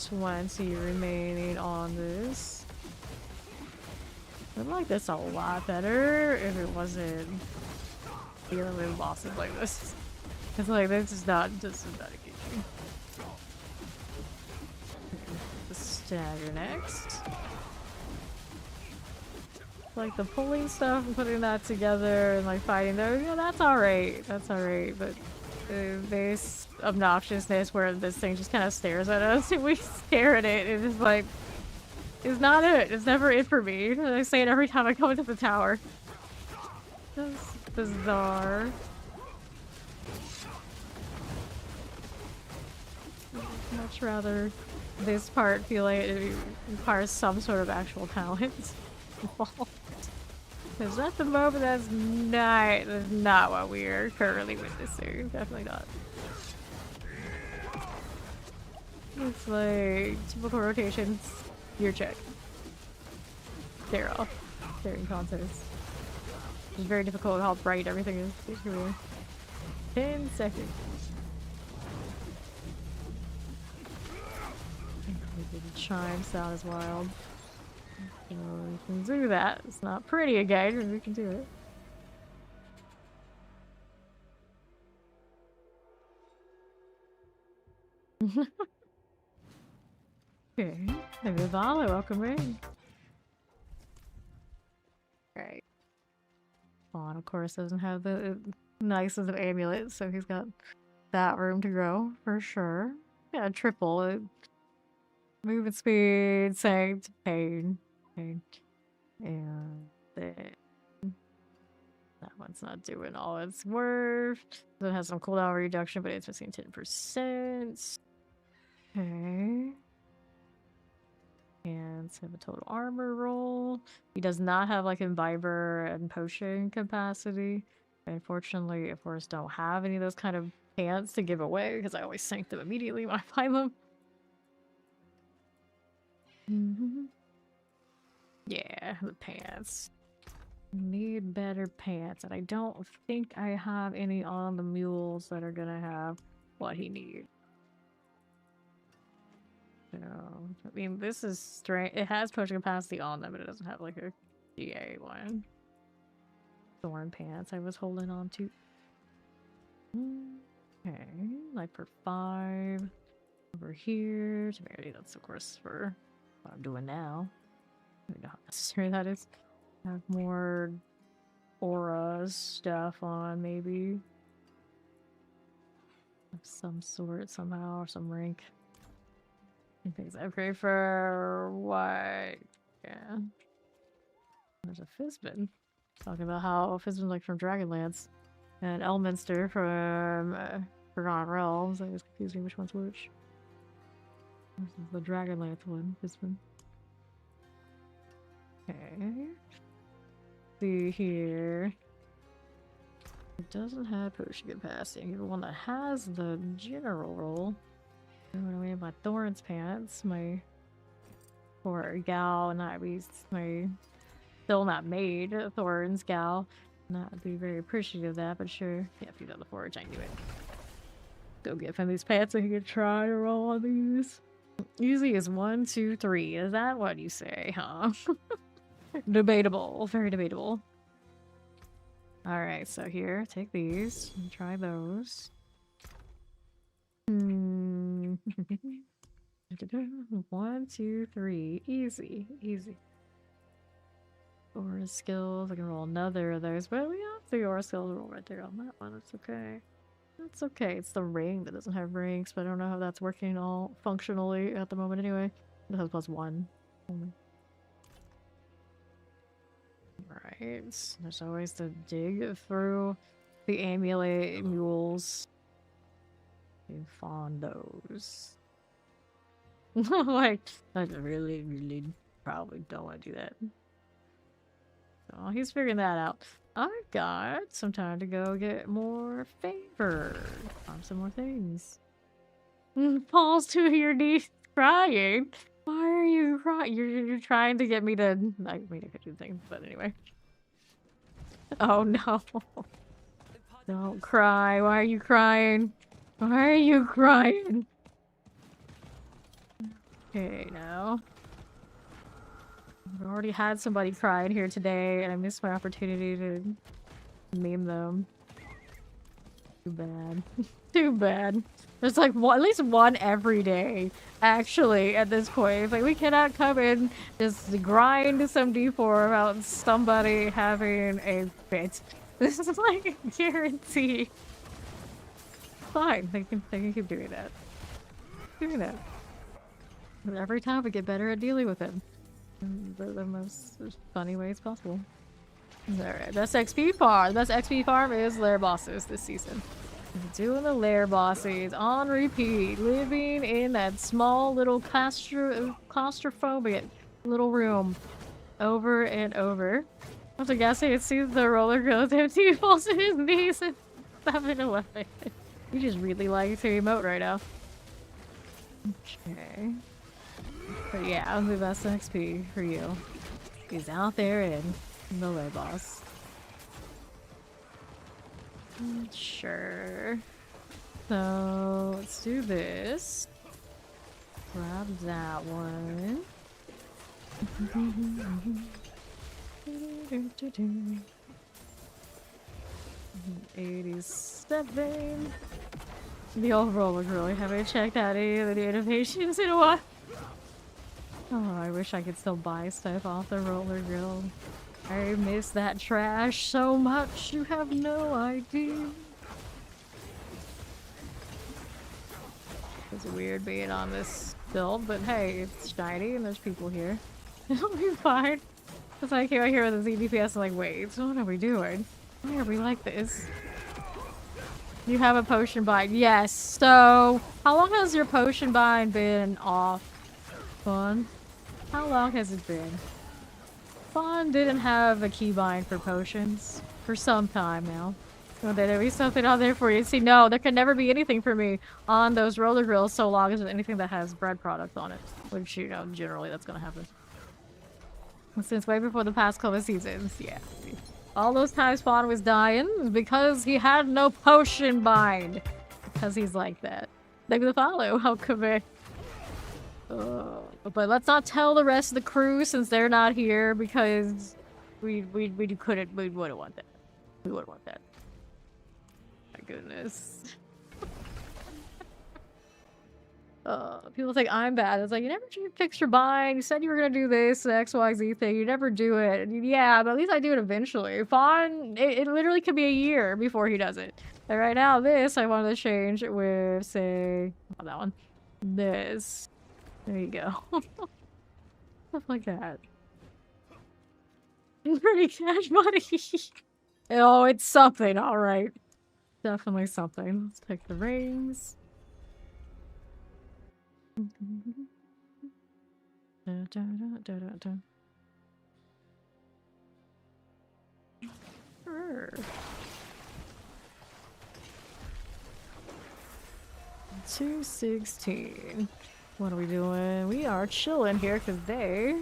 20 remaining on this. I like this a lot better if it wasn't dealing with bosses like this. It's like this is not a game. The stagger next. Like the pulling stuff and putting that together and like fighting those, yeah, that's alright. That's alright, but this obnoxiousness where this thing just kind of stares at us and we stare at it and it's like, it's not it. It's never it for me. I say it every time I go into the tower. That's bizarre. I'd much rather this part feel like it requires some sort of actual talent involved. Because at the moment, that's not what we are currently witnessing. Definitely not. It's like typical rotations. Your check. They're off. They're in contests. It's very difficult how bright everything is. 10 seconds. The chime sound is wild. So we can do that. It's not pretty again, but we can do it. Okay. Maybe Vala, welcome in. Right. Vaughn, of course, doesn't have the nicest of amulets, so he's got that room to grow for sure. Yeah, triple. Movement speed, Sanct, pain. And then that one's not doing all it's worth. It has some cooldown reduction, but it's missing 10%. Okay. And have a total armor roll. He does not have like imbiber and potion capacity. Unfortunately, of course, don't have any of those kind of pants to give away because I always sank them immediately when I find them. Yeah, the pants. Need better pants, and I don't think I have any on the mules that are gonna have what he needs. So, I mean, this is strength. It has potion capacity on them, but it doesn't have like a GA one. Thorn pants I was holding on to. Okay, like for 5. Over here. Severity, that's of course for what I'm doing now. I don't know how necessary that is. Have more aura stuff on, maybe. Of some sort, somehow, or some rank. Things I pray for what? Yeah. There's a Fizbin. Talking about how Fizbin's like from Dragonlance. And Elminster from Forgotten Realms. I was confusing which one's which. This is the Dragonlance one, Fizbin. Okay. See here. It doesn't have potion capacity. The one that has the general roll. Going away my Thorns pants, my poor gal, not least my still not made Thorns gal. Not be very appreciative of that, but sure. Yeah, if he's on the forge, I knew it. Go give him these pants so he can try to roll on these. Usually is 1, 2, 3. Is that what you say, huh? Debatable. Very debatable. Alright, so here, take these and try those. 1, 2, 3. Easy. Easy. Aura skills. I can roll another of those, but we have the aura skills roll right there on that one. That's okay. That's okay. It's the ring that doesn't have ranks, but I don't know how that's working all functionally at the moment anyway. It has +1 only. Right. There's always to dig through the amulet mules. And find those. Like, I really probably don't want to do that. So he's figuring that out. I've got some time to go get more favor. Find some more things. Falls to your knees crying. Why are you crying? You're trying to get me to... I mean, I could do things, but anyway. Oh no. Don't cry. Why are you crying? Why are you crying? Okay, now. I've already had somebody cry in here today, and I missed my opportunity to meme them. Too bad. Too bad. There's like at least one every day, actually, at this point. Like, we cannot come in just grind some D4 about somebody having a fit. This is like a guarantee. Fine, they can keep doing that. Doing that. But every time we get better at dealing with him. In the most funny ways possible. Alright, best XP farm. The best XP farm is lair bosses this season. Doing the lair bosses on repeat. Living in that small little claustrophobic little room. Over and over. After guessing it sees the roller goes empty, he falls to his knees and 7-11. You just really like to emote right now. Okay. But yeah, the best XP for you is out there in the lair boss. Sure. So let's do this. Grab that one. 87. 87. The old roller grill. Haven't checked out any of the new innovations in a while. Oh, I wish I could still buy stuff off the roller grill. I miss that trash so much. You have no idea. It's weird being on this build, but hey, it's shiny and there's people here. It'll be fine. It's like I came out here with a ZDPS and like, wait, so what are we doing? Why are we like this? You have a potion bind. Yes. So, how long has your potion bind been off? Fun? How long has it been? Fawn didn't have a keybind for potions for some time now. So there'll be something on there for you. See, no, there can never be anything for me on those roller grills so long as there's anything that has bread products on it. Which, you know, generally that's gonna happen. Since way before the past couple of seasons, yeah. All those times Fawn was dying because he had no potion bind. Because he's like that. Thank you for the follow. How come it? But let's not tell the rest of the crew since they're not here because we wouldn't want that. We wouldn't want that. My goodness. People think I'm bad. It's like, you never fixed your bind. You said you were gonna do this XYZ thing. You never do it. And yeah, but at least I do it eventually. Fawn, it literally could be a year before he does it. And right now, this I wanted to change with, say, oh, that one. This. There you go. Stuff like that. Pretty cash money. Oh, it's something, alright. Definitely something. Let's take the rings. Sure. 216. What are we doing? We are chilling here because they,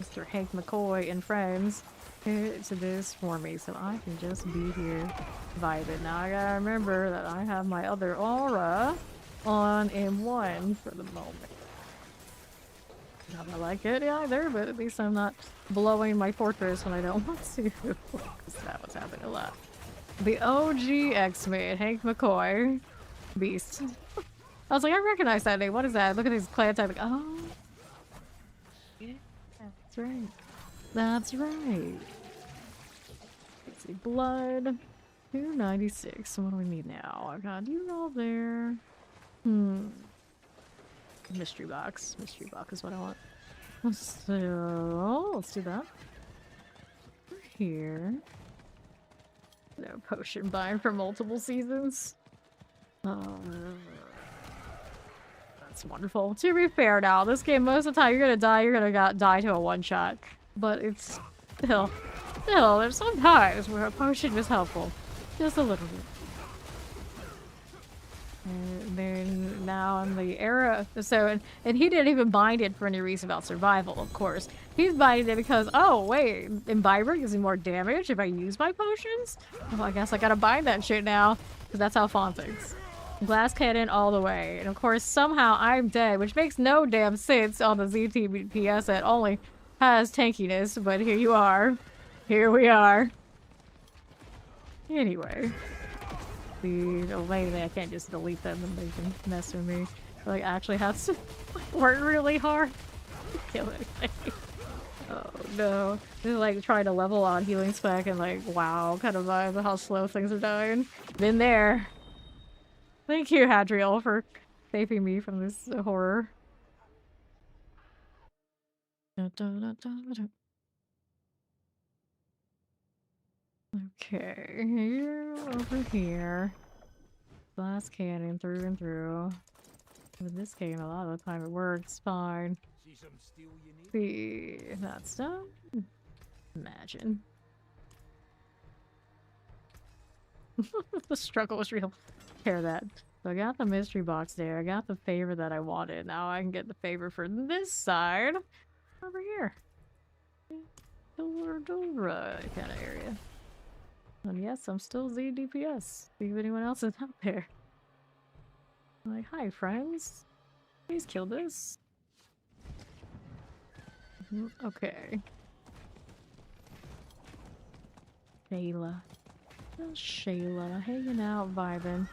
Mr. Hank McCoy and friends, hit to this for me, so I can just be here vibing. Now I gotta remember that I have my other aura on M1 for the moment. Not that I like it either, but at least I'm not blowing my fortress when I don't want to. Because that was happening a lot. The OG X-Men, Hank McCoy, beast. I was like, I recognize that name. What is that? Look at these clan type. Like, oh, yeah, that's right. That's right. Let's see, blood. 296. So what do we need now? I've got you all there. Mystery box. Mystery box is what I want. So let's do that. We're here. No potion bind for multiple seasons. That's wonderful. To be fair now, this game, most of the time you're gonna die to a one-shot. But it's still, there's some times where a potion is helpful. Just a little bit. And then now in the era, so, and he didn't even bind it for any reason about survival, of course. He's binding it because, oh wait, Imbiber gives me more damage if I use my potions? Well, I guess I gotta bind that shit now, because that's how Fawn thinks. Glass cannon all the way. And of course, somehow I'm dead, which makes no damn sense on the ZTPS that only has tankiness, but here you are. Here we are. Anyway. Lately I can't just delete them and they can mess with me. Like, actually have to work really hard to kill anything. Oh no. This is like trying to level on healing spec and like, wow, kind of vibe of how slow things are dying. Been there. Thank you, Hadriel, for saving me from this horror. Okay, here, over here. Glass cannon through and through. With this game, a lot of the time it works fine. See some steel you need? See, that stuff? Imagine. The struggle was real. Care that. So I got the mystery box there. I got the favor that I wanted. Now I can get the favor for this side. Over here. Dora kind of area. And yes, I'm still ZDPS. See if anyone else is out there. I'm like, hi friends. Please kill this. Okay. Shayla. Little Shayla hanging out, vibing.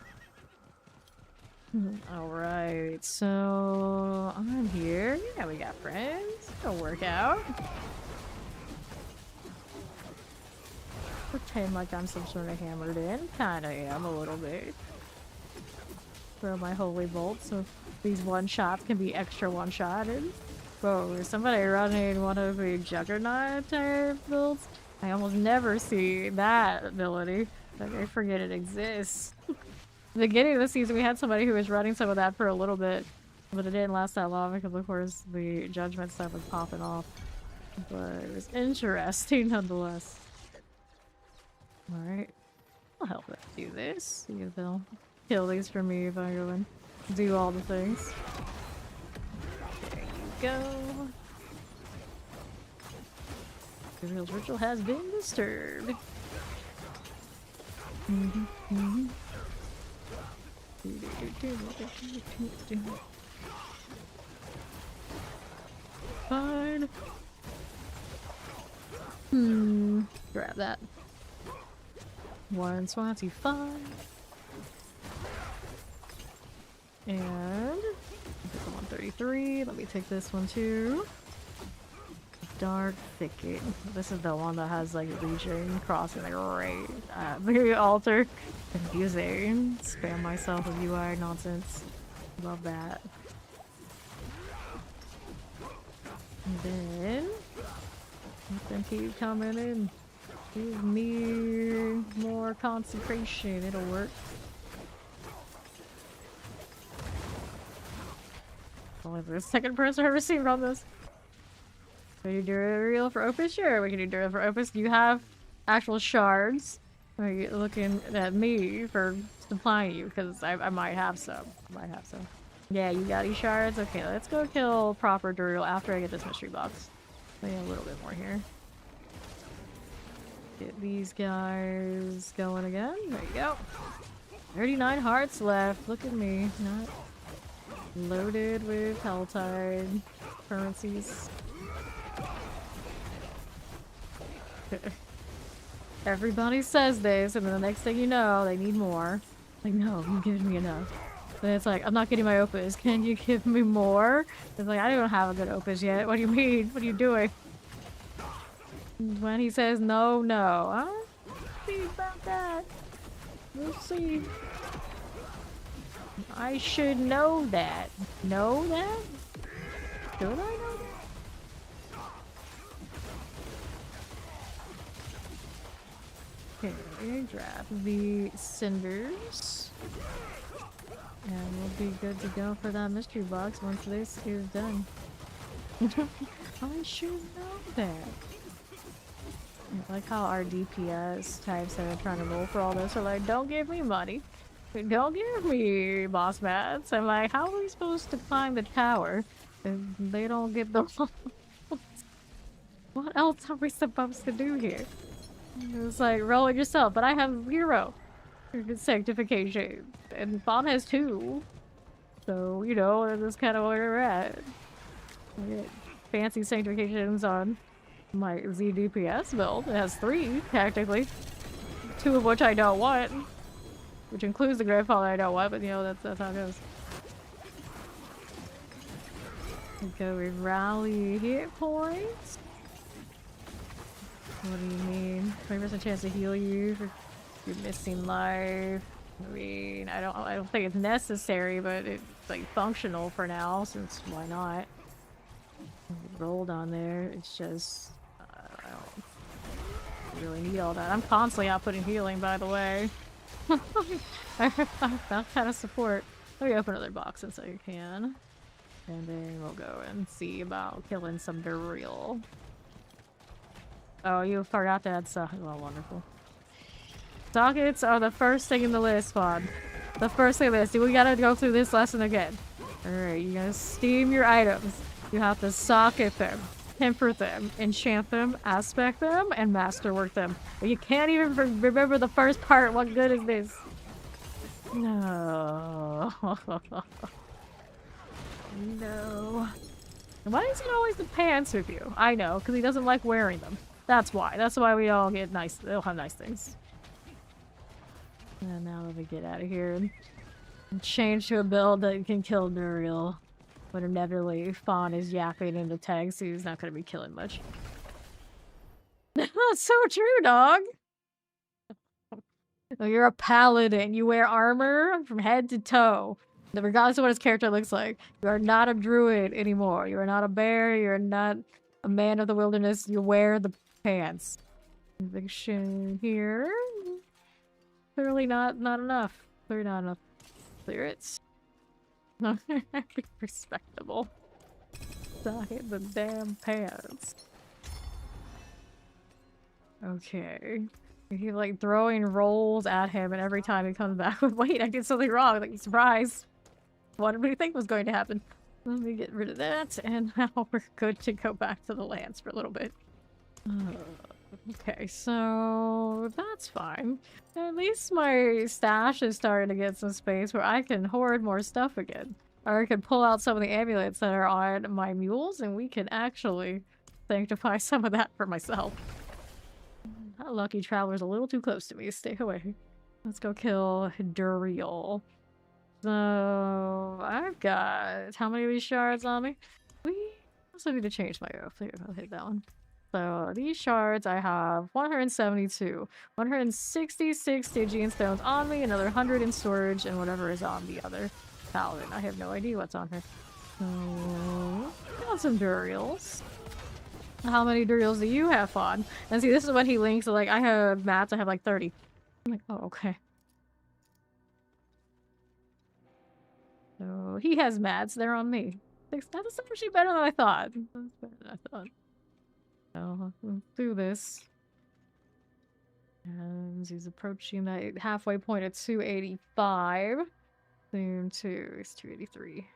Alright, so I'm here. Yeah, we got friends. It'll work out. Pretend like I'm some sort of hammered in. Kinda am a little bit. Throw my holy bolt so these one-shots can be extra one-shotted. Whoa, is somebody running one of the Juggernaut type builds? I almost never see that ability. Like, I forget it exists. The beginning of the season, we had somebody who was running some of that for a little bit, but it didn't last that long because, of course, the judgment stuff was popping off. But it was interesting nonetheless. Alright. I'll help them do this. See if they'll kill these for me if I go and do all the things. There you go. Gabriel's ritual has been disturbed. Fine. Grab that. One Swansea 5. And 133. Let me take this one too. Dark Thicket. This is the one that has like reaching, crossing like right at the altar. Confusing. Spam myself with UI nonsense. Love that. And then let them keep coming in. Give me more concentration. It'll work. Only the second person I've ever seen run this. Can you do a reel for Opus? Sure, we can do a reel for Opus. Do you have actual shards? Are you looking at me for supplying you? Because I might have some. Yeah, you got these shards? Okay, let's go kill proper Duriel after I get this mystery box. I need a little bit more here. Get these guys going again. There you go. 39 hearts left. Look at me. Not loaded with Helltide currencies. Everybody says this, and then the next thing you know, they need more. Like, no, you've given me enough. Then it's like, I'm not getting my opus. Can you give me more? It's like, I don't have a good opus yet. What do you mean? What are you doing? When he says no, no. I don't see about that. We'll see. I should know that. Know that? Should I know that? Okay, grab the cinders. And we'll be good to go for that mystery box once this is done. I should know that. I like how our DPS types that are trying to roll for all this are like, don't give me money. Don't give me boss mats. I'm like, how are we supposed to climb the tower if they don't get the What else are we supposed to do here? It's like, roll it yourself, but I have 0 sanctification, and Bomb has 2. So, you know, that's kind of where we're at. I get fancy sanctifications on my ZDPS build. It has 3, tactically. 2 of which I don't want. Which includes the Grandfather I don't want, but you know, that's how it goes. Okay, we rally hit points. What do you mean? 20% chance to heal you for your missing life. I mean, I don't think it's necessary, but it's like functional for now, since why not? Rolled on there. It's just I don't really need all that. I'm constantly outputting healing, by the way. That kind of support. Let me open other boxes so you can. And then we'll go and see about killing some Duriel. Oh, you forgot to add sockets. Well, wonderful. Sockets are the first thing in the list, Spawn. The first thing in the list. We gotta go through this lesson again. Alright, you gotta steam your items. You have to socket them, temper them, enchant them, aspect them, and masterwork them. But you can't even remember the first part. What good is this? No. No. Why is it always the pants with you? I know, because he doesn't like wearing them. That's why. That's why we all get nice. They'll have nice things. And now let me get out of here and Change to a build that can kill Nuriel. But inevitably, Fawn is yapping in the tag, so he's not gonna be killing much. That's so true, dog! Oh, you're a paladin. You wear armor from head to toe. Regardless of what his character looks like. You are not a druid anymore. You are not a bear. You're not a man of the wilderness. You wear the pants. Conviction here. Clearly not enough. Clearly not enough clearance. Be respectable. Tie the damn pants. Okay. He's like throwing rolls at him, and every time he comes back with, wait, I did something wrong. Like, surprise. What did we think was going to happen? Let me get rid of that, and now we're good to go back to the lands for a little bit. Okay, so that's fine. At least my stash is starting to get some space where I can hoard more stuff again. Or I can pull out some of the amulets that are on my mules, and we can actually sanctify some of that for myself. That lucky traveler's a little too close to me. Stay away. Let's go kill Duriel. So I've got how many of these shards on me? We also need to change my oath. I'll hit that one. So these shards I have 172, 166 Stygian stones on me, another 100 in storage, and whatever is on the other paladin. I have no idea what's on her. So got some Duriels. How many Duriels do you have, Fawn? And see, this is when he links, like, I have mats, I have like 30. I'm like, oh, okay. So he has mats, they're on me. That's actually better than I thought. That's better than I thought. So let's do this. And he's approaching that halfway point at 285. Zoom 2 is 283.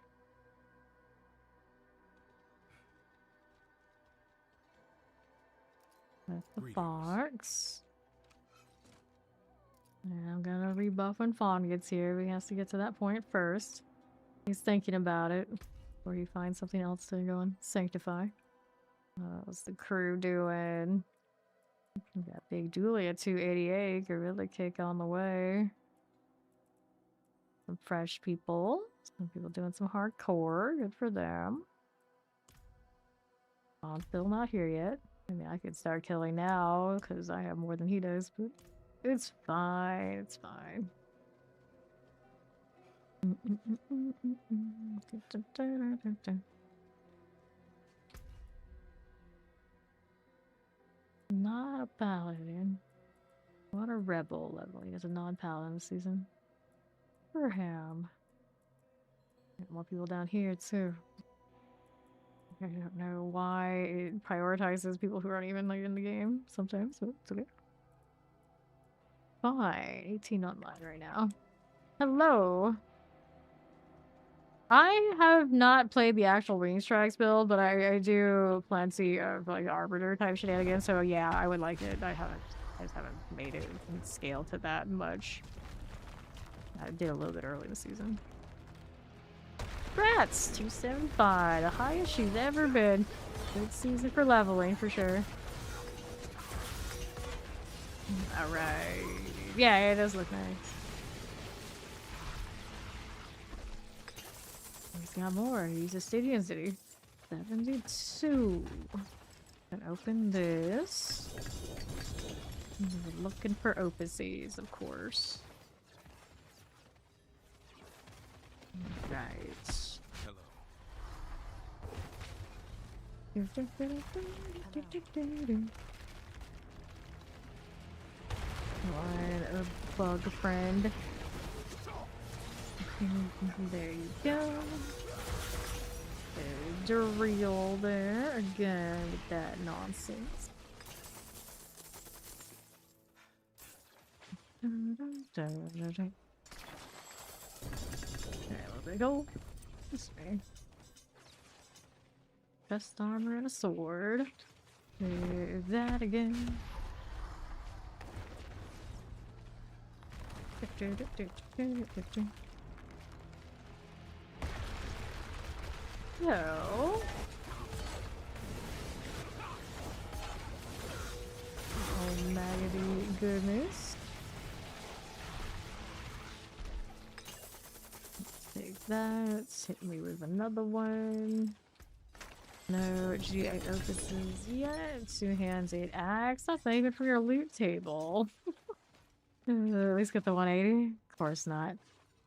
That's the fox. And I'm gonna rebuff when Fawn gets here. He has to get to that point first. He's thinking about it before he finds something else to go and sanctify. What's the crew doing? We got Big Dooley at 288. Gorilla Kick on the way. Some fresh people. Some people doing some hardcore. Good for them. I'm still not here yet. I mean, I could start killing now because I have more than he does, but it's fine. It's fine. Not a paladin. What a rebel level. He has a non-paladin this season. For him. Get more people down here too. I don't know why it prioritizes people who aren't even like in the game sometimes, but it's okay. Fine. 18 online right now. Hello. I have not played the actual Ring Strikes build, but I do plenty of like Arbiter type shenanigans, so yeah, I would like it. I just haven't made it in scale to that much. I did a little bit early this season. Rats! 275, the highest she's ever been. Good season for leveling, for sure. Alright. Yeah, it does look nice. He's got more. He's a Stygian city. 72. And open this. We're looking for opuses, of course. Right. One a bug friend. There you go. There's a reel there again with that nonsense. There we go. This way. Chest armor and a sword. There's that again. So, oh maggoty goodness. that. Hit me with another one. No GA opuses yet. 2 hands, 8 axe. That's not even for your loot table. At least get the 180. Of course not.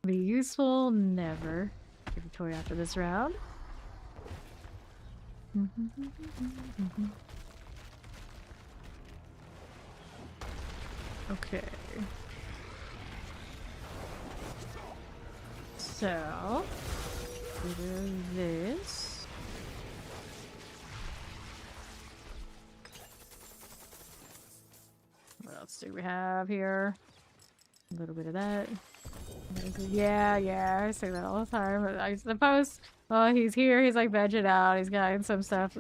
Be useful? Never. Inventory after this round. Okay. So, do this. What else do we have here? A little bit of that. Yeah, I say that all the time. But I suppose, well, he's here, he's like vegging out, he's got some stuff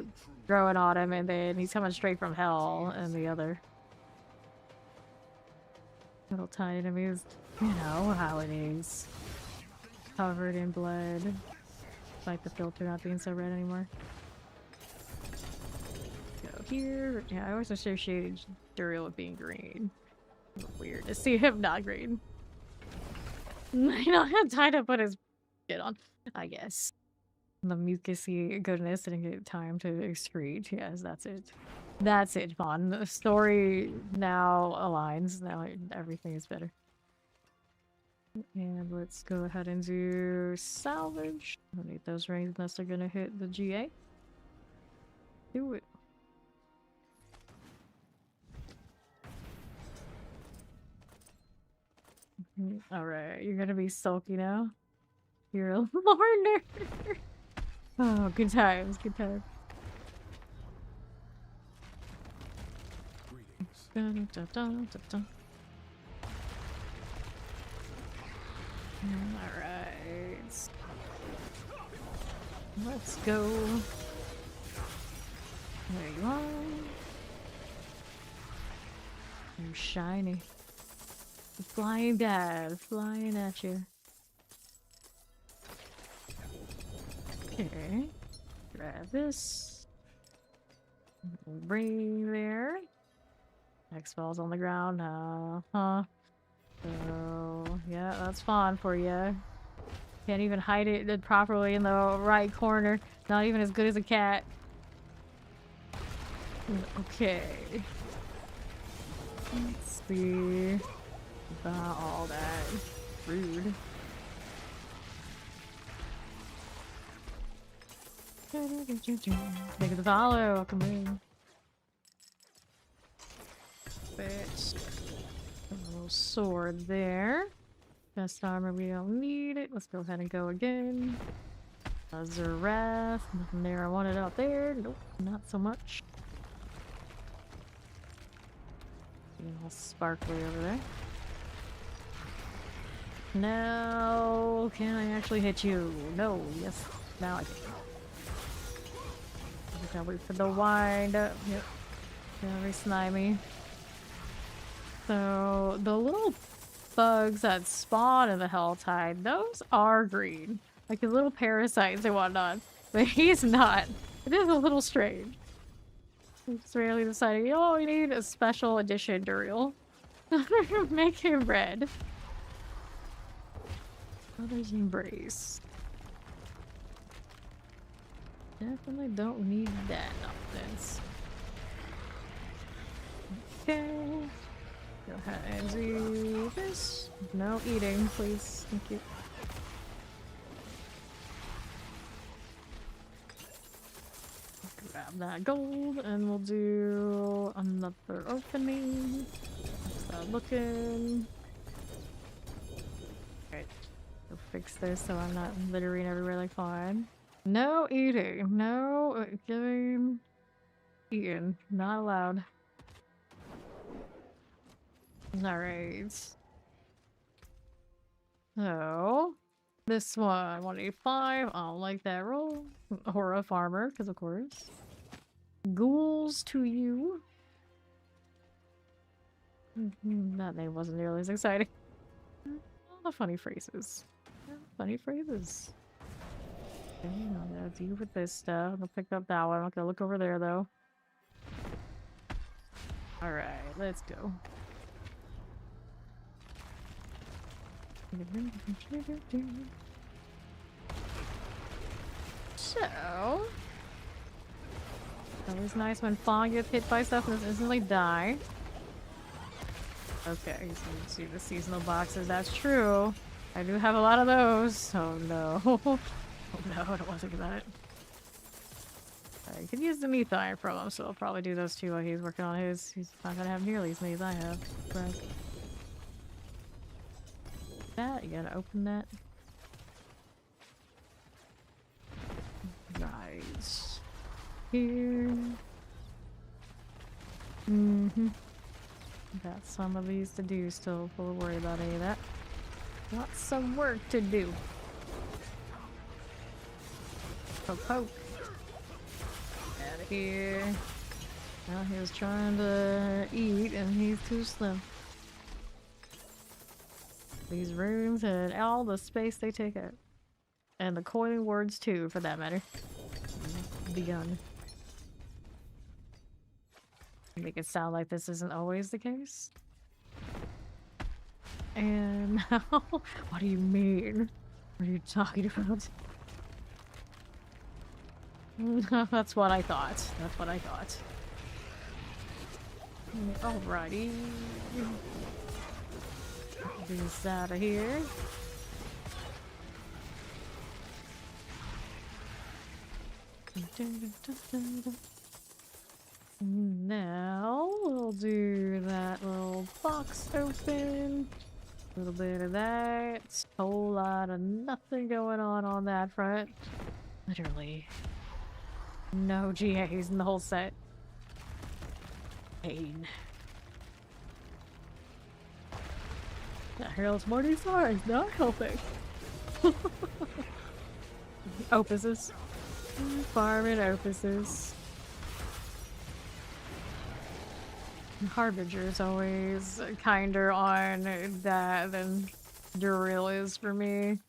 growing on him, and then he's coming straight from hell, and the other little tiny enemies, you know how it is. Covered in blood. Like the filter not being so red anymore. Go here. Yeah, I always associated Duriel with being green. Weird to see him not green. I don't have time to put his shit on, I guess. The mucusy goodness didn't get time to excrete. Yes, that's it. That's it, Vaughn. The story now aligns. Now everything is better. And let's go ahead and do salvage. I don't need those rings unless they're gonna hit the GA. Do it. Alright, you're gonna be sulky now. You're a mourner. Oh, good times, good times. Dun, dun, dun, dun, dun. Alright. Let's go. There you are. You're shiny. Flying dad, flying at you. Okay. Grab this. Bring there. X falls on the ground. Huh. So, yeah, that's fun for you. Can't even hide it properly in the right corner. Not even as good as a cat. Okay. Let's see about all that. Rude. Make the follow. Welcome in. Bitch. A little sword there. Best armor, we don't need it. Let's go ahead and go again. Zerath. Nothing there I wanted out there. Nope, not so much. Getting all sparkly over there. No, can I actually hit you? No, yes. Now I can. I gotta wait for the wind up. Yep. Very slimy. So, the little bugs that spawn in the Helltide, those are green. Like the little parasites and whatnot. But he's not. It is a little strange. It's really deciding, oh, we need a special edition Duriel. Make him red. Mother's Embrace. Definitely don't need that nonsense. Okay. Go ahead and do this. No eating, please. Thank you. Grab that gold and we'll do another opening. Start looking. Alright. Go fix this so I'm not littering everywhere like fine. No eating. No giving. Eating. Not allowed. Alright. So, this one, 185. I don't like that roll. Horror farmer, because of course. Ghouls to you. That name wasn't nearly as exciting. All the funny phrases. Funny phrases. Okay, I'm gonna deal with this stuff. I'm gonna pick up that one. I'm not gonna look over there though. Alright, let's go. So, always nice when Fawn gets hit by stuff and doesn't instantly die. Okay, so you can see the seasonal boxes. That's true. I do have a lot of those. Oh no. Oh no, I don't want to think about it. I could use the meat iron from him, so I'll probably do those too while he's working on his. He's not gonna have nearly as many as I have. Correct. That, you gotta open that. Right. Here. Got some of these to do still. We'll worry about any of that. Got some work to do. Poke, poke. Out of here. Well, he was trying to eat and he's too slim. These rooms and all the space they take up. And the coiling words too, for that matter. Begun. Make it sound like this isn't always the case. And now, what do you mean? What are you talking about? That's what I thought. That's what I thought. Alrighty. Get this out of here. Now we'll do that little box open. A little bit of that. Whole lot of nothing going on that front. Literally. No GAs in the whole set. Pain. That Herald's Morning Star is not helping. Opuses. Farming opuses. Harbinger's always kinder on that than Duril is for me.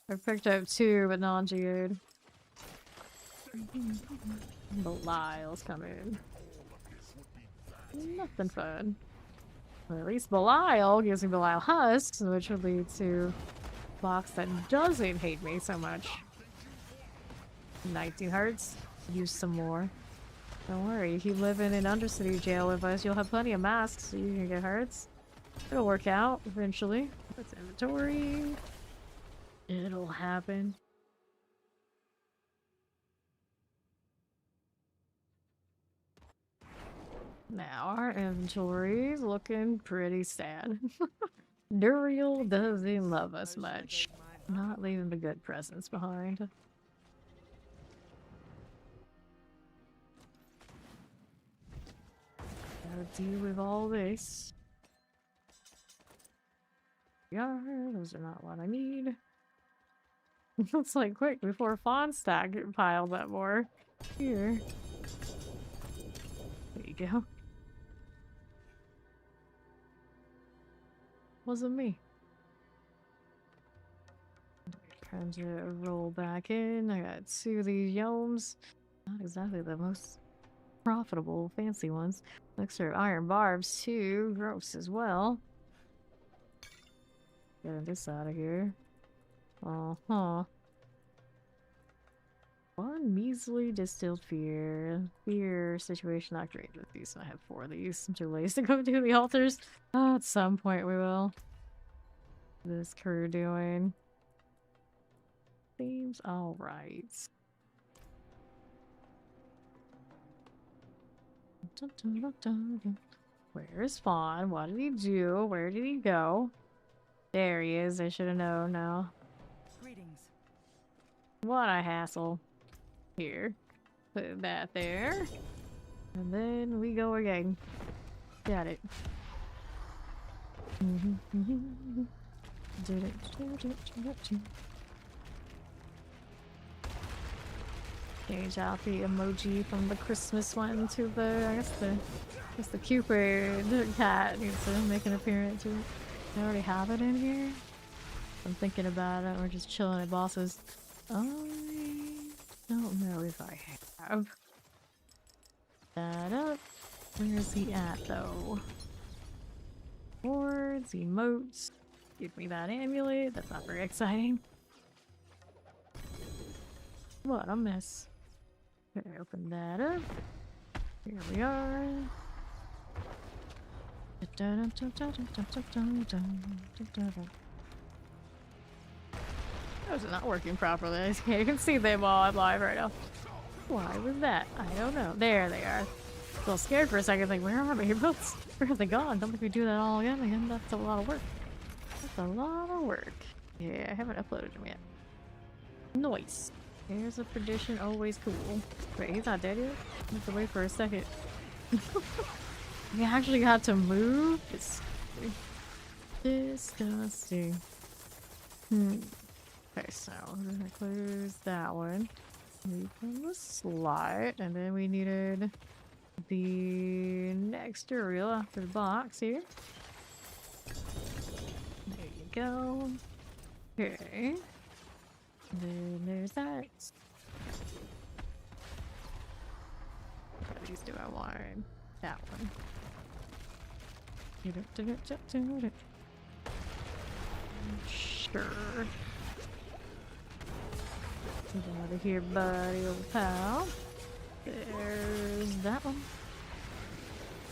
I've picked up 2, but non-GA'd. Belial's coming. Nothing fun. Well, at least Belial gives me Belial husks, which would lead to a box that doesn't hate me so much. 19 hearts. Use some more. Don't worry, you keep living in Undercity jail with us, you'll have plenty of masks so you can get hearts. It'll work out eventually. That's inventory. It'll happen. Now our inventory's looking pretty sad. Duriel doesn't love us much. Not leaving the good presents behind. Gotta deal with all this. Yeah, those are not what I need. It's like quick before Fawn stack piled up more. Here. There you go. Wasn't me. Time to roll back in. I got 2 of these yomes. Not exactly the most profitable, fancy ones. Looks are iron barbs too. Gross as well. Getting this out of here. Uh-huh. 1 measly distilled fear. Fear situation activated with these. I have 4 of these. I'm too lazy to go do the altars. Oh, at some point we will. This crew doing. Seems alright. Where is Fawn? What did he do? Where did he go? There he is. I should have known now. Greetings. What a hassle. Here. Put that there. And then we go again. Got it. Change out the emoji from the Christmas one to the, I guess the Cupid cat needs to make an appearance. Do I already have it in here? I'm thinking about it. We're just chilling at bosses. I don't know if I have that up. Where's he at though? Boards, emotes. Give me that amulet. That's not very exciting. What a mess. Okay, open that up. Here we are. Those are not working properly. You can see them while I'm live right now. Why was that? I don't know. There they are. A little scared for a second, like, where are my boats? Where have they gone? Don't make me do that all again. That's a lot of work. That's a lot of work. Yeah, I haven't uploaded them yet. Nice. Here's a tradition, always cool. Wait, he's not dead yet? I have to wait for a second. We actually got to move? Disgusting. Okay, so we're gonna close that one. Leave from the slide, and then we needed the next aerial after the box here. There you go. Okay. And then there's that. What these do I want? That one. Sure. Get out of here, buddy, old pal. There's that one.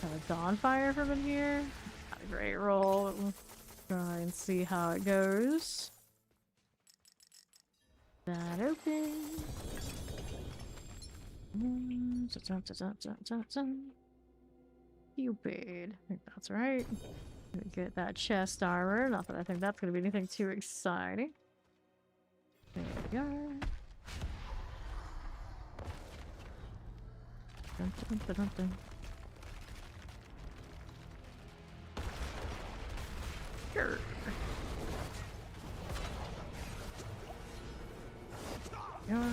Got a bonfire from in here. Not a great roll. We'll try and see how it goes. That open. Cupid. I think that's right. Get that chest armor. Not that I think that's going to be anything too exciting. There we are. Dun, dun, dun, dun, dun. Sure.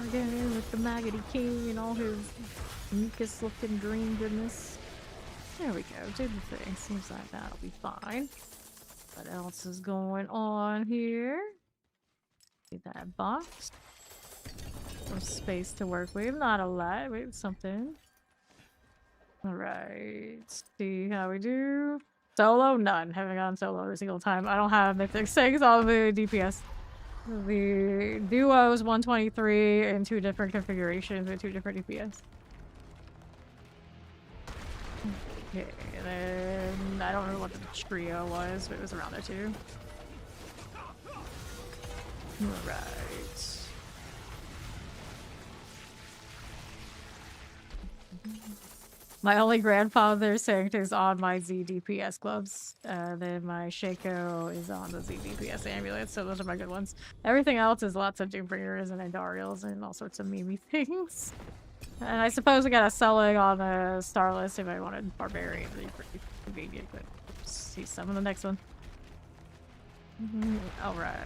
Again with the Maggoty King and all his mucus looking green goodness. There we go, do the thing. Seems like that'll be fine. What else is going on here? See that box. Some space to work with. Not a lot, but something. Alright, see how we do. Solo? None. Haven't gone solo every single time. I don't have mythic 6 on the DPS. The duo's 123 in 2 different configurations with 2 different DPS. Okay, and then I don't know what the trio was, but it was around there too. Alright. My only grandfather Sanct is on my Z DPS gloves. Then my Shaco is on the Z DPS amulets, so those are my good ones. Everything else is lots of Doombringers and Andariels and all sorts of Mimi things. And I suppose I got a selling on the Starless if I wanted Barbarian. It'd be pretty convenient, but see some of the next one. Alright.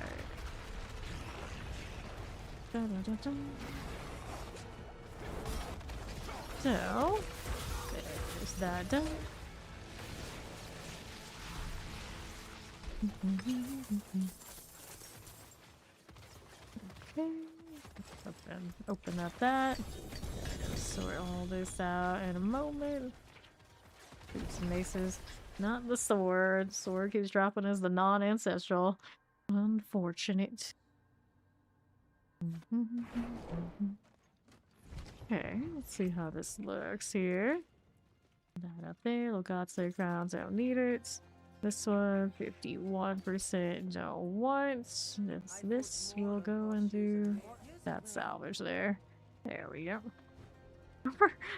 So, there's that done. Okay. Open up that. Sort all this out in a moment. Do some maces. Not the sword. Sword keeps dropping as the non-ancestral. Unfortunate. Okay, let's see how this looks here. That up there. Little Godslayer crowns, I don't need it. This one, 51% don't want. This will go and do that salvage there. There we go.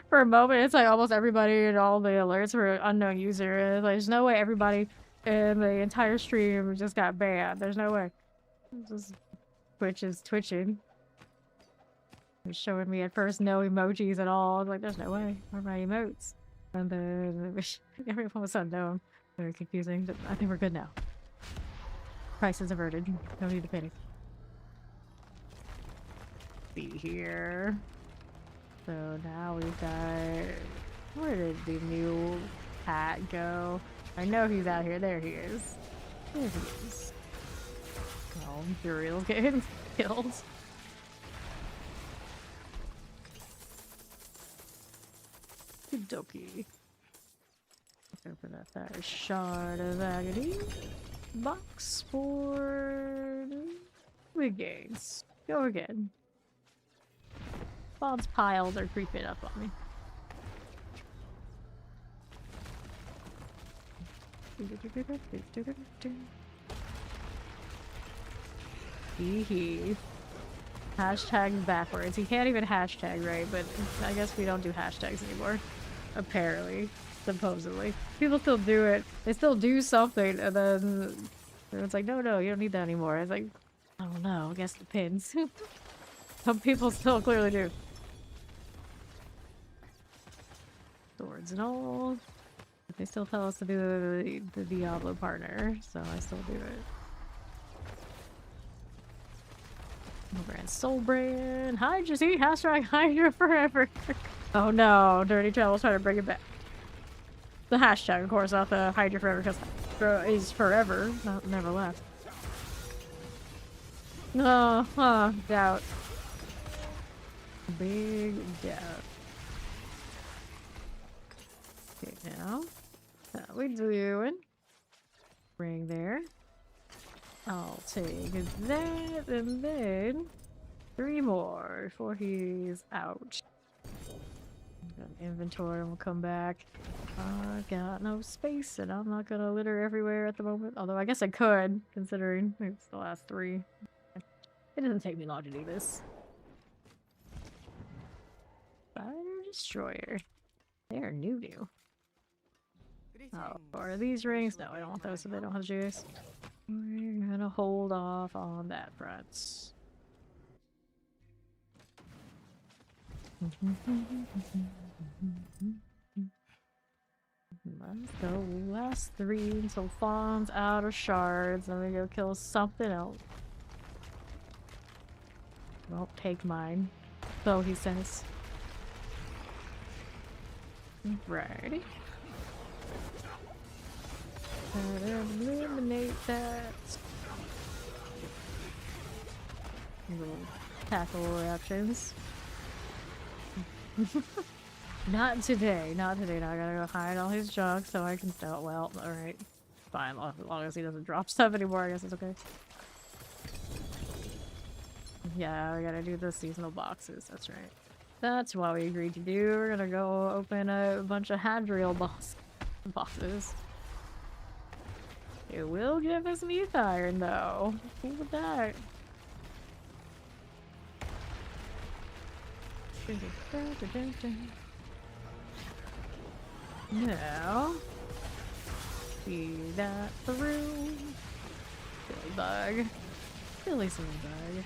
For a moment, it's like almost everybody and all the alerts were unknown user. Like, there's no way everybody in the entire stream just got banned. There's no way. Just Twitch is twitching. It was showing me at first no emojis at all. I was like, there's no way. Where are my emotes? And then everyone was unknown. Very confusing, but I think we're good now. Price is averted. No need to panic. Be here. So now we've got... Where did the new hat go? I know he's out here. There he is. There he is. Oh, Uriel's getting killed. Dokie. Open up that shard of agony. Box for... Wig gains. Go again. Spawn's piles are creeping up on me. Hee hee. Hashtag backwards. He can't even hashtag right, but I guess we don't do hashtags anymore. Apparently. Supposedly. People still do it. They still do something, and then everyone's like, no, you don't need that anymore. It's like, I don't know. I guess it depends. Some people still clearly do. Swords and all. But they still tell us to do the Diablo partner, so I still do it. Brand Soul Brand. Hydra, see? Hashtag Hydra forever. Oh no, Dirty Travel's trying to bring it back. The hashtag, of course, not the Hydra forever, because Hydra is forever, not never left. No, doubt. Big doubt. Okay, now. How we doing? Bring there. I'll take that and then 3 more before he's out. Got an inventory and we'll come back. I've got no space and I'm not gonna litter everywhere at the moment. Although I guess I could, considering it's the last 3. It doesn't take me long to do this. Fire Destroyer. They're new. Oh, are these rings? No, I don't want those if they don't have juice. We're gonna hold off on that front. Let's go. Last 3 until Fawn's out of shards. Then we go kill something else. Won't take mine. So he says. Righty. Eliminate that. Little tackle reactions. Not today. Now I gotta go hide all his junk so I can still. Well, alright. Fine. As long as he doesn't drop stuff anymore, I guess it's okay. Yeah, we gotta do the seasonal boxes. That's right. That's what we agreed to do. We're gonna go open a bunch of Hadriel boxes. It will give us Neath Iron, though. Cool with that. Now, see that through. Silly bug. Silly bug.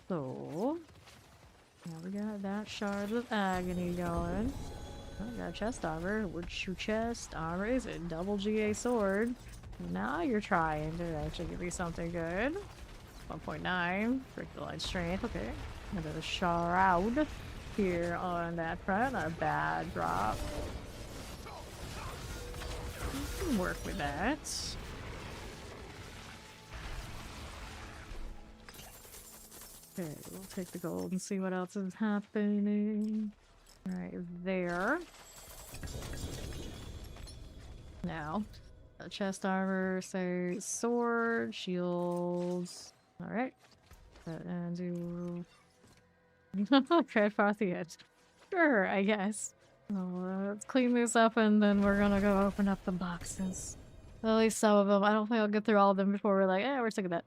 So, now we got that Shard of Agony going. I got chest armor. Wood shoe chest armor is a double GA sword. Now you're trying to actually give me something good. 1.9. Break the light strength. Okay. Another shroud here on that front. Not a bad drop. We can work with that. Okay, we'll take the gold and see what else is happening. Right there. Now, chest armor, say sword, shields. Alright. And do. Tread past the edge. Sure, I guess. Well, let's clean this up and then we're gonna go open up the boxes. At least some of them. I don't think I'll get through all of them before we're like, we're sick of that.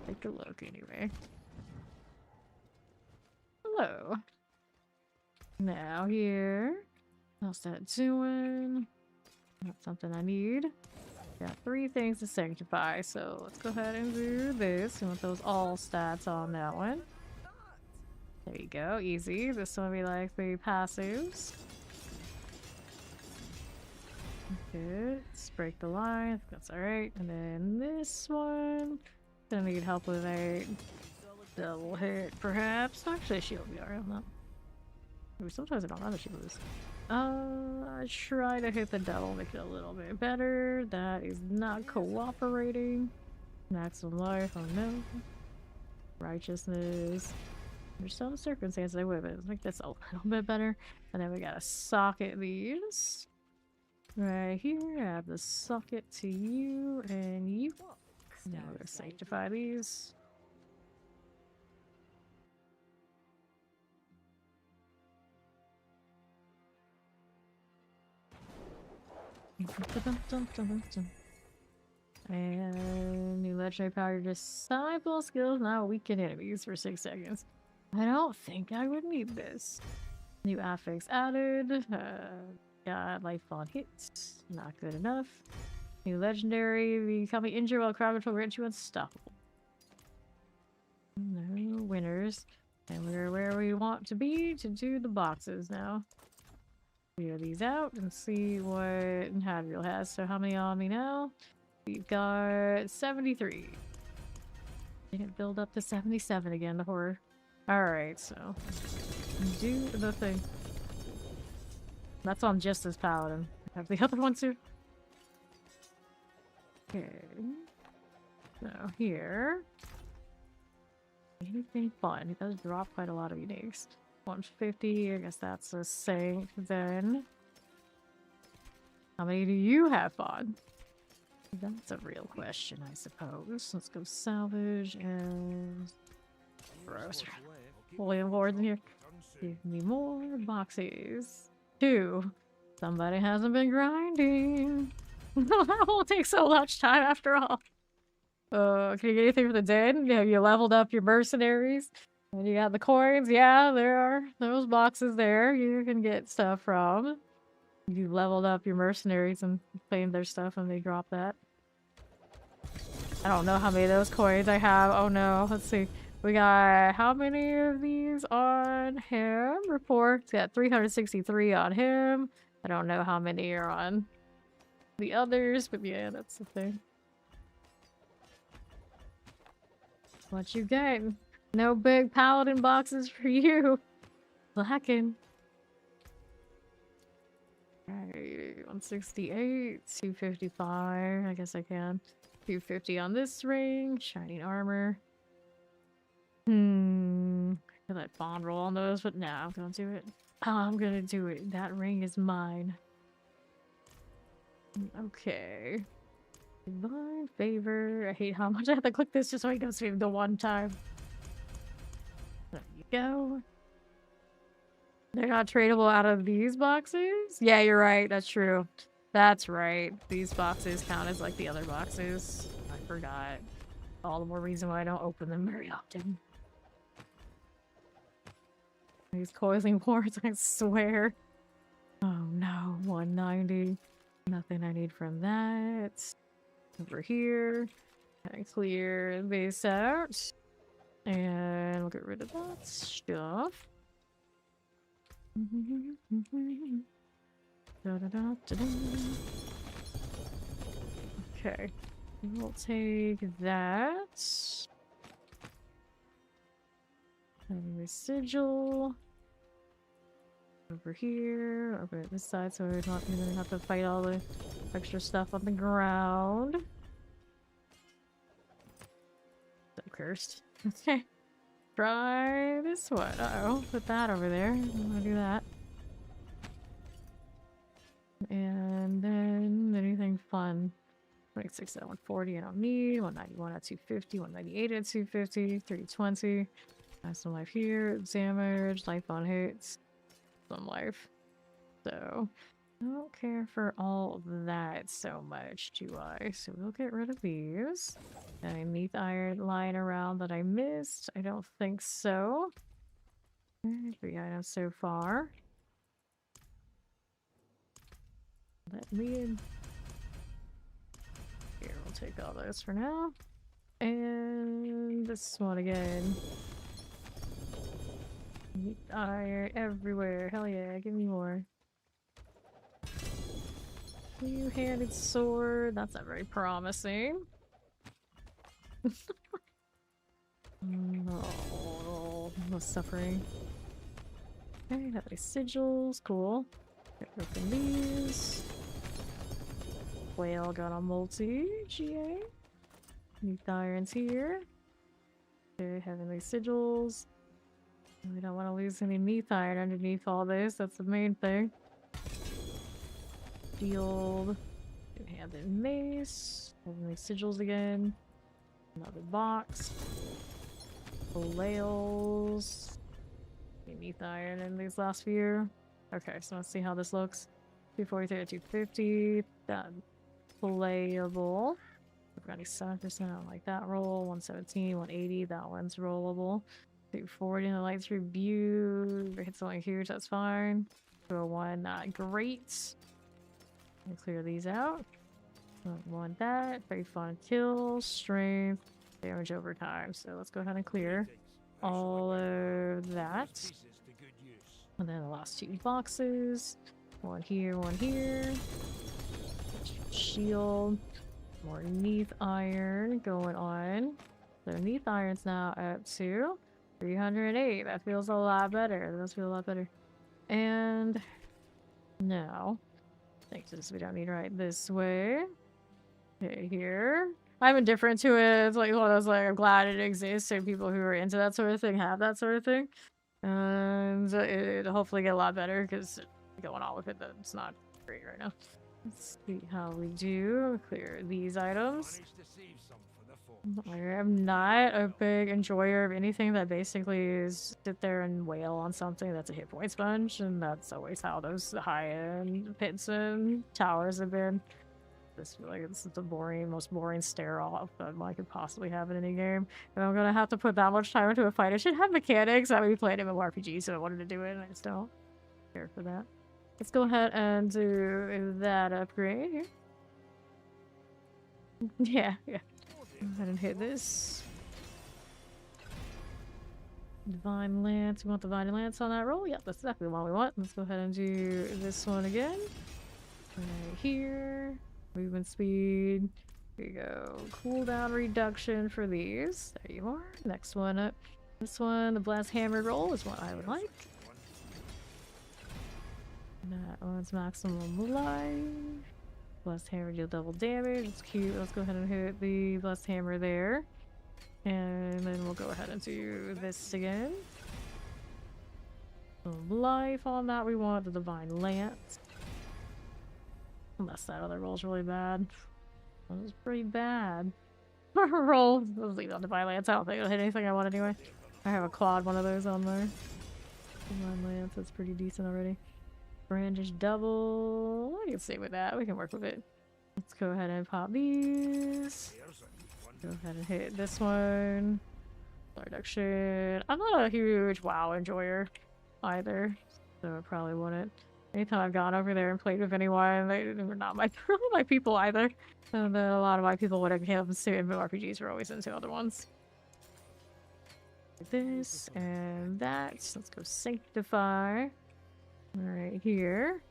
Take a look anyway. Hello. Now here. How's that doing? Not something I need. Got 3 things to sanctify, so let's go ahead and do this. We want those all stats on that one. There you go, easy. This one will be like 3 passives. Good. Let's break the line. That's alright. And then this one. Gonna need help with a double hit, perhaps. Actually, shield will be alright on that. Maybe sometimes I don't have a shield boost. I try to hit the double, make it a little bit better. That is not cooperating. Maximum life, oh no. Righteousness. There's some circumstances I would, but let's make this a little bit better. And then we gotta socket these. Right here, I have the socket to you and you. Now let's sanctify these. And new legendary power disciple skills now weaken enemies for 6 seconds. I don't think I would need this. New affix added. Got life on hits. Not good enough. New legendary. Becoming injured while crowd control grants you unstoppable. No winners. And we're where we want to be to do the boxes now. Clear these out and see what Hadriel has. So how many on me now? We've got 73. Didn't build up to 77 again, the horror. Alright, so do the thing. That's on just this paladin. I have the other one too. Okay. So here. Anything fun? It does drop quite a lot of uniques. 150, I guess that's a Sanct then. How many do you have on? That's a real question, I suppose. Let's go salvage and... Gross. William Ward's in here. Give me more boxes. 2. Somebody hasn't been grinding. That won't take so much time after all. Can you get anything for the dead? Have you leveled up your mercenaries? And you got the coins? Yeah, there are those boxes there you can get stuff from. You leveled up your mercenaries and claimed their stuff and they drop that. I don't know how many of those coins I have. Oh no, let's see. We got how many of these on him? Reports got 363 on him. I don't know how many are on the others, but yeah, that's the thing. What you get? No big paladin boxes for you. Lacking. Alright, 168, 255. I guess I can. 250 on this ring. Shining armor. I let bond roll on those, but no, I'm gonna do it. Oh, I'm gonna do it. That ring is mine. Okay. Divine favor. I hate how much I have to click this just so he goes to the one time. There you go. They're not tradable out of these boxes? Yeah, you're right. That's true. That's right. These boxes count as like the other boxes. I forgot. All the more reason why I don't open them very often. These coiling wards, I swear. Oh no, 190. Nothing I need from that. Over here. Gotta clear this out. And we'll get rid of that stuff. Okay. We'll take that. And the sigil. Over here. Over at this side so we don't even have to fight all the extra stuff on the ground. So cursed. Okay. Try this one. Uh-oh. Put that over there. I'm gonna do that. And then anything fun. 26 at 140 I don't need. 191 at 250. 198 at 250. 320. Have some life here. Damage. Life on hits. Some life. So I don't care for all of that so much, do I? So we'll get rid of these. Any neath iron lying around that I missed? I don't think so. 3 items so far. Let me in. Here, we'll take all those for now. And this one again. Neath iron everywhere. Hell yeah, give me more. Two-handed sword. That's not very promising. Oh, no suffering. Okay, have these sigils. Cool. Open these. Whale got a multi. GA. Neath irons here. Okay, having these sigils. We don't want to lose any neath iron underneath all this. That's the main thing. Shield. Two-handed mace. Having these sigils again. Another box. Lails. Beneath iron in these last few. Okay, so let's see how this looks. 243 to 250. Done. Playable. We've got 7%. I don't like that roll. 117, 180. That one's rollable. 240 in the lights review. If it hits something huge, that's fine. 201, not great. I'll clear these out. Don't want that. Very fun kill. Strength. Damage over time. So let's go ahead and clear all of that. And then the last two boxes. One here, one here. Shield. More neath iron going on. So neath iron's now up to 308. That feels a lot better. That does feel a lot better. And now, thanks to this, we don't need right this way. Okay, here. I'm indifferent to it. It's like one of those, like, I'm glad it exists and people who are into that sort of thing have that sort of thing. And it'll hopefully get a lot better because going on with it, that's not great right now. Let's see how we do. Clear these items. I am not a big enjoyer of anything that basically is sit there and wail on something that's a hit point sponge, and that's always how those high-end pits and towers have been. This feel like this is the most boring stare off that I could possibly have in any game. And I'm gonna have to put that much time into a fight. It should have mechanics that we played MMORPG, so I wanted to do it, and I just don't care for that. Let's go ahead and do that upgrade here. Yeah. Go ahead and hit this. Divine Lance. We want Divine Lance on that roll? Yep, that's exactly the one we want. Let's go ahead and do this one again. Right here. Movement speed. Here you go. Cooldown reduction for these. There you are. Next one up. This one, the Blast Hammer roll, is what I would like. That one's maximum life. Blast Hammer deal double damage. It's cute. Let's go ahead and hit the Blast Hammer there. And then we'll go ahead and do this again. Life on that. We want the Divine Lance. Unless that other roll's really bad. That was pretty bad. Roll. Let's leave it on Divine Lance. I don't think it'll hit anything I want anyway. I have a clawed one of those on there. Divine Lance, that's pretty decent already. Brandish double. I can stay with that. We can work with it. Let's go ahead and pop these. Go ahead and hit this one. Reduction. I'm not a huge WoW enjoyer either, so I probably wouldn't. Anytime I've gone over there and played with anyone, they were not really my people either. And then a lot of my people would have come to RPGs were always into other ones. This and that. Let's go Sanctify. Right here.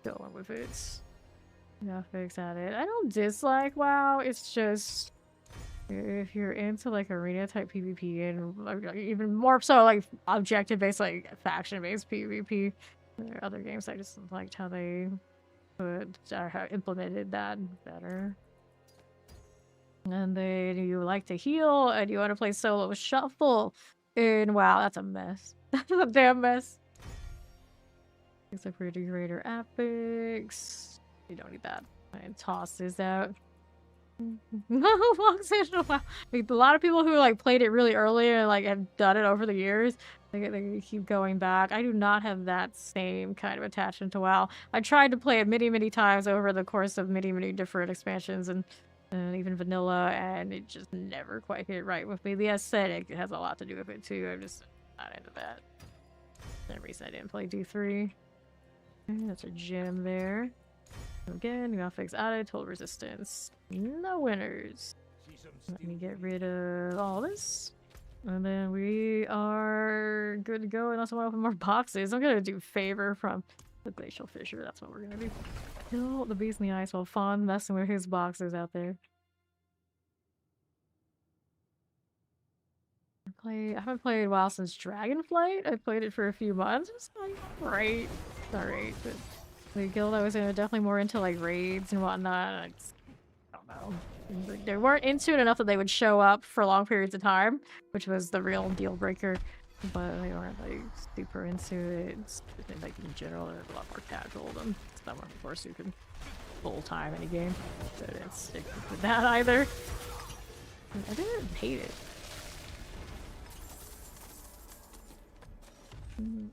Going with it. Graphics at it. I don't dislike WoW. It's just if you're into like arena type PvP and even more so like objective based, like faction based PvP. There are other games I just liked how they implemented that better. And then you like to heal and you want to play solo shuffle. And wow, that's a mess. That's a damn mess. Except for Degrader Epics. You don't need that. And toss this out. Wow. Like, a lot of people who like played it really early and like have done it over the years, they keep going back. I do not have that same kind of attachment to WoW. I tried to play it many times over the course of many different expansions and even vanilla, and it just never quite hit right with me. The aesthetic has a lot to do with it too. I'm just not into that. For some reason I didn't play D3. Okay, that's a gem there. Again, graphics added, total resistance. No winners. Let me get rid of all this. And then we are good to go unless I want to open more boxes. I'm gonna do favor from the Glacial Fissure. That's what we're gonna do. Kill the beast in the ice while Fawn messing with his boxes out there. I haven't played WoW since Dragonflight. I played it for a few months. It's not great. It's alright, but the guild I was in definitely more into like raids and whatnot. I don't know. They weren't into it enough that they would show up for long periods of time, which was the real deal breaker. But they weren't like super into it. Like in general, they're a lot more casual than someone, of course, who can full time any game. So I didn't stick with that either. I didn't hate it.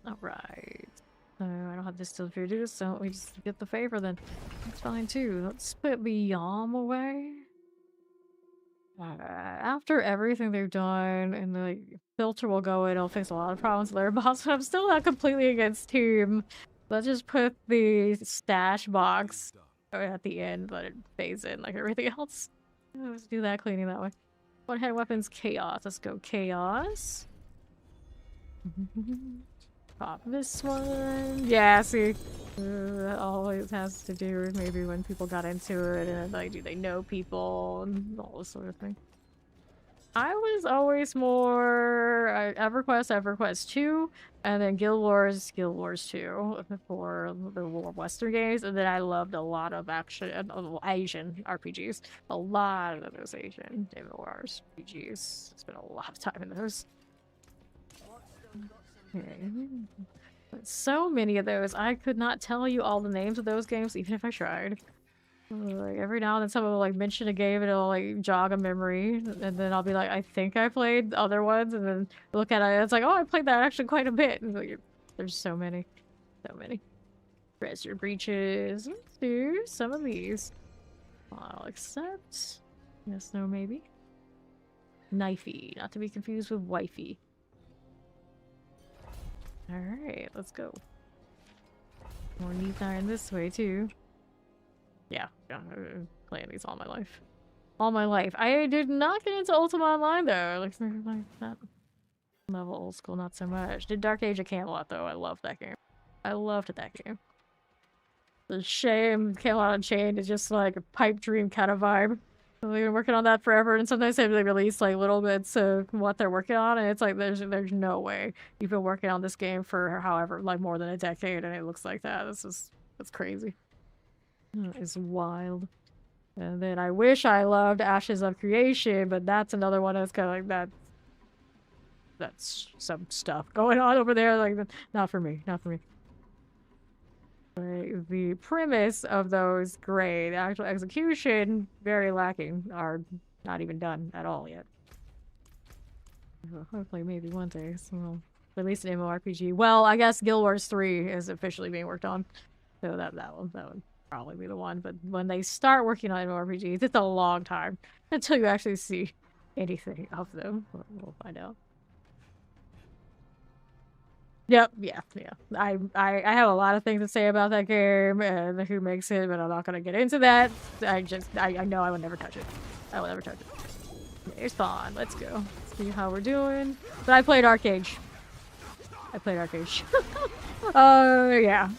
Alright. So I don't have this still for you, so we just get the favor then. That's fine too. Let's put the Yam away. After everything they've done, and the filter will go in, it'll fix a lot of problems with their boss, but I'm still not completely against Team. Let's just put the stash box at the end, let it phase in like everything else. Let's do that cleaning that way. One-hand weapons, chaos. Let's go chaos. Pop this one. Yeah, see, that always has to do with maybe when people got into it and like, do they know people and all this sort of thing. I was always more EverQuest 2, and then Guild Wars 2 for the more Western games, and then I loved a lot of Asian RPGs. A lot of those Asian Wars RPGs. Spent a lot of time in those. Okay. So many of those, I could not tell you all the names of those games, even if I tried. Like every now and then someone will like mention a game and it'll like jog a memory, and then I'll be like, I think I played other ones, and then look at it and it's like, oh, I played that actually quite a bit. And like, there's so many. Treasure breaches. Let's do some of these. I'll accept. Yes, no, maybe. Knifey, not to be confused with wifey. Alright, let's go. More neat iron this way too. Yeah, I've been playing these all my life. All my life. I did not get into Ultima Online though. Like that level old school, not so much. Did Dark Age of Camelot though. I loved that game. I loved that game. The shame Camelot Unchained is just like a pipe dream kind of vibe. They've been working on that forever, and sometimes they release like little bits of what they're working on, and it's like there's no way you've been working on this game for however like more than a decade, and it looks like that. That's crazy. It's wild. And then I wish I loved Ashes of Creation, but that's another one that's kind of like that. That's some stuff going on over there. Like, not for me. Not for me. The premise of those, great. The actual execution, very lacking. Are not even done at all yet. Hopefully, maybe one day, so release an MMORPG. Well, I guess Guild Wars 3 is officially being worked on, so that would probably be the one. But when they start working on MMORPGs, it's a long time until you actually see anything of them. We'll find out. Yep, yeah. I have a lot of things to say about that game and who makes it, but I'm not gonna get into that. I know I would never touch it. I will never touch it. It's fun. Let's go. See how we're doing. But I played Arcade. Yeah.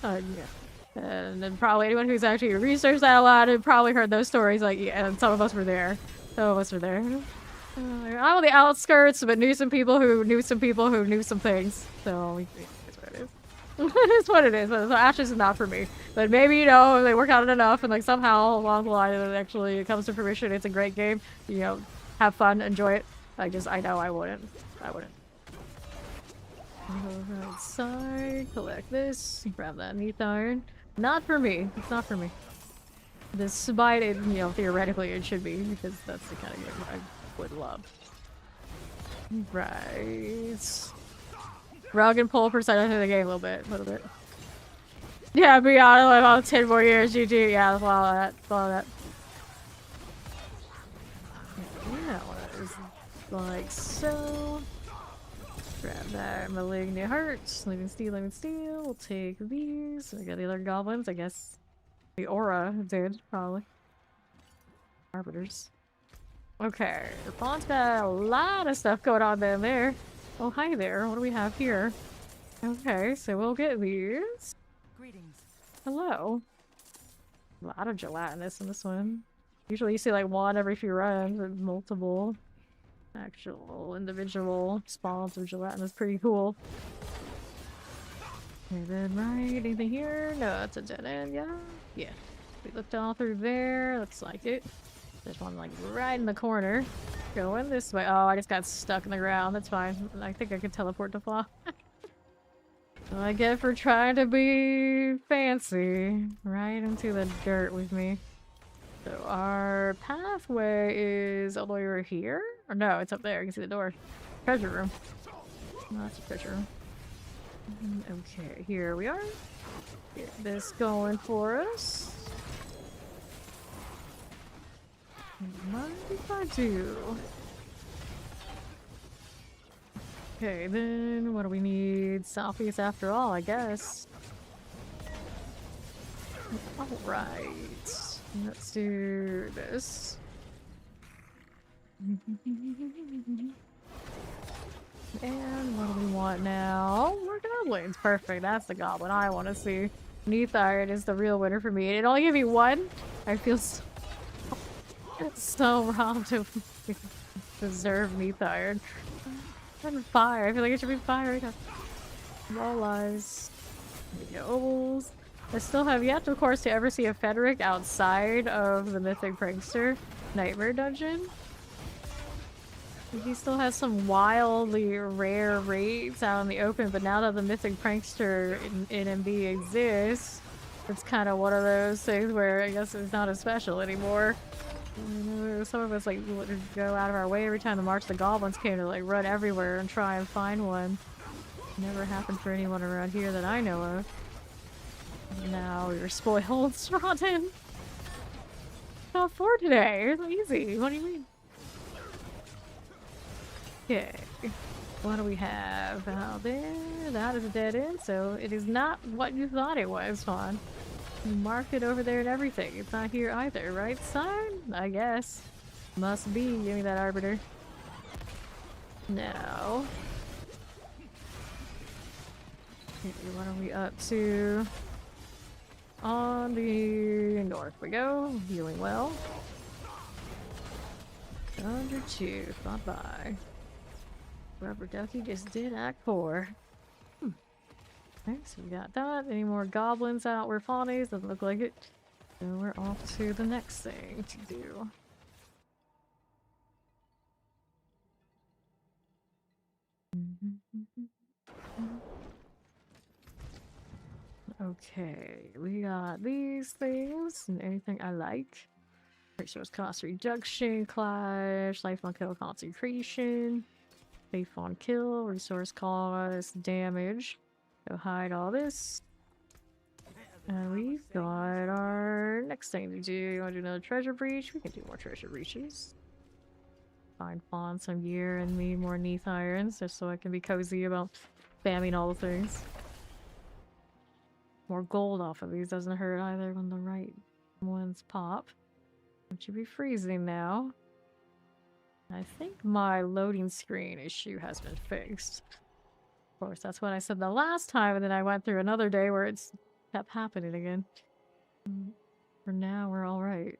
And then probably anyone who's actually researched that a lot and probably heard those stories. Like, yeah, and some of us were there. I'm on the outskirts, but knew some people who knew some people who knew some things. So, it's what it is. It's what it is. So Ashes is not for me. But maybe, you know, they work on it enough and like somehow along the line it actually comes to fruition. It's a great game. You know, have fun, enjoy it. I know I wouldn't. Go outside, collect this, grab that neat iron. Not for me. It's not for me. Despite it, you know, theoretically it should be, because that's the kind of game I would love. Right. Rug and pull percentage of the game a little bit. Yeah, be honest, about 10 more years, GG. Yeah, that's a lot of that. Yeah, what is like so. Grab that malignant hearts, living steel. We'll take these. We got the other goblins, I guess. The aura did, probably. Arbiters. Okay, the pawn's got a lot of stuff going on down there. Oh, hi there. What do we have here? Okay, so we'll get these. Greetings. Hello. A lot of gelatinous in this one. Usually you see like one every few runs, but multiple actual individual spawns of gelatin is pretty cool. And then right, anything here? No, it's a dead end, yeah. Yeah. We looked all through there, looks like it. There's one like right in the corner. Going this way. Oh, I just got stuck in the ground. That's fine. I think I could teleport to Flaw. I get for trying to be fancy. Right into the dirt with me. So our pathway is all the way over here? Or no, it's up there. You can see the door. Treasure room. No, that's a treasure room. Okay, here we are. Get this going for us. Mind if I do? Okay, then what do we need? Southeast after all, I guess. Alright. Let's do this. And what do we want now? More goblins. Perfect. That's the goblin I want to see. Neath Iron is the real winner for me. It only gave me one. I feel so wrong to deserve Neath Iron. And fire. I feel like it should be fire right now. All lies. Nobles. I still have yet, of course, to ever see a Federic outside of the Mythic Prankster Nightmare Dungeon. He still has some wildly rare raids out in the open, but now that the Mythic Prankster in MB exists, it's kind of one of those things where I guess it's not as special anymore. Some of us like would go out of our way every time the March of the Goblins came to like run everywhere and try and find one. Never happened for anyone around here that I know of. Now we were spoiled, rotten. Top 4 today. It's easy. What do you mean? Okay. What do we have out there? That is a dead end, so it is not what you thought it was, Fawn. You marked it over there and everything. It's not here either, right, son? I guess. Must be. Give me that arbiter. No. Okay, what are we up to? On the north we go. Healing well. Under 2. Bye-bye. Rubber Ducky just did Act 4. Okay, so we got that. Any more goblins out where Fawn is? Doesn't look like it. So we're off to the next thing to do. Okay, we got these things and anything I like. Resource cost reduction, clash, life on kill, consecration, life on kill, resource cost, damage. Go hide all this. And we've got our next thing to do. You want to do another treasure breach? We can do more treasure breaches. Find Fawn some gear and me more Neath Irons just so I can be cozy about spamming all the things. More gold off of these doesn't hurt either when the right ones pop. It should be freezing now. I think my loading screen issue has been fixed. Of course, that's what I said the last time, and then I went through another day where it's kept happening again. For now, we're alright.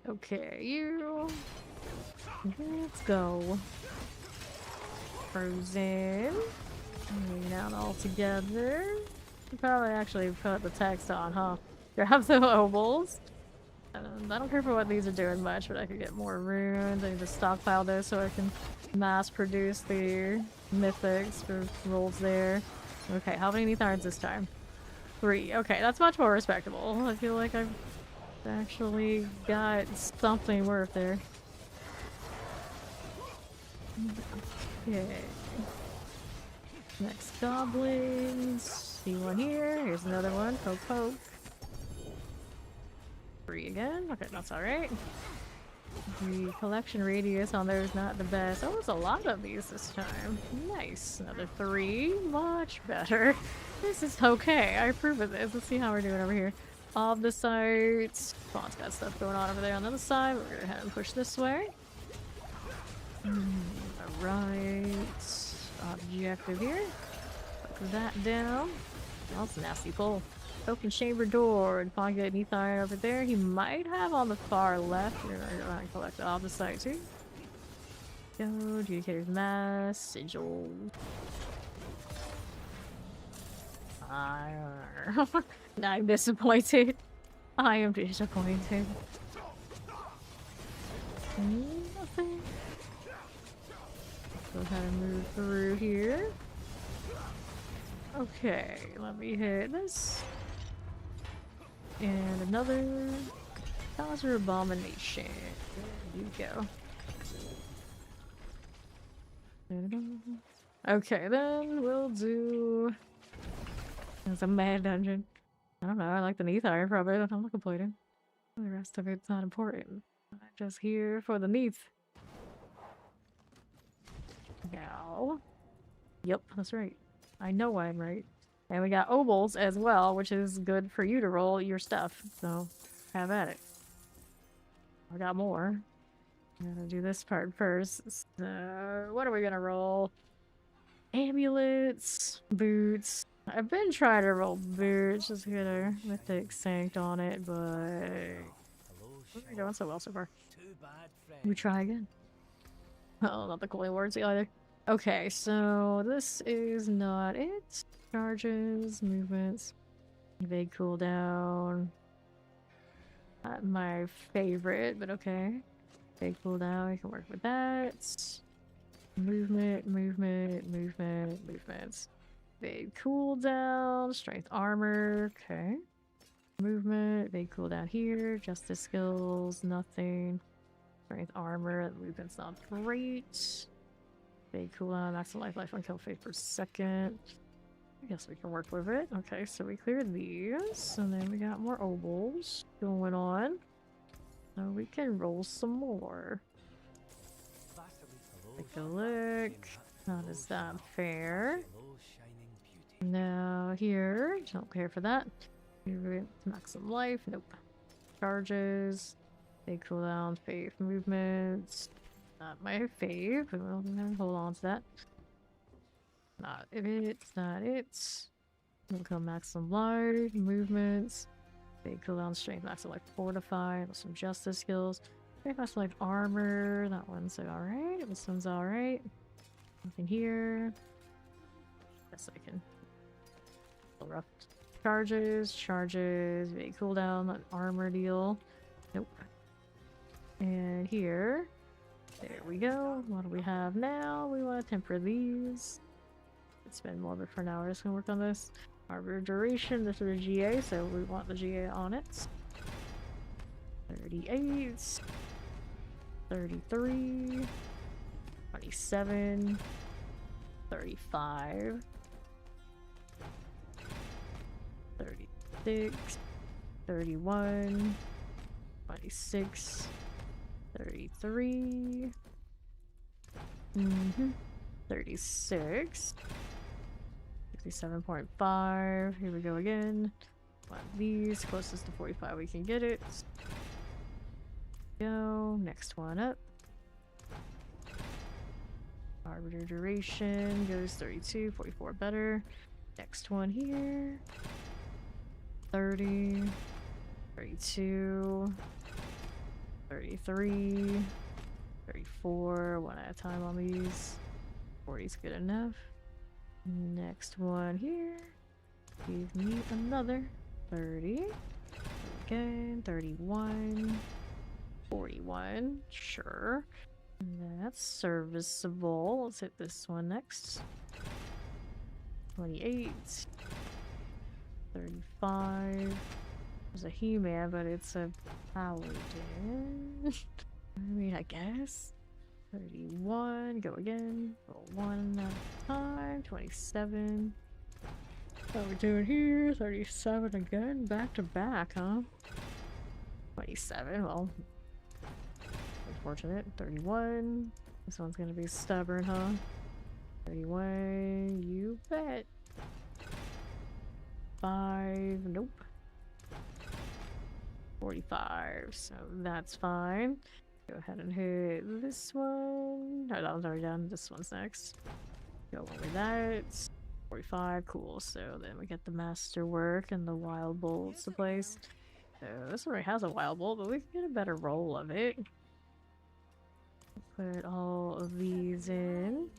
Okay, you. Let's go. Frozen. Hanging out all together. You probably actually put the text on, huh? Grab the obols. I don't care for what these are doing much, but I could get more runes. I need to stockpile those so I can mass produce the mythics for rolls there. Okay, how many Neath Irons this time? 3. Okay, that's much more respectable. I feel like I've actually got something worth there. Okay. Next goblins. See one here. Here's another one. Poke poke. 3 again. Okay, that's alright. The collection radius on there is not the best. Oh, there's a lot of these this time. Nice. Another 3. Much better. This is okay. I approve of this. Let's see how we're doing over here. Of the sites. Fawn's got stuff going on over there on the other side. We're gonna head and push this way. Alright. Objective here. Put that down. That's a nasty pull. Open chamber door. And Fawn get Neath Iron over there. He might have on the far left. We're gonna collect the opposite side too. Go. Adjudicator's Mass. Sigil. I'm disappointed. I am disappointed. Nothing. Go ahead and move through here. Okay, let me hit this. And another Causer Abomination. There you go. Okay, then we'll do... It's a mad dungeon. I don't know, I like the Neath Iron from it. I'm not complaining. The rest of it's not important. I'm just here for the Neath. Now. Yep, that's right. I know I'm right. And we got obols as well, which is good for you to roll your stuff. So, have at it. I got more. I'm gonna do this part first. So, what are we gonna roll? Amulets, boots. I've been trying to roll boots, just get a mythic Sanct on it, but we're doing so well so far. Too bad, friend. We try again. Oh, not the cooling words either. Okay, so this is not it. Charges, movements, vague cooldown. Not my favorite, but okay. Vague cooldown, we can work with that. Movement, movements. Vague cooldown, strength armor, okay. Movement, vague cooldown here, justice skills, nothing. Strength armor, movement's not great. Vague cooldown, maximum life on kill phase per second. I guess we can work with it. Okay, so we cleared these, and then we got more obols going on. So we can roll some more. Take a look. How does that fare? Now here, don't care for that. Maximum life, nope. Charges, big cooldown, fave movements. Not my fave, but we'll hold on to that. Not it, not it. We'll go maximum life, movements, big cooldown, strength, maximum life, fortify, with some justice skills. Maximum life armor, that one's alright. This one's alright. Nothing here. Yes, I can. Rough. Charges, big cooldown, an armor deal. Nope. And here. There we go. What do we have now? We want to temper these. Could spend more, but for now we're just gonna work on this. Arbiter duration, this is a GA, so we want the GA on it. 38, 33, 27, 35, 36, 31, 26, 33, 36, 67.5, here we go again. One of these, closest to 45 we can get it. Go, next one up. Arbiter duration goes 32, 44 better. Next one here. 30, 32, 33, 34, one at a time on these. 40 is good enough. Next one here. Give me another 30. Again, 31, 41, sure. That's serviceable. Let's hit this one next. 28, 35. There's a He-Man, but it's a Paladin. I mean, I guess. 31, go again. Roll one at a time. 27. What are we doing here? 37 again. Back to back, huh? 27, well. Unfortunate. 31. This one's gonna be stubborn, huh? 31, you bet. 5, nope. 45, so that's fine. Go ahead and hit this one. No, that one's already done. This one's next. Go over that. 45, cool. So then we get the Masterwork and the Wild Bolts to place. So this one already has a Wild Bolt, but we can get a better roll of it. Put all of these in.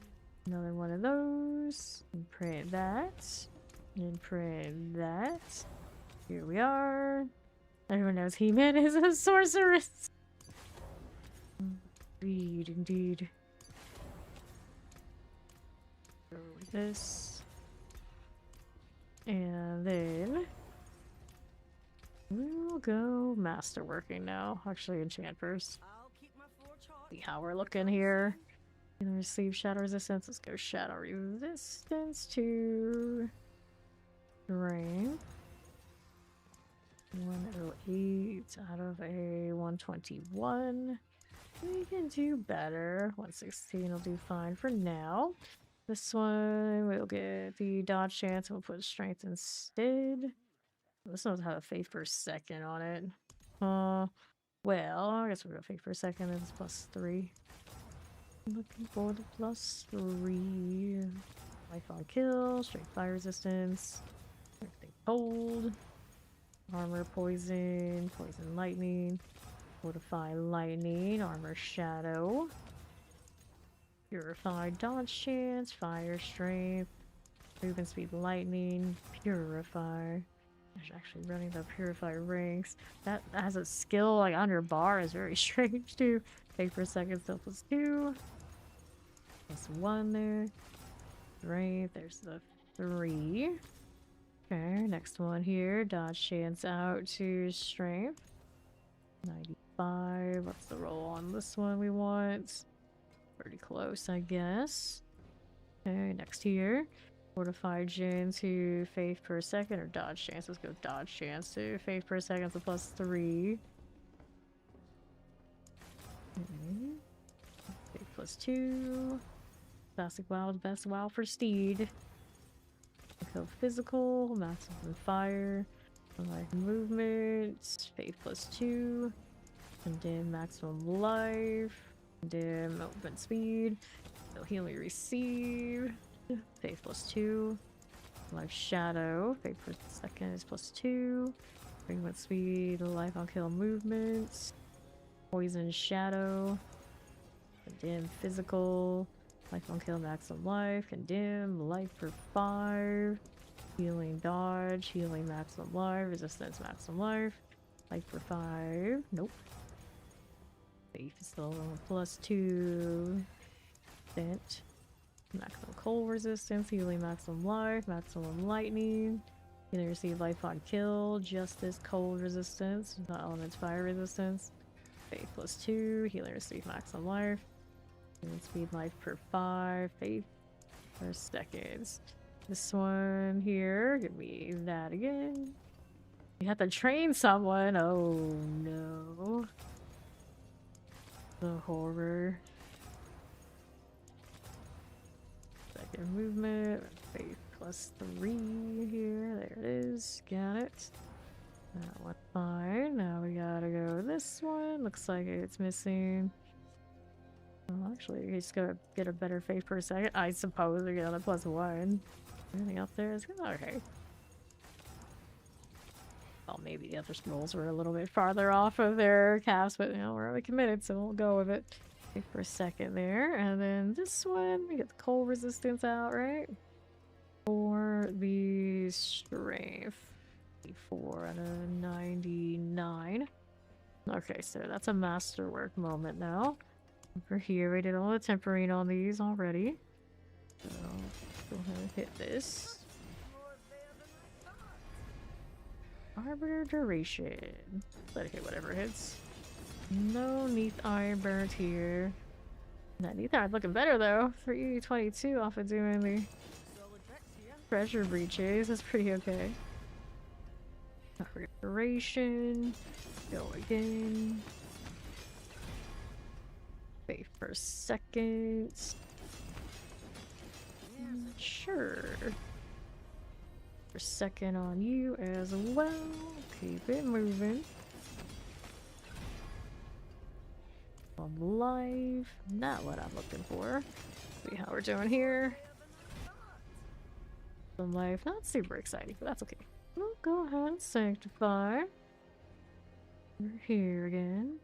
Another one of those. And print that. And print that. Here we are. Everyone knows He-Man is a sorceress. Indeed, indeed. this. And then we'll go Masterworking now. Actually, enchant first. I'll keep my forge hot. See how we're looking here. Gonna receive shadow resistance. Let's go shadow resistance to rain. 108 out of a 121. We can do better. 116 will do fine for now. This one we'll get the dodge chance. We'll put strength instead. This one has a faith per second on it. Well, I guess we'll go faith per second. It's +3. Looking for the +3. Life on kill, straight fire resistance, everything cold, armor poison, poison lightning, fortify lightning, armor shadow, purify dodge chance, fire strength, movement speed lightning, purify. There's actually running the purify ranks. That has a skill like on your bar is very strange too. Take for a second, still +2. +1 there. Strength, there's the 3. Okay, next one here. Dodge chance out to strength. 95. What's the roll on this one we want? Pretty close, I guess. Okay, next here. Fortified Jin to faith per second or dodge chance. Let's go dodge chance to faith per second. It's a +3. Faith +2. Classic wild, best wow for steed. Go physical, maximum fire, life movement, faith +2, condemn maximum life, condemn movement speed, no healing receive, faith +2, life shadow, faith per second is +2, movement speed, life on kill movements, poison shadow, condemn physical, life on kill maximum life, condemn, life for 5, healing dodge, healing maximum life, resistance maximum life, life for 5, nope. Faith is still +2, dent, maximum cold resistance, healing maximum life, maximum lightning, you can receive life on kill, justice cold resistance, not elements fire resistance, faith +2, healing receive maximum life, and speed life per 5, faith per seconds. This one here, give me that again. You have to train someone. Oh no. The horror. Second movement, faith +3 here. There it is. Got it. That one fine. Now we gotta go this one. Looks like it's missing. Well, actually, you just gotta get a better faith per second. I suppose we get on a +1. Anything else there is good? Okay. Well, maybe the other scrolls were a little bit farther off of their caps, but you know, we're already committed, so we'll go with it. Faith per second there. And then this one, we get the cold resistance out, right? For the strength. 4 out of 99. Okay, so that's a masterwork moment now. Over here, we did all the tempering on these already. So, go ahead and hit this. Arbiter duration. Let it hit whatever hits. No Neath Eye burnt here. That Neath Eye looking better though. 322 off of doing the treasure breaches. That's pretty okay. Arbiter duration. Go again. Faith per second. Sure. Per second on you as well. Keep it moving. On live. Not what I'm looking for. See how we're doing here. On life. Not super exciting, but that's okay. We'll go ahead and sanctify. We're here again.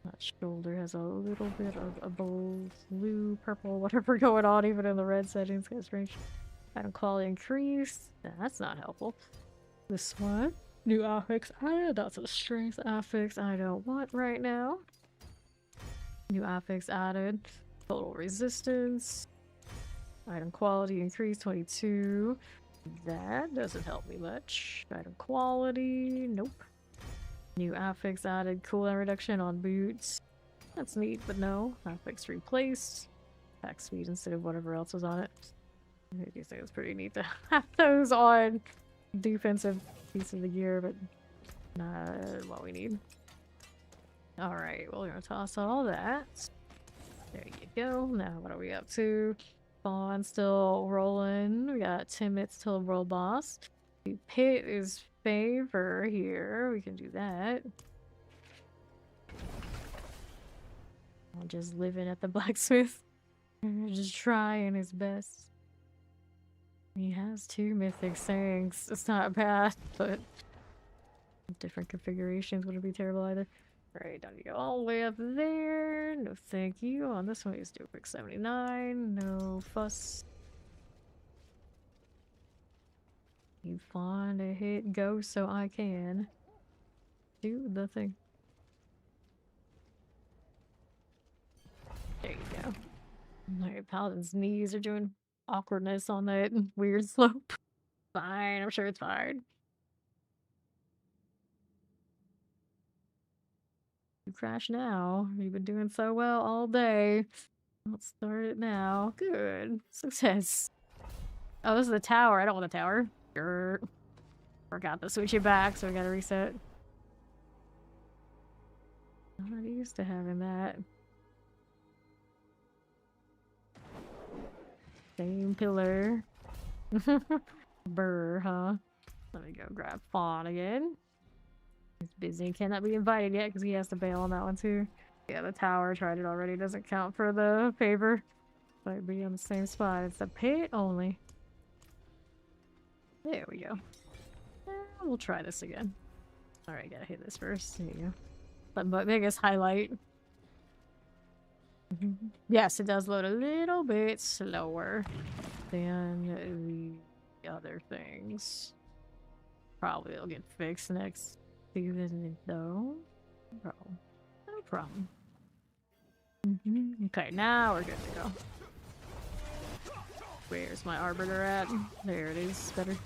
That shoulder has a little bit of a blue, purple, whatever going on, even in the red settings. Kind of strange. Item quality increase. That's not helpful. This one. New affix. That's a strength affix I don't want right now. New affix added. Total resistance. Item quality increased 22. That doesn't help me much. Item quality, nope. New affix added. Cooldown reduction on boots. That's neat, but no. Affix replaced. Attack speed instead of whatever else was on it. I do think it's pretty neat to have those on defensive piece of the gear, but not what we need. Alright, well, we're gonna toss all that. There you go. Now, what are we up to? Spawn still rolling. We got 10 minutes till world boss. The pit is favor here. We can do that. I'm just living at the blacksmith. Just trying his best. He has 2 mythic Sancts. It's not bad, but different configurations wouldn't be terrible either. Alright, don't you go all the way up there. No thank you. On this one, let's do a quick 79. No fuss. You find a hit, go so I can do the thing. There you go. Alright, Paladin's knees are doing awkwardness on that weird slope. Fine, I'm sure it's fine. You crash now. You've been doing so well all day. Let's start it now. Good. Success. Oh, this is the tower. I don't want the tower. Grr. Forgot to switch it back, so we gotta reset. I'm not used to having that. Same pillar. Brr, huh? Let me go grab Fawn again. He's busy. Cannot be invited yet because he has to bail on that one too. Yeah, the tower tried it already. Doesn't count for the favor. Might be on the same spot. It's the pit only. There we go. We'll try this again. Alright, gotta hit this first. There you go. But biggest highlight. Yes, it does load a little bit slower than the other things. Probably it'll get fixed next season though. No problem. Okay, now we're good to go. Where's my arbiter at? There it is. Better.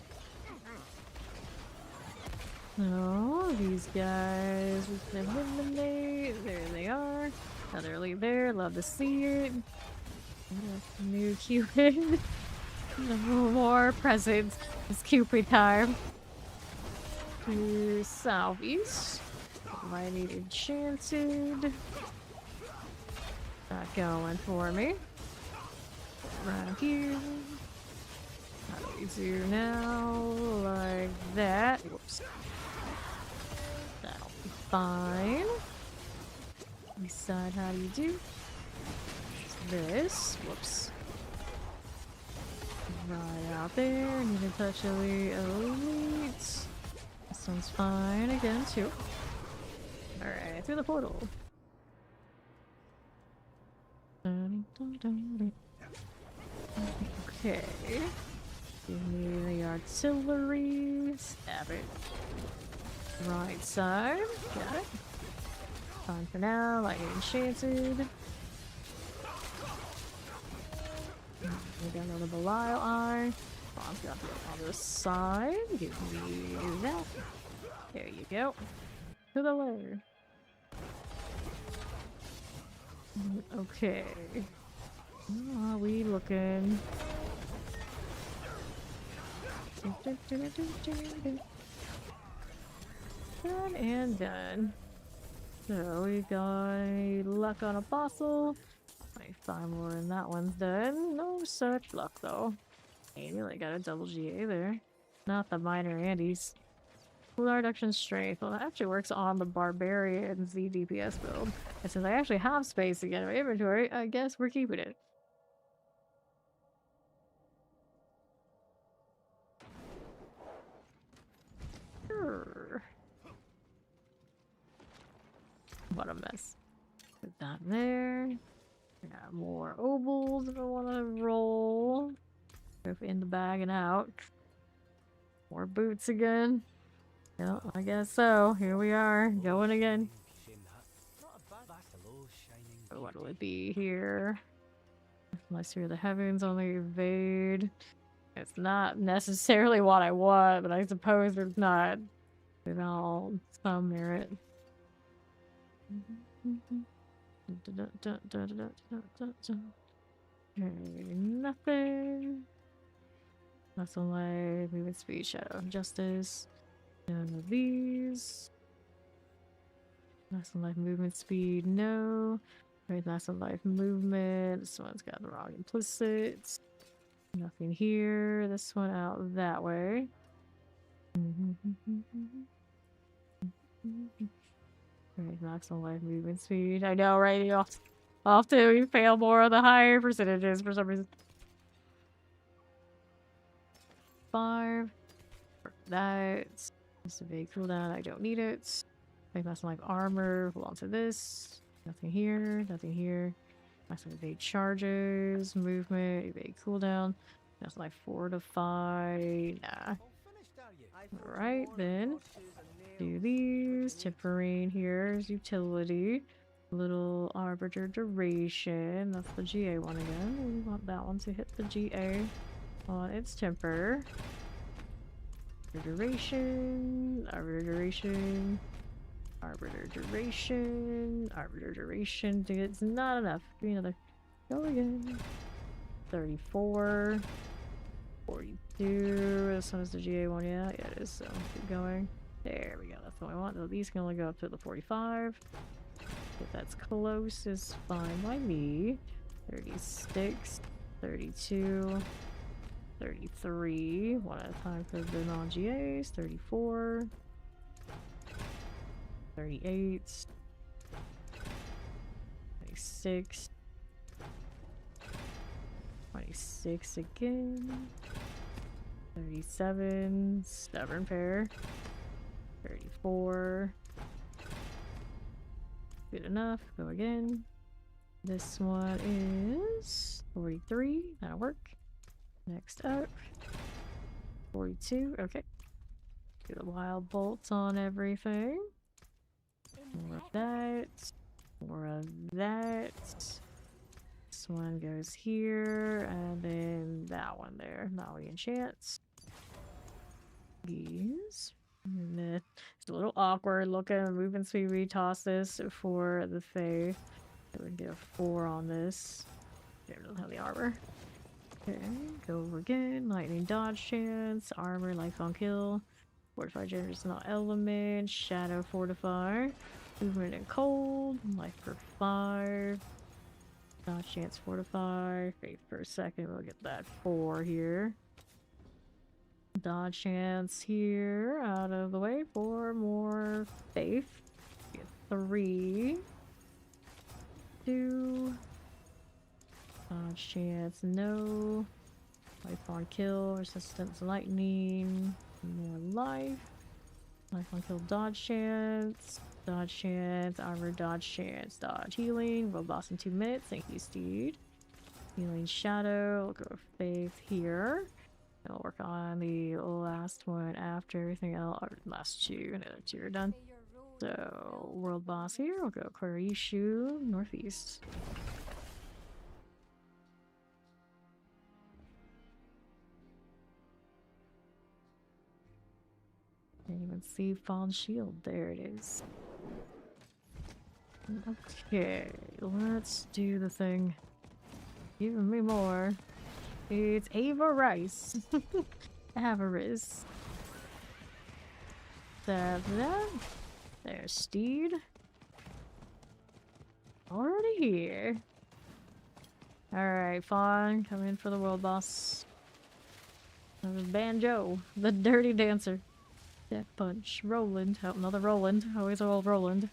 Oh, these guys we can eliminate. There they are. Another lead there. Love to see it. New Cupid. No more presents. It's Cupid time. To southeast. I need enchanted. Not going for me. Around here. How do we do now? Like that. Whoops. That'll be fine. Decide how do you do this. Whoops. Right out there. Need to touch elite. This one's fine again too. Alright, through the portal. Okay. Give me the artillery. Stab it. Right side. Got it. Fine for now. Like enchanted. We got another Belial Eye. Bomb's got to be on this side. Give me that. There you go. To the lair. Okay. How are we looking? Done and done. So we got luck on Apostle. 25 more and that one's done. No such luck though. Ain't really got a double GA there. Not the minor Andes. Cooldown reduction strength. Well, that actually works on the Barbarian Z DPS build. And since I actually have space again in my inventory, I guess we're keeping it. Sure. What a mess. Put that there. We got more obols if I want to roll. Both in the bag and out. More boots again. Yep, I guess so. Here we are, going again. Not a bad back to low shining What will it be here? Unless you're the heavens, only evade. It's not necessarily what I want, but I suppose it's not without some merit. Okay, nothing. Muscle life, movement speed, shadow of justice. None of these. Muscle life, movement speed, no. Right, muscle life, movement. This one's got the wrong implicit. Nothing here. This one out that way. Right, maximum life movement speed. I know, right? Often we fail more on the higher percentages for some reason. 5. That. Just a big cooldown. I don't need it. Make maximum life armor. Hold on to this. Nothing here. Nothing here. Maximum evade charges. Movement. Evade cooldown. That's like fortify. Nah. Alright then. Do these. Temporary here is utility. Little arbiter duration. That's the GA one again. We want that one to hit the GA on its temper. Duration. Arbiter duration. Arbiter duration. Arbiter duration. Dude, it's not enough. Give me another. Go again. 34. 42. This one is the GA one. Yeah, it is. So keep going. There we go. That's what I want. So these can only go up to the 45. If that's close, is fine by me. 36. 32. 33. One at a time for the non-GAs. 34. 38. 26. 26 again. 37. Stubborn pair. 34. Good enough. Go again. This one is 43. That'll work. Next up. 42. Okay. Do the wild bolts on everything. More of that. More of that. This one goes here, and then that one there. Now we enchant. These. And then it's a little awkward looking. Movement speed, retoss this for the Fae. So we get a 4 on this. There, we don't have the armor. Okay, go over again. Lightning dodge chance. Armor, life on kill. Fortify generous not element. Shadow fortify. Movement and cold. Life for 5. Dodge chance fortify. Faith per second. We'll get that 4 here. Dodge chance here. Out of the way. 4 more faith. Get 3. 2. Dodge chance. No. Life on kill. Resistance lightning. More life. Life on kill. Dodge chance. Dodge chance, armor, dodge chance, dodge healing. World boss in 2 minutes. Thank you, Steed. Healing shadow. We'll go faith here. And we'll work on the last one after everything else. Or last 2. Another 2 are done. So, world boss here. We'll go Korishu, northeast. Can't even see Fallen Shield. There it is. Okay, let's do the thing. Give me more. It's avarice. Avarice. That. There's Steed. Already here. Alright, Fawn, come in for the world boss. There's Banjo, the dirty dancer. Death punch. Roland. Oh, another Roland. Always a old Roland.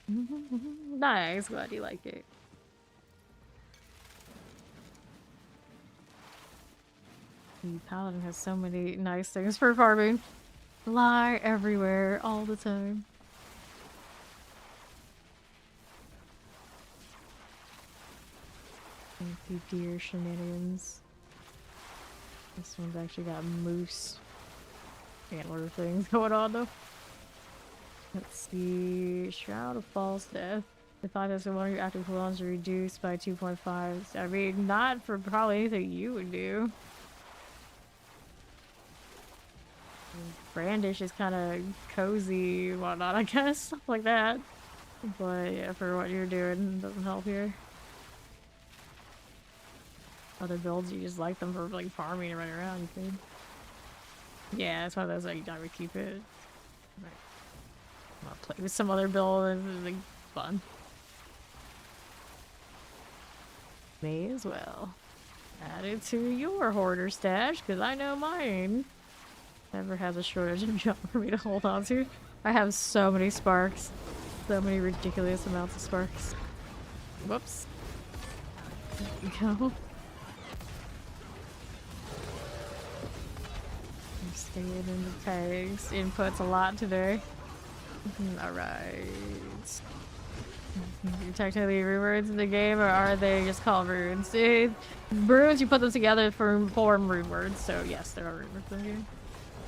Nice. Glad you like it. The Paladin has so many nice things for farming. Fly everywhere all the time. Thank you, dear shenanigans. This one's actually got moose antler things going on though. Let's see. Shroud of False Death. The 5 one of your active cooldowns are reduced by 2.5. I mean, not for probably anything you would do. Brandish is kind of cozy, whatnot, I guess, stuff like that. But yeah, for what you're doing, it doesn't help here. Other builds, you just like them for like farming and running around. You could. Yeah, it's one of those like I would keep it. Right. I'll play with some other build and it's like fun. May as well add it to your hoarder stash because I know mine never has a shortage of junk for me to hold on to. I have so many sparks, so many ridiculous amounts of sparks. Whoops. There we go. Staying in the tags. Input's a lot today. Alright. You're technically runes in the game, or are they just called runes? Runes, you put them together to form rune words, so yes, there are rune words in the game.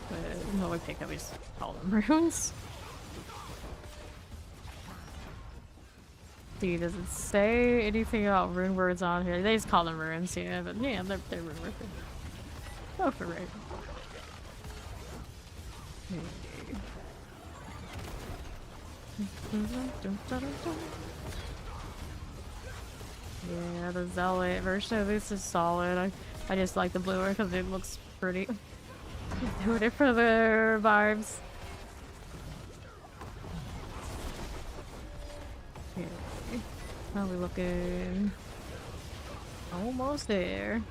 But when we pick up, we just call them runes. See, does it say anything about rune words on here? They just call them runes, yeah, but yeah, they're rune words. Go for it. Yeah, the Zealot version of this is solid. I just like the blue one because it looks pretty. Doing it for the vibes. Okay. How are we looking? Almost there.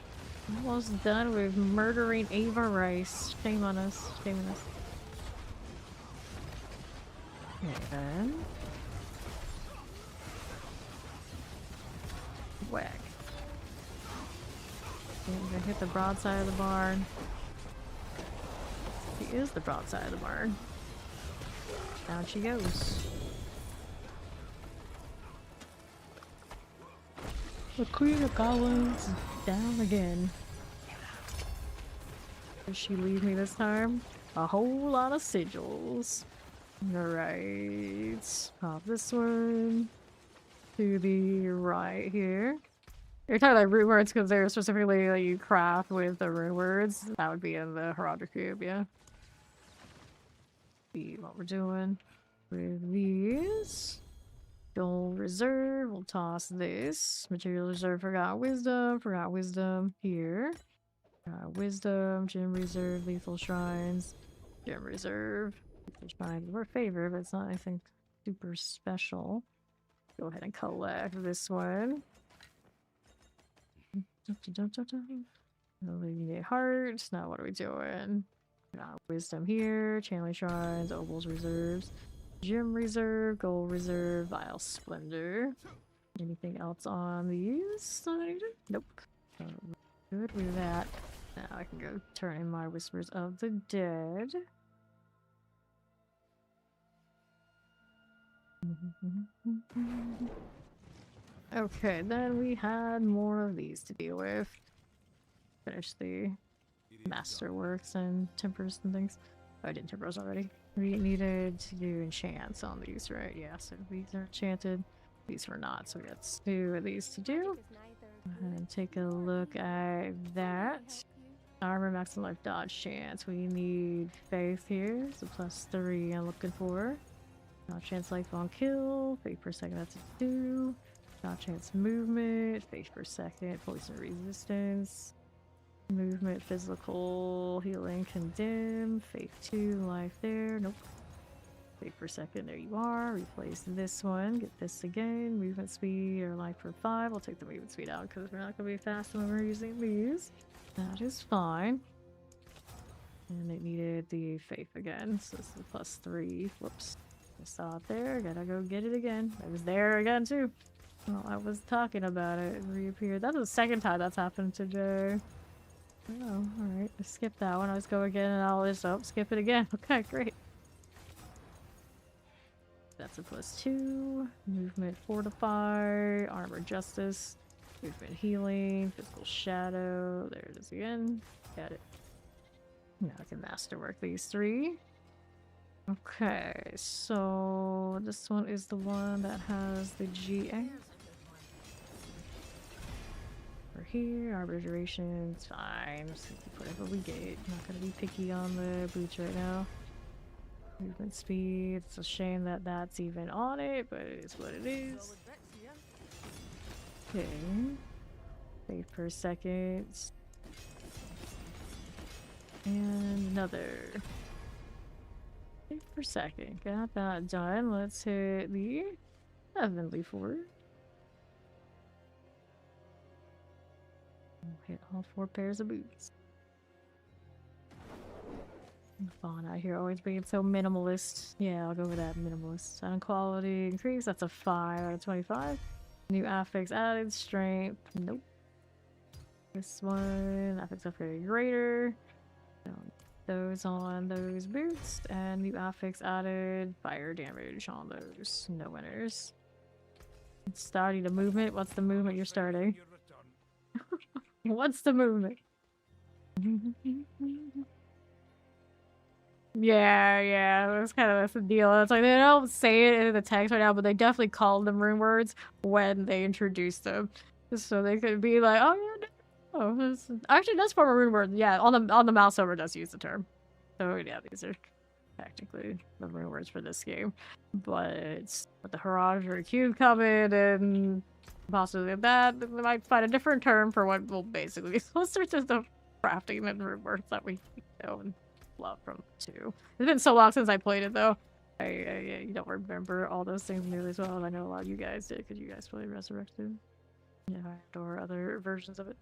Almost done with murdering Ava Rice. Shame on us. Shame on us. Okay, then. Whack. Okay, I'm gonna hit the broadside of the barn. She is the broadside of the barn. Down she goes. The Queen of Goblins is down again. Does she leave me this time? A whole lot of sigils. Alright. Pop this one to the right here. You're talking about rune words because they're specifically like you craft with the rune words. That would be in the Heraldry Cube, yeah. See what we're doing with these. Gold reserve, we'll toss this. Material reserve, forgot wisdom here. Wisdom, gem reserve, lethal shrines, gem reserve. Lethal shrines were favored, but it's not anything super special. Go ahead and collect this one. Alleviate heart. Now what are we doing? Wisdom here, channeling shrines, opals reserves. Gem reserve, gold reserve, vile splendor. Anything else on these side? Nope. Good with that. Now I can go turn in my Whispers of the Dead. Okay, then we had more of these to deal with. Finish the Masterworks and Tempers and things. Oh, I did Tempers already. We needed to do enchants on these, right? Yeah, so these are enchanted. These were not, so we got 2 of these to do. And take a look at that. Armor, maximum life, dodge chance. We need faith here. So +3 I'm looking for. Dodge chance life on kill. Faith per second, that's a 2. Dodge chance movement. Faith per second. Poison resistance. Movement, physical, healing, condemn, faith 2, life there, nope. Faith per second, there you are. Replace this one, get this again. Movement speed or life for 5. I'll take the movement speed out because we're not going to be fast when we're using these. That is fine. And it needed the faith again, so this is +3. Whoops. I saw it there, gotta go get it again. It was there again too. Well, I was talking about it, it reappeared. That's the second time that's happened today. Oh, alright. I skipped that one. I was going again and I'll just, skip it again. Okay, great. That's a +2. Movement fortify. Armor justice. Movement healing. Physical shadow. There it is again. Got it. Now I can masterwork these 3. Okay, so this one is the one that has the GA. Over here, arbiter duration, it's fine. Just whatever we get. Not gonna be picky on the boots right now. Movement speed. It's a shame that that's even on it, but it is what it is. Solid bits here. Okay. Wait per second. And another. Wait per second. Got that done. Let's hit the heavenly fort. Hit all 4 pairs of boots. Fawn out here always being so minimalist. Yeah, I'll go with that minimalist. Sound quality increase. That's a 5 out of 25. New affix added. Strength. Nope. This one. Affix upgrade greater. Those on those boots. And new affix added. Fire damage on those. No winners. Starting the movement. What's the movement you're starting? Your return. What's the movement? Yeah, that's kind of the deal. It's like they don't say it in the text right now, but they definitely call them rune words when they introduce them. So they could be like, oh yeah, no. Actually, that's from a rune word. Yeah, on the mouse over does use the term. So yeah, these are technically the rune words for this game. But with the Heraldry Cube coming and possibly that, they might find a different term for what will basically be all sorts of stuff crafting and rune words that we know and love from 2. It's been so long since I played it though. I don't remember all those things nearly as well as I know a lot of you guys did because you guys played Resurrected. Yeah, or other versions of it.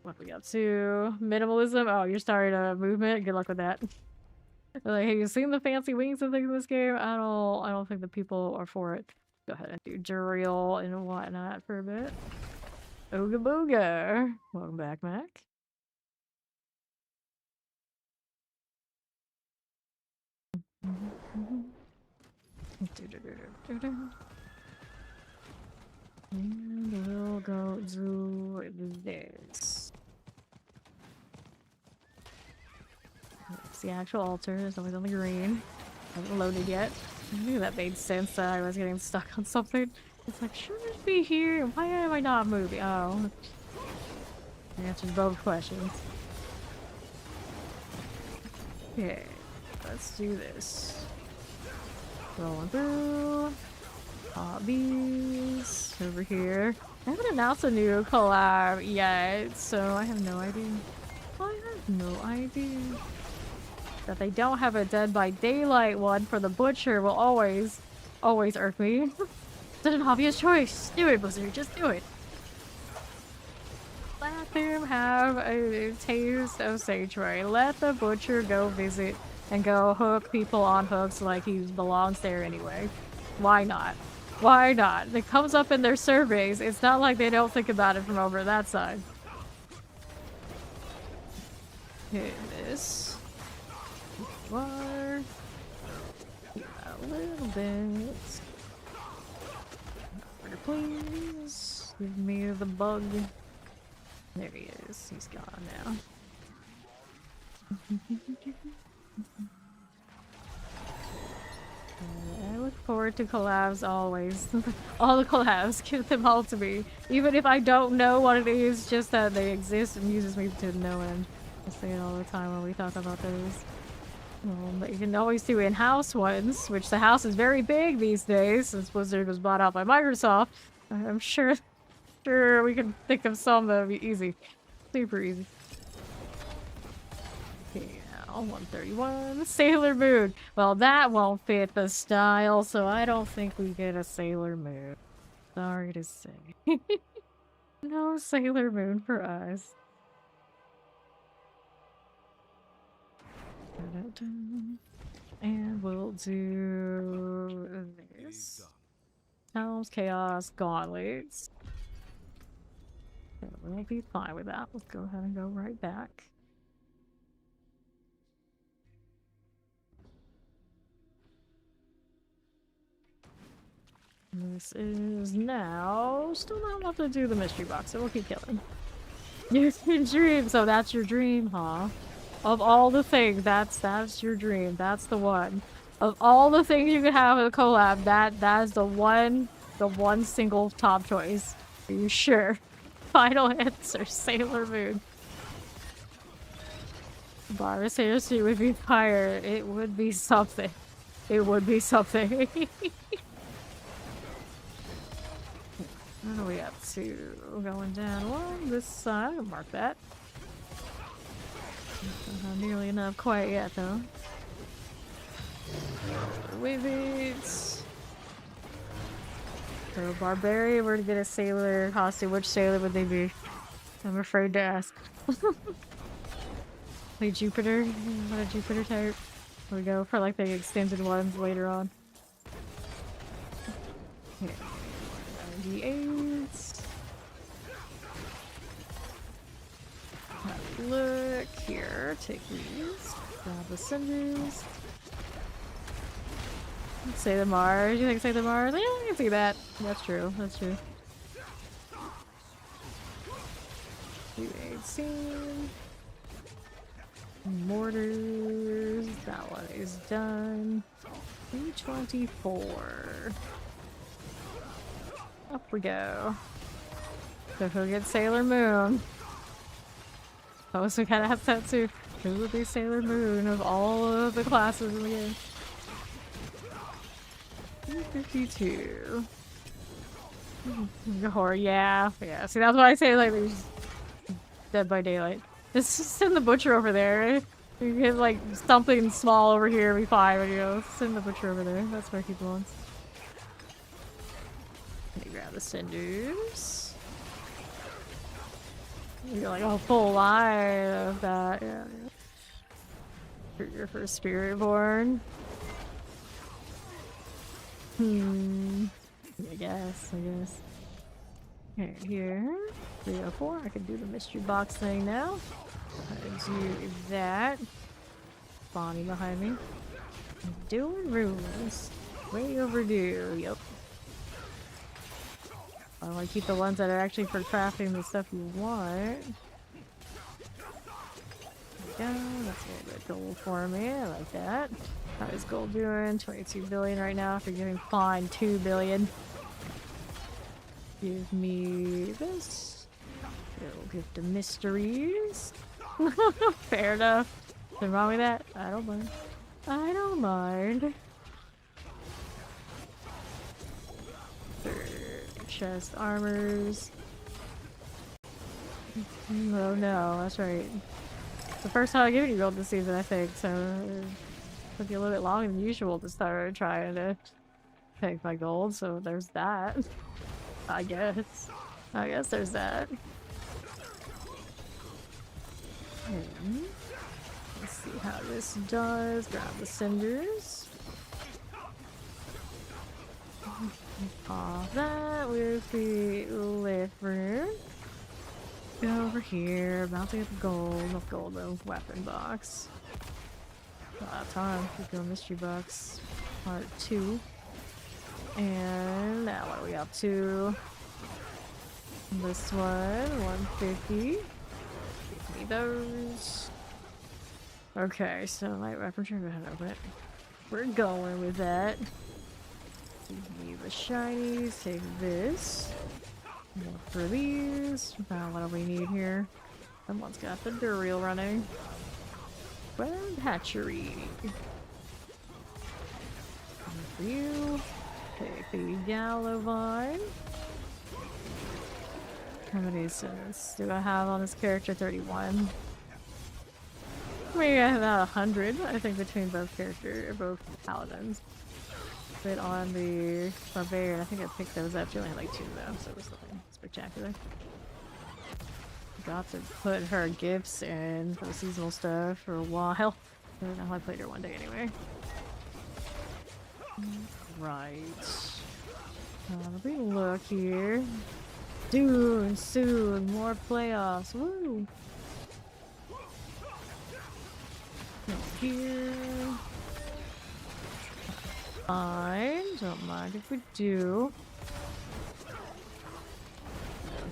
What we got to? Minimalism? Oh, you're starting a movement? Good luck with that. Like, have you seen the fancy wings and things in this game? I don't think the people are for it. Go ahead and do Duriel and whatnot for a bit. Ooga booga! Welcome back, Mac. And we'll go do this. It's the actual altar. It's always on the green. Haven't loaded yet. I knew that made sense that I was getting stuck on something. It's like, shouldn't it be here? Why am I not moving? Oh. It answers both questions. Okay. Let's do this. Rolling through. Hobbies. Over here. I haven't announced a new collab yet, so I have no idea. I have no idea. That they don't have a Dead by Daylight one for the Butcher will always irk me. Such an obvious choice. Do it, Blizzard. Just do it. Let them have a taste of Sanctuary. Let the Butcher go visit and go hook people on hooks like he belongs there anyway. Why not? Why not? It comes up in their surveys. It's not like they don't think about it from over that side. Hit this. Water. A little bit. Please give me the bug. There he is. He's gone now. I look forward to collabs always. All the collabs, give them all to me. Even if I don't know what it is, just that they exist amuses me to no end. I say it all the time when we talk about those. But you can always do in-house ones, which the house is very big these days since Blizzard was bought out by Microsoft. I'm sure we can think of some that would be easy. Super easy. Okay, now 131. Sailor Moon. Well, that won't fit the style, so I don't think we get a Sailor Moon. Sorry to say. No Sailor Moon for us. And we'll do this. Helms, Chaos, Gauntlets. We'll be fine with that. Let's go ahead and go right back. This is now still not enough to do the mystery box, so we'll keep killing. Your dream, so that's your dream, huh? Of all the things, that's your dream. That's the one. Of all the things you could have in a collab, that is the one single top choice. Are you sure? Final answer, Sailor Moon. Barbara Sailor Suit would be fire. It would be something. It would be something. What are we up to? Going down along this side. I'll mark that. Not nearly enough quite yet, though. Wave beats. So, Barbarian were to get a sailor costume. Which sailor would they be? I'm afraid to ask. Play Jupiter. What a Jupiter type. We go for like the extended ones later on. Okay. 98. Have a look here. Take these. Grab the cinders. Say the Mars. You think say the Mars? Yeah, I can see that. That's true. That's true. 218. Mortars. That one is done. 324. Up we go. So he'll get Sailor Moon. Oh, so we kind of have that too. Who would be Sailor Moon of all of the classes in the game? 252. Horror, yeah. See, that's why I say like there's Dead by Daylight. Just send the butcher over there. You get like something small over here, be fine. But you know, send the butcher over there. That's where he belongs. Let me grab the cinders. You get like a full line of that. Yeah. For your first Spirit Born. I guess. Okay, here. 304. I can do the mystery box thing now. I do that. Bonnie behind me. Doing runes. Way overdue. Yep. I want to keep the ones that are actually for crafting the stuff you want. There we go. That's a little bit gold for me. I like that. How is gold doing? 22 billion right now. If you're giving fine 2 billion. Give me this. Little gift of mysteries. Fair enough. Nothing wrong with that. I don't mind. I don't mind. Chest armors. Oh no, that's right. It's the first time I've given you gold this season, I think, so it took you a little bit longer than usual to start trying to take my gold, so there's that. I guess there's that. Let's see how this does. Grab the cinders. Pop that with the lift rune. Go over here. About to get the gold. Not gold though. Weapon box. Time. Keep going mystery box. Part 2. And now what are we up to? This one. 150. Give me those. Okay, so light weapon trigger. But we're going with that. Give me the shinies, take this. More for these. What do we need here? Someone's got the Duriel running. Grand Hatchery. One for you. Take the Gallo Vine. How many cents do I have on this character? 31. We have about 100, I think, between both paladins. But on the barbarian, I think I picked those up. She only had like 2 though, so it was nothing spectacular. Got to put her gifts in for the seasonal stuff for a while. I only played her one day anyway. Right. Let me look here. Soon, more playoffs. Woo! Here. Fine, don't mind if we do.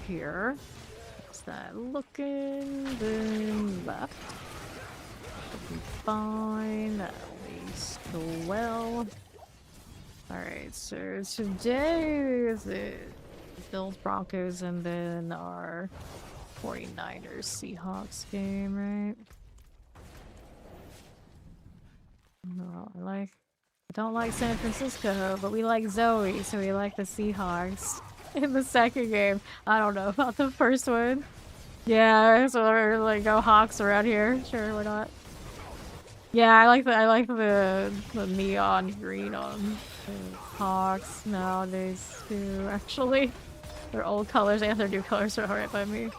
Here. What's that looking? Then left. fine. At least well. Alright, so today is it Bills, Broncos, and then our 49ers Seahawks game, right? No, I don't like San Francisco, but we like Zoe, so we like the Seahawks. In the second game, I don't know about the first one. Yeah, so we're like go Hawks around here. Sure, why not? Yeah, I like the neon green on the Hawks nowadays too. Actually, their old colors and their new colors are alright by me.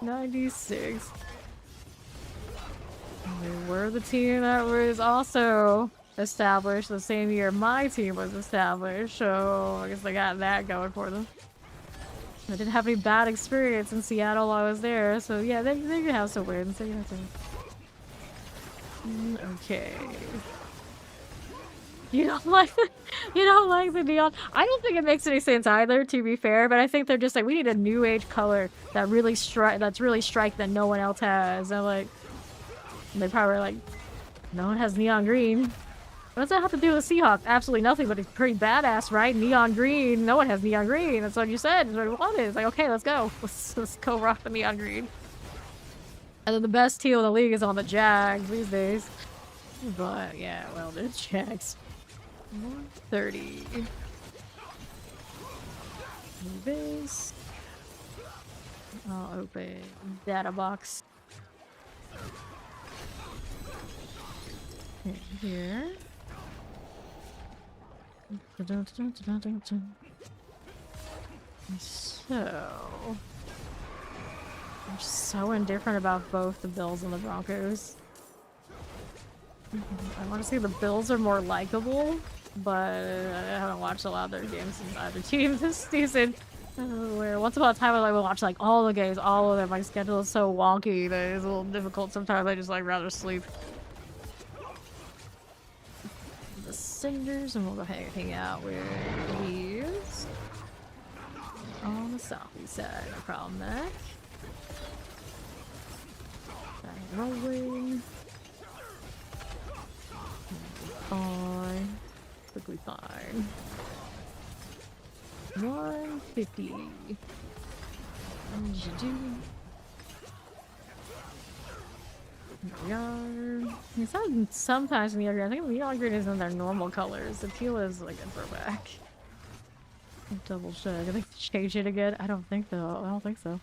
96. They were the team that was also established the same year my team was established, so I guess they got that going for them. I didn't have any bad experience in Seattle while I was there, so yeah, they can have some wins. They can have some. Okay. You don't like the neon? I don't think it makes any sense either, to be fair, but I think they're just like, we need a new age color that really that's really strike that no one else has. And like, they probably were like, no one has neon green. What does that have to do with Seahawks? Absolutely nothing, but it's pretty badass, right? Neon green. No one has neon green. That's what you said. That's what we wanted. It's like, okay, let's go. Let's go rock the neon green. And then the best team in the league is on the Jags these days. But yeah, well, the Jags. 130. This. I'll open data box. Here. So, I'm so indifferent about both the Bills and the Broncos. I want to say the Bills are more likable, but I haven't watched a lot of their games since either team this season. Where once upon a time I would watch like all the games, all of them. My schedule is so wonky that it's a little difficult. Sometimes I just like rather sleep. The Cinders, and we'll go hang out with these on the southeast side. No problem there. Rolling. Fine. Quickly fine. 150. What did you do? Neon. It's not sometimes in the other. I think neon green isn't their normal colors. The teal is like a throwback. Double check. I think they change it again. I don't think though. I don't think so.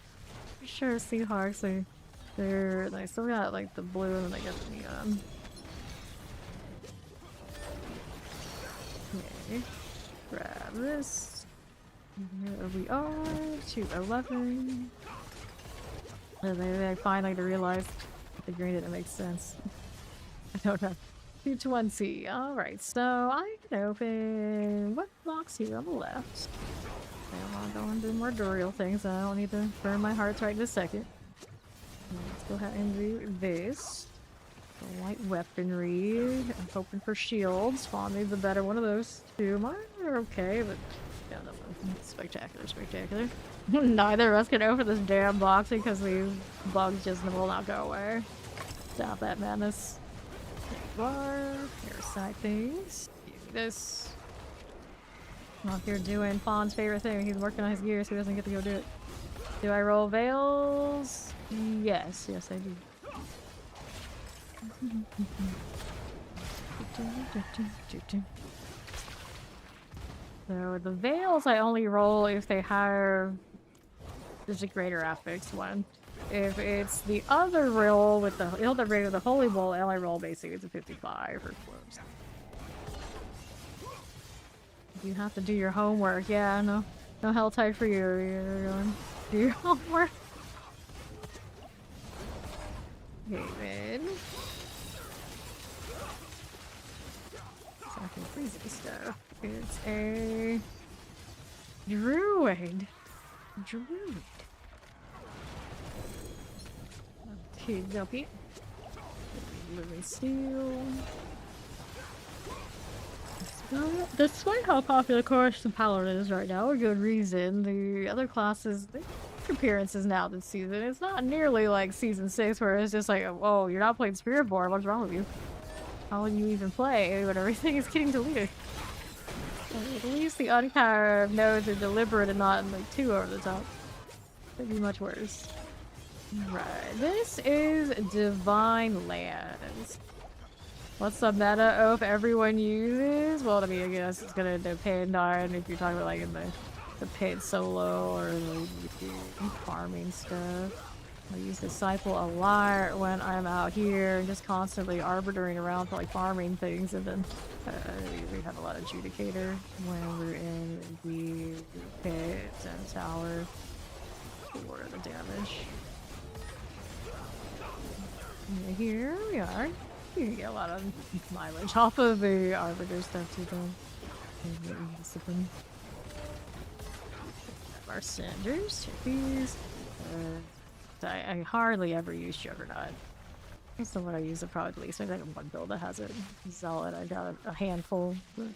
Pretty sure Seahawks they still got like the blue and then they get the neon. Okay. Grab this. Here we are. 211. And they finally realized the green didn't make sense. I don't know. 220. Alright, so I can open what box here on the left. I want to go and do more Duriel things. I don't need to burn my hearts right this second. Let's go ahead and do this. The light weaponry. I'm hoping for shields. Spawn needs a better one of those too. Mine are okay, but yeah, that one. Spectacular, spectacular. Neither of us can open this damn box because these bugs just will not go away. Stop that madness. Parasite things. This. Well, if you're doing Fawn's favorite thing, he's working on his gear so he doesn't get to go do it. Do I roll veils? Yes, yes I do. So the veils I only roll if they have there's a greater affix one. If it's the other roll with the Holy Bowl, I only roll basically it's a 55 or close. You have to do your homework. Yeah, no hell tight for you. You're going to do your homework. Okay, then. Fucking freezing stuff. It's a druid. Okay, dokie. Living steel. Despite how popular Chorus and Paladin is right now, for good reason, the other classes, they make appearances now this season. It's not nearly like Season 6 where it's just like, oh, you're not playing Spiritborn, what's wrong with you? How will you even play when everything is getting deleted? At least the uncarved nodes are deliberate and not like too over the top. Could be much worse. Right, this is Divine Lands. What's the meta oath everyone uses? Well, I mean, I guess it's gonna depend on if you're talking about like in the pit solo or like farming stuff. I use Disciple a lot when I'm out here and just constantly arbitering around for like farming things, and then we have a lot of Judicator when we're in the pit and tower for the damage. And here we are. You can get a lot of mileage off of the arbiter stuff too, though. Discipline. Our cinders, check these. I hardly ever use Juggernaut. That's the one I use it probably least. I got one build that has it. Zealot, I got a handful. But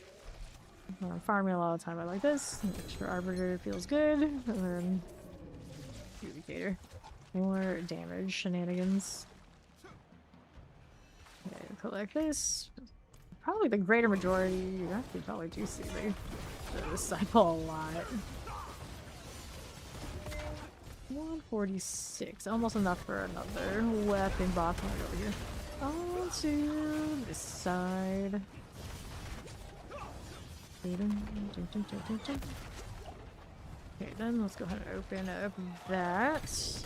when I'm farming a lot of time, I like this. Make sure Arbiter feels good. And then Judicator. More damage shenanigans. Okay, collect this. Probably the greater majority. You actually probably do see the Disciple a lot. 146, almost enough for another weapon box. I'm gonna go over here. Onto this side. Okay, then let's go ahead and open up that. As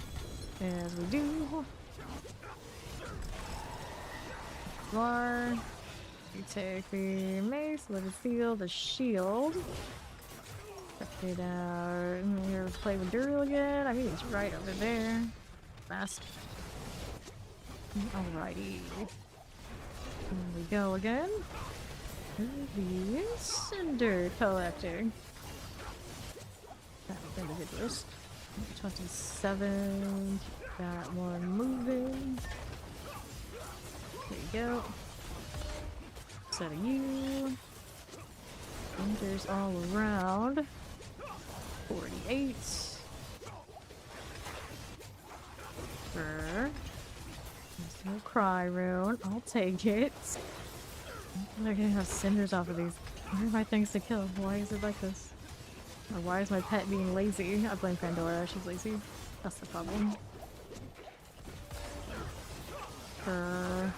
we do. Bar. We take the mace, let it seal the shield. Check it out. Here, play with Duriel again. I mean, he's right over there. Fast. Alrighty. Here we go again. The cinder collecting. That's individuals. 27. Got one moving. There you go. Set of you. Cinders all around. 48. There's no cry rune. I'll take it. I'm gonna have cinders off of these. Where are my things to kill? Why is it like this? Or why is my pet being lazy? I blame Pandora. She's lazy. That's the problem. For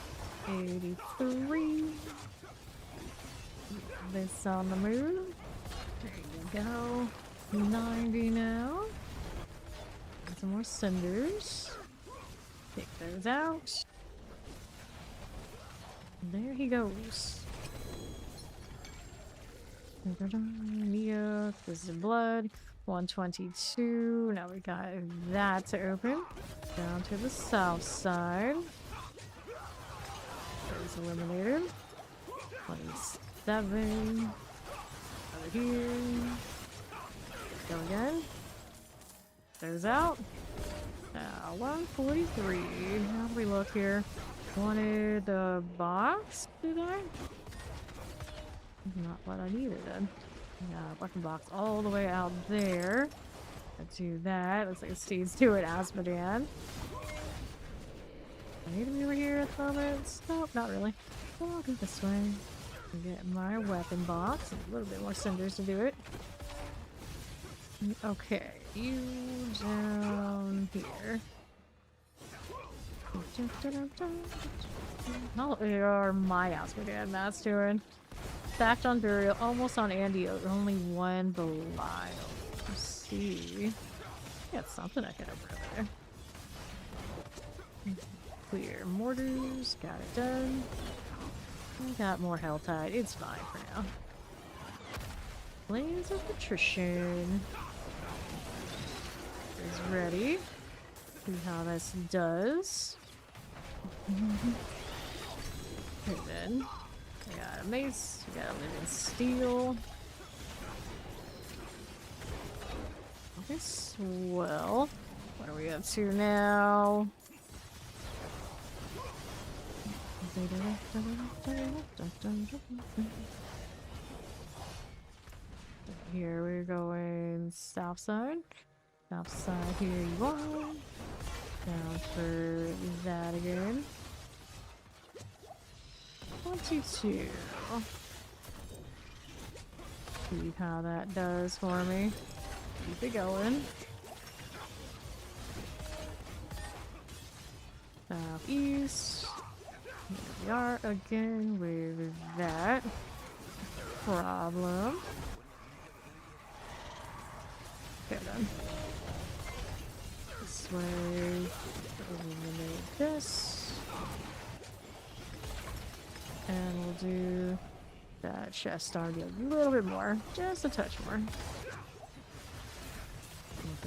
83. This on the move. There you go. 90 now. Got some more cinders. Take those out. There he goes. Mia, this is blood. 122. Now we got that to open. Down to the south side. There's eliminated. 27. Over here. Go again. Those out. Now 143. How do we look here? Wanted the box, did I? Not what I needed then. Yeah, weapon box all the way out there. Let's do that. Looks like it stays to it, Asmodan. I need to be over here at the moment. Nope, not really. Well, I'll go this way. Get my weapon box and a little bit more cinders to do it. Okay, you down here. Oh, they are my Asmodan. That's doing. Stacked on Burial, almost on Andy, only one Belial. Let's see. Got something I can open over there. Clear mortars, got it done. I got more Helltide, it's fine for now. Blaze of Patrician is ready. See how this does. And then we got a mace, we got a living steel. Okay, swell. What are we up to now? Here we're going south side. South side, here you are. Down for that again. 22. See how that does for me. Keep it going. Southeast. Here we are again with that problem. Okay then. This way. Eliminate this. And we'll do that chest target a little bit more. Just a touch more. Into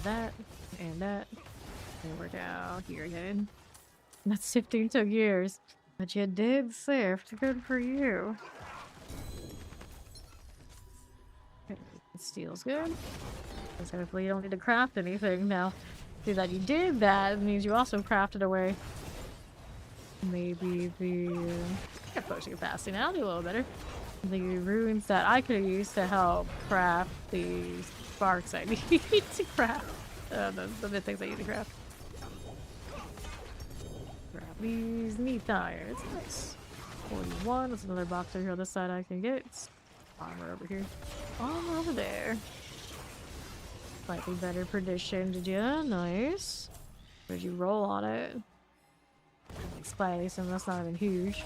that. And that. And we're down here again. That sifting took years. But you did sift. Good for you. Okay, steel's good. So hopefully you don't need to craft anything now. See that you did that, it means you also crafted away. Maybe the... I potion capacity now, do a little better. The runes that I could have used to help craft the sparks I need to craft. The things I need to craft. Grab these neat irons. Nice. 41. There's another box over here on this side I can get. Armor over here. Armor over there. Slightly better perdition, did you? Nice. Did you roll on it? Like spice, and that's not even huge.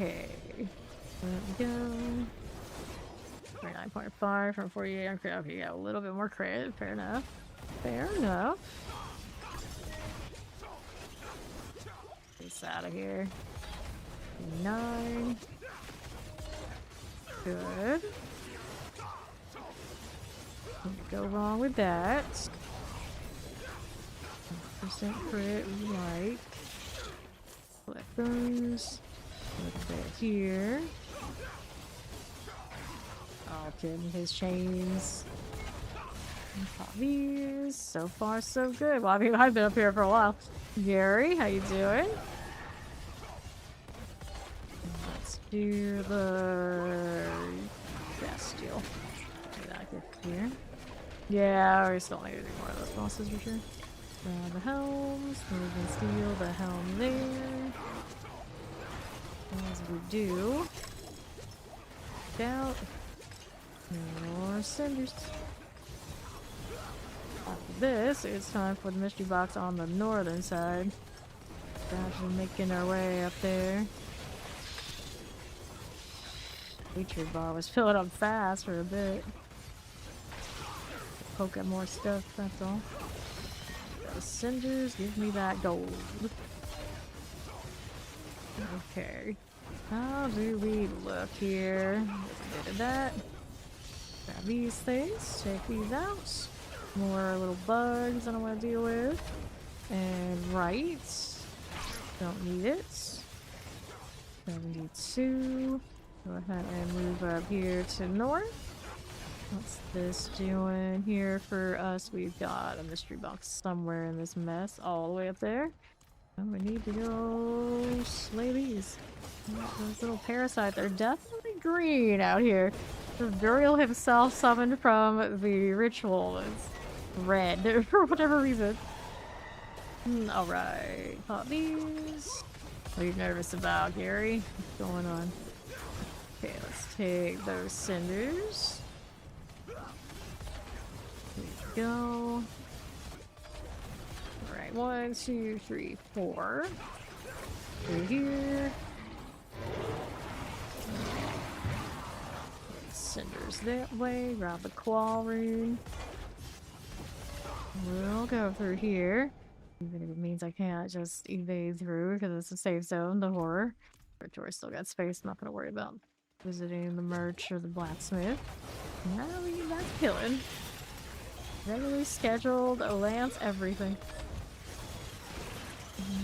Okay. There we go. 39.5 from 48 on crit. Okay, yeah, a little bit more crit. Fair enough. Fair enough. Get this out of here. 9. Good. Can't go wrong with that. 100% crit, we like. Collect those. Look back here. Alton, his chains. Pop these. So far, so good. Well, I mean, I've been up here for a while. Gary, how you doing? Let's do the Bestial. Do that here. Yeah, we still need to do more of those bosses for sure. Grab the helms, move and steal the helm there. As we do. Out. More cinders. After this, it's time for the mystery box on the northern side. Gradually making our way up there. Hatred bar was filling up fast for a bit. Poke at more stuff, that's all. Those cinders, give me that gold. Okay. How do we look here? Get a bit of that. Grab these things, take these out. More little bugs I don't want to deal with. And right. Don't need it. 72. Go ahead and move up here to north. What's this doing here for us? We've got a mystery box somewhere in this mess, all the way up there. And we need to go slay these. Those little parasites are definitely green out here. The Burial himself summoned from the ritual is red for whatever reason. Alright, pop these. What are you nervous about, Gary? What's going on? Okay, let's take those cinders. Here we go. Alright, 1, 2, 3, 4. Through here. Cinders that way. Grab the qual rune. We'll go through here. Even if it means I can't just evade through because it's a safe zone, the horror. Territory still got space, I'm not gonna worry about visiting the merch or the blacksmith. Now we get back to killing. Regularly scheduled, a lance, everything.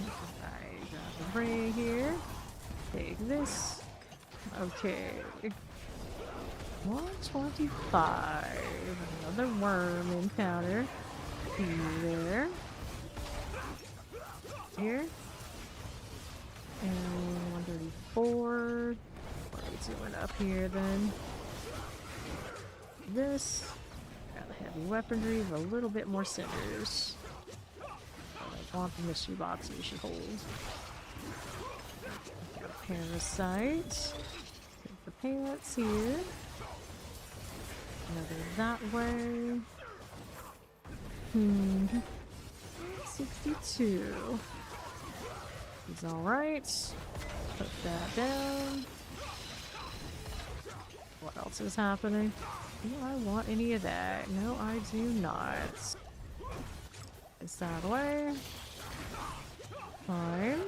Alright, grab the ring here. Take this. Okay. 125. Another worm encounter. There. Here. And 134. What are we doing up here then? This. Got the heavy weaponry with a little bit more cinders. I want the mystery box we should hold. Parasite. Put the pants here. Another that way. 62. He's alright. Put that down. What else is happening? Do I want any of that? No, I do not. Is that away? Fine.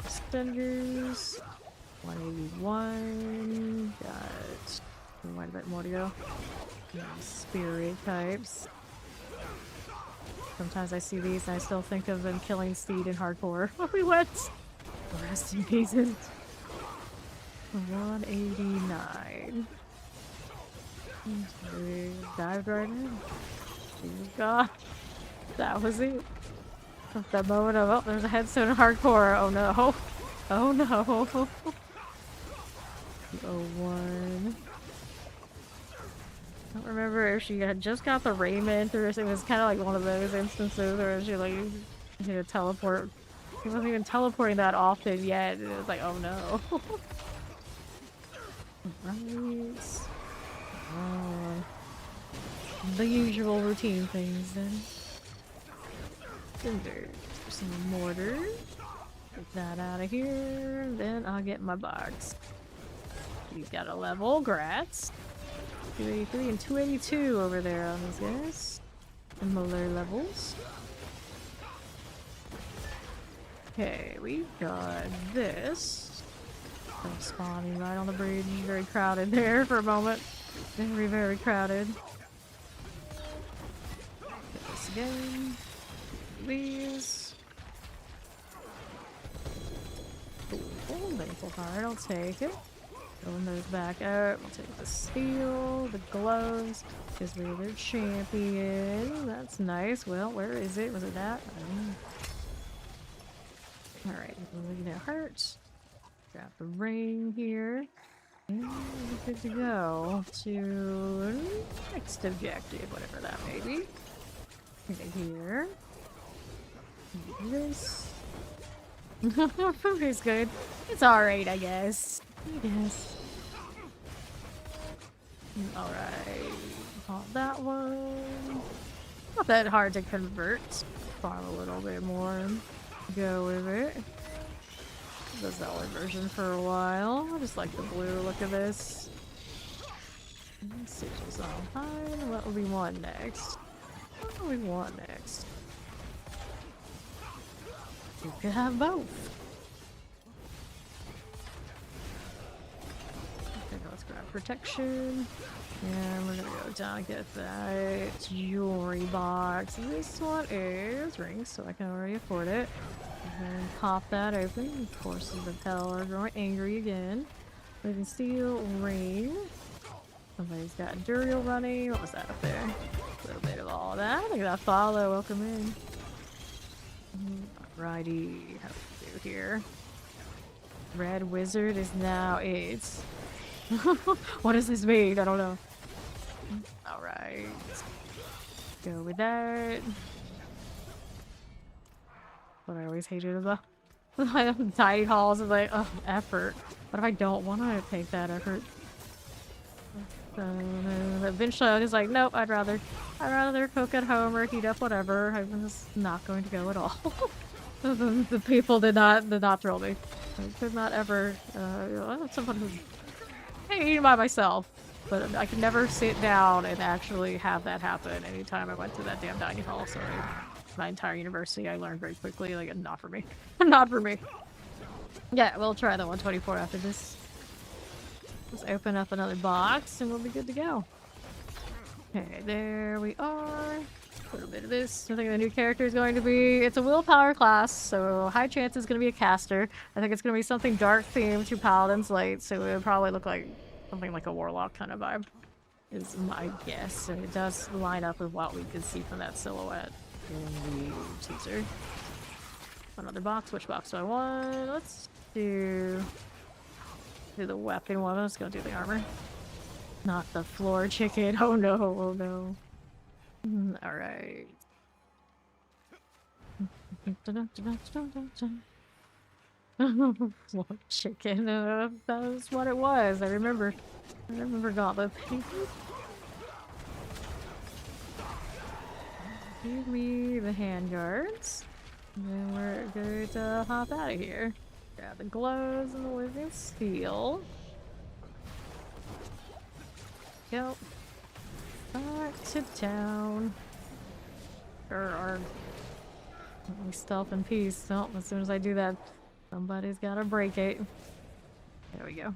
Extenders. 181. Got quite a bit more to go. Spirit types. Sometimes I see these and I still think of them killing Steed in hardcore. We went! Rest in pieces. 189. Dive right in. God. That was it. That moment of, oh, there's a headstone in hardcore. Oh no. Oh no. 01. I don't remember if she had just got the raiment or if it was kind of like one of those instances where she like, teleport. She wasn't even teleporting that often yet. And it was like, oh no. Right. The usual routine things then. Cinder. Some mortar. Get that out of here. Then I'll get my box. He's got a level. Grats. 283 and 282 over there on these guys. Similar levels. Okay, we've got this. I'm spawning right on the bridge. Very crowded there for a moment. Very, very crowded. Get this again. These. Cool. Baneful card. I'll take it. Throwing those back out. We'll take the steel, the gloves, because we're their champion. That's nice. Well, where is it? Was it that? Alright, we're gonna hurt. Grab the ring here. And we're good to go to next objective, whatever that may be. Okay, here. This. Food is good. It's alright, I guess. Yes. Alright. Pop that one. Not that hard to convert. Farm a little bit more. Go with it. The Zealot version for a while. I just like the blue look of this. Sigils on high. What will we want next? What do we want next? You could have both. Okay, let's grab protection. And we're gonna go down and get that jewelry box. This one is rings, so I can already afford it. And then pop that open. Forces of hell are growing angry again. Living steel ring. Somebody's got Duriel running. What was that up there? A little bit of all that. Look at that follow. Welcome in. Alrighty. How do we do here? Red Wizard is now it. What does this mean? I don't know. Alright. Go with that. What I always hated about tiny halls is like, oh, effort. What if I don't want to take that effort? Eventually I was like, nope, I'd rather cook at home or heat up whatever. I'm just not going to go at all. The people did not thrill me. I could not ever, I'm someone who's eating by myself, but I could never sit down and actually have that happen anytime I went to that damn dining hall. So my entire university, I learned very quickly, like, not for me. Not for me. Yeah, we'll try the 124 after this. Let's open up another box and we'll be good to go. Okay, there we are. A little bit of this. I think the new character is going to be... It's a willpower class, so high chance it's going to be a caster. I think it's going to be something dark themed to Paladin's Light, so it would probably look like something like a warlock kind of vibe, is my guess. And it does line up with what we could see from that silhouette in the teaser. Another box. Which box do I want? Let's do the weapon one. Let's go do the armor. Not the floor chicken. Oh no, oh no. Alright. Lord chicken. That was what it was. I remember Gauntlet. Give me the handguards. And then we're good to hop out of here. Grab the gloves and the living steel. Go. Back to town. Let me stealth in peace. So as soon as I do that, somebody's gotta break it. There we go.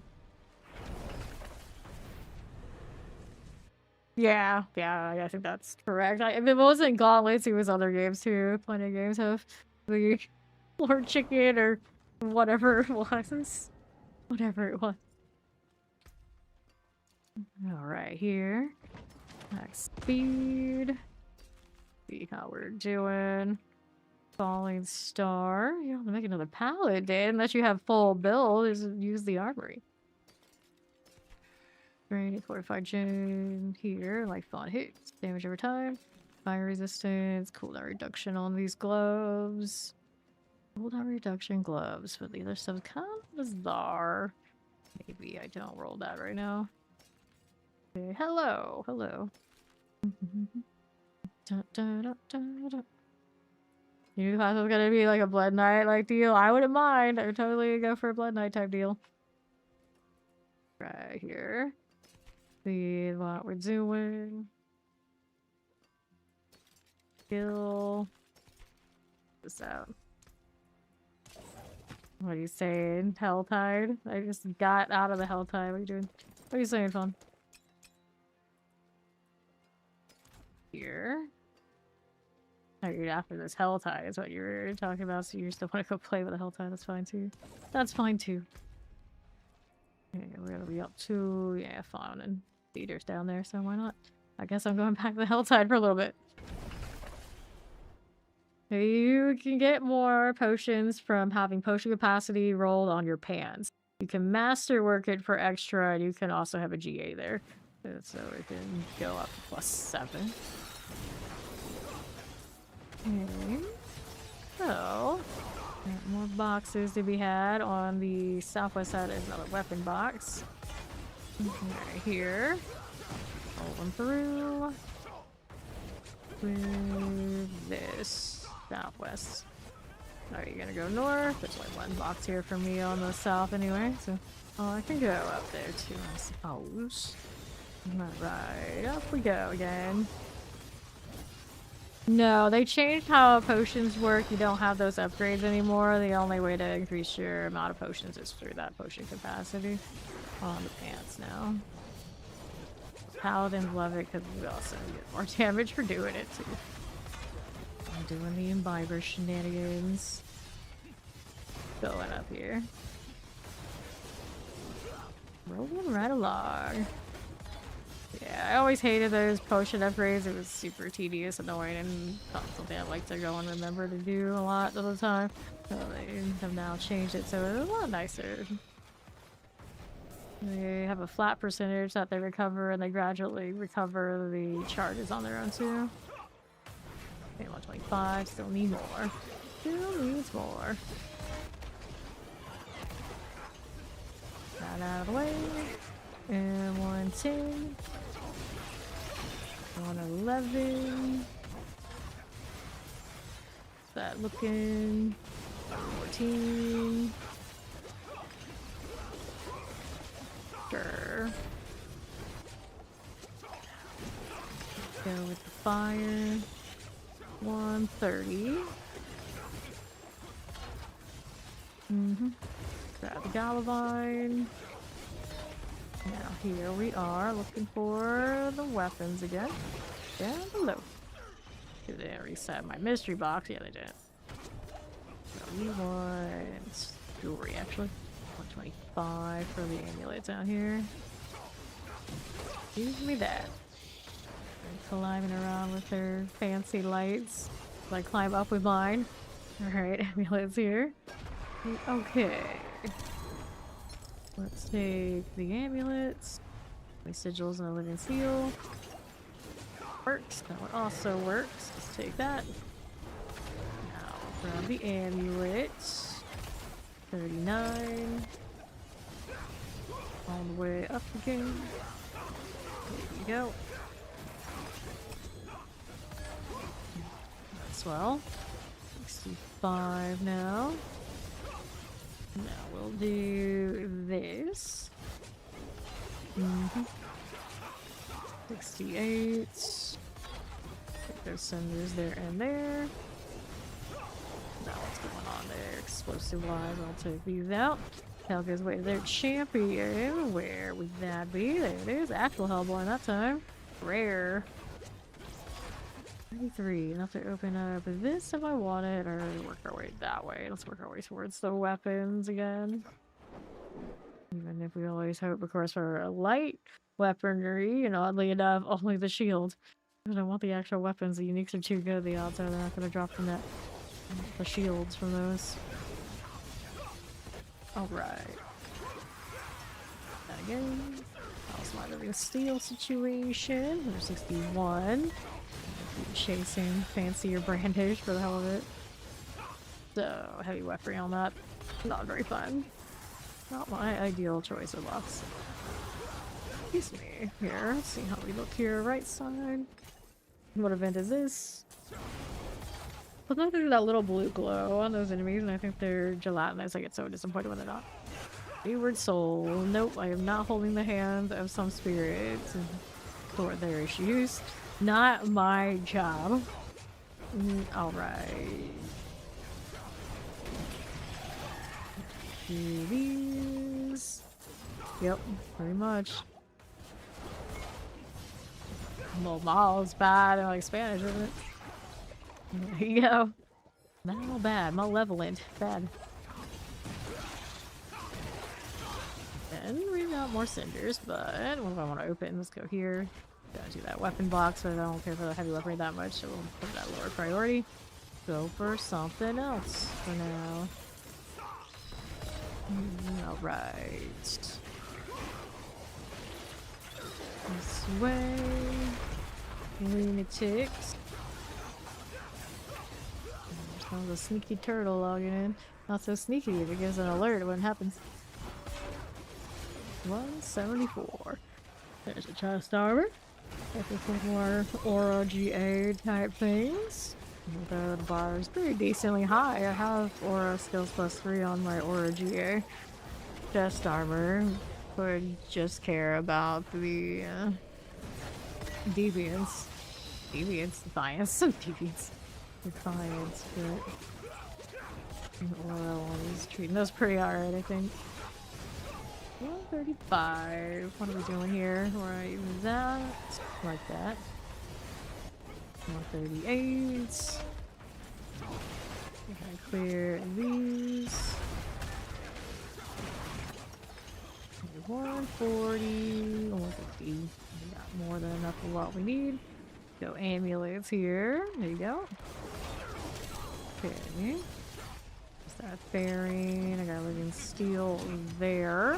Yeah, I think that's correct. If it wasn't Gauntlets, it was other games too. Plenty of games have the Lord Chicken or whatever it was. Whatever it was. Alright, here. Max speed. See how we're doing. Falling Star. You don't have to make another Paladin unless you have full build. Just use the armory. Drain, fortified gem here, like fun hits. Damage over time. Fire resistance. Cooldown reduction on these gloves. Cooldown reduction gloves, but the other stuff's kind of bizarre. Maybe I don't roll that right now. Okay, hello. Da, da, da, da, da. You thought it was gonna be like a Blood Knight like deal? I wouldn't mind. I would totally go for a Blood Knight type deal. Right here. See what we're doing. Kill this out. What are you saying? Helltide? I just got out of the Helltide. What are you doing? What are you saying, Fawn? Here. Oh, you're after this Helltide is what you were talking about, so you still want to go play with the Helltide. That's fine too. That's fine too. Okay, we're gonna be up to, yeah, Fawn and Theater's down there, so why not? I guess I'm going back to the Helltide for a little bit. You can get more potions from having potion capacity rolled on your pants. You can masterwork it for extra, and you can also have a GA there. So it can go up to +7. Okay. So, got more boxes to be had. On the southwest side is another weapon box. Right here. Roll them through. With this. Southwest. Are you gonna go north? There's like one box here for me on the south anyway, so I can go up there too, I suppose. Alright, up we go again. No, they changed how potions work. You don't have those upgrades anymore. The only way to increase your amount of potions is through that potion capacity on the pants now. Paladins love it because we also get more damage for doing it too. I'm doing the imbiber shenanigans. Going up here. Rolling right along. Yeah, I always hated those potion upgrades. It was super tedious, annoying, and not something I like to go and remember to do a lot of the time. So they have now changed it so it's a lot nicer. They have a flat percentage that they recover, and they gradually recover the charges on their own too. Okay, 125, still need more. Still needs more. That out of the way. And 110. 111. What's that looking? 14. Sure. Go with the fire. 130. Grab the Gallivine. Now here we are looking for the weapons again. Down below. Did they reset my mystery box? Yeah, they did. So we want jewelry actually. 125 for the amulet down here. Give me that. They're climbing around with their fancy lights. I climb up with mine. Alright, amulets here. Okay. Let's take the amulets. My sigils and a living seal. Works. That one also works. Let's take that. Now grab the amulet. 39. All the way up again. There we go. Swell. 65 now. Now we'll do this. 68. Put those cinders there and there. Now what's going on there? Explosive wise, I'll take these out. Helga's way their champion. Where would that be? There it is. Actual Hellborn that time. Rare. 33. Enough to open up this if I want it, or work our way that way. Let's work our way towards the weapons again. Even if we always hope, of course, for a light weaponry, and oddly enough, only the shield. I don't want the actual weapons. The uniques are too good. The odds are they're not going to drop from that. The shields from those. Alright. That again. How's my living steel situation? 161. Chasing fancier brandish for the hell of it. So, heavy weaponry on that. Not very fun. Not my ideal choice of box. Excuse me. Here, let's see how we look here. Right side. What event is this? But then there's that little blue glow on those enemies, and I think they're gelatinous. I get so disappointed when they're not. Wayward Soul. Nope, I am not holding the hand of some spirits for their issues. Not my job. Alright. Do these. Yep, pretty much. Well, Mal's bad in like Spanish, isn't it? There you go. Not bad. Malevolent. Bad. And we've got more cinders, but what do I want to open? Let's go here. Gotta do that weapon box, but I don't care for the heavy weaponry that much, so we'll put that lower priority. Go for something else for now. Alright. This way. Lunatics. There's a sneaky turtle logging in. Not so sneaky if it gives an alert when it happens. 174. There's a chest armor. That's more aura GA type things. Although the bar is pretty decently high. I have aura skills +3 on my aura GA. Chest armor. Would just care about the deviance. Defiance. Deviance. Defiance, but aura ones treating those pretty alright, I think. 135. What are we doing here? Right, that. Like that. 138. Gotta clear these. 140. 150. We got more than enough of what we need. Go amulets here. There you go. Okay. Start bearing. I got living steel there.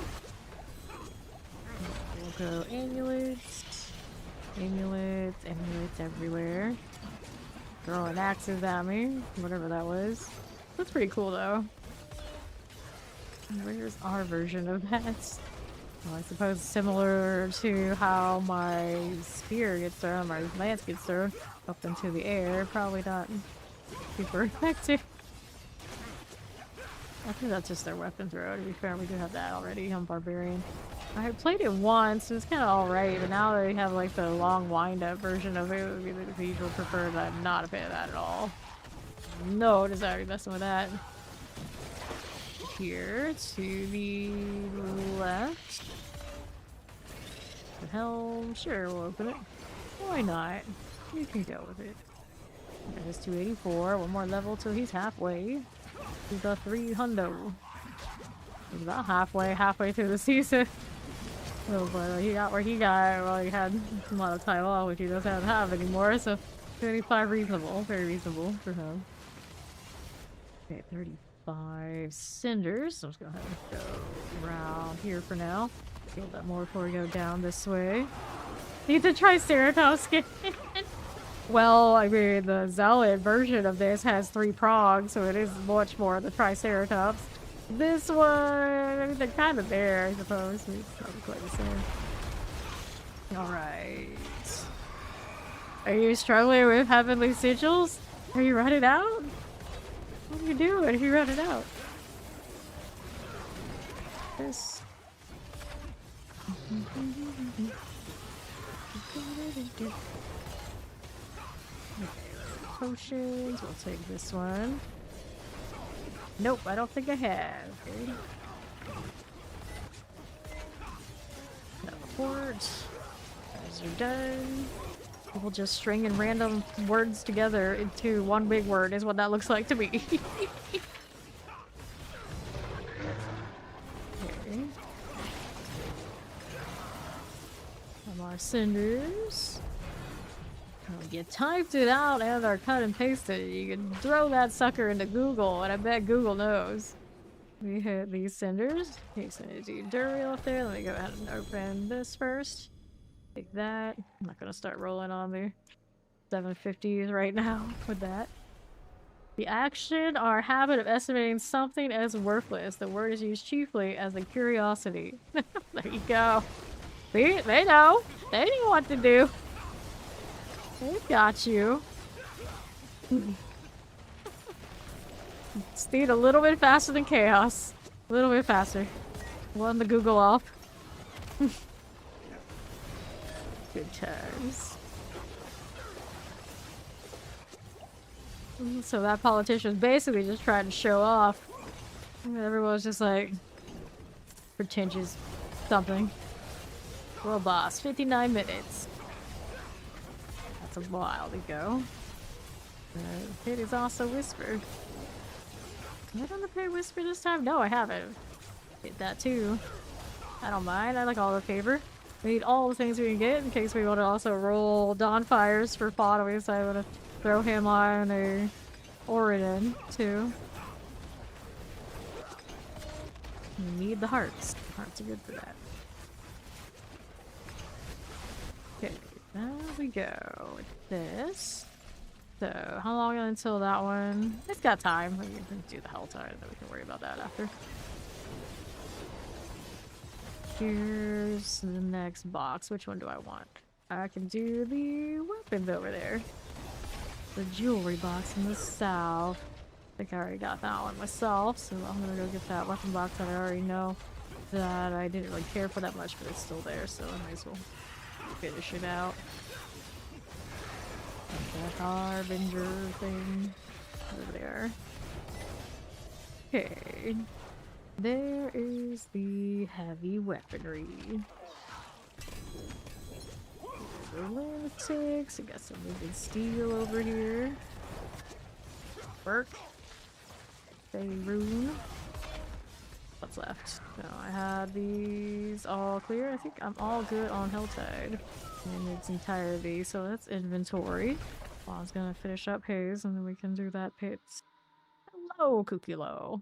We'll go amulets. Amulets everywhere. Throwing axes at me. Whatever that was. That's pretty cool though. Where's our version of that? Well, I suppose similar to how my spear gets thrown, my lance gets thrown up into the air. Probably not super effective. I think that's just their weapon throw. To be fair, we do have that already on Barbarian. I played it once, it was kind of alright, but now they have like the long wind-up version of it. It would be the usual preferred. I'm not a fan of that at all. No desire to be messing with that. Here to the left. The helm, sure, we'll open it. Why not? You can go with it. There's 284, one more level till he's halfway. He's got 300. He's about halfway through the season. Oh boy, he got where he got. Well, he had a lot of time off, which he doesn't have anymore, so 35 reasonable. Very reasonable for him. Okay, 35 cinders. So I'm just gonna have to go around here for now. Feel that more before we go down this way. Need to try Triceratops skin. Well, I mean, the Zealot version of this has 3 prongs, so it is much more the Triceratops. This one, I mean, they're kind of there, I suppose. It's not quite the same. Alright. Are you struggling with Heavenly Sigils? Are you running out? What are you doing if you run it out? This. Potions, we'll take this one. Nope, I don't think I have. Okay. Teleport. As you're done. We'll just string in random words together into one big word is what that looks like to me. Okay. Some more cinders. Oh, you typed it out and are cut and pasted. You can throw that sucker into Google, and I bet Google knows. We hit these cinders. Okay, so I need to do Duriel up there. Let me go ahead and open this first. Take that. I'm not gonna start rolling on the 750s right now with that. The action or habit of estimating something as worthless. The word is used chiefly as a curiosity. There you go. See? They know. They know what to do. They've got you. Speed a little bit faster than chaos. A little bit faster. One the Google off. Good times. So that politician was basically just trying to show off. Everyone's just like pretentious something. World boss, 59 minutes. That's a while to go. It is also whispered. Have I done the paid whisper this time? No, I haven't. Hit that too. I don't mind. I like all the favor. We need all the things we can get in case we want to also roll Dawnfires for Fodder, so I want to throw him on a Oridon too. We need the hearts. The hearts are good for that. Okay, there we go with this. So, how long until that one? It's got time. We can do the Helltide, then we can worry about that after. Here's the next box. Which one do I want? I can do the weapons over there. The jewelry box in the south. I think I already got that one myself, so I'm gonna go get that weapon box that I already know that I didn't really care for that much, but it's still there, so I might as well finish it out. Like that harbinger thing over there. Okay. There is the heavy weaponry. The lunatics. I got some moving steel over here. Work. Rune. What's left? So I had these all clear. I think I'm all good on Helltide in its entirety. So that's inventory. Well, I was gonna finish up Haze and then we can do that pit. Hello, Kukilo.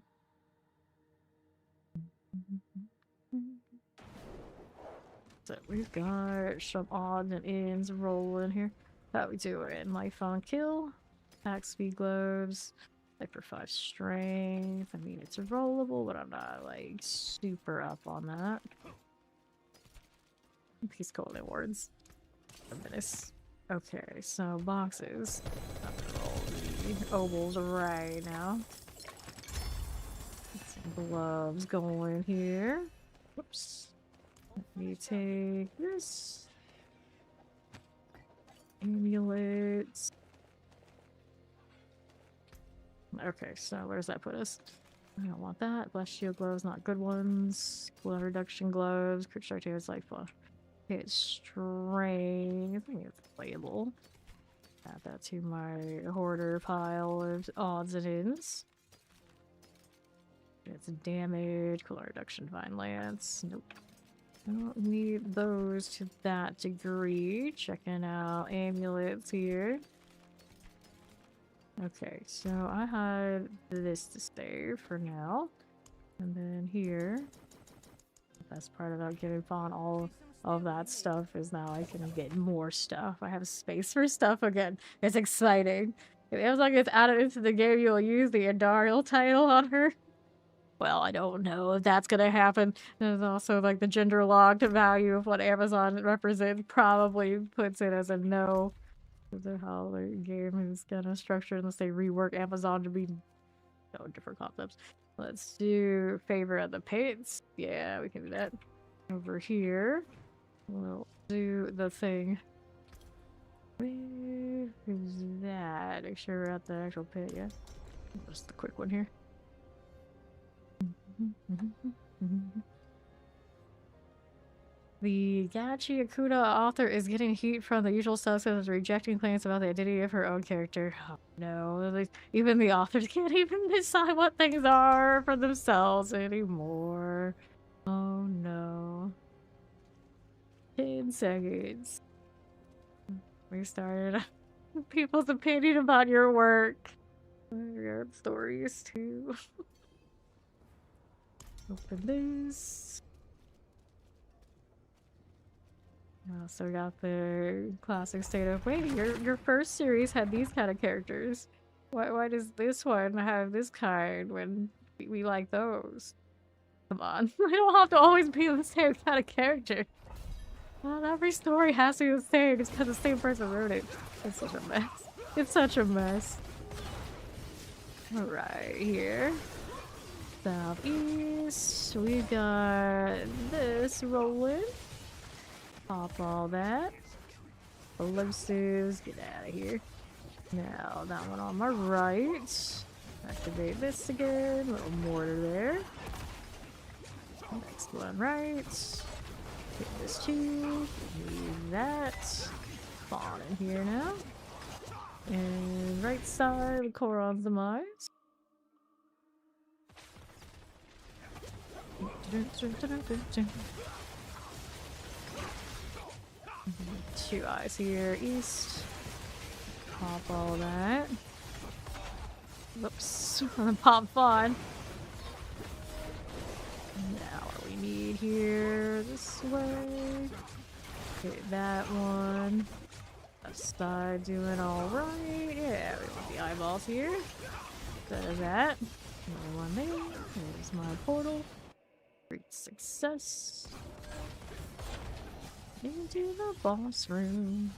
So we've got some odds and ends rolling here. How we doing? Life on kill, attack speed gloves, Hyper 5 strength. I mean, it's rollable, but I'm not like super up on that. Peace Golden Awards. Menace. Okay, so boxes. I'm gonna roll the ovals right now. Get some gloves going here. Whoops. Let me take this. Amulets. Okay, so where does that put us? I don't want that. Blast shield gloves, not good ones. Cooldown reduction gloves. Quick strike tears, life buff. Hit strength. I think it's playable. Add that to my hoarder pile of odds and ends. It's damage. Cooldown reduction, Divine Lance. Nope. I don't need those to that degree. Checking out amulets here. Okay, so I had this to save for now. And then here, the best part about getting on all of that stuff is now I can get more stuff. I have space for stuff again. It's exciting. It feels like it's added into the game. You'll use the Andariel title on her. well, I don't know if that's gonna happen. There's also like the gender locked value of what Amazon represents probably puts it as a no. The how the game is gonna structure unless they rework Amazon to be different concepts. Let's do favor of the paints. Yeah, we can do that. Over here, we'll do the thing. Where is that? Make sure we're at the actual pit, yeah? Just the quick one here. The Gachi Akuda author is getting heat from the usual suspects rejecting claims about the identity of her own character. Oh no, even the authors can't even decide what things are for themselves anymore. Oh no. 10 seconds. We started people's opinion about your work. Your stories too. Open this. So we got the classic state of wait, your first series had these kind of characters. Why does this one have this kind when we like those? Come on. I don't have to always be the same kind of character. Not every story has to be the same just because the same person wrote it. It's such a mess. It's such a mess. Alright, here. Southeast. We got this rolling. Pop all that. Ellipses. Get out of here. Now, that one on my right. Activate this again. Little mortar there. Next one right. Get this too. Leave that. Spawn in here now. And right side, the Koron's demise. Two eyes here, east. Pop all that. Whoops. Pop fun. Now what we need here, this way. Okay, that one. Left side doing alright. Yeah, we want the eyeballs here. That is that. Another one there. There's my portal. Great success. Into the boss room.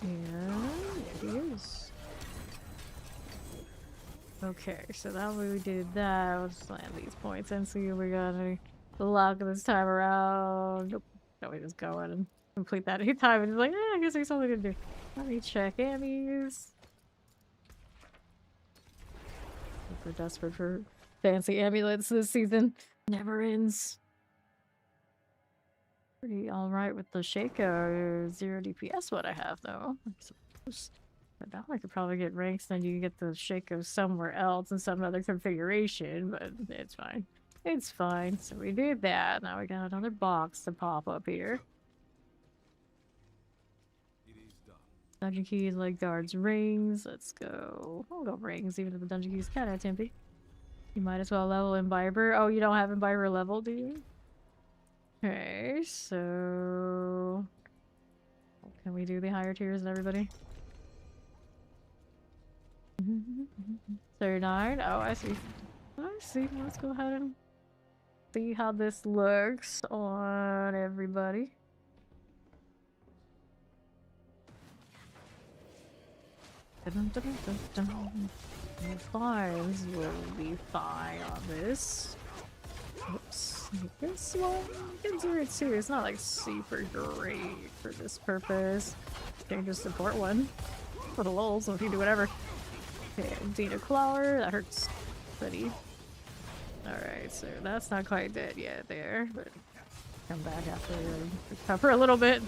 And there he is. Okay, so now we did that. Let's land these points and see if we got any luck this time around. Nope. No, we just go in and complete that anytime and it's like, I guess there's something to do. Let me check Ammies. We're desperate for fancy amulets this season. Never ends. Pretty alright with the Shaco 0 DPS what I have though, I suppose. But now I could probably get ranks, then you can get the Shaco somewhere else in some other configuration, but it's fine. It's fine. So we did that. Now we got another box to pop up here. Dungeon keys, like guards, rings. Let's go. I'll go rings, even if the dungeon keys kind of tempting. You might as well level Imbiber. Oh, you don't have Imbiber level, do you? Okay, so... Can we do the higher tiers and everybody? 39? Oh, I see. I see. Let's go ahead and see how this looks on everybody. The fines will be fine on this. Oops. This one, you can do it too. It's not like super great for this purpose. You can just support one for the lulz, so if you do whatever. Okay, Dina Clawer, that hurts pretty. Alright, so that's not quite dead yet there, but come back after recover a little bit.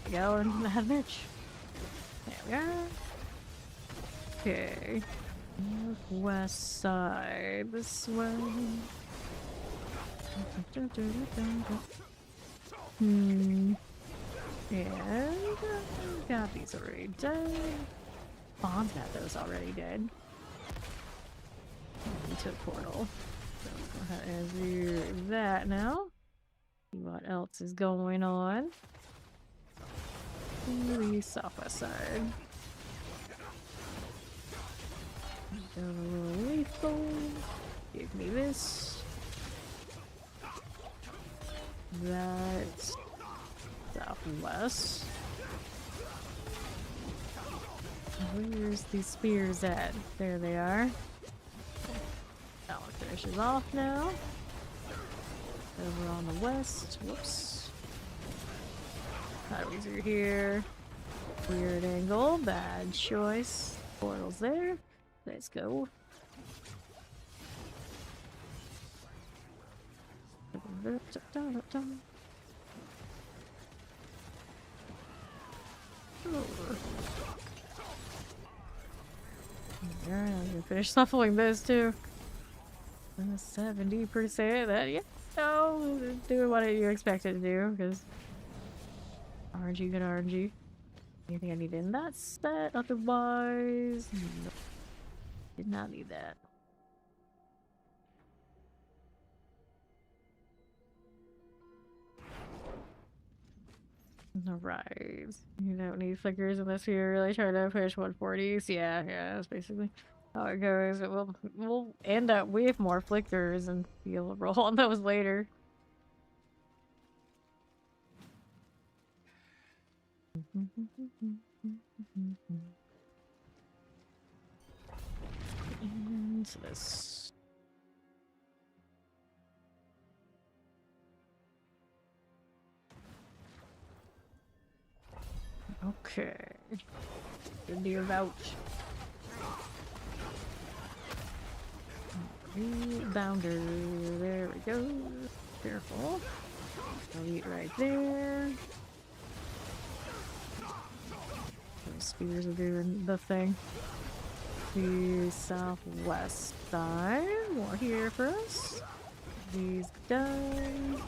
Go and that bitch. There we are. Okay. Northwest side, this way. And got these already done. Bond's got those already dead. Into the portal. So let's go ahead and do that now. See what else is going on. The southwest side. A little lethal. Give me this. That's southwest. Where's these spears at? There they are. That one finishes off now. Over on the west. Whoops. Highways are here. Weird angle. Bad choice. Portal's there. Let's go. Alright, I'm gonna finish shuffling this too. 70%. That, yeah, no, doing what you expected to do, because RNG, good RNG. Anything I need in that set? Otherwise, no. Did not need that. Alright. You don't need flickers unless you're really trying to push 140s. Yeah, that's basically how it goes. But we'll end up with more flickers and be able to roll on those later. Into this. Okay. Good dear vouch. Bounder. There we go. Careful. Elite right there. Those spears are doing the thing. The southwest side. More here for us. These done.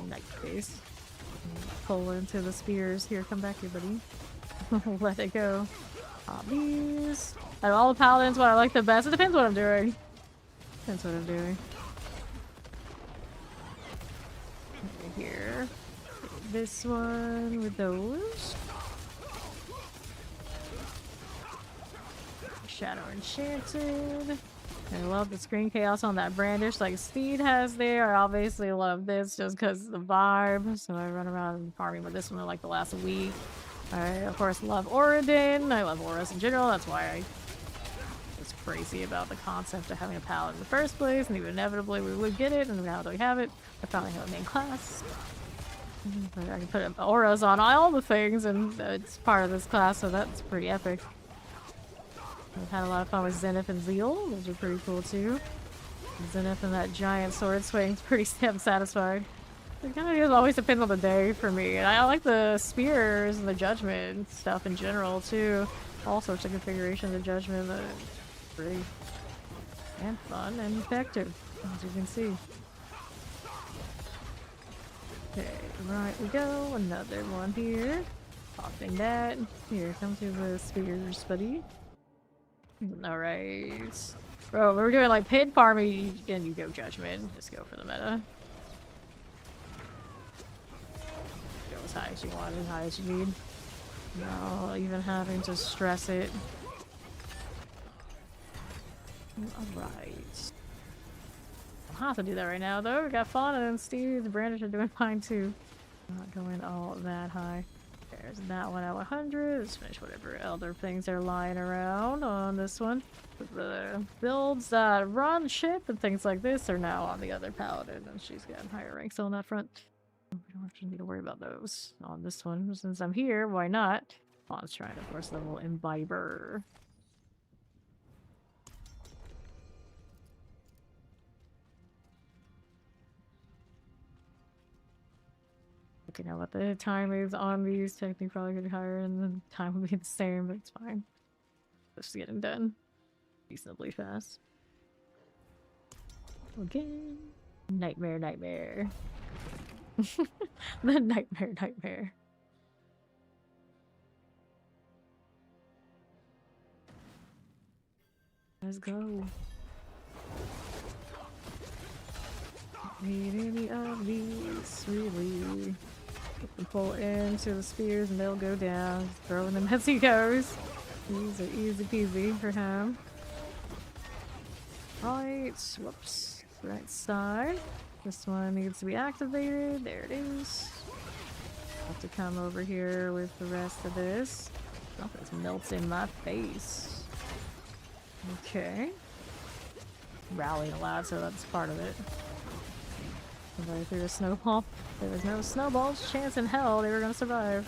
Night base. Pull into the spears. Here, come back here, buddy. Let it go. These. Out of all the paladins, what I like the best. It depends what I'm doing. Depends what I'm doing. Over here. This one with those. Shadow Enchanted. I love the screen chaos on that brandish like Steed has there. I obviously love this just because of the vibe. So I run around farming with this one like the last week. I, of course, love Oridin. I love Auras in general. That's why I was crazy about the concept of having a paladin in the first place. And even inevitably we would get it. And now that we have it, I finally have a main class. But I can put auras on all the things and it's part of this class. So that's pretty epic. I've had a lot of fun with Zenith and Zeal. Those are pretty cool too. Zenith and that giant sword swing's pretty satisfied. It kind of just always depends on the day for me. And I like the spears and the judgment stuff in general too. All sorts of configurations of judgment that are pretty and fun and effective, as you can see. Okay, right we go. Another one here. Popping that. Here, come to the spears, buddy. Alright. Bro, we're doing like pin farming and you go judgment. Just go for the meta. Go as high as you want, as high as you need. No, even having to stress it. Alright. I'll have to do that right now though. We got Fauna and Steve. The Brandish are doing fine too. Not going all that high. There's that one at 100. Let's finish whatever other things are lying around on this one. The builds that run ship and things like this are now on the other paladin, and she's getting higher ranks on that front. We don't actually need to worry about those on this one. Since I'm here, why not? Oh, let's try to force level Imbiber. Looking at what the time is on these, technically probably getting higher and the time will be the same, but it's fine. Just getting done reasonably fast. Again. Nightmare, nightmare. The nightmare, nightmare. Let's go. Need any of these, really. Get them pull into the spears and they'll go down. Just throwing them as he goes. These are easy peasy for him. Right, whoops. Right side. This one needs to be activated. There it is. Have to come over here with the rest of this. Something's melting my face. Okay. Rallying a lot, so that's part of it. Somebody threw a snowball. There was no snowball's chance in hell they were gonna survive.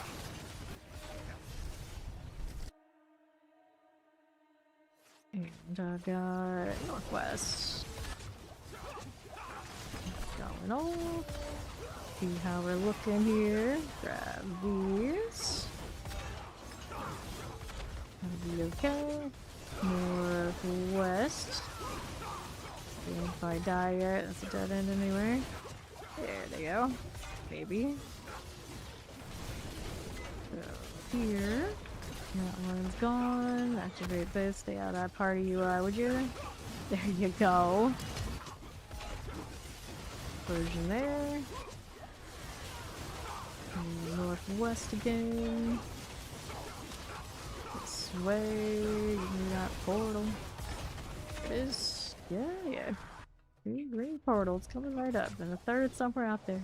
And I've got Northwest. Going on. See how we're looking here. Grab these. That'll be okay. Northwest. If I die yet, that's a dead end anyway. There they go. Maybe. So here. That one's gone. Activate this. Stay out of that party UI, would you? There you go. Version there. And Northwest again. This way. Give me that portal. It is. Yeah. 3 green portals coming right up. And a third somewhere out there.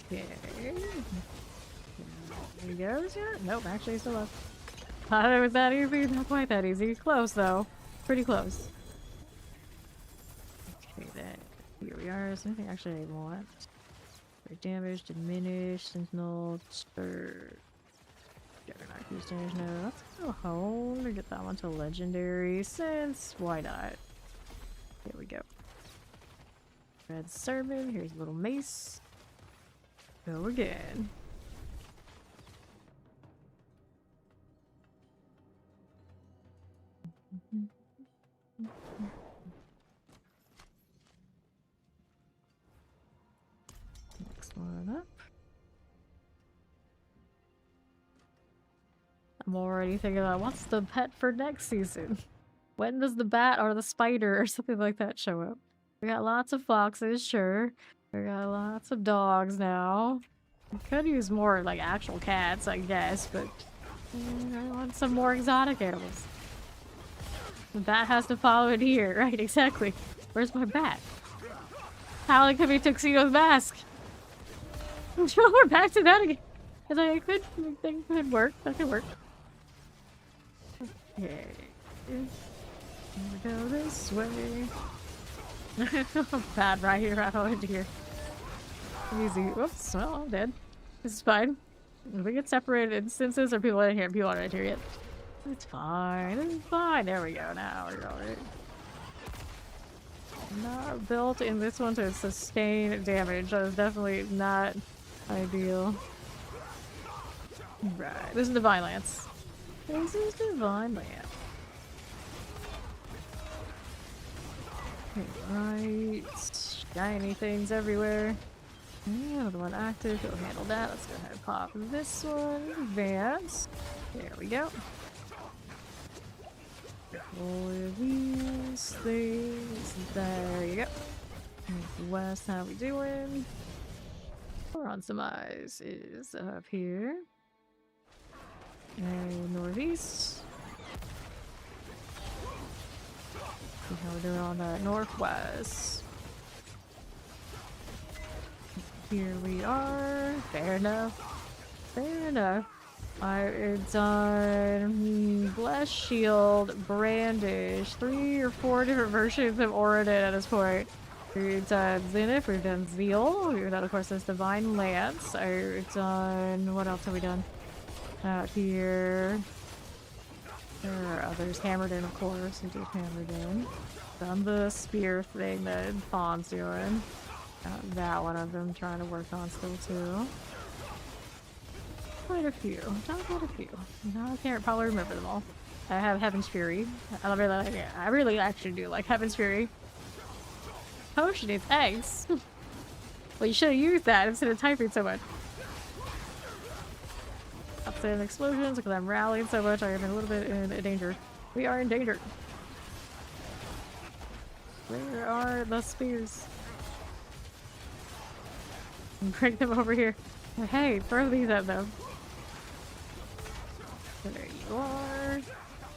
Okay. There he goes. Yeah. Nope, actually still up. Thought it was that easy. Not quite that easy. Close though. Pretty close. Okay, then. Here we are. Is there anything actually I want? Damage, diminish, sentinel, spur. Juggernaut, use damage. No, let's go home and get that one to legendary since why not? Here we go. Red servant. Here's a little mace. Go again. Next one up. I'm already thinking about what's the pet for next season? When does the bat or the spider or something like that show up? We got lots of foxes, sure. We got lots of dogs now. We could use more like actual cats, I guess, but I want some more exotic animals. The bat has to follow it here, right? Exactly. Where's my bat? Paladin could be Tuxedo's mask. I'm sure we're back to that again. Cause I think could work. That could work. Okay. Here we go this way. Bad right here, right over here. Easy. Whoops. Well, I'm dead. This is fine. If we get separated instances or people in here, people aren't here yet. It's fine. It's fine. There we go. Now we're alright. Not built in this one to sustain damage. That is definitely not ideal. Right. This is Divine Lance. This is Divine Lance. Right. Shiny things everywhere. Another one active. Go handle that. Let's go ahead and pop this one. Advance. There we go. All of these things. There you go. West, how we doing? We're on some eyes. Is up here. And northeast. See how we're doing on that northwest. Here we are. Fair enough. Fair enough. It's on Blessed Shield, Brandish, 3 or 4 different versions of Oradin at this point. We've done Zenith, we've done Zeal, we've done, of course, this Divine Lance. We've done, what else have we done? Out here. There are others. Hammered in, of course. We did Hammered in. Done the spear thing that Fawn's doing. That one of them trying to work on still, too. Quite a few. Not quite a few. No, I can't probably remember them all. I have Heaven's Fury. I really actually do like Heaven's Fury. Potion is eggs. Well, you should have used that instead of typing so much. Upset explosions because I'm rallying so much. I am a little bit in danger. We are in danger. Where are the spears? Bring them over here. Hey, throw these at them. There you are.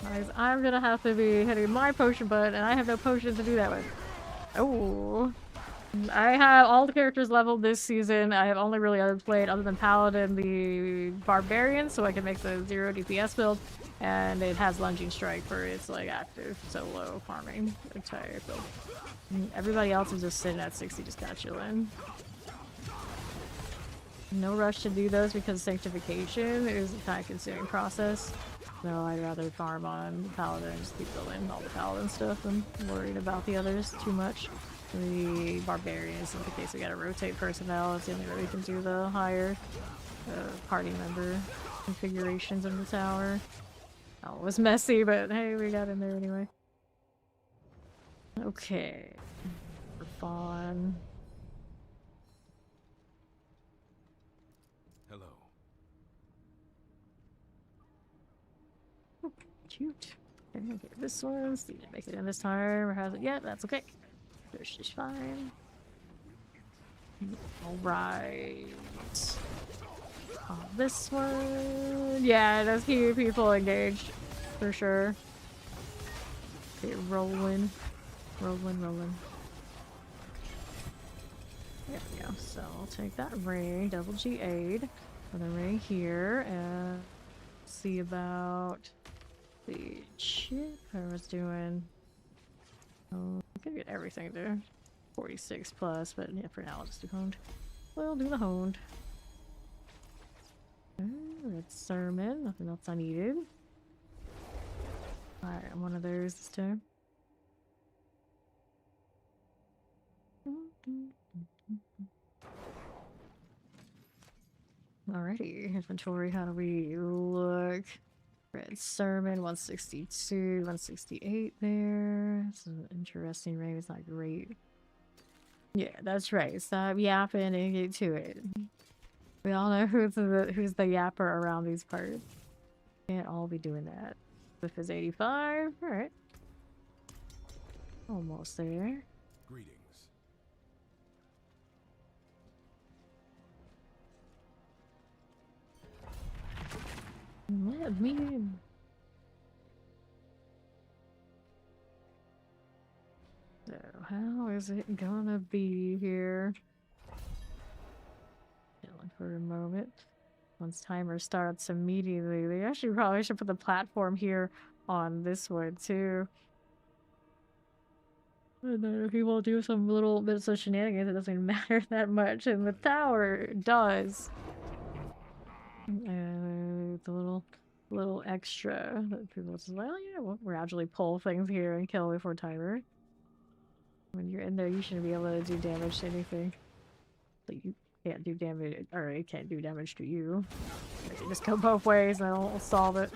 Guys, I'm gonna have to be hitting my potion button, and I have no potion to do that with. Oh. I have all the characters leveled this season. I have only really ever played, other than Paladin, the Barbarian, so I can make the 0 DPS build. And it has Lunging Strike for its like active solo farming entire build. Everybody else is just sitting at 60, just kinda chilling. No rush to do those because Sanctification is a time-consuming process. So I'd rather farm on Paladin and just keep building all the Paladin stuff than worrying about the others too much. The Barbarians, in the case we gotta rotate personnel, it's the only way we can do the higher party member configurations in the tower. Oh, it was messy, but hey, we got in there anyway. Okay. For fun. Hello. Oh, cute. Okay, this one. See, didn't make it in this time, or has it yet? That's okay. She's fine. Alright. This one. Yeah, it does keep people engaged. For sure. Okay, rolling. Rolling. There we go. So I'll take that ring, double G8, for the ring here, and see about the chip I was doing. Oh, I could get everything to 46 plus, but yeah, for now I'll just do honed. We'll do the honed. Red sermon, nothing else I needed. Alright, one of those this time. Alrighty, inventory, how do we look? Red sermon, 162, 168 there. It's an interesting rate, it's not great. Yeah, that's right. Stop yapping and get to it. We all know who's the yapper around these parts. Can't all be doing that. This is 85. Alright. Almost there. Greetings. Let me in. So, how is it gonna be here? Chilling for a moment. Once timer starts immediately. They actually probably should put the platform here on this one too. And then if he will do some little bits of shenanigans, it doesn't matter that much. And the tower does. And it's a little extra that people just like, oh yeah, we'll gradually pull things here and kill before timer. When you're in there, you shouldn't be able to do damage to anything. But you can't do damage, or it can't do damage to you. You just go both ways and it'll solve it.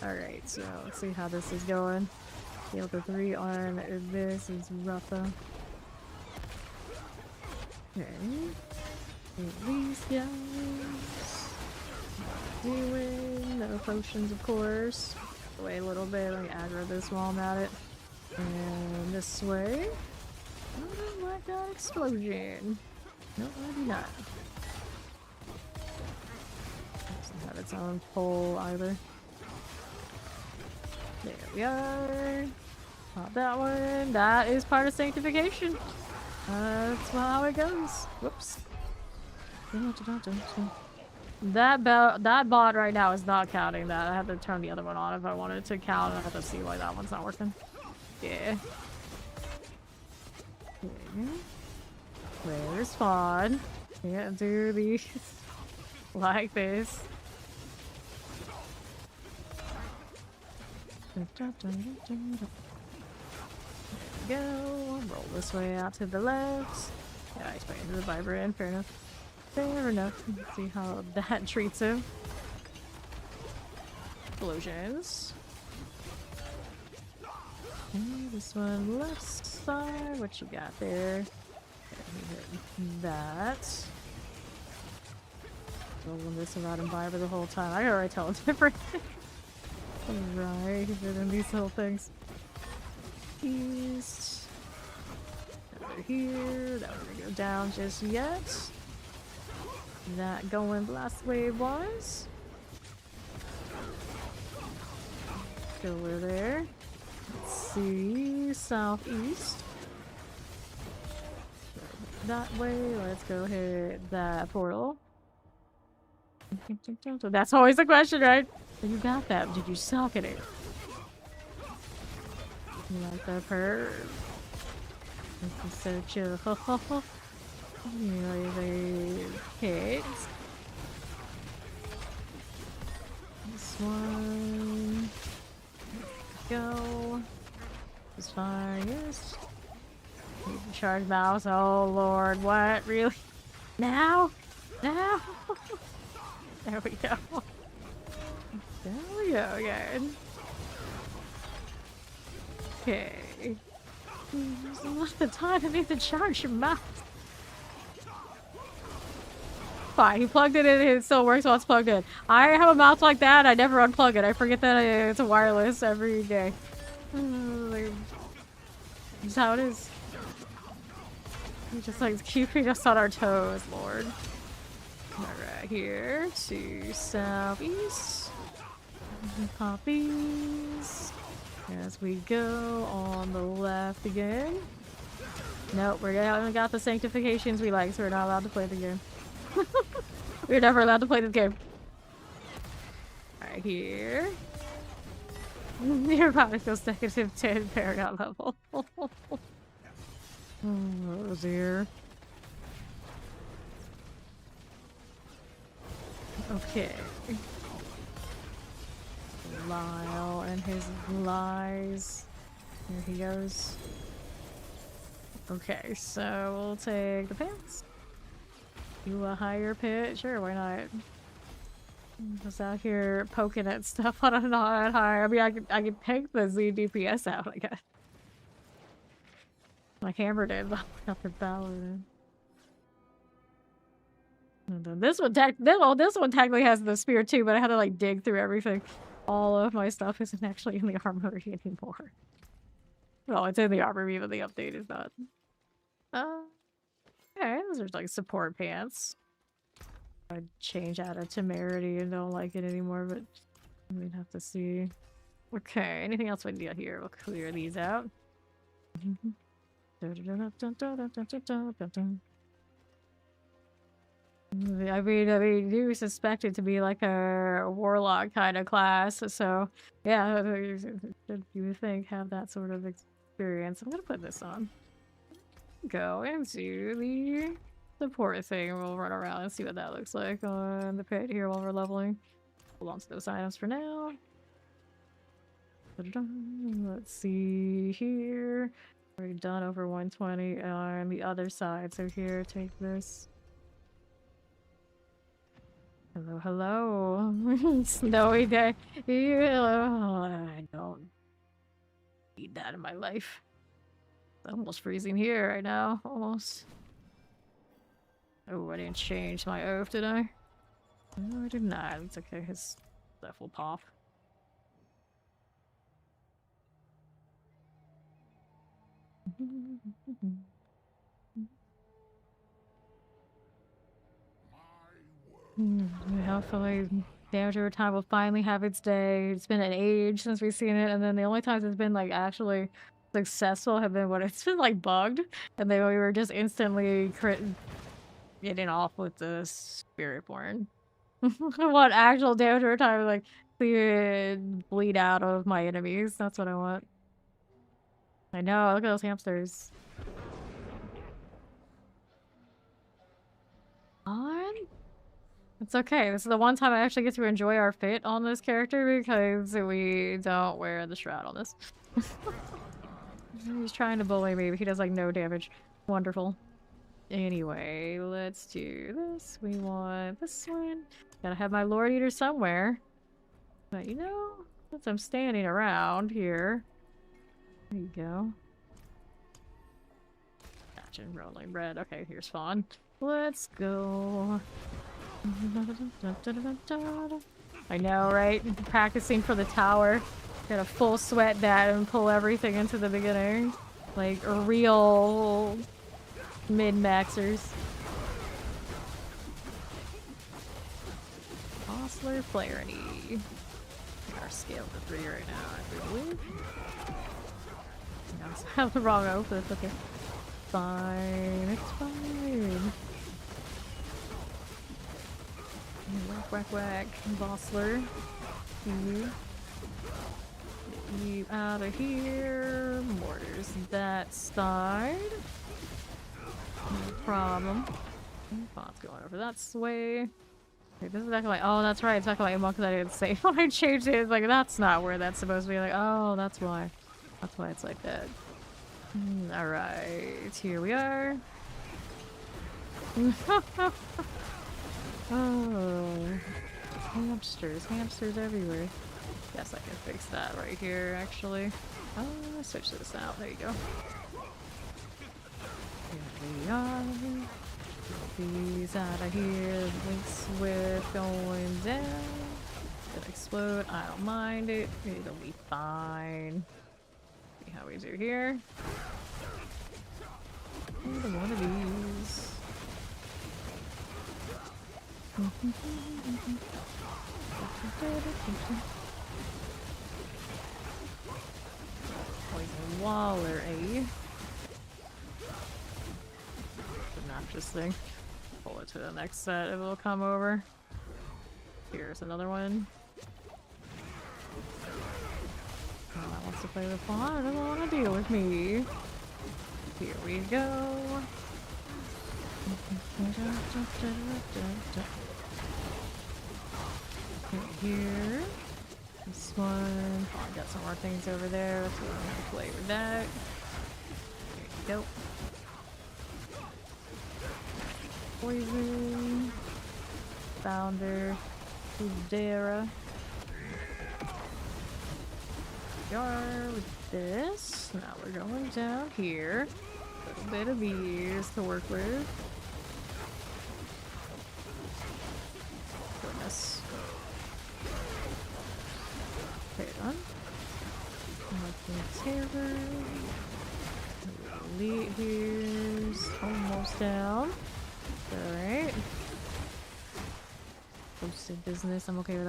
Alright, so let's see how this is going. Heal the 3 on this is rougher. Okay. These guys. Doing no potions, of course. Wait a little bit, let me aggro this while I'm at it. And this way. Oh my god, explosion. No, I do not. Doesn't have its own pole either. There we are. Pop that one. That is part of Sanctification. That's how it goes. Whoops. That bot right now is not counting that. I have to turn the other one on if I wanted to count. I have to see why that one's not working. Yeah. Okay. Where's spawn? Can't do these like this. There we go. Roll this way out to the left. Yeah, I expand to the vibrant. Fair enough. Fair enough. Let's see how that treats him. Explosions. Okay, this one left side. What you got there? That. Rolling this around and Viber the whole time. I gotta already tell him different. Right, in these little things. East. Over here. That we're gonna go down just yet. that going blast wave wise. Go over there. Let's see, southeast. That way, let's go hit that portal. So that's always the question, right? You got that. Did you suck at it? You like that perk? This is so chill. You know, they hits. This one. Go. This fine. Yes. Charge mouse. Oh lord, what? Really? Now? Now? There we go. There we go again. Okay. There's a lot of time I need to charge your mouse. Fine, he plugged it in and it still works while it's plugged in. I have a mouse like that, I never unplug it. I forget that it's a wireless every day. That's how it is. Just like keeping us on our toes, Lord. Alright, here to southeast. Poppies. As we go on the left again. Nope, we haven't got the sanctifications we like, so we're not allowed to play the game. We're never allowed to play this game. Right here. You're about to go negative 10 paragon level. Oh dear. Okay. Lyle and his lies. Here he goes. Okay, so we'll take the pants. You a higher pit? Sure, why not? Just out here poking at stuff on a not high. I mean, I could take the Z DPS out, I guess. Like Hammer did, not the Paladin. This one technically has the spear too, but I had to like dig through everything. All of my stuff isn't actually in the armory anymore. Well, it's in the armory, but the update is not. Okay, those are like support pants. I'd change out of temerity and don't like it anymore, but we'd have to see. Okay, anything else we need here? We'll clear these out. I mean, you suspect it to be like a warlock kind of class, so yeah, you would think have that sort of experience. I'm gonna put this on. Go into the support thing. We'll run around and see what that looks like on the pit here while we're leveling. Hold on to those items for now. Let's see here. Already done over 120 on the other side, so here, take this. Hello, hello. Snowy day. I don't need that in my life. It's almost freezing here right now. Almost. Oh, I didn't change my oath, did I? No, I did not. It's okay. His stuff will pop. Hopefully, Damage Over Time will finally have its day. It's been an age since we've seen it, and then the only times it's been like actually successful have been when it's been like bugged, and then we were just instantly getting off with the Spiritborn. I want actual Damage Over Time, like see it bleed out of my enemies. That's what I want. I know. Look at those hamsters. On. It's okay. This is the one time I actually get to enjoy our fit on this character because we don't wear the shroud on this. He's trying to bully me, but he does like no damage. Wonderful. Anyway, let's do this. We want this one. Gotta have my Lord Eater somewhere. But you know, since I'm standing around here. There you go. Gotcha, rolling red. Okay, here's Fawn. Let's go. I know, right? Practicing for the tower. Gotta full sweat that and pull everything into the beginning. Like real min-maxers. Bossler, Flaherty. Our scale to 3 right now, I believe. I have the wrong outfit, okay. Fine, it's fine. Whack, whack, whack. Bossler. You out of here. Mortars that side. No problem. Bot's going over that way. Okay, this is exactly like, oh, that's right. It's exactly like a monk that I didn't say when I changed it. It's like, that's not where that's supposed to be. Like, oh, that's why. That's why it's like that. Alright, here we are. Oh, hamsters everywhere. Yes, I can fix that right here, actually. Oh, let's switch this out. There you go. Here we are. These out of here. Links with going down. Gonna explode. I don't mind it. It'll be fine. See how we do here. Another one of these. Poison Waller, eh? Obnoxious thing. Pull it to the next set, it will come over. Here's another one. Oh, that wants to play the pawn, doesn't want to deal with me. Here we go. Here. This one. Oh, I got some more things over there, so I'm gonna play with that. There you go. Poison. Founder. Udera. We are with this. Now we're going down here. A little bit of these to work with. Goodness. Okay, done. Terror. Elite here's almost down. Alright. Posted business, I'm okay with that.